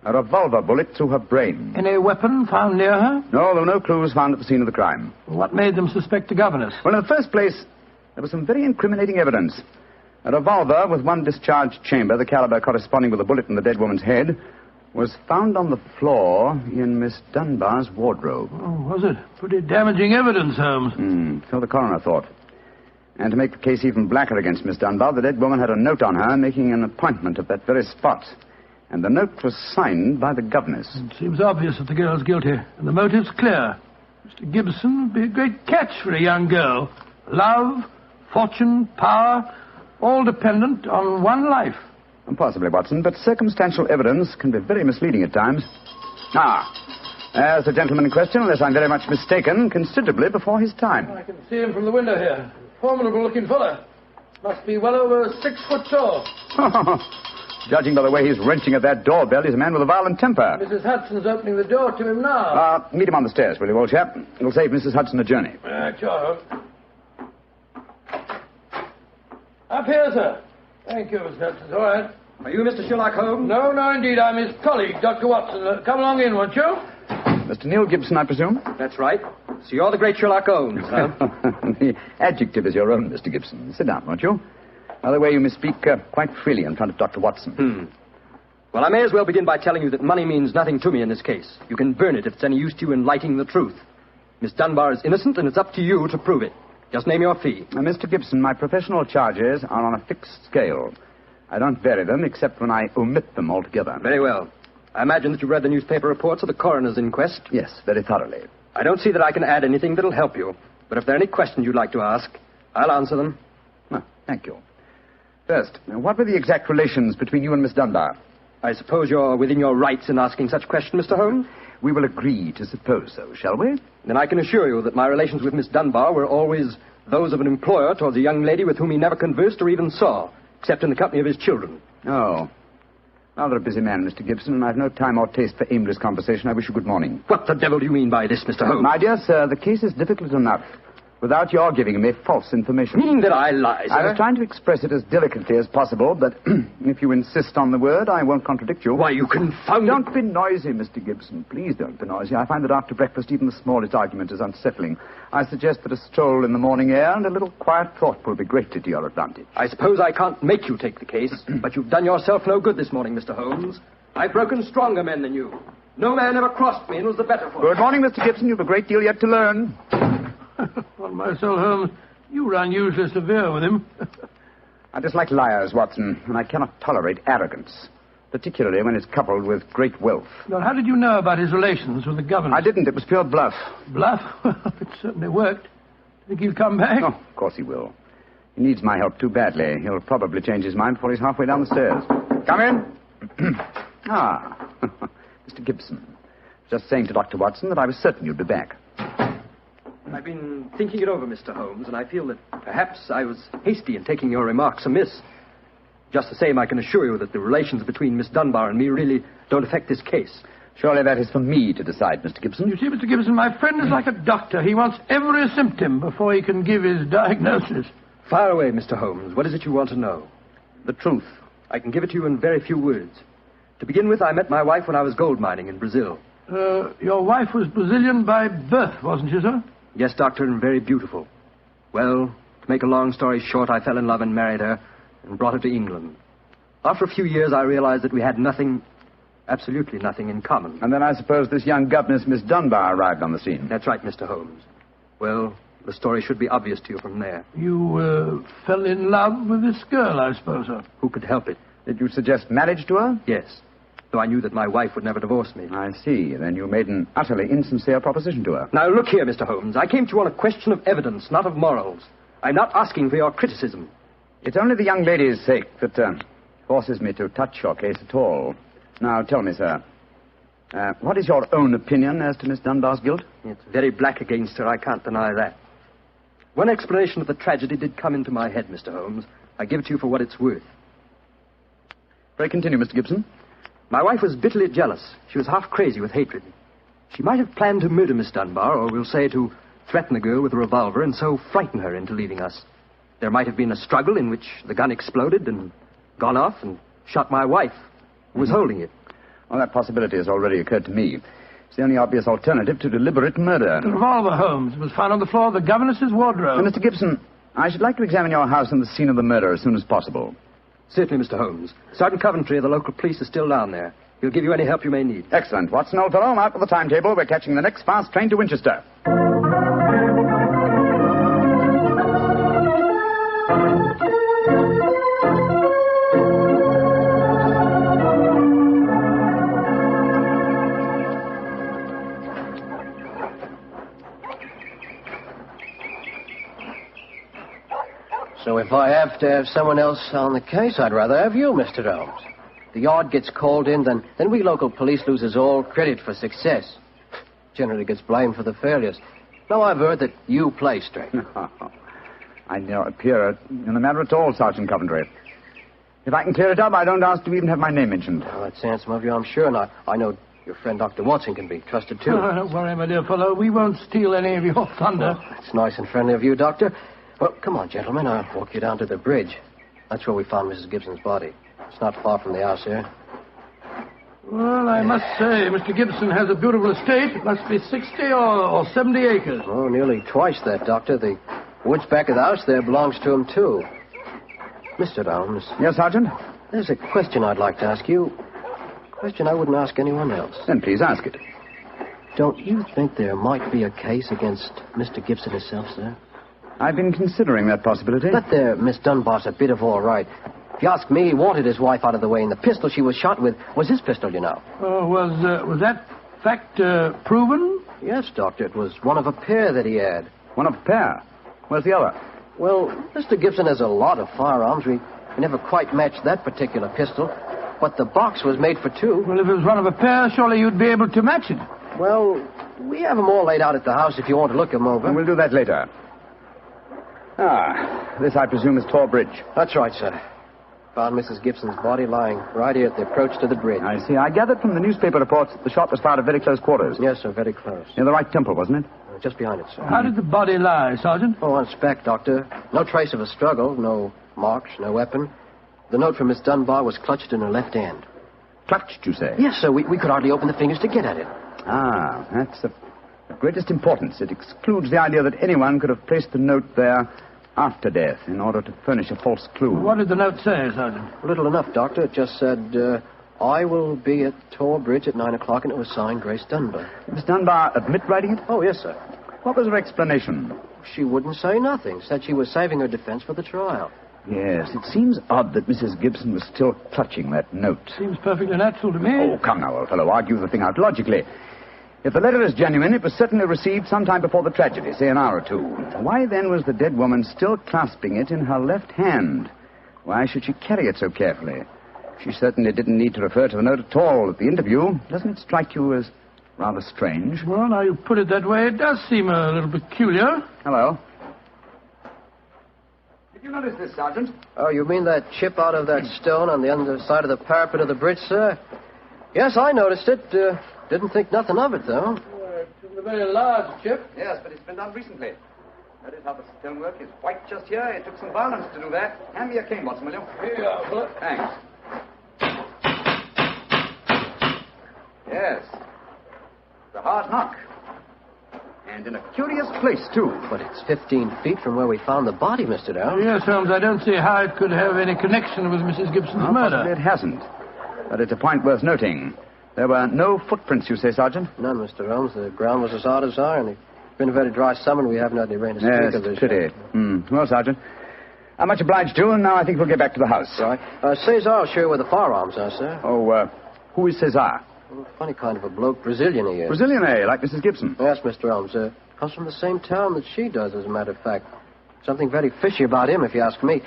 a revolver bullet through her brain. Any weapon found near her? No, there were no clues found at the scene of the crime. What made them suspect the governess? Well, in the first place, there was some very incriminating evidence. A revolver with one discharged chamber, the caliber corresponding with the bullet in the dead woman's head, was found on the floor in Miss Dunbar's wardrobe. Oh, was it? Pretty damaging evidence, Holmes. So the coroner thought. And to make the case even blacker against Miss Dunbar, the dead woman had a note on her making an appointment at that very spot. And the note was signed by the governess. It seems obvious that the girl's guilty, and the motive's clear. Mr. Gibson would be a great catch for a young girl. Love, fortune, power, all dependent on one life. Possibly, Watson, but circumstantial evidence can be very misleading at times. As the gentleman in question, unless I'm very much mistaken, considerably before his time. I can see him from the window here. Formidable-looking fellow. Must be well over 6 foot tall. Judging by the way he's wrenching at that doorbell, he's a man with a violent temper. Mrs. Hudson's opening the door to him now. Meet him on the stairs, will you, old chap? It'll save Mrs. Hudson a journey. Sure. Up here, sir. Thank you, Mr. Hudson. All right. Are you Mr. Sherlock Holmes? No, indeed. I'm his colleague, Dr. Watson. Come along in, won't you? Mr. Neil Gibson, I presume? That's right. So you're the great Sherlock Holmes, huh? The adjective is your own, Mr. Gibson. Sit down, won't you? By the way, you may speak quite freely in front of Dr. Watson. Well, I may as well begin by telling you that money means nothing to me in this case. You can burn it if it's any use to you in lighting the truth. Miss Dunbar is innocent, and it's up to you to prove it. Just name your fee. Mr. Gibson, my professional charges are on a fixed scale. I don't vary them except when I omit them altogether. Very well. I imagine that you read the newspaper reports of the coroner's inquest? Yes, very thoroughly. I don't see that I can add anything that'll help you. But if there are any questions you'd like to ask, I'll answer them. Well, thank you. First, what were the exact relations between you and Miss Dunbar? I suppose you're within your rights in asking such a question, Mr. Holmes? We will agree to suppose so, shall we? Then I can assure you that my relations with Miss Dunbar were always those of an employer towards a young lady with whom he never conversed or even saw, except in the company of his children. Oh. Rather a busy man, Mr. Gibson, and I've no time or taste for aimless conversation. I wish you good morning. What the devil do you mean by this, Mr. Holmes? My dear sir, the case is difficult enough without your giving me false information. Meaning that I lie, sir? I was trying to express it as delicately as possible, but if you insist on the word, I won't contradict you. Why, you confounded... Don't be noisy, Mr. Gibson. Please don't be noisy. I find that after breakfast, even the smallest argument is unsettling. I suggest that a stroll in the morning air and a little quiet thought will be greatly to your advantage. I suppose I can't make you take the case, but you've done yourself no good this morning, Mr. Holmes. I've broken stronger men than you. No man ever crossed me and was the better for it. Good morning, Mr. Gibson. You've a great deal yet to learn. On my soul, Holmes, you were unusually severe with him. I dislike liars, Watson, and I cannot tolerate arrogance, particularly when it's coupled with great wealth. Well, how did you know about his relations with the governor? I didn't. It was pure bluff. Bluff? It certainly worked. Think he'll come back? Oh, of course he will. He needs my help too badly. He'll probably change his mind before he's halfway down the stairs. Come in. Mr. Gibson. Just saying to Dr. Watson that I was certain you'd be back. I've been thinking it over, Mr. Holmes, and I feel that perhaps I was hasty in taking your remarks amiss. Just the same, I can assure you that the relations between Miss Dunbar and me really don't affect this case. Surely that is for me to decide, Mr. Gibson. You see, Mr. Gibson, my friend is like a doctor. He wants every symptom before he can give his diagnosis. Fire away, Mr. Holmes. What is it you want to know? The truth. I can give it to you in very few words. To begin with, I met my wife when I was gold mining in Brazil. Your wife was Brazilian by birth, wasn't she, sir? Yes, Doctor, and very beautiful. Well, to make a long story short, I fell in love and married her and brought her to England. After a few years, I realized that we had nothing, absolutely nothing in common. And then I suppose this young governess, Miss Dunbar, arrived on the scene. That's right, Mr. Holmes. Well, the story should be obvious to you from there. You fell in love with this girl, I suppose, sir? Who could help it? Did you suggest marriage to her? Yes. Though I knew that my wife would never divorce me. I see. Then you made an utterly insincere proposition to her. Now, look here, Mr. Holmes. I came to you on a question of evidence, not of morals. I'm not asking for your criticism. It's only the young lady's sake that forces me to touch your case at all. Now, tell me, sir, what is your own opinion as to Miss Dunbar's guilt? It's very black against her. I can't deny that. One explanation of the tragedy did come into my head, Mr. Holmes. I give it to you for what it's worth. Pray continue, Mr. Gibson. My wife was bitterly jealous. She was half crazy with hatred. She might have planned to murder Miss Dunbar, or we'll say to threaten the girl with a revolver and so frighten her into leaving us. There might have been a struggle in which the gun exploded and gone off and shot my wife, who was holding it. Well, that possibility has already occurred to me. It's the only obvious alternative to deliberate murder. The revolver, Holmes, was found on the floor of the governess's wardrobe. Mr. Gibson, I should like to examine your house and the scene of the murder as soon as possible. Certainly, Mr. Holmes. Sergeant Coventry of the local police is still down there. He'll give you any help you may need. Excellent. Watson, old fellow, mark for the timetable. We're catching the next fast train to Winchester. So if I have to have someone else on the case, I'd rather have you, Mr. Holmes. The yard gets called in, then we local police loses all credit for success. Generally gets blamed for the failures. Now I've heard that you play straight. I don't appear in the matter at all, Sergeant Coventry. If I can clear it up, I don't ask to even have my name mentioned. Well, that's handsome of you, I'm sure, and I know your friend Dr. Watson can be trusted, too. Oh, don't worry, my dear fellow. We won't steal any of your thunder. Oh, that's nice and friendly of you, Doctor. Well, come on, gentlemen. I'll walk you down to the bridge. That's where we found Mrs. Gibson's body. It's not far from the house here. Well, I must say, Mr. Gibson has a beautiful estate. It must be 60 or 70 acres. Oh, nearly twice that, Doctor. The woods back of the house there belongs to him, too. Mr. Holmes. Yes, Sergeant? There's a question I'd like to ask you. A question I wouldn't ask anyone else. Then please ask it. Don't you think there might be a case against Mr. Gibson himself, sir? I've been considering that possibility. That there Miss Dunbar's a bit of all right. If you ask me, he wanted his wife out of the way, and the pistol she was shot with was his pistol, you know. Oh, was that fact proven? Yes, Doctor. It was one of a pair that he had. One of a pair? Where's the other? Well, Mr. Gibson has a lot of firearms. We never quite matched that particular pistol. But the box was made for two. Well, if it was one of a pair, surely you'd be able to match it. Well, we have them all laid out at the house if you want to look them over. And we'll do that later. Ah, this, I presume, is Thor Bridge. That's right, sir. Found Mrs. Gibson's body lying right here at the approach to the bridge. I see. I gathered from the newspaper reports that the shot was fired at very close quarters. Yes, sir, very close. Near the right temple, wasn't it? Just behind it, sir. How did the body lie, Sergeant? Oh, on spec, Doctor. No trace of a struggle, no marks, no weapon. The note from Miss Dunbar was clutched in her left hand. Clutched, you say? Yes, sir. We could hardly open the fingers to get at it. Ah, that's of greatest importance. It excludes the idea that anyone could have placed the note there after death in order to furnish a false clue. What did the note say, Sergeant? Little enough, Doctor. It just said, I will be at Tor Bridge at 9 o'clock, and it was signed Grace Dunbar. Miss Dunbar admit writing it? Oh, yes, sir. What was her explanation? She wouldn't say nothing. Said she was saving her defense for the trial. Yes, it seems odd that Mrs. Gibson was still clutching that note. Seems perfectly natural to me. Oh, come now, old fellow. Argue the thing out logically. If the letter is genuine, it was certainly received sometime before the tragedy, say an hour or two. Why, then, was the dead woman still clasping it in her left hand? Why should she carry it so carefully? She certainly didn't need to refer to the note at all at the interview. Doesn't it strike you as rather strange? Well, now you put it that way, it does seem a little peculiar. Hello. Did you notice this, Sergeant? Oh, you mean that chip out of that stone on the underside of the parapet of the bridge, sir? Yes, I noticed it. Didn't think nothing of it, though. It's a very large chip. Yes, but it's been done recently. That is how the stonework is white just here. It took some violence to do that. Hand me a cane, Watson, will you? Here you are, Philip. Thanks. Yes. It's a hard knock. And in a curious place, too. But it's 15 feet from where we found the body, Mr. Holmes. Yes, Holmes, I don't see how it could have any connection with Mrs. Gibson's murder. Possibly it hasn't. But it's a point worth noting. There were no footprints, you say, Sergeant? None, Mr. Holmes. The ground was as hard as iron. It's been a very dry summer, and we haven't had any rain to speak of this pity. year. Well, Sergeant, I'm much obliged to you, and now I think we'll get back to the house. Right. Cesar's sure where the firearms are, sir. Oh, who is Cesar? Well, funny kind of a bloke. Brazilian he is. Brazilian, eh? Like Mrs. Gibson? Yes, Mr. Holmes. Comes from the same town that she does, as a matter of fact. Something very fishy about him, if you ask me.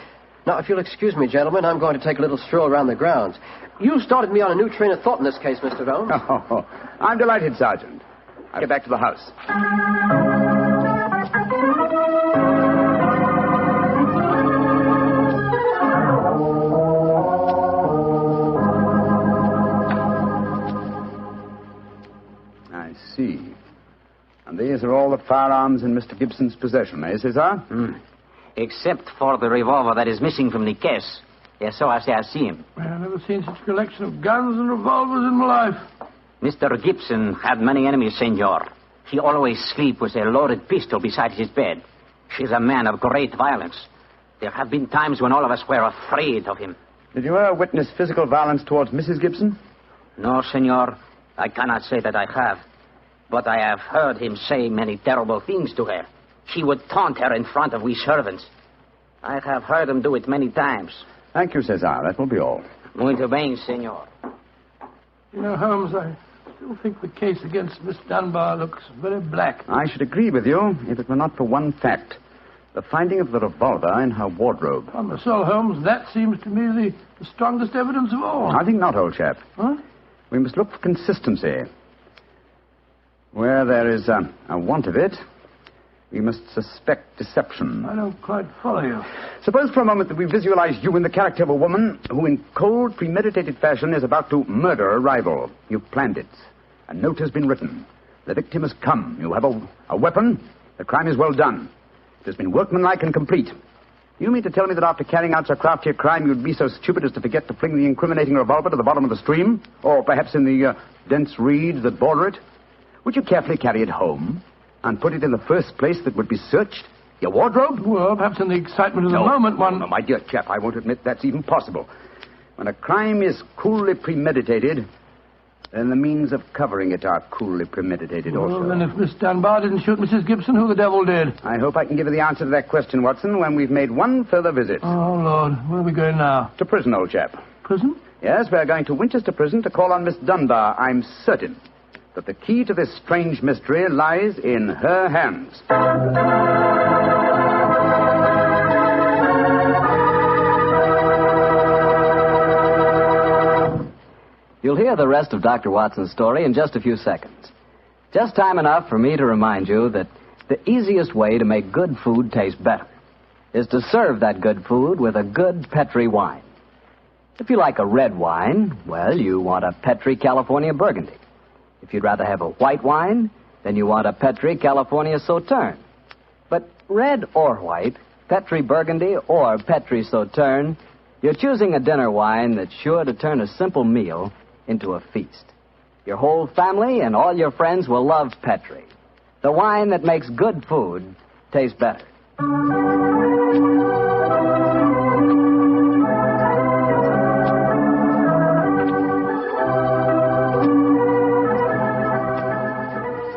Now, if you'll excuse me, gentlemen, I'm going to take a little stroll around the grounds. You started me on a new train of thought in this case, Mr. Holmes. Oh, I'm delighted, Sergeant. I'll get back to the house. I see. And these are all the firearms in Mr. Gibson's possession, eh, Cesar? Except for the revolver that is missing from the case. Yes, so I say I see him. I've never seen such a collection of guns and revolvers in my life. Mr. Gibson had many enemies, senor. He always sleep with a loaded pistol beside his bed. She's a man of great violence. There have been times when all of us were afraid of him. Did you ever witness physical violence towards Mrs. Gibson? No, senor. I cannot say that I have. But I have heard him say many terrible things to her. He would taunt her in front of we servants. I have heard him do it many times. Thank you, Cesar. That will be all. Muito bem, senor. You know, Holmes, I still think the case against Miss Dunbar looks very black. I should agree with you if it were not for one fact. The finding of the revolver in her wardrobe. On the soul, Holmes, that seems to me the strongest evidence of all. I think not, old chap. Huh? We must look for consistency. Where there is a want of it, we must suspect deception. I don't quite follow you. Suppose for a moment that we visualize you in the character of a woman who in cold, premeditated fashion is about to murder a rival. You've planned it. A note has been written. The victim has come. You have a weapon. The crime is well done. It has been workmanlike and complete. You mean to tell me that after carrying out so crafty a crime, you'd be so stupid as to forget to fling the incriminating revolver to the bottom of the stream? Or perhaps in the dense reeds that border it? Would you carefully carry it home and put it in the first place that would be searched? Your wardrobe? Well, perhaps in the excitement of the moment, one... No, my dear chap, I won't admit that's even possible. When a crime is coolly premeditated, then the means of covering it are coolly premeditated also. Well, then if Miss Dunbar didn't shoot Mrs. Gibson, who the devil did? I hope I can give you the answer to that question, Watson, when we've made one further visit. Oh, Lord. Where are we going now? To prison, old chap. Prison? Yes, we're going to Winchester Prison to call on Miss Dunbar. I'm certain that the key to this strange mystery lies in her hands. You'll hear the rest of Dr. Watson's story in just a few seconds. Just time enough for me to remind you that the easiest way to make good food taste better is to serve that good food with a good Petri wine. If you like a red wine, well, you want a Petri California Burgundy. If you'd rather have a white wine, then you want a Petri California Sauterne. But red or white, Petri Burgundy or Petri Sauterne, you're choosing a dinner wine that's sure to turn a simple meal into a feast. Your whole family and all your friends will love Petri, the wine that makes good food taste better.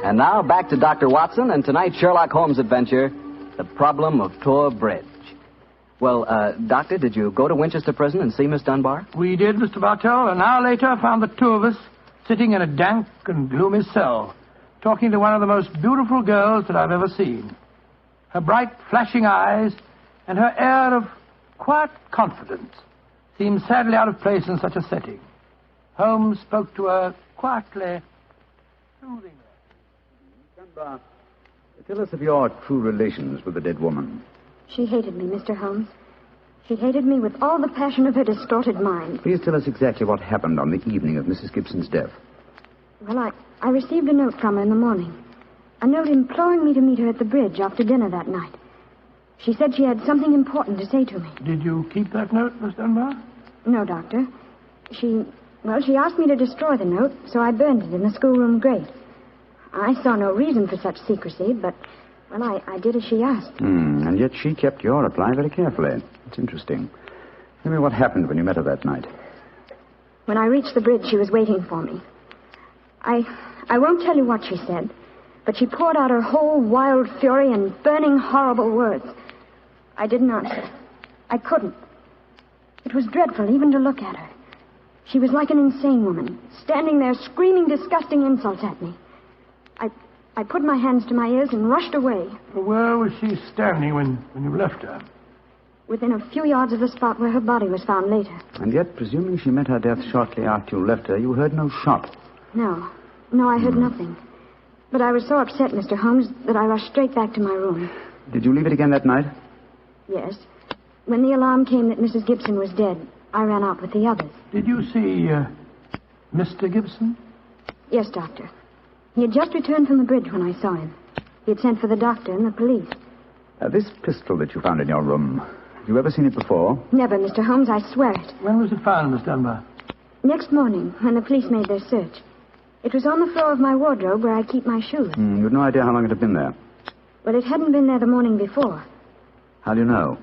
And now back to Dr. Watson and tonight's Sherlock Holmes adventure, The Problem of Tor Bridge. Well, Doctor, did you go to Winchester Prison and see Miss Dunbar? We did, Mr. Bartell. An hour later, I found the two of us sitting in a dank and gloomy cell, talking to one of the most beautiful girls that I've ever seen. Her bright, flashing eyes and her air of quiet confidence seemed sadly out of place in such a setting. Holmes spoke to her quietly, soothingly. Dunbar, tell us of your true relations with the dead woman. She hated me, Mr. Holmes. She hated me with all the passion of her distorted mind. Please tell us exactly what happened on the evening of Mrs. Gibson's death. Well, I received a note from her in the morning. A note imploring me to meet her at the bridge after dinner that night. She said she had something important to say to me. Did you keep that note, Miss Dunbar? No, Doctor. She asked me to destroy the note, so I burned it in the schoolroom grate. I saw no reason for such secrecy, but, well, I did as she asked. And yet she kept your reply very carefully. It's interesting. Tell me what happened when you met her that night. When I reached the bridge, she was waiting for me. I won't tell you what she said, but she poured out her whole wild fury in burning, horrible words. I didn't answer. I couldn't. It was dreadful even to look at her. She was like an insane woman, standing there screaming disgusting insults at me. I put my hands to my ears and rushed away. Where was she standing when you left her? Within a few yards of the spot where her body was found later. And yet, presuming she met her death shortly after you left her, you heard no shot. No, I heard nothing. But I was so upset, Mr. Holmes, that I rushed straight back to my room. Did you leave it again that night? Yes. When the alarm came that Mrs. Gibson was dead, I ran out with the others. Did you see Mr. Gibson? Yes, Doctor. He had just returned from the bridge when I saw him. He had sent for the doctor and the police. This pistol that you found in your room, have you ever seen it before? Never, Mr. Holmes, I swear it. When was it found, Miss Dunbar? Next morning, when the police made their search. It was on the floor of my wardrobe where I keep my shoes. You've no idea how long it had been there? Well, it hadn't been there the morning before, How do you know?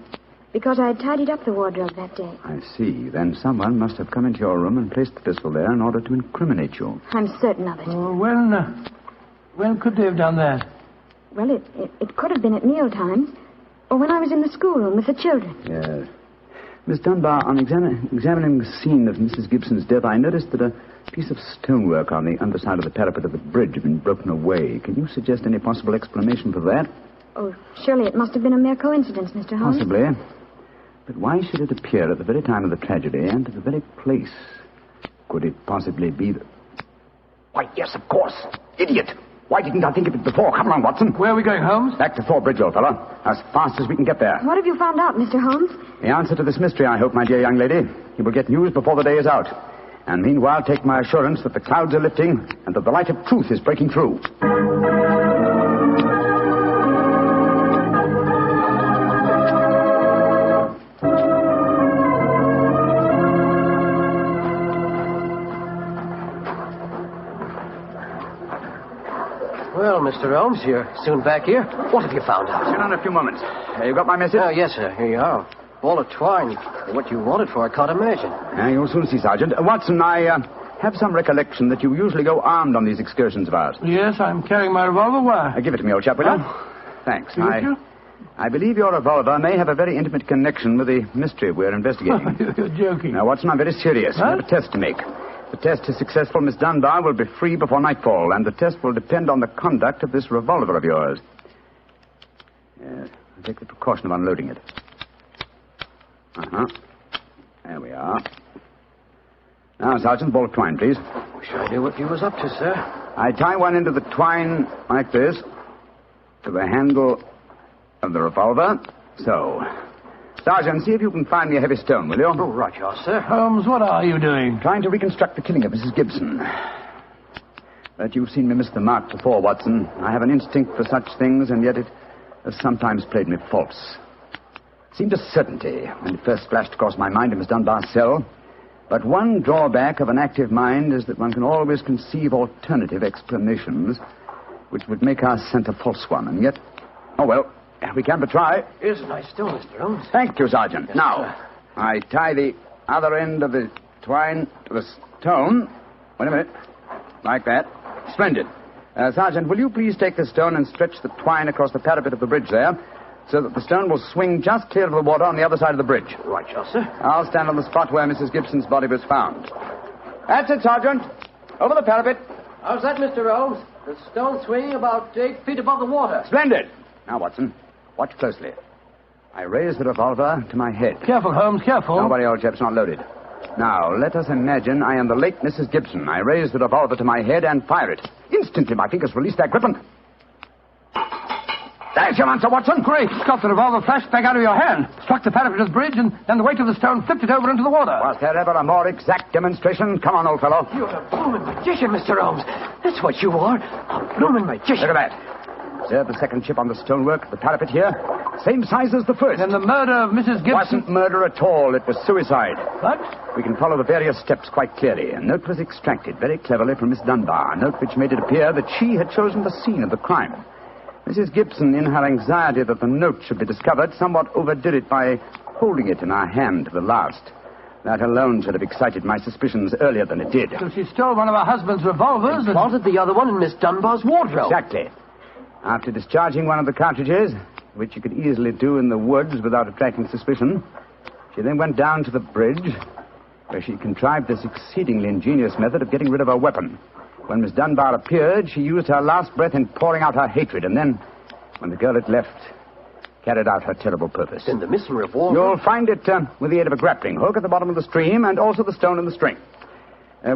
because I had tidied up the wardrobe that day. I see. Then someone must have come into your room and placed the pistol there in order to incriminate you. I'm certain of it. When could they have done that? Well, it could have been at mealtimes, or when I was in the schoolroom with the children. Yes. Miss Dunbar, on examining the scene of Mrs. Gibson's death, I noticed that a piece of stonework on the underside of the parapet of the bridge had been broken away. Can you suggest any possible explanation for that? Oh, surely it must have been a mere coincidence, Mr. Holmes. Possibly. But why should it appear at the very time of the tragedy and at the very place? Could it possibly be that... Why, yes, of course. Idiot. Why didn't I think of it before? Come along, Watson. Where are we going, Holmes? Back to Thor Bridge, old fellow. As fast as we can get there. What have you found out, Mr. Holmes? The answer to this mystery, I hope, my dear young lady. You will get news before the day is out. And meanwhile, take my assurance that the clouds are lifting and that the light of truth is breaking through. Well, Mr. Holmes, you're soon back here. What have you found out? Sit down a few moments. You got my message? Oh, yes, sir. Here you are. Ball of twine. What you wanted for, I can't imagine. You'll soon see, Sergeant. Watson, I have some recollection that you usually go armed on these excursions of ours. Yes, I'm carrying my revolver. Why? Give it to me, old chap, will you? Thanks. I believe your revolver may have a very intimate connection with the mystery we're investigating. You're joking. Now, Watson, I'm very serious. We have a test to make. If the test is successful, Miss Dunbar will be free before nightfall, and the test will depend on the conduct of this revolver of yours. Yes, I'll take the precaution of unloading it. There we are. Now, Sergeant, ball of twine, please. Wish I knew what you was up to, sir. I tie one end of the twine like this to the handle of the revolver. So. Sergeant, see if you can find me a heavy stone, will you? Oh, right, sir. Holmes, what are you doing? Trying to reconstruct the killing of Mrs. Gibson. But you've seen me miss the mark before, Watson. I have an instinct for such things, and yet it has sometimes played me false. It seemed a certainty when it first flashed across my mind in Miss Dunbar's cell. But one drawback of an active mind is that one can always conceive alternative explanations which would make our scent a false one. And yet, oh well, we can but try. Here's a nice stone, Mr. Holmes. Thank you, Sergeant. Yes, now, sir. I tie the other end of the twine to the stone. Wait a minute. Like that. Splendid. Sergeant, will you please take the stone and stretch the twine across the parapet of the bridge there, so that the stone will swing just clear of the water on the other side of the bridge? Right, sir. I'll stand on the spot where Mrs. Gibson's body was found. That's it, Sergeant. Over the parapet. How's that, Mr. Holmes? The stone swinging about 8 feet above the water. Splendid. Now, Watson, watch closely. I raise the revolver to my head. Careful, Holmes, careful. Don't worry, old chap's not loaded. Now, let us imagine I am the late Mrs. Gibson. I raise the revolver to my head and fire it. Instantly, my fingers release their grip and... There's your answer, Watson. Great Scott, the revolver flashed back out of your hand, struck the parapet of the bridge, and then the weight of the stone flipped it over into the water. Was there ever a more exact demonstration? Come on, old fellow. You're a blooming magician, Mr. Holmes. That's what you are. A blooming magician. Look at that. Observe the second chip on the stonework of the parapet here. Same size as the first. And the murder of Mrs. Gibson... Wasn't murder at all. It was suicide. What? We can follow the various steps quite clearly. A note was extracted very cleverly from Miss Dunbar, a note which made it appear that she had chosen the scene of the crime. Mrs. Gibson, in her anxiety that the note should be discovered, somewhat overdid it by holding it in her hand to the last. That alone should have excited my suspicions earlier than it did. So she stole one of her husband's revolvers and planted the other one in Miss Dunbar's wardrobe. Exactly. After discharging one of the cartridges, which you could easily do in the woods without attracting suspicion, she then went down to the bridge, where she contrived this exceedingly ingenious method of getting rid of her weapon. When Miss Dunbar appeared, she used her last breath in pouring out her hatred, and then, when the girl had left, carried out her terrible purpose. Then the missing revolver... You'll find it with the aid of a grappling hook at the bottom of the stream, and also the stone in the string,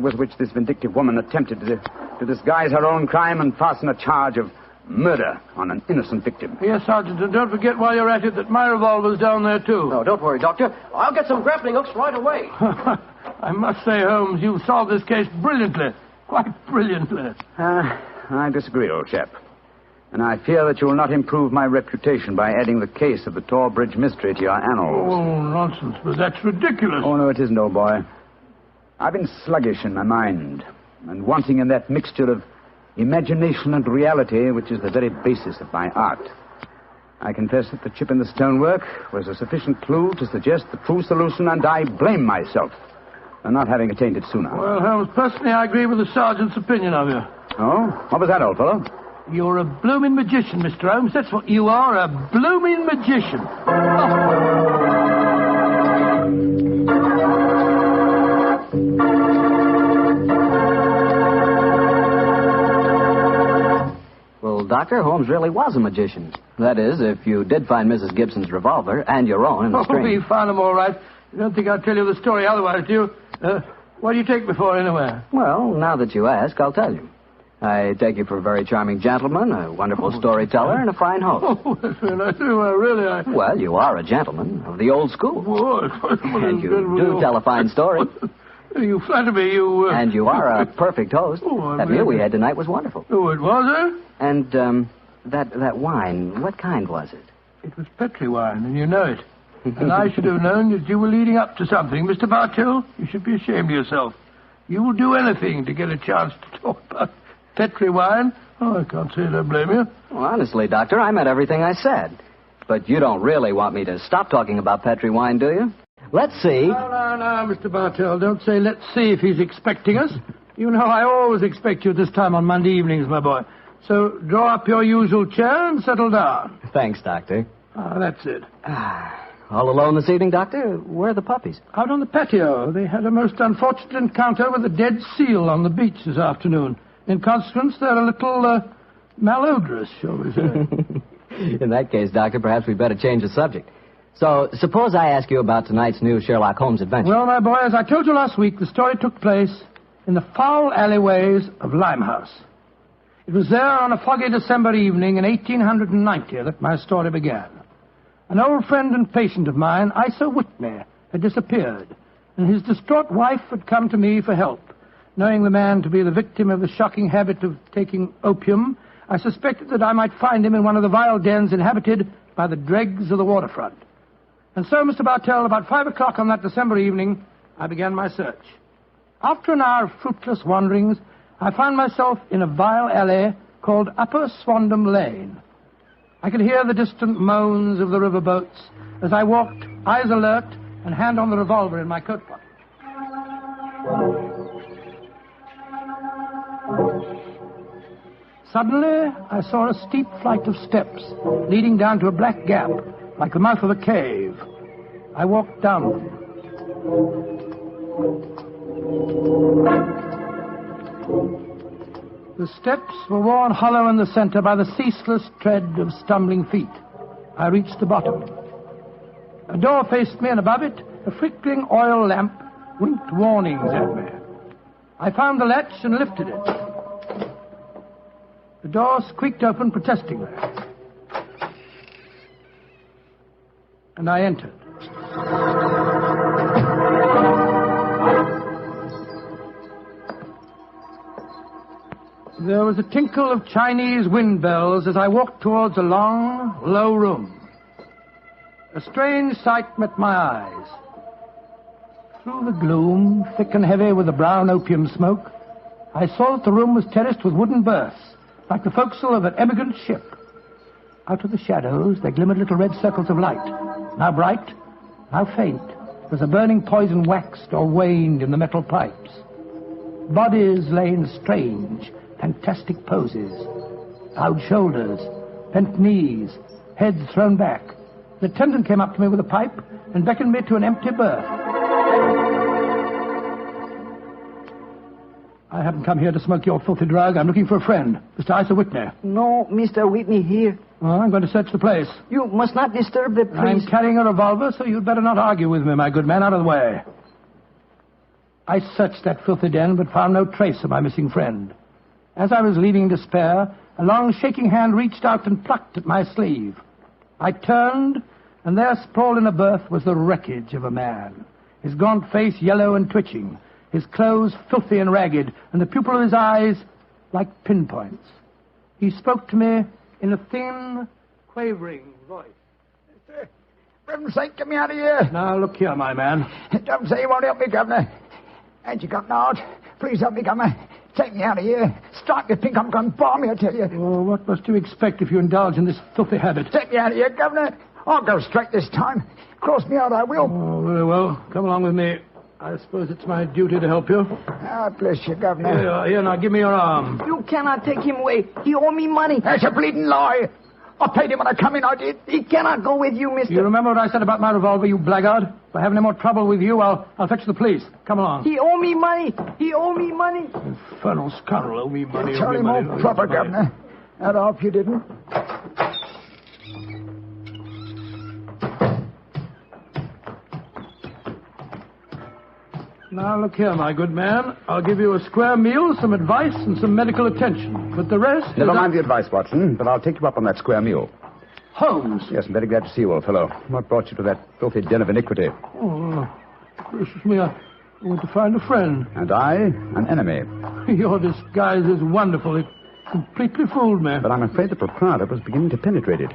with which this vindictive woman attempted to disguise her own crime and fasten a charge of murder on an innocent victim. Yes, Sergeant, and don't forget while you're at it that my revolver's down there, too. No, don't worry, Doctor. I'll get some grappling hooks right away. I must say, Holmes, you've solved this case brilliantly. Quite brilliantly. I disagree, old chap. And I fear that you will not improve my reputation by adding the case of the Tor Bridge mystery to your annals. Oh, nonsense, but that's ridiculous. Oh, no, it isn't, old boy. I've been sluggish in my mind and wanting in that mixture of imagination and reality which is the very basis of my art. I confess that the chip in the stonework was a sufficient clue to suggest the true solution, and I blame myself for not having attained it sooner. Well, Holmes, personally, I agree with the sergeant's opinion of you. Oh? What was that, old fellow? You're a blooming magician, Mr. Holmes. That's what you are, a blooming magician. Well, Doctor, Holmes really was a magician. That is, if you did find Mrs. Gibson's revolver and your own in the stream. We found them all right. You don't think I'd tell you the story otherwise, do you? What do you take me for, anyway? Well, now that you ask, I'll tell you. I take you for a very charming gentleman, a wonderful storyteller, and a fine host. Oh, that's very nice. Really, Well, you are a gentleman of the old school. And you do tell a fine story. You flatter me, you... And you are a perfect host. That meal we had tonight was wonderful. Oh, it was, eh? And, that wine, what kind was it? It was Petri wine, and you know it. And I should have known that you were leading up to something. Mr. Bartell, you should be ashamed of yourself. You will do anything to get a chance to talk about Petri wine. Oh, I can't say I don't blame you. Well, honestly, Doctor, I meant everything I said. But you don't really want me to stop talking about Petri wine, do you? Let's see. No, Mr. Bartell. Don't say let's see if he's expecting us. You know I always expect you at this time on Monday evenings, my boy. So draw up your usual chair and settle down. Thanks, Doctor. That's it. All alone this evening, Doctor? Where are the puppies? Out on the patio. They had a most unfortunate encounter with a dead seal on the beach this afternoon. In consequence, they're a little malodorous, shall we say. In that case, Doctor, perhaps we'd better change the subject. So, suppose I ask you about tonight's new Sherlock Holmes adventure. Well, my boy, as I told you last week, the story took place in the foul alleyways of Limehouse. It was there on a foggy December evening in 1890 that my story began. An old friend and patient of mine, Isa Whitney, had disappeared, and his distraught wife had come to me for help. Knowing the man to be the victim of the shocking habit of taking opium, I suspected that I might find him in one of the vile dens inhabited by the dregs of the waterfront. And so, Mr. Bartell, about 5 o'clock on that December evening, I began my search. After an hour of fruitless wanderings, I found myself in a vile alley called Upper Swandam Lane. I could hear the distant moans of the riverboats as I walked, eyes alert, and hand on the revolver in my coat pocket. Suddenly, I saw a steep flight of steps leading down to a black gap, like the mouth of a cave. I walked down them. The steps were worn hollow in the center by the ceaseless tread of stumbling feet. I reached the bottom. A door faced me, and above it, a flickering oil lamp winked warnings at me. I found the latch and lifted it. The door squeaked open protestingly. And I entered. There was a tinkle of Chinese wind bells as I walked towards a long, low room. A strange sight met my eyes. Through the gloom, thick and heavy with the brown opium smoke, I saw that the room was terraced with wooden berths, like the forecastle of an emigrant ship. Out of the shadows, there glimmered little red circles of light, now bright, now faint, as the burning poison waxed or waned in the metal pipes. Bodies lay in strange, fantastic poses. Bowed shoulders, bent knees, heads thrown back. The attendant came up to me with a pipe and beckoned me to an empty berth. I haven't come here to smoke your filthy drug. I'm looking for a friend, Mr. Isa Whitney. No, Mr. Whitney here. Well, I'm going to search the place. You must not disturb the priest. I'm carrying a revolver, so you'd better not argue with me, my good man. Out of the way. I searched that filthy den, but found no trace of my missing friend. As I was leaving in despair, a long shaking hand reached out and plucked at my sleeve. I turned, and there sprawled in a berth was the wreckage of a man, his gaunt face yellow and twitching, his clothes filthy and ragged, and the pupil of his eyes like pinpoints. He spoke to me in a thin, quavering voice. For heaven's sake, get me out of here. Now, look here, my man. Don't say you won't help me, Governor. Ain't you got naught? Please help me, Governor. Take me out of here. Strike me, think I'm going balmy, I tell you. Oh, what must you expect if you indulge in this filthy habit? Take me out of here, Governor. I'll go straight this time. Cross me out, I will. Oh, very well. Come along with me. I suppose it's my duty to help you. Ah, bless you, Governor. Here, now, give me your arm. You cannot take him away. He owe me money. That's a bleeding lie. I paid him when I come in, I did. He cannot go with you, mister. You remember what I said about my revolver, you blackguard? If I have any more trouble with you, I'll fetch the police. Come along. He owe me money. He owe me money. Infernal scoundrel, owe me money. Tell him more proper, Governor. I'd hope you didn't. Now, look here, my good man. I'll give you a square meal, some advice, and some medical attention. But the rest... Never mind the advice, Watson, but I'll take you up on that square meal. Holmes. Yes, I'm very glad to see you, old fellow. What brought you to that filthy den of iniquity? Oh, gracious me, I want to find a friend. And I, an enemy. Your disguise is wonderful. It completely fooled me. But I'm afraid the proprietor was beginning to penetrate it.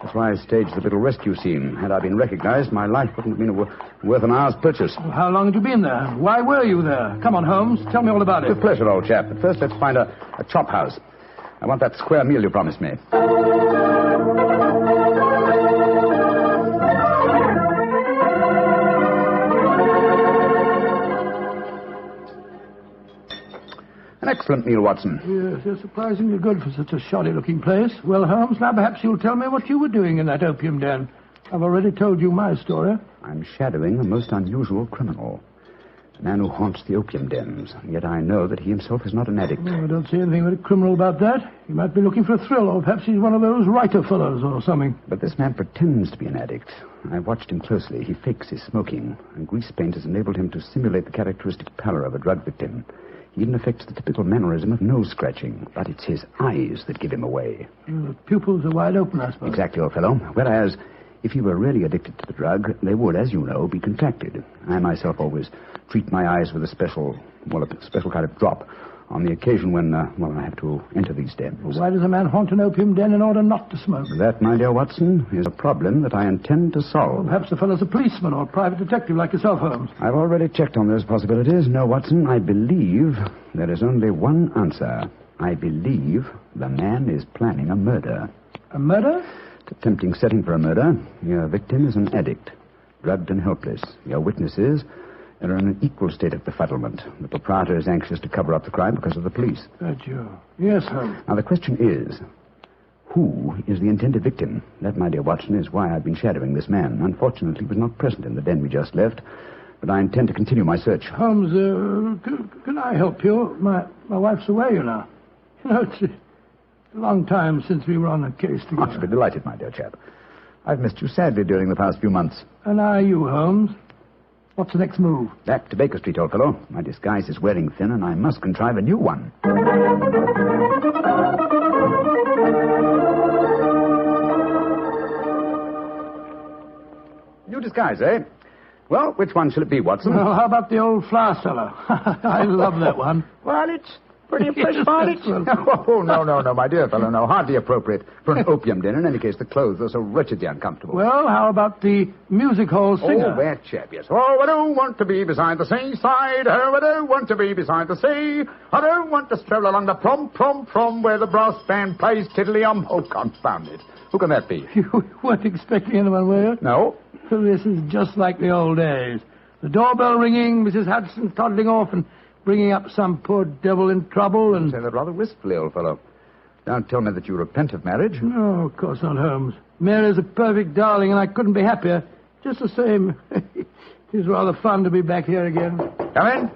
That's why I staged the little rescue scene. Had I been recognized, my life wouldn't have been worth an hour's purchase. Well, how long had you been there? Why were you there? Come on, Holmes. Tell me all about it. With pleasure, old chap. But first, let's find a chop house. I want that square meal you promised me. An excellent meal, Watson. Yes, you're surprisingly good for such a shoddy-looking place. Well, Holmes, now perhaps you'll tell me what you were doing in that opium den. I've already told you my story. I'm shadowing a most unusual criminal. A man who haunts the opium dens. And yet I know that he himself is not an addict. Oh, I don't see anything very criminal about that. He might be looking for a thrill, or perhaps he's one of those writer fellows or something. But this man pretends to be an addict. I've watched him closely. He fakes his smoking, and grease paint has enabled him to simulate the characteristic pallor of a drug victim. He even affects the typical mannerism of nose-scratching, but it's his eyes that give him away. The pupils are wide open, I suppose. Exactly, old fellow. Whereas, if he were really addicted to the drug, they would, as you know, be contracted. I myself always treat my eyes with a special kind of drop on the occasion when, I have to enter these dens. Well, why does a man haunt an opium den in order not to smoke? That, my dear Watson, is a problem that I intend to solve. Well, perhaps the fellow's a policeman or a private detective like yourself, Holmes. I've already checked on those possibilities. No, Watson, I believe there is only one answer. I believe the man is planning a murder. A murder? It's a tempting setting for a murder. Your victim is an addict, drugged and helpless. Your witnesses are in an equal state of befuddlement. The proprietor is anxious to cover up the crime because of the police. That you? Yes, Holmes. Now, the question is, who is the intended victim? That, my dear Watson, is why I've been shadowing this man. Unfortunately, he was not present in the den we just left, but I intend to continue my search. Holmes, can I help you? My wife's away, you know. You know, it's a long time since we were on a case together. I should be delighted, my dear chap. I've missed you sadly during the past few months. And are you, Holmes? What's the next move? Back to Baker Street, old fellow. My disguise is wearing thin, and I must contrive a new one. New disguise, eh? Well, which one shall it be, Watson? Well, how about the old flour cellar? I love that one. Well, it's pretty impressive, aren't it? Oh, no, my dear fellow, no. Hardly appropriate for an opium den. In any case, the clothes are so wretchedly uncomfortable. Well, how about the music hall singer? Oh, that chap, yes. Oh, I don't want to be beside the seaside. Oh, I don't want to be beside the sea. I don't want to stroll along the prom, where the brass band plays tiddly-um. Oh, confound it. Who can that be? You weren't expecting anyone, were you? No. Well, this is just like the old days. The doorbell ringing, Mrs. Hudson toddling off and bringing up some poor devil in trouble and... You say that rather wistfully, old fellow. Don't tell me that you repent of marriage. No, of course not, Holmes. Mary's a perfect darling, and I couldn't be happier. Just the same. It's rather fun to be back here again. Come in.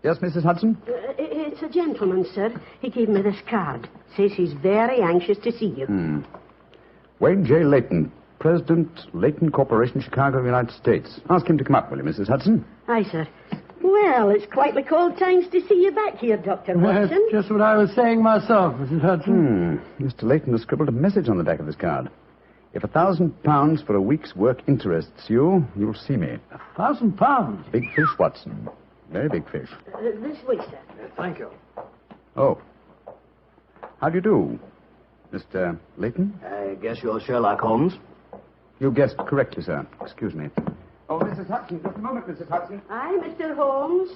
Yes, Mrs. Hudson? It's a gentleman, sir. He gave me this card. Says he's very anxious to see you. Wayne J. Leyton, President, Leyton Corporation, Chicago, United States. Ask him to come up, will you, Mrs. Hudson? Aye, sir. Well, it's quite like old times to see you back here, Dr. Watson. That's just what I was saying myself, Mrs. Hudson. Mr. Leyton has scribbled a message on the back of this card. If £1,000 for a week's work interests you, you'll see me. £1,000? Big fish, Watson. Very big fish. This way, sir. Thank you. Oh. How do you do, Mr. Leyton? I guess you're Sherlock Holmes. You guessed correctly, sir. Excuse me. Oh, Mrs. Hudson, just a moment, Mrs. Hudson. Aye, Mr. Holmes.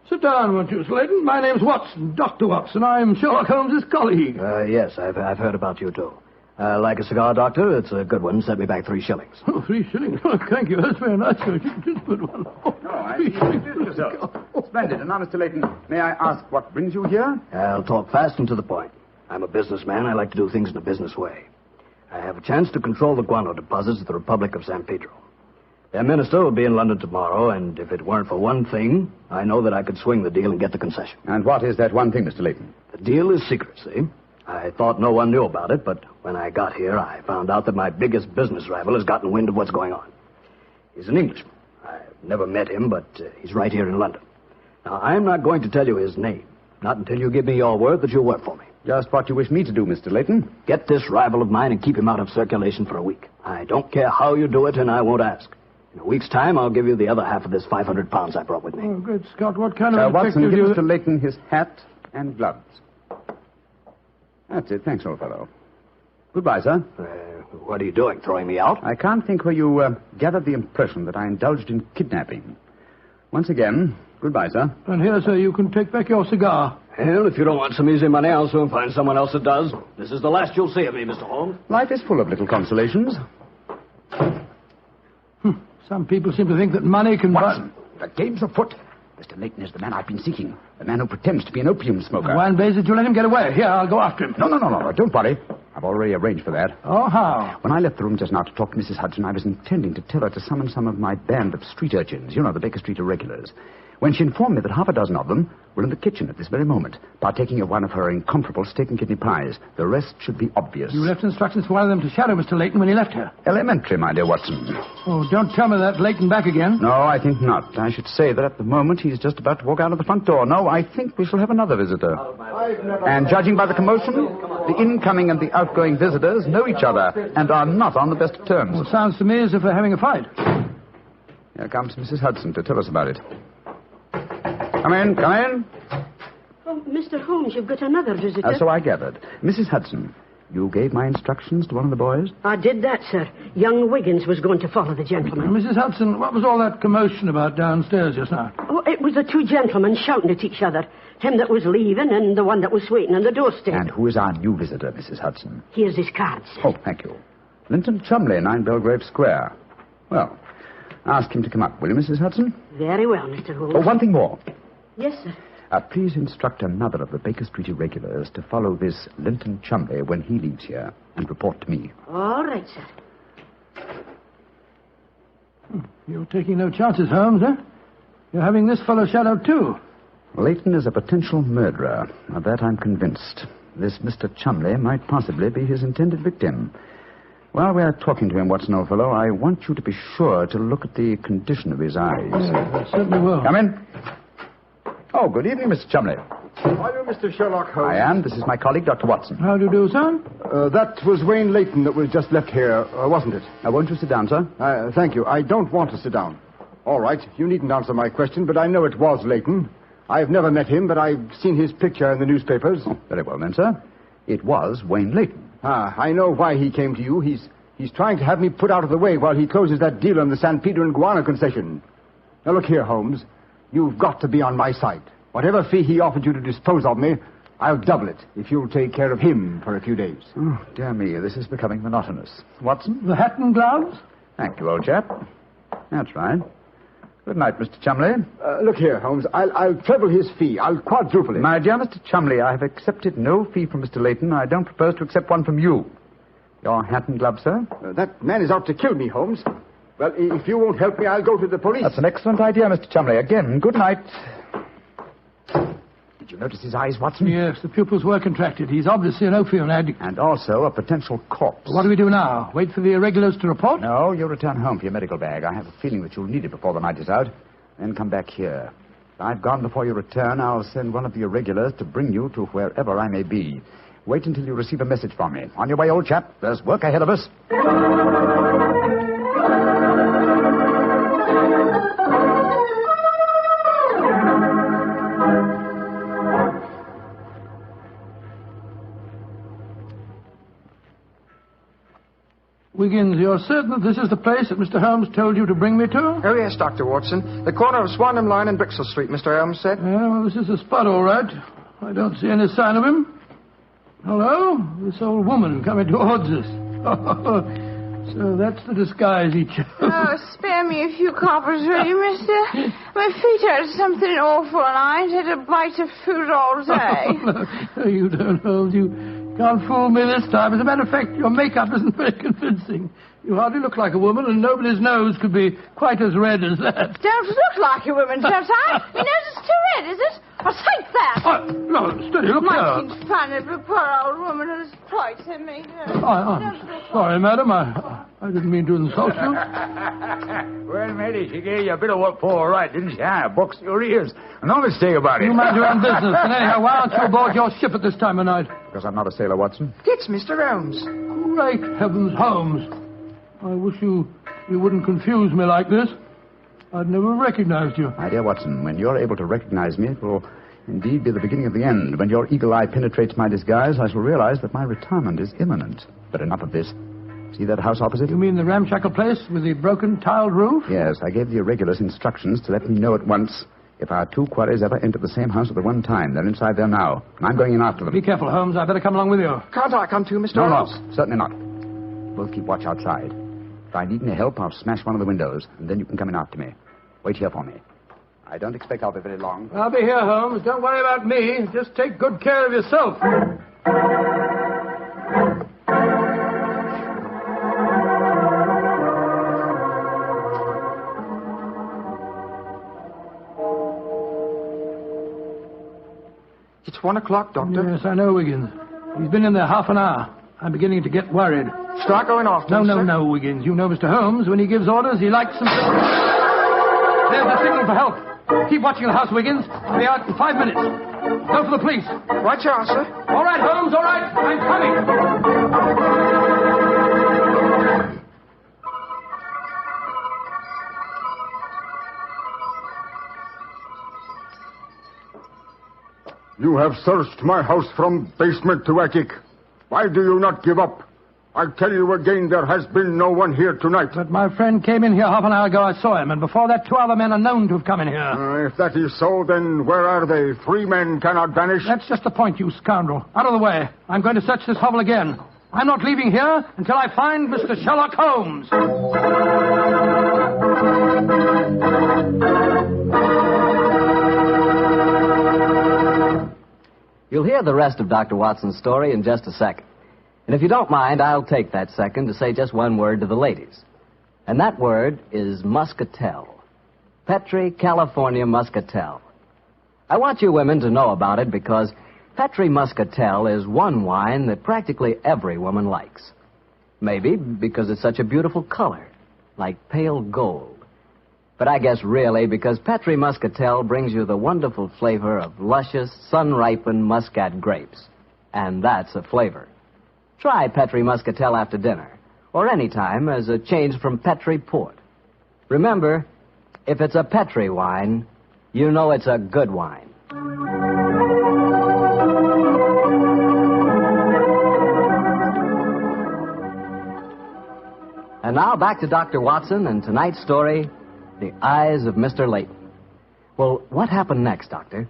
Sit down, won't you, Leyton? My name's Watson, Dr. Watson. I'm Sherlock Holmes' colleague. Yes, I've heard about you, too. Like a cigar, Doctor? It's a good one. Set me back 3 shillings. Oh, 3 shillings? Oh, thank you. That's very nice of you. It's a good one. Oh, No, I see you introduced yourself. Splendid. And now, Mr. Leyton, may I ask what brings you here? I'll talk fast and to the point. I'm a businessman. I like to do things in a business way. I have a chance to control the guano deposits of the Republic of San Pedro. Their minister will be in London tomorrow, and if it weren't for one thing, I know that I could swing the deal and get the concession. And what is that one thing, Mr. Leyton? The deal is secret, see? I thought no one knew about it, but when I got here, I found out that my biggest business rival has gotten wind of what's going on. He's an Englishman. I've never met him, but he's right here in London. Now, I'm not going to tell you his name, not until you give me your word that you'll work for me. Just what you wish me to do, Mr. Leyton. Get this rival of mine and keep him out of circulation for a week. I don't care how you do it, and I won't ask. In a week's time, I'll give you the other half of this 500 pounds I brought with me. Oh, good Scott. What kind of Watson, detective give you... Mr. Leyton his hat and gloves. That's it. Thanks, old fellow. Goodbye, sir. What are you doing, throwing me out? I can't think where you gathered the impression that I indulged in kidnapping. Once again, goodbye, sir. And here, sir, you can take back your cigar. Well, if you don't want some easy money, I'll soon find someone else that does. This is the last you'll see of me, Mr. Holmes. Life is full of little consolations. Some people seem to think that money can Watson, the game's afoot. Mr. Leyton is the man I've been seeking. The man who pretends to be an opium smoker. Why in blazes did you let him get away? Here, I'll go after him. No. Don't worry. I've already arranged for that. Oh, how? When I left the room just now to talk to Mrs. Hudson, I was intending to tell her to summon some of my band of street urchins. You know, the Baker Street irregulars. When she informed me that half a dozen of them were in the kitchen at this very moment, partaking of one of her incomparable steak and kidney pies. The rest should be obvious. You left instructions for one of them to shadow Mr. Leyton when he left here. Elementary, my dear Watson. Oh, don't tell me that Leyton back again. No, I think not. I should say that at the moment he's just about to walk out of the front door. No, I think we shall have another visitor. And judging by the commotion, the incoming and the outgoing visitors know each other and are not on the best of terms. Well, it sounds to me as if they're having a fight. Here comes Mrs. Hudson to tell us about it. Come in. Oh, Mr. Holmes, you've got another visitor. So I gathered. Mrs. Hudson, you gave my instructions to one of the boys? I did that, sir. Young Wiggins was going to follow the gentleman. Mrs. Hudson, what was all that commotion about downstairs just now? Oh, it was the 2 gentlemen shouting at each other. Him that was leaving and the one that was waiting on the doorstep. And who is our new visitor, Mrs. Hudson? Here's his card, sir. Oh, thank you. Linton Chumley, 9 Belgrave Square. Well, ask him to come up, will you, Mrs. Hudson? Very well, Mr. Holmes. Oh, one thing more. Yes, sir. Please instruct another of the Baker Street irregulars to follow this Linton Chumley when he leaves here and report to me. All right, sir. You're taking no chances, Holmes, eh? You're having this fellow shadowed, too. Leyton is a potential murderer. Of that I'm convinced. This Mr. Chumley might possibly be his intended victim. While we're talking to him, Watson, old fellow, I want you to be sure to look at the condition of his eyes. Yes, I certainly will. Come in. Oh, good evening, Mr. Chumley. Are you Mr. Sherlock Holmes? I am. This is my colleague, Dr. Watson. How do you do, sir? That was Wayne Leyton that was just left here, wasn't it? Won't you sit down, sir? Thank you. I don't want to sit down. All right. You needn't answer my question, but I know it was Leyton. I've never met him, but I've seen his picture in the newspapers. Oh, very well, then, sir. It was Wayne Leyton. I know why he came to you. He's trying to have me put out of the way while he closes that deal on the San Pedro and Guana concession. Now, look here, Holmes. You've got to be on my side. Whatever fee he offered you to dispose of me, I'll double it if you'll take care of him for a few days. Oh, dear me, this is becoming monotonous. Watson? The hat and gloves? Thank you, old chap. That's right. Good night, Mr. Chumley. Look here, Holmes. I'll treble his fee. I'll quadruple it. My dear Mr. Chumley, I have accepted no fee from Mr. Leyton. I don't propose to accept one from you. Your hat and gloves, sir? That man is out to kill me, Holmes. Well, if you won't help me, I'll go to the police. That's an excellent idea, Mr. Chumley. Again, good night. Did you notice his eyes, Watson? Yes, the pupils were contracted. He's obviously an opium addict. And also a potential corpse. What do we do now? Wait for the irregulars to report? No, you'll return home for your medical bag. I have a feeling that you'll need it before the night is out. Then come back here. If I've gone before you return, I'll send one of the irregulars to bring you to wherever I may be. Wait until you receive a message from me. On your way, old chap. There's work ahead of us. Wiggins, you're certain that this is the place that Mr. Holmes told you to bring me to? Oh, yes, Dr. Watson. The corner of Swanham Line and Brixton Street, Mr. Holmes said. Yeah, well, this is the spot, all right. I don't see any sign of him. Hello? This old woman coming towards us. So that's the disguise he chose. Oh, spare me a few coppers, will you, mister? My feet hurt something awful, and I ain't had a bite of food all day. No, you don't, Holmes. You can't fool me this time. As a matter of fact, your makeup isn't very convincing. You hardly look like a woman, and nobody's nose could be quite as red as that. Don't look like a woman, don't I? Your nose is too red, is it? I'll take that. No, steady, look there. Making fun of a poor old woman who's poison me. I'm sorry, madam. I didn't mean to insult you. Well, Mary, she gave you a bit of what for, all right, didn't she? Boxed your ears. No mistake about it. You mind your own business. And anyhow, why aren't you aboard your ship at this time of night? Because I'm not a sailor, Watson. It's Mr. Holmes. Great heavens, Holmes. I wish you wouldn't confuse me like this. I'd never recognized you. My dear Watson, when you're able to recognize me, it will indeed be the beginning of the end. When your eagle eye penetrates my disguise, I shall realize that my retirement is imminent. But enough of this. See that house opposite? You mean the ramshackle place with the broken tiled roof? Yes, I gave the irregulars instructions to let me know at once if our two quarries ever enter the same house at the one time. They're inside there now, and I'm going in after them. Be careful, Holmes. I'd better come along with you. Can't I come too, Mr. Holmes? No, certainly not. We'll keep watch outside. If I need any help, I'll smash one of the windows, and then you can come in after me. Wait here for me. I don't expect I'll be very long. I'll be here, Holmes. Don't worry about me. Just take good care of yourself. It's 1 o'clock, Doctor. Yes, I know, Wiggins. He's been in there half an hour. I'm beginning to get worried. Start going off, No, Wiggins. You know Mr. Holmes. When he gives orders, he likes them. There's the signal for help. Keep watching the house, Wiggins. I'll be out in 5 minutes. Go for the police. Right, you are, sir. All right, Holmes, all right. I'm coming. You have searched my house from basement to attic. Why do you not give up? I tell you again, there has been no one here tonight. But my friend came in here half an hour ago. I saw him, and before that, 2 other men are known to have come in here. If that is so, then where are they? 3 men cannot vanish. That's just the point, you scoundrel. Out of the way. I'm going to search this hovel again. I'm not leaving here until I find Mr. Sherlock Holmes. You'll hear the rest of Dr. Watson's story in just a second. And if you don't mind, I'll take that second to say just one word to the ladies. And that word is muscatel. Petri California Muscatel. I want you women to know about it because Petri Muscatel is one wine that practically every woman likes. Maybe because it's such a beautiful color, like pale gold. But I guess really because Petri Muscatel brings you the wonderful flavor of luscious, sun-ripened muscat grapes. And that's a flavor. Try Petri Muscatel after dinner, or any time as a change from Petri Port. Remember, if it's a Petri wine, you know it's a good wine. And now back to Dr. Watson and tonight's story, The Eyes of Mr. Leyton. Well, what happened next, Doctor?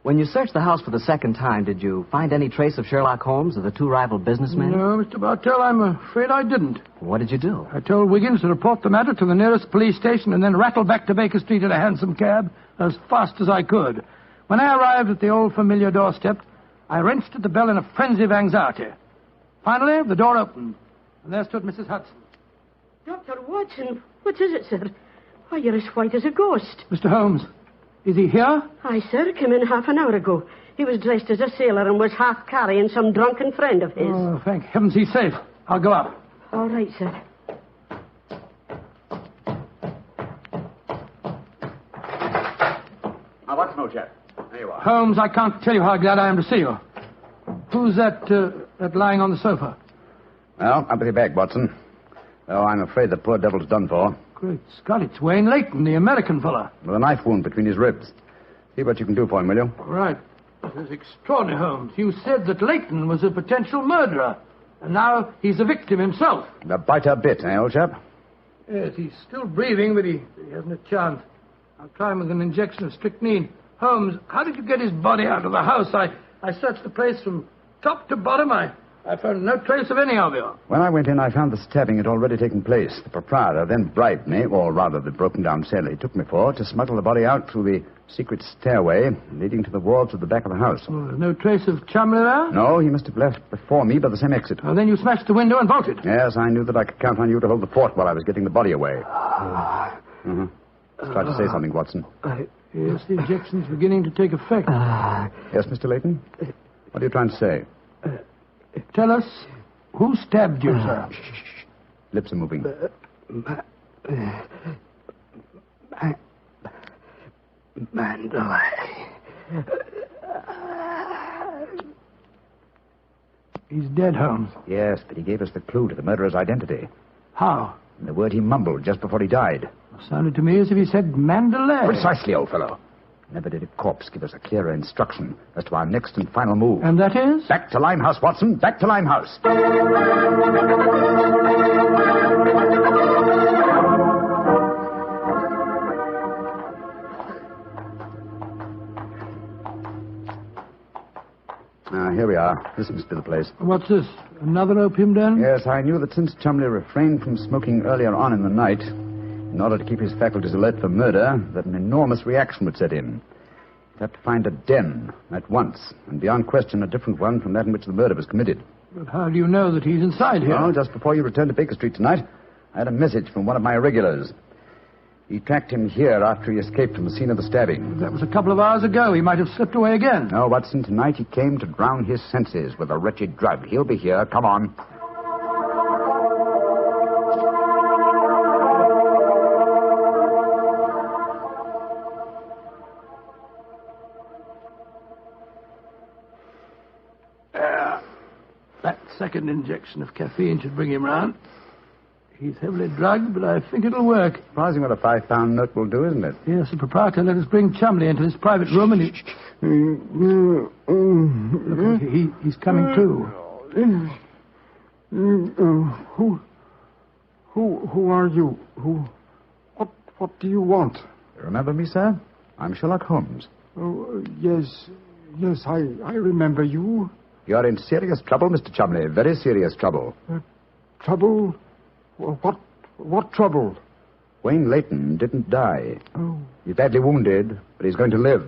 When you searched the house for the second time, did you find any trace of Sherlock Holmes or the 2 rival businessmen? No, Mr. Bartell, I'm afraid I didn't. What did you do? I told Wiggins to report the matter to the nearest police station and then rattle back to Baker Street in a hansom cab as fast as I could. When I arrived at the old familiar doorstep, I wrenched at the bell in a frenzy of anxiety. Finally, the door opened, and there stood Mrs. Hudson. Dr. Watson, what is it, sir? Why, you're as white as a ghost. Mr. Holmes, is he here? Aye, sir, came in half an hour ago. He was dressed as a sailor and was half carrying some drunken friend of his. Oh, thank heavens he's safe. I'll go up. All right, sir. Now, what's no, chap? There you are. Holmes, I can't tell you how glad I am to see you. Who's that lying on the sofa? Well, up with your bag, Watson. Oh, I'm afraid the poor devil's done for. Great Scott, it's Wayne Leyton, the American fella. With a knife wound between his ribs. See what you can do for him, will you? Right. This is extraordinary, Holmes. You said that Leyton was a potential murderer. And now he's a victim himself. The biter bit, eh, old chap? Yes, he's still breathing, but he hasn't a chance. I'll try him with an injection of strychnine. Holmes, how did you get his body out of the house? I searched the place from top to bottom. I found no trace of any of you. When I went in, I found the stabbing had already taken place. The proprietor then bribed me, or rather the broken-down cellar he took me for, to smuggle the body out through the secret stairway leading to the wards at the back of the house. Oh, there's no trace of Chumley there? No, he must have left before me by the same exit. Well, then you smashed the window and bolted. Yes, I knew that I could count on you to hold the fort while I was getting the body away. Mm-hmm. Try to say something, Watson. Yes, the injection's beginning to take effect. Yes, Mr. Leyton? What are you trying to say? Tell us, who stabbed you, sir? Shh. Lips are moving. Mandalay. He's dead, Holmes. Yes, but he gave us the clue to the murderer's identity. How? And the word he mumbled just before he died. Sounded to me as if he said Mandalay. Precisely, old fellow. Never did a corpse give us a clearer instruction as to our next and final move. And that is? Back to Limehouse, Watson. Back to Limehouse. Here we are. This must be the place. What's this? Another opium den? Yes, I knew that since Chumley refrained from smoking earlier on in the night, in order to keep his faculties alert for murder, that an enormous reaction would set in. He'd have to find a den at once, and beyond question a different one from that in which the murder was committed. But how do you know that he's inside here? Well, just before you returned to Baker Street tonight, I had a message from one of my irregulars. He tracked him here after he escaped from the scene of the stabbing. That was a couple of hours ago. He might have slipped away again. No, Watson, tonight he came to drown his senses with a wretched drug. He'll be here. Come on. That second injection of caffeine should bring him round. He's heavily drugged, but I think it'll work. Surprising what a £5 note will do, isn't it? Yes, the proprietor let us bring Chumley into his private room, and he's coming too. Who are you? What do you want? You remember me, sir? I'm Sherlock Holmes. Oh, yes, I remember you. You're in serious trouble, Mr. Chumley. Very serious trouble. Trouble? What trouble? Wayne Leyton didn't die. Oh. He's badly wounded, but he's going to live.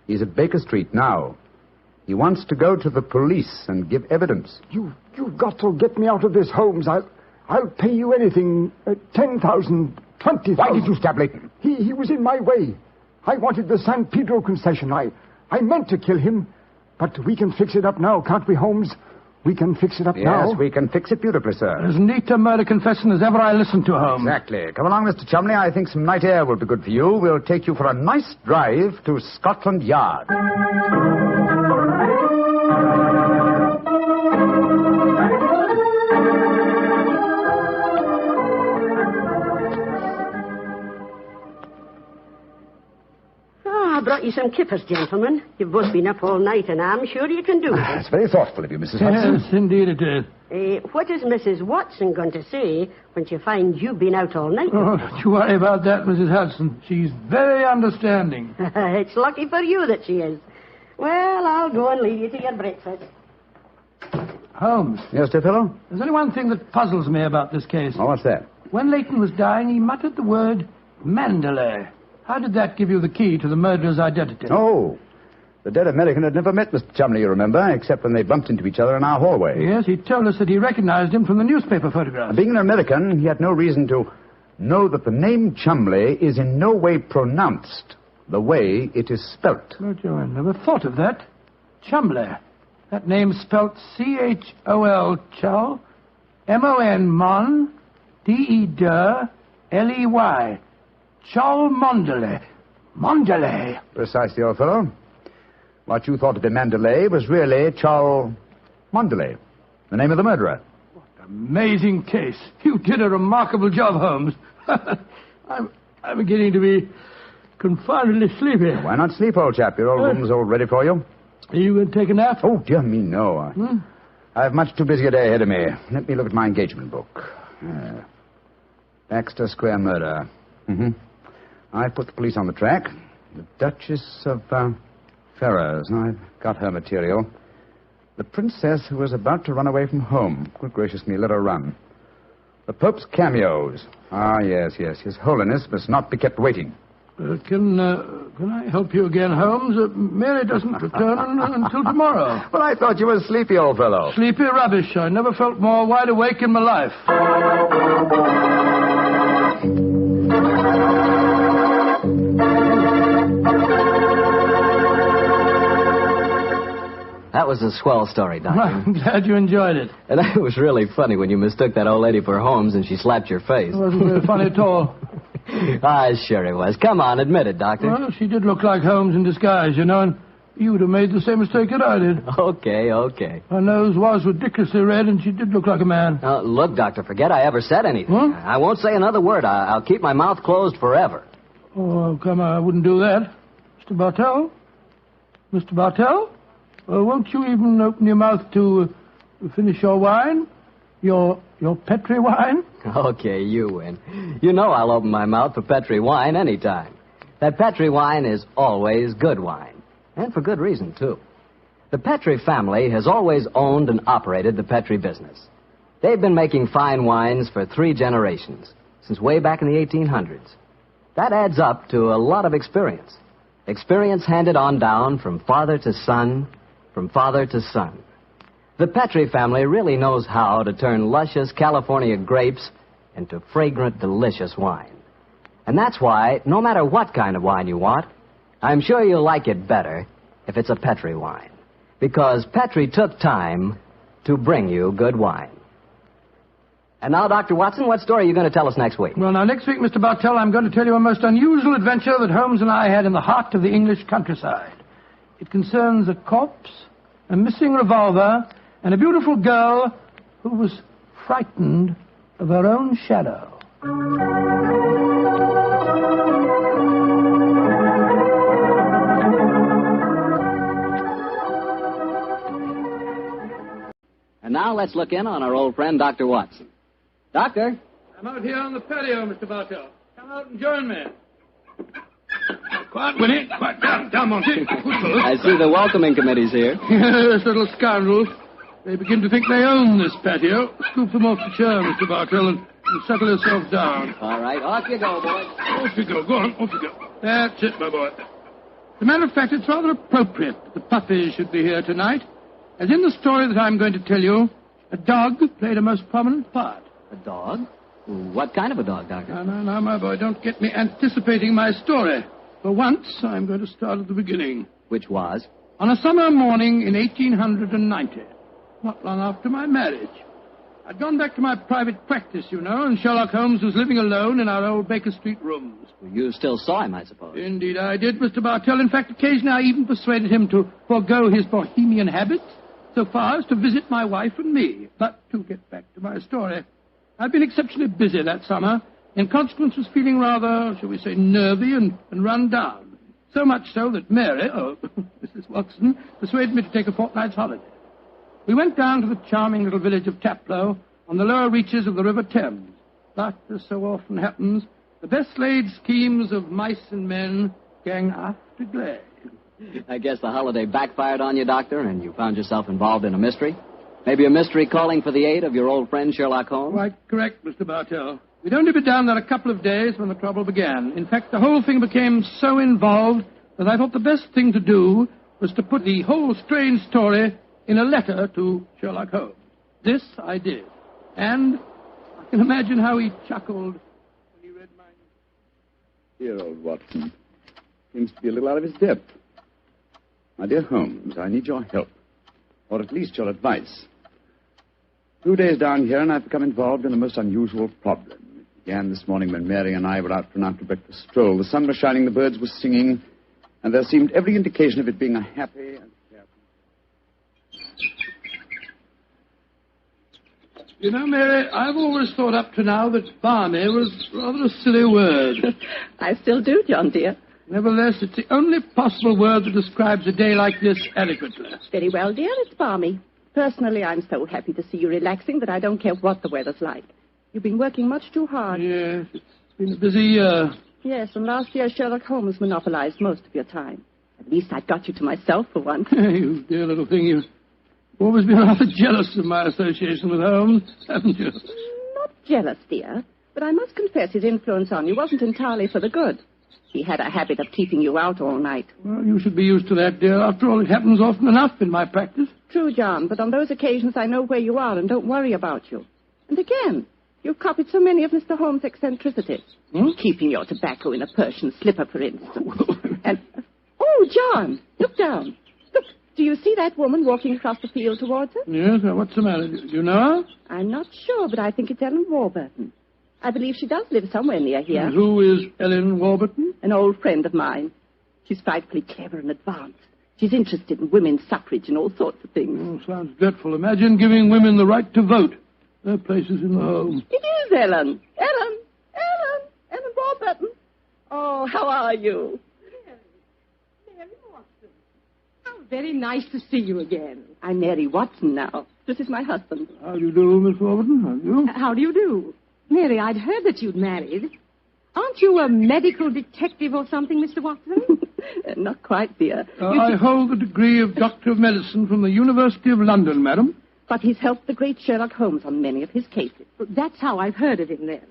He's at Baker Street now. He wants to go to the police and give evidence. You've got to get me out of this, Holmes. I'll pay you anything. 10,000, 20,000. Why did you stab Leyton? He was in my way. I wanted the San Pedro concession. I meant to kill him. But we can fix it up now, can't we, Holmes? We can fix it up now. Yes, we can fix it beautifully, sir. As neat a murder confession as ever I listened to, Holmes. Exactly. Come along, Mr. Chumley. I think some night air will be good for you. We'll take you for a nice drive to Scotland Yard. I brought you some kippers, gentlemen. You've both been up all night, and I'm sure you can do it. It's very thoughtful of you, Mrs. Hudson. Yes, indeed it is. What is Mrs. Watson going to say when she finds you've been out all night? Oh, don't you worry about that, Mrs. Hudson. She's very understanding. It's lucky for you that she is. Well, I'll go and leave you to your breakfast. Holmes. Yes, dear fellow? There's only one thing that puzzles me about this case. Oh, what's that? When Leyton was dying, he muttered the word Mandalay. How did that give you the key to the murderer's identity? Oh, the dead American had never met Mr. Chumley, you remember, except when they bumped into each other in our hallway. Yes, he told us that he recognized him from the newspaper photographs. Being an American, he had no reason to know that the name Chumley is in no way pronounced the way it is spelt. Oh, Joe, I never thought of that. Chumley. That name's spelt C-H-O-L, Chol, M-O-N, Mon, D-E-D-L-E-Y. Cholmondeley. Mondeley. Precisely, old fellow. What you thought to be Mandalay was really Cholmondeley, the name of the murderer. What an amazing case. You did a remarkable job, Holmes. I'm beginning to be confoundedly sleepy. Why not sleep, old chap? Your old room's all ready for you. Are you going to take a nap? Oh, dear me, no. I've much too busy a day ahead of me. Let me look at my engagement book. Baxter Square murder. Mm-hmm. I put the police on the track. The Duchess of Ferrers. I've got her material. The princess who was about to run away from home. Good gracious me, let her run. The Pope's cameos. Ah, yes. His Holiness must not be kept waiting. Can I help you again, Holmes? Mary doesn't return until tomorrow. Well, I thought you were sleepy, old fellow. Sleepy rubbish. I never felt more wide awake in my life. That was a swell story, Doctor. I'm glad you enjoyed it. And it was really funny when you mistook that old lady for Holmes and she slapped your face. It wasn't very funny at all. Sure it was. Come on, admit it, Doctor. Well, she did look like Holmes in disguise, and you would have made the same mistake that I did. Okay. Her nose was ridiculously red, and she did look like a man. Look, Doctor, forget I ever said anything. Huh? I won't say another word. I'll keep my mouth closed forever. Oh, come on, I wouldn't do that. Mr. Bartell? Mr. Bartell? Won't you even open your mouth to finish your wine? Your Petri wine? Okay, you win. You know I'll open my mouth for Petri wine anytime. That Petri wine is always good wine. And for good reason, too. The Petri family has always owned and operated the Petri business. They've been making fine wines for 3 generations, since way back in the 1800s. That adds up to a lot of experience. Experience handed on down from father to son, from father to son. The Petri family really knows how to turn luscious California grapes into fragrant, delicious wine. And that's why, no matter what kind of wine you want, I'm sure you'll like it better if it's a Petri wine. Because Petri took time to bring you good wine. And now, Dr. Watson, what story are you going to tell us next week? Well, now, next week, Mr. Bartell, I'm going to tell you a most unusual adventure that Holmes and I had in the heart of the English countryside. It concerns a corpse, a missing revolver, and a beautiful girl who was frightened of her own shadow. And now let's look in on our old friend, Dr. Watson. Doctor? I'm out here on the patio, Mr. Bartell. Come out and join me. Quiet, Winnie. Quiet. Down, Monty. I see the welcoming committee's here. Yes, little scoundrels. They begin to think they own this patio. Scoop them off the chair, Mr. Bartell, and settle yourself down. All right, off you go, boy. Off you go. Go on, off you go. That's it, my boy. As a matter of fact, it's rather appropriate that the puppies should be here tonight. As in the story that I'm going to tell you, a dog played a most prominent part. A dog? What kind of a dog, Doctor? No, my boy, don't get me anticipating my story. For once, I'm going to start at the beginning. Which was? On a summer morning in 1890, not long after my marriage. I'd gone back to my private practice, and Sherlock Holmes was living alone in our old Baker Street rooms. You still saw him, I suppose. Indeed I did, Mr. Bartell. In fact, occasionally I even persuaded him to forego his Bohemian habits so far as to visit my wife and me. But to get back to my story, I've been exceptionally busy that summer. In consequence, was feeling rather, shall we say, nervy and run down. So much so that Mary, Mrs. Watson, persuaded me to take a fortnight's holiday. We went down to the charming little village of Taplow on the lower reaches of the River Thames. But, as so often happens, the best-laid schemes of mice and men gang after glade. I guess the holiday backfired on you, Doctor, and you found yourself involved in a mystery? Maybe a mystery calling for the aid of your old friend Sherlock Holmes? Quite correct, Mr. Bartell. We'd only been down there a couple of days when the trouble began. In fact, the whole thing became so involved that I thought the best thing to do was to put the whole strange story in a letter to Sherlock Holmes. This I did. And I can imagine how he chuckled when he read mine. Dear old Watson. Seems to be a little out of his depth. My dear Holmes, I need your help. Or at least your advice. 2 days down here, and I've become involved in a most unusual problem. It began this morning when Mary and I were out for an after-breakfast stroll. The sun was shining, the birds were singing, and there seemed every indication of it being a happy and carefree. Mary, I've always thought up to now that balmy was rather a silly word. I still do, John, dear. Nevertheless, it's the only possible word that describes a day like this adequately. Very well, dear, it's balmy. Personally, I'm so happy to see you relaxing that I don't care what the weather's like. You've been working much too hard. Yes, it's been a busy year. Yes, and last year Sherlock Holmes monopolized most of your time. At least I've got you to myself for once. You dear little thing, you've always been rather jealous of my association with Holmes, haven't you? Not jealous, dear, but I must confess his influence on you wasn't entirely for the good. He had a habit of keeping you out all night. Well, you should be used to that, dear. After all, it happens often enough in my practice. True, John, but on those occasions I know where you are and don't worry about you. And again, you've copied so many of Mr. Holmes' eccentricities. Keeping your tobacco in a Persian slipper, for instance. And, oh, John, look down. Look, do you see that woman walking across the field towards us? Yes, what's the matter? Do you know her? I'm not sure, but I think it's Ellen Warburton. I believe she does live somewhere near here. And who is Ellen Warburton? An old friend of mine. She's frightfully clever and advanced. She's interested in women's suffrage and all sorts of things. Oh, sounds dreadful. Imagine giving women the right to vote. Their places in the home. It is Ellen. Ellen Warburton. Oh, how are you? Mary Watson. How very nice to see you again. I'm Mary Watson now. This is my husband. How do you do, Miss Warburton? How do you? How do you do? Mary, I'd heard that you'd married. Aren't you a medical detective or something, Mr. Watson? Not quite, dear. I hold the degree of Doctor of Medicine from the University of London, madam. But he's helped the great Sherlock Holmes on many of his cases. That's how I've heard of him, then.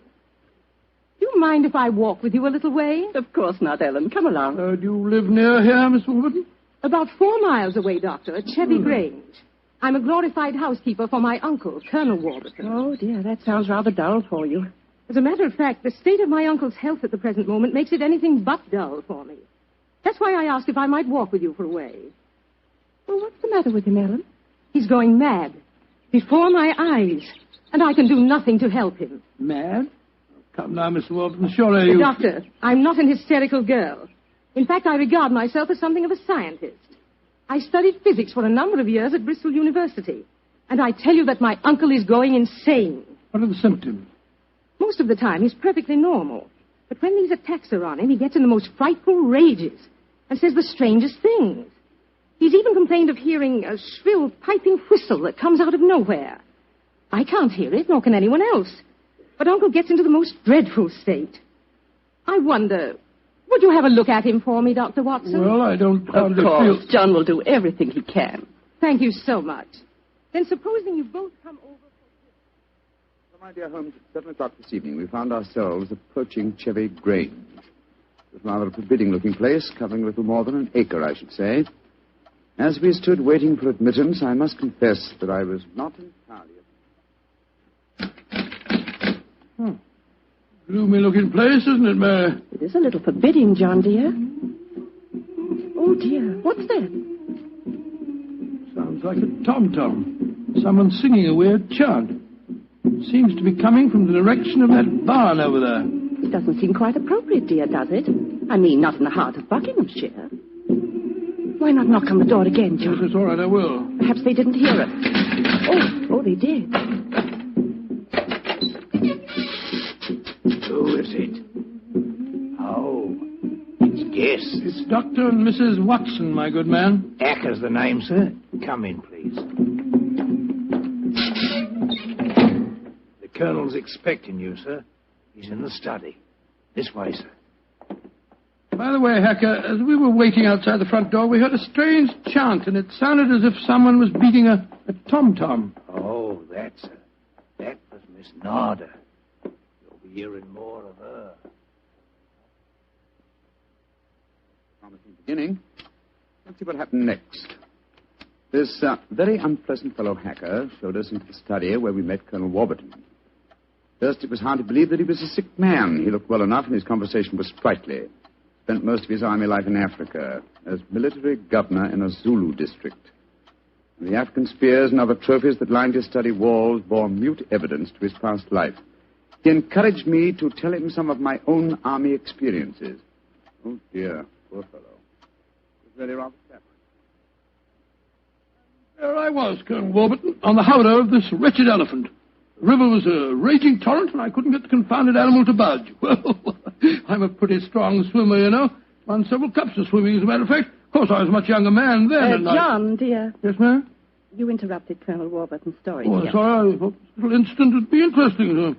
Do you mind if I walk with you a little way? Of course not, Ellen. Come along. Do you live near here, Miss Warburton? About 4 miles away, Doctor, at Chevy Grange. I'm a glorified housekeeper for my uncle, Colonel Warburton. Oh, dear, that sounds rather dull for you. As a matter of fact, the state of my uncle's health at the present moment makes it anything but dull for me. That's why I asked if I might walk with you for a way. Well, what's the matter with him, Ellen? He's going mad. Before my eyes. And I can do nothing to help him. Mad? Come now, Miss Warburton, surely you... Doctor, I'm not an hysterical girl. In fact, I regard myself as something of a scientist. I studied physics for a number of years at Bristol University. And I tell you that my uncle is going insane. What are the symptoms? Most of the time, he's perfectly normal. But when these attacks are on him, he gets in the most frightful rages and says the strangest things. He's even complained of hearing a shrill, piping whistle that comes out of nowhere. I can't hear it, nor can anyone else. But Uncle gets into the most dreadful state. I wonder, would you have a look at him for me, Dr. Watson? Well, I don't hardly Of course, feel... John will do everything he can. Thank you so much. Then supposing you both come over... So, my dear Holmes, at 7 o'clock this evening, we found ourselves approaching Chevy Grange. It was rather a forbidding-looking place, covering a little more than an acre, I should say. As we stood waiting for admittance, I must confess that I was not entirely... Gloomy-looking place, isn't it, Mary? It is a little forbidding, John, dear. Oh, dear. What's that? Sounds like a tom-tom. Someone singing a weird chant. Seems to be coming from the direction of that barn over there. It doesn't seem quite appropriate, dear, does it? I mean, not in the heart of Buckinghamshire. Why not knock on the door again, John? Yes, it's all right, I will. Perhaps they didn't hear us. Oh, they did. Who is it? Oh, it's Guess. It's Dr. and Mrs. Watson, my good man. Acker's the name, sir. Come in, please. The Colonel's expecting you, sir. He's in the study. This way, sir. By the way, Hacker, as we were waiting outside the front door, we heard a strange chant, and it sounded as if someone was beating a tom-tom. Oh, that's her. That was Miss Narder. You'll be hearing more of her. Promising beginning. Let's see what happened next. This very unpleasant fellow Hacker showed us into the study where we met Colonel Warburton. First, it was hard to believe that he was a sick man. He looked well enough, and his conversation was sprightly. Spent most of his army life in Africa as military governor in a Zulu district. And the African spears and other trophies that lined his study walls bore mute evidence to his past life. He encouraged me to tell him some of my own army experiences. Oh, dear, poor fellow. It was really rather sad. There I was, Colonel Warburton, on the howdah of this wretched elephant. The river was a raging torrent, and I couldn't get the confounded animal to budge. Well, I'm a pretty strong swimmer, you know. Won several cups of swimming, as a matter of fact. Of course, I was a much younger man then. John, dear. Yes, ma'am? You interrupted Colonel Warburton's story. Oh, here. sorry. I thought this little incident would be interesting.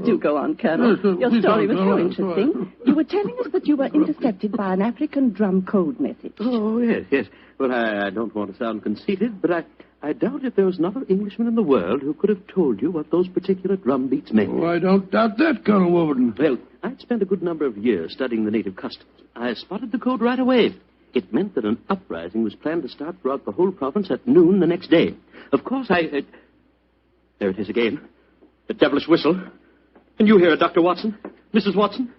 Do go on, Colonel. Yes, Your please story don't. was so All interesting. right. You were telling us that you were intercepted by an African drum code message. Oh, yes. Well, I don't want to sound conceited, but I doubt if there was another Englishman in the world who could have told you what those particular drum beats meant. Oh, I don't doubt that, Colonel Warburton. Well, I'd spent a good number of years studying the native customs. I spotted the code right away. It meant that an uprising was planned to start throughout the whole province at noon the next day. Of course, there it is again. The devilish whistle. Can you hear it, Dr. Watson? Mrs. Watson?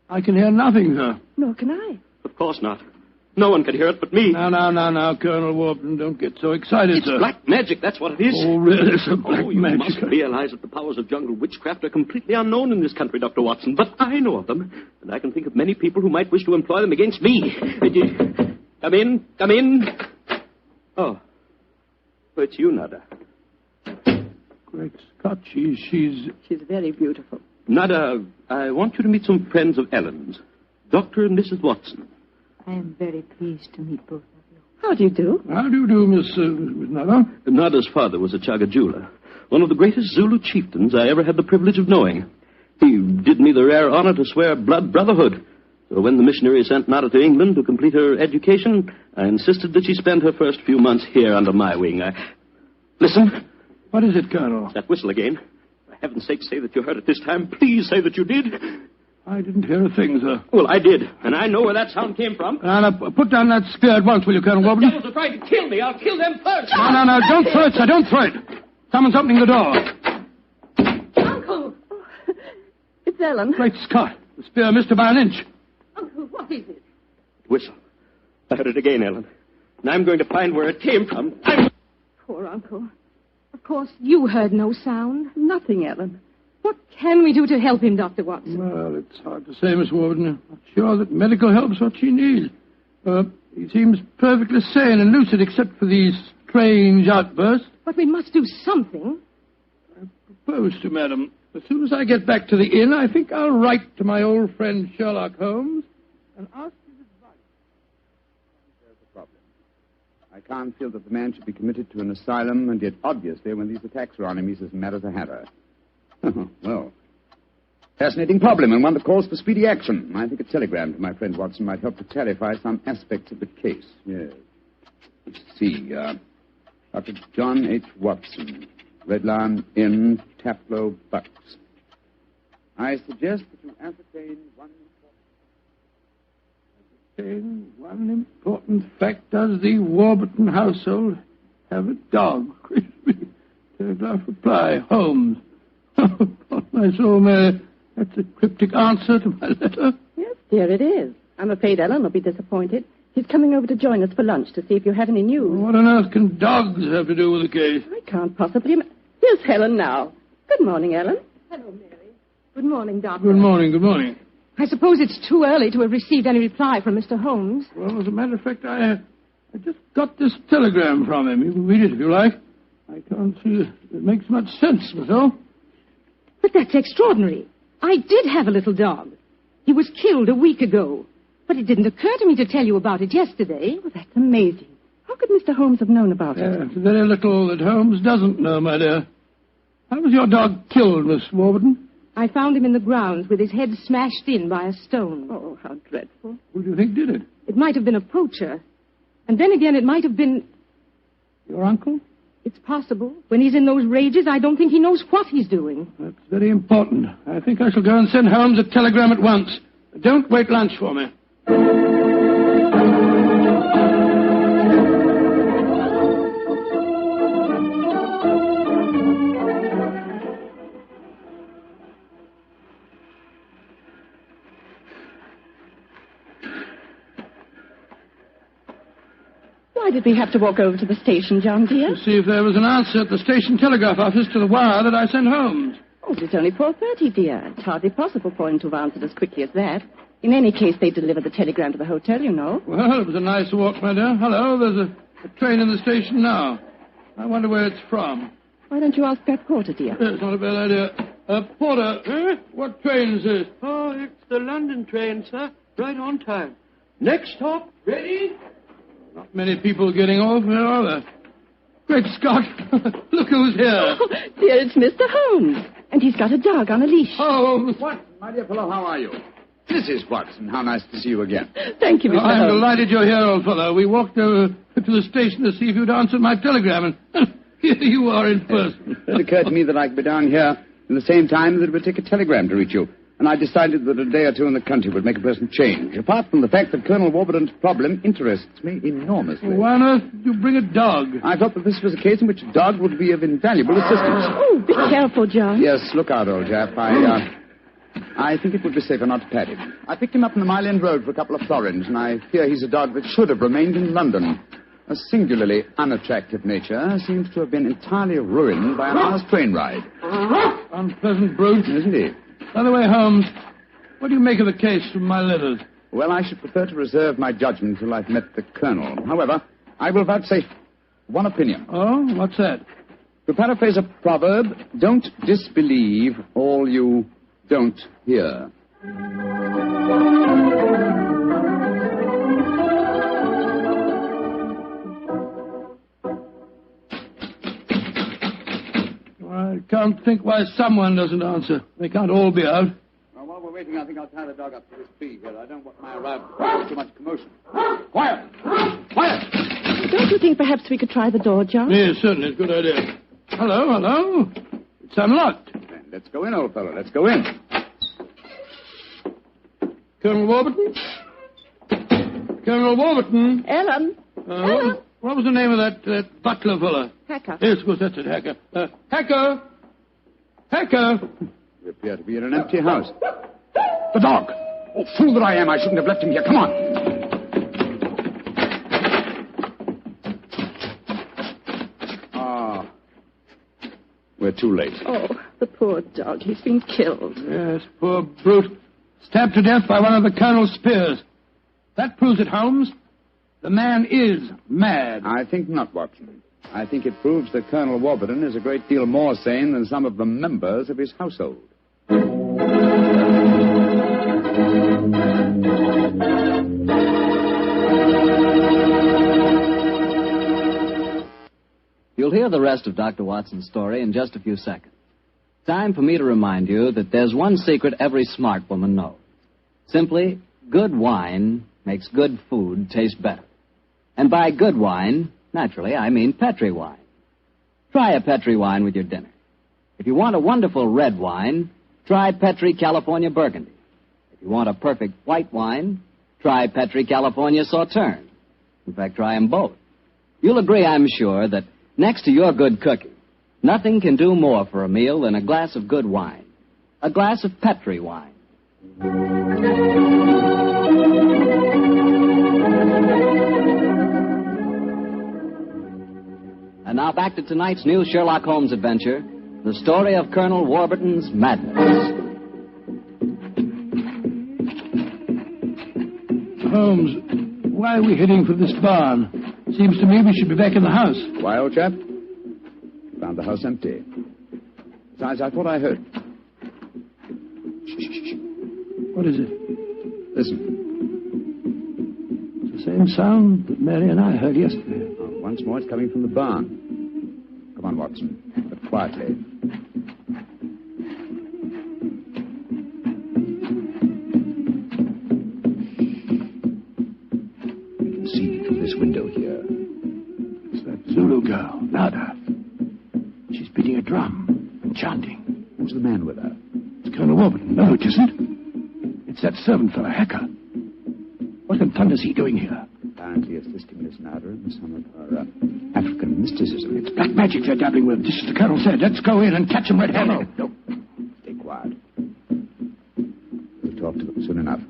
I can hear nothing, sir. Nor can I. Of course not. No one can hear it but me. Now, Colonel Warburton, don't get so excited, sir. It's black magic, that's what it is. Oh, really, sir, black you magic. must realize that the powers of jungle witchcraft are completely unknown in this country, Dr. Watson. But I know of them, and I can think of many people who might wish to employ them against me. Come in. Oh, it's you, Nada. Great Scott, she's very beautiful. Nada, I want you to meet some friends of Ellen's. Dr. and Mrs. Watson. I am very pleased to meet both of you. How do you do? How do you do, Miss Nada? Nada's father was a Chaga jeweler, one of the greatest Zulu chieftains I ever had the privilege of knowing. He did me the rare honor to swear blood brotherhood. So when the missionary sent Nada to England to complete her education, I insisted that she spend her first few months here under my wing. Listen. What is it, Colonel? That whistle again. For heaven's sake, say that you heard it this time. Please say that you did. I didn't hear a thing, sir. Well, I did, and I know where that sound came from. Now, put down that spear at once, will you, Colonel Warburton? The devils are trying to kill me. I'll kill them first. No, don't throw it, sir, don't throw it. Someone's opening the door. Uncle! It's Ellen. Great Scott, the spear missed her by an inch. Uncle, what is it? Whistle. I heard it again, Ellen. And I'm going to find where it came from. Poor Uncle. Of course, you heard no sound. Nothing, Ellen. What can we do to help him, Dr. Watson? Well, it's hard to say, Miss Warburton. I'm not sure that medical help's what she needs. He seems perfectly sane and lucid except for these strange outbursts. But we must do something. I propose to, madam. As soon as I get back to the inn, I think I'll write to my old friend Sherlock Holmes and ask his advice. There's a problem. I can't feel that the man should be committed to an asylum, and yet obviously when these attacks are on him, he's as mad as a hatter. Well, fascinating problem and one that calls for speedy action. I think a telegram to my friend Watson might help to clarify some aspects of the case. Yes. Let's see. Dr. John H. Watson, Red Lion Inn, Taplow, Bucks. I suggest that you ascertain one important fact. Does the Warburton household have a dog? Telegraph reply, Holmes. Oh, my soul, Mary. That's a cryptic answer to my letter. Yes, dear, it is. I'm afraid Ellen will be disappointed. He's coming over to join us for lunch to see if you have any news. What on earth can dogs have to do with the case? I can't possibly... Here's Helen now. Good morning, Ellen. Hello, Mary. Good morning, Doctor. Good morning. I suppose it's too early to have received any reply from Mr. Holmes. Well, as a matter of fact, I just got this telegram from him. You can read it if you like. I can't see it makes much sense, myself. But that's extraordinary. I did have a little dog. He was killed a week ago. But it didn't occur to me to tell you about it yesterday. Well, that's amazing. How could Mr. Holmes have known about it? It's very little that Holmes doesn't know, my dear. How was your dog killed, Miss Warburton? I found him in the grounds with his head smashed in by a stone. Oh, how dreadful. Who do you think did it? It might have been a poacher. And then again, it might have been... Your uncle? It's possible. When he's in those rages, I don't think he knows what he's doing. That's very important. I think I shall go and send Holmes a telegram at once. Don't wait lunch for me. Why did we have to walk over to the station, John, dear? To see if there was an answer at the station telegraph office to the wire that I sent Holmes. Oh, it's only 4:30, dear. It's hardly possible for him to have answered as quickly as that. In any case, they delivered the telegram to the hotel, you know. Well, it was a nice walk, my dear. Hello, there's a train in the station now. I wonder where it's from. Why don't you ask that porter, dear? It's not a bad idea. Porter, what train is this? Oh, it's the London train, sir. Right on time. Next stop, ready? Not many people getting off, where are there? Great Scott! Look who's here. Oh, dear, it's Mr. Holmes. And he's got a dog on a leash. Holmes! What? My dear fellow, how are you? Mrs. Watson, how nice to see you again. Thank you, Mr. I'm Holmes. delighted you're here, old fellow. We walked over to the station to see if you'd answered my telegram, and here you are in person. It occurred to me that I could be down here in the same time that it would take a telegram to reach you. And I decided that a day or two in the country would make a pleasant change, apart from the fact that Colonel Warburton's problem interests me enormously. Why on earth did you bring a dog? I thought that this was a case in which a dog would be of invaluable assistance. Oh, be careful, John. Yes, look out, old chap. I think it would be safer not to pat him. I picked him up on the Mile End Road for a couple of florins, and I fear he's a dog that should have remained in London. A singularly unattractive nature seems to have been entirely ruined by an hour's train ride. Unpleasant brute. Isn't he? By the way, Holmes, what do you make of the case from my letters? Well, I should prefer to reserve my judgment until I've met the Colonel. However, I will vouchsafe one opinion. Oh, what's that? To paraphrase a proverb, don't disbelieve all you don't hear. I can't think why someone doesn't answer. They can't all be out. Well, while we're waiting, I think I'll tie the dog up to this tree here. I don't want my arrival to cause too much commotion. Quiet! Quiet! Don't you think perhaps we could try the door, John? Yes, certainly. Good idea. Hello. It's unlocked. Then let's go in, old fellow. Let's go in. Colonel Warburton? Colonel Warburton? Ellen? Ellen? What was the name of that butler fella? Hacker. Yes, of course, that's it, Hacker. Hacker! We appear to be in an empty house. The dog! Oh, fool that I am, I shouldn't have left him here. Come on! Ah. We're too late. Oh, the poor dog. He's been killed. Yes, poor brute. Stabbed to death by one of the Colonel's spears. That proves it, Holmes. The man is mad. I think not, Watson. I think it proves that Colonel Warburton is a great deal more sane than some of the members of his household. You'll hear the rest of Dr. Watson's story in just a few seconds. Time for me to remind you that there's one secret every smart woman knows. Simply, good wine makes good food taste better. And by good wine, naturally, I mean Petri wine. Try a Petri wine with your dinner. If you want a wonderful red wine, try Petri California Burgundy. If you want a perfect white wine, try Petri California Sauterne. In fact, try them both. You'll agree, I'm sure, that next to your good cooking, nothing can do more for a meal than a glass of good wine. A glass of Petri wine. And now back to tonight's new Sherlock Holmes adventure, the story of Colonel Warburton's madness. Holmes, why are we heading for this barn? Seems to me we should be back in the house. Why, old chap? Found the house empty. Besides, I thought I heard. Shh. What is it? Listen. It's the same sound that Mary and I heard yesterday. Oh, once more, it's coming from the barn. Come on, Watson, but quietly. We can see through this window here. It's that Zulu girl, Nada. She's beating a drum and chanting. Who's the man with her? It's Colonel Warburton. No, it isn't. It's that servant fellow, Hacker. What in thunder is he doing here? Apparently assisting Miss Nada in some of her African mysticism. It's black magic they're dabbling with, just as the Colonel said. Let's go in and catch them red-handed. No. Stay quiet. We'll talk to them soon enough.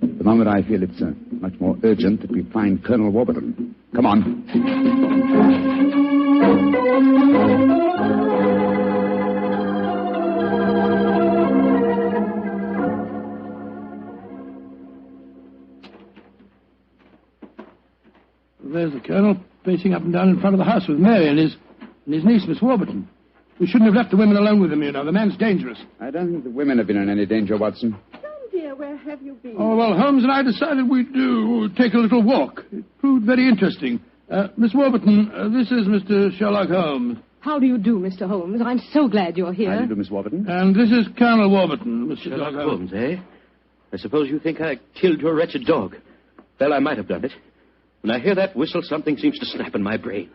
At the moment, I feel it's much more urgent that we find Colonel Warburton. Come on. There's the Colonel, pacing up and down in front of the house with Mary and his niece, Miss Warburton. We shouldn't have left the women alone with him, you know. The man's dangerous. I don't think the women have been in any danger, Watson. John, dear, where have you been? Oh, well, Holmes and I decided we'd take a little walk. It proved very interesting. Miss Warburton, this is Mr. Sherlock Holmes. How do you do, Mr. Holmes? I'm so glad you're here. How do you do, Miss Warburton? And this is Colonel Warburton, Mr. Sherlock Holmes, eh? I suppose you think I killed your wretched dog. Well, I might have done it. When I hear that whistle, something seems to snap in my brain.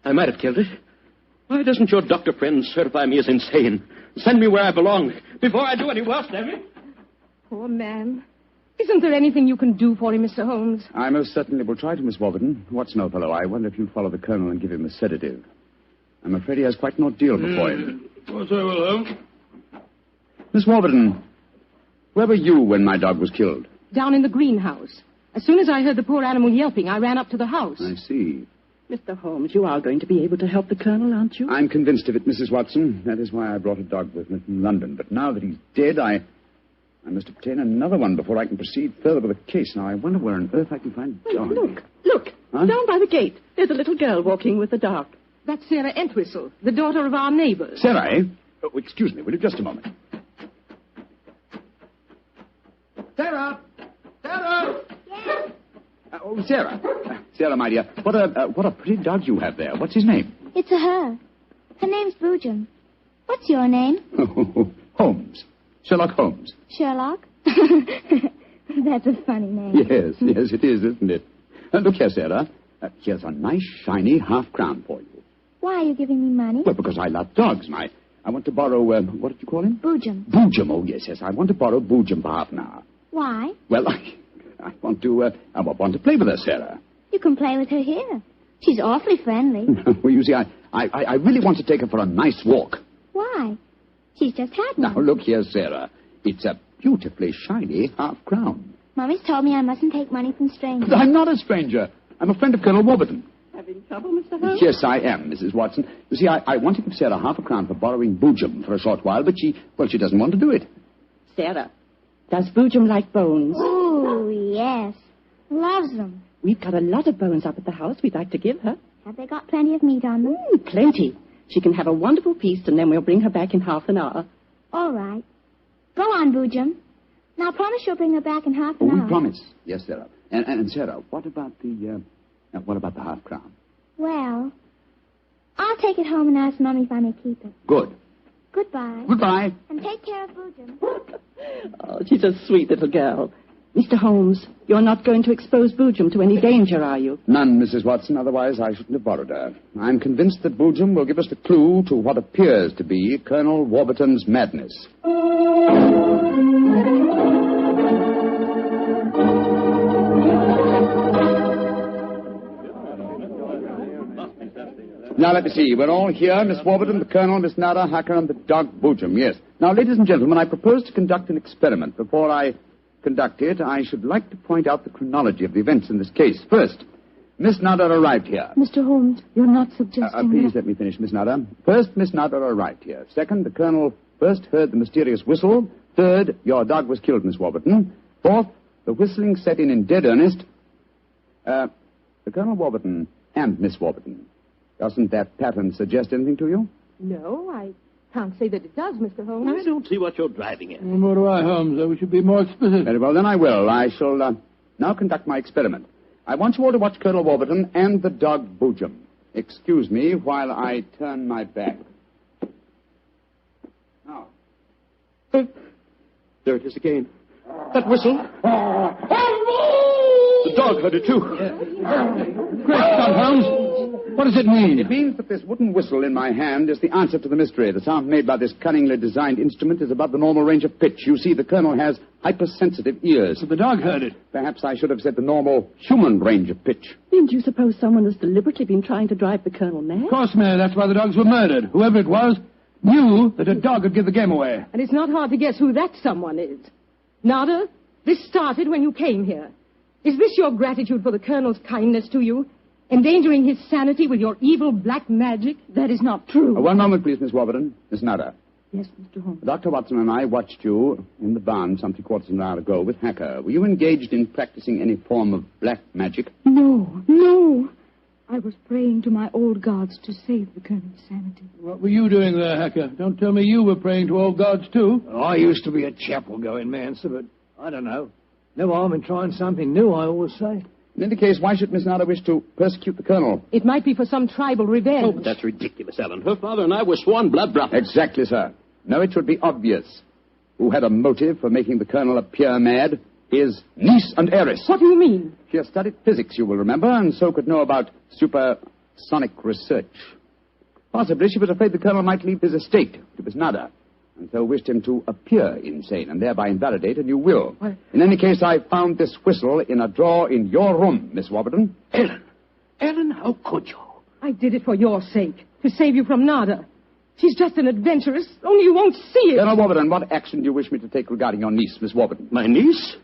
I might have killed it. Why doesn't your doctor friend certify me as insane? Send me where I belong before I do any worse, damn it. Poor man. Isn't there anything you can do for him, Mr. Holmes? I most certainly will try to, Miss Warburton. What's no fellow? I wonder if you'd follow the Colonel and give him a sedative. I'm afraid he has quite an ordeal before him. Of course I will, Holmes. Miss Warburton, where were you when my dog was killed? Down in the greenhouse. As soon as I heard the poor animal yelping, I ran up to the house. I see. Mr. Holmes, you are going to be able to help the Colonel, aren't you? I'm convinced of it, Mrs. Watson. That is why I brought a dog with me from London. But now that he's dead, I must obtain another one before I can proceed further with the case. Now, I wonder where on earth I can find a dog. Look. Huh? Down by the gate. There's a little girl walking with a dog. That's Sarah Entwistle, the daughter of our neighbors. Sarah, eh? Oh, excuse me, will you just a moment? Sarah! Sarah! Yes? Oh, Sarah. Sarah, my dear, what a pretty dog you have there. What's his name? It's a her. Her name's Boojum. What's your name? Holmes. Sherlock Holmes. Sherlock? That's a funny name. Yes, it is, isn't it? Look here, Sarah. Here's a nice, shiny half-crown for you. Why are you giving me money? Well, because I love dogs, and I want to borrow, what did you call him? Boojum. Boojum, oh, yes. I want to borrow Boojum for half an hour. Why? Well, I want to play with her, Sarah. You can play with her here. She's awfully friendly. Well, you see, I really want to take her for a nice walk. Why? She's just had one. Now, look here, Sarah. It's a beautifully shiny half-crown. Mummy's told me I mustn't take money from strangers. I'm not a stranger. I'm a friend of Colonel Warburton. Having trouble, Mr. Holmes? Yes, I am, Mrs. Watson. You see, I want to give Sarah half a crown for borrowing Boojum for a short while, but she doesn't want to do it. Sarah, does Boojum like bones? Oh, yes. Loves them. We've got a lot of bones up at the house we'd like to give her. Have they got plenty of meat on them? Plenty. She can have a wonderful feast, and then we'll bring her back in half an hour. All right. Go on, Boojum. Now, promise you'll bring her back in half an hour. We promise. Yes, Sarah. And Sarah, what about the half crown? Well, I'll take it home and ask Mummy if I may keep it. Good. Goodbye. Goodbye. And take care of Boojum. Oh, she's a sweet little girl. Mr. Holmes, you're not going to expose Boojum to any danger, are you? None, Mrs. Watson. Otherwise, I shouldn't have borrowed her. I'm convinced that Boojum will give us the clue to what appears to be Colonel Warburton's madness. Now, let me see. We're all here. Miss Warburton, the Colonel, Miss Nada, Hacker, and the dog Boojum. Yes. Now, ladies and gentlemen, I propose to conduct an experiment. Before I conduct it, I should like to point out the chronology of the events in this case. First, Miss Nada arrived here. Mr. Holmes, you're not suggesting Please let me finish, Miss Nada. First, Miss Nada arrived here. Second, the Colonel first heard the mysterious whistle. Third, your dog was killed, Miss Warburton. Fourth, the whistling set in dead earnest. The Colonel Warburton and Miss Warburton. Doesn't that pattern suggest anything to you? No, I can't say that it does, Mr. Holmes. I don't see what you're driving at. Well, nor do I, Holmes. We should be more explicit. Very well, then I will. I shall now conduct my experiment. I want you all to watch Colonel Warburton and the dog Boojum. Excuse me while I turn my back. Now. There it is again. That whistle. The dog heard it, too. Great Scott, Holmes. What does it mean? It means that this wooden whistle in my hand is the answer to the mystery. The sound made by this cunningly designed instrument is above the normal range of pitch. You see, the Colonel has hypersensitive ears. So the dog heard it. Perhaps I should have said the normal human range of pitch. Then do you suppose someone has deliberately been trying to drive the Colonel mad? Of course, Mary. That's why the dogs were murdered. Whoever it was knew that a dog would give the game away. And it's not hard to guess who that someone is. Nada, this started when you came here. Is this your gratitude for the Colonel's kindness to you? Endangering his sanity with your evil black magic? That is not true. One moment, please, Miss Warburton. Miss Nada. Yes, Mr. Holmes. Dr. Watson and I watched you in the barn some 3/4 of an hour ago with Hacker. Were you engaged in practicing any form of black magic? No. I was praying to my old gods to save the Colonel's sanity. What were you doing there, Hacker? Don't tell me you were praying to old gods, too. Well, I used to be a chapel-going man, sir, but I don't know. No harm in trying something new, I always say. In any case, why should Miss Nada wish to persecute the colonel? It might be for some tribal revenge. Oh, but that's ridiculous, Ellen. Her father and I were sworn blood brothers. Exactly, sir. No, it should be obvious. Who had a motive for making the colonel appear mad? His niece and heiress. What do you mean? She has studied physics, you will remember, and so could know about supersonic research. Possibly she was afraid the colonel might leave his estate to Miss Nada, and so wished him to appear insane and thereby invalidate a new will. What? In any case, I found this whistle in a drawer in your room, Miss Warburton. Ellen, how could you? I did it for your sake, to save you from Nada. She's just an adventuress, only you won't see it. Colonel Warburton, what action do you wish me to take regarding your niece, Miss Warburton? My niece?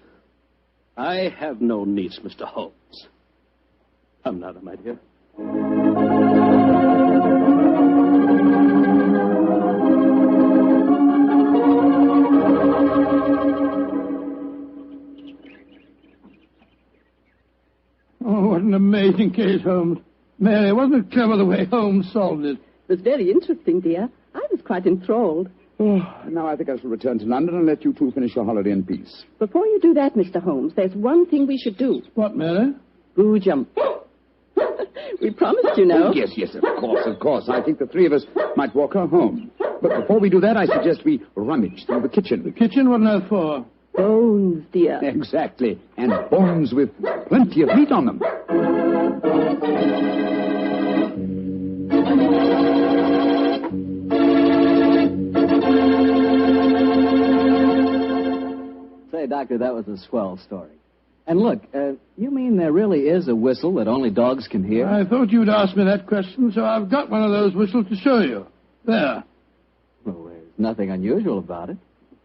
I have no niece, Mr. Holmes. Come, Nada, my dear. Oh, what an amazing case, Holmes. Mary, wasn't it clever the way Holmes solved it? It was very interesting, dear. I was quite enthralled. Oh, now I think I shall return to London and let you two finish your holiday in peace. Before you do that, Mr. Holmes, there's one thing we should do. What, Mary? Boojum. We promised, you know. Oh, yes, of course. I think the three of us might walk her home. But before we do that, I suggest we rummage through the kitchen. The kitchen? What on earth for? Bones, dear. Exactly. And bones with plenty of meat on them. Say, Doctor, that was a swell story. And look, you mean there really is a whistle that only dogs can hear? I thought you'd ask me that question, so I've got one of those whistles to show you. There. Well, there's nothing unusual about it.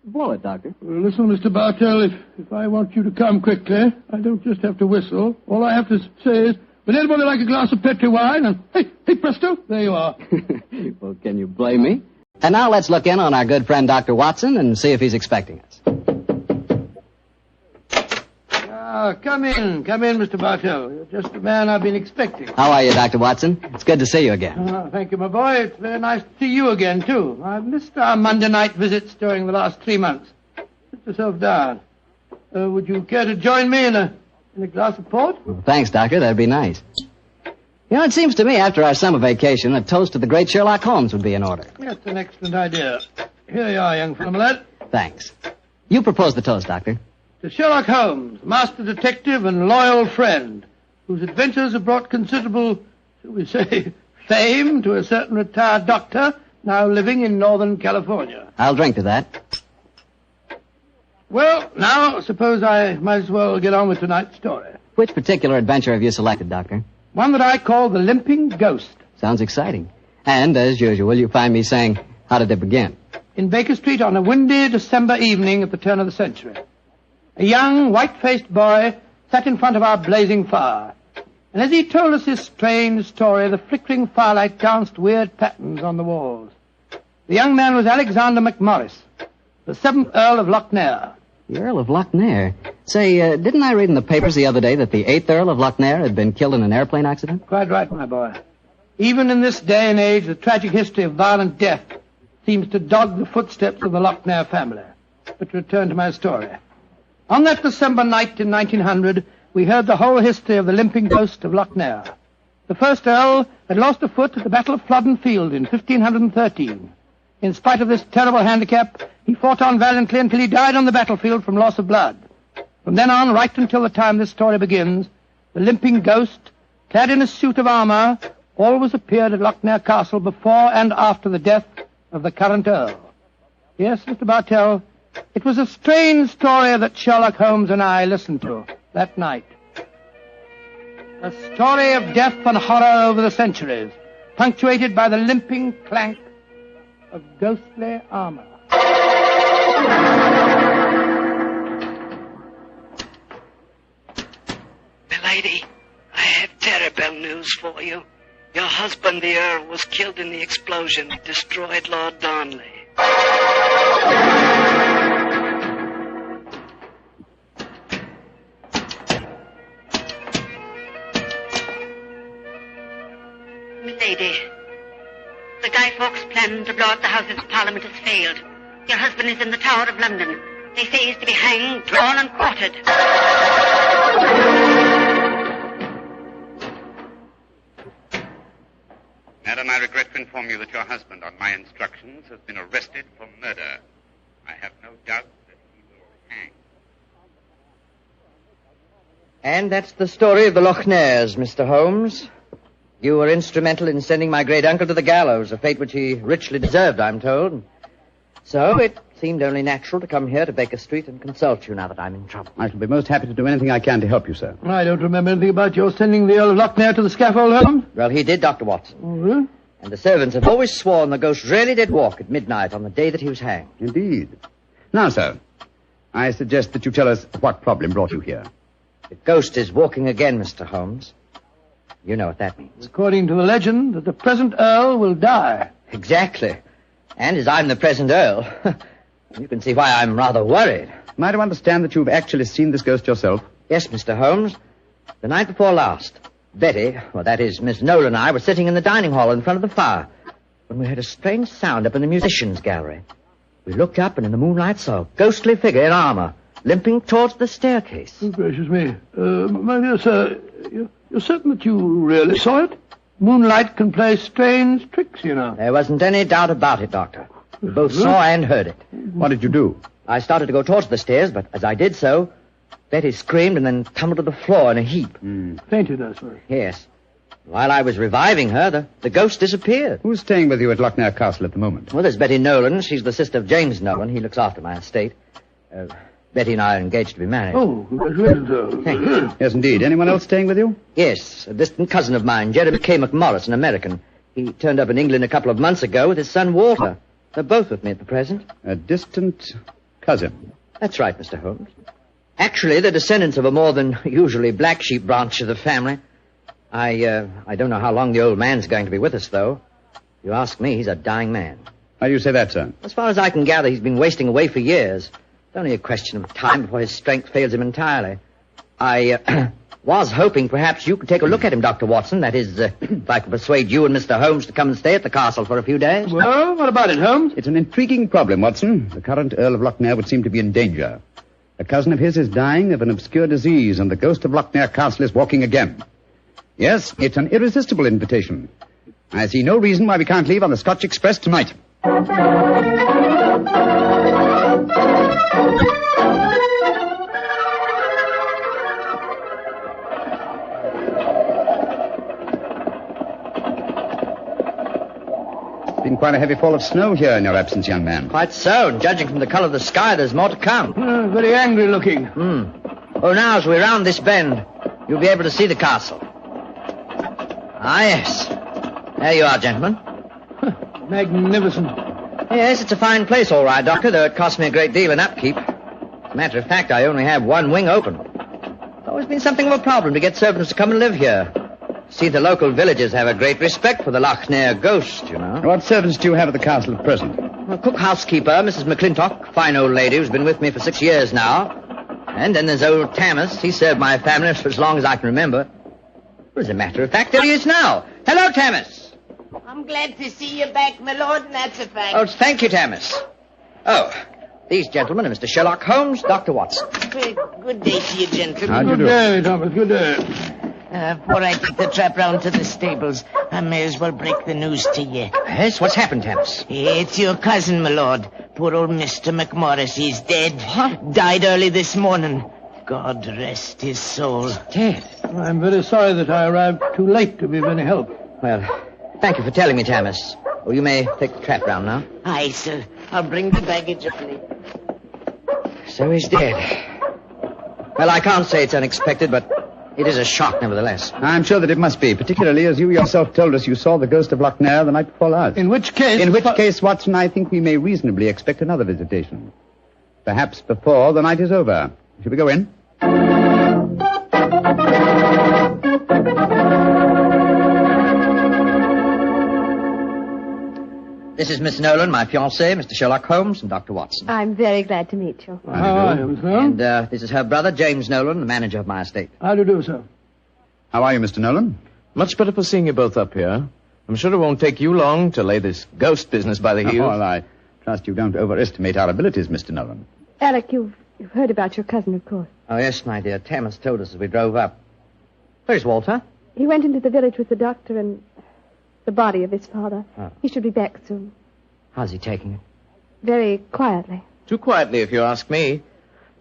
Blow it, Doctor. Well, listen, Mr. Bartell, if I want you to come quickly, I don't just have to whistle. All I have to say is, would anybody like a glass of Petri wine? And hey, presto, there you are. Well, can you blame me? And now let's look in on our good friend Dr. Watson and see if he's expecting us. Come in, Mr. Bartell. You're just the man I've been expecting. How are you, Dr. Watson? It's good to see you again. Thank you, my boy. It's very nice to see you again, too. I've missed our Monday night visits during the last 3 months. Sit yourself down. Would you care to join me in a glass of port? Well, thanks, Doctor. That'd be nice. You know, it seems to me after our summer vacation, a toast to the great Sherlock Holmes would be in order. That's an excellent idea. Here you are, young fellow, my lad. Thanks. You propose the toast, Doctor. To Sherlock Holmes, master detective and loyal friend, whose adventures have brought considerable, shall we say, fame to a certain retired doctor now living in Northern California. I'll drink to that. Well, now, suppose I might as well get on with tonight's story. Which particular adventure have you selected, Doctor? One that I call the Limping Ghost. Sounds exciting. And, as usual, you find me saying, how did it begin? In Baker Street on a windy December evening at the turn of the century. A young, white-faced boy sat in front of our blazing fire. And as he told us his strange story, the flickering firelight danced weird patterns on the walls. The young man was Alexander McMorris, the 7th Earl of Lochnair. The Earl of Lochnair? Say, didn't I read in the papers the other day that the 8th Earl of Lochnair had been killed in an airplane accident? Quite right, my boy. Even in this day and age, the tragic history of violent death seems to dog the footsteps of the Lochnair family. But to return to my story. On that December night in 1900, we heard the whole history of the Limping Ghost of Lochnair. The first Earl had lost a foot at the Battle of Flodden Field in 1513. In spite of this terrible handicap, he fought on valiantly until he died on the battlefield from loss of blood. From then on, right until the time this story begins, the Limping Ghost, clad in a suit of armor, always appeared at Lochnair Castle before and after the death of the current Earl. Yes, Mr. Bartell, it was a strange story that Sherlock Holmes and I listened to that night. A story of death and horror over the centuries, punctuated by the limping clank of ghostly armor. Milady, I have terrible news for you. Your husband, the Earl, was killed in the explosion that destroyed Lord Darnley. Milady, the Guy Fawkes plan to blow up the Houses of Parliament has failed. Your husband is in the Tower of London. They say he's to be hanged, drawn, and quartered. Watson, I regret to inform you that your husband, on my instructions, has been arrested for murder. I have no doubt that he will hang. And that's the story of the Loch Ness, Mr. Holmes. You were instrumental in sending my great uncle to the gallows, a fate which he richly deserved, I'm told. So it seemed only natural to come here to Baker Street and consult you now that I'm in trouble. I shall be most happy to do anything I can to help you, sir. I don't remember anything about your sending the Earl of Loch Ness to the scaffold, Holmes. Well, he did, Dr. Watson. Mm-hmm. And the servants have always sworn the ghost really did walk at midnight on the day that he was hanged. Indeed. Now, sir, I suggest that you tell us what problem brought you here. The ghost is walking again, Mr. Holmes. You know what that means. According to the legend, that the present Earl will die. Exactly. And as I'm the present Earl, you can see why I'm rather worried. Am I to understand that you've actually seen this ghost yourself? Yes, Mr. Holmes. The night before last, Betty, well, that is, Miss Nolan and I were sitting in the dining hall in front of the fire when we heard a strange sound up in the musicians' gallery. We looked up and in the moonlight saw a ghostly figure in armor limping towards the staircase. Oh, gracious me. My dear sir, you're certain that you really saw it? Moonlight can play strange tricks, you know. There wasn't any doubt about it, Doctor. We both saw and heard it. What did you do? I started to go towards the stairs, but as I did so, Betty screamed and then tumbled to the floor in a heap. Fainted, I suppose. Yes. While I was reviving her, the ghost disappeared. Who's staying with you at Loch Ness Castle at the moment? Well, there's Betty Nolan. She's the sister of James Nolan. He looks after my estate. Betty and I are engaged to be married. Oh, congratulations. Thank you. Yes, indeed. Anyone else staying with you? Yes, a distant cousin of mine, Jeremy K. McMorris, an American. He turned up in England a couple of months ago with his son Walter. They're both with me at the present. A distant cousin? That's right, Mr. Holmes. Actually, they're descendants of a more than usually black sheep branch of the family. I don't know how long the old man's going to be with us, though. If you ask me, he's a dying man. Why do you say that, sir? As far as I can gather, he's been wasting away for years. It's only a question of time before his strength fails him entirely. I was hoping perhaps you could take a look at him, Dr. Watson. That is, if I could persuade you and Mr. Holmes to come and stay at the castle for a few days. Well, what about it, Holmes? It's an intriguing problem, Watson. The current Earl of Loch Ness would seem to be in danger. A cousin of his is dying of an obscure disease, and the ghost of Loch Ness Castle is walking again. Yes, it's an irresistible invitation. I see no reason why we can't leave on the Scotch Express tonight. Been quite a heavy fall of snow here in your absence, young man. Quite so, and judging from the colour of the sky, there's more to come. Very angry looking. Oh, now, as we round this bend, you'll be able to see the castle. Ah, yes. There you are, gentlemen. Magnificent. Yes, it's a fine place, all right, Doctor, though it cost me a great deal in upkeep. As a matter of fact, I only have one wing open. It's always been something of a problem to get servants to come and live here. See, the local villagers have a great respect for the Loch Ness ghost, you know. What servants do you have at the castle at present? A cook housekeeper, Mrs. McClintock, fine old lady who's been with me for 6 years now. And then there's old Tammas. He served my family for as long as I can remember. Well, as a matter of fact, there he is now. Hello, Tammas. I'm glad to see you back, my lord, and that's a fact. Oh, thank you, Tammas. Oh, these gentlemen are Mr. Sherlock Holmes, Dr. Watson. Good day to you, gentlemen. How do you do? Good day, Thomas. Good day. Before I take the trap round to the stables, I may as well break the news to you. Yes? What's happened, Tammas? It's your cousin, my lord. Poor old Mr. McMorris. He's dead. What? Died early this morning. God rest his soul. Dead? I'm very sorry that I arrived too late to be of any help. Well, thank you for telling me, Tammas. Oh, you may take the trap round now. Aye, sir. I'll bring the baggage up later. So he's dead. Well, I can't say it's unexpected, but it is a shock, nevertheless. I'm sure that it must be, particularly as you yourself told us you saw the ghost of Loch Ness the night before last. In which case, Watson, I think we may reasonably expect another visitation. Perhaps before the night is over. Shall we go in? This is Miss Nolan, my fiancée, Mr. Sherlock Holmes, and Dr. Watson. I'm very glad to meet you. How are you, Miss Nolan? And this is her brother, James Nolan, the manager of my estate. How do you do, sir? How are you, Mr. Nolan? Much better for seeing you both up here. I'm sure it won't take you long to lay this ghost business by the heels. Oh, well, I trust you don't overestimate our abilities, Mr. Nolan. Alec, you've heard about your cousin, of course. Oh, yes, my dear. Tammas told us as we drove up. Where's Walter? He went into the village with the doctor and... The body of his father. Oh. He should be back soon. How's he taking it? Very quietly. Too quietly, if you ask me.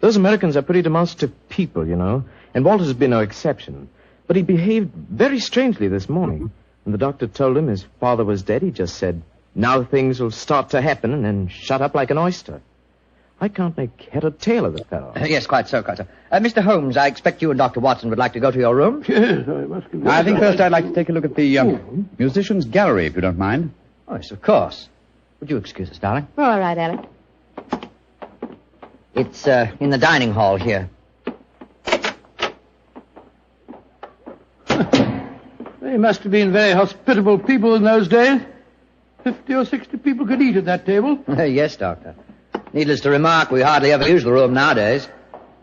Those Americans are pretty demonstrative people, you know, and Walter's been no exception. But he behaved very strangely this morning. When the doctor told him his father was dead, he just said, now things will start to happen, and then shut up like an oyster. I can't make head or tail of the fellow. Yes, quite so, quite so. Mr. Holmes, I expect you and Dr. Watson would like to go to your room. Yes, I must confess. I think first I'd like to take a look at the musicians' gallery, if you don't mind. Oh, yes, of course. Would you excuse us, darling? All right, Alec. It's in the dining hall here. They must have been very hospitable people in those days. 50 or 60 people could eat at that table. Yes, Doctor. Needless to remark, we hardly ever use the room nowadays.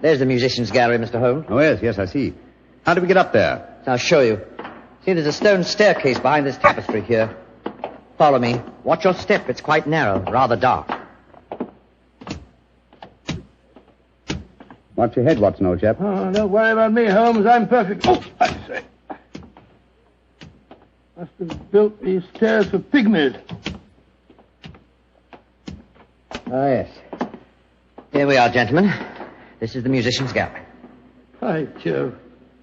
There's the musicians' gallery, Mr. Holmes. Oh, yes, I see. How do we get up there? I'll show you. See, there's a stone staircase behind this tapestry here. Follow me. Watch your step. It's quite narrow, rather dark. Watch your head, Watson, old chap. Oh, don't worry about me, Holmes. I'm perfect. Oh, I say. Must have built these stairs for pygmies. Oh, yes. Here we are, gentlemen. This is the musicians' gallery. By Jove.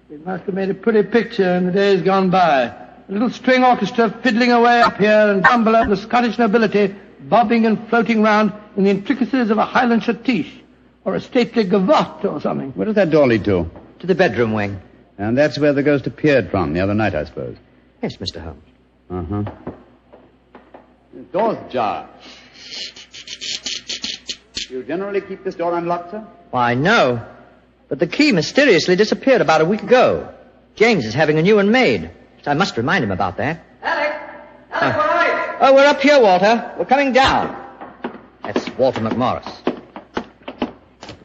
They must have made a pretty picture in the days gone by. A little string orchestra fiddling away up here, and down below the Scottish nobility bobbing and floating round in the intricacies of a Highland schottische, or a stately gavotte or something. Where does that door lead to? To the bedroom wing. And that's where the ghost appeared from the other night, I suppose. Yes, Mr. Holmes. Uh-huh. The door's ajar. You generally keep this door unlocked, sir? Why, no. But the key mysteriously disappeared about a week ago. James is having a new one made. So I must remind him about that. Alec, where are you? Oh, we're up here, Walter. We're coming down. That's Walter McMorris.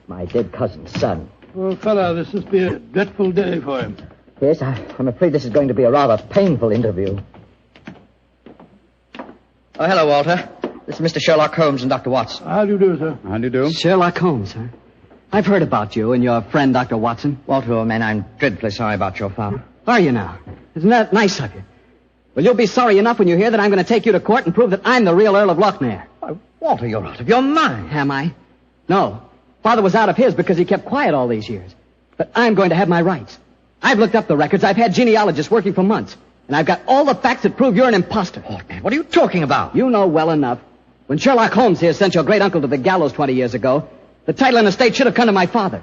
My dead cousin's son. Poor fellow, this must be a dreadful day for him. Yes, I'm afraid this is going to be a rather painful interview. Oh, hello, Walter. This is Mr. Sherlock Holmes and Dr. Watson. How do you do, sir? How do you do? Sherlock Holmes, sir. I've heard about you and your friend, Dr. Watson. Walter, old man, I'm dreadfully sorry about your father. Are you now? Isn't that nice of you? Well, you'll be sorry enough when you hear that I'm going to take you to court and prove that I'm the real Earl of Lochmere. Why, Walter, you're out of your mind. Am I? No. Father was out of his because he kept quiet all these years. But I'm going to have my rights. I've looked up the records. I've had genealogists working for months. And I've got all the facts that prove you're an imposter. Oh, man, what are you talking about? You know well enough. When Sherlock Holmes here sent your great-uncle to the gallows 20 years ago, the title and estate should have come to my father.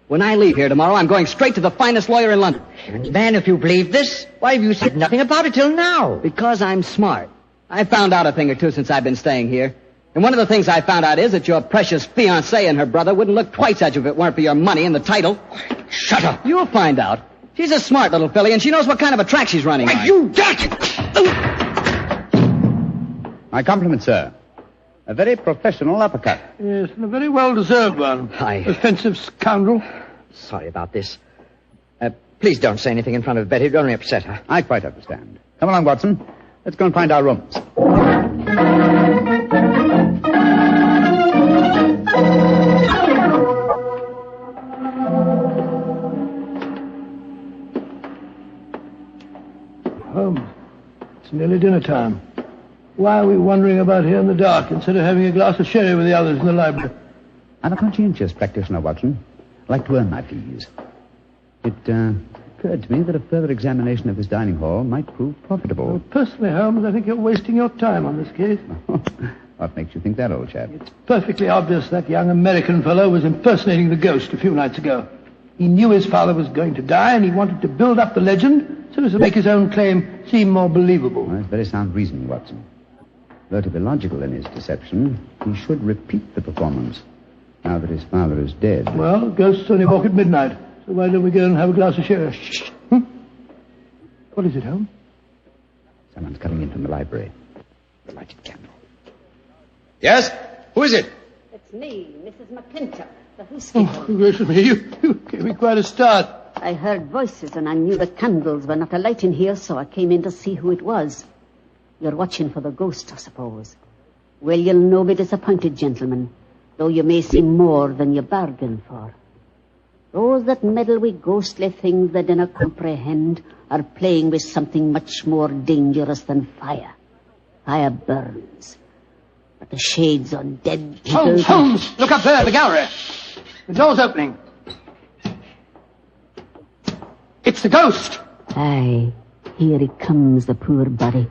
When I leave here tomorrow, I'm going straight to the finest lawyer in London. Man, if you believe this, why have you said nothing about it till now? Because I'm smart. I found out a thing or two since I've been staying here. And one of the things I found out is that your precious fiancée and her brother wouldn't look twice at you if it weren't for your money and the title. Shut up. You'll find out. She's a smart little filly, and she knows what kind of a track she's running on. You dirty... My compliments, sir. A very professional uppercut. Yes, and a very well-deserved one. Offensive scoundrel. Sorry about this. Please don't say anything in front of Betty. It'll only upset her. I quite understand. Come along, Watson. Let's go and find our rooms. Holmes, it's nearly dinner time. Why are we wandering about here in the dark instead of having a glass of sherry with the others in the library? I'm a conscientious practitioner, Watson. I like to earn my fees. It occurred to me that a further examination of this dining hall might prove profitable. Well, personally, Holmes, I think you're wasting your time on this case. What makes you think that, old chap? It's perfectly obvious that young American fellow was impersonating the ghost a few nights ago. He knew his father was going to die, and he wanted to build up the legend so as to make his own claim seem more believable. Well, that's very sound reasoning, Watson. Though to be logical in his deception, he should repeat the performance now that his father is dead. Well, ghosts only walk at midnight, so why don't we go and have a glass of sherry? Shh. What is it, Holmes? Someone's coming in from the library. The lighted candle. Yes? Who is it? It's me, Mrs. McClintock, the whiskey. Oh, gracious me, you gave me quite a start. I heard voices and I knew the candles were not alight in here, so I came in to see who it was. You're watching for the ghost, I suppose. Well, you'll no be disappointed, gentlemen, though you may see more than you bargained for. Those that meddle with ghostly things they dinna comprehend are playing with something much more dangerous than fire. Fire burns. But the shades on dead people... Holmes! Look up there, the gallery. The door's opening. It's the ghost. Aye, here he comes, the poor body.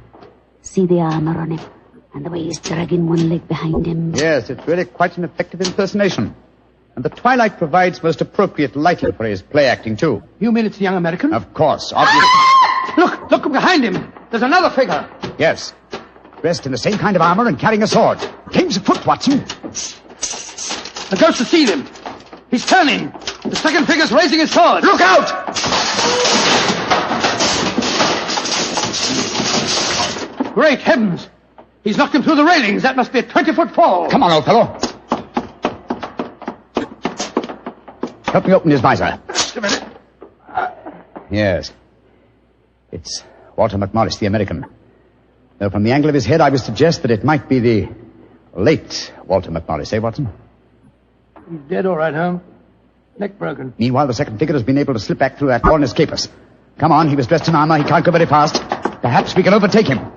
See the armor on him, and the way he's dragging one leg behind him. Yes, it's really quite an effective impersonation. And the twilight provides most appropriate lighting for his play acting, too. You mean it's the young American? Of course, obviously. Look behind him. There's another figure. Yes. Dressed in the same kind of armor and carrying a sword. Game's afoot, Watson. The ghost has seen him. He's turning. The second figure's raising his sword. Look out! Great heavens. He's knocked him through the railings. That must be a 20-foot fall. Come on, old fellow. Help me open his visor. Just a minute. Yes. It's Walter McMorris, the American. Though from the angle of his head, I would suggest that it might be the late Walter McMorris, eh, Watson? He's dead, all right, Holmes. Neck broken. Meanwhile, the second figure has been able to slip back through that wall and escape us. Come on, he was dressed in armor. He can't go very fast. Perhaps we can overtake him.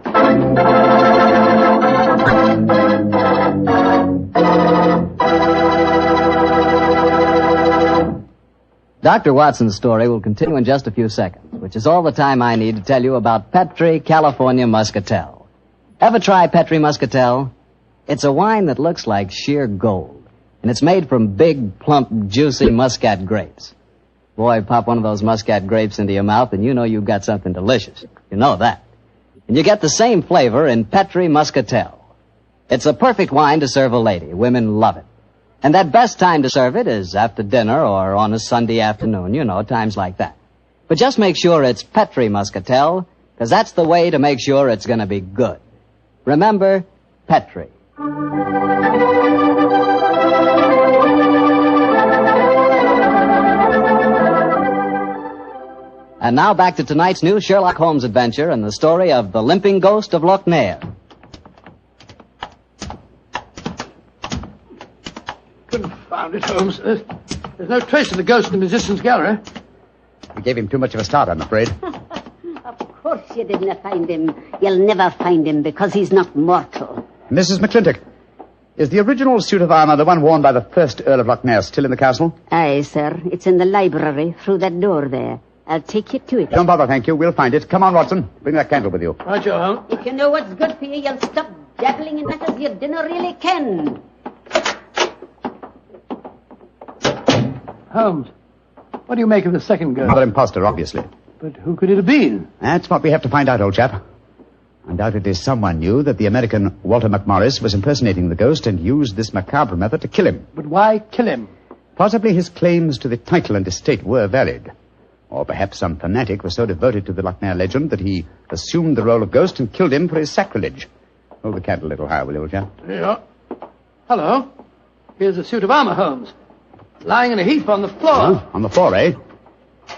Dr. Watson's story will continue in just a few seconds, which is all the time I need to tell you about Petri California Muscatel. Ever try Petri Muscatel? It's a wine that looks like sheer gold, and it's made from big, plump, juicy muscat grapes. Boy, pop one of those muscat grapes into your mouth, and you know you've got something delicious. You know that. And you get the same flavor in Petri Muscatel. It's a perfect wine to serve a lady. Women love it. And that best time to serve it is after dinner or on a Sunday afternoon, you know, times like that. But just make sure it's Petri Muscatel, because that's the way to make sure it's going to be good. Remember, Petri. And now back to tonight's new Sherlock Holmes adventure and the story of the Limping Ghost of Lochnair. Confound it, Holmes. There's no trace of the ghost in the musician's gallery. We gave him too much of a start, I'm afraid. Of course you didn't find him. You'll never find him because he's not mortal. Mrs. McClintock, is the original suit of armor the one worn by the first Earl of Lochnair still in the castle? Aye, sir. It's in the library through that door there. I'll take you to it. Don't bother, thank you. We'll find it. Come on, Watson. Bring that candle with you. Right, you Holmes. If you know what's good for you, you'll stop dabbling in matters you dinner really can. Holmes, what do you make of the second ghost? Another imposter, obviously. But who could it have been? That's what we have to find out, old chap. Undoubtedly someone knew that the American Walter McMorris was impersonating the ghost and used this macabre method to kill him. But why kill him? Possibly his claims to the title and estate were valid. Or perhaps some fanatic was so devoted to the Lochnair legend that he assumed the role of ghost and killed him for his sacrilege. Hold the candle a little higher, will you, old chap? Yeah. Hello. Here's a suit of armor, Holmes. Lying in a heap on the floor. Oh, on the floor, eh?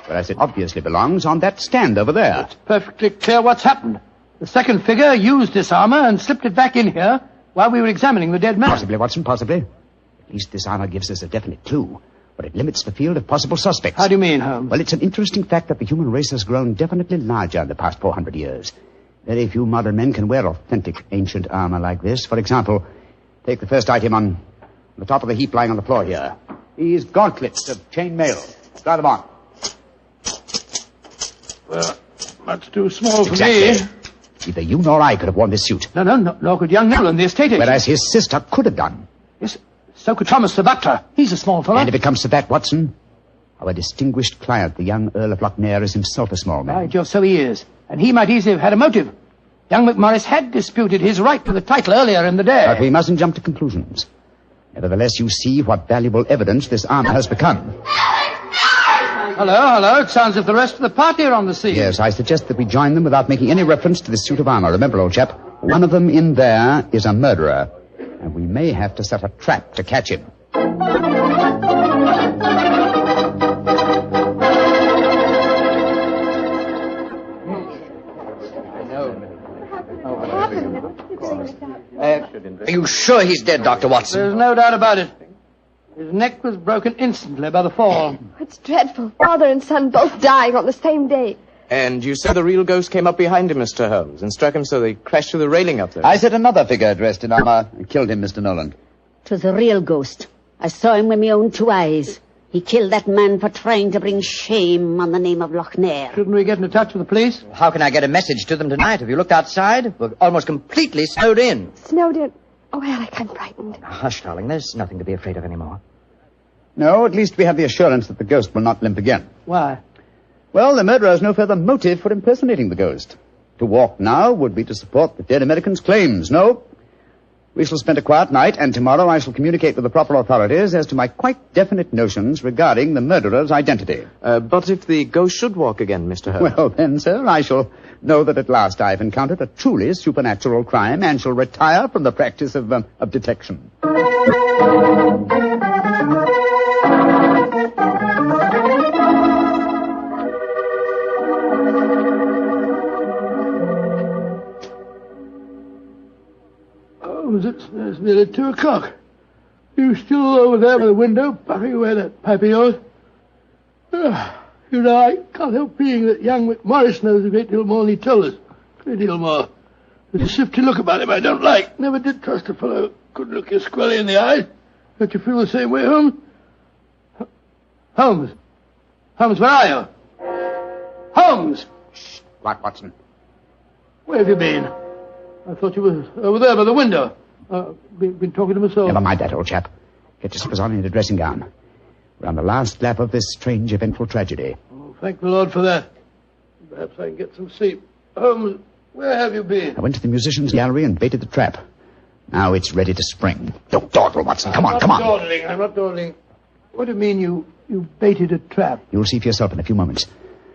Whereas it obviously belongs on that stand over there. It's perfectly clear what's happened. The second figure used this armor and slipped it back in here while we were examining the dead man. Possibly, Watson, possibly. At least this armor gives us a definite clue. But it limits the field of possible suspects. How do you mean, Holmes? Well, it's an interesting fact that the human race has grown definitely larger in the past 400 years. Very few modern men can wear authentic ancient armor like this. For example, take the first item on the top of the heap lying on the floor here. These gauntlets of chain mail. Try them on. Well, much too small for Exactly. me. Neither you nor I could have worn this suit. No, nor could young Nigel, the estate agent. Whereas his sister could have done. Yes, so could Thomas the butler. He's a small fellow. And if it comes to that, Watson, our distinguished client, the young Earl of Lochnair, is himself a small man. By Jove, so he is. And he might easily have had a motive. Young McMorris had disputed his right to the title earlier in the day. But we mustn't jump to conclusions. Nevertheless, you see what valuable evidence this armor has become. Hello. It sounds as if the rest of the party are on the scene. Yes, I suggest that we join them without making any reference to this suit of armor. Remember, old chap, one of them in there is a murderer. And we may have to set a trap to catch him. Are you sure he's dead, Dr. Watson? There's no doubt about it. His neck was broken instantly by the fall. It's dreadful. Father and son both dying on the same day. And you said the real ghost came up behind him, Mr. Holmes, and struck him so they crashed through the railing up there. I said another figure dressed in armor killed him, Mr. Nolan. 'Twas a real ghost. I saw him with my own 2 eyes. He killed that man for trying to bring shame on the name of Lochnair. Shouldn't we get into touch with the police? How can I get a message to them tonight? Have you looked outside? We're almost completely snowed in. Snowed in? Oh, Alec, I'm frightened. Hush, darling. There's nothing to be afraid of anymore. No, at least we have the assurance that the ghost will not limp again. Why? Well, the murderer has no further motive for impersonating the ghost. To walk now would be to support the dead American's claims. No. We shall spend a quiet night, and tomorrow I shall communicate with the proper authorities as to my quite definite notions regarding the murderer's identity. But if the ghost should walk again, Mr. Holmes? Well, then, sir, I shall know that at last I've encountered a truly supernatural crime and shall retire from the practice of detection. It's nearly 2 o'clock. You still over there by the window, puffing away that pipe of yours? You know, I can't help feeling that young McMorris knows a great deal more than he told us. A great deal more. There's a shifty look about him I don't like. Never did trust a fellow who couldn't look you squarely in the eye. Don't you feel the same way, Holmes? Holmes? Holmes, where are you? Holmes! Shh, Clark Watson. Where have you been? I thought you were over there by the window. Been talking to myself. Never mind that, old chap. Get your slippers on in a dressing gown. We're on the last lap of this strange, eventful tragedy. Oh, thank the Lord for that. Perhaps I can get some sleep. Holmes, where have you been? I went to the musicians' gallery and baited the trap. Now it's ready to spring. Don't dawdle, Watson. Come on. I'm not dawdling. What do you mean you baited a trap? You'll see for yourself in a few moments.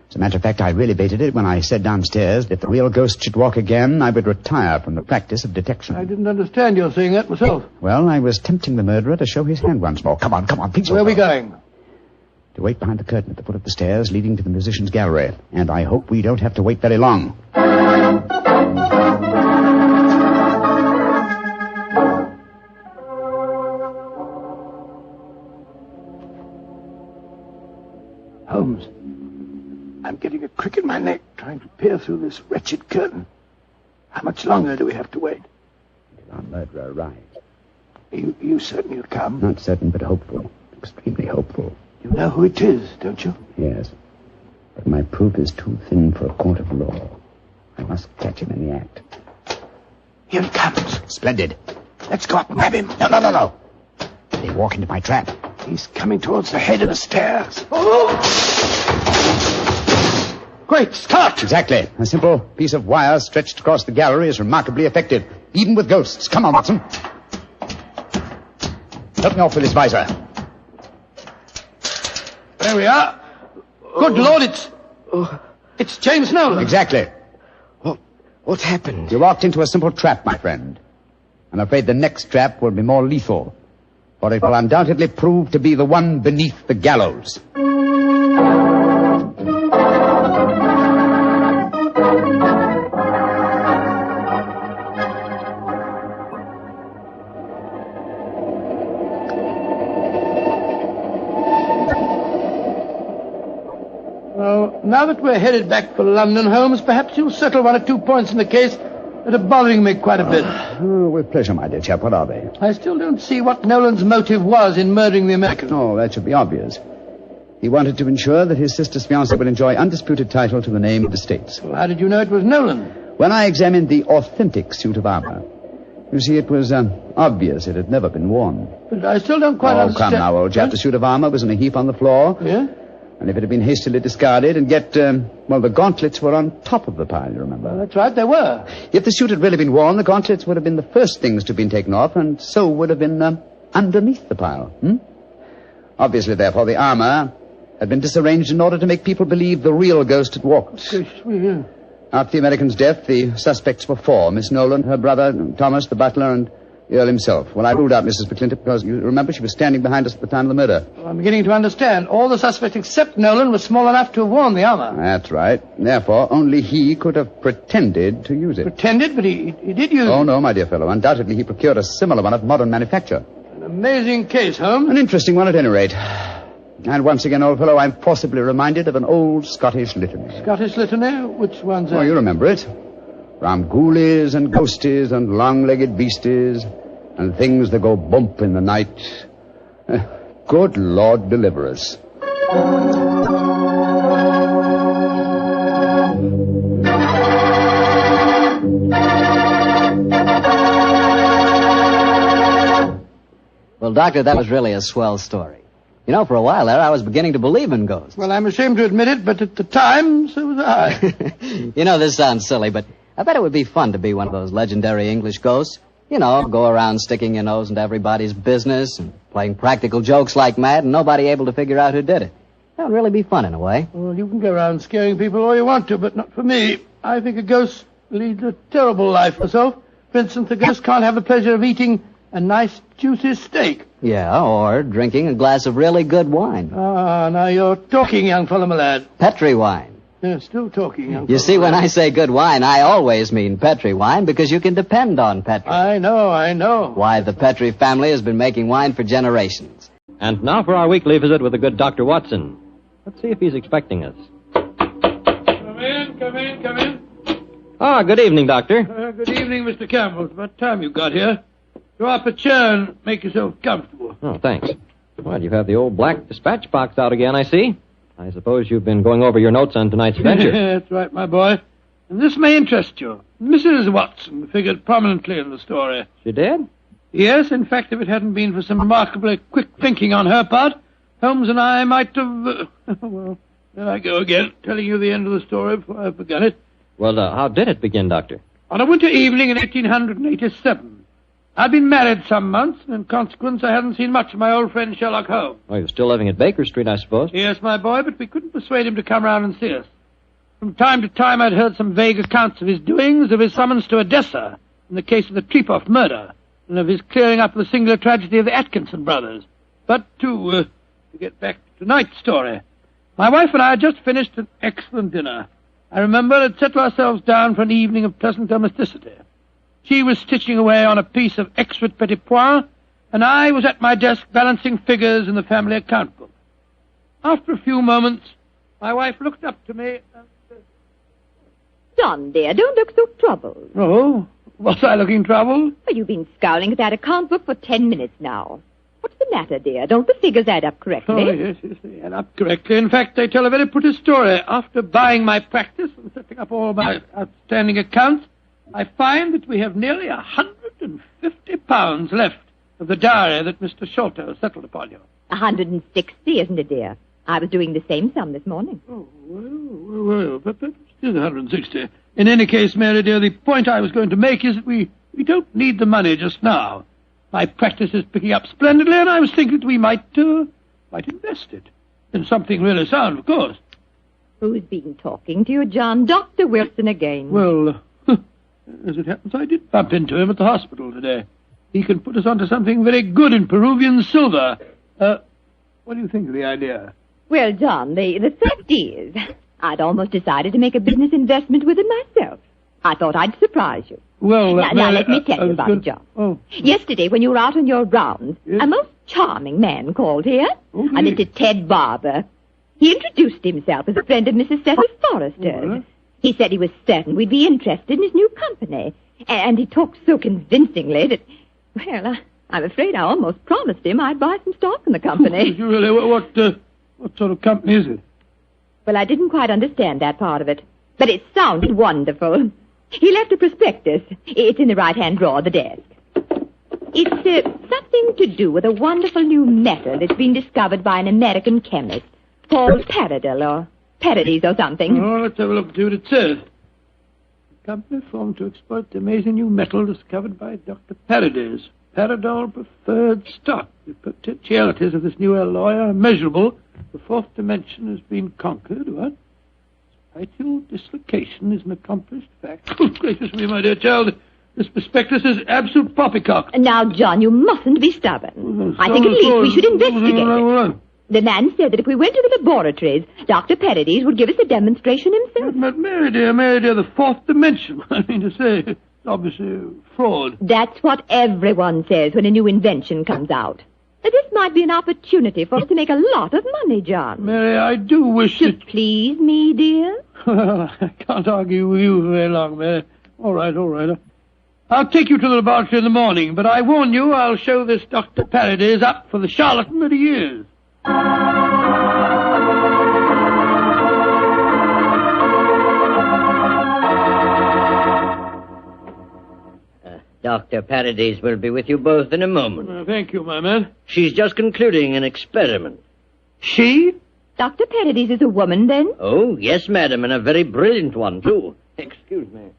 As a matter of fact, I really baited it when I said downstairs that if the real ghost should walk again, I would retire from the practice of detection. I didn't understand your saying that myself. Well, I was tempting the murderer to show his hand once more. Come on, please. Where are we going? To wait behind the curtain at the foot of the stairs leading to the musicians' gallery. And I hope we don't have to wait very long. Holmes, I'm getting a crick in my neck trying to peer through this wretched curtain. How much longer do we have to wait? Until our murderer arrives. You certain he'll come? Not certain, but hopeful. Extremely hopeful. You know who it is, don't you? Yes. But my proof is too thin for a court of law. I must catch him in the act. Here he comes. Splendid. Let's go up and grab him. No. They walk into my trap. He's coming towards the head of the stairs. Oh! Great Scott! Exactly. A simple piece of wire stretched across the gallery is remarkably effective, even with ghosts. Come on, Watson. Help me off with this visor. There we are. Good Lord, it's James Nolan. Exactly. What happened? You walked into a simple trap, my friend. I'm afraid the next trap will be more lethal, for it will undoubtedly prove to be the one beneath the gallows. Now that we're headed back for London, Holmes, perhaps you'll settle 1 or 2 points in the case that are bothering me quite a bit. Oh, with pleasure, my dear chap. What are they? I still don't see what Nolan's motive was in murdering the American. Oh, that should be obvious. He wanted to ensure that his sister's fiancé would enjoy undisputed title to the name of the States. Well, how did you know it was Nolan? When I examined the authentic suit of armor, you see, it was obvious it had never been worn. But I still don't quite understand. Oh, come now, old chap. The suit of armor was in a heap on the floor. Yeah? And if it had been hastily discarded, and yet, the gauntlets were on top of the pile, you remember? Well, that's right, they were. If the suit had really been worn, the gauntlets would have been the first things to have been taken off, and so would have been underneath the pile. Obviously, therefore, the armor had been disarranged in order to make people believe the real ghost had walked. Yeah. After the American's death, the suspects were 4. Miss Nolan, her brother, Thomas, the butler, and the Earl himself. Well, I ruled out Mrs. McClintock because, you remember, she was standing behind us at the time of the murder. Well, I'm beginning to understand. All the suspects except Nolan were small enough to have worn the armor. That's right. Therefore, only he could have pretended to use it. Pretended? But he did use it. Oh, no, my dear fellow. Undoubtedly, he procured a similar one of modern manufacture. An amazing case, Holmes. An interesting one, at any rate. And once again, old fellow, I'm forcibly reminded of an old Scottish litany. Scottish litany? Which one's that? Oh, you remember it. From ghoulies and ghosties and long-legged beasties and things that go bump in the night. Good Lord deliver us. Well, Doctor, that was really a swell story. You know, for a while there, I was beginning to believe in ghosts. Well, I'm ashamed to admit it, but at the time, so was I. You know, this sounds silly, but I bet it would be fun to be one of those legendary English ghosts. You know, go around sticking your nose into everybody's business and playing practical jokes like mad and nobody able to figure out who did it. That would really be fun in a way. Well, you can go around scaring people all you want to, but not for me. I think a ghost leads a terrible life herself. For instance, a ghost can't have the pleasure of eating a nice, juicy steak. Yeah, or drinking a glass of really good wine. Ah, now you're talking, young fellow, my lad. Petri wine. Yeah, still talking, young You see, when I say good wine, I always mean Petri wine because you can depend on Petri. I know. Why, the Petri family has been making wine for generations. And now for our weekly visit with the good Dr. Watson. Let's see if he's expecting us. Come in. Ah, good evening, Doctor. Good evening, Mr. Campbell. It's about time you got here. Draw up a chair and make yourself comfortable. Oh, thanks. Well, you have the old black dispatch box out again, I see. I suppose you've been going over your notes on tonight's adventure. That's right, my boy. And this may interest you. Mrs. Watson figured prominently in the story. She did? Yes, in fact, if it hadn't been for some remarkably quick thinking on her part, Holmes and I might have... well, there I go again, telling you the end of the story before I've begun it. Well, how did it begin, Doctor? On a winter evening in 1887. I'd been married some months, and in consequence I hadn't seen much of my old friend Sherlock Holmes. Oh, you're still living at Baker Street, I suppose? Yes, my boy, but we couldn't persuade him to come round and see us. From time to time I'd heard some vague accounts of his doings, of his summons to Odessa, in the case of the Trepoff murder, and of his clearing up the singular tragedy of the Atkinson brothers. But to get back to tonight's story, my wife and I had just finished an excellent dinner. I remember had settled ourselves down for an evening of pleasant domesticity. She was stitching away on a piece of extra petit pois, and I was at my desk balancing figures in the family account book. After a few moments, my wife looked up to me and said, John, dear, don't look so troubled. Oh, was I looking troubled? Well, you've been scowling at that account book for 10 minutes now. What's the matter, dear? Don't the figures add up correctly? Oh, yes, they add up correctly. In fact, they tell a very pretty story. After buying my practice and setting up all my outstanding accounts, I find that we have nearly £150 left of the diary that Mr. Sholto settled upon you. 160, isn't it, dear? I was doing the same sum this morning. Oh, well, but still 160. In any case, Mary, dear, the point I was going to make is that we don't need the money just now. My practice is picking up splendidly, and I was thinking that we might invest it in something really sound, of course. Who's been talking to you, John? Dr. Wilson again. Well, as it happens, I did bump into him at the hospital today. He can put us onto something very good in Peruvian silver. What do you think of the idea? Well, John, the fact is, I'd almost decided to make a business investment with it myself. I thought I'd surprise you. Well, now let me tell you about it, John. Oh. Yesterday, when you were out on your rounds, yes, a most charming man called here, a Mr. Ted Barber. He introduced himself as a friend of Mrs. Cecil Forrester's. He said he was certain we'd be interested in his new company. And he talked so convincingly that, well, I'm afraid I almost promised him I'd buy some stock in the company. Did you really? What sort of company is it? Well, I didn't quite understand that part of it. But it sounded wonderful. He left a prospectus. It's in the right-hand drawer of the desk. It's something to do with a wonderful new metal that's been discovered by an American chemist called Paradol or Paradis or something. Oh, let's have a look and see what it says. A company formed to exploit the amazing new metal discovered by Dr. Paradis. Paradol preferred stock. The potentialities of this new alloy are immeasurable. The fourth dimension has been conquered. What? Vital dislocation is an accomplished fact. Oh, gracious me, my dear child. This prospectus is absolute poppycock. Now, John, you mustn't be stubborn. I think at least we should investigate it. The man said that if we went to the laboratories, Dr. Paradis would give us a demonstration himself. But Mary dear, the fourth dimension. I mean to say, it's obviously fraud. That's what everyone says when a new invention comes out. This might be an opportunity for us to make a lot of money, John. Mary, I do wish to please me, dear. I can't argue with you for very long, Mary. All right. I'll take you to the laboratory in the morning, but I warn you, I'll show this Dr. Paradise up for the charlatan that he is. Dr. Paradise will be with you both in a moment. Thank you, my man. She's just concluding an experiment. She? Dr. Paradise is a woman, then? Oh, yes, madam, and a very brilliant one, too. Excuse me.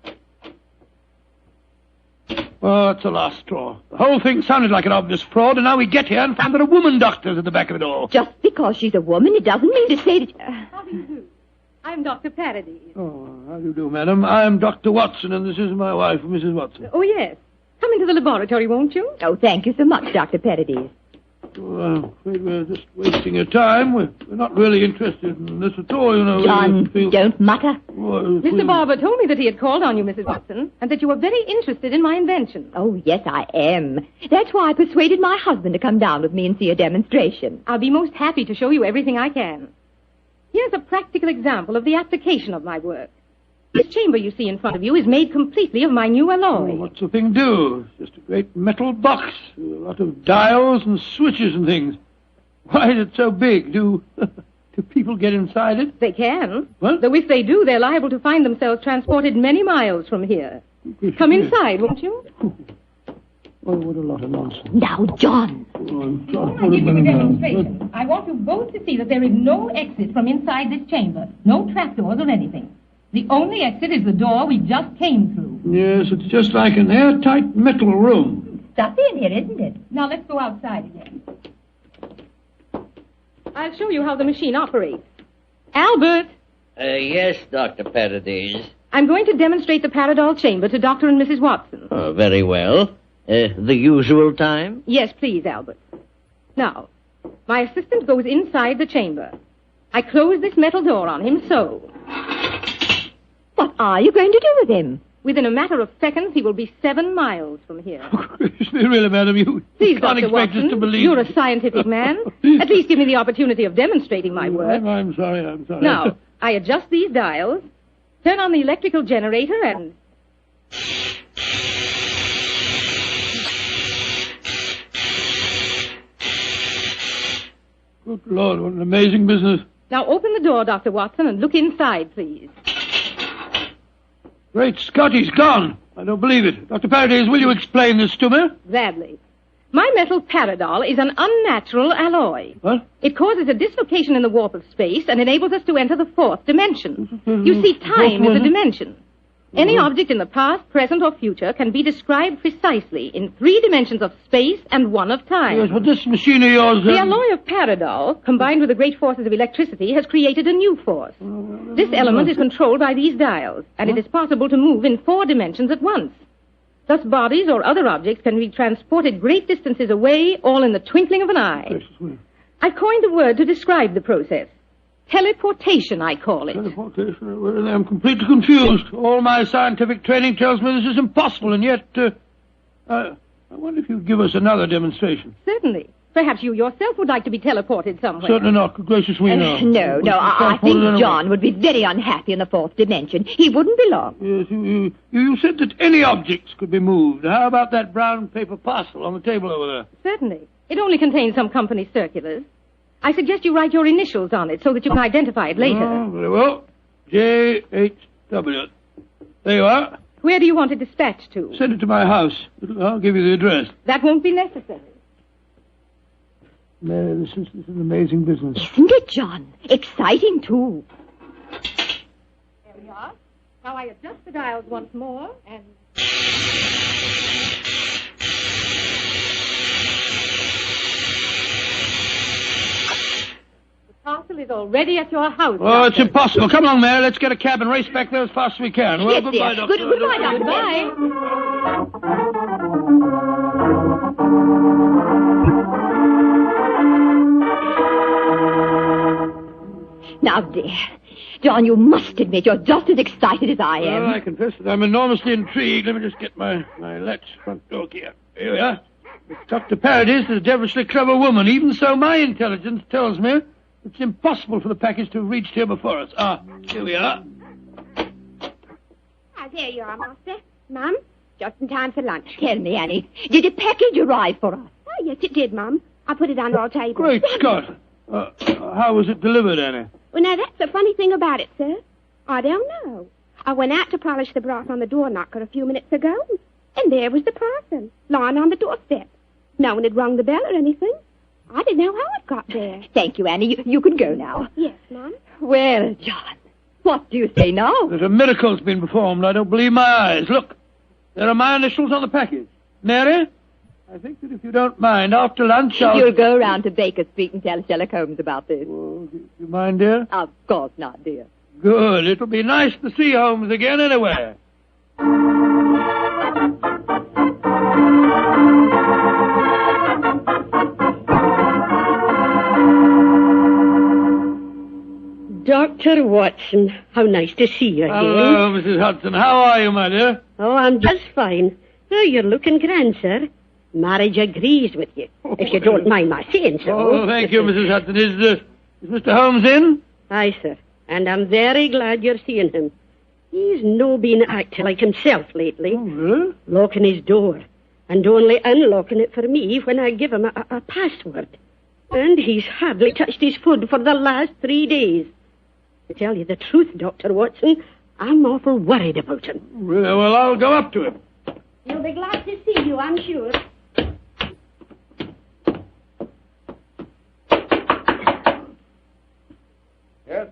Oh, it's a last straw. The whole thing sounded like an obvious fraud, and now we get here and find there are woman doctors at the back of it all. Just because she's a woman, it doesn't mean to say that... How do you do? I'm Dr. Paradise. Oh, how do you do, madam? I'm Dr. Watson, and this is my wife, Mrs. Watson. Oh, yes. Come into the laboratory, won't you? Oh, thank you so much, Dr. Paradise. Well, we're just wasting your time. We're not really interested in this at all, you know. John, don't mutter. Mr. Barber told me that he had called on you, Mrs. Watson, and that you were very interested in my invention. Oh, yes, I am. That's why I persuaded my husband to come down with me and see a demonstration. I'll be most happy to show you everything I can. Here's a practical example of the application of my work. This chamber you see in front of you is made completely of my new alloy. Oh, what's the thing do? It's just a great metal box with a lot of dials and switches and things. Why is it so big? Do people get inside it? They can. What? Though if they do, they're liable to find themselves transported many miles from here. Come inside, won't you? Oh, what a lot of nonsense. Now, John. Before I give you the demonstration, I want you both to see that there is no exit from inside this chamber. No trapdoors or anything. The only exit is the door we just came through. Yes, it's just like an airtight metal room. Stuffy in here, isn't it? Now let's go outside again. I'll show you how the machine operates. Albert! Yes, Dr. Paradise. I'm going to demonstrate the Paradol chamber to Dr. and Mrs. Watson. Oh, very well. The usual time? Yes, please, Albert. Now, my assistant goes inside the chamber. I close this metal door on him, so... What are you going to do with him? Within a matter of seconds, he will be 7 miles from here. Really, madam, you Please, can't Dr. expect Watson, us to believe... You're a scientific man. At least give me the opportunity of demonstrating my work. I'm sorry. Now, I adjust these dials, turn on the electrical generator, and... Good Lord, what an amazing business. Now open the door, Dr. Watson, and look inside, please. Great Scott, he's gone. I don't believe it. Dr. Paradise, will you explain this to me? Gladly. My metal Paradol is an unnatural alloy. What? It causes a dislocation in the warp of space and enables us to enter the 4th dimension. You see, time is a dimension. Any object in the past, present, or future can be described precisely in 3 dimensions of space and 1 of time. Yes, but this machine of yours... The alloy of Paradol, combined with the great forces of electricity, has created a new force. This element is controlled by these dials, and it is possible to move in 4 dimensions at once. Thus, bodies or other objects can be transported great distances away, all in the twinkling of an eye. I've coined a word to describe the process. Teleportation, I call it. Teleportation? Well, I'm completely confused. All my scientific training tells me this is impossible, and yet... I wonder if you'd give us another demonstration. Certainly. Perhaps you yourself would like to be teleported somewhere. Certainly not. Good gracious me, no. No, I think John would be very unhappy in the 4th dimension. He wouldn't belong. Yes, you said that any objects could be moved. How about that brown paper parcel on the table over there? Certainly. It only contains some company circulars. I suggest you write your initials on it so that you can identify it later. Oh, very well. J.H.W. There you are. Where do you want it dispatched to? Send it to my house. I'll give you the address. That won't be necessary. Mary, this is an amazing business. Isn't it, John? Exciting, too. There we are. Now I adjust the dials once more, and... The parcel is already at your house. Oh, it's impossible. Come along, Mary. Let's get a cab and race back there as fast as we can. Well, Yes, goodbye, dear. Doctor. Goodbye, Doctor. Bye. Now, dear, John, you must admit you're just as excited as I am. Well, I confess that I'm enormously intrigued. Let me just get my latch front door key up. Here we are. Dr. Paradis is a devilishly clever woman. Even so, my intelligence tells me it's impossible for the package to have reached here before us. Ah, here we are. Ah, there you are, Master. Mum, just in time for lunch. Tell me, Annie, did the package arrive for us? Oh, yes, it did, Mum. I put it on our table. Great Scott. How was it delivered, Annie? Well, now, that's the funny thing about it, sir. I don't know. I went out to polish the brass on the door knocker a few minutes ago, and there was the parcel, lying on the doorstep. No one had rung the bell or anything. I didn't know how it got there. Thank you, Annie. You can go now. Yes, Mum. Well, John, what do you say now? That a miracle's been performed. I don't believe my eyes. Look, there are my initials on the package. Mary, I think that if you don't mind, after lunch You'll go round to Baker Street and tell Sherlock Holmes about this. Oh, do you mind, dear? Of course not, dear. Good. It'll be nice to see Holmes again anyway. Dr. Watson, how nice to see you again. Hello, Mrs. Hudson. How are you, my dear? Oh, I'm just fine. Oh, you're looking grand, sir. Marriage agrees with you, if you don't mind my saying so. Oh, thank you, Mrs. Hudson. Is Mr. Holmes in? Aye, sir. And I'm very glad you're seeing him. He's no been acting like himself lately. Oh, really? Locking his door, and only unlocking it for me when I give him a password. And he's hardly touched his food for the last 3 days. To tell you the truth, Dr. Watson, I'm awful worried about him. Really? Well, I'll go up to him. He'll be glad to see you, I'm sure. Yes?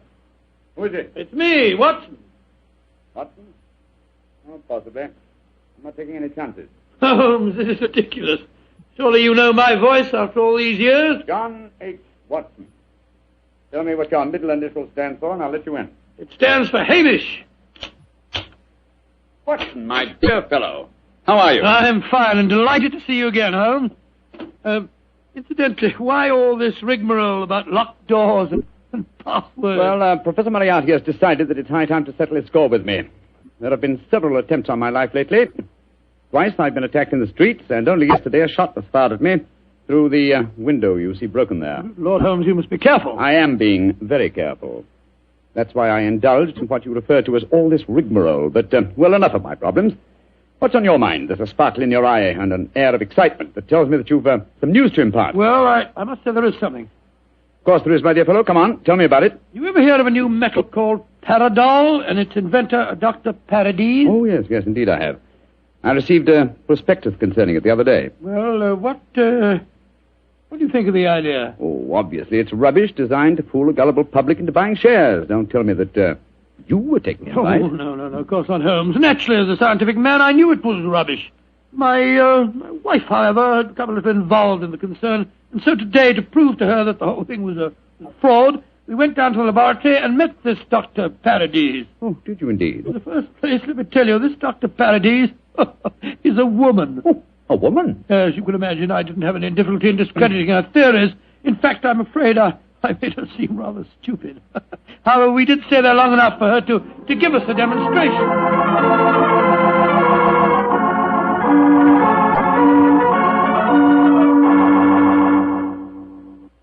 Who is it? It's me, Watson. Watson? Oh, possibly. I'm not taking any chances. Holmes, this is ridiculous. Surely you know my voice after all these years? John H. Watson. Tell me what your middle initial stands for, and I'll let you in. It stands for Hamish. Watson, my dear fellow. How are you? I'm fine and delighted to see you again, Holmes. Incidentally, why all this rigmarole about locked doors and passwords? Well, Professor Moriarty has decided that it's high time to settle his score with me. There have been several attempts on my life lately. Twice I've been attacked in the streets, and only yesterday a shot was fired at me through the window you see broken there. Lord Holmes, you must be careful. I am being very careful. That's why I indulged in what you refer to as all this rigmarole. But, well, enough of my problems. What's on your mind? There's a sparkle in your eye and an air of excitement that tells me that you've some news to impart. Well, I must say there is something. Of course there is, my dear fellow. Come on, tell me about it. You ever hear of a new metal called Paradol and its inventor, Dr. Paradis? Oh, yes, indeed I have. I received a prospectus concerning it the other day. Well, what do you think of the idea? Oh, obviously it's rubbish designed to fool a gullible public into buying shares. Don't tell me that you were taking advice. Oh, no, of course not, Holmes. Naturally, as a scientific man, I knew it was rubbish. My wife, however, had become a little involved in the concern, and so today, to prove to her that the whole thing was a fraud, we went down to the laboratory and met this Dr. Paradis. Oh, did you indeed? In the first place, let me tell you, this Dr. Paradis is a woman. Oh, a woman? As you can imagine, I didn't have any difficulty in discrediting her theories. In fact, I'm afraid I made her seem rather stupid. However, we did stay there long enough for her to give us a demonstration.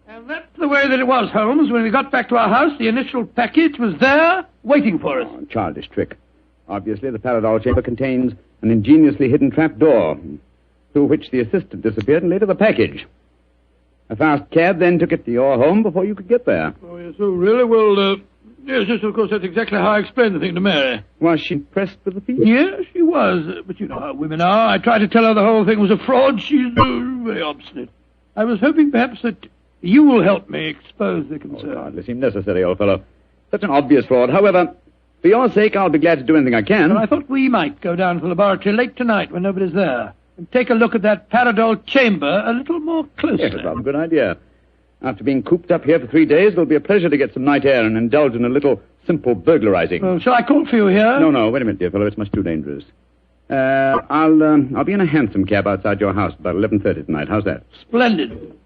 And that's the way that it was, Holmes. When we got back to our house, the initial package was there, waiting for us. Oh, childish trick. Obviously, the Paradol chamber contains an ingeniously hidden trap door, through which the assistant disappeared and later the package. A fast cab then took it to your home before you could get there. Oh, yes, oh, really? Well, yes, of course, that's exactly how I explained the thing to Mary. Was she impressed with the feat? Yes, she was. But you know how women are. I tried to tell her the whole thing was a fraud. She's very obstinate. I was hoping perhaps that you will help me expose the concern. Oh, hardly seemed necessary, old fellow. Such an obvious fraud. However, for your sake, I'll be glad to do anything I can. Well, I thought we might go down to the laboratory late tonight when nobody's there and take a look at that Paradol chamber a little more closely. Yes, that's a good idea. After being cooped up here for 3 days, it'll be a pleasure to get some night air and indulge in a little simple burglarizing. Well, shall I call for you here? No, wait a minute, dear fellow. It's much too dangerous. I'll be in a hansom cab outside your house about 11:30 tonight. How's that? Splendid.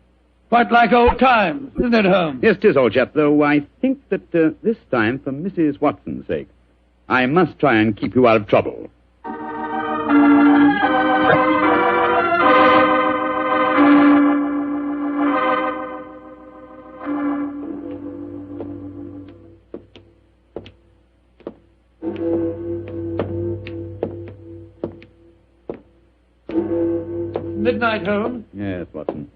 Quite like old times, isn't it, Holmes? Yes, 'tis, old chap, though I think that this time, for Mrs. Watson's sake, I must try and keep you out of trouble. midnight, Holmes. Yes, Watson.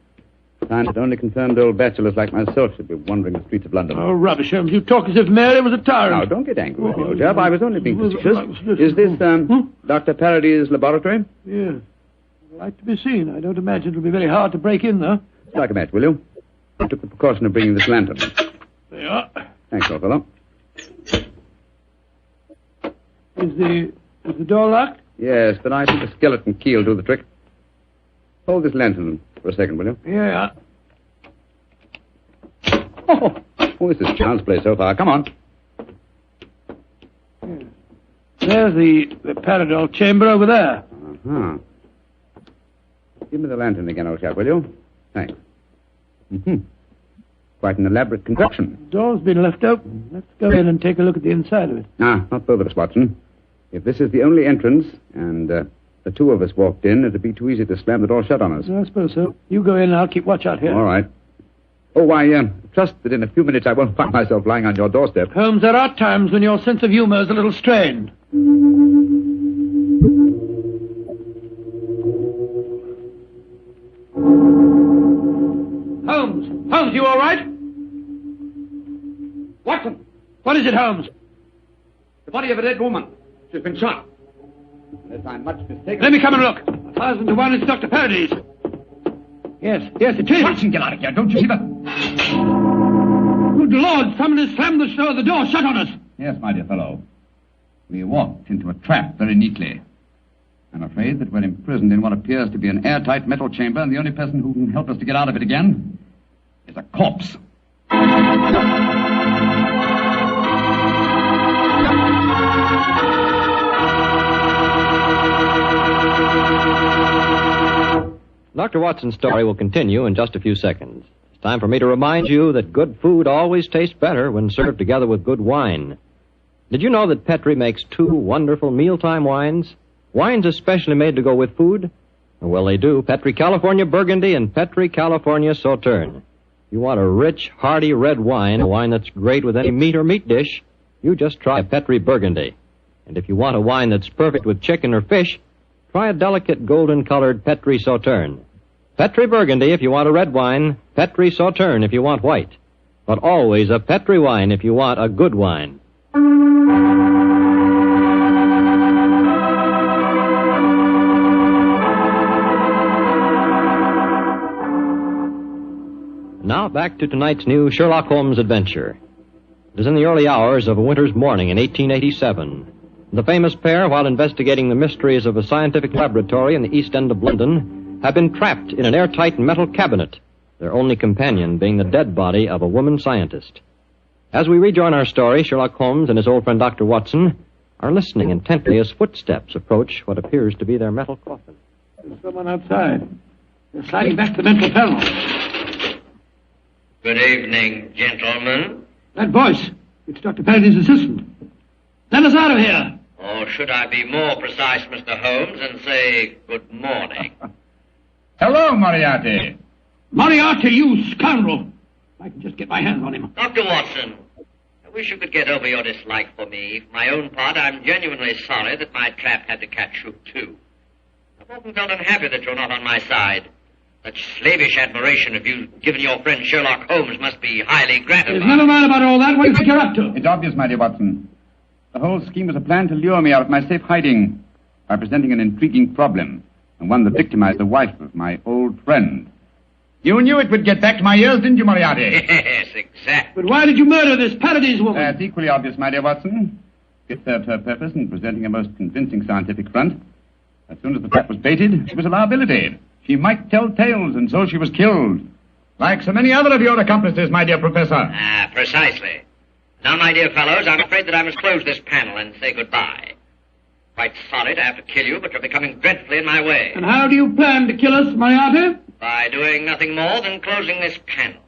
Find it only confirmed old bachelors like myself should be wandering the streets of London. Oh, rubbish, Holmes. You talk as if Mary was a tyrant. Now, don't get angry with me, old chap. I was only being facetious. Is this, Dr. Paradol's laboratory? Yes. I'd like to be seen. I don't imagine it'll be very hard to break in, though. Strike a match, will you? I took the precaution of bringing this lantern. There you are. Thanks, old fellow. Is the door locked? Yes, but I think the skeleton key will do the trick. Hold this lantern for a second, will you? Yeah. Oh, this is child's play so far. Come on. There's the Paradol chamber over there. Uh-huh. Give me the lantern again, old chap, will you? Thanks. Mm-hmm. Quite an elaborate construction. The door's been left open. Let's go in and take a look at the inside of it. Ah, not both of us, Watson. If this is the only entrance, and the two of us walked in, it'd be too easy to slam the door shut on us. I suppose so. You go in and I'll keep watch out here. All right. Oh, I trust that in a few minutes I won't find myself lying on your doorstep. Holmes, there are times when your sense of humor is a little strained. Holmes, you all right? Watson! What is it, Holmes? The body of a dead woman. She's been shot. Unless I'm much mistaken... Let me come and look. 1,000 to 1 it's Dr. Paradis. Yes, it is. Watson, get out of here. Don't you see that? Good Lord, someone has slammed the door shut on us. Yes, my dear fellow. We walked into a trap very neatly. I'm afraid that we're imprisoned in what appears to be an airtight metal chamber, and the only person who can help us to get out of it again is a corpse. Dr. Watson's story will continue in just a few seconds. It's time for me to remind you that good food always tastes better when served together with good wine. Did you know that Petri makes 2 wonderful mealtime wines? Wines especially made to go with food? Well, they do. Petri California Burgundy and Petri California Sauterne. You want a rich, hearty red wine, a wine that's great with any meat or meat dish, you just try Petri Burgundy. And if you want a wine that's perfect with chicken or fish, try a delicate golden-colored Petri Sauterne. Petri Burgundy if you want a red wine, Petri Sauterne if you want white. But always a Petri wine if you want a good wine. Now back to tonight's new Sherlock Holmes adventure. It is in the early hours of a winter's morning in 1887. The famous pair, while investigating the mysteries of a scientific laboratory in the East End of London, have been trapped in an airtight metal cabinet, their only companion being the dead body of a woman scientist. As we rejoin our story, Sherlock Holmes and his old friend Dr. Watson are listening intently as footsteps approach what appears to be their metal coffin. There's someone outside. They're sliding back the mental panel. Good evening, gentlemen. That voice, it's Dr. Paradis' assistant. Let us out of here. Or should I be more precise, Mr. Holmes, and say good morning? Hello, Moriarty. Moriarty, you scoundrel. I can just get my hands on him. Dr. Watson, I wish you could get over your dislike for me. For my own part, I'm genuinely sorry that my trap had to catch you, too. I've often felt unhappy that you're not on my side. Such slavish admiration of you given your friend Sherlock Holmes must be highly gratifying. There's never mind about all that. What do you think you're up to? It's obvious, my dear Watson. The whole scheme was a plan to lure me out of my safe hiding by presenting an intriguing problem, and one that victimized the wife of my old friend. You knew it would get back to my ears, didn't you, Moriarty? Yes, exactly. But why did you murder this Paradis woman? That's equally obvious, my dear Watson. It served her purpose in presenting a most convincing scientific front. As soon as the trap was baited, she was a liability. She might tell tales, and so she was killed. Like so many other of your accomplices, my dear Professor. Ah, precisely. Now, my dear fellows, I'm afraid that I must close this panel and say goodbye. Quite sorry to have to kill you, but you're becoming dreadfully in my way. And how do you plan to kill us, Moriarty? By doing nothing more than closing this panel.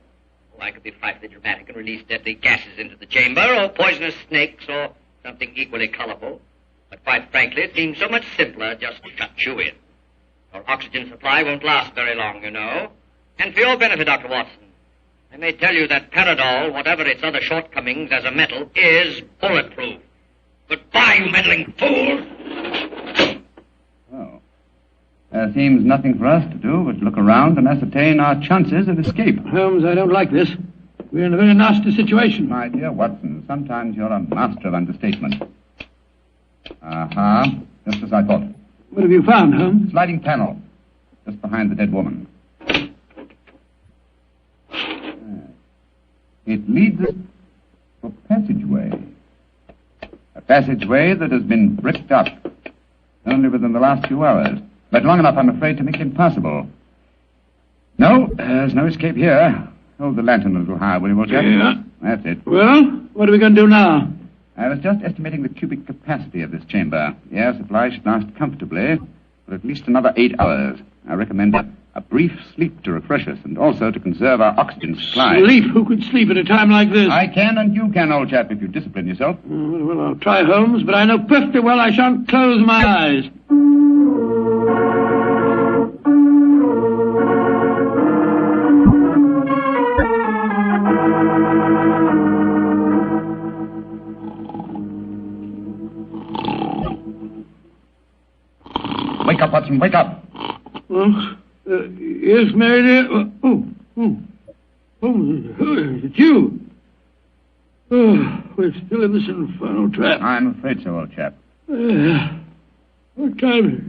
Oh, I could be frightfully dramatic and release deadly gases into the chamber, or poisonous snakes, or something equally colorful. But quite frankly, it seems so much simpler just to shut you in. Your oxygen supply won't last very long, you know. And for your benefit, Dr. Watson, I may tell you that Paradol, whatever its other shortcomings as a metal, is bulletproof. Goodbye, you meddling fool! Oh. There seems nothing for us to do but look around and ascertain our chances of escape. Holmes, I don't like this. We're in a very nasty situation. My dear Watson, sometimes you're a master of understatement. Aha, just as I thought. What have you found, Holmes? Sliding panel, just behind the dead woman. It leads us to a passageway. A passageway that has been bricked up only within the last few hours. But long enough, I'm afraid, to make it impossible. No, there's no escape here. Hold the lantern a little higher, will you, old chap? Yeah. That's it. Well, what are we going to do now? I was just estimating the cubic capacity of this chamber. The air supply should last comfortably for at least another 8 hours. I recommend a brief sleep to refresh us and also to conserve our oxygen supply. Sleep? Who could sleep at a time like this? I can and you can, old chap, if you discipline yourself. Well, I'll try, Holmes, but I know perfectly well I shan't close my eyes. Wake up, Watson, wake up. Yes, Mary dear. It's you. We're still in this infernal trap. I'm afraid so, old chap. What time is it?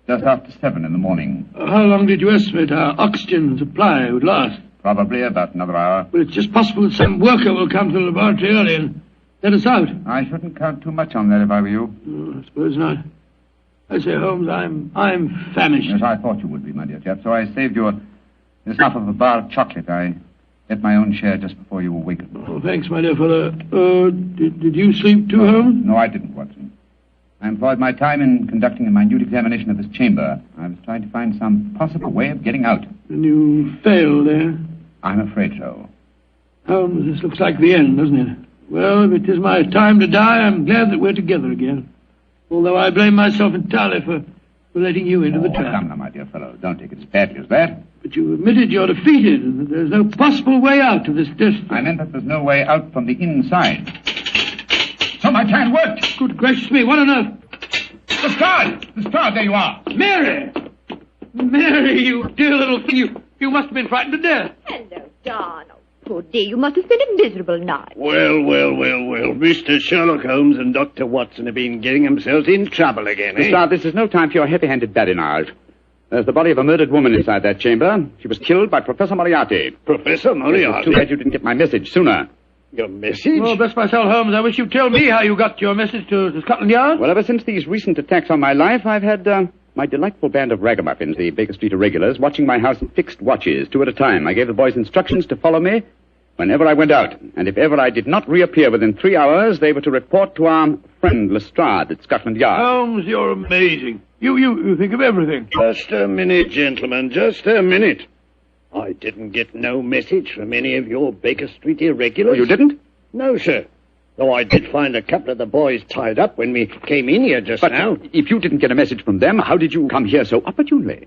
Just after 7 in the morning. How long did you estimate our oxygen supply would last? Probably about another hour. Well, it's just possible that some worker will come to the laboratory early and let us out. I shouldn't count too much on that if I were you. I suppose not. I say, Holmes, I'm famished. Yes, I thought you would be, my dear chap, so I saved you this half of a bar of chocolate. I ate my own share just before you awakened. Oh, thanks, my dear fellow. Did you sleep too, Holmes? No, I didn't, Watson. I employed my time in conducting a minute examination of this chamber. I was trying to find some possible way of getting out. And you failed, eh? I'm afraid so. Holmes, this looks like the end, doesn't it? Well, if it is my time to die, I'm glad that we're together again. Although I blame myself entirely for letting you into the trap. Come now, my dear fellow. Don't take it as badly as that. But you admitted you're defeated and that there's no possible way out of this destiny. I meant that there's no way out from the inside. So my plan worked. Good gracious me, what on earth? The star, there you are. Mary! Mary, you dear little thing, you must have been frightened to death. Hello, Donald. Poor dear, you must have spent a miserable night. Well. Mr. Sherlock Holmes and Dr. Watson have been getting themselves in trouble again, eh? Sir, this is no time for your heavy-handed badinage. There's the body of a murdered woman inside that chamber. She was killed by Professor Moriarty. Professor Moriarty? It's too bad you didn't get my message sooner. Your message? Oh, bless myself, Holmes. I wish you'd tell me how you got your message to Scotland Yard. Well, ever since these recent attacks on my life, I've had my delightful band of ragamuffins, the Baker Street Irregulars, watching my house in fixed watches, 2 at a time. I gave the boys instructions to follow me whenever I went out. And if ever I did not reappear within 3 hours, they were to report to our friend Lestrade at Scotland Yard. Holmes, you're amazing. You think of everything. Just a minute, gentlemen, just a minute. I didn't get no message from any of your Baker Street irregulars. Oh, you didn't? No, sir. Though I did find a couple of the boys tied up when we came in here just now. But if you didn't get a message from them, how did you come here so opportunely?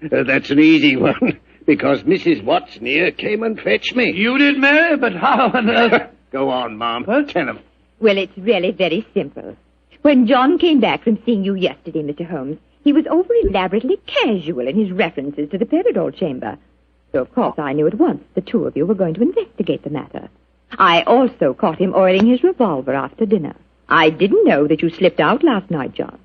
That's an easy one. Because Mrs. Watson here came and fetched me. You did, Mary? But how on earth? Go on, Mom. Tell him. Well, it's really very simple. When John came back from seeing you yesterday, Mr. Holmes, he was over elaborately casual in his references to the Paradol chamber. So, of course, I knew at once the two of you were going to investigate the matter. I also caught him oiling his revolver after dinner. I didn't know that you slipped out last night, John.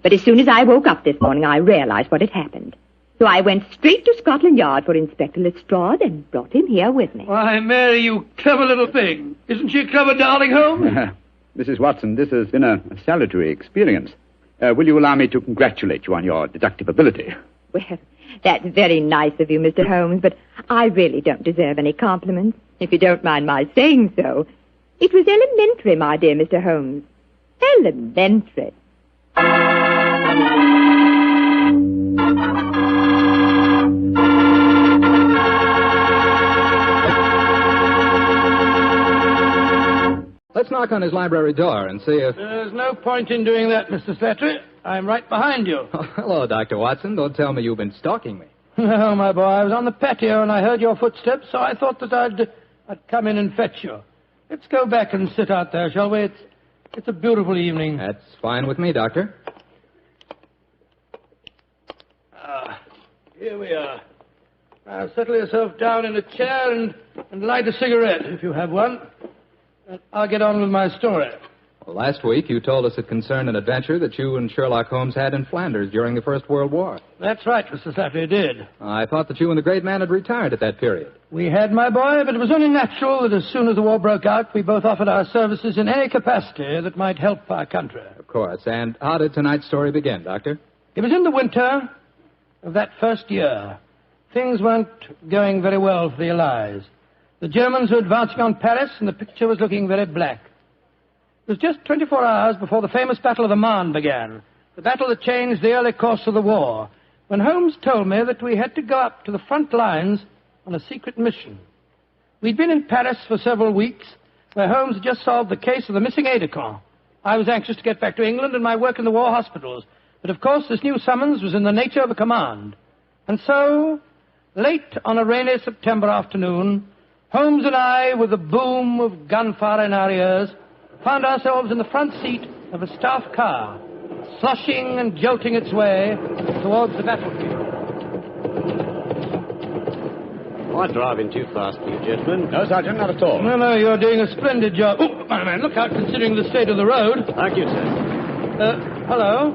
But as soon as I woke up this morning, I realized what had happened. So I went straight to Scotland Yard for Inspector Lestrade and brought him here with me. Why, Mary, you clever little thing. Isn't she a clever darling, Holmes? Mrs. Watson, this has been a salutary experience. Will you allow me to congratulate you on your deductive ability? Well, that's very nice of you, Mr. Holmes, but I really don't deserve any compliments, if you don't mind my saying so. It was elementary, my dear Mr. Holmes. Elementary. Let's knock on his library door and see if... There's no point in doing that, Mr. Slattery. I'm right behind you. Oh, hello, Dr. Watson. Don't tell me you've been stalking me. No, my boy. I was on the patio and I heard your footsteps, so I thought that I'd come in and fetch you. Let's go back and sit out there, shall we? It's a beautiful evening. That's fine with me, Doctor. Here we are. Now, settle yourself down in a chair and light a cigarette, if you have one. I'll get on with my story. Well, last week you told us it concerned an adventure that you and Sherlock Holmes had in Flanders during the First World War. That's right, Mr. Sattler, I did. I thought that you and the great man had retired at that period. We had, my boy, but it was only natural that as soon as the war broke out, we both offered our services in any capacity that might help our country. Of course. And how did tonight's story begin, Doctor? It was in the winter of that first year. Things weren't going very well for the Allies. The Germans were advancing on Paris, and the picture was looking very black. It was just 24 hours before the famous Battle of the Marne began, the battle that changed the early course of the war, when Holmes told me that we had to go up to the front lines on a secret mission. We'd been in Paris for several weeks, where Holmes had just solved the case of the missing aide-de-camp. I was anxious to get back to England and my work in the war hospitals, but of course this new summons was in the nature of a command. And so, late on a rainy September afternoon, Holmes and I, with the boom of gunfire in our ears, found ourselves in the front seat of a staff car, sloshing and jolting its way towards the battlefield. Am I driving too fast for you, gentlemen? No, Sergeant, not at all. No, you're doing a splendid job. Oh, my man, look out, considering the state of the road. Thank you, sir. Hello?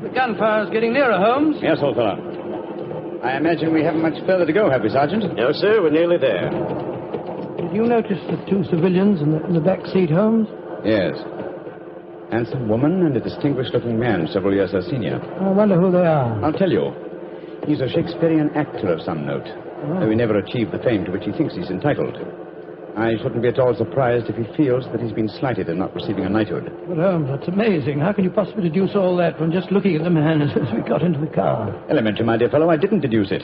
The gunfire's getting nearer, Holmes. Yes, old fellow. I imagine we haven't much further to go, have we, Sergeant? No, sir, we're nearly there. Did you notice the two civilians in the back seat, Holmes? Yes. Handsome woman and a distinguished-looking man several years her senior. I wonder who they are. I'll tell you. He's a Shakespearean actor of some note, though he never achieved the fame to which he thinks he's entitled. I shouldn't be at all surprised if he feels that he's been slighted in not receiving a knighthood. But, Holmes, that's amazing. How can you possibly deduce all that from just looking at the man as we got into the car? Elementary, my dear fellow, I didn't deduce it.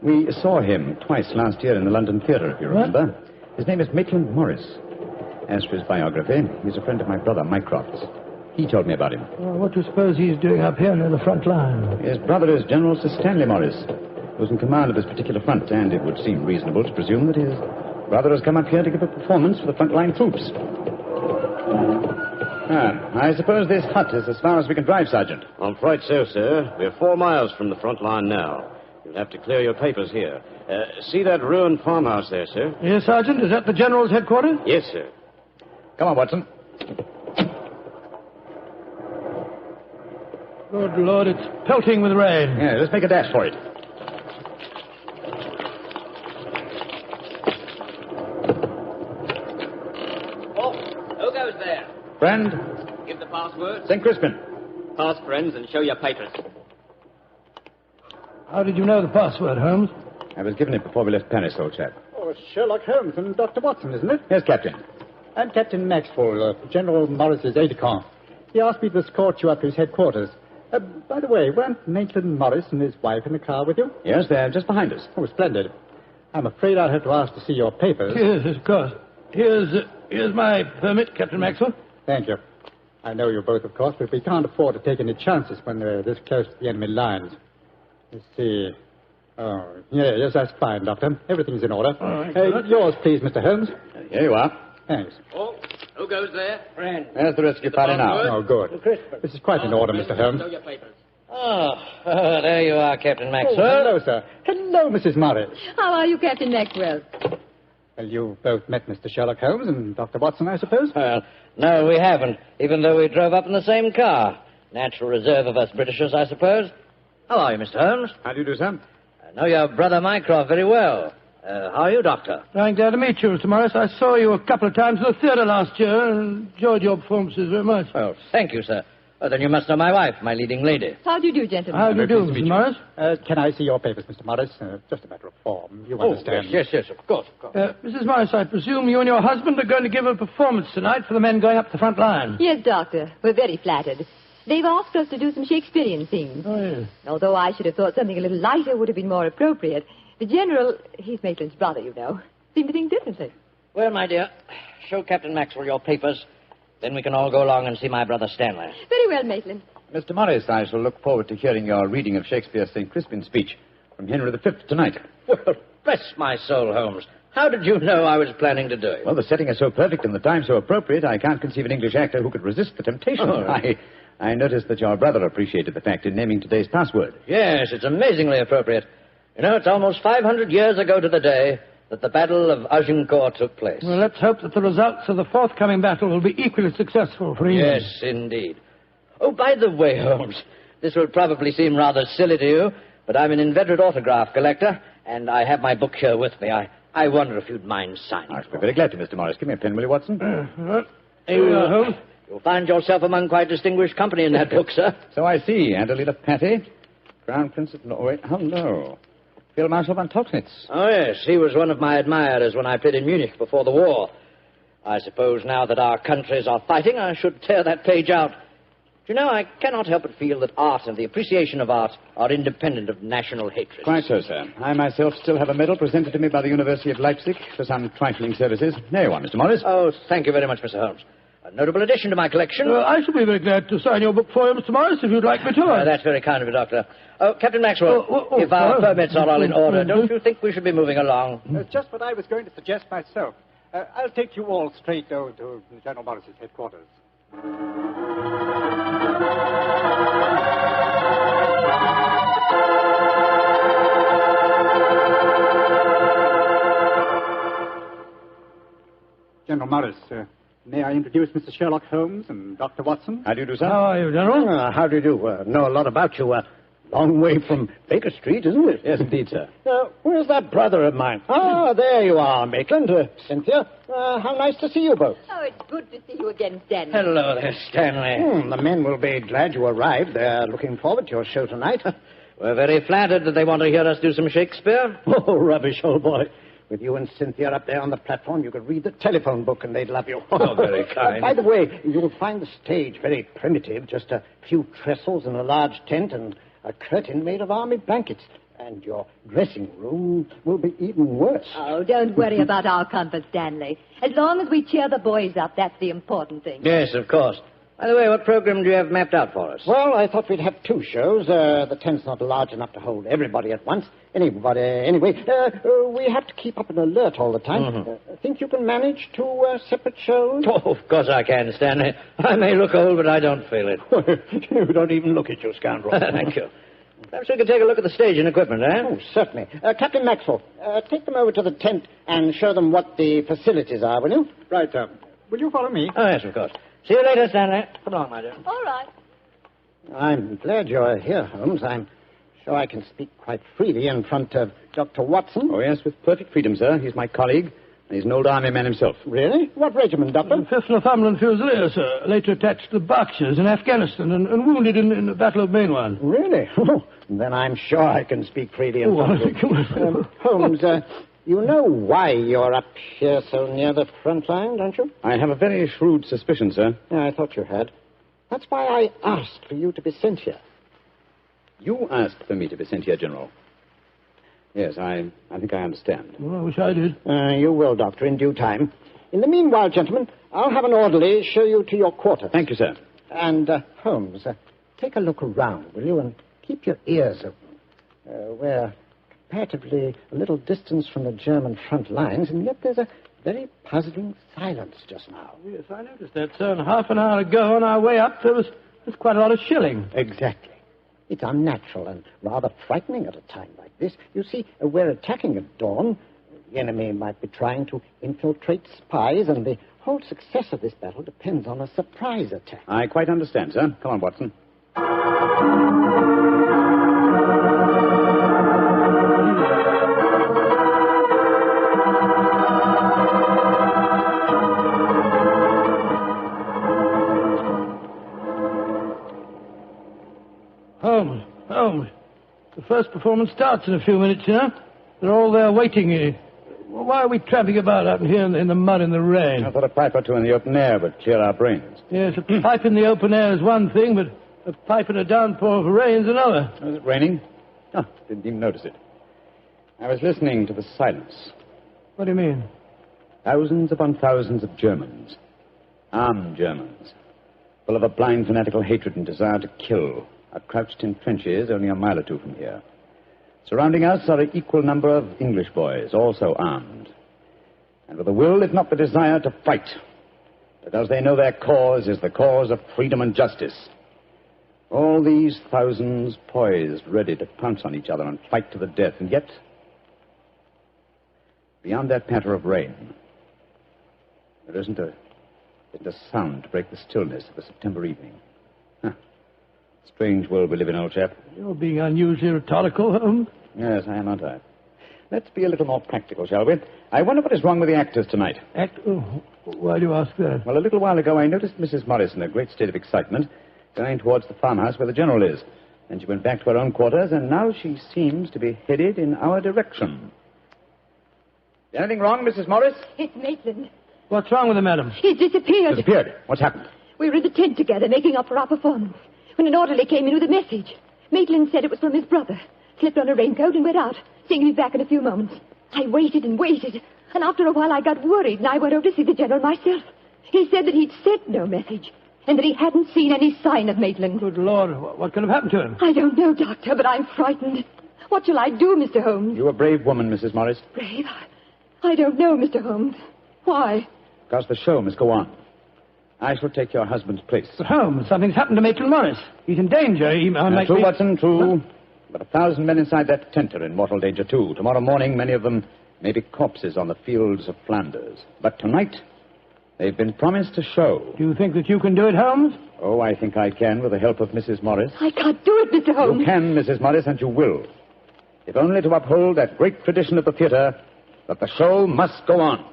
We saw him twice last year in the London Theatre, if you remember. What? His name is Maitland Morris. As for his biography, he's a friend of my brother, Mycroft's. He told me about him. Well, what do you suppose he's doing up here near the front line? His brother is General Sir Stanley Morris, who was in command of this particular front, and it would seem reasonable to presume that his brother has come up here to give a performance for the front-line troops. I suppose this hut is as far as we can drive, Sergeant. I'm afraid so, sir. We're 4 miles from the front line now. You'll have to clear your papers here. See that ruined farmhouse there, sir? Yes, Sergeant. Is that the General's headquarters? Yes, sir. Come on, Watson. Good Lord, it's pelting with rain. Yeah, let's make a dash for it. Who goes there? Friend? Give the password. St. Crispin. Pass, friends, and show your papers. How did you know the password, Holmes? I was given it before we left Paris, old chap. Oh, it's Sherlock Holmes and Dr. Watson, isn't it? Yes, Captain. I'm Captain Maxwell, General Morris's aide-de-camp. He asked me to escort you up to his headquarters. By the way, weren't Maitland Morris and his wife in the car with you? Yes, they're just behind us. Oh, splendid. I'm afraid I'll have to ask to see your papers. Yes, of course. Here's my permit, Captain Maxwell. Thank you. I know you both, of course, but we can't afford to take any chances when we're this close to the enemy lines. Let's see. Oh, yes, that's fine, Doctor. Everything's in order. All right. Yours, please, Mr. Holmes. Here you are. Thanks. Oh, who goes there? Friend. There's the rescue party now. Oh, good. This is quite in order, Mr. Holmes. Show your papers. Oh, there you are, Captain Maxwell. Oh, hello, sir. Hello, Mrs. Morris. How are you, Captain Maxwell? Well, you've both met Mr. Sherlock Holmes and Dr. Watson, I suppose? Well, no, we haven't, even though we drove up in the same car. Natural reserve of us Britishers, I suppose. How are you, Mr. Holmes? How do you do, sir? I know your brother Mycroft very well. How are you, Doctor? I'm glad to meet you, Mr. Morris. I saw you a couple of times in the theatre last year and enjoyed your performances very much. Well, thank you, sir. Well, then you must know my wife, my leading lady. How do you do, gentlemen? How do you do, Mr. Morris? Can I see your papers, Mr. Morris? Just a matter of form. You understand. Yes, of course. Mrs. Morris, I presume you and your husband are going to give a performance tonight for the men going up the front line. Yes, Doctor. We're very flattered. They've asked us to do some Shakespearean things. Oh, yes. Although I should have thought something a little lighter would have been more appropriate. The General, he's Maitland's brother, you know, seemed to think differently. Well, my dear, show Captain Maxwell your papers. Then we can all go along and see my brother Stanley. Very well, Maitland. Mr. Morris, I shall look forward to hearing your reading of Shakespeare's St. Crispin speech from Henry V tonight. Well, bless my soul, Holmes. How did you know I was planning to do it? Well, the setting is so perfect and the time so appropriate, I can't conceive an English actor who could resist the temptation. Oh, right. I noticed that your brother appreciated the fact in naming today's password. Yes, it's amazingly appropriate. You know, it's almost 500 years ago to the day that the Battle of Agincourt took place. Well, let's hope that the results of the forthcoming battle will be equally successful for England. Yes, indeed. Oh, by the way, Holmes, this will probably seem rather silly to you, but I'm an inveterate autograph collector, and I have my book here with me. I wonder if you'd mind signing. I should be very glad to, Mr. Morris. Give me a pen, will you, Watson? Here we are, Holmes. You'll find yourself among quite distinguished company in that book, sir. So I see. Adelina Patty, Crown Prince of Norway. Hello. Field Marshal von Tauchnitz. Oh, yes. He was one of my admirers when I played in Munich before the war. I suppose now that our countries are fighting, I should tear that page out. You know, I cannot help but feel that art and the appreciation of art are independent of national hatred. Quite so, sir. I myself still have a medal presented to me by the University of Leipzig for some trifling services. There you are, Mr. Morris. Oh, thank you very much, Mr. Holmes. A notable addition to my collection. I shall be very glad to sign your book for you, Mr. Morris, if you'd like me to. That's very kind of you, Doctor. Oh, Captain Maxwell, if our permits are all in order, don't you think we should be moving along? Just what I was going to suggest myself. I'll take you all straight over to General Morris's headquarters. General Morris, may I introduce Mr. Sherlock Holmes and Dr. Watson? How do you do, sir? How are you, General? How do you do? Know a lot about you. Long way from Baker Street, isn't it? Yes, indeed, sir. Where's that brother of mine? Ah, there you are, Maitland. Cynthia, how nice to see you both. Oh, it's good to see you again, Stanley. Hello there, Stanley. The men will be glad you arrived. They're looking forward to your show tonight. We're very flattered that they want to hear us do some Shakespeare. Oh, rubbish, old boy. With you and Cynthia up there on the platform, you could read the telephone book and they'd love you. Oh, very kind. By the way, you'll find the stage very primitive. Just a few trestles and a large tent and a curtain made of army blankets. And your dressing room will be even worse. Oh, don't worry about our comfort, Stanley. As long as we cheer the boys up, that's the important thing. Yes, of course. By the way, what program do you have mapped out for us? Well, I thought we'd have two shows. The tent's not large enough to hold everybody at once. Anyway, we have to keep up an alert all the time. Mm-hmm. Think you can manage two separate shows? Oh, of course I can, Stanley. I may look old, but I don't feel it. You don't even look it, you scoundrel. Thank you. Perhaps we could take a look at the stage and equipment, eh? Oh, certainly. Captain Maxwell, take them over to the tent and show them what the facilities are, will you? Right, will you follow me? Oh, yes, of course. See you later, Stanley. Come along, my dear. All right. I'm glad you're here, Holmes. I'm sure I can speak quite freely in front of Dr. Watson. Oh, yes, with perfect freedom, sir. He's my colleague, and he's an old army man himself. Really? What regiment, Doctor? 5th Northumberland Fusiliers, sir. Later attached to the Berkshires in Afghanistan and wounded in the Battle of Mainwan. Really? Then I'm sure I can speak freely in front of you. Holmes, you know why you're up here so near the front line, don't you? I have a very shrewd suspicion, sir. Yeah, I thought you had. That's why I asked for you to be sent here. You asked for me to be sent here, General. Yes, I think I understand. Well, I wish I did. You will, Doctor, in due time. In the meanwhile, gentlemen, I'll have an orderly show you to your quarters. Thank you, sir. And, Holmes, take a look around, will you, and keep your ears open. We're comparatively a little distance from the German front lines, and yet there's a very puzzling silence just now. Yes, I noticed that, sir. And half an hour ago, on our way up, there was quite a lot of shelling. Exactly. It's unnatural and rather frightening at a time like this. You see, we're attacking at dawn. The enemy might be trying to infiltrate spies, and the whole success of this battle depends on a surprise attack. I quite understand, sir. Come on, Watson. Holmes. The first performance starts in a few minutes, you know. They're all there waiting. Why are we tramping about out here in the mud and the rain? I thought a pipe or two in the open air would clear our brains. Yes, a pipe in the open air is one thing, but a pipe in a downpour of rain is another. Was it raining? Oh, didn't even notice it. I was listening to the silence. What do you mean? Thousands upon thousands of Germans. Armed Germans. Full of a blind fanatical hatred and desire to kill. Are crouched in trenches only a mile or two from here. Surrounding us are an equal number of English boys, also armed. And with the will, if not the desire, to fight. Because they know their cause is the cause of freedom and justice. All these thousands poised, ready to pounce on each other and fight to the death. And yet, beyond that patter of rain, there isn't a sound to break the stillness of the September evening. Huh. Strange world we live in, old chap. You're being unusually rhetorical, Holmes. Yes, I am, aren't I? Let's be a little more practical, shall we? I wonder what is wrong with the actors tonight. Why do you ask that? Well, a little while ago I noticed Mrs. Morris in a great state of excitement, going towards the farmhouse where the General is. Then she went back to her own quarters, and now she seems to be headed in our direction. Is anything wrong, Mrs. Morris? It's Maitland. What's wrong with him, madam? He's disappeared. Disappeared? What's happened? We were in the tent together, making up for our performance, when an orderly came in with a message. Maitland said it was from his brother. Slipped on a raincoat and went out, saying he'd be back in a few moments. I waited and waited, and after a while I got worried, and I went over to see the General myself. He said that he'd sent no message, and that he hadn't seen any sign of Maitland. Good Lord, what could have happened to him? I don't know, Doctor, but I'm frightened. What shall I do, Mr. Holmes? You're a brave woman, Mrs. Morris. Brave? I don't know, Mr. Holmes. Why? Because the show must go on. I shall take your husband's place. But Holmes, something's happened to Maitland Morris. He's in danger. He might True, be... Watson, true. But 1,000 men inside that tent are in mortal danger, too. Tomorrow morning, many of them may be corpses on the fields of Flanders. But tonight, they've been promised a show. Do you think that you can do it, Holmes? Oh, I think I can, with the help of Mrs. Morris. I can't do it, Mr. Holmes. You can, Mrs. Morris, and you will. If only to uphold that great tradition of the theater, that the show must go on.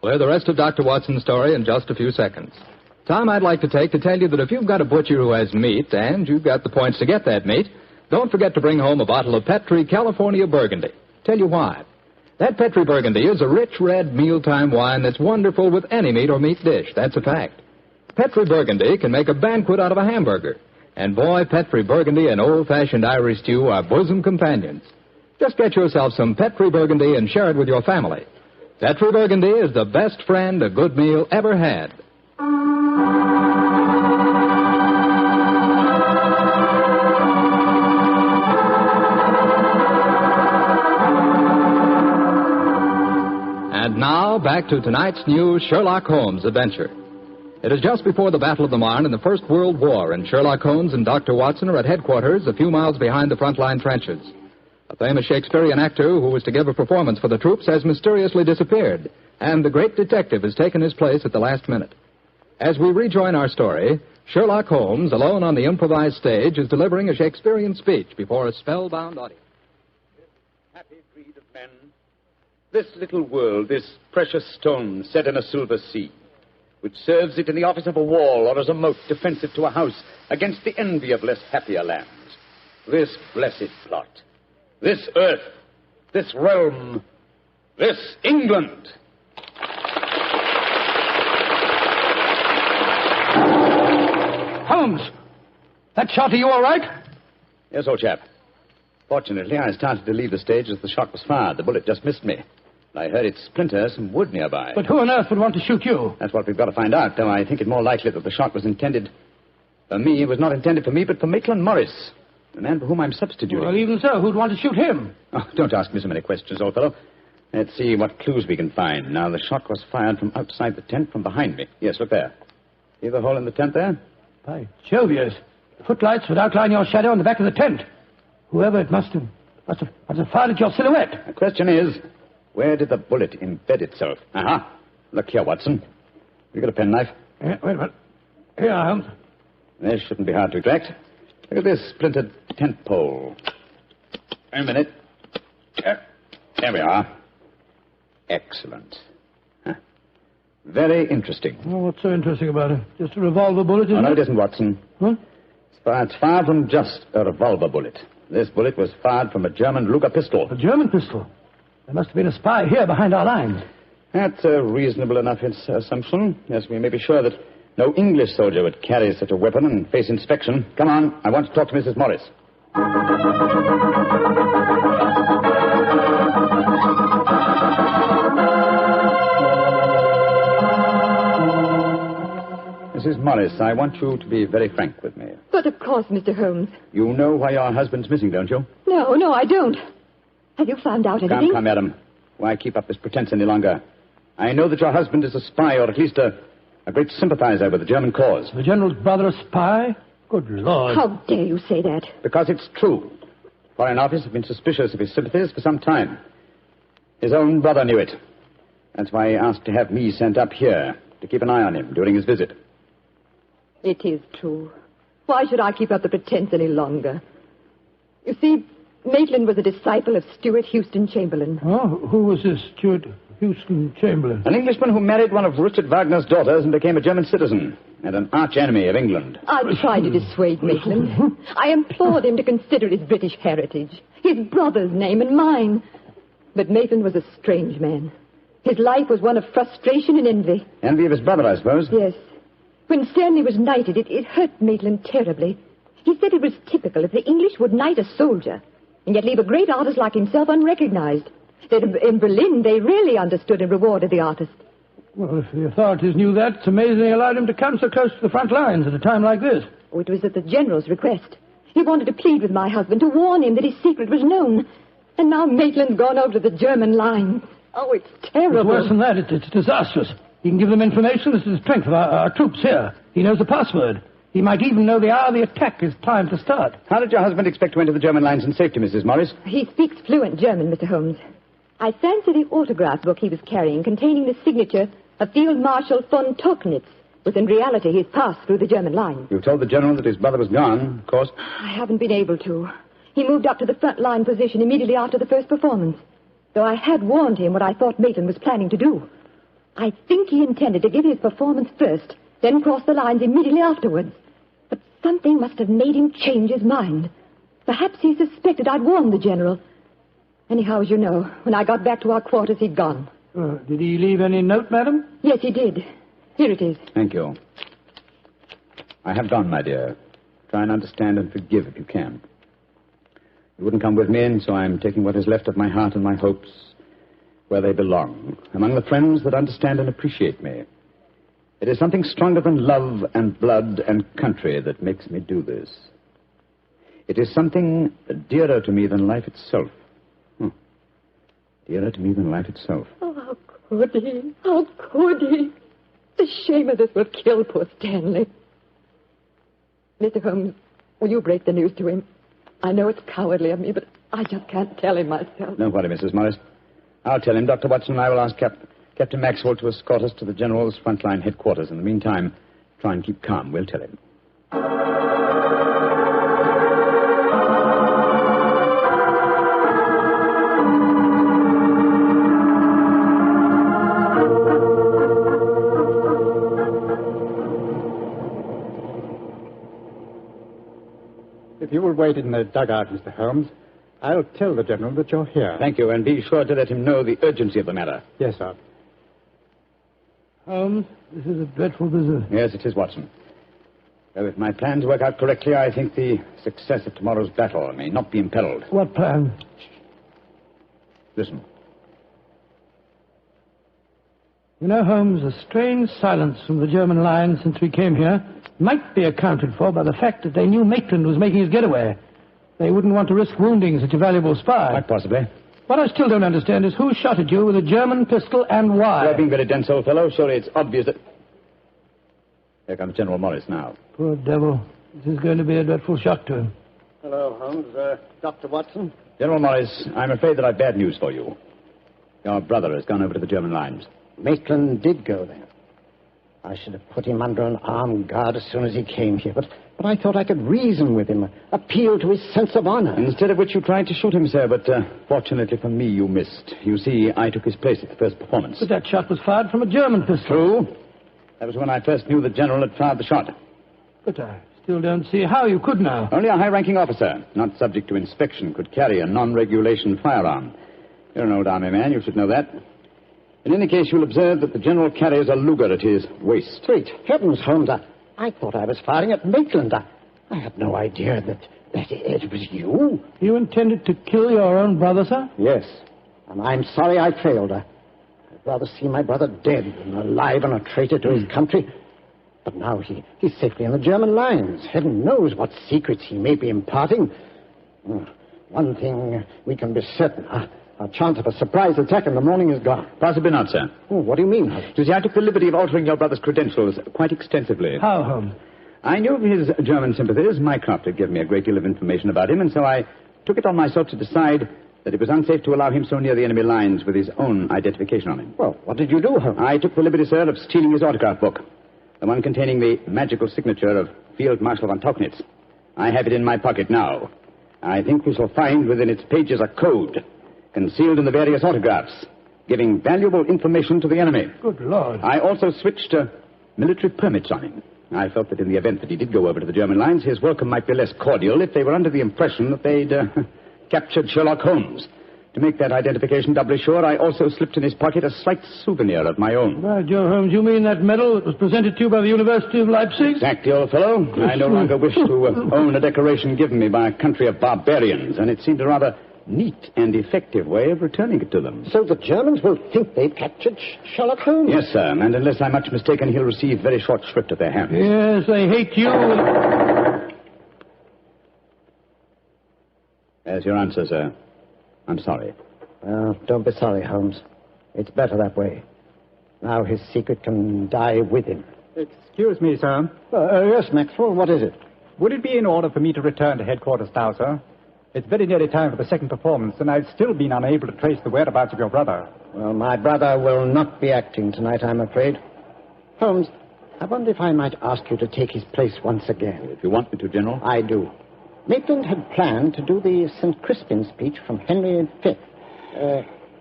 We'll hear the rest of Dr. Watson's story in just a few seconds. Time I'd like to take to tell you that if you've got a butcher who has meat and you've got the points to get that meat, don't forget to bring home a bottle of Petri California Burgundy. Tell you why. That Petri Burgundy is a rich red mealtime wine that's wonderful with any meat or meat dish. That's a fact. Petri Burgundy can make a banquet out of a hamburger. And boy, Petri Burgundy and old-fashioned Irish stew are bosom companions. Just get yourself some Petri Burgundy and share it with your family. Petri Burgundy is the best friend a good meal ever had. And now, back to tonight's new Sherlock Holmes adventure. It is just before the Battle of the Marne in the First World War, and Sherlock Holmes and Dr. Watson are at headquarters a few miles behind the front-line trenches. A famous Shakespearean actor who was to give a performance for the troops has mysteriously disappeared, and the great detective has taken his place at the last minute. As we rejoin our story, Sherlock Holmes, alone on the improvised stage, is delivering a Shakespearean speech before a spellbound audience. Happy breed of men, this little world, this precious stone set in a silver sea, which serves it in the office of a wall or as a moat defensive to a house against the envy of less happier lands. This blessed plot, this earth, this realm, this England. Holmes! That shot, are you all right? Yes, old chap. Fortunately, I started to leave the stage as the shot was fired. The bullet just missed me. I heard it splinter some wood nearby. But who on earth would want to shoot you? That's what we've got to find out, though I think it more likely that the shot was intended for me. It was not intended for me, but for Maitland Morris, the man for whom I'm substituting. Well, even so, who'd want to shoot him? Oh, don't ask me so many questions, old fellow. Let's see what clues we can find. Now, the shot was fired from outside the tent from behind me. Yes, look there. See the hole in the tent there? By Jove, yes. The footlights would outline your shadow on the back of the tent. Whoever it must have fired at your silhouette. The question is, where did the bullet embed itself? Aha. Look here, Watson. You got a penknife? Wait a minute. Here, Holmes. This shouldn't be hard to extract. Look at this splintered tent pole. Wait a minute. There we are. Excellent. Huh. Very interesting. Oh, what's so interesting about it? Just a revolver bullet, isn't it? No, it? it isn't, Watson. What? It's far from just a revolver bullet. This bullet was fired from a German Luger pistol. A German pistol? There must have been a spy here behind our lines. That's a reasonable enough assumption. Yes, we may be sure that no English soldier would carry such a weapon and face inspection. Come on, I want to talk to Mrs. Morris. Mrs. Morris, I want you to be very frank with me. But of course, Mr. Holmes. You know why your husband's missing, don't you? No, I don't. Have you found out anything? Come, madam. Why keep up this pretense any longer? I know that your husband is a spy, or at least a great sympathizer with the German cause. The General's brother a spy? Good Lord. How dare you say that? Because it's true. Foreign Office have been suspicious of his sympathies for some time. His own brother knew it. That's why he asked to have me sent up here to keep an eye on him during his visit. It is true. Why should I keep up the pretense any longer? You see, Maitland was a disciple of Stuart Houston Chamberlain. Oh, who was this Stuart Houston Chamberlain? An Englishman who married one of Richard Wagner's daughters and became a German citizen, and an arch-enemy of England. I tried to dissuade Maitland. I implored him to consider his British heritage, his brother's name and mine. But Maitland was a strange man. His life was one of frustration and envy. Envy of his brother, I suppose? Yes. When Stanley was knighted, it hurt Maitland terribly. He said it was typical if the English would knight a soldier and yet leave a great artist like himself unrecognized. That in Berlin, they really understood and rewarded the artist. Well, if the authorities knew that, it's amazing they allowed him to come so close to the front lines at a time like this. Oh, it was at the General's request. He wanted to plead with my husband, to warn him that his secret was known. And now Maitland's gone over to the German lines. Oh, it's terrible. It's worse than that. It's disastrous. He can give them information as to the strength of our troops here. He knows the password. He might even know the hour the attack is timed to start. How did your husband expect to enter the German lines in safety, Mrs. Morris? He speaks fluent German, Mr. Holmes. I fancy the autograph book he was carrying, containing the signature of Field Marshal von Tauchnitz, was in reality his pass through the German line. You told the General that his brother was gone, of course. I haven't been able to. He moved up to the front line position immediately after the first performance, though I had warned him what I thought Maitland was planning to do. I think he intended to give his performance first, then cross the lines immediately afterwards. But something must have made him change his mind. Perhaps he suspected I'd warned the General. Anyhow, as you know, when I got back to our quarters, he'd gone. Did he leave any note, madam? Yes, he did. Here it is. Thank you. I have gone, my dear. Try and understand and forgive if you can. You wouldn't come with me, and so I'm taking what is left of my heart and my hopes where they belong, among the friends that understand and appreciate me. It is something stronger than love and blood and country that makes me do this. It is something dearer to me than life itself. Dearer to me than life itself. Oh, how could he? How could he? The shame of this will kill poor Stanley. Mr. Holmes, will you break the news to him? I know it's cowardly of me, but I just can't tell him myself. Don't worry, Mrs. Morris. I'll tell him. Dr. Watson and I will ask Captain Maxwell to escort us to the General's frontline headquarters. In the meantime, try and keep calm. We'll tell him. If you will wait in the dugout, Mr. Holmes, I'll tell the General that you're here. Thank you, and be sure to let him know the urgency of the matter. Yes, sir. Holmes, this is a dreadful business. Yes, it is, Watson. Though if my plans work out correctly, I think the success of tomorrow's battle may not be imperiled. What plan? Listen. You know, Holmes, a strange silence from the German line since we came here might be accounted for by the fact that they knew Maitland was making his getaway. They wouldn't want to risk wounding such a valuable spy. Quite possibly. What I still don't understand is who shot at you with a German pistol and why. You're being very dense, old fellow. Surely it's obvious that... Here comes General Morris now. Poor devil. This is going to be a dreadful shock to him. Hello, Holmes. Dr. Watson? General Morris, I'm afraid that I've bad news for you. Your brother has gone over to the German lines. Maitland did go there. I should have put him under an armed guard as soon as he came here, but I thought I could reason with him, appeal to his sense of honor. Instead of which you tried to shoot him, sir, but fortunately for me, you missed. You see, I took his place at the first performance. But that shot was fired from a German pistol. True. That was when I first knew the General had fired the shot. But I still don't see how you could now. Only a high-ranking officer, not subject to inspection, could carry a non-regulation firearm. You're an old army man, you should know that. In any case, you'll observe that the General carries a Luger at his waist. Great heavens, Holmes, I thought I was firing at Maitland. I had no idea that it was you. You intended to kill your own brother, sir? Yes, and I'm sorry I failed. I'd rather see my brother dead than alive and a traitor to his country. But now he's safely in the German lines. Heaven knows what secrets he may be imparting. One thing we can be certain. Our chance of a surprise attack in the morning is gone. Possibly not, sir. Oh, what do you mean, Holmes? You see, I took the liberty of altering your brother's credentials quite extensively. How, Holmes? I knew of his German sympathies. Mycroft had given me a great deal of information about him, and so I took it on myself to decide that it was unsafe to allow him so near the enemy lines with his own identification on him. Well, what did you do, Holmes? I took the liberty, sir, of stealing his autograph book, the one containing the magical signature of Field Marshal von Tauchnitz. I have it in my pocket now. I think we shall find within its pages a code concealed in the various autographs, giving valuable information to the enemy. Good Lord. I also switched military permits on him. I felt that in the event that he did go over to the German lines, his welcome might be less cordial if they were under the impression that they'd captured Sherlock Holmes. To make that identification doubly sure, I also slipped in his pocket a slight souvenir of my own. By Joe, Holmes, you mean that medal that was presented to you by the University of Leipzig? Exactly, old fellow. I no longer wish to own a decoration given me by a country of barbarians, and it seemed a rather neat and effective way of returning it to them. So the Germans will think they've captured Sherlock Holmes? Yes, sir, and unless I'm much mistaken, he'll receive very short shrift at their hands. Yes, they hate you. There's your answer, sir. I'm sorry. Well, don't be sorry, Holmes. It's better that way. Now his secret can die with him. Excuse me, sir. Yes, Maxwell, what is it? Would it be in order for me to return to headquarters now, sir? It's very nearly time for the second performance, and I've still been unable to trace the whereabouts of your brother. Well, my brother will not be acting tonight, I'm afraid. Holmes, I wonder if I might ask you to take his place once again. If you want me to, General. I do. Maitland had planned to do the St. Crispin speech from Henry V.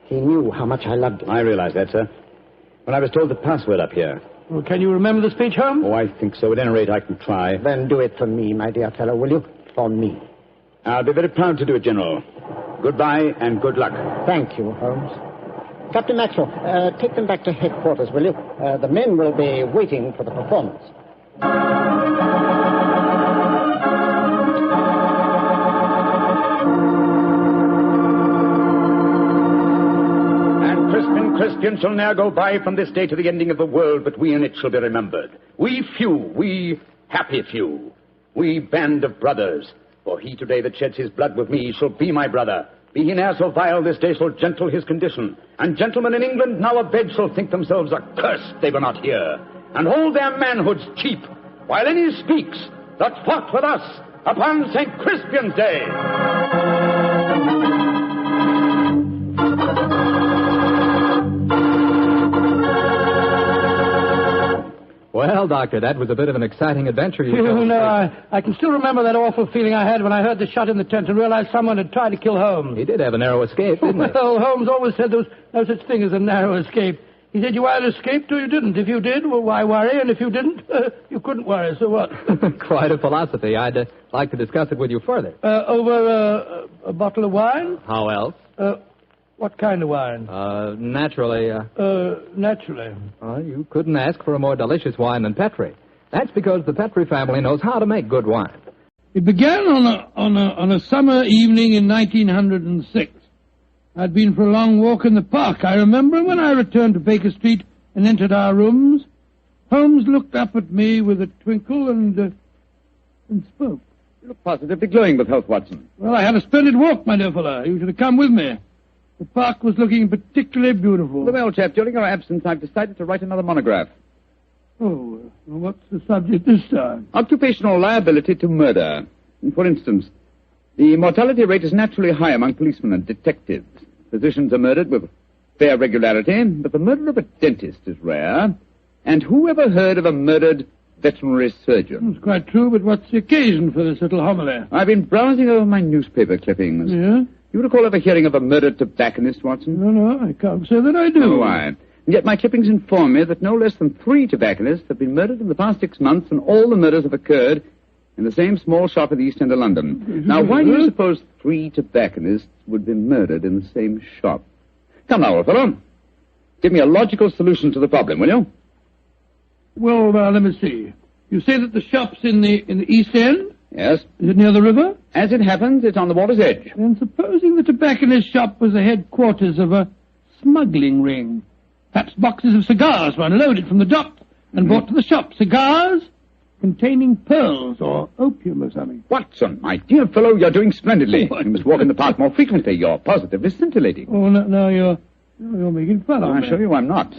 He knew how much I loved him. I realize that, sir. When I was told the password up here. Well, can you remember the speech, Holmes? Oh, I think so. At any rate, I can try. Then do it for me, my dear fellow, will you? For me. I'll be very proud to do it, General. Goodbye and good luck. Thank you, Holmes. Captain Maxwell, take them back to headquarters, will you? The men will be waiting for the performance. Crispian shall ne'er go by from this day to the ending of the world, but we in it shall be remembered. We few, we happy few, we band of brothers. For he today that sheds his blood with me shall be my brother. Be he ne'er so vile, this day shall gentle his condition. And gentlemen in England now abed shall think themselves accursed they were not here, and hold their manhoods cheap, while any speaks that fought with us upon St. Crispian's Day. Well, Doctor, that was a bit of an exciting adventure you told. No, I can still remember that awful feeling I had when I heard the shot in the tent and realized someone had tried to kill Holmes. He did have a narrow escape, didn't he? Well, Holmes always said there was no such thing as a narrow escape. He said you either escaped or you didn't. If you did, well, why worry? And if you didn't, you couldn't worry, so what? Quite a philosophy. I'd like to discuss it with you further. Over a bottle of wine? How else? What kind of wine? Naturally. Naturally. You couldn't ask for a more delicious wine than Petri. That's because the Petri family knows how to make good wine. It began on a summer evening in 1906. I'd been for a long walk in the park, I remember, when I returned to Baker Street and entered our rooms. Holmes looked up at me with a twinkle and spoke. You look positively glowing with health, Watson. Well, I had a splendid walk, my dear fellow. You should have come with me. The park was looking particularly beautiful. Well, chap, during your absence, I've decided to write another monograph. Oh, well, what's the subject this time? Occupational liability to murder. For instance, the mortality rate is naturally high among policemen and detectives. Physicians are murdered with fair regularity, but the murder of a dentist is rare. And who ever heard of a murdered veterinary surgeon? It's quite true, but what's the occasion for this little homily? I've been browsing over my newspaper clippings. Yeah? You recall ever hearing of a murdered tobacconist, Watson? No, I can't say that I do. Oh, why? And yet my clippings inform me that no less than 3 tobacconists have been murdered in the past 6 months, and all the murders have occurred in the same small shop at the East End of London. Now, why do you suppose 3 tobacconists would be murdered in the same shop? Come now, old fellow. Give me a logical solution to the problem, will you? Well, let me see. You say that the shop's in the East End? Yes. Is it near the river? As it happens, it's on the water's edge. Then supposing the tobacconist shop was the headquarters of a smuggling ring. Perhaps boxes of cigars were unloaded from the dock and brought to the shop. Cigars, containing pearls or opium or something. Watson, my dear fellow, you're doing splendidly. You must walk in the park more frequently. You're positively scintillating. Oh, no, you're making fun of I me. assure you I'm not.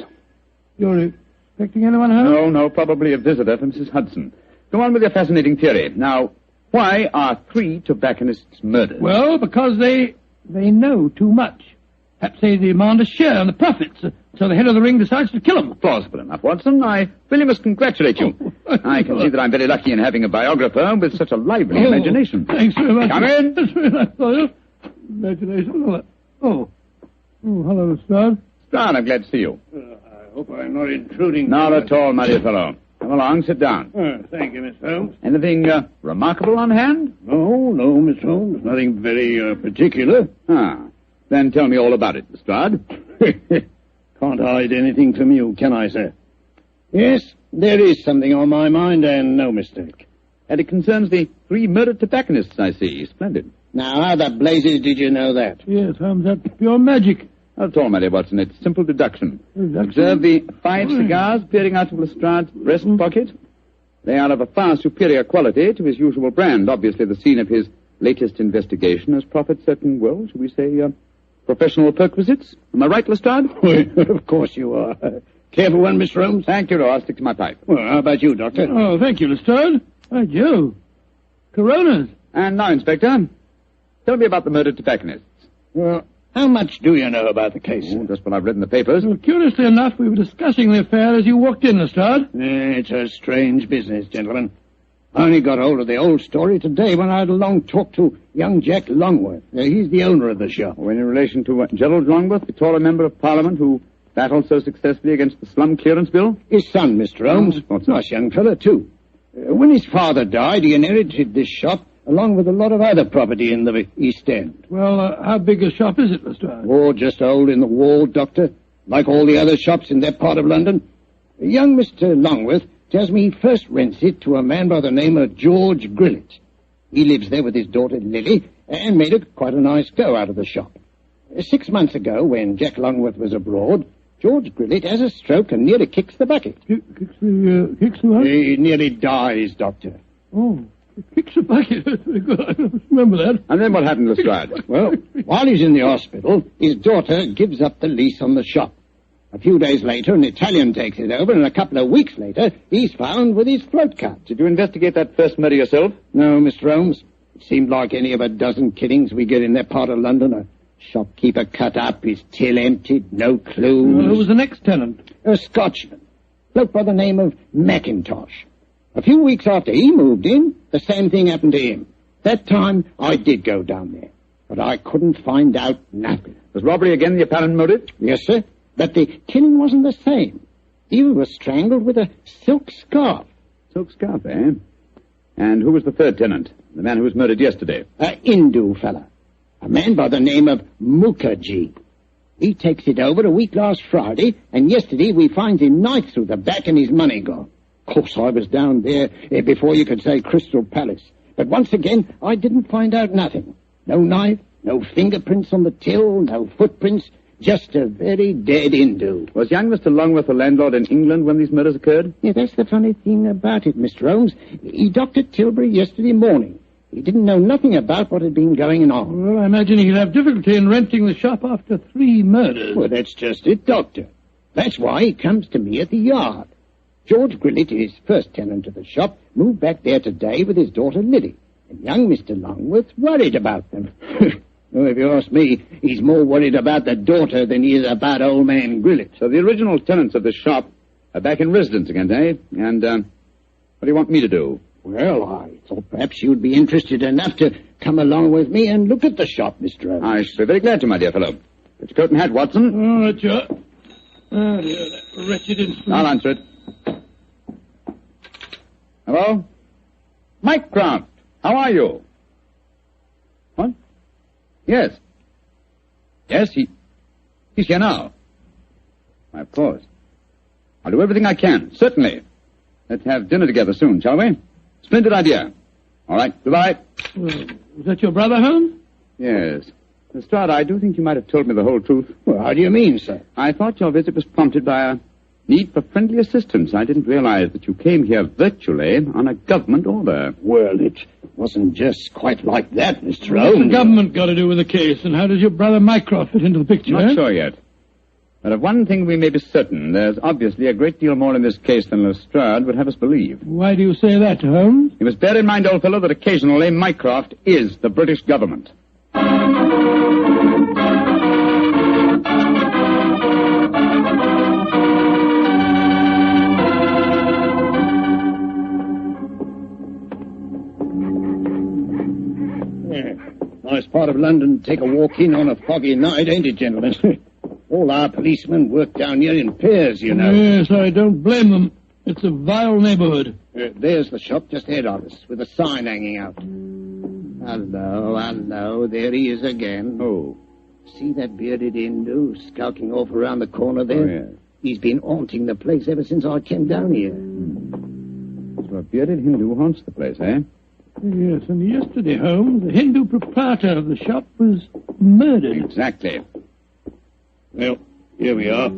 You're expecting anyone home? No, probably a visitor from Mrs. Hudson. Go on with your fascinating theory. Now, why are 3 tobacconists murdered? Well, because they know too much. Perhaps they demand a share in the profits, so the head of the ring decides to kill them. Plausible enough, Watson. I really must congratulate you. I can see that I'm very lucky in having a biographer with such a lively imagination. Thanks very much. Come in. That's very nice of you. Imagination. Oh, hello, Lestrade. Lestrade, I'm glad to see you. I hope I'm not intruding. Not at all, my dear fellow. Come along, sit down. Thank you, Mr. Holmes. Anything remarkable on hand? No, Mr. Holmes. Nothing very particular. Then tell me all about it, Lestrade. Can't hide anything from you, can I, sir? Yes, there is something on my mind, and no mistake. And it concerns the 3 murdered tobacconists, I see. Splendid. Now, how the blazes did you know that? Yes, Holmes, that's pure magic. Not at all, my dear Watson. It's simple deduction. Observe the 5 cigars peering out of Lestrade's breast pocket. They are of a far superior quality to his usual brand. Obviously, the scene of his latest investigation has proffered certain, well, shall we say, professional perquisites. Am I right, Lestrade? Of course you are. Careful one, Mr. Holmes. Thank you, no, I'll stick to my pipe. Well, how about you, Doctor? Oh, thank you, Lestrade. By Jove. Coronas. And now, Inspector, tell me about the murdered tobacconists. Well, how much do you know about the case? Just what I've read in the papers. Well, curiously enough, we were discussing the affair as you walked in, Lestrade. It's a strange business, gentlemen. I only got hold of the old story today when I had a long talk to young Jack Longworth. He's the owner of the shop. Oh, in relation to Gerald Longworth, the taller member of Parliament who battled so successfully against the slum clearance bill? His son, Mr. Holmes. Nice young fellow, too. When his father died, he inherited this shop along with a lot of other property in the East End. Well, how big a shop is it, Lestrade? Oh, just a hole in the wall, Doctor. Like all the other shops in that part of London. Young Mr. Longworth tells me he first rents it to a man by the name of George Grillet. He lives there with his daughter Lily and made quite a nice go out of the shop. 6 months ago, when Jack Longworth was abroad, George Grillet has a stroke and nearly kicks the bucket. Kicks the what? He nearly dies, Doctor. Oh, kicks the bucket. That's very good. I remember that. And then what happened, Lestrade? Well, while he's in the hospital, his daughter gives up the lease on the shop. A few days later, an Italian takes it over, and a couple of weeks later, he's found with his throat cut. Did you investigate that first murder yourself? No, Mr. Holmes. It seemed like any of a dozen killings we get in that part of London. A shopkeeper cut up, his till emptied, no clues. Well, who was the next tenant? A Scotchman. Bloke by the name of Mackintosh. A few weeks after he moved in, the same thing happened to him. That time, I did go down there, but I couldn't find out nothing. Was robbery again the apparent motive? Yes, sir. But the killing wasn't the same. He was strangled with a silk scarf. Silk scarf, eh? And who was the third tenant? The man who was murdered yesterday? A Hindu fella. A man by the name of Mukherjee. He takes it over a week last Friday, and yesterday we finds him knifed through the back and his money gone. Of course, I was down there before you could say Crystal Palace. But once again, I didn't find out nothing. No knife, no fingerprints on the till, no footprints. Just a very dead Hindu. Was young Mr. Longworth a landlord in England when these murders occurred? Yeah, that's the funny thing about it, Mr. Holmes. He docked at Tilbury yesterday morning. He didn't know nothing about what had been going on. Well, I imagine he'd have difficulty in renting the shop after 3 murders. Well, that's just it, Doctor. That's why he comes to me at the yard. George Grillet, his first tenant of the shop, moved back there today with his daughter Lily. And young Mr. Longworth's worried about them. Well, if you ask me, he's more worried about the daughter than he is about old man Grillet. So the original tenants of the shop are back in residence again, eh? And what do you want me to do? Well, I thought perhaps you'd be interested enough to come along with me and look at the shop, Mr. Holmes. I should be very glad to, my dear fellow. Get your coat and hat, Watson. Oh, that's your... Oh, dear, that wretched instrument. I'll answer it. Hello? Mycroft, how are you? What? Yes. Yes, he's here now. Why, of course. I'll do everything I can, certainly. Let's have dinner together soon, shall we? Splendid idea. All right, goodbye. Was that your brother, Holmes? Yes. Lestrade, I do think you might have told me the whole truth. Well, how do you mean, sir? I thought your visit was prompted by a need for friendly assistance. I didn't realize that you came here virtually on a government order. Well, it wasn't just quite like that, Mr. What's the government got to do with the case, and how does your brother Mycroft fit into the picture? Not sure yet. But of one thing we may be certain. There's obviously a great deal more in this case than Lestrade would have us believe. Why do you say that, Holmes? You must bear in mind, old fellow, that occasionally Mycroft is the British government. Nice part of London to take a walk in on a foggy night, ain't it, gentlemen? All our policemen work down here in pairs, you know. Yes, I don't blame them. It's a vile neighborhood. There's the shop just ahead of us, with a sign hanging out. Hello, there he is again. Oh. See that bearded Hindu skulking off around the corner there? Oh, yes. He's been haunting the place ever since I came down here. So a bearded Hindu haunts the place, eh? Yes, and yesterday, Holmes, the Hindu proprietor of the shop was murdered. Exactly. Well, here we are.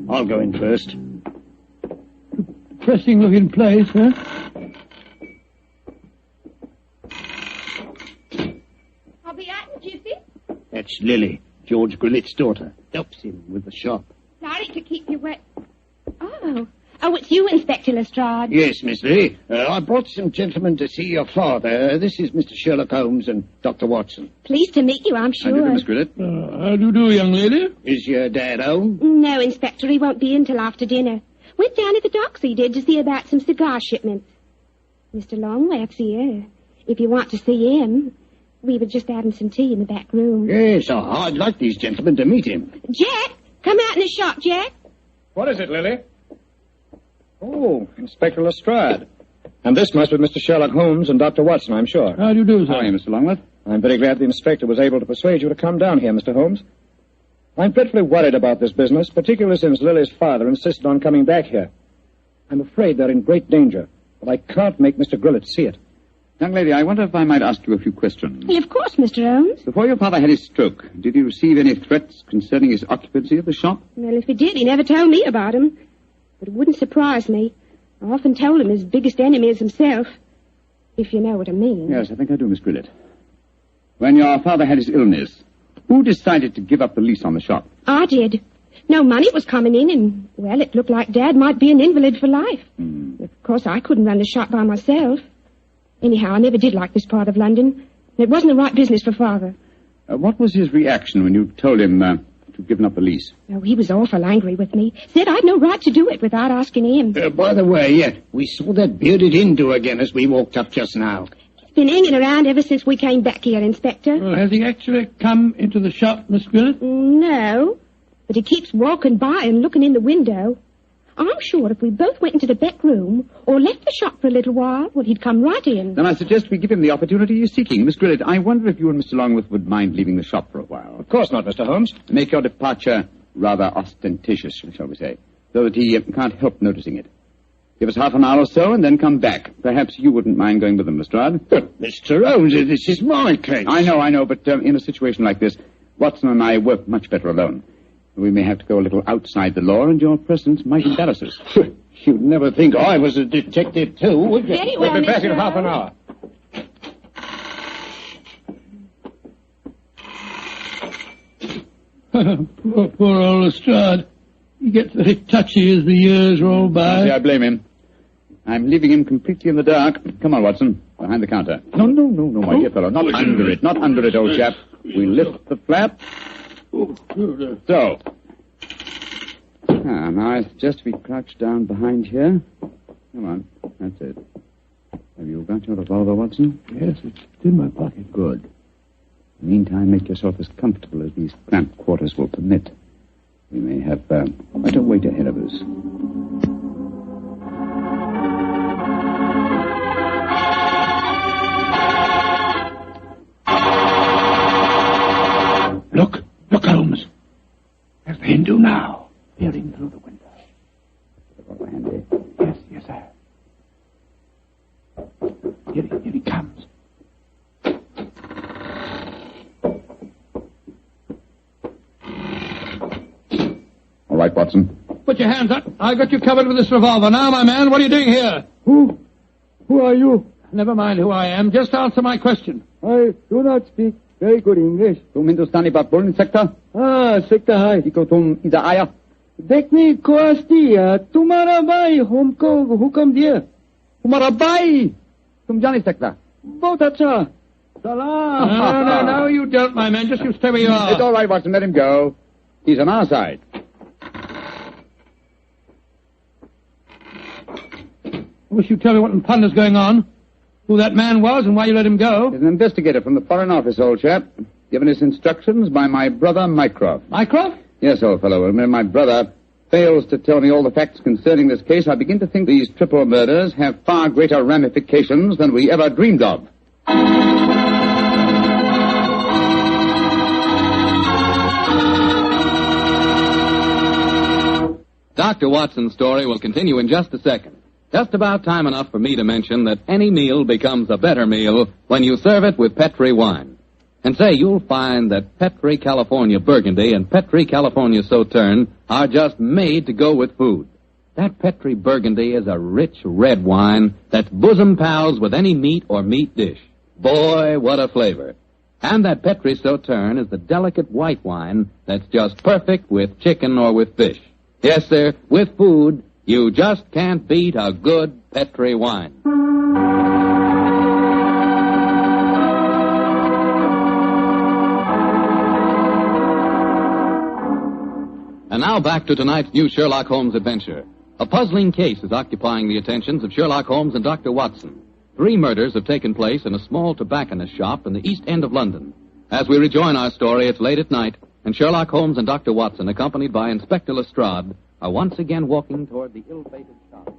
I'll go in first. Depressing-looking place, huh? I'll be out, Gypsy. That's Lily, George Grillet's daughter. Helps him with the shop. Sorry to keep you wet. Oh, it's you, Inspector Lestrade. Yes, Miss Lee. I brought some gentlemen to see your father. This is Mr. Sherlock Holmes and Dr. Watson. Pleased to meet you, I'm sure. How do you do, Miss Grillet? How do you do, young lady? Is your dad home? No, Inspector, he won't be in till after dinner. Went down to the docks, he did, to see about some cigar shipments. Mr. Longworth's here. If you want to see him, we were just having some tea in the back room. Yes, I'd like these gentlemen to meet him. Jack, come out in the shop, Jack. What is it, Lily? Oh, Inspector Lestrade. And this must be Mr. Sherlock Holmes and Dr. Watson, I'm sure. How do you do, sir? How are you, Mr. Longworth? I'm very glad the inspector was able to persuade you to come down here, Mr. Holmes. I'm dreadfully worried about this business, particularly since Lily's father insisted on coming back here. I'm afraid they're in great danger, but I can't make Mr. Grillet see it. Young lady, I wonder if I might ask you a few questions. Well, of course, Mr. Holmes. Before your father had his stroke, did he receive any threats concerning his occupancy of the shop? Well, if he did, he never told me about him. But it wouldn't surprise me. I often told him his biggest enemy is himself, if you know what I mean. Yes, I think I do, Miss Grillet. When your father had his illness, who decided to give up the lease on the shop? I did. No money was coming in, and, well, it looked like Dad might be an invalid for life. Of course, I couldn't run the shop by myself. Anyhow, I never did like this part of London. It wasn't the right business for Father. What was his reaction when you told him to give up the lease? Oh, he was awful angry with me. Said I'd no right to do it without asking him. By the way, we saw that bearded Hindu again as we walked up just now. He's been hanging around ever since we came back here, Inspector. Well, has he actually come into the shop, Miss Grillet? No, but he keeps walking by and looking in the window. I'm sure if we both went into the back room or left the shop for a little while, well, he'd come right in. Then I suggest we give him the opportunity he's seeking. Miss Grillet, I wonder if you and Mr. Longworth would mind leaving the shop for a while. Of course not, Mr. Holmes. Make your departure rather ostentatious, shall we say, so that he can't help noticing it. Give us half an hour or so and then come back. Perhaps you wouldn't mind going with them, Lestrade. But, Mr. Holmes, this is my case. I know, but in a situation like this, Watson and I work much better alone. We may have to go a little outside the law, and your presence might embarrass us. You'd never think I was a detective, too, would you? Very well, We'll be back Mr. in half an Holmes. hour. Poor old Lestrade. He gets very touchy as the years roll by. See, I blame him. I'm leaving him completely in the dark. Come on, Watson. Behind the counter. No, my dear fellow. Not under it, old chap. We lift the flap. So. Now I suggest we crouch down behind here. Come on. That's it. Have you got your revolver, Watson? Yes, it's in my pocket. Good. In the meantime, make yourself as comfortable as these cramped quarters will permit. We may have quite a wait ahead of us. Look, Holmes. There's the Hindu now, peering through the window. Revolver handy. Yes, sir. Here he comes. All right, Watson. Put your hands up. I've got you covered with this revolver. Now, my man, what are you doing here? Who are you? Never mind who I am. Just answer my question. I do not speak very good English. तुम हिंदुस्तानी बात बोल नहीं सकता? सकता है. को तुम इधर आया? देखने को आस्ती तुम्हारा भाई हमको हुक्म दिया. तुम्हारा भाई? तुम जा नहीं सकता. बहुत अच्छा. Salam. No, you don't, my man. Just you stay where you are. It's all right, Watson. Let him go. He's on our side. I wish you'd tell me what in thunder's going on. Who that man was and why you let him go. He's an investigator from the Foreign Office, old chap. Given his instructions by my brother, Mycroft. Mycroft? Yes, old fellow. When my brother fails to tell me all the facts concerning this case, I begin to think these triple murders have far greater ramifications than we ever dreamed of. Dr. Watson's story will continue in just a second. Just about time enough for me to mention that any meal becomes a better meal when you serve it with Petri wine. And say, you'll find that Petri California Burgundy and Petri California Sauterne are just made to go with food. That Petri Burgundy is a rich red wine that's bosom pals with any meat or meat dish. Boy, what a flavor. And that Petri Sauterne is the delicate white wine that's just perfect with chicken or with fish. Yes, sir, with food, you just can't beat a good Petri wine. And now back to tonight's new Sherlock Holmes adventure. A puzzling case is occupying the attentions of Sherlock Holmes and Dr. Watson. 3 murders have taken place in a small tobacconist shop in the East End of London. As we rejoin our story, it's late at night, and Sherlock Holmes and Dr. Watson, accompanied by Inspector Lestrade, are once again walking toward the ill-fated shop.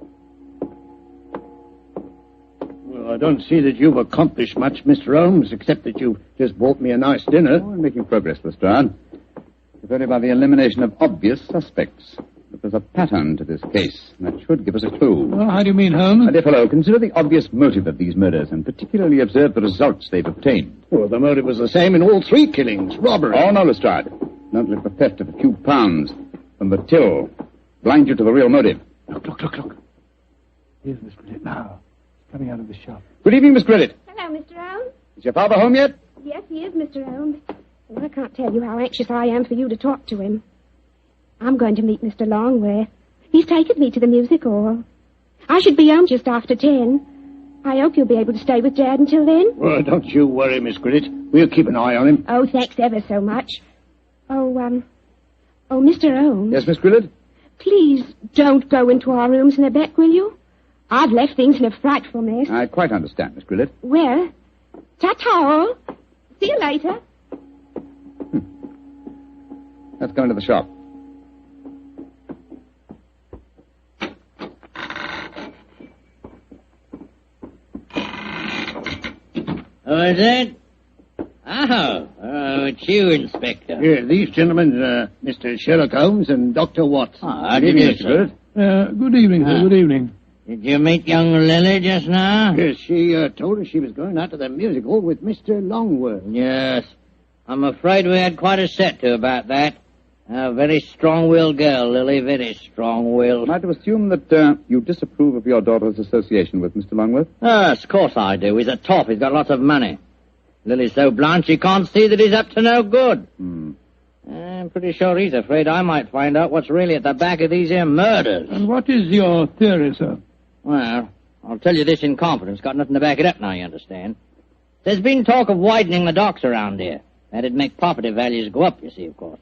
Well, I don't see that you've accomplished much, Mr. Holmes, except that you've just bought me a nice dinner. Oh, we're making progress, Lestrade. If only by the elimination of obvious suspects. But there's a pattern to this case, and that should give us a clue. Well, how do you mean, Holmes? My dear fellow, consider the obvious motive of these murders, and particularly observe the results they've obtained. Well, the motive was the same in all 3 killings, robbery. Oh, no, Lestrade. Don't let the theft of a few pounds from the till blind you to the real motive. Look. Here's Miss Gridlett now. She's coming out of the shop. Good evening, Miss Gridlett. Hello, Mr. Holmes. Is your father home yet? Yes, he is, Mr. Holmes. Well, I can't tell you how anxious I am for you to talk to him. I'm going to meet Mr. Longworth. He's taken me to the music hall. I should be home just after 10. I hope you'll be able to stay with Dad until then. Well, don't you worry, Miss Gridlett. We'll keep an eye on him. Oh, thanks ever so much. Oh, Mr. Holmes. Yes, Miss Gridlett? Please don't go into our rooms in the back, will you? I've left things in a frightful mess. I quite understand, Miss Gridlett. Well, ta-ta all. See you later. Let's go into the shop. Who is it? Oh, it's you, Inspector. Yeah, these gentlemen, Mr. Sherlock Holmes and Dr. Watson. How do you do, sir? Good evening, sir. Good evening. Did you meet young Lily just now? Yes, she told us she was going out to the music hall with Mr. Longworth. Yes. I'm afraid we had quite a set to about that. A very strong-willed girl, Lily, very strong-willed. Am I to assume that you disapprove of your daughter's association with Mr. Longworth? Yes, of course I do. He's a top. He's got lots of money. Lily's so blunt she can't see that he's up to no good. I'm pretty sure he's afraid I might find out what's really at the back of these here murders. And what is your theory, sir? Well, I'll tell you this in confidence. Got nothing to back it up now, you understand. There's been talk of widening the docks around here. That'd make property values go up, you see, of course.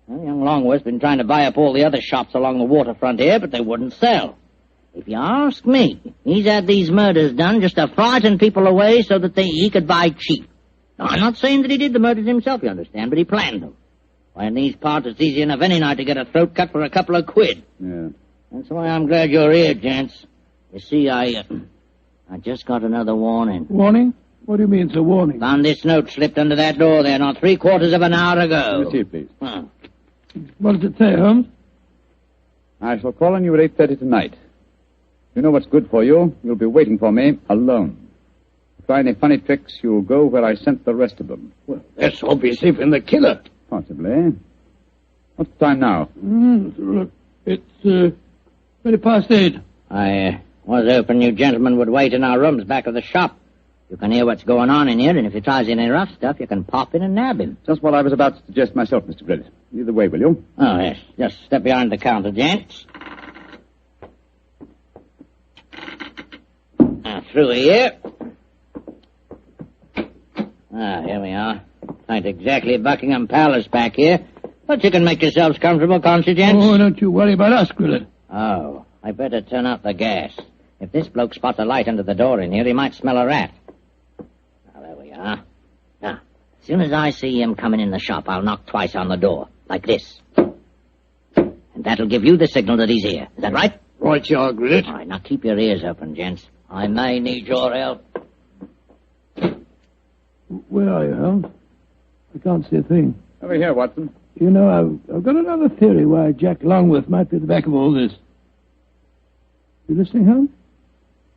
Well, young Longworth's been trying to buy up all the other shops along the waterfront here, but they wouldn't sell. If you ask me, he's had these murders done just to frighten people away so that he could buy cheap. Now, I'm not saying that he did the murders himself, you understand, but he planned them. Why, in these parts, it's easy enough any night to get a throat cut for a couple of quid. Yeah. That's why I'm glad you're here, gents. You see, I just got another warning. Warning? What do you mean it's a warning? Found this note slipped under that door there not 3/4 of an hour ago. Receive, please. What does it say, Holmes? I shall call on you at 8:30 tonight. You know what's good for you. You'll be waiting for me alone. Try any funny tricks, you'll go where I sent the rest of them. Well, that's obviously from the killer. Possibly. What's the time now? It's 8:20. I was hoping you gentlemen would wait in our rooms back of the shop. You can hear what's going on in here, and if he tries any rough stuff, you can pop in and nab him. Just what I was about to suggest myself, Mr. Grillet. Either way, will you? Oh, yes. Just step behind the counter, gents. Now, through here. Here we are. Ain't exactly Buckingham Palace back here, but you can make yourselves comfortable, can't you, gents? Oh, don't you worry about us, Grillet. Oh, I better turn out the gas. If this bloke spots a light under the door in here, he might smell a rat. Now, there we are. Now, as soon as I see him coming in the shop, I'll knock twice on the door, like this. And that'll give you the signal that he's here. Is that right? Right, you are, Grillet. All right, now keep your ears open, gents. I may need your help. Where are you, Holmes? I can't see a thing. Over here, Watson. You know, I've got another theory why Jack Longworth might be at the back of all this. You listening, Holmes?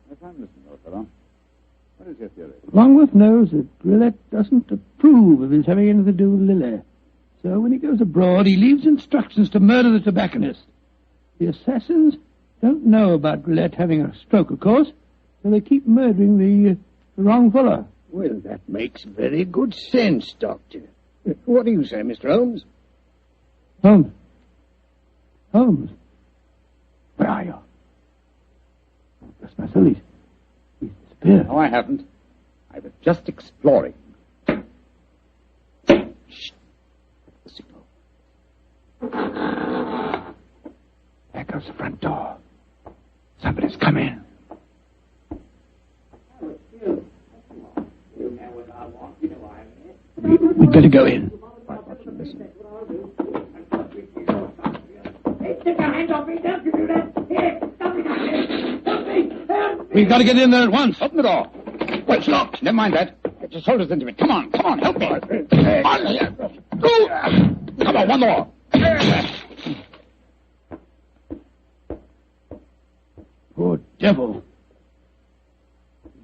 Yes, I'm listening, old fellow. What is your theory? Longworth knows that Grillet doesn't approve of his having anything to do with Lily. So when he goes abroad, he leaves instructions to murder the tobacconist. The assassins don't know about Grillet having a stroke, of course, so they keep murdering the wrong fellow. Well, that makes very good sense, Doctor. What do you say, Mr. Holmes? Holmes? Holmes? Where are you? Oh, bless my soul, he's disappeared. No, I haven't. I was just exploring. Shh. The signal. There goes the front door. Somebody's come in. We'd better go in. Listen. We've got to get in there at once. Open the door. Well, it's locked. Never mind that. Get your shoulders into it. Come on, help me. On here. Come on, one more. Poor devil.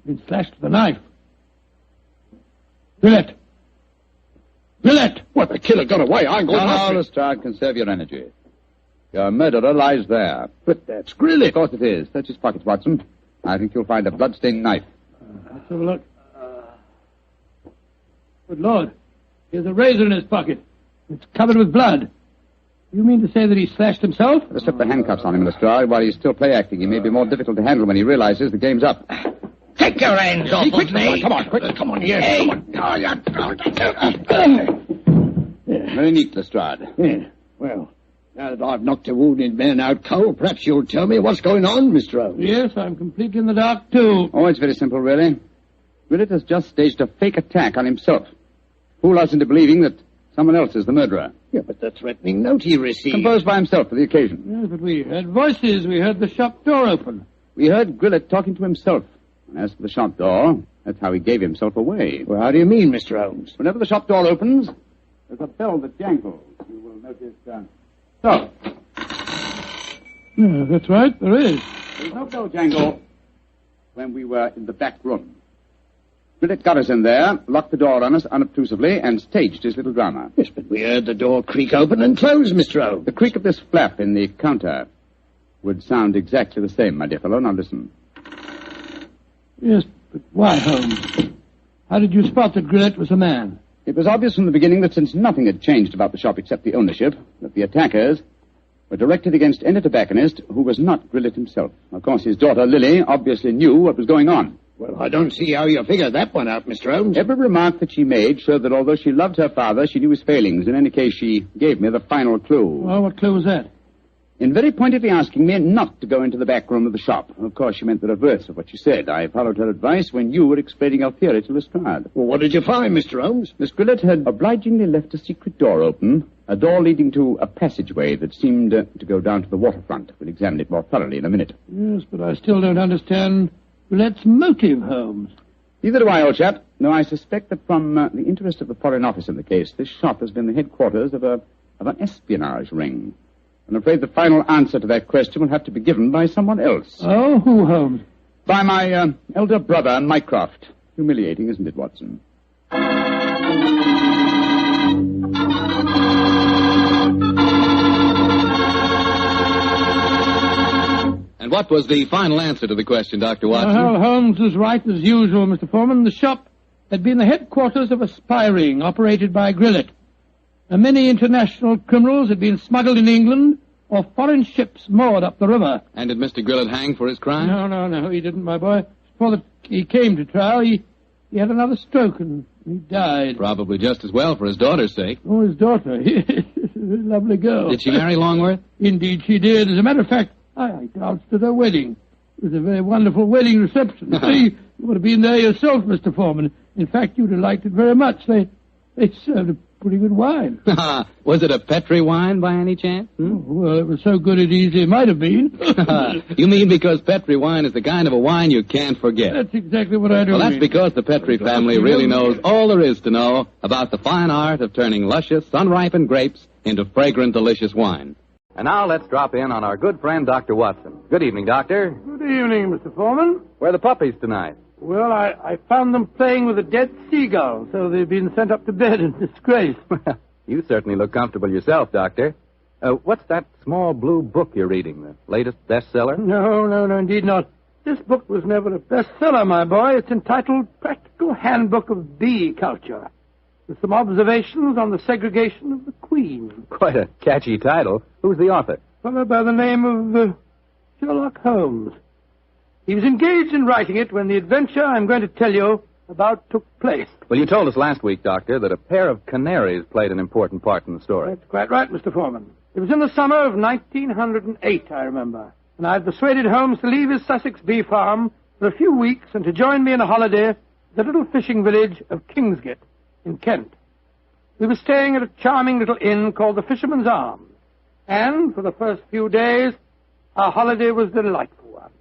He's been slashed with a knife. Grillet! What, the killer got away? I'm going after him. Lestrade, conserve your energy. Your murderer lies there. But that's Grillet. Of course it is. Search his pockets, Watson. I think you'll find a blood-stained knife. Let's have a look. Good Lord. Here's a razor in his pocket. It's covered with blood. You mean to say that he slashed himself? Let's slip the handcuffs on him, Lestrade. While he's still play-acting, he may be more difficult to handle when he realizes the game's up. Take your hands off of me. Come on, quick. Come on, here. Hey. Come on. Very neat, Lestrade. Yeah. Well, now that I've knocked a wounded man out cold, perhaps you'll tell me what's going on, Mr. Holmes. Yes, I'm completely in the dark, too. Oh, it's very simple, really. Grillet has just staged a fake attack on himself. Fool us into believing that someone else is the murderer. Yeah, but the threatening note he received... Composed by himself for the occasion. Yes, but we heard voices. We heard the shop door open. We heard Grillet talking to himself. And as for the shop door, that's how he gave himself away. Well, how do you mean, Mr. Holmes? Whenever the shop door opens, there's a bell that jangles. You will notice... So. Yeah, that's right, there is. There's no bell jangle when we were in the back room. Grillet got us in there, locked the door on us unobtrusively, and staged his little drama. Yes, but we heard the door creak open and close, Mr. Holmes. The creak of this flap in the counter would sound exactly the same, my dear fellow. Now listen. Yes, but why, Holmes? How did you spot that Grillet was a man? It was obvious from the beginning that since nothing had changed about the shop except the ownership, that the attackers were directed against any tobacconist who was not Grillet himself. Of course, his daughter, Lily, obviously knew what was going on. Well, I don't see how you figure that one out, Mr. Holmes. Every remark that she made showed that although she loved her father, she knew his failings. In any case, she gave me the final clue. Well, what clue was that? In very pointedly asking me not to go into the back room of the shop. Of course, she meant the reverse of what she said. I followed her advice when you were explaining your theory to Lestrade. Well, what did you find, Mr. Holmes? Miss Grillet had obligingly left a secret door open, a door leading to a passageway that seemed to go down to the waterfront. We'll examine it more thoroughly in a minute. Yes, but I still don't understand Grillet's motive, Holmes. Neither do I, old chap. No, I suspect that from the interest of the Foreign Office in the case, this shop has been the headquarters of an espionage ring. I'm afraid the final answer to that question will have to be given by someone else. Oh, who, Holmes? By my elder brother, Mycroft. Humiliating, isn't it, Watson? what was the final answer to the question, Dr. Watson? Well, Holmes was right as usual, Mr. Foreman. The shop had been the headquarters of a spy ring operated by Guileless. Many international criminals had been smuggled in England or foreign ships moored up the river. And did Mr. Guileless hang for his crime? No, he didn't, my boy. Before he came to trial, he had another stroke and he died. Probably just as well for his daughter's sake. Oh, his daughter. A lovely girl. Did she marry Longworth? Indeed she did. As a matter of fact, I danced at her wedding. It was a very wonderful wedding reception. See, you would have been there yourself, Mr. Foreman. In fact, you'd have liked it very much. They served a pretty good wine. Was it a Petri wine by any chance? Oh, well, it was so good it easily might have been. You mean because Petri wine is the kind of a wine you can't forget? That's exactly what I do. Well, that's because the Petri family really knows all there is to know about the fine art of turning luscious, sun-ripened grapes into fragrant, delicious wine. And now let's drop in on our good friend, Dr. Watson. Good evening, Doctor. Good evening, Mr. Foreman. Where are the puppies tonight? Well, I found them playing with a dead seagull, so they've been sent up to bed in disgrace. You certainly look comfortable yourself, Doctor. What's that small blue book you're reading, the latest bestseller? No, indeed not. This book was never a bestseller, my boy. It's entitled Practical Handbook of Bee Culture, with some observations on the segregation of the queen. Quite a catchy title. Who's the author? A fellow by the name of Sherlock Holmes. He was engaged in writing it when the adventure I'm going to tell you about took place. Well, you told us last week, Doctor, that a pair of canaries played an important part in the story. That's quite right, Mr. Foreman. It was in the summer of 1908, I remember, and I had persuaded Holmes to leave his Sussex bee farm for a few weeks and to join me in a holiday at the little fishing village of Kingsgate in Kent. We were staying at a charming little inn called the Fisherman's Arms, and for the first few days, our holiday was a delightful one.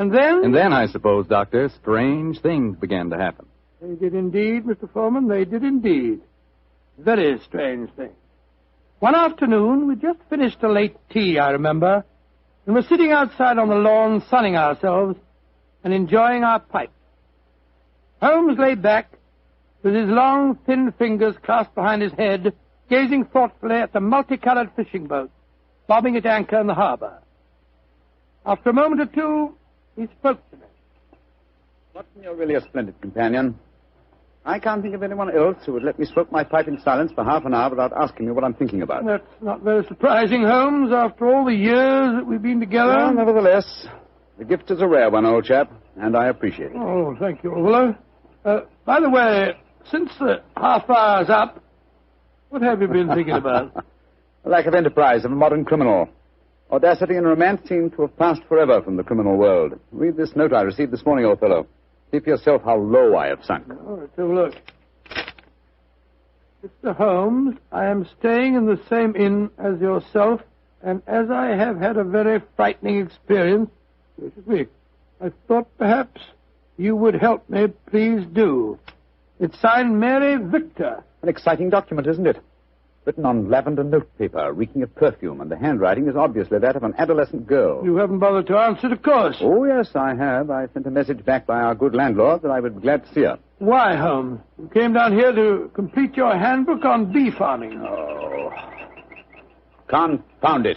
And then, I suppose, Doctor, strange things began to happen. They did indeed, Mr. Foreman, they did indeed. Very strange things. One afternoon, we just finished a late tea, I remember, and were sitting outside on the lawn sunning ourselves and enjoying our pipes. Holmes lay back with his long, thin fingers clasped behind his head, gazing thoughtfully at the multicolored fishing boats bobbing at anchor in the harbor. After a moment or two, he spoke to me. Watson, you're really a splendid companion. I can't think of anyone else who would let me smoke my pipe in silence for half an hour without asking me what I'm thinking about. That's not very surprising, Holmes, after all the years that we've been together. Well, nevertheless, the gift is a rare one, old chap, and I appreciate it. Oh, thank you, old fellow. By the way, since the half hour's up, what have you been thinking about? The lack of enterprise of a modern criminal. Audacity and romance seem to have passed forever from the criminal world. Read this note I received this morning, old fellow. See for yourself how low I have sunk. Oh, let's have a look. Mr. Holmes, I am staying in the same inn as yourself, and as I have had a very frightening experience this week, I thought perhaps you would help me. Please do. It's signed Mary Victor. An exciting document, isn't it? Written on lavender notepaper, reeking of perfume, and the handwriting is obviously that of an adolescent girl. You haven't bothered to answer, of course. Oh, yes, I have. I sent a message back by our good landlord that I would be glad to see her. Why, Holmes? You came down here to complete your handbook on bee farming. Oh. Confound it.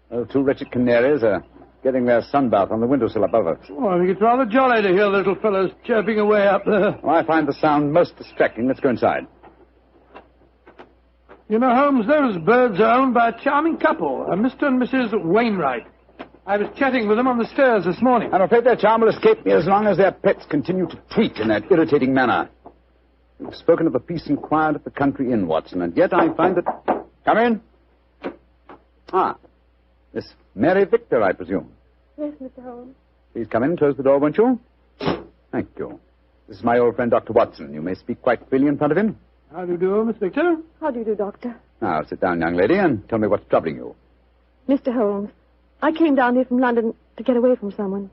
Those two wretched canaries are getting their sunbath on the windowsill above us. Oh, I think it's rather jolly to hear little fellows chirping away up there. Well, I find the sound most distracting. Let's go inside. You know, Holmes, those birds are owned by a charming couple, a Mr. and Mrs. Wainwright. I was chatting with them on the stairs this morning. I'm afraid their charm will escape me as long as their pets continue to tweet in that irritating manner. You've spoken of the peace and quiet of the country inn, Watson, and yet I find that... Come in. Ah, Miss Mary Victor, I presume. Yes, Mr. Holmes. Please come in. Close the door, won't you? Thank you. This is my old friend, Dr. Watson. You may speak quite freely in front of him. How do you do, Miss Victor? How do you do, Doctor? Now, sit down, young lady, and tell me what's troubling you. Mr. Holmes, I came down here from London to get away from someone,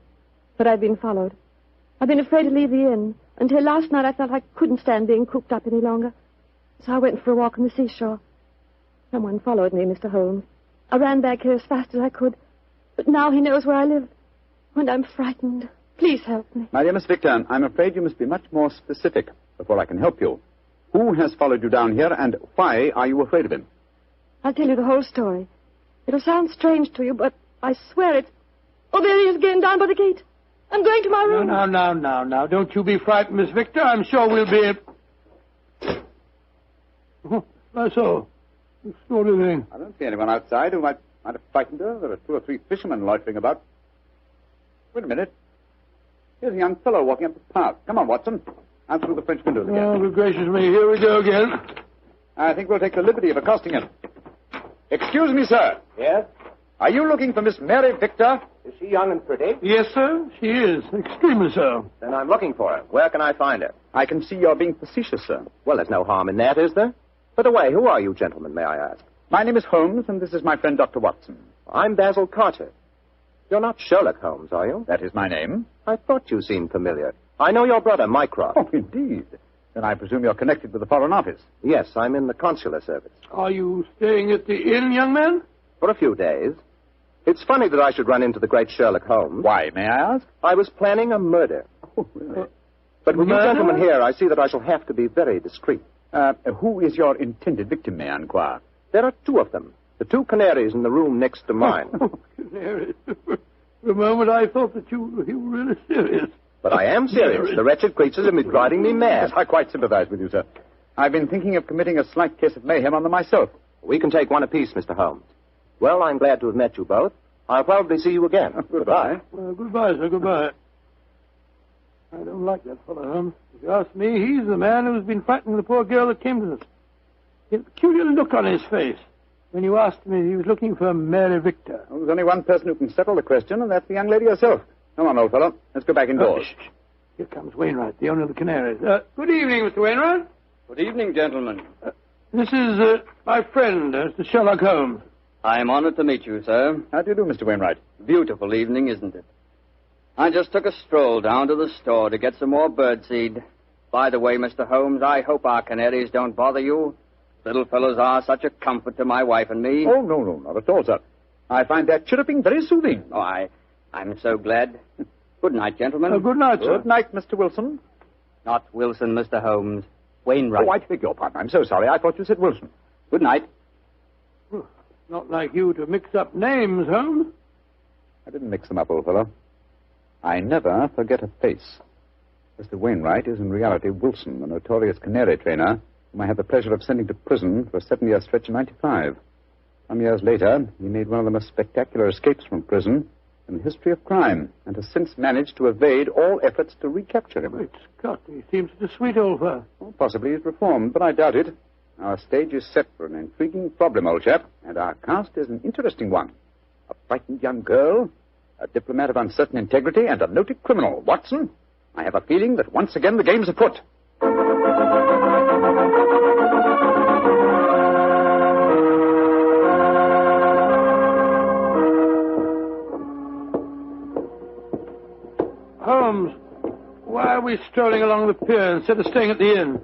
but I've been followed. I've been afraid to leave the inn. Until last night I felt I couldn't stand being cooped up any longer. So I went for a walk on the seashore. Someone followed me, Mr. Holmes. I ran back here as fast as I could, but now he knows where I live, and I'm frightened. Please help me. My dear Miss Victor, I'm afraid you must be much more specific before I can help you. Who has followed you down here, and why are you afraid of him? I'll tell you the whole story. It'll sound strange to you, but I swear Oh, there he is again, down by the gate. I'm going to my room. Now. Don't you be frightened, Miss Victor. I'm sure we'll be... That's all. Extraordinary. I don't see anyone outside who might have frightened her. There are 2 or 3 fishermen loitering about. Wait a minute. Here's a young fellow walking up the path. Come on, Watson. Out through the French windows again. Oh, good gracious me. Here we go again. I think we'll take the liberty of accosting him. Excuse me, sir. Yes? Are you looking for Miss Mary Victor? Is she young and pretty? Yes, sir. She is. Extremely so. Then I'm looking for her. Where can I find her? I can see you're being facetious, sir. Well, there's no harm in that, is there? By the way, who are you gentlemen, may I ask? My name is Holmes, and this is my friend Dr. Watson. I'm Basil Carter. You're not Sherlock Holmes, are you? That is my name. I thought you seemed familiar. I know your brother, Mycroft. Oh, indeed. Then I presume you're connected with the Foreign Office. Yes, I'm in the consular service. Are you staying at the inn, young man? For a few days. It's funny that I should run into the great Sherlock Holmes. Why, may I ask? I was planning a murder. Oh, really? But with you gentlemen here, I see that I shall have to be very discreet. Who is your intended victim, may I inquire? There are 2 of them. The 2 canaries in the room next to mine. Canaries. For a moment I thought that you were really serious. But I am serious. The wretched creatures have been driving me mad. Yes, I quite sympathize with you, sir. I've been thinking of committing a slight case of mayhem on them myself. We can take one apiece, Mr. Holmes. Well, I'm glad to have met you both. I'll probably see you again. Goodbye. Goodbye, sir. Goodbye. I don't like that fellow, Holmes. If you ask me, he's the man who's been frightening the poor girl that came to us. He had a peculiar look on his face when you asked him if he was looking for Mary Victor. Well, there's only one person who can settle the question, and that's the young lady herself. Come on, old fellow. Let's go back indoors. Here comes Wainwright, the owner of the Canaries. Good evening, Mr. Wainwright. Good evening, gentlemen. This is my friend, Mr. Sherlock Holmes. I am honored to meet you, sir. How do you do, Mr. Wainwright? Beautiful evening, isn't it? I just took a stroll down to the store to get some more birdseed. By the way, Mr. Holmes, I hope our canaries don't bother you. Little fellows are such a comfort to my wife and me. Oh, no, not at all, sir. I find that chirruping very soothing. Oh, I'm so glad. Good night, gentlemen. Good night, sir. Good night, Mr. Wilson. Not Wilson, Mr. Holmes. Wainwright. Oh, I beg your pardon. I'm so sorry. I thought you said Wilson. Good night. Not like you to mix up names, Holmes. I didn't mix them up, old fellow. I never forget a face. Mr. Wainwright is in reality Wilson, the notorious canary trainer, whom I had the pleasure of sending to prison for a 7-year stretch in '95. Some years later, he made one of the most spectacular escapes from prison in the history of crime, and has since managed to evade all efforts to recapture him. Great Scott, he seems a sweet old fellow. Well, possibly he's reformed, but I doubt it. Our stage is set for an intriguing problem, old chap, and our cast is an interesting one. A frightened young girl, a diplomat of uncertain integrity, and a noted criminal. Watson, I have a feeling that once again the game's afoot. Holmes, why are we strolling along the pier instead of staying at the inn?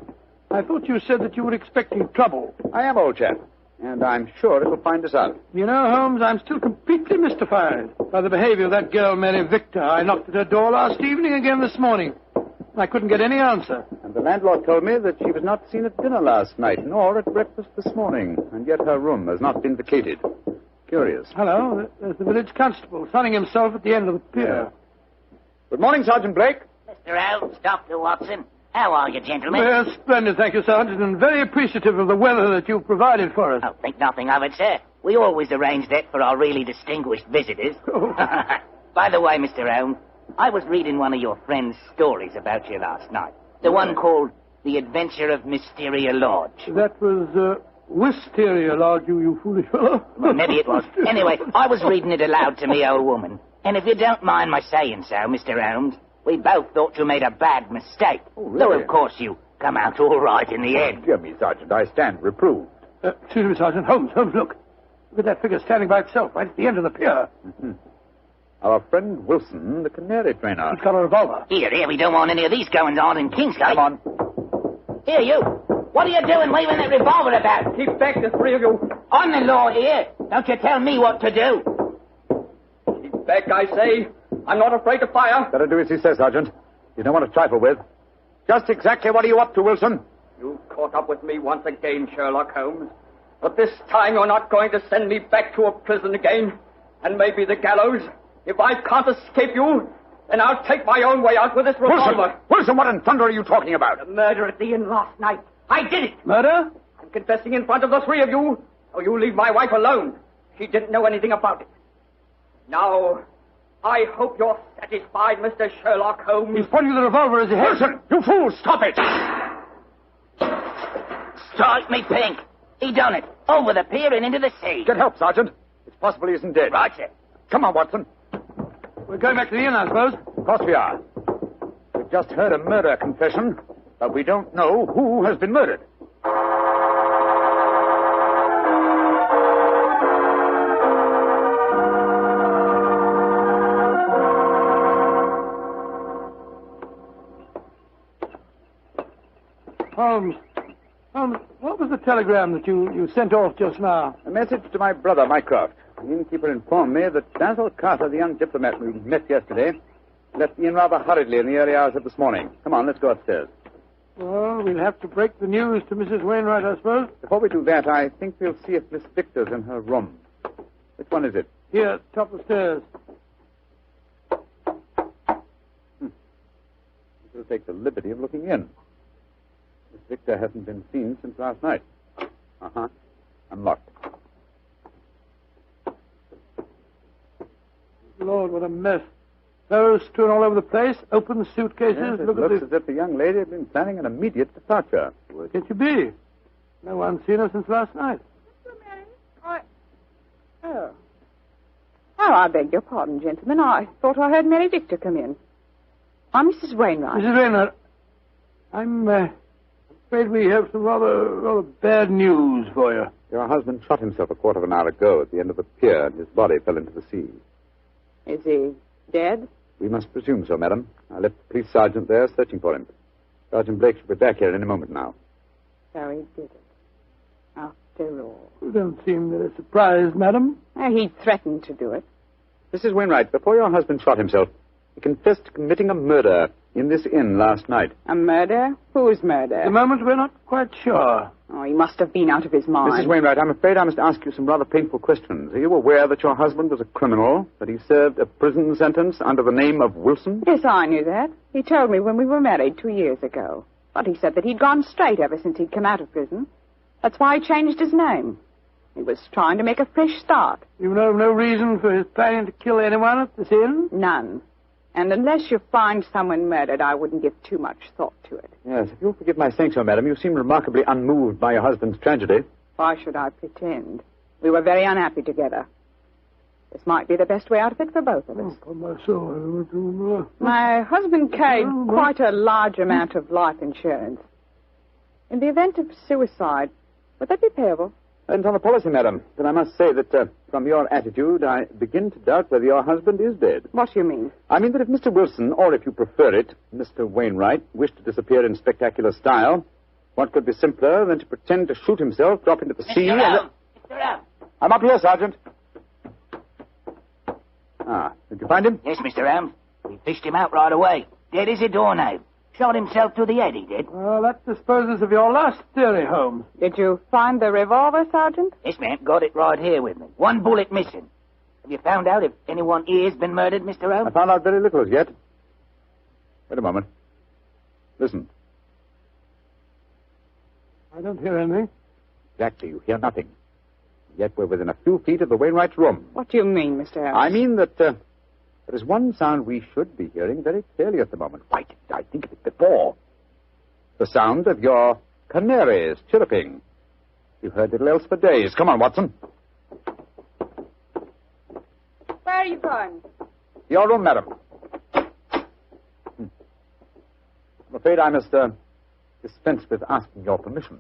I thought you said that you were expecting trouble. I am, old chap, and I'm sure it'll find us out. You know, Holmes, I'm still completely mystified by the behavior of that girl, Mary Victor. I knocked at her door last evening, again this morning. I couldn't get any answer. And the landlord told me that she was not seen at dinner last night, nor at breakfast this morning, and yet her room has not been vacated. Curious. Hello, there's the village constable sunning himself at the end of the pier. Yeah. Good morning, Sergeant Blake. Mr. Holmes, Dr. Watson. How are you, gentlemen? Well, splendid, thank you, Sergeant, and very appreciative of the weather that you've provided for us. Oh, think nothing of it, sir. We always arrange that for our really distinguished visitors. Oh. By the way, Mr. Holmes, I was reading one of your friend's stories about you last night. The one called The Adventure of Mysteria Lodge. That was, Wisteria Lodge, you foolish fellow. Well, maybe it was. Anyway, I was reading it aloud to me old woman. And if you don't mind my saying so, Mr. Holmes, we both thought you made a bad mistake. Oh, really? Though, of course, you come out all right in the end. Dear me, Sergeant, I stand reproved. Excuse me, Sergeant. Holmes, look. Look at that figure standing by itself right at the end of the pier. Mm-hmm. Our friend Wilson, the canary trainer. He's got a revolver. Here, we don't want any of these goings-on in Kingsgate. Come on. Here, you. What are you doing waving that revolver about? Keep back, the 3 of you. I'm the law here. Don't you tell me what to do. Keep back, I say. I'm not afraid to fire. Better do as he says, Sergeant. You don't want to trifle with. Just exactly what are you up to, Wilson? You caught up with me once again, Sherlock Holmes. But this time you're not going to send me back to a prison again. And maybe the gallows. If I can't escape you, then I'll take my own way out with this revolver. Wilson, what in thunder are you talking about? The murder at the inn last night. I did it. Murder? I'm confessing in front of the three of you. So you leave my wife alone. She didn't know anything about it. Now, I hope you're satisfied, Mr. Sherlock Holmes. He's pointing the revolver as he heads. Wilson, you fool, stop it! Strike me pink. He done it. Over the pier and into the sea. Get help, Sergeant. It's possible he isn't dead. Right, sir. Come on, Watson. We're going back to the inn, I suppose. Of course we are. We've just heard a murder confession, but we don't know who has been murdered. Holmes, what was the telegram that you sent off just now? A message to my brother, Mycroft. The innkeeper informed me that Basil Carter, the young diplomat we met yesterday, left the inn rather hurriedly in the early hours of this morning. Come on, let's go upstairs. Well, we'll have to break the news to Mrs. Wainwright, I suppose. Before we do that, I think we'll see if Miss Victor's in her room. Which one is it? Here, top of the stairs. We'll take the liberty of looking in. Miss Victor hasn't been seen since last night. Uh-huh. Unlocked. Lord, what a mess. Clothes strewn all over the place, open suitcases. Yes, it Look looks at as if the young lady had been planning an immediate departure. Where can she be? No one's seen her since last night. Oh, I beg your pardon, gentlemen. I thought I heard Mary Victor come in. I'm Mrs. Wainwright. Mrs. Wainwright, I'm afraid we have some rather bad news for you. Your husband shot himself a quarter of an hour ago at the end of the pier, and his body fell into the sea. Is he dead? We must presume so, madam. I left the police sergeant there searching for him. Sergeant Blake should be back here in a moment now. So he did it. After all. You don't seem very surprised, madam. He threatened to do it. Mrs. Wainwright, before your husband shot himself, he confessed to committing a murder in this inn last night. A murder? Whose murder? At the moment, we're not quite sure. Oh, he must have been out of his mind. Mrs. Wainwright, I'm afraid I must ask you some rather painful questions. Are you aware that your husband was a criminal, that he served a prison sentence under the name of Wilson? Yes, I knew that. He told me when we were married 2 years ago. But he said that he'd gone straight ever since he'd come out of prison. That's why he changed his name. He was trying to make a fresh start. You know no reason for his planning to kill anyone at this inn? None. And unless you find someone murdered, I wouldn't give too much thought to it. Yes, if you'll forgive my saying so, madam, you seem remarkably unmoved by your husband's tragedy. Why should I pretend? We were very unhappy together. This might be the best way out of it for both of us. Oh, my soul. My husband carried quite a large amount of life insurance. In the event of suicide, would that be payable? And on the policy, madam, but I must say that from your attitude, I begin to doubt whether your husband is dead. What do you mean? I mean that if Mr. Wilson, or if you prefer it, Mr. Wainwright, wished to disappear in spectacular style, what could be simpler than to pretend to shoot himself, drop into the sea, and... Mr. Elm! I'm up here, Sergeant. Ah, did you find him? Yes, Mr. Elm. We fished him out right away. Dead as a doornail. Shot himself through the head, he did. Well, that disposes of your last theory, Holmes. Did you find the revolver, Sergeant? Yes, ma'am. Got it right here with me. One bullet missing. Have you found out if anyone here's been murdered, Mr. Holmes? I found out very little as yet. Wait a moment. Listen. I don't hear anything. Exactly, you hear nothing. Yet we're within a few feet of the Wainwright's room. What do you mean, Mr. Elm? I mean that there is one sound we should be hearing very clearly at the moment. Why didn't I think of it before? The sound of your canaries chirruping. You've heard little else for days. Come on, Watson. Where are you going? Your room, madam. I'm afraid I must dispense with asking your permission.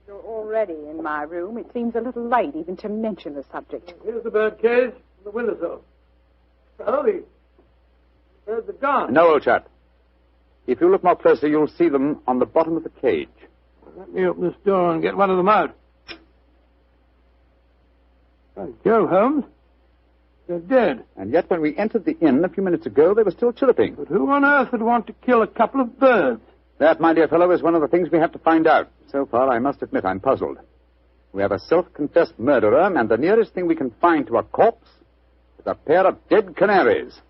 You're already in my room. It seems a little late even to mention the subject. Here's the bird cage and the windowsill. Oh, the birds are gone. No, old chap. If you look more closely, you'll see them on the bottom of the cage. Let me open this door and get one of them out. By Jove, Holmes. They're dead. And yet when we entered the inn a few minutes ago, they were still chirruping. But who on earth would want to kill a couple of birds? That, my dear fellow, is one of the things we have to find out. So far, I must admit, I'm puzzled. We have a self-confessed murderer, and the nearest thing we can find to a corpse, the a pair of dead canaries.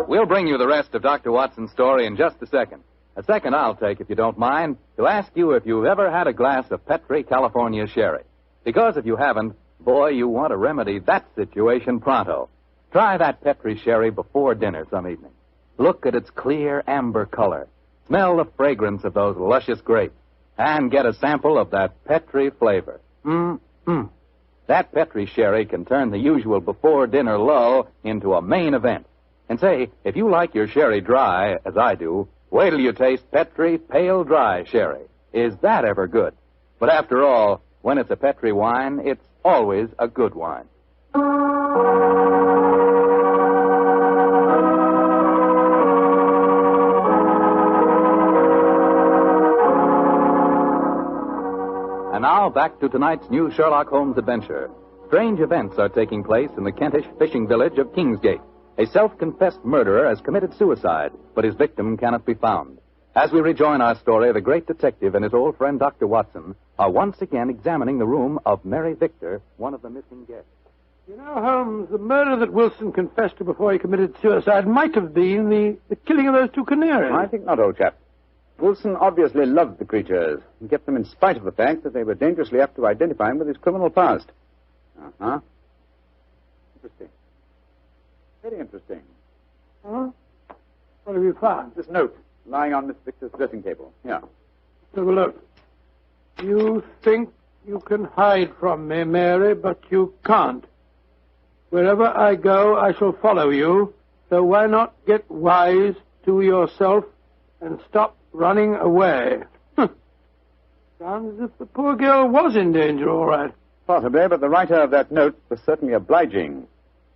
We'll bring you the rest of Dr. Watson's story in just a second. A second I'll take, if you don't mind, to ask you if you've ever had a glass of Petri California sherry. Because if you haven't, boy, you want to remedy that situation pronto. Try that Petri sherry before dinner some evening. Look at its clear amber color. Smell the fragrance of those luscious grapes. And get a sample of that Petri flavor. That Petri sherry can turn the usual before-dinner lull into a main event. And say, if you like your sherry dry, as I do, wait till you taste Petri Pale Dry Sherry. Is that ever good? But after all, when it's a Petri wine, it's always a good wine. And now, back to tonight's new Sherlock Holmes adventure. Strange events are taking place in the Kentish fishing village of Kingsgate. A self-confessed murderer has committed suicide, but his victim cannot be found. As we rejoin our story, the great detective and his old friend Dr. Watson are once again examining the room of Mary Victor, one of the missing guests. You know, Holmes, the murder that Wilson confessed to before he committed suicide might have been the killing of those two canaries. I think not, old chap. Wilson obviously loved the creatures and kept them in spite of the fact that they were dangerously apt to identify him with his criminal past. Interesting. Very interesting. Huh? What have you found? This note lying on Miss Victor's dressing table. Here. Have a look. You think you can hide from me, Mary, but you can't. Wherever I go, I shall follow you. So why not get wise to yourself and stop running away? Sounds as if the poor girl was in danger, all right. Possibly, but the writer of that note was certainly obliging.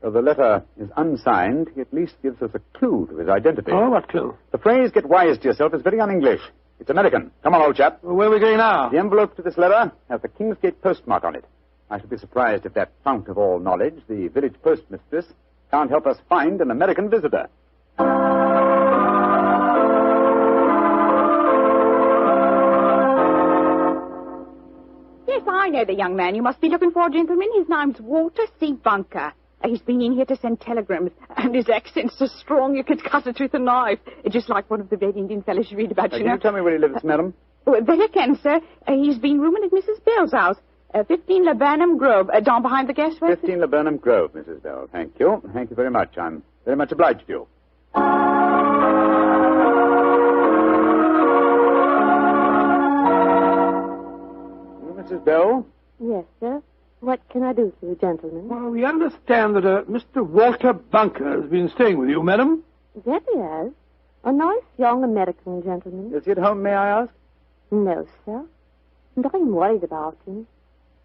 Though the letter is unsigned, he at least gives us a clue to his identity. Oh, what clue? The phrase, get wise to yourself, is very un-English. It's American. Come on, old chap. Well, where are we going now? The envelope to this letter has the Kingsgate postmark on it. I should be surprised if that fount of all knowledge, the village postmistress, can't help us find an American visitor. Yes, I know the young man you must be looking for, gentlemen. His name's Walter C. Bunker. He's been in here to send telegrams, and his accent's so strong you could cut it with a knife. Just like one of the Red Indian fellows you read about, you know. Can you tell me where he lives, madam? Well, that I can, sir. He's been rooming at Mrs. Bell's house, 15 Laburnum Grove, down behind the gas works. 15 Laburnum Grove, Mrs. Bell. Thank you. Thank you very much. I'm very much obliged to you. Mrs. Bell? Yes, sir. What can I do for you, gentlemen? Well, we understand that Mr. Walter Bunker has been staying with you, madam. Yes, he has. A nice young American gentleman. Is he at home, may I ask? No, sir. And I'm worried about him.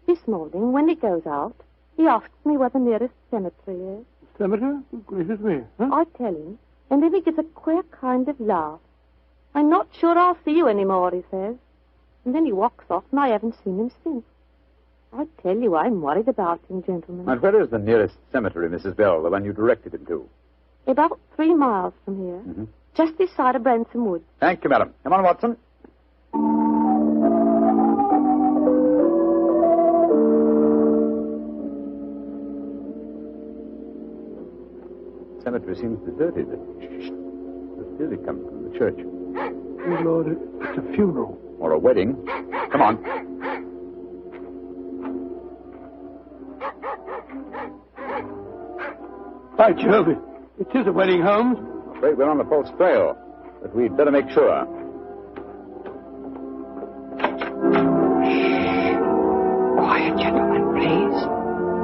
This morning, when he goes out, he asks me where the nearest cemetery is. Cemetery? Oh, gracious me. Huh? I tell him, and then he gives a queer kind of laugh. I'm not sure I'll see you anymore, he says. And then he walks off, and I haven't seen him since. I tell you, I'm worried about him, gentlemen. And where is the nearest cemetery, Mrs. Bell, the one you directed him to? About 3 miles from here. Mm-hmm. Just this side of Branson Woods. Thank you, madam. Come on, Watson. The cemetery seems deserted. The music comes from the church. Oh, Lord, it's a funeral. Or a wedding. Come on. By Jove, it is a wedding, Holmes. I'm afraid we're on the false trail, but we'd better make sure. Quiet, gentlemen, please.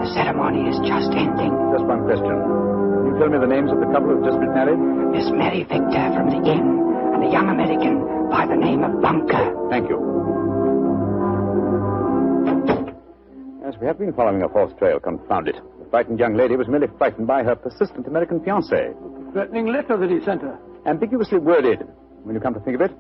The ceremony is just ending. Just one question. Can you tell me the names of the couple who've just been married? Miss Mary Victor from the inn, and a young American by the name of Bunker. Thank you. Yes, we have been following a false trail, confound it. The frightened young lady was merely frightened by her persistent American fiancé. The threatening letter that he sent her. Ambiguously worded, when you come to think of it.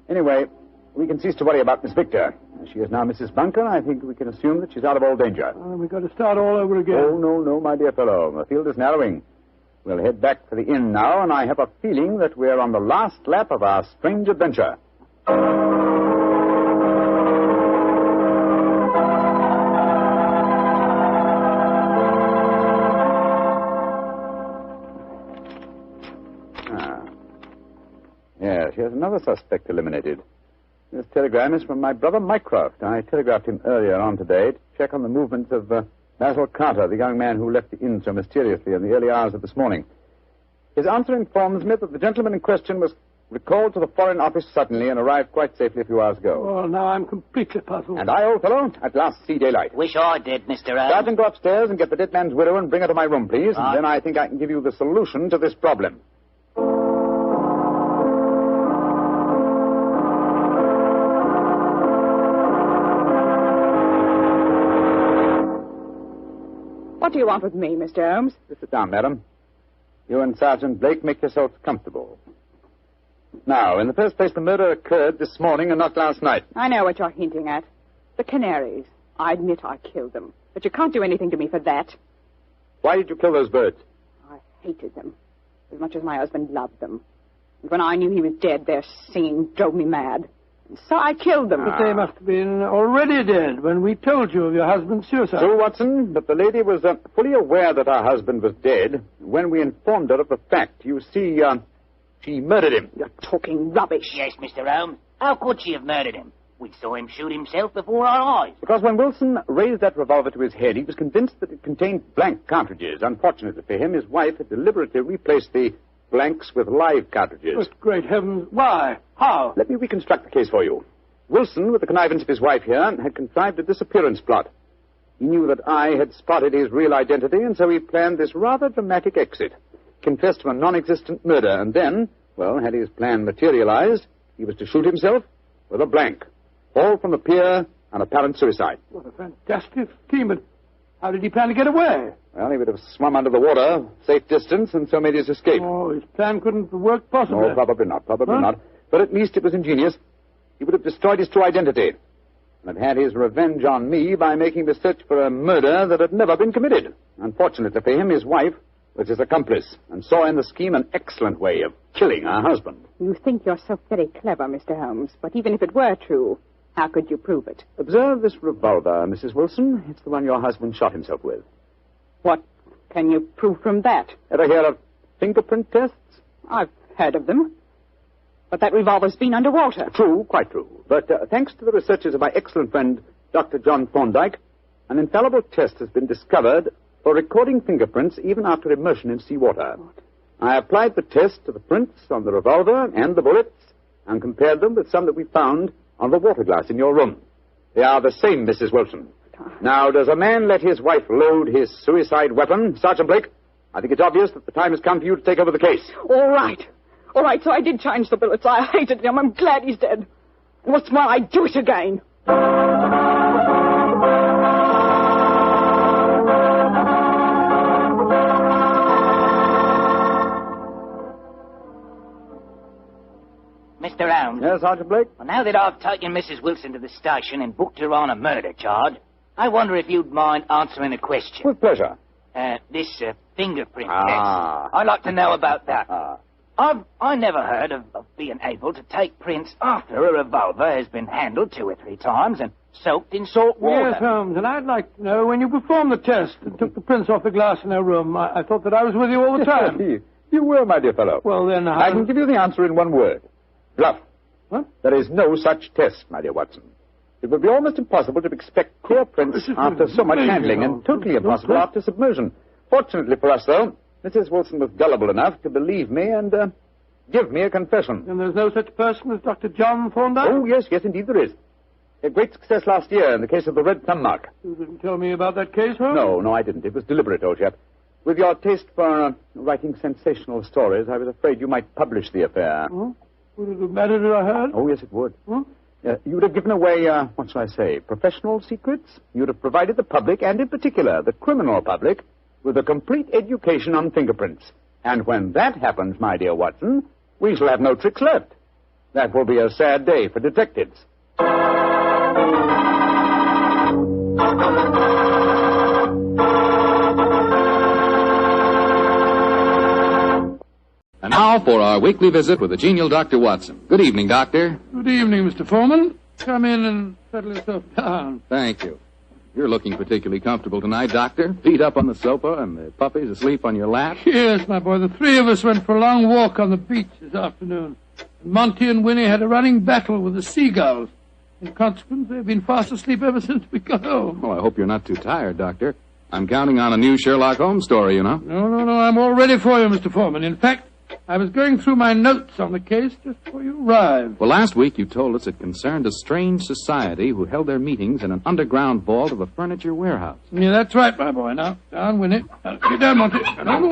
Anyway, we can cease to worry about Miss Victor. She is now Mrs. Bunker. I think we can assume that she's out of all danger. We've got to start all over again. Oh, no, my dear fellow. The field is narrowing. We'll head back for the inn now, and I have a feeling that we're on the last lap of our strange adventure. there's another suspect eliminated. This telegram is from my brother Mycroft. I telegraphed him earlier on today to check on the movements of Basil Carter, the young man who left the inn so mysteriously in the early hours of this morning. His answer informs me that the gentleman in question was recalled to the Foreign Office suddenly and arrived quite safely a few hours ago. Well, now I'm completely puzzled. And I, old fellow, at last see daylight. Wish I did, Mr. Holmes. Sergeant, go upstairs and get the dead man's widow and bring her to my room, please. And then I think I can give you the solution to this problem. What do you want with me, Mr. Holmes? Sit down, madam. You and Sergeant Blake make yourselves comfortable. Now, in the first place, the murder occurred this morning and not last night. I know what you're hinting at. The canaries. I admit I killed them. But you can't do anything to me for that. Why did you kill those birds? I hated them. As much as my husband loved them. And when I knew he was dead, their singing drove me mad. And so I killed them. But they must have been already dead when we told you of your husband's suicide. True, Watson, but the lady was fully aware that her husband was dead when we informed her of the fact. You see, she murdered him. You're talking rubbish. Yes, Mr. Holmes. How could she have murdered him? We saw him shoot himself before our eyes. Because when Wilson raised that revolver to his head, he was convinced that it contained blank cartridges. Unfortunately for him, his wife had deliberately replaced the blanks with live cartridges. But great heavens, why? How? Let me reconstruct the case for you. Wilson, with the connivance of his wife here, had contrived a disappearance plot. He knew that I had spotted his real identity, and so he planned this rather dramatic exit. Confessed to a non-existent murder, and then, well, had his plan materialized, he was to shoot himself with a blank. Fall from the pier, and apparent suicide. What a fantastic scheme, but how did he plan to get away? Well, he would have swum under the water, safe distance, and so made his escape. Oh, his plan couldn't work possibly. No, probably not, not. But at least it was ingenious. He would have destroyed his true identity, and have had his revenge on me by making the search for a murder that had never been committed. Unfortunately for him, his wife was his accomplice, and saw in the scheme an excellent way of killing her husband. You think you're so very clever, Mr. Holmes, but even if it were true, how could you prove it? Observe this revolver, Mrs. Wilson. It's the one your husband shot himself with. What can you prove from that? Ever hear of fingerprint tests? I've heard of them. But that revolver's been underwater. True, quite true. But thanks to the researches of my excellent friend, Dr. John Thorndyke, an infallible test has been discovered for recording fingerprints even after immersion in seawater. I applied the test to the prints on the revolver and the bullets and compared them with some that we found on the water glass in your room. They are the same, Mrs. Wilson. Now, does a man let his wife load his suicide weapon? Sergeant Blake, I think it's obvious that the time has come for you to take over the case. All right, so I did change the bullets. I hated him. I'm glad he's dead. And what's more, I'd do it again. Mr. Holmes. Yes, Sergeant Blake? Well, now that I've taken Mrs. Wilson to the station and booked her on a murder charge, I wonder if you'd mind answering a question. With pleasure. This fingerprint test. I'd like to know about that. I never heard of being able to take prints after a revolver has been handled 2 or 3 times and soaked in salt water. Yes, Holmes, and I'd like to know when you performed the test and took the prints off the glass in her room. I thought that I was with you all the time. You were, my dear fellow. Well, then, I can give you the answer in one word. Bluff. What? There is no such test, my dear Watson. It would be almost impossible to expect clear prints after so much handling, and totally impossible after submersion. Fortunately for us, though, Mrs. Wilson was gullible enough to believe me and give me a confession. And there's no such person as Dr. John Thorndyke? Oh, yes, indeed there is. He had great success last year in the case of the red thumb mark. You didn't tell me about that case, Holmes? No, I didn't. It was deliberate, old chap. With your taste for writing sensational stories, I was afraid you might publish the affair. Oh? Would it have mattered if I heard? Oh, yes, it would. Hmm? You would have given away, what shall I say, professional secrets. You would have provided the public, and in particular the criminal public, with a complete education on fingerprints. And when that happens, my dear Watson, we shall have no tricks left. That will be a sad day for detectives. And now for our weekly visit with the genial Dr. Watson. Good evening, Doctor. Good evening, Mr. Foreman. Come in and settle yourself down. Thank you. You're looking particularly comfortable tonight, Doctor. Feet up on the sofa and the puppies asleep on your lap. Yes, my boy. The 3 of us went for a long walk on the beach this afternoon. Monty and Winnie had a running battle with the seagulls. In consequence, they've been fast asleep ever since we got home. Well, I hope you're not too tired, Doctor. I'm counting on a new Sherlock Holmes story, you know. No, I'm all ready for you, Mr. Foreman. In fact, I was going through my notes on the case just before you arrived. Well, last week you told us it concerned a strange society who held their meetings in an underground vault of a furniture warehouse. Yeah, that's right, my boy. Now, down, Winnie. Get down, Monty. No.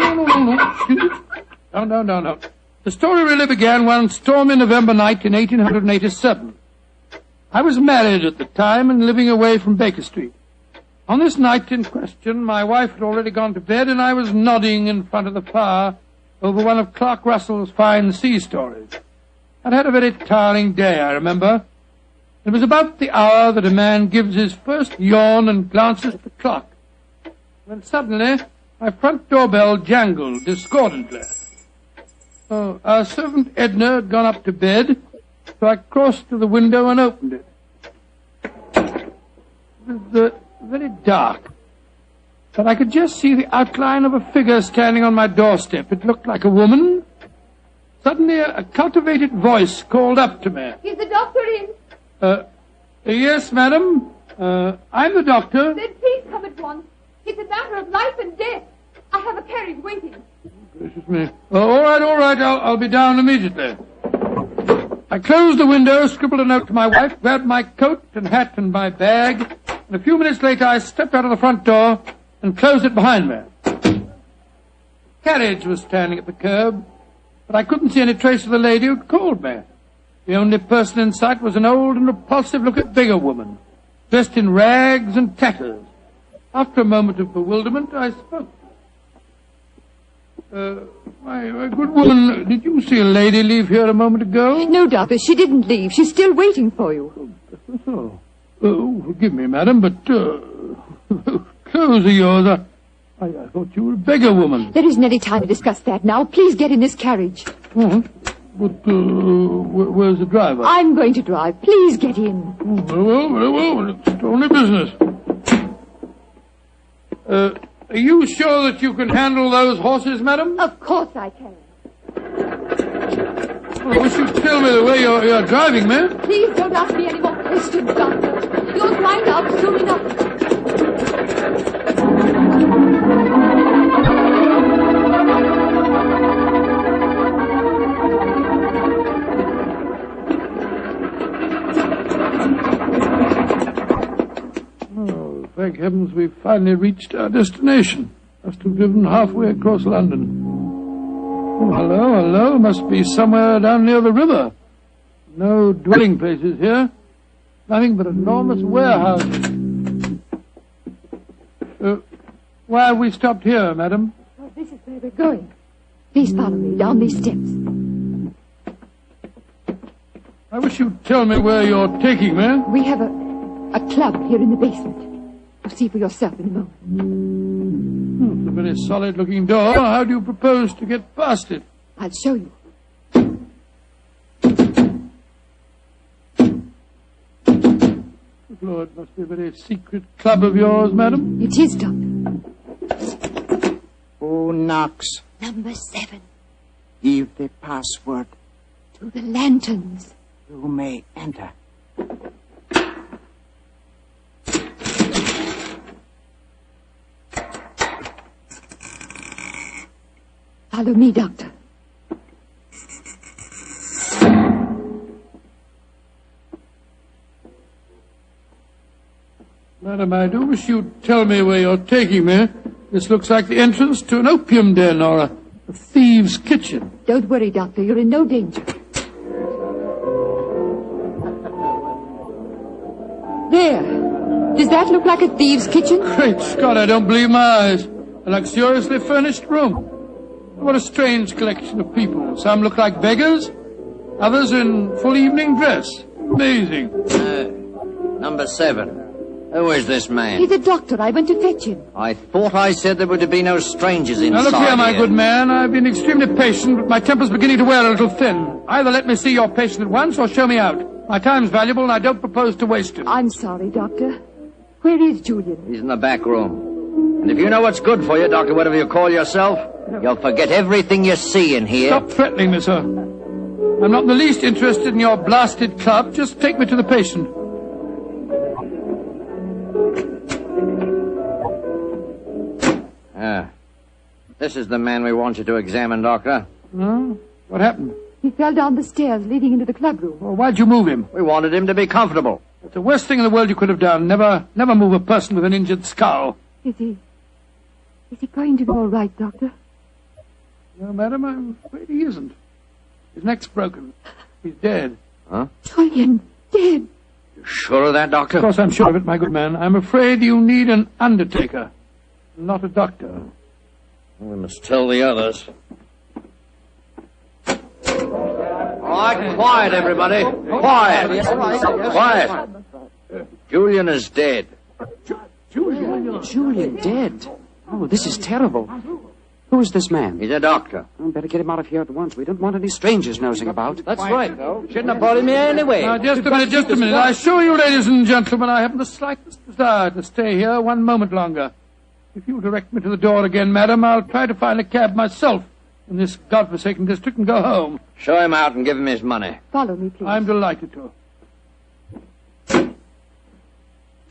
Down. The story really began one stormy November night in 1887. I was married at the time and living away from Baker Street. On this night in question, my wife had already gone to bed, and I was nodding in front of the fire over one of Clark Russell's fine sea stories. I'd had a very tiring day, I remember. It was about the hour that a man gives his first yawn and glances at the clock, when suddenly my front doorbell jangled discordantly. Our servant Edna had gone up to bed, so I crossed to the window and opened it. It was very dark, but I could just see the outline of a figure standing on my doorstep. It looked like a woman. Suddenly, a cultivated voice called up to me. Is the doctor in? Yes, madam. I'm the doctor. Then please come at once. It's a matter of life and death. I have a carriage waiting. Gracious me. All right. I'll be down immediately. I closed the window, scribbled a note to my wife, grabbed my coat and hat and my bag, and a few minutes later I stepped out of the front door and closed it behind me. The carriage was standing at the curb, but I couldn't see any trace of the lady who'd called me. The only person in sight was an old and repulsive-looking beggar woman, dressed in rags and tatters. After a moment of bewilderment, I spoke. My good woman, did you see a lady leave here a moment ago? No, Doctor, she didn't leave. She's still waiting for you. Forgive me, madam, but clothes of yours, I thought you were a beggar woman. There isn't any time to discuss that now. Please get in this carriage. But where's the driver? I'm going to drive. Please get in. Very well. It's only business. Are you sure that you can handle those horses, madam? Of course I can. Well, I wish you'd tell me the way you're driving, ma'am. Please don't ask me any more questions, Doctor. You'll find out soon enough. Thank heavens we've finally reached our destination. Must have driven halfway across London. Oh, hello. Must be somewhere down near the river. No dwelling places here. Nothing but enormous warehouses. Why have we stopped here, madam? Oh, this is where we're going. Please follow me down these steps. I wish you'd tell me where you're taking me. We have a club here in the basement. You'll see for yourself in a moment. It's a very solid-looking door. How do you propose to get past it? I'll show you. Good Lord, it must be a very secret club of yours, madam. It is, Doctor. Who knocks? Number 7. Give the password. To the lanterns. You may enter. Follow me, Doctor. Madam, I do wish you'd tell me where you're taking me. This looks like the entrance to an opium den or a thieves' kitchen. Don't worry, Doctor. You're in no danger. There. Does that look like a thieves' kitchen? Great Scott, I don't believe my eyes. A luxuriously furnished room. What a strange collection of people. Some look like beggars, others in full evening dress. Amazing. Number 7. Who is this man? He's a doctor. I went to fetch him. I thought I said there were to be no strangers inside. Now look here, my good man. I've been extremely patient, but my temper's beginning to wear a little thin. Either let me see your patient at once or show me out. My time's valuable and I don't propose to waste it. I'm sorry, Doctor. Where is Julian? He's in the back room. And if you know what's good for you, Doctor, whatever you call yourself, you'll forget everything you see in here. Stop threatening me, sir. I'm not in the least interested in your blasted club. Just take me to the patient. This is the man we want you to examine, Doctor. Oh? What happened? He fell down the stairs leading into the clubroom. Well, why'd you move him? We wanted him to be comfortable. It's the worst thing in the world you could have done. Never move a person with an injured skull. Is he going to be all right, Doctor? No, madam, I'm afraid he isn't. His neck's broken. He's dead. Huh? Julian, dead. You sure of that, Doctor? Of course I'm sure of it, my good man. I'm afraid you need an undertaker, not a doctor. We must tell the others. All right, quiet, everybody. Quiet. Quiet. Julian is dead. Julian dead? Oh, this is terrible. Who is this man? He's a doctor. Well, better get him out of here at once. We don't want any strangers nosing about. That's right. Shouldn't have brought him here anyway. Now, just a minute. I assure you, ladies and gentlemen, I haven't the slightest desire to stay here one moment longer. If you direct me to the door again, madam, I'll try to find a cab myself in this godforsaken district and go home. Show him out and give him his money. Follow me, please. I'm delighted to. Do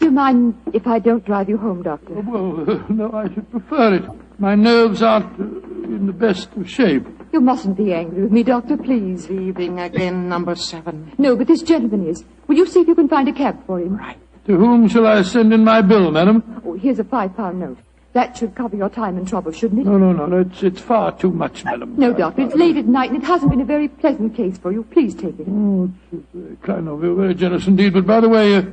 you mind if I don't drive you home, Doctor? Oh, well, no, I should prefer it. My nerves aren't in the best of shape. You mustn't be angry with me, Doctor, please. Leaving again, number 7. No, but this gentleman is. Will you see if you can find a cab for him? Right. To whom shall I send in my bill, madam? Oh, here's a £5 note. That should cover your time and trouble, shouldn't it? No. It's far too much, madam. No, Doctor, it's late at night and it hasn't been a very pleasant case for you. Please take it. Oh, it's very kind of you, very generous indeed. But by the way,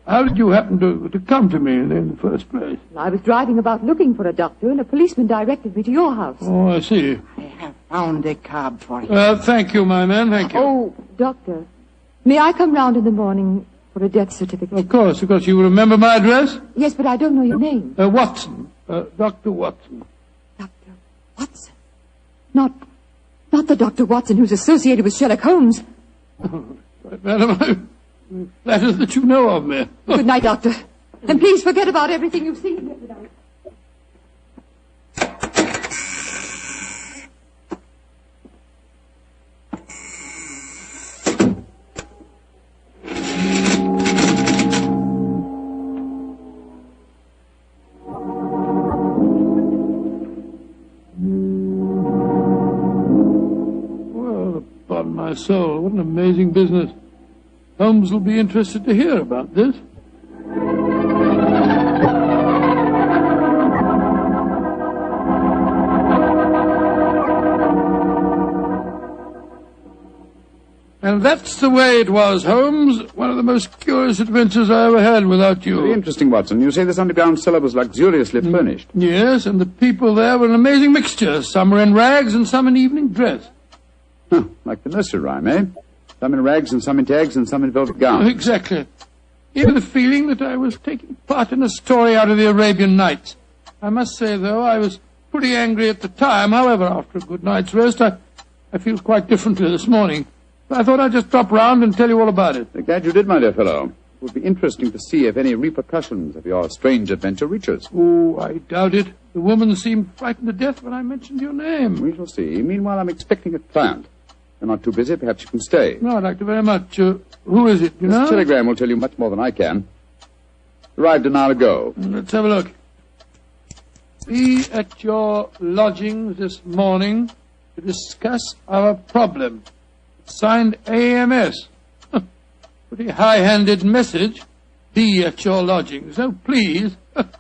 how did you happen to come to me in the first place? Well, I was driving about looking for a doctor and a policeman directed me to your house. Oh, I see. I have found a cab for you. Thank you, my man, thank you. Oh, Doctor, may I come round in the morning for a death certificate? Of course. You remember my address? Yes, but I don't know your name. Watson. Dr. Watson. Dr. Watson? Not the Dr. Watson who's associated with Sherlock Holmes. Right, madam, I'm flattered that you know of me. Good night, Doctor. And please forget about everything you've seen here tonight. My soul, what an amazing business. Holmes will be interested to hear about this. And that's the way it was, Holmes. One of the most curious adventures I ever had without you. Very interesting, Watson. You say this underground cellar was luxuriously furnished. Yes, and the people there were an amazing mixture. Some were in rags and some in evening dress. Huh, like the nursery rhyme, eh? Some in rags and some in tags and some in velvet gowns. Oh, exactly. Even the feeling that I was taking part in a story out of the Arabian Nights. I must say, though, I was pretty angry at the time. However, after a good night's rest, I feel quite differently this morning. I thought I'd just drop round and tell you all about it. I'm glad you did, my dear fellow. It would be interesting to see if any repercussions of your strange adventure reach us. Oh, I doubt it. The woman seemed frightened to death when I mentioned your name. We shall see. Meanwhile, I'm expecting a client. You're not too busy. Perhaps you can stay. No, I'd like to very much. Who is it, you know? This telegram will tell you much more than I can. Arrived an hour ago. Let's have a look. Be at your lodgings this morning to discuss our problem. Signed AMS. Pretty high-handed message. Be at your lodgings. Oh, please. What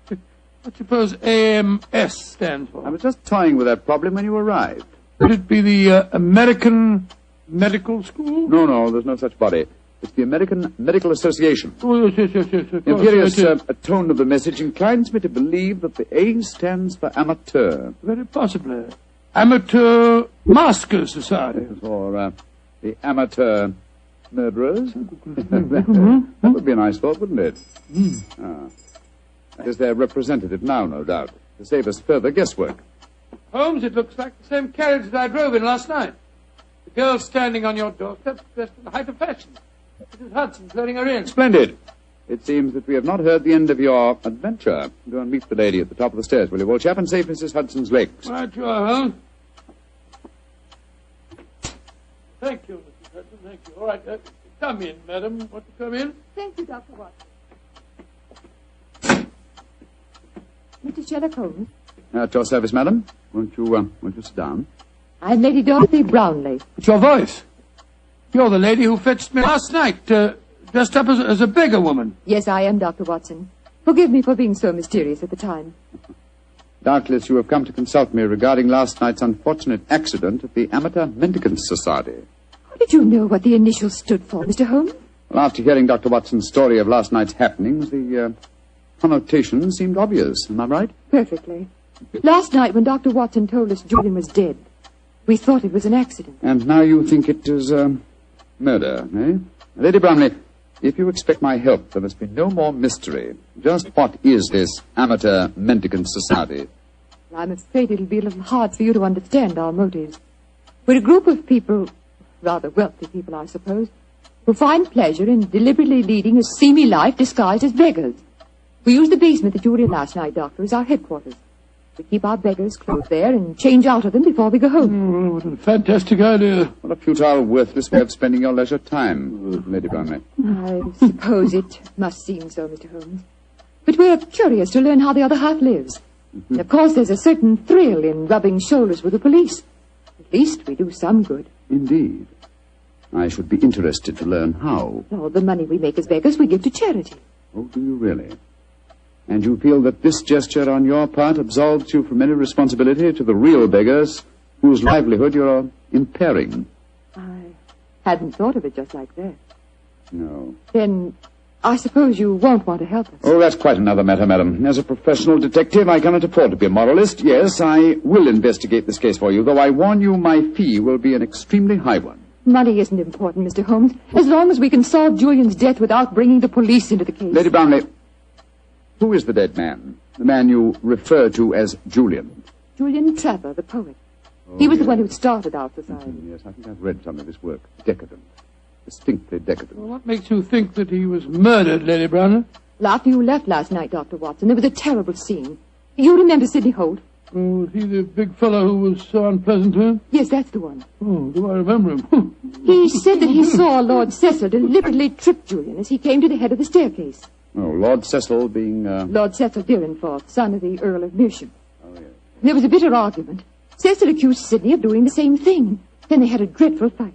do you suppose AMS stands for? I was just toying with that problem when you arrived. Would it be the American Medical School? No, there's no such body. It's the American Medical Association. Oh, yes. The imperious tone of the message inclines me to believe that the A stands for amateur. Very possibly. Amateur Masker Society. Or the Amateur Murderers. That would be a nice thought, wouldn't it? That is their representative now, no doubt, to save us further guesswork. Holmes, it looks like the same carriage that I drove in last night. The girl standing on your doorstep, dressed in the height of fashion. Mrs. Hudson's letting her in. Splendid. It seems that we have not heard the end of your adventure. Go and meet the lady at the top of the stairs, will you, old chap, and save Mrs. Hudson's legs. Right, you are, Holmes. thank you, Mrs. Hudson, thank you. All right, come in, madam. Want to come in? Thank you, Dr. Watson. Mr. Sherlock Holmes. At your service, madam. Won't you sit down? I'm Lady Dorothy Brownlee. It's your voice. You're the lady who fetched me last night, dressed up as a beggar woman. Yes, I am, Dr. Watson. Forgive me for being so mysterious at the time. Doubtless you have come to consult me regarding last night's unfortunate accident at the Amateur Mendicant Society. How did you know what the initials stood for, Mr. Holmes? Well, after hearing Dr. Watson's story of last night's happenings, the connotation seemed obvious. Am I right? Perfectly. Last night, when Dr. Watson told us Julian was dead, we thought it was an accident. And now you think it is murder, eh? Lady Bromley, if you expect my help, there must be no more mystery. Just what is this Amateur Mendicant Society? I'm afraid it'll be a little hard for you to understand our motives. We're a group of people, rather wealthy people, I suppose, who find pleasure in deliberately leading a seamy life disguised as beggars. We use the basement that you were in last night, Doctor, as our headquarters. We keep our beggars clothed there and change out of them before we go home. Oh, what a fantastic idea. What a futile, worthless way of spending your leisure time, Lady Bromley. I suppose it must seem so, Mr. Holmes. But we're curious to learn how the other half lives. Mm-hmm. And of course, there's a certain thrill in rubbing shoulders with the police. At least we do some good. Indeed. I should be interested to learn how. All the money we make as beggars we give to charity. Oh, do you really? And you feel that this gesture on your part absolves you from any responsibility to the real beggars whose livelihood you're impairing? I hadn't thought of it just like that. No. Then I suppose you won't want to help us. Oh, that's quite another matter, madam. As a professional detective, I cannot afford to be a moralist. Yes, I will investigate this case for you, though I warn you my fee will be an extremely high one. Money isn't important, Mr. Holmes, as long as we can solve Julian's death without bringing the police into the case. Lady Brownlee, who is the dead man? The man you refer to as Julian? Julian Trevor, the poet. He was the one who started our society. Yes, I think I've read some of his work. Decadent. Distinctly decadent. Well, what makes you think that he was murdered, Lady Brownlee? Well, after you left last night, Dr. Watson, there was a terrible scene. You remember Sidney Holt? Oh, was he the big fellow who was so unpleasant to him? Yes, that's the one. Oh, do I remember him? He said that he saw Lord Cecil deliberately trip Julian as he came to the head of the staircase. Oh, Lord Cecil being, Lord Cecil Dyrenforth, son of the Earl of Mersham. Oh, yes. There was a bitter argument. Cecil accused Sidney of doing the same thing. Then they had a dreadful fight.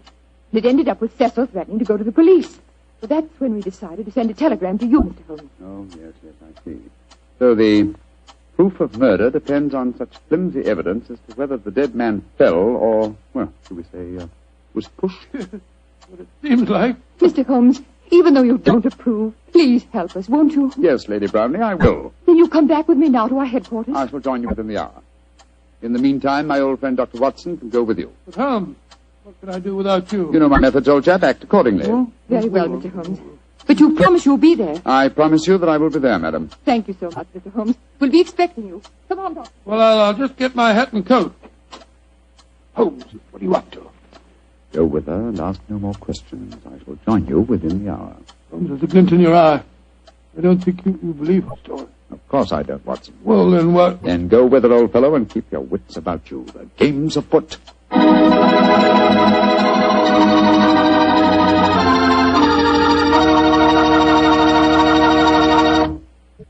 And it ended up with Cecil threatening to go to the police. So that's when we decided to send a telegram to you, Mr. Holmes. Oh, yes, I see. So the proof of murder depends on such flimsy evidence as to whether the dead man fell or, well, should we say, was pushed? What it seems like. Mr. Holmes, even though you don't approve, please help us, won't you? Yes, Lady Brownlee, I will. Then you come back with me now to our headquarters? I shall join you within the hour. In the meantime, my old friend Dr. Watson can go with you. But Holmes, what can I do without you? You know my methods, old chap. Act accordingly. Oh? Very well, Mr. Holmes. But you promise you'll be there. I promise you that I will be there, madam. Thank you so much, Mr. Holmes. We'll be expecting you. Come on, Doctor. Well, I'll just get my hat and coat. Holmes, what are you up to? Go with her and ask no more questions. I shall join you within the hour. Holmes, there's a glint in your eye. I don't think you believe her story. Of course I don't, Watson. Well, then what? Then go with her, old fellow, and keep your wits about you. The game's afoot.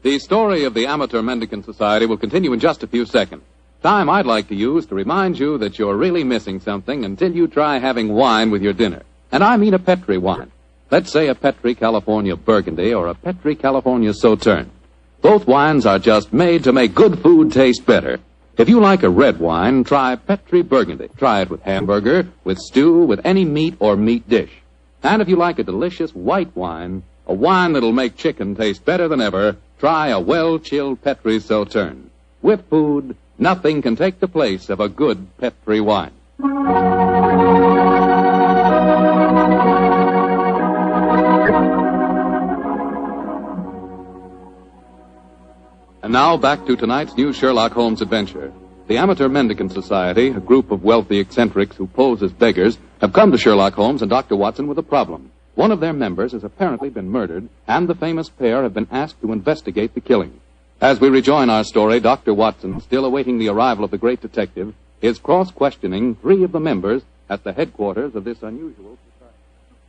The story of the Amateur Mendicant Society will continue in just a few seconds. Time I'd like to use to remind you that you're really missing something until you try having wine with your dinner. And I mean a Petri wine. Let's say a Petri California Burgundy or a Petri California Sauterne. Both wines are just made to make good food taste better. If you like a red wine, try Petri Burgundy. Try it with hamburger, with stew, with any meat or meat dish. And if you like a delicious white wine, a wine that'll make chicken taste better than ever, try a well-chilled Petri Sauterne. With food, nothing can take the place of a good Petri wine. And now back to tonight's new Sherlock Holmes adventure. The Amateur Mendicant Society, a group of wealthy eccentrics who pose as beggars, have come to Sherlock Holmes and Dr. Watson with a problem. One of their members has apparently been murdered, and the famous pair have been asked to investigate the killing. As we rejoin our story, Dr. Watson, still awaiting the arrival of the great detective, is cross-questioning three of the members at the headquarters of this unusual society.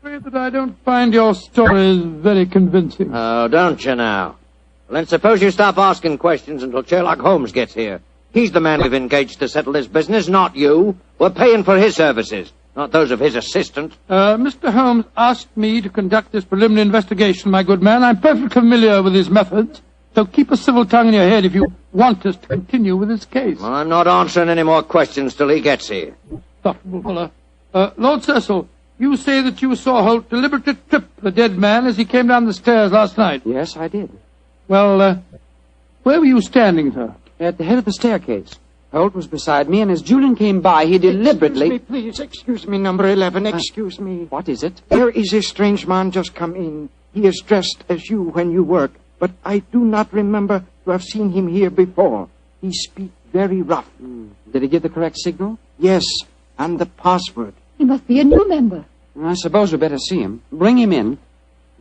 I'm afraid that I don't find your stories very convincing. Oh, don't you now? Well, then suppose you stop asking questions until Sherlock Holmes gets here. He's the man we've engaged to settle this business, not you. We're paying for his services, not those of his assistant. Mr. Holmes asked me to conduct this preliminary investigation, my good man. I'm perfectly familiar with his methods. So keep a civil tongue in your head if you want us to continue with this case. Well, I'm not answering any more questions till he gets here. Insufferable fellow. Lord Cecil, you say that you saw Holt deliberately trip the dead man as he came down the stairs last night. Yes, I did. Well, where were you standing, sir? At the head of the staircase. Holt was beside me, and as Julian came by, he deliberately... Excuse me, number 11, excuse me. What is it? There is a strange man just come in. He is dressed as you when you work, but I do not remember to have seen him here before. He speaks very rough. Did he give the correct signal? Yes, and the password. He must be a new member. I suppose we better see him. Bring him in.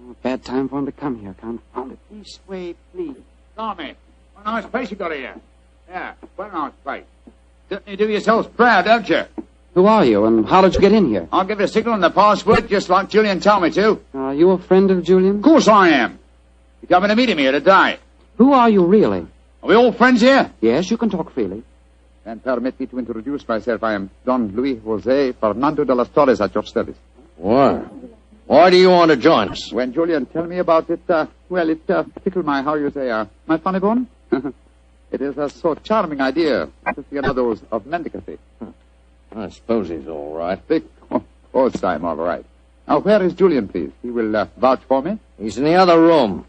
Oh, bad time for him to come here. Confound it. This way, please. Tommy, what a nice place you got here. Yeah, what a nice place. Certainly do yourselves proud, don't you? Who are you, and how did you get in here? I'll give you a signal and the password, just like Julian told me to. Are you a friend of Julian? Of course I am. You're coming to meet him here today. Who are you, really? Are we all friends here? Yes, you can talk freely. Then permit me to introduce myself. I am Don Luis Jose Fernando de las Torres at your service. Why? Why do you want to join us? When Julian tell me about it, it tickled my, my funny bone? It is a so charming idea to see another of mendicancy. I suppose he's all right. Of course I'm all right. Now, where is Julian, please? He will vouch for me. He's in the other room.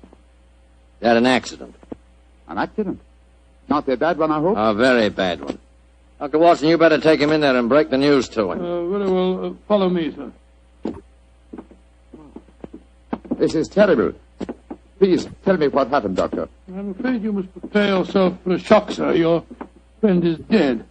He had an accident. An accident? Not a bad one, I hope? A very bad one. Dr. Watson, you better take him in there and break the news to him. Very well. Follow me, sir. This is terrible. Please, tell me what happened, Doctor. I'm afraid you must prepare yourself for a shock, sir. Your friend is dead.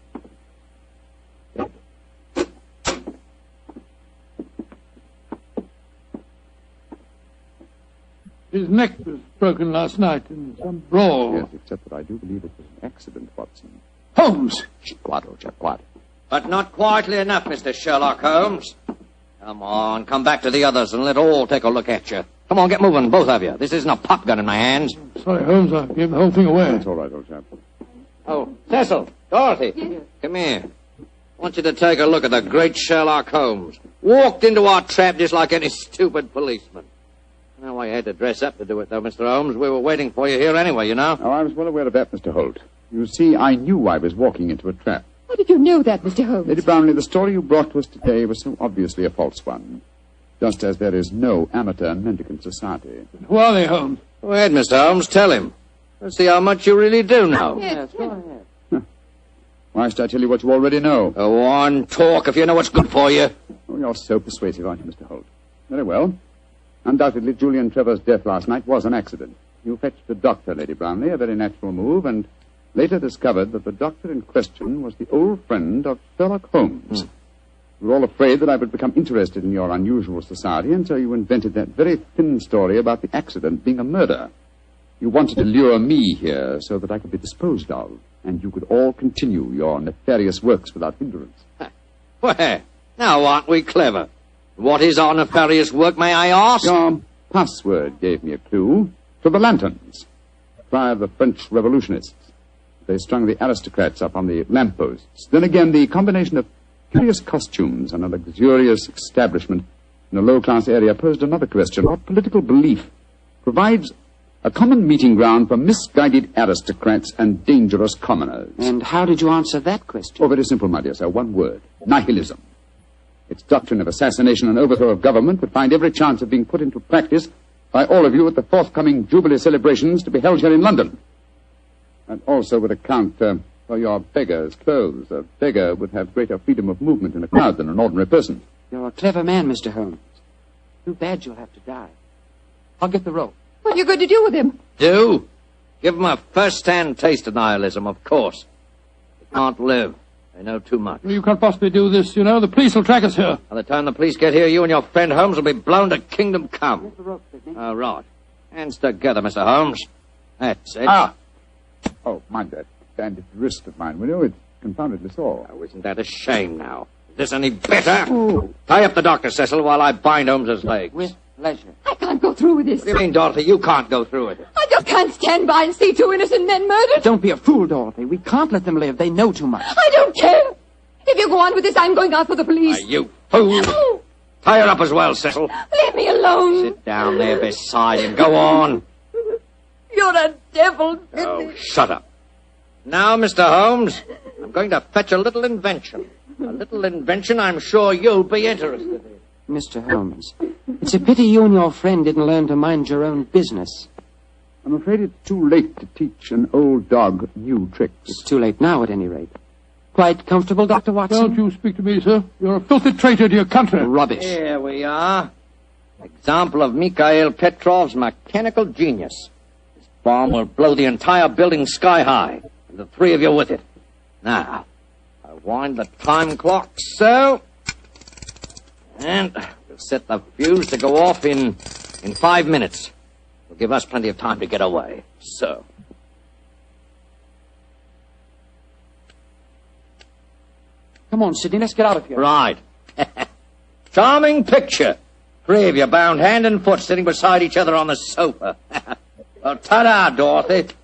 His neck was broken last night in some brawl. Yes, except that I do believe it was an accident, Watson. Holmes! Quiet. But not quietly enough, Mr. Sherlock Holmes. Come on, come back to the others and let all take a look at you. Come on, get moving, both of you. This isn't a pop gun in my hands. Sorry, Holmes, I gave the whole thing away. That's all right, old chap. Oh, Cecil, Dorothy, come here. I want you to take a look at the great Sherlock Holmes. Walked into our trap just like any stupid policeman. Now, I had to dress up to do it, though, Mr. Holmes. We were waiting for you here anyway, you know. Oh, I was well aware of that, Mr. Holt. You see, I knew I was walking into a trap. How did you know that, Mr. Holmes? Lady Brownlee, the story you brought to us today was so obviously a false one. Just as there is no amateur mendicant society. Who are they, Holmes? Go ahead, Mr. Holmes, tell him. Let's see how much you really do know. Yes, go ahead. Why should I tell you what you already know? Go on, talk if you know what's good for you. Oh, you're so persuasive, aren't you, Mr. Holt? Very well. Undoubtedly, Julian Trevor's death last night was an accident. You fetched a doctor, Lady Brownlee, a very natural move, and later discovered that the doctor in question was the old friend of Sherlock Holmes. You were all afraid that I would become interested in your unusual society, and so you invented that very thin story about the accident being a murder. You wanted to lure me here so that I could be disposed of, and you could all continue your nefarious works without hindrance. Well, now aren't we clever? What is our nefarious work, may I ask? Your password gave me a clue to the lanterns. Try the French revolutionists. They strung the aristocrats up on the lampposts. Then again, the combination of curious costumes and a luxurious establishment in a low-class area posed another question. What political belief provides a common meeting ground for misguided aristocrats and dangerous commoners? And how did you answer that question? Oh, very simple, my dear sir. One word. Nihilism. Its doctrine of assassination and overthrow of government would find every chance of being put into practice by all of you at the forthcoming Jubilee celebrations to be held here in London. And also would account for your beggar's clothes. A beggar would have greater freedom of movement in a crowd than an ordinary person. You're a clever man, Mr. Holmes. Too bad you'll have to die. I'll get the rope. What are you going to do with him? Do? Give him a first-hand taste of nihilism, of course. He can't live. They know too much. You can't possibly do this, you know. The police will track us here. By the time the police get here, you and your friend Holmes will be blown to kingdom come. Oh, right. Hands together, Mr. Holmes. That's it. Ah! Oh, mind that bandaged wrist of mine, will you? It's confoundedly sore. Oh, isn't that a shame now? This any better? Ooh. Tie up the doctor, Cecil, while I bind Holmes's legs. With pleasure. I can't go through with this. What do you mean, Dorothy? You can't go through it. I just can't stand by and see two innocent men murdered. Don't be a fool, Dorothy. We can't let them live. They know too much. I don't care. If you go on with this, I'm going out for the police. You fool. Tie her up as well, Cecil. Leave me alone. Sit down there beside him. Go on. You're a devil. Oh, shut up. Now, Mr. Holmes, I'm going to fetch a little invention. A little invention I'm sure you'll be interested in. Mr. Holmes, it's a pity you and your friend didn't learn to mind your own business. I'm afraid it's too late to teach an old dog new tricks. It's too late now, at any rate. Quite comfortable, Dr. Watson? Don't you speak to me, sir. You're a filthy traitor to your country. Rubbish. Here we are. Example of Mikhail Petrov's mechanical genius. This bomb will blow the entire building sky high, and the three of you with it. Now, I'll wind the time clock so, and we'll set the fuse to go off in 5 minutes. It'll give us plenty of time to get away. So. Come on, Sidney, let's get out of here. Right. Charming picture. Three of you bound hand and foot sitting beside each other on the sofa. Well, ta-da, Dorothy.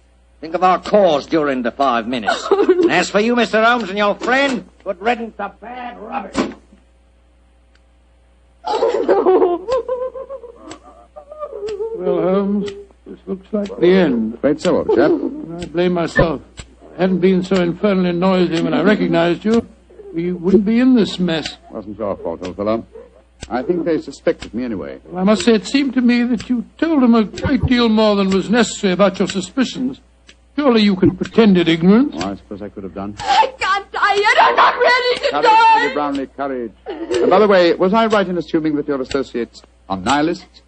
Think of our cause during the 5 minutes. And as for you, Mr. Holmes, and your friend, good riddance to bad rubbish. Well, Holmes, this looks like the end. Afraid so, old chap. I blame myself. If I hadn't been so infernally noisy when I recognized you, we wouldn't be in this mess. Wasn't your fault, old fellow. I think they suspected me anyway. Well, I must say, it seemed to me that you told them a great deal more than was necessary about your suspicions. Surely you could pretended ignorance. Oh, I suppose I could have done. I can't die yet. I'm not ready to Courage, die. Lady Brownlee, courage. And by the way, was I right in assuming that your associates are nihilists?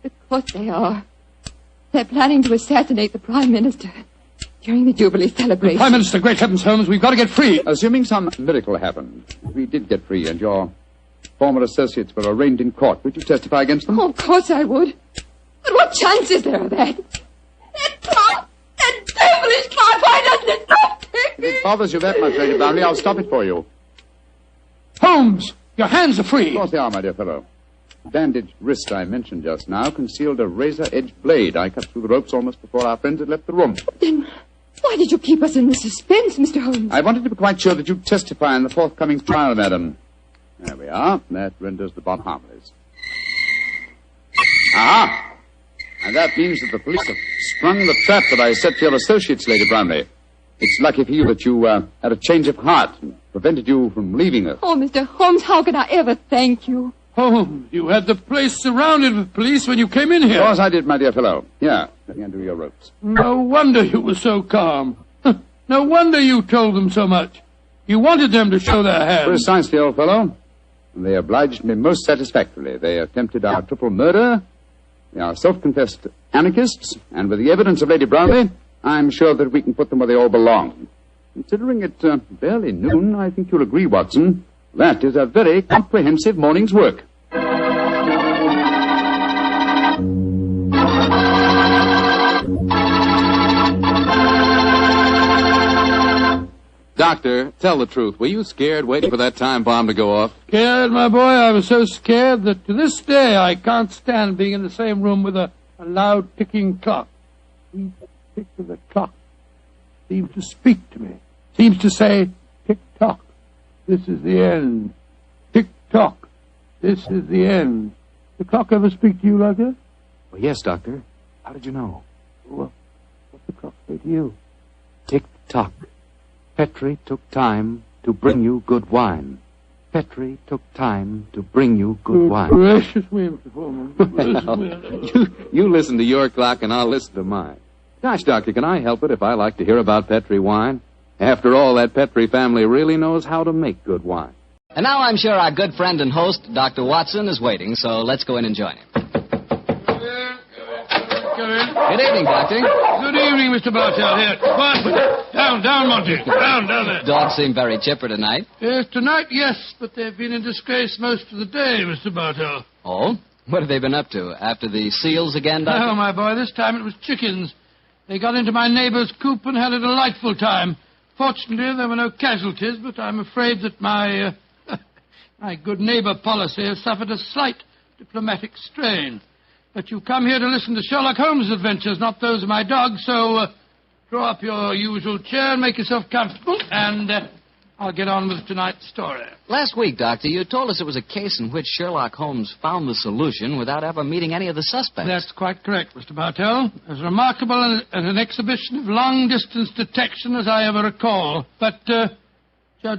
Of course they are. They're planning to assassinate the Prime Minister during the Jubilee celebration. Prime Minister, great heavens, Holmes, we've got to get free. Assuming some miracle happened, we did get free and your former associates were arraigned in court, would you testify against them? Oh, of course I would. But what chance is there of that? That clock! That devilish clock! Why doesn't it stop ticking? If it bothers you that much, Lady Brownlee, I'll stop it for you. Holmes, your hands are free. Of course they are, my dear fellow. The bandaged wrist I mentioned just now concealed a razor-edged blade. I cut through the ropes almost before our friends had left the room. Then why did you keep us in the suspense, Mr. Holmes? I wanted to be quite sure that you'd testify in the forthcoming trial, madam. There we are. That renders the bot harmless. Aha! And that means that the police have sprung the trap that I set for your associates, Lady Brownlee. It's lucky for you that you had a change of heart and prevented you from leaving us. Oh, Mr. Holmes, how can I ever thank you? Holmes, you had the place surrounded with police when you came in here. Of course I did, my dear fellow. Here, let me undo your ropes. No wonder you were so calm. No wonder you told them so much. You wanted them to show their hands. Precisely, old fellow. And they obliged me most satisfactorily. They attempted our triple murder. They are self-confessed anarchists. And with the evidence of Lady Brownlee, I'm sure that we can put them where they all belong. Considering it barely noon, I think you'll agree, Watson, that is a very comprehensive morning's work. Doctor, tell the truth. Were you scared waiting for that time bomb to go off? Scared, my boy? I was so scared that to this day I can't stand being in the same room with a loud ticking clock. Each tick of the clock seems to speak to me. Seems to say, tick-tock, this is the end. Tick-tock, this is the end. The clock ever speak to you like that? Well, yes, Doctor. How did you know? Well, what's the clock say to you? Tick-tock. Petri took time to bring you good wine. Petri took time to bring you good wine. Gracious me, Mr. Foreman. You listen to your clock and I'll listen to mine. Gosh, Doctor, can I help it if I like to hear about Petri wine? After all, that Petri family really knows how to make good wine. And now I'm sure our good friend and host, Dr. Watson, is waiting, so let's go in and join him. Good evening, Doctor. Good evening, Mr. Bartell. Here, quiet. Down, Monty. Down there. Dogs seem very chipper tonight. Yes, tonight, yes, but they've been in disgrace most of the day, Mr. Bartell. Oh? What have they been up to? After the seals again, Doctor? No, my boy, this time it was chickens. They got into my neighbor's coop and had a delightful time. Fortunately, there were no casualties, but I'm afraid that my My good neighbor policy has suffered a slight diplomatic strain. But you come here to listen to Sherlock Holmes' adventures, not those of my dog, so draw up your usual chair and make yourself comfortable, and I'll get on with tonight's story. Last week, Doctor, you told us it was a case in which Sherlock Holmes found the solution without ever meeting any of the suspects. That's quite correct, Mr. Bartell. As remarkable an exhibition of long-distance detection as I ever recall. But